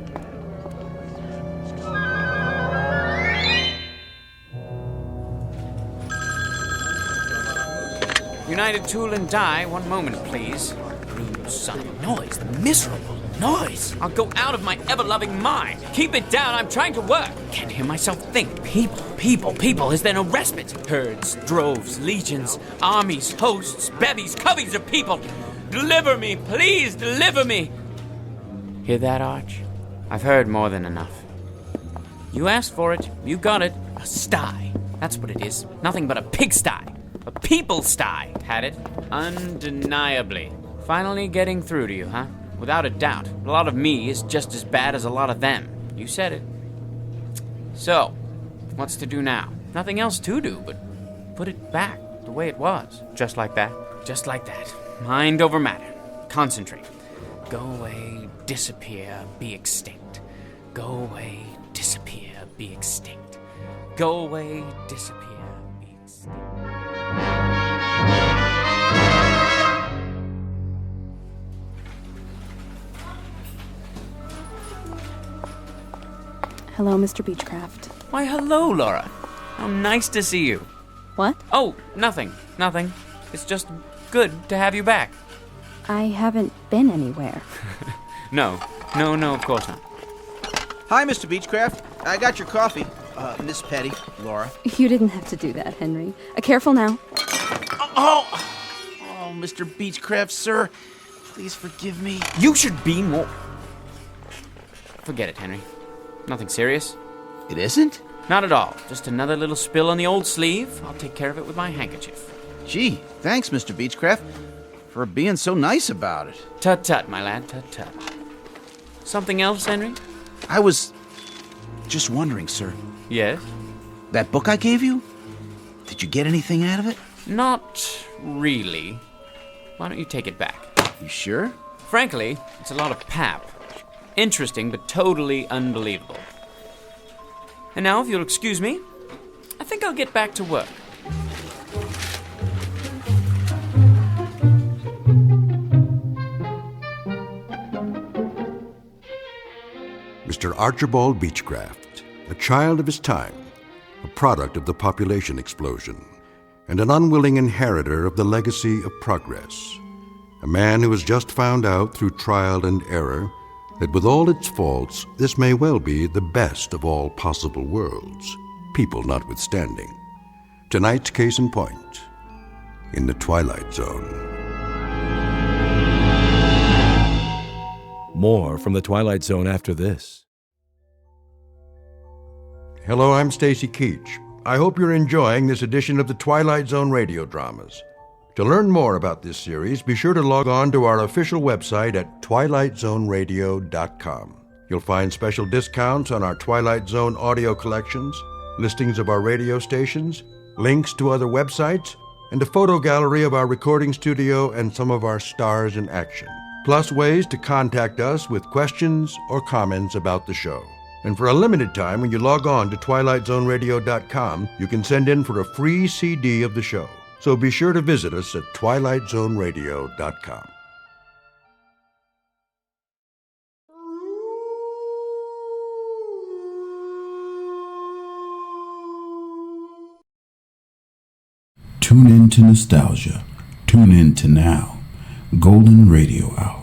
United Tool and Die, one moment, please. Rude son of a noise, the miserable noise. I'll go out of my ever-loving mind. Keep it down, I'm trying to work. Can't hear myself think. People. Is there no respite? Herds, droves, legions, armies, hosts, bevies, coveys of people. Deliver me, please, deliver me. Hear that, Arch? I've heard more than enough. You asked for it, you got it. A sty. That's what it is. Nothing but a pigsty. A people sty. Had it? Undeniably. Finally getting through to you, huh? Without a doubt. A lot of me is just as bad as a lot of them. You said it. So, what's to do now? Nothing else to do but put it back the way it was. Just like that. Just like that. Mind over matter. Concentrate. Go away, disappear, be extinct. Go away, disappear, be extinct. Go away, disappear, be extinct. Hello, Mr. Beachcraft. Why, hello, Laura. How nice to see you. What? Oh, nothing. It's just good to have you back. I haven't been anywhere. No, of course not. Hi, Mr. Beachcraft. I got your coffee. Miss Petty, Laura. You didn't have to do that, Henry. Careful now. Oh, Mr. Beachcraft, sir. Please forgive me. You should be more... Forget it, Henry. Nothing serious. It isn't? Not at all. Just another little spill on the old sleeve. I'll take care of it with my handkerchief. Gee, thanks, Mr. Beachcraft, for being so nice about it. Tut-tut, my lad, tut-tut. Something else, Henry? I was just wondering, sir. Yes? That book I gave you? Did you get anything out of it? Not really. Why don't you take it back? You sure? Frankly, it's a lot of pap. Interesting, but totally unbelievable. And now, if you'll excuse me, I think I'll get back to work. Mr. Archibald Beachcraft, a child of his time, a product of the population explosion, and an unwilling inheritor of the legacy of progress. A man who has just found out through trial and error that with all its faults, this may well be the best of all possible worlds, people notwithstanding. Tonight's case in point, in the Twilight Zone. More from the Twilight Zone after this. Hello, I'm Stacy Keach. I hope you're enjoying this edition of the Twilight Zone radio dramas. To learn more about this series, be sure to log on to our official website at twilightzoneradio.com. You'll find special discounts on our Twilight Zone audio collections, listings of our radio stations, links to other websites, and a photo gallery of our recording studio and some of our stars in action, plus ways to contact us with questions or comments about the show. And for a limited time, when you log on to twilightzoneradio.com, you can send in for a free CD of the show. So be sure to visit us at twilightzoneradio.com. Tune in to nostalgia. Tune in to now. Golden Radio Hour.